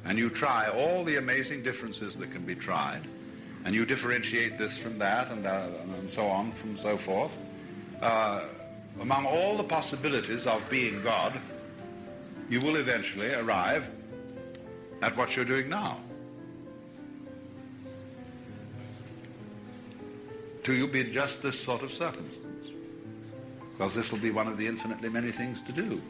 and you try all the amazing differences that can be tried, and you differentiate this from that and so on, from so forth, among all the possibilities of being God, you will eventually arrive at what you're doing now. Till you be just this sort of circumstance. Because this will be one of the infinitely many things to do,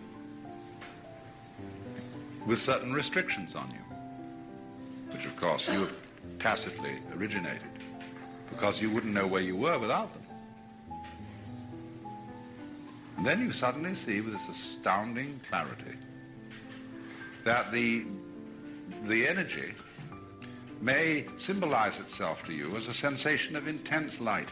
with certain restrictions on you, which of course you have tacitly originated, because you wouldn't know where you were without them. And then you suddenly see with this astounding clarity that the energy may symbolize itself to you as a sensation of intense light.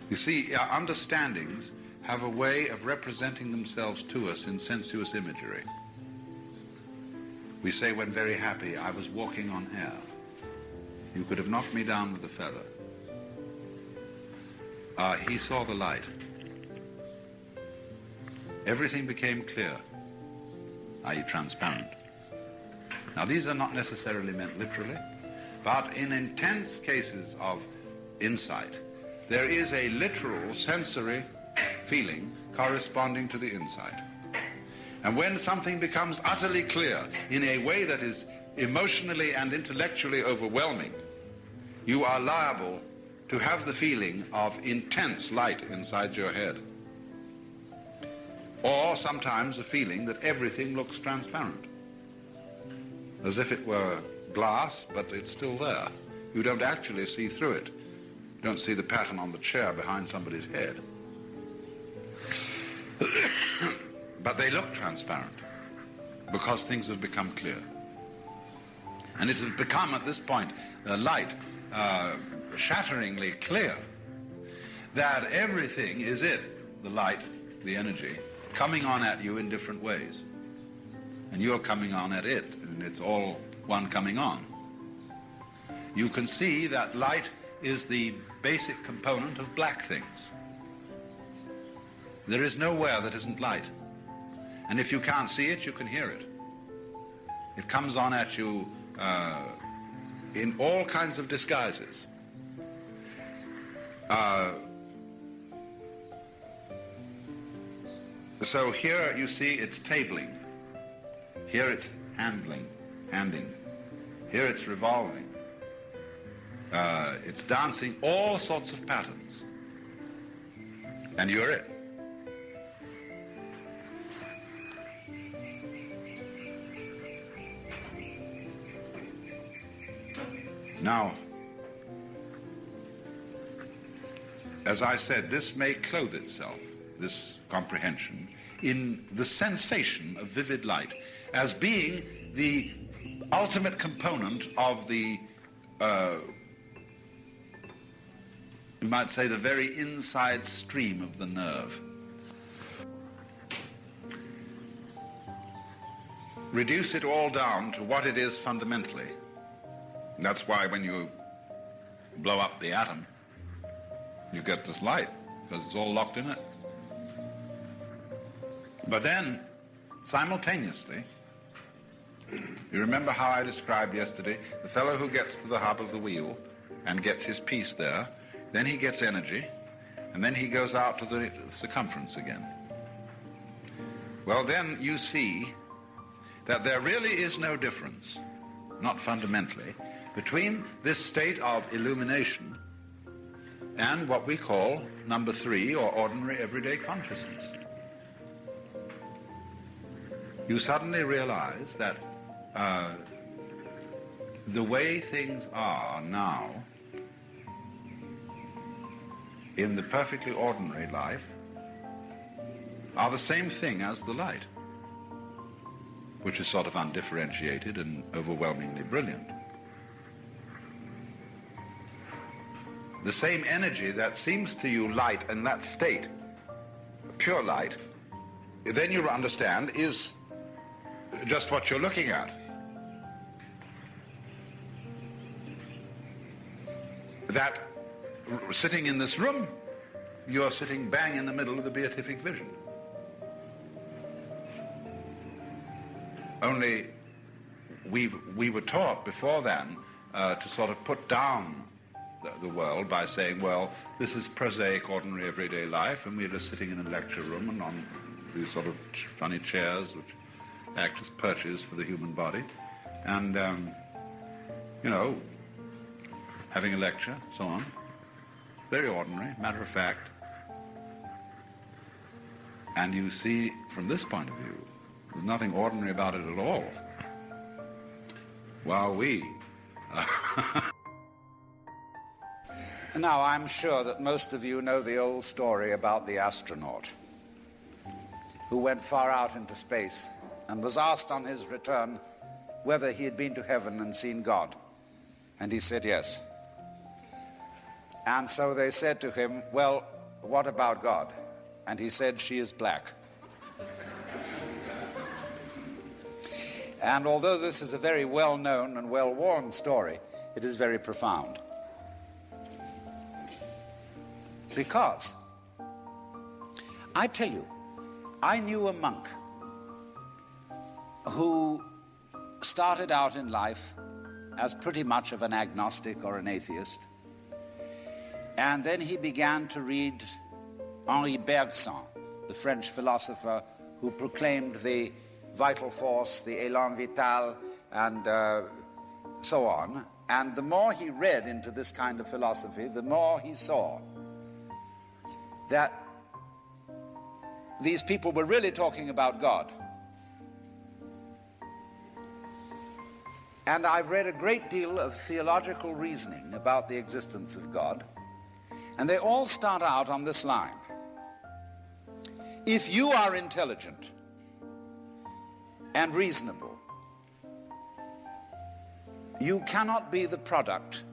You see, our understandings have a way of representing themselves to us in sensuous imagery. We say when very happy, I was walking on air. You could have knocked me down with a feather. He saw the light. Everything became clear, i.e. transparent. Now, these are not necessarily meant literally, but in intense cases of insight, there is a literal sensory feeling corresponding to the insight. And when something becomes utterly clear in a way that is emotionally and intellectually overwhelming, you are liable to have the feeling of intense light inside your head. Or sometimes a feeling that everything looks transparent, as if it were glass, but it's still there. You don't actually see through it. You don't see the pattern on the chair behind somebody's head. But they look transparent because things have become clear. And it has become, at this point, light, shatteringly clear that everything is it, the light, the energy, coming on at you in different ways. And you're coming on at it, and it's all one coming on. You can see that light is the basic component of black things. There is nowhere that isn't light. And if you can't see it, you can hear it. It comes on at you in all kinds of disguises. So here you see it's tabling. Here it's handing. Here it's revolving. It's dancing all sorts of patterns. And you're it. Now, as I said, this may clothe itself, this comprehension, in the sensation of vivid light as being the ultimate component of the, you might say, the very inside stream of the nerve. Reduce it all down to what it is fundamentally. And that's why when you blow up the atom, you get this light, because it's all locked in it. But then, simultaneously, you remember how I described yesterday the fellow who gets to the hub of the wheel and gets his piece there, then he gets energy, and then he goes out to the circumference again. Well, then you see that there really is no difference, not fundamentally, between this state of illumination and what we call number 3, or ordinary everyday consciousness. You suddenly realize that the way things are now in the perfectly ordinary life are the same thing as the light, which is sort of undifferentiated and overwhelmingly brilliant. The same energy that seems to you light in that state, pure light, then you'll understand is just what you're looking at. That sitting in this room, you're sitting bang in the middle of the beatific vision. Only we were taught before then to sort of put down the world by saying, well, this is prosaic, ordinary, everyday life, and we're just sitting in a lecture room and on these sort of funny chairs which act as perches for the human body, and, having a lecture, so on. Very ordinary, matter of fact. And you see, from this point of view, there's nothing ordinary about it at all. Wowee. Now, I'm sure that most of you know the old story about the astronaut who went far out into space and was asked on his return whether he had been to heaven and seen God. And he said yes. And so they said to him, well, what about God? And he said, she is black. And although this is a very well-known and well-worn story, it is very profound. Because, I tell you, I knew a monk who started out in life as pretty much of an agnostic or an atheist. And then he began to read Henri Bergson, the French philosopher who proclaimed the vital force, the élan vital, and so on. And the more he read into this kind of philosophy, the more he saw that these people were really talking about God. And I've read a great deal of theological reasoning about the existence of God, and they all start out on this line. If you are intelligent and reasonable, you cannot be the product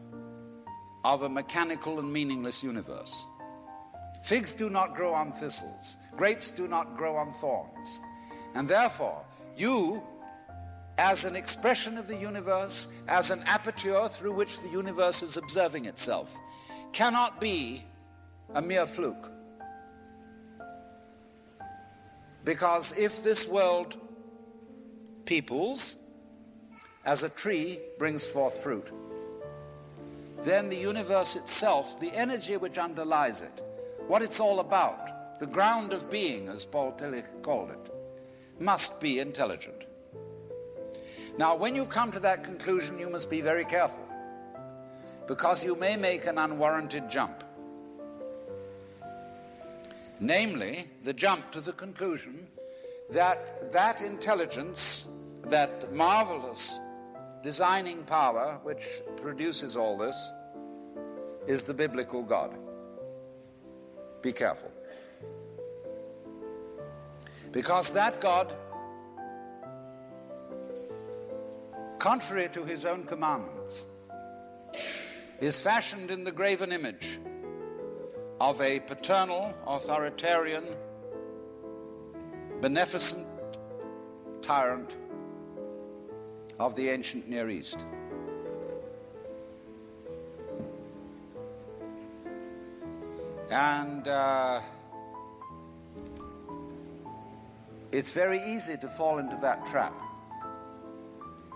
of a mechanical and meaningless universe. Figs do not grow on thistles. Grapes do not grow on thorns. And therefore, you, as an expression of the universe, as an aperture through which the universe is observing itself, cannot be a mere fluke. Because if this world peoples, as a tree brings forth fruit, then the universe itself, the energy which underlies it, what it's all about, the ground of being, as Paul Tillich called it, must be intelligent. Now, when you come to that conclusion, you must be very careful, because you may make an unwarranted jump. Namely, the jump to the conclusion that that intelligence, that marvelous designing power which produces all this, is the biblical God. Be careful. Because that God, contrary to his own commandments, is fashioned in the graven image of a paternal, authoritarian, beneficent tyrant of the ancient Near East. And it's very easy to fall into that trap,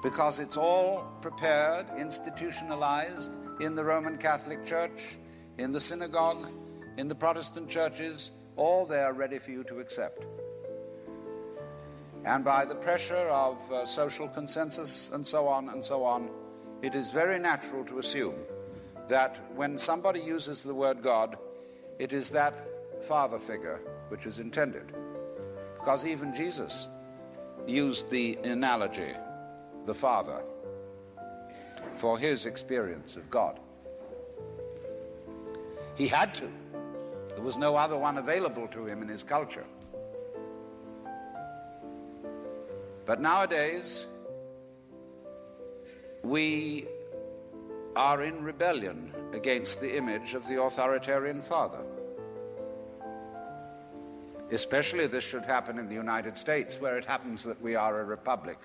because it's all prepared, institutionalized in the Roman Catholic Church, in the synagogue, in the Protestant churches, all there ready for you to accept. And by the pressure of social consensus and so on, it is very natural to assume that when somebody uses the word God, it is that father figure which is intended. Because even Jesus used the analogy, the Father, for his experience of God. He had to. There was no other one available to him in his culture. But nowadays, we are in rebellion against the image of the authoritarian father. Especially this should happen in the United States, where it happens that we are a republic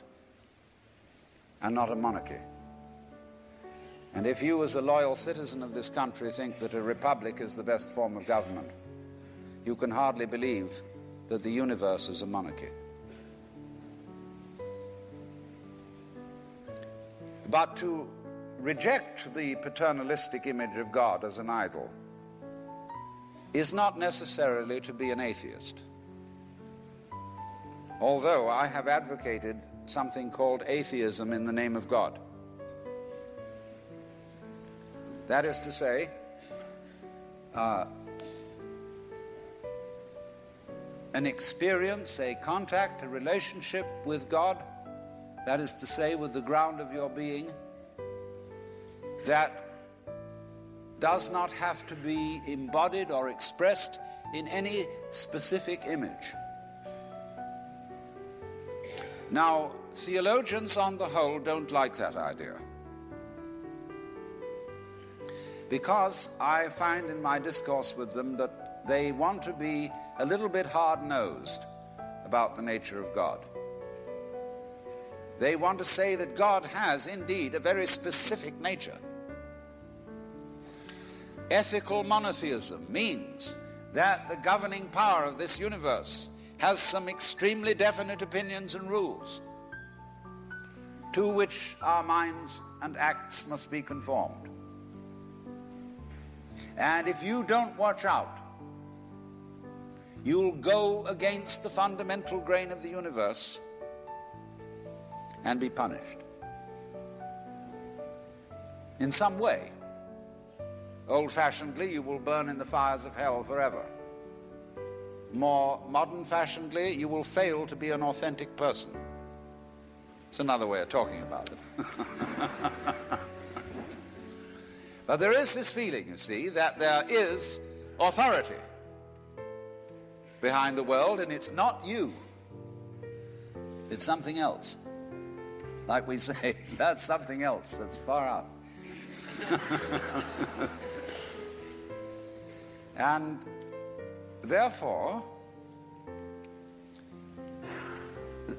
and not a monarchy. And if you, as a loyal citizen of this country, think that a republic is the best form of government, you can hardly believe that the universe is a monarchy. But to reject the paternalistic image of God as an idol is not necessarily to be an atheist. Although I have advocated something called atheism in the name of God. That is to say, an experience, a contact, a relationship with God, that is to say, with the ground of your being, that does not have to be embodied or expressed in any specific image. Now, theologians on the whole don't like that idea, because I find in my discourse with them that they want to be a little bit hard-nosed about the nature of God. They want to say that God has indeed a very specific nature. Ethical monotheism means that the governing power of this universe has some extremely definite opinions and rules to which our minds and acts must be conformed. And if you don't watch out, you'll go against the fundamental grain of the universe and be punished in some way. Old-fashionedly, you will burn in the fires of hell forever. More modern-fashionedly, you will fail to be an authentic person. It's another way of talking about it. But there is this feeling, you see, that there is authority behind the world, and it's not you. It's something else. Like we say, that's something else that's far out. And therefore,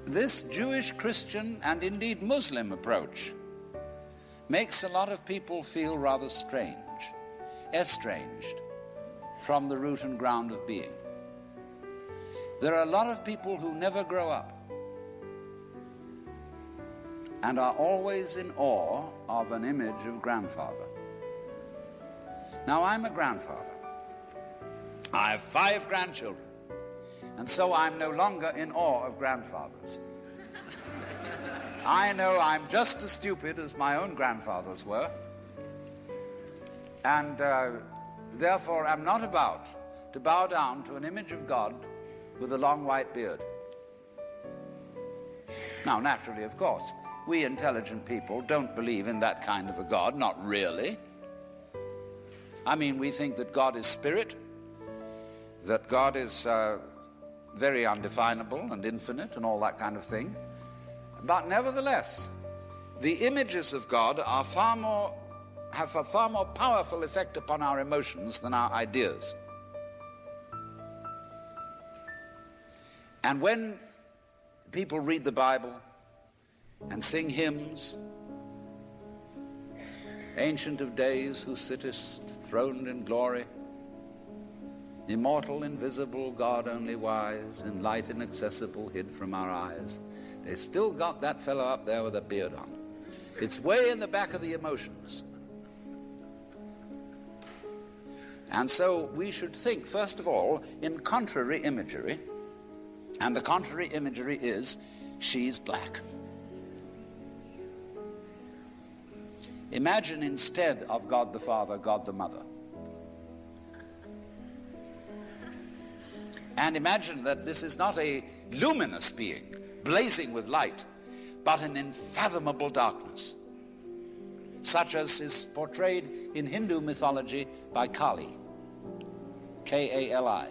this Jewish, Christian, and indeed Muslim approach makes a lot of people feel rather strange, estranged from the root and ground of being. There are a lot of people who never grow up and are always in awe of an image of grandfather. Now, I'm a grandfather. I have 5 grandchildren, and so I'm no longer in awe of grandfathers. I know I'm just as stupid as my own grandfathers were, and therefore I'm not about to bow down to an image of God with a long white beard. Now, naturally, of course, we intelligent people don't believe in that kind of a God, not really. I mean, we think that God is spirit, that God is very undefinable and infinite and all that kind of thing. But nevertheless, the images of God are have a far more powerful effect upon our emotions than our ideas. And when people read the Bible and sing hymns, Ancient of Days, who sittest throned in glory, immortal, invisible, God only wise, in light inaccessible, hid from our eyes, they still got that fellow up there with a beard on. It's way in the back of the emotions. And so we should think, first of all, in contrary imagery. And the contrary imagery is, she's black. Imagine instead of God the Father, God the Mother. And imagine that this is not a luminous being, blazing with light, but an unfathomable darkness, such as is portrayed in Hindu mythology by Kali, K-A-L-I,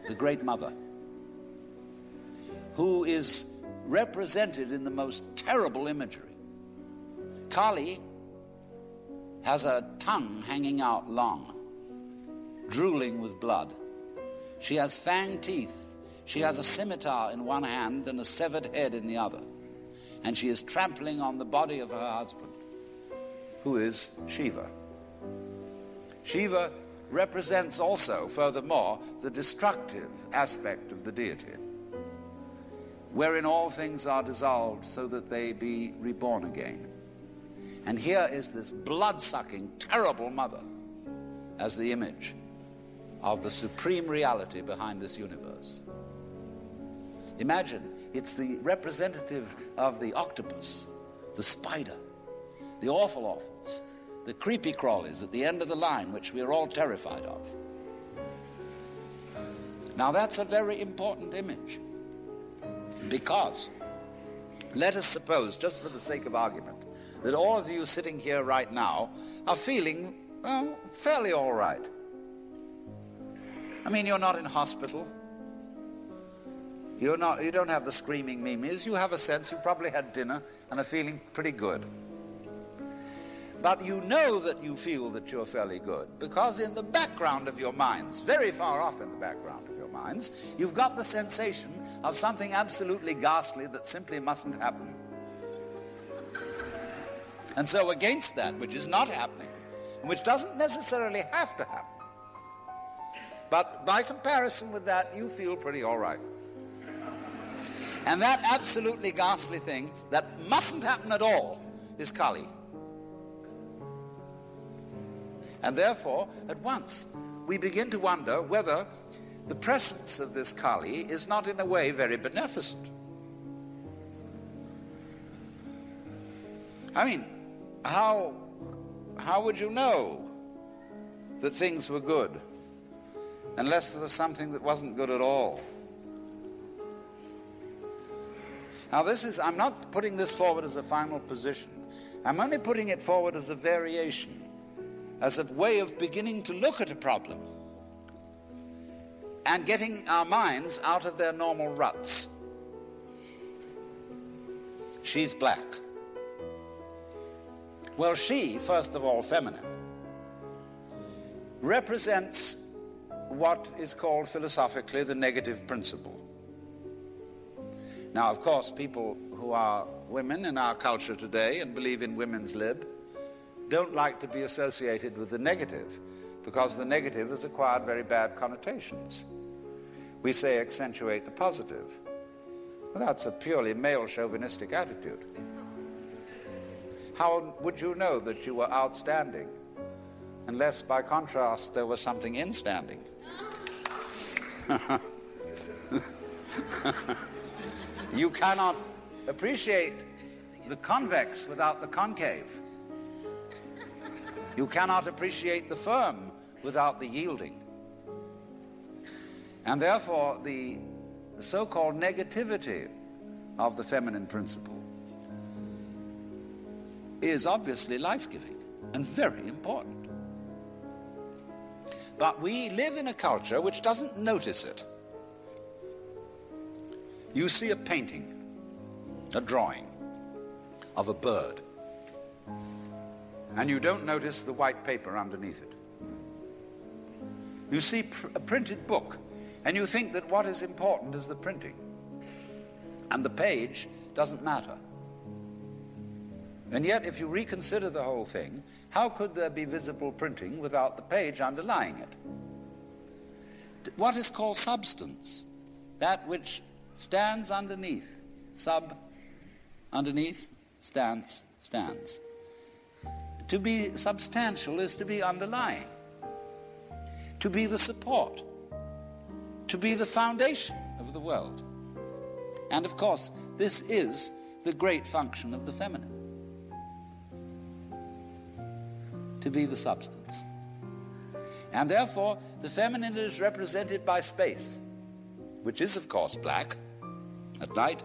the Great Mother, who is represented in the most terrible imagery. Kali has a tongue hanging out long, drooling with blood. She has fanged teeth. She has a scimitar in one hand and a severed head in the other. And she is trampling on the body of her husband, who is Shiva. Shiva represents also, furthermore, the destructive aspect of the deity, wherein all things are dissolved so that they be reborn again. And here is this blood-sucking, terrible mother as the image of the supreme reality behind this universe. Imagine, it's the representative of the octopus, the spider, the awful awfuls, the creepy crawlies at the end of the line, which we are all terrified of. Now that's a very important image, because let us suppose, just for the sake of argument, that all of you sitting here right now are feeling, well, fairly all right. I mean, you're not in hospital. You don't have the screaming mimes. You have a sense you probably had dinner and are feeling pretty good. But you know that you feel that you're fairly good because in the background of your minds, very far off in the background of your minds, you've got the sensation of something absolutely ghastly that simply mustn't happen. And so against that which is not happening, and which doesn't necessarily have to happen, but by comparison with that, you feel pretty all right. And that absolutely ghastly thing that mustn't happen at all is Kali. And therefore, at once, we begin to wonder whether the presence of this Kali is not in a way very beneficent. I mean, how would you know that things were good unless there was something that wasn't good at all? Now I'm not putting this forward as a final position. I'm only putting it forward as a variation, as a way of beginning to look at a problem and getting our minds out of their normal ruts. She's black. Well, she, first of all, feminine, represents what is called philosophically the negative principle. Now, of course, people who are women in our culture today and believe in women's lib don't like to be associated with the negative because the negative has acquired very bad connotations. We say accentuate the positive. Well, that's a purely male chauvinistic attitude. How would you know that you were outstanding unless, by contrast, there was something instanding? You cannot appreciate the convex without the concave. You cannot appreciate the firm without the yielding. And therefore, the so-called negativity of the feminine principle is obviously life-giving and very important. But we live in a culture which doesn't notice it. You see a painting, a drawing of a bird, and you don't notice the white paper underneath it. You see a printed book, and you think that what is important is the printing, and the page doesn't matter. And yet, if you reconsider the whole thing, how could there be visible printing without the page underlying it? What is called substance, that which stands underneath, underneath, stands. To be substantial is to be underlying, to be the support, to be the foundation of the world. And of course, this is the great function of the feminine, to be the substance. And therefore, the feminine is represented by space, which is, of course, black at night.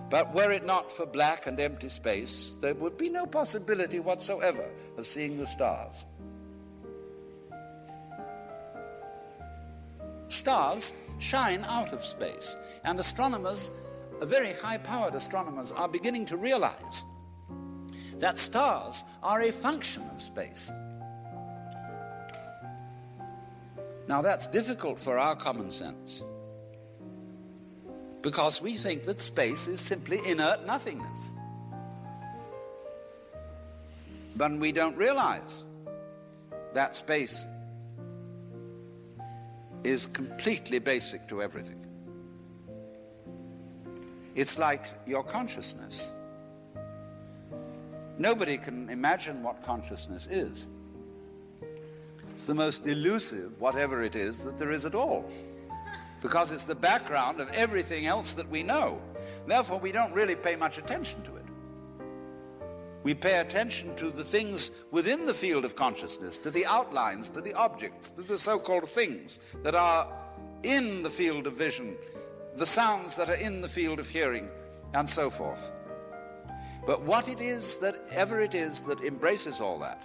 But were it not for black and empty space, there would be no possibility whatsoever of seeing the stars. Stars shine out of space, and astronomers, very high-powered astronomers, are beginning to realize that stars are a function of space. Now, that's difficult for our common sense. because we think that space is simply inert nothingness. But we don't realize that space is completely basic to everything. It's like your consciousness. Nobody can imagine what consciousness is. It's the most elusive, whatever it is, that there is at all, because it's the background of everything else that we know. Therefore, we don't really pay much attention to it. We pay attention to the things within the field of consciousness, to the outlines, to the objects, to the so-called things that are in the field of vision, the sounds that are in the field of hearing, and so forth. But what it is that ever it is that embraces all that,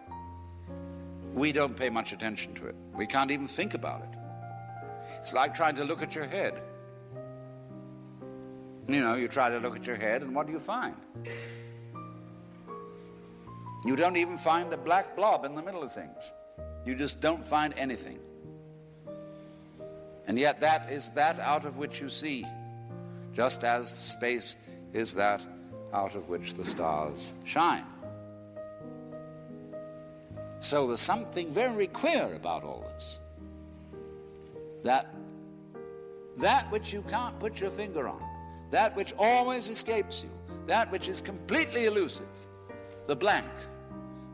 we don't pay much attention to it. We can't even think about it. It's like trying to look at your head. You know, you try to look at your head, and what do you find? You don't even find a black blob in the middle of things. You just don't find anything. And yet that is that out of which you see, just as space is that out of which the stars shine. So there's something very queer about all this. That which you can't put your finger on, that which always escapes you, that which is completely elusive, the blank,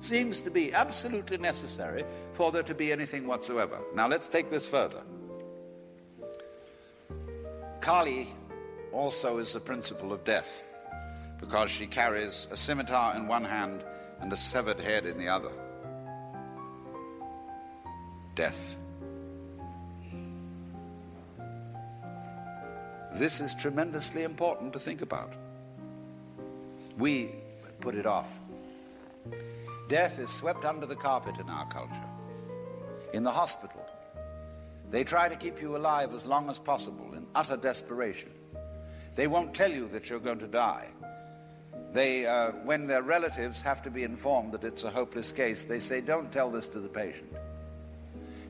seems to be absolutely necessary for there to be anything whatsoever. Now let's take this further. Kali also is the principle of death, because she carries a scimitar in one hand and a severed head in the other. Death. This is tremendously important to think about. We put it off. Death is swept under the carpet in our culture. In the hospital, they try to keep you alive as long as possible in utter desperation. They won't tell you that you're going to die. When their relatives have to be informed that it's a hopeless case, they say, don't tell this to the patient.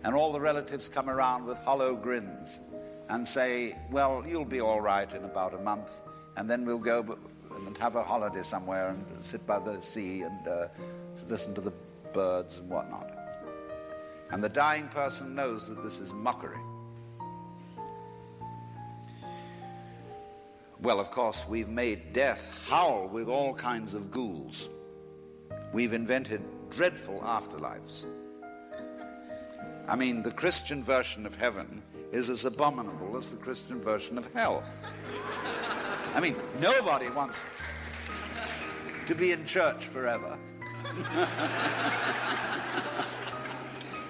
And all the relatives come around with hollow grins and say, well, you'll be all right in about a month, and then we'll go and have a holiday somewhere and sit by the sea and listen to the birds and whatnot. And the dying person knows that this is mockery. Well, of course, we've made death howl with all kinds of ghouls. We've invented dreadful afterlives. I mean, the Christian version of heaven is as abominable as the Christian version of hell. I mean, nobody wants to be in church forever.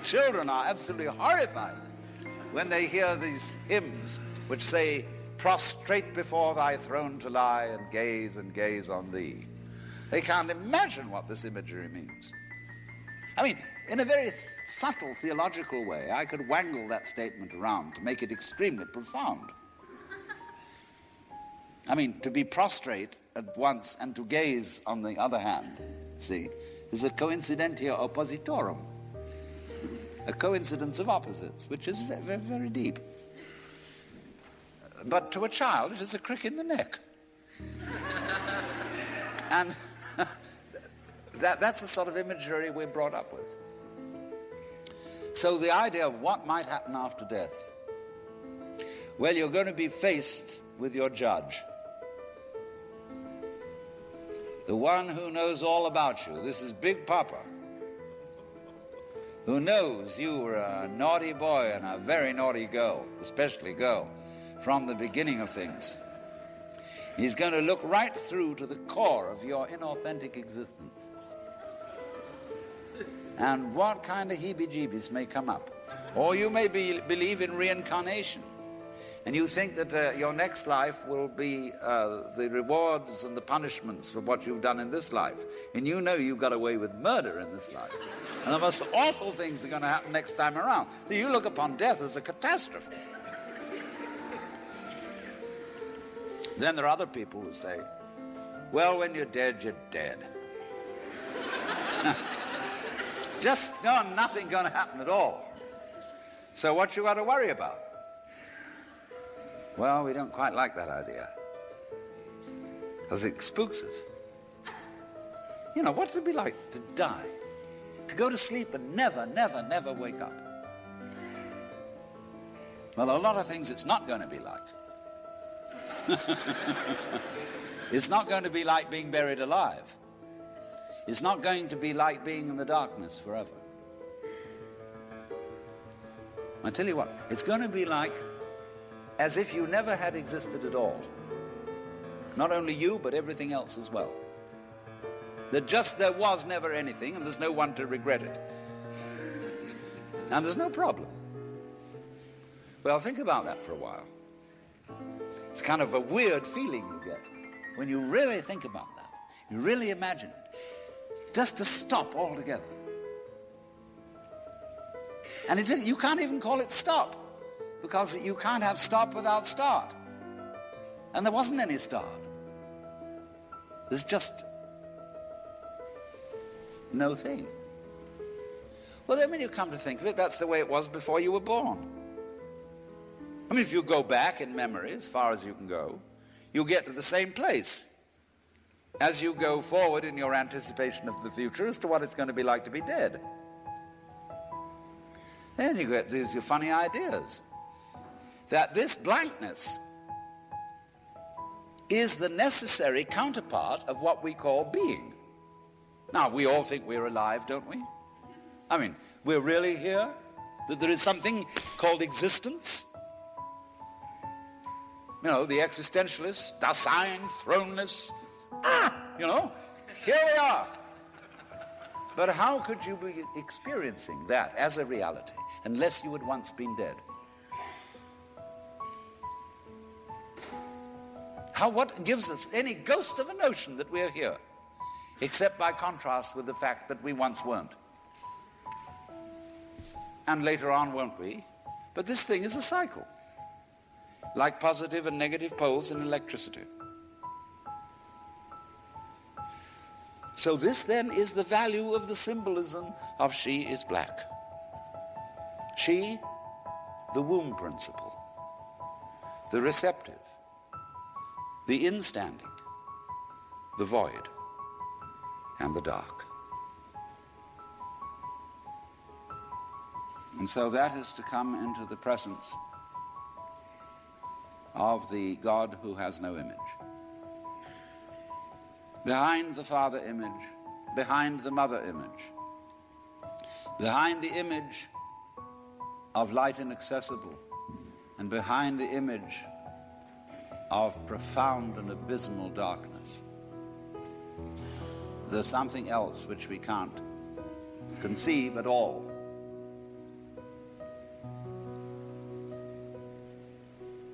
Children are absolutely horrified when they hear these hymns which say, prostrate before thy throne to lie and gaze on thee. They can't imagine what this imagery means. I mean, in a very subtle theological way, I could wangle that statement around to make it extremely profound. I mean, to be prostrate at once and to gaze on the other hand, see, is a coincidentia oppositorum, a coincidence of opposites, which is very, very deep. But to a child, it is a crick in the neck. And that's the sort of imagery we're brought up with. So the idea of what might happen after death, well, you're going to be faced with your judge. The one who knows all about you. This is Big Papa, who knows you were a naughty boy and a very naughty girl, especially girl, from the beginning of things. He's going to look right through to the core of your inauthentic existence. And what kind of heebie-jeebies may come up. Or you may believe in reincarnation, and you think that your next life will be the rewards and the punishments for what you've done in this life. And you know you got away with murder in this life. And the most awful things are going to happen next time around. So you look upon death as a catastrophe. Then there are other people who say, well, when you're dead, you're dead. Just nothing going to happen at all. So what you got to worry about? Well, we don't quite like that idea, because it spooks us. You know, what's it be like to die? To go to sleep and never, never, never wake up? Well, a lot of things it's not going to be like. It's not going to be like being buried alive. It's not going to be like being in the darkness forever. I tell you what, it's going to be like as if you never had existed at all. Not only you, but everything else as well. There was never anything, and there's no one to regret it. And there's no problem. Well, think about that for a while. It's kind of a weird feeling you get when you really think about that. You really imagine it. Just to stop altogether. And you can't even call it stop, because you can't have stop without start. And there wasn't any start. There's just no thing. Well, then when you come to think of it, that's the way it was before you were born. I mean, if you go back in memory as far as you can go, you'll get to the same place as you go forward in your anticipation of the future as to what it's going to be like to be dead. Then you get these funny ideas that this blankness is the necessary counterpart of what we call being. Now, we all think we're alive, don't we? I mean, we're really here? That there is something called existence? You know, the existentialists, Dasein, throneless, you know, here we are. But how could you be experiencing that as a reality unless you had once been dead? What gives us any ghost of a notion that we're here, except by contrast with the fact that we once weren't? And later on won't we? But this thing is a cycle, like positive and negative poles in electricity. So this then is the value of the symbolism of she is black. She, the womb principle, the receptive, the instanding, the void, and the dark. And so that is to come into the presence of the God who has no image. Behind the Father image, behind the Mother image, behind the image of light inaccessible, and behind the image of profound and abysmal darkness, there's something else which we can't conceive at all.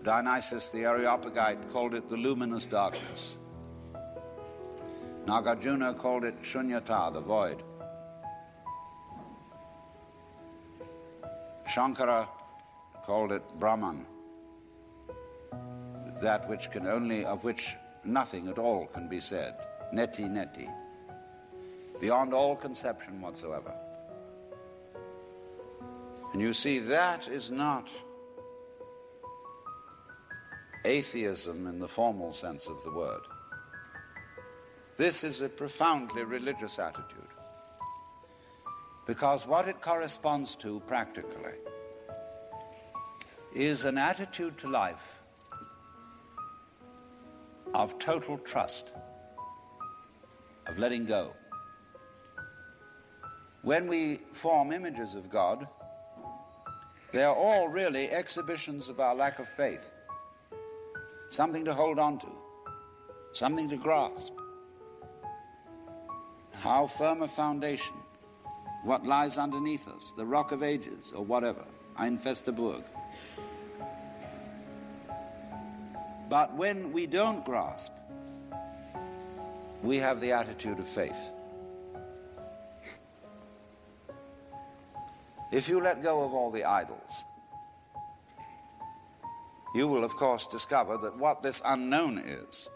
Dionysius the Areopagite called it the luminous darkness. Nagarjuna called it shunyata, the void. Shankara called it Brahman, that which can only, of which nothing at all can be said. Neti neti, beyond all conception whatsoever. And you see, that is not atheism in the formal sense of the word. This is a profoundly religious attitude, because what it corresponds to practically is an attitude to life of total trust, of letting go. When we form images of God, they are all really exhibitions of our lack of faith, something to hold on to, something to grasp. How firm a foundation, what lies underneath us, the rock of ages or whatever, ein feste Burg. But when we don't grasp, we have the attitude of faith. If you let go of all the idols, you will of course discover that what this unknown is,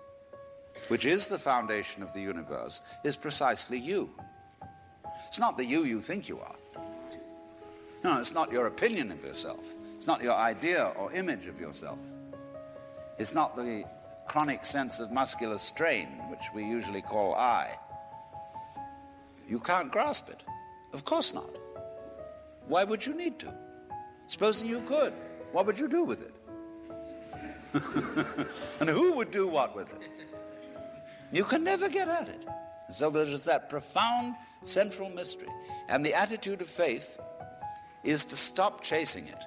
which is the foundation of the universe, is precisely you. It's not the you think you are. No, it's not your opinion of yourself. It's not your idea or image of yourself. It's not the chronic sense of muscular strain, which we usually call I. You can't grasp it. Of course not. Why would you need to? Supposing you could, what would you do with it? And who would do what with it? You can never get at it. So there is that profound central mystery. And the attitude of faith is to stop chasing it.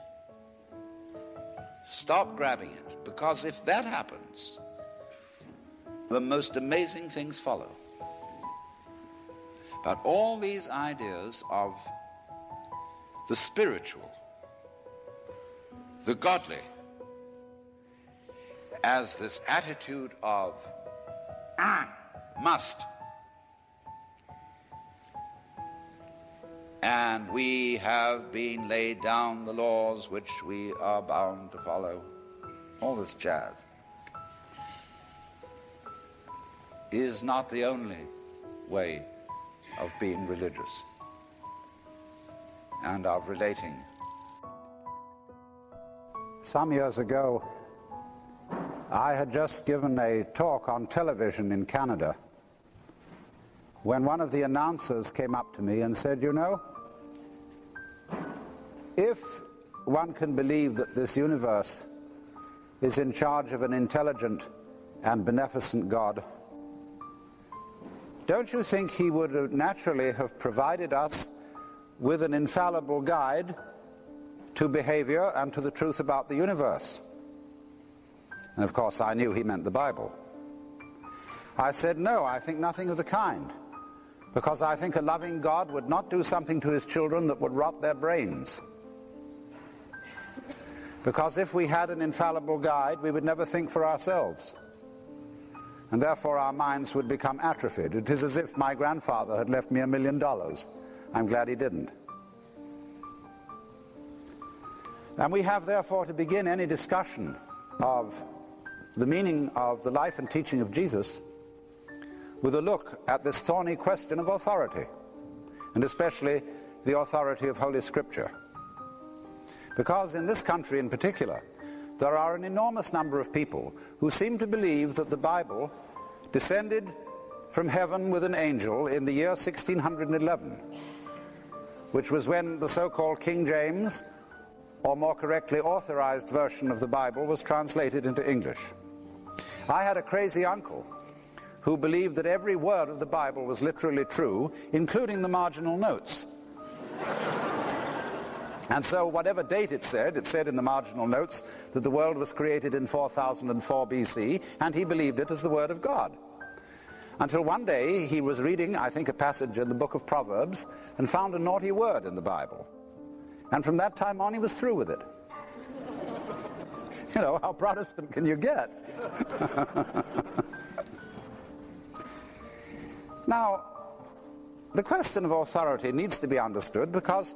Stop grabbing it. Because if that happens, the most amazing things follow. But all these ideas of the spiritual, the godly, as this attitude of must, and we have been laid down the laws which we are bound to follow, all this jazz, is not the only way of being religious and of relating. Some years ago, I had just given a talk on television in Canada when one of the announcers came up to me and said, you know, if one can believe that this universe is in charge of an intelligent and beneficent God, don't you think he would naturally have provided us with an infallible guide to behavior and to the truth about the universe? And of course I knew he meant the Bible. I said, no, I think nothing of the kind, because I think a loving God would not do something to his children that would rot their brains. Because if we had an infallible guide, we would never think for ourselves. And therefore our minds would become atrophied. It is as if my grandfather had left me $1 million. I'm glad he didn't. And we have therefore to begin any discussion of the meaning of the life and teaching of Jesus with a look at this thorny question of authority, and especially the authority of Holy Scripture. Because in this country in particular, there are an enormous number of people who seem to believe that the Bible descended from heaven with an angel in the year 1611, which was when the so-called King James, or more correctly authorized version of the Bible, was translated into English. I had a crazy uncle who believed that every word of the Bible was literally true, including the marginal notes. And so whatever date it said in the marginal notes that the world was created in 4004 BC, and he believed it as the word of God. Until one day he was reading, I think, a passage in the book of Proverbs and found a naughty word in the Bible. And from that time on he was through with it. You know, how Protestant can you get? Now, the question of authority needs to be understood, because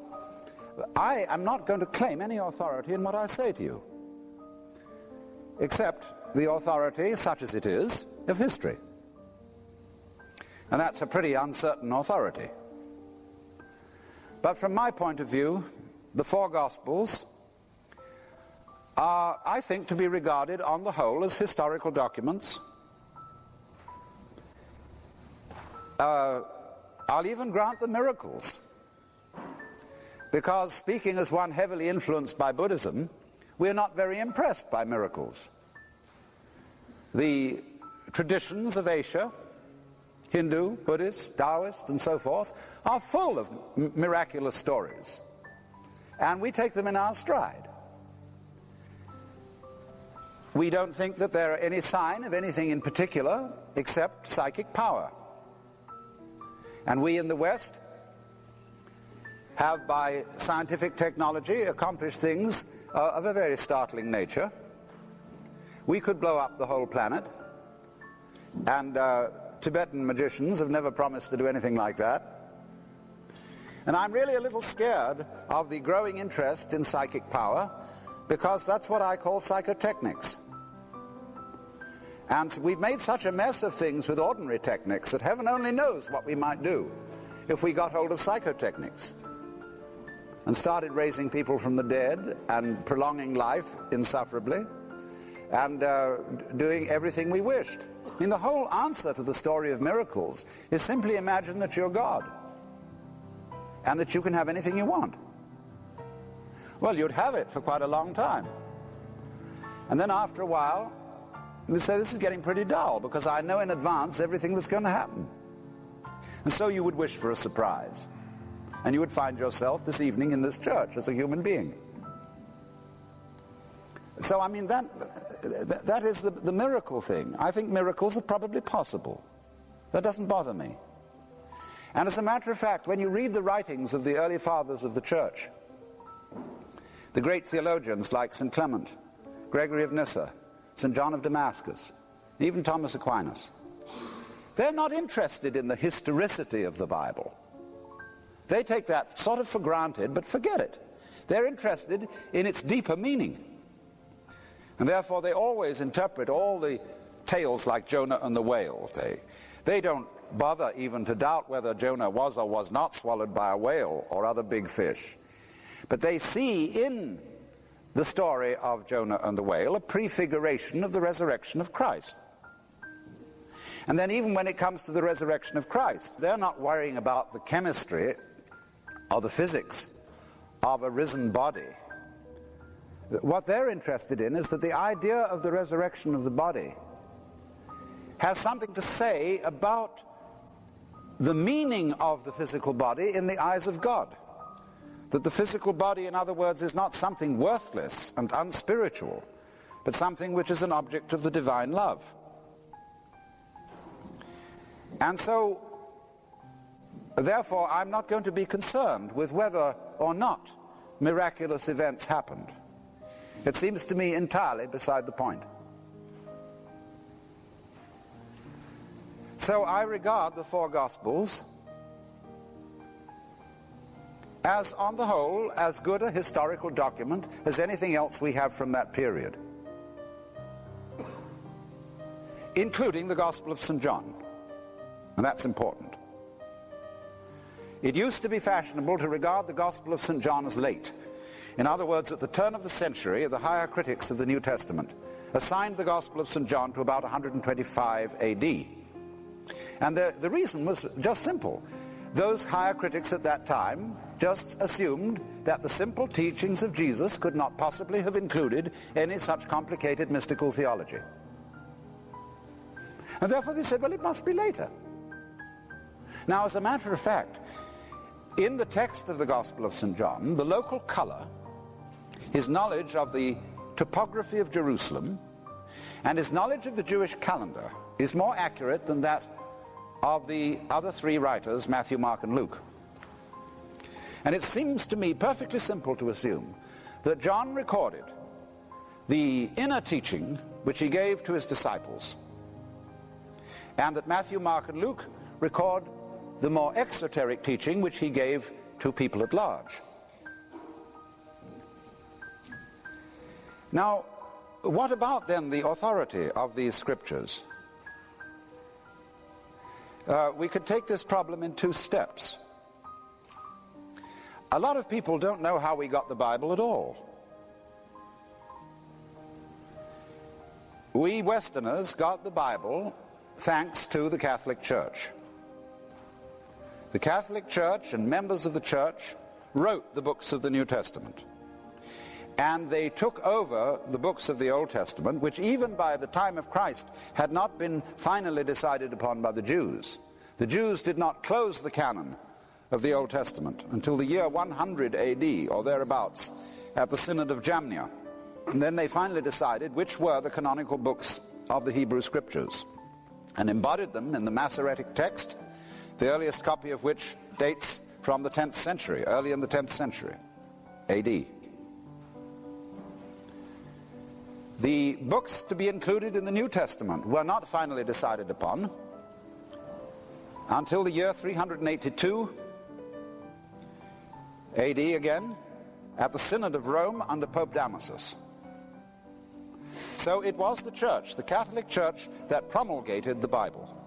I am not going to claim any authority in what I say to you, except the authority, such as it is, of history. And that's a pretty uncertain authority. But from my point of view, the four Gospels are, I think, to be regarded on the whole as historical documents. I'll even grant the miracles, because speaking as one heavily influenced by Buddhism, we're not very impressed by miracles. The traditions of Asia, Hindu, Buddhist, Taoist, and so forth, are full of miraculous stories, and we take them in our stride. We don't think that there are any sign of anything in particular except psychic power. And we in the West have, by scientific technology, accomplished things of a very startling nature. We could blow up the whole planet, and Tibetan magicians have never promised to do anything like that. And I'm really a little scared of the growing interest in psychic power, because that's what I call psychotechnics. And we've made such a mess of things with ordinary techniques that heaven only knows what we might do if we got hold of psychotechnics and started raising people from the dead and prolonging life insufferably and doing everything we wished. I mean, the whole answer to the story of miracles is simply imagine that you're God and that you can have anything you want. Well, you'd have it for quite a long time. And then after a while, you say, this is getting pretty dull because I know in advance everything that's going to happen. And so you would wish for a surprise. And you would find yourself this evening in this church as a human being. So, I mean, that is the miracle thing. I think miracles are probably possible. That doesn't bother me. And as a matter of fact, when you read the writings of the early fathers of the church, the great theologians like St. Clement, Gregory of Nyssa, St. John of Damascus, even Thomas Aquinas, they're not interested in the historicity of the Bible. They take that sort of for granted, but forget it. They're interested in its deeper meaning. And therefore they always interpret all the tales like Jonah and the whale. They don't bother even to doubt whether Jonah was or was not swallowed by a whale or other big fish. But they see in the story of Jonah and the whale a prefiguration of the resurrection of Christ. And then even when it comes to the resurrection of Christ, they're not worrying about the chemistry or the physics of a risen body. What they're interested in is that the idea of the resurrection of the body has something to say about the meaning of the physical body in the eyes of God. That the physical body, in other words, is not something worthless and unspiritual, but something which is an object of the divine love. And so, therefore, I'm not going to be concerned with whether or not miraculous events happened. It seems to me entirely beside the point. So I regard the four Gospels as, on the whole, as good a historical document as anything else we have from that period, including the Gospel of St. John. And that's important. It used to be fashionable to regard the Gospel of St. John as late. In other words, at the turn of the century, the higher critics of the New Testament assigned the Gospel of St. John to about 125 AD. And the reason was just simple. Those higher critics at that time just assumed that the simple teachings of Jesus could not possibly have included any such complicated mystical theology. And therefore they said, well, it must be later. Now, as a matter of fact, in the text of the Gospel of St. John, the local color, his knowledge of the topography of Jerusalem, and his knowledge of the Jewish calendar is more accurate than that of the other three writers, Matthew, Mark, and Luke. And it seems to me perfectly simple to assume that John recorded the inner teaching which he gave to his disciples, and that Matthew, Mark, and Luke record the more exoteric teaching which he gave to people at large. Now, what about then the authority of these scriptures? We could take this problem in two steps. A lot of people don't know how we got the Bible at all. We Westerners got the Bible thanks to the Catholic Church. The Catholic Church and members of the Church wrote the books of the New Testament. And they took over the books of the Old Testament, which even by the time of Christ had not been finally decided upon by the Jews. The Jews did not close the canon of the Old Testament until the year 100 AD, or thereabouts, at the Synod of Jamnia. And then they finally decided which were the canonical books of the Hebrew Scriptures, and embodied them in the Masoretic text, the earliest copy of which dates from the 10th century, early in the 10th century, AD. The books to be included in the New Testament were not finally decided upon until the year 382 AD again, at the Synod of Rome under Pope Damasus. So it was the Church, the Catholic Church, that promulgated the Bible.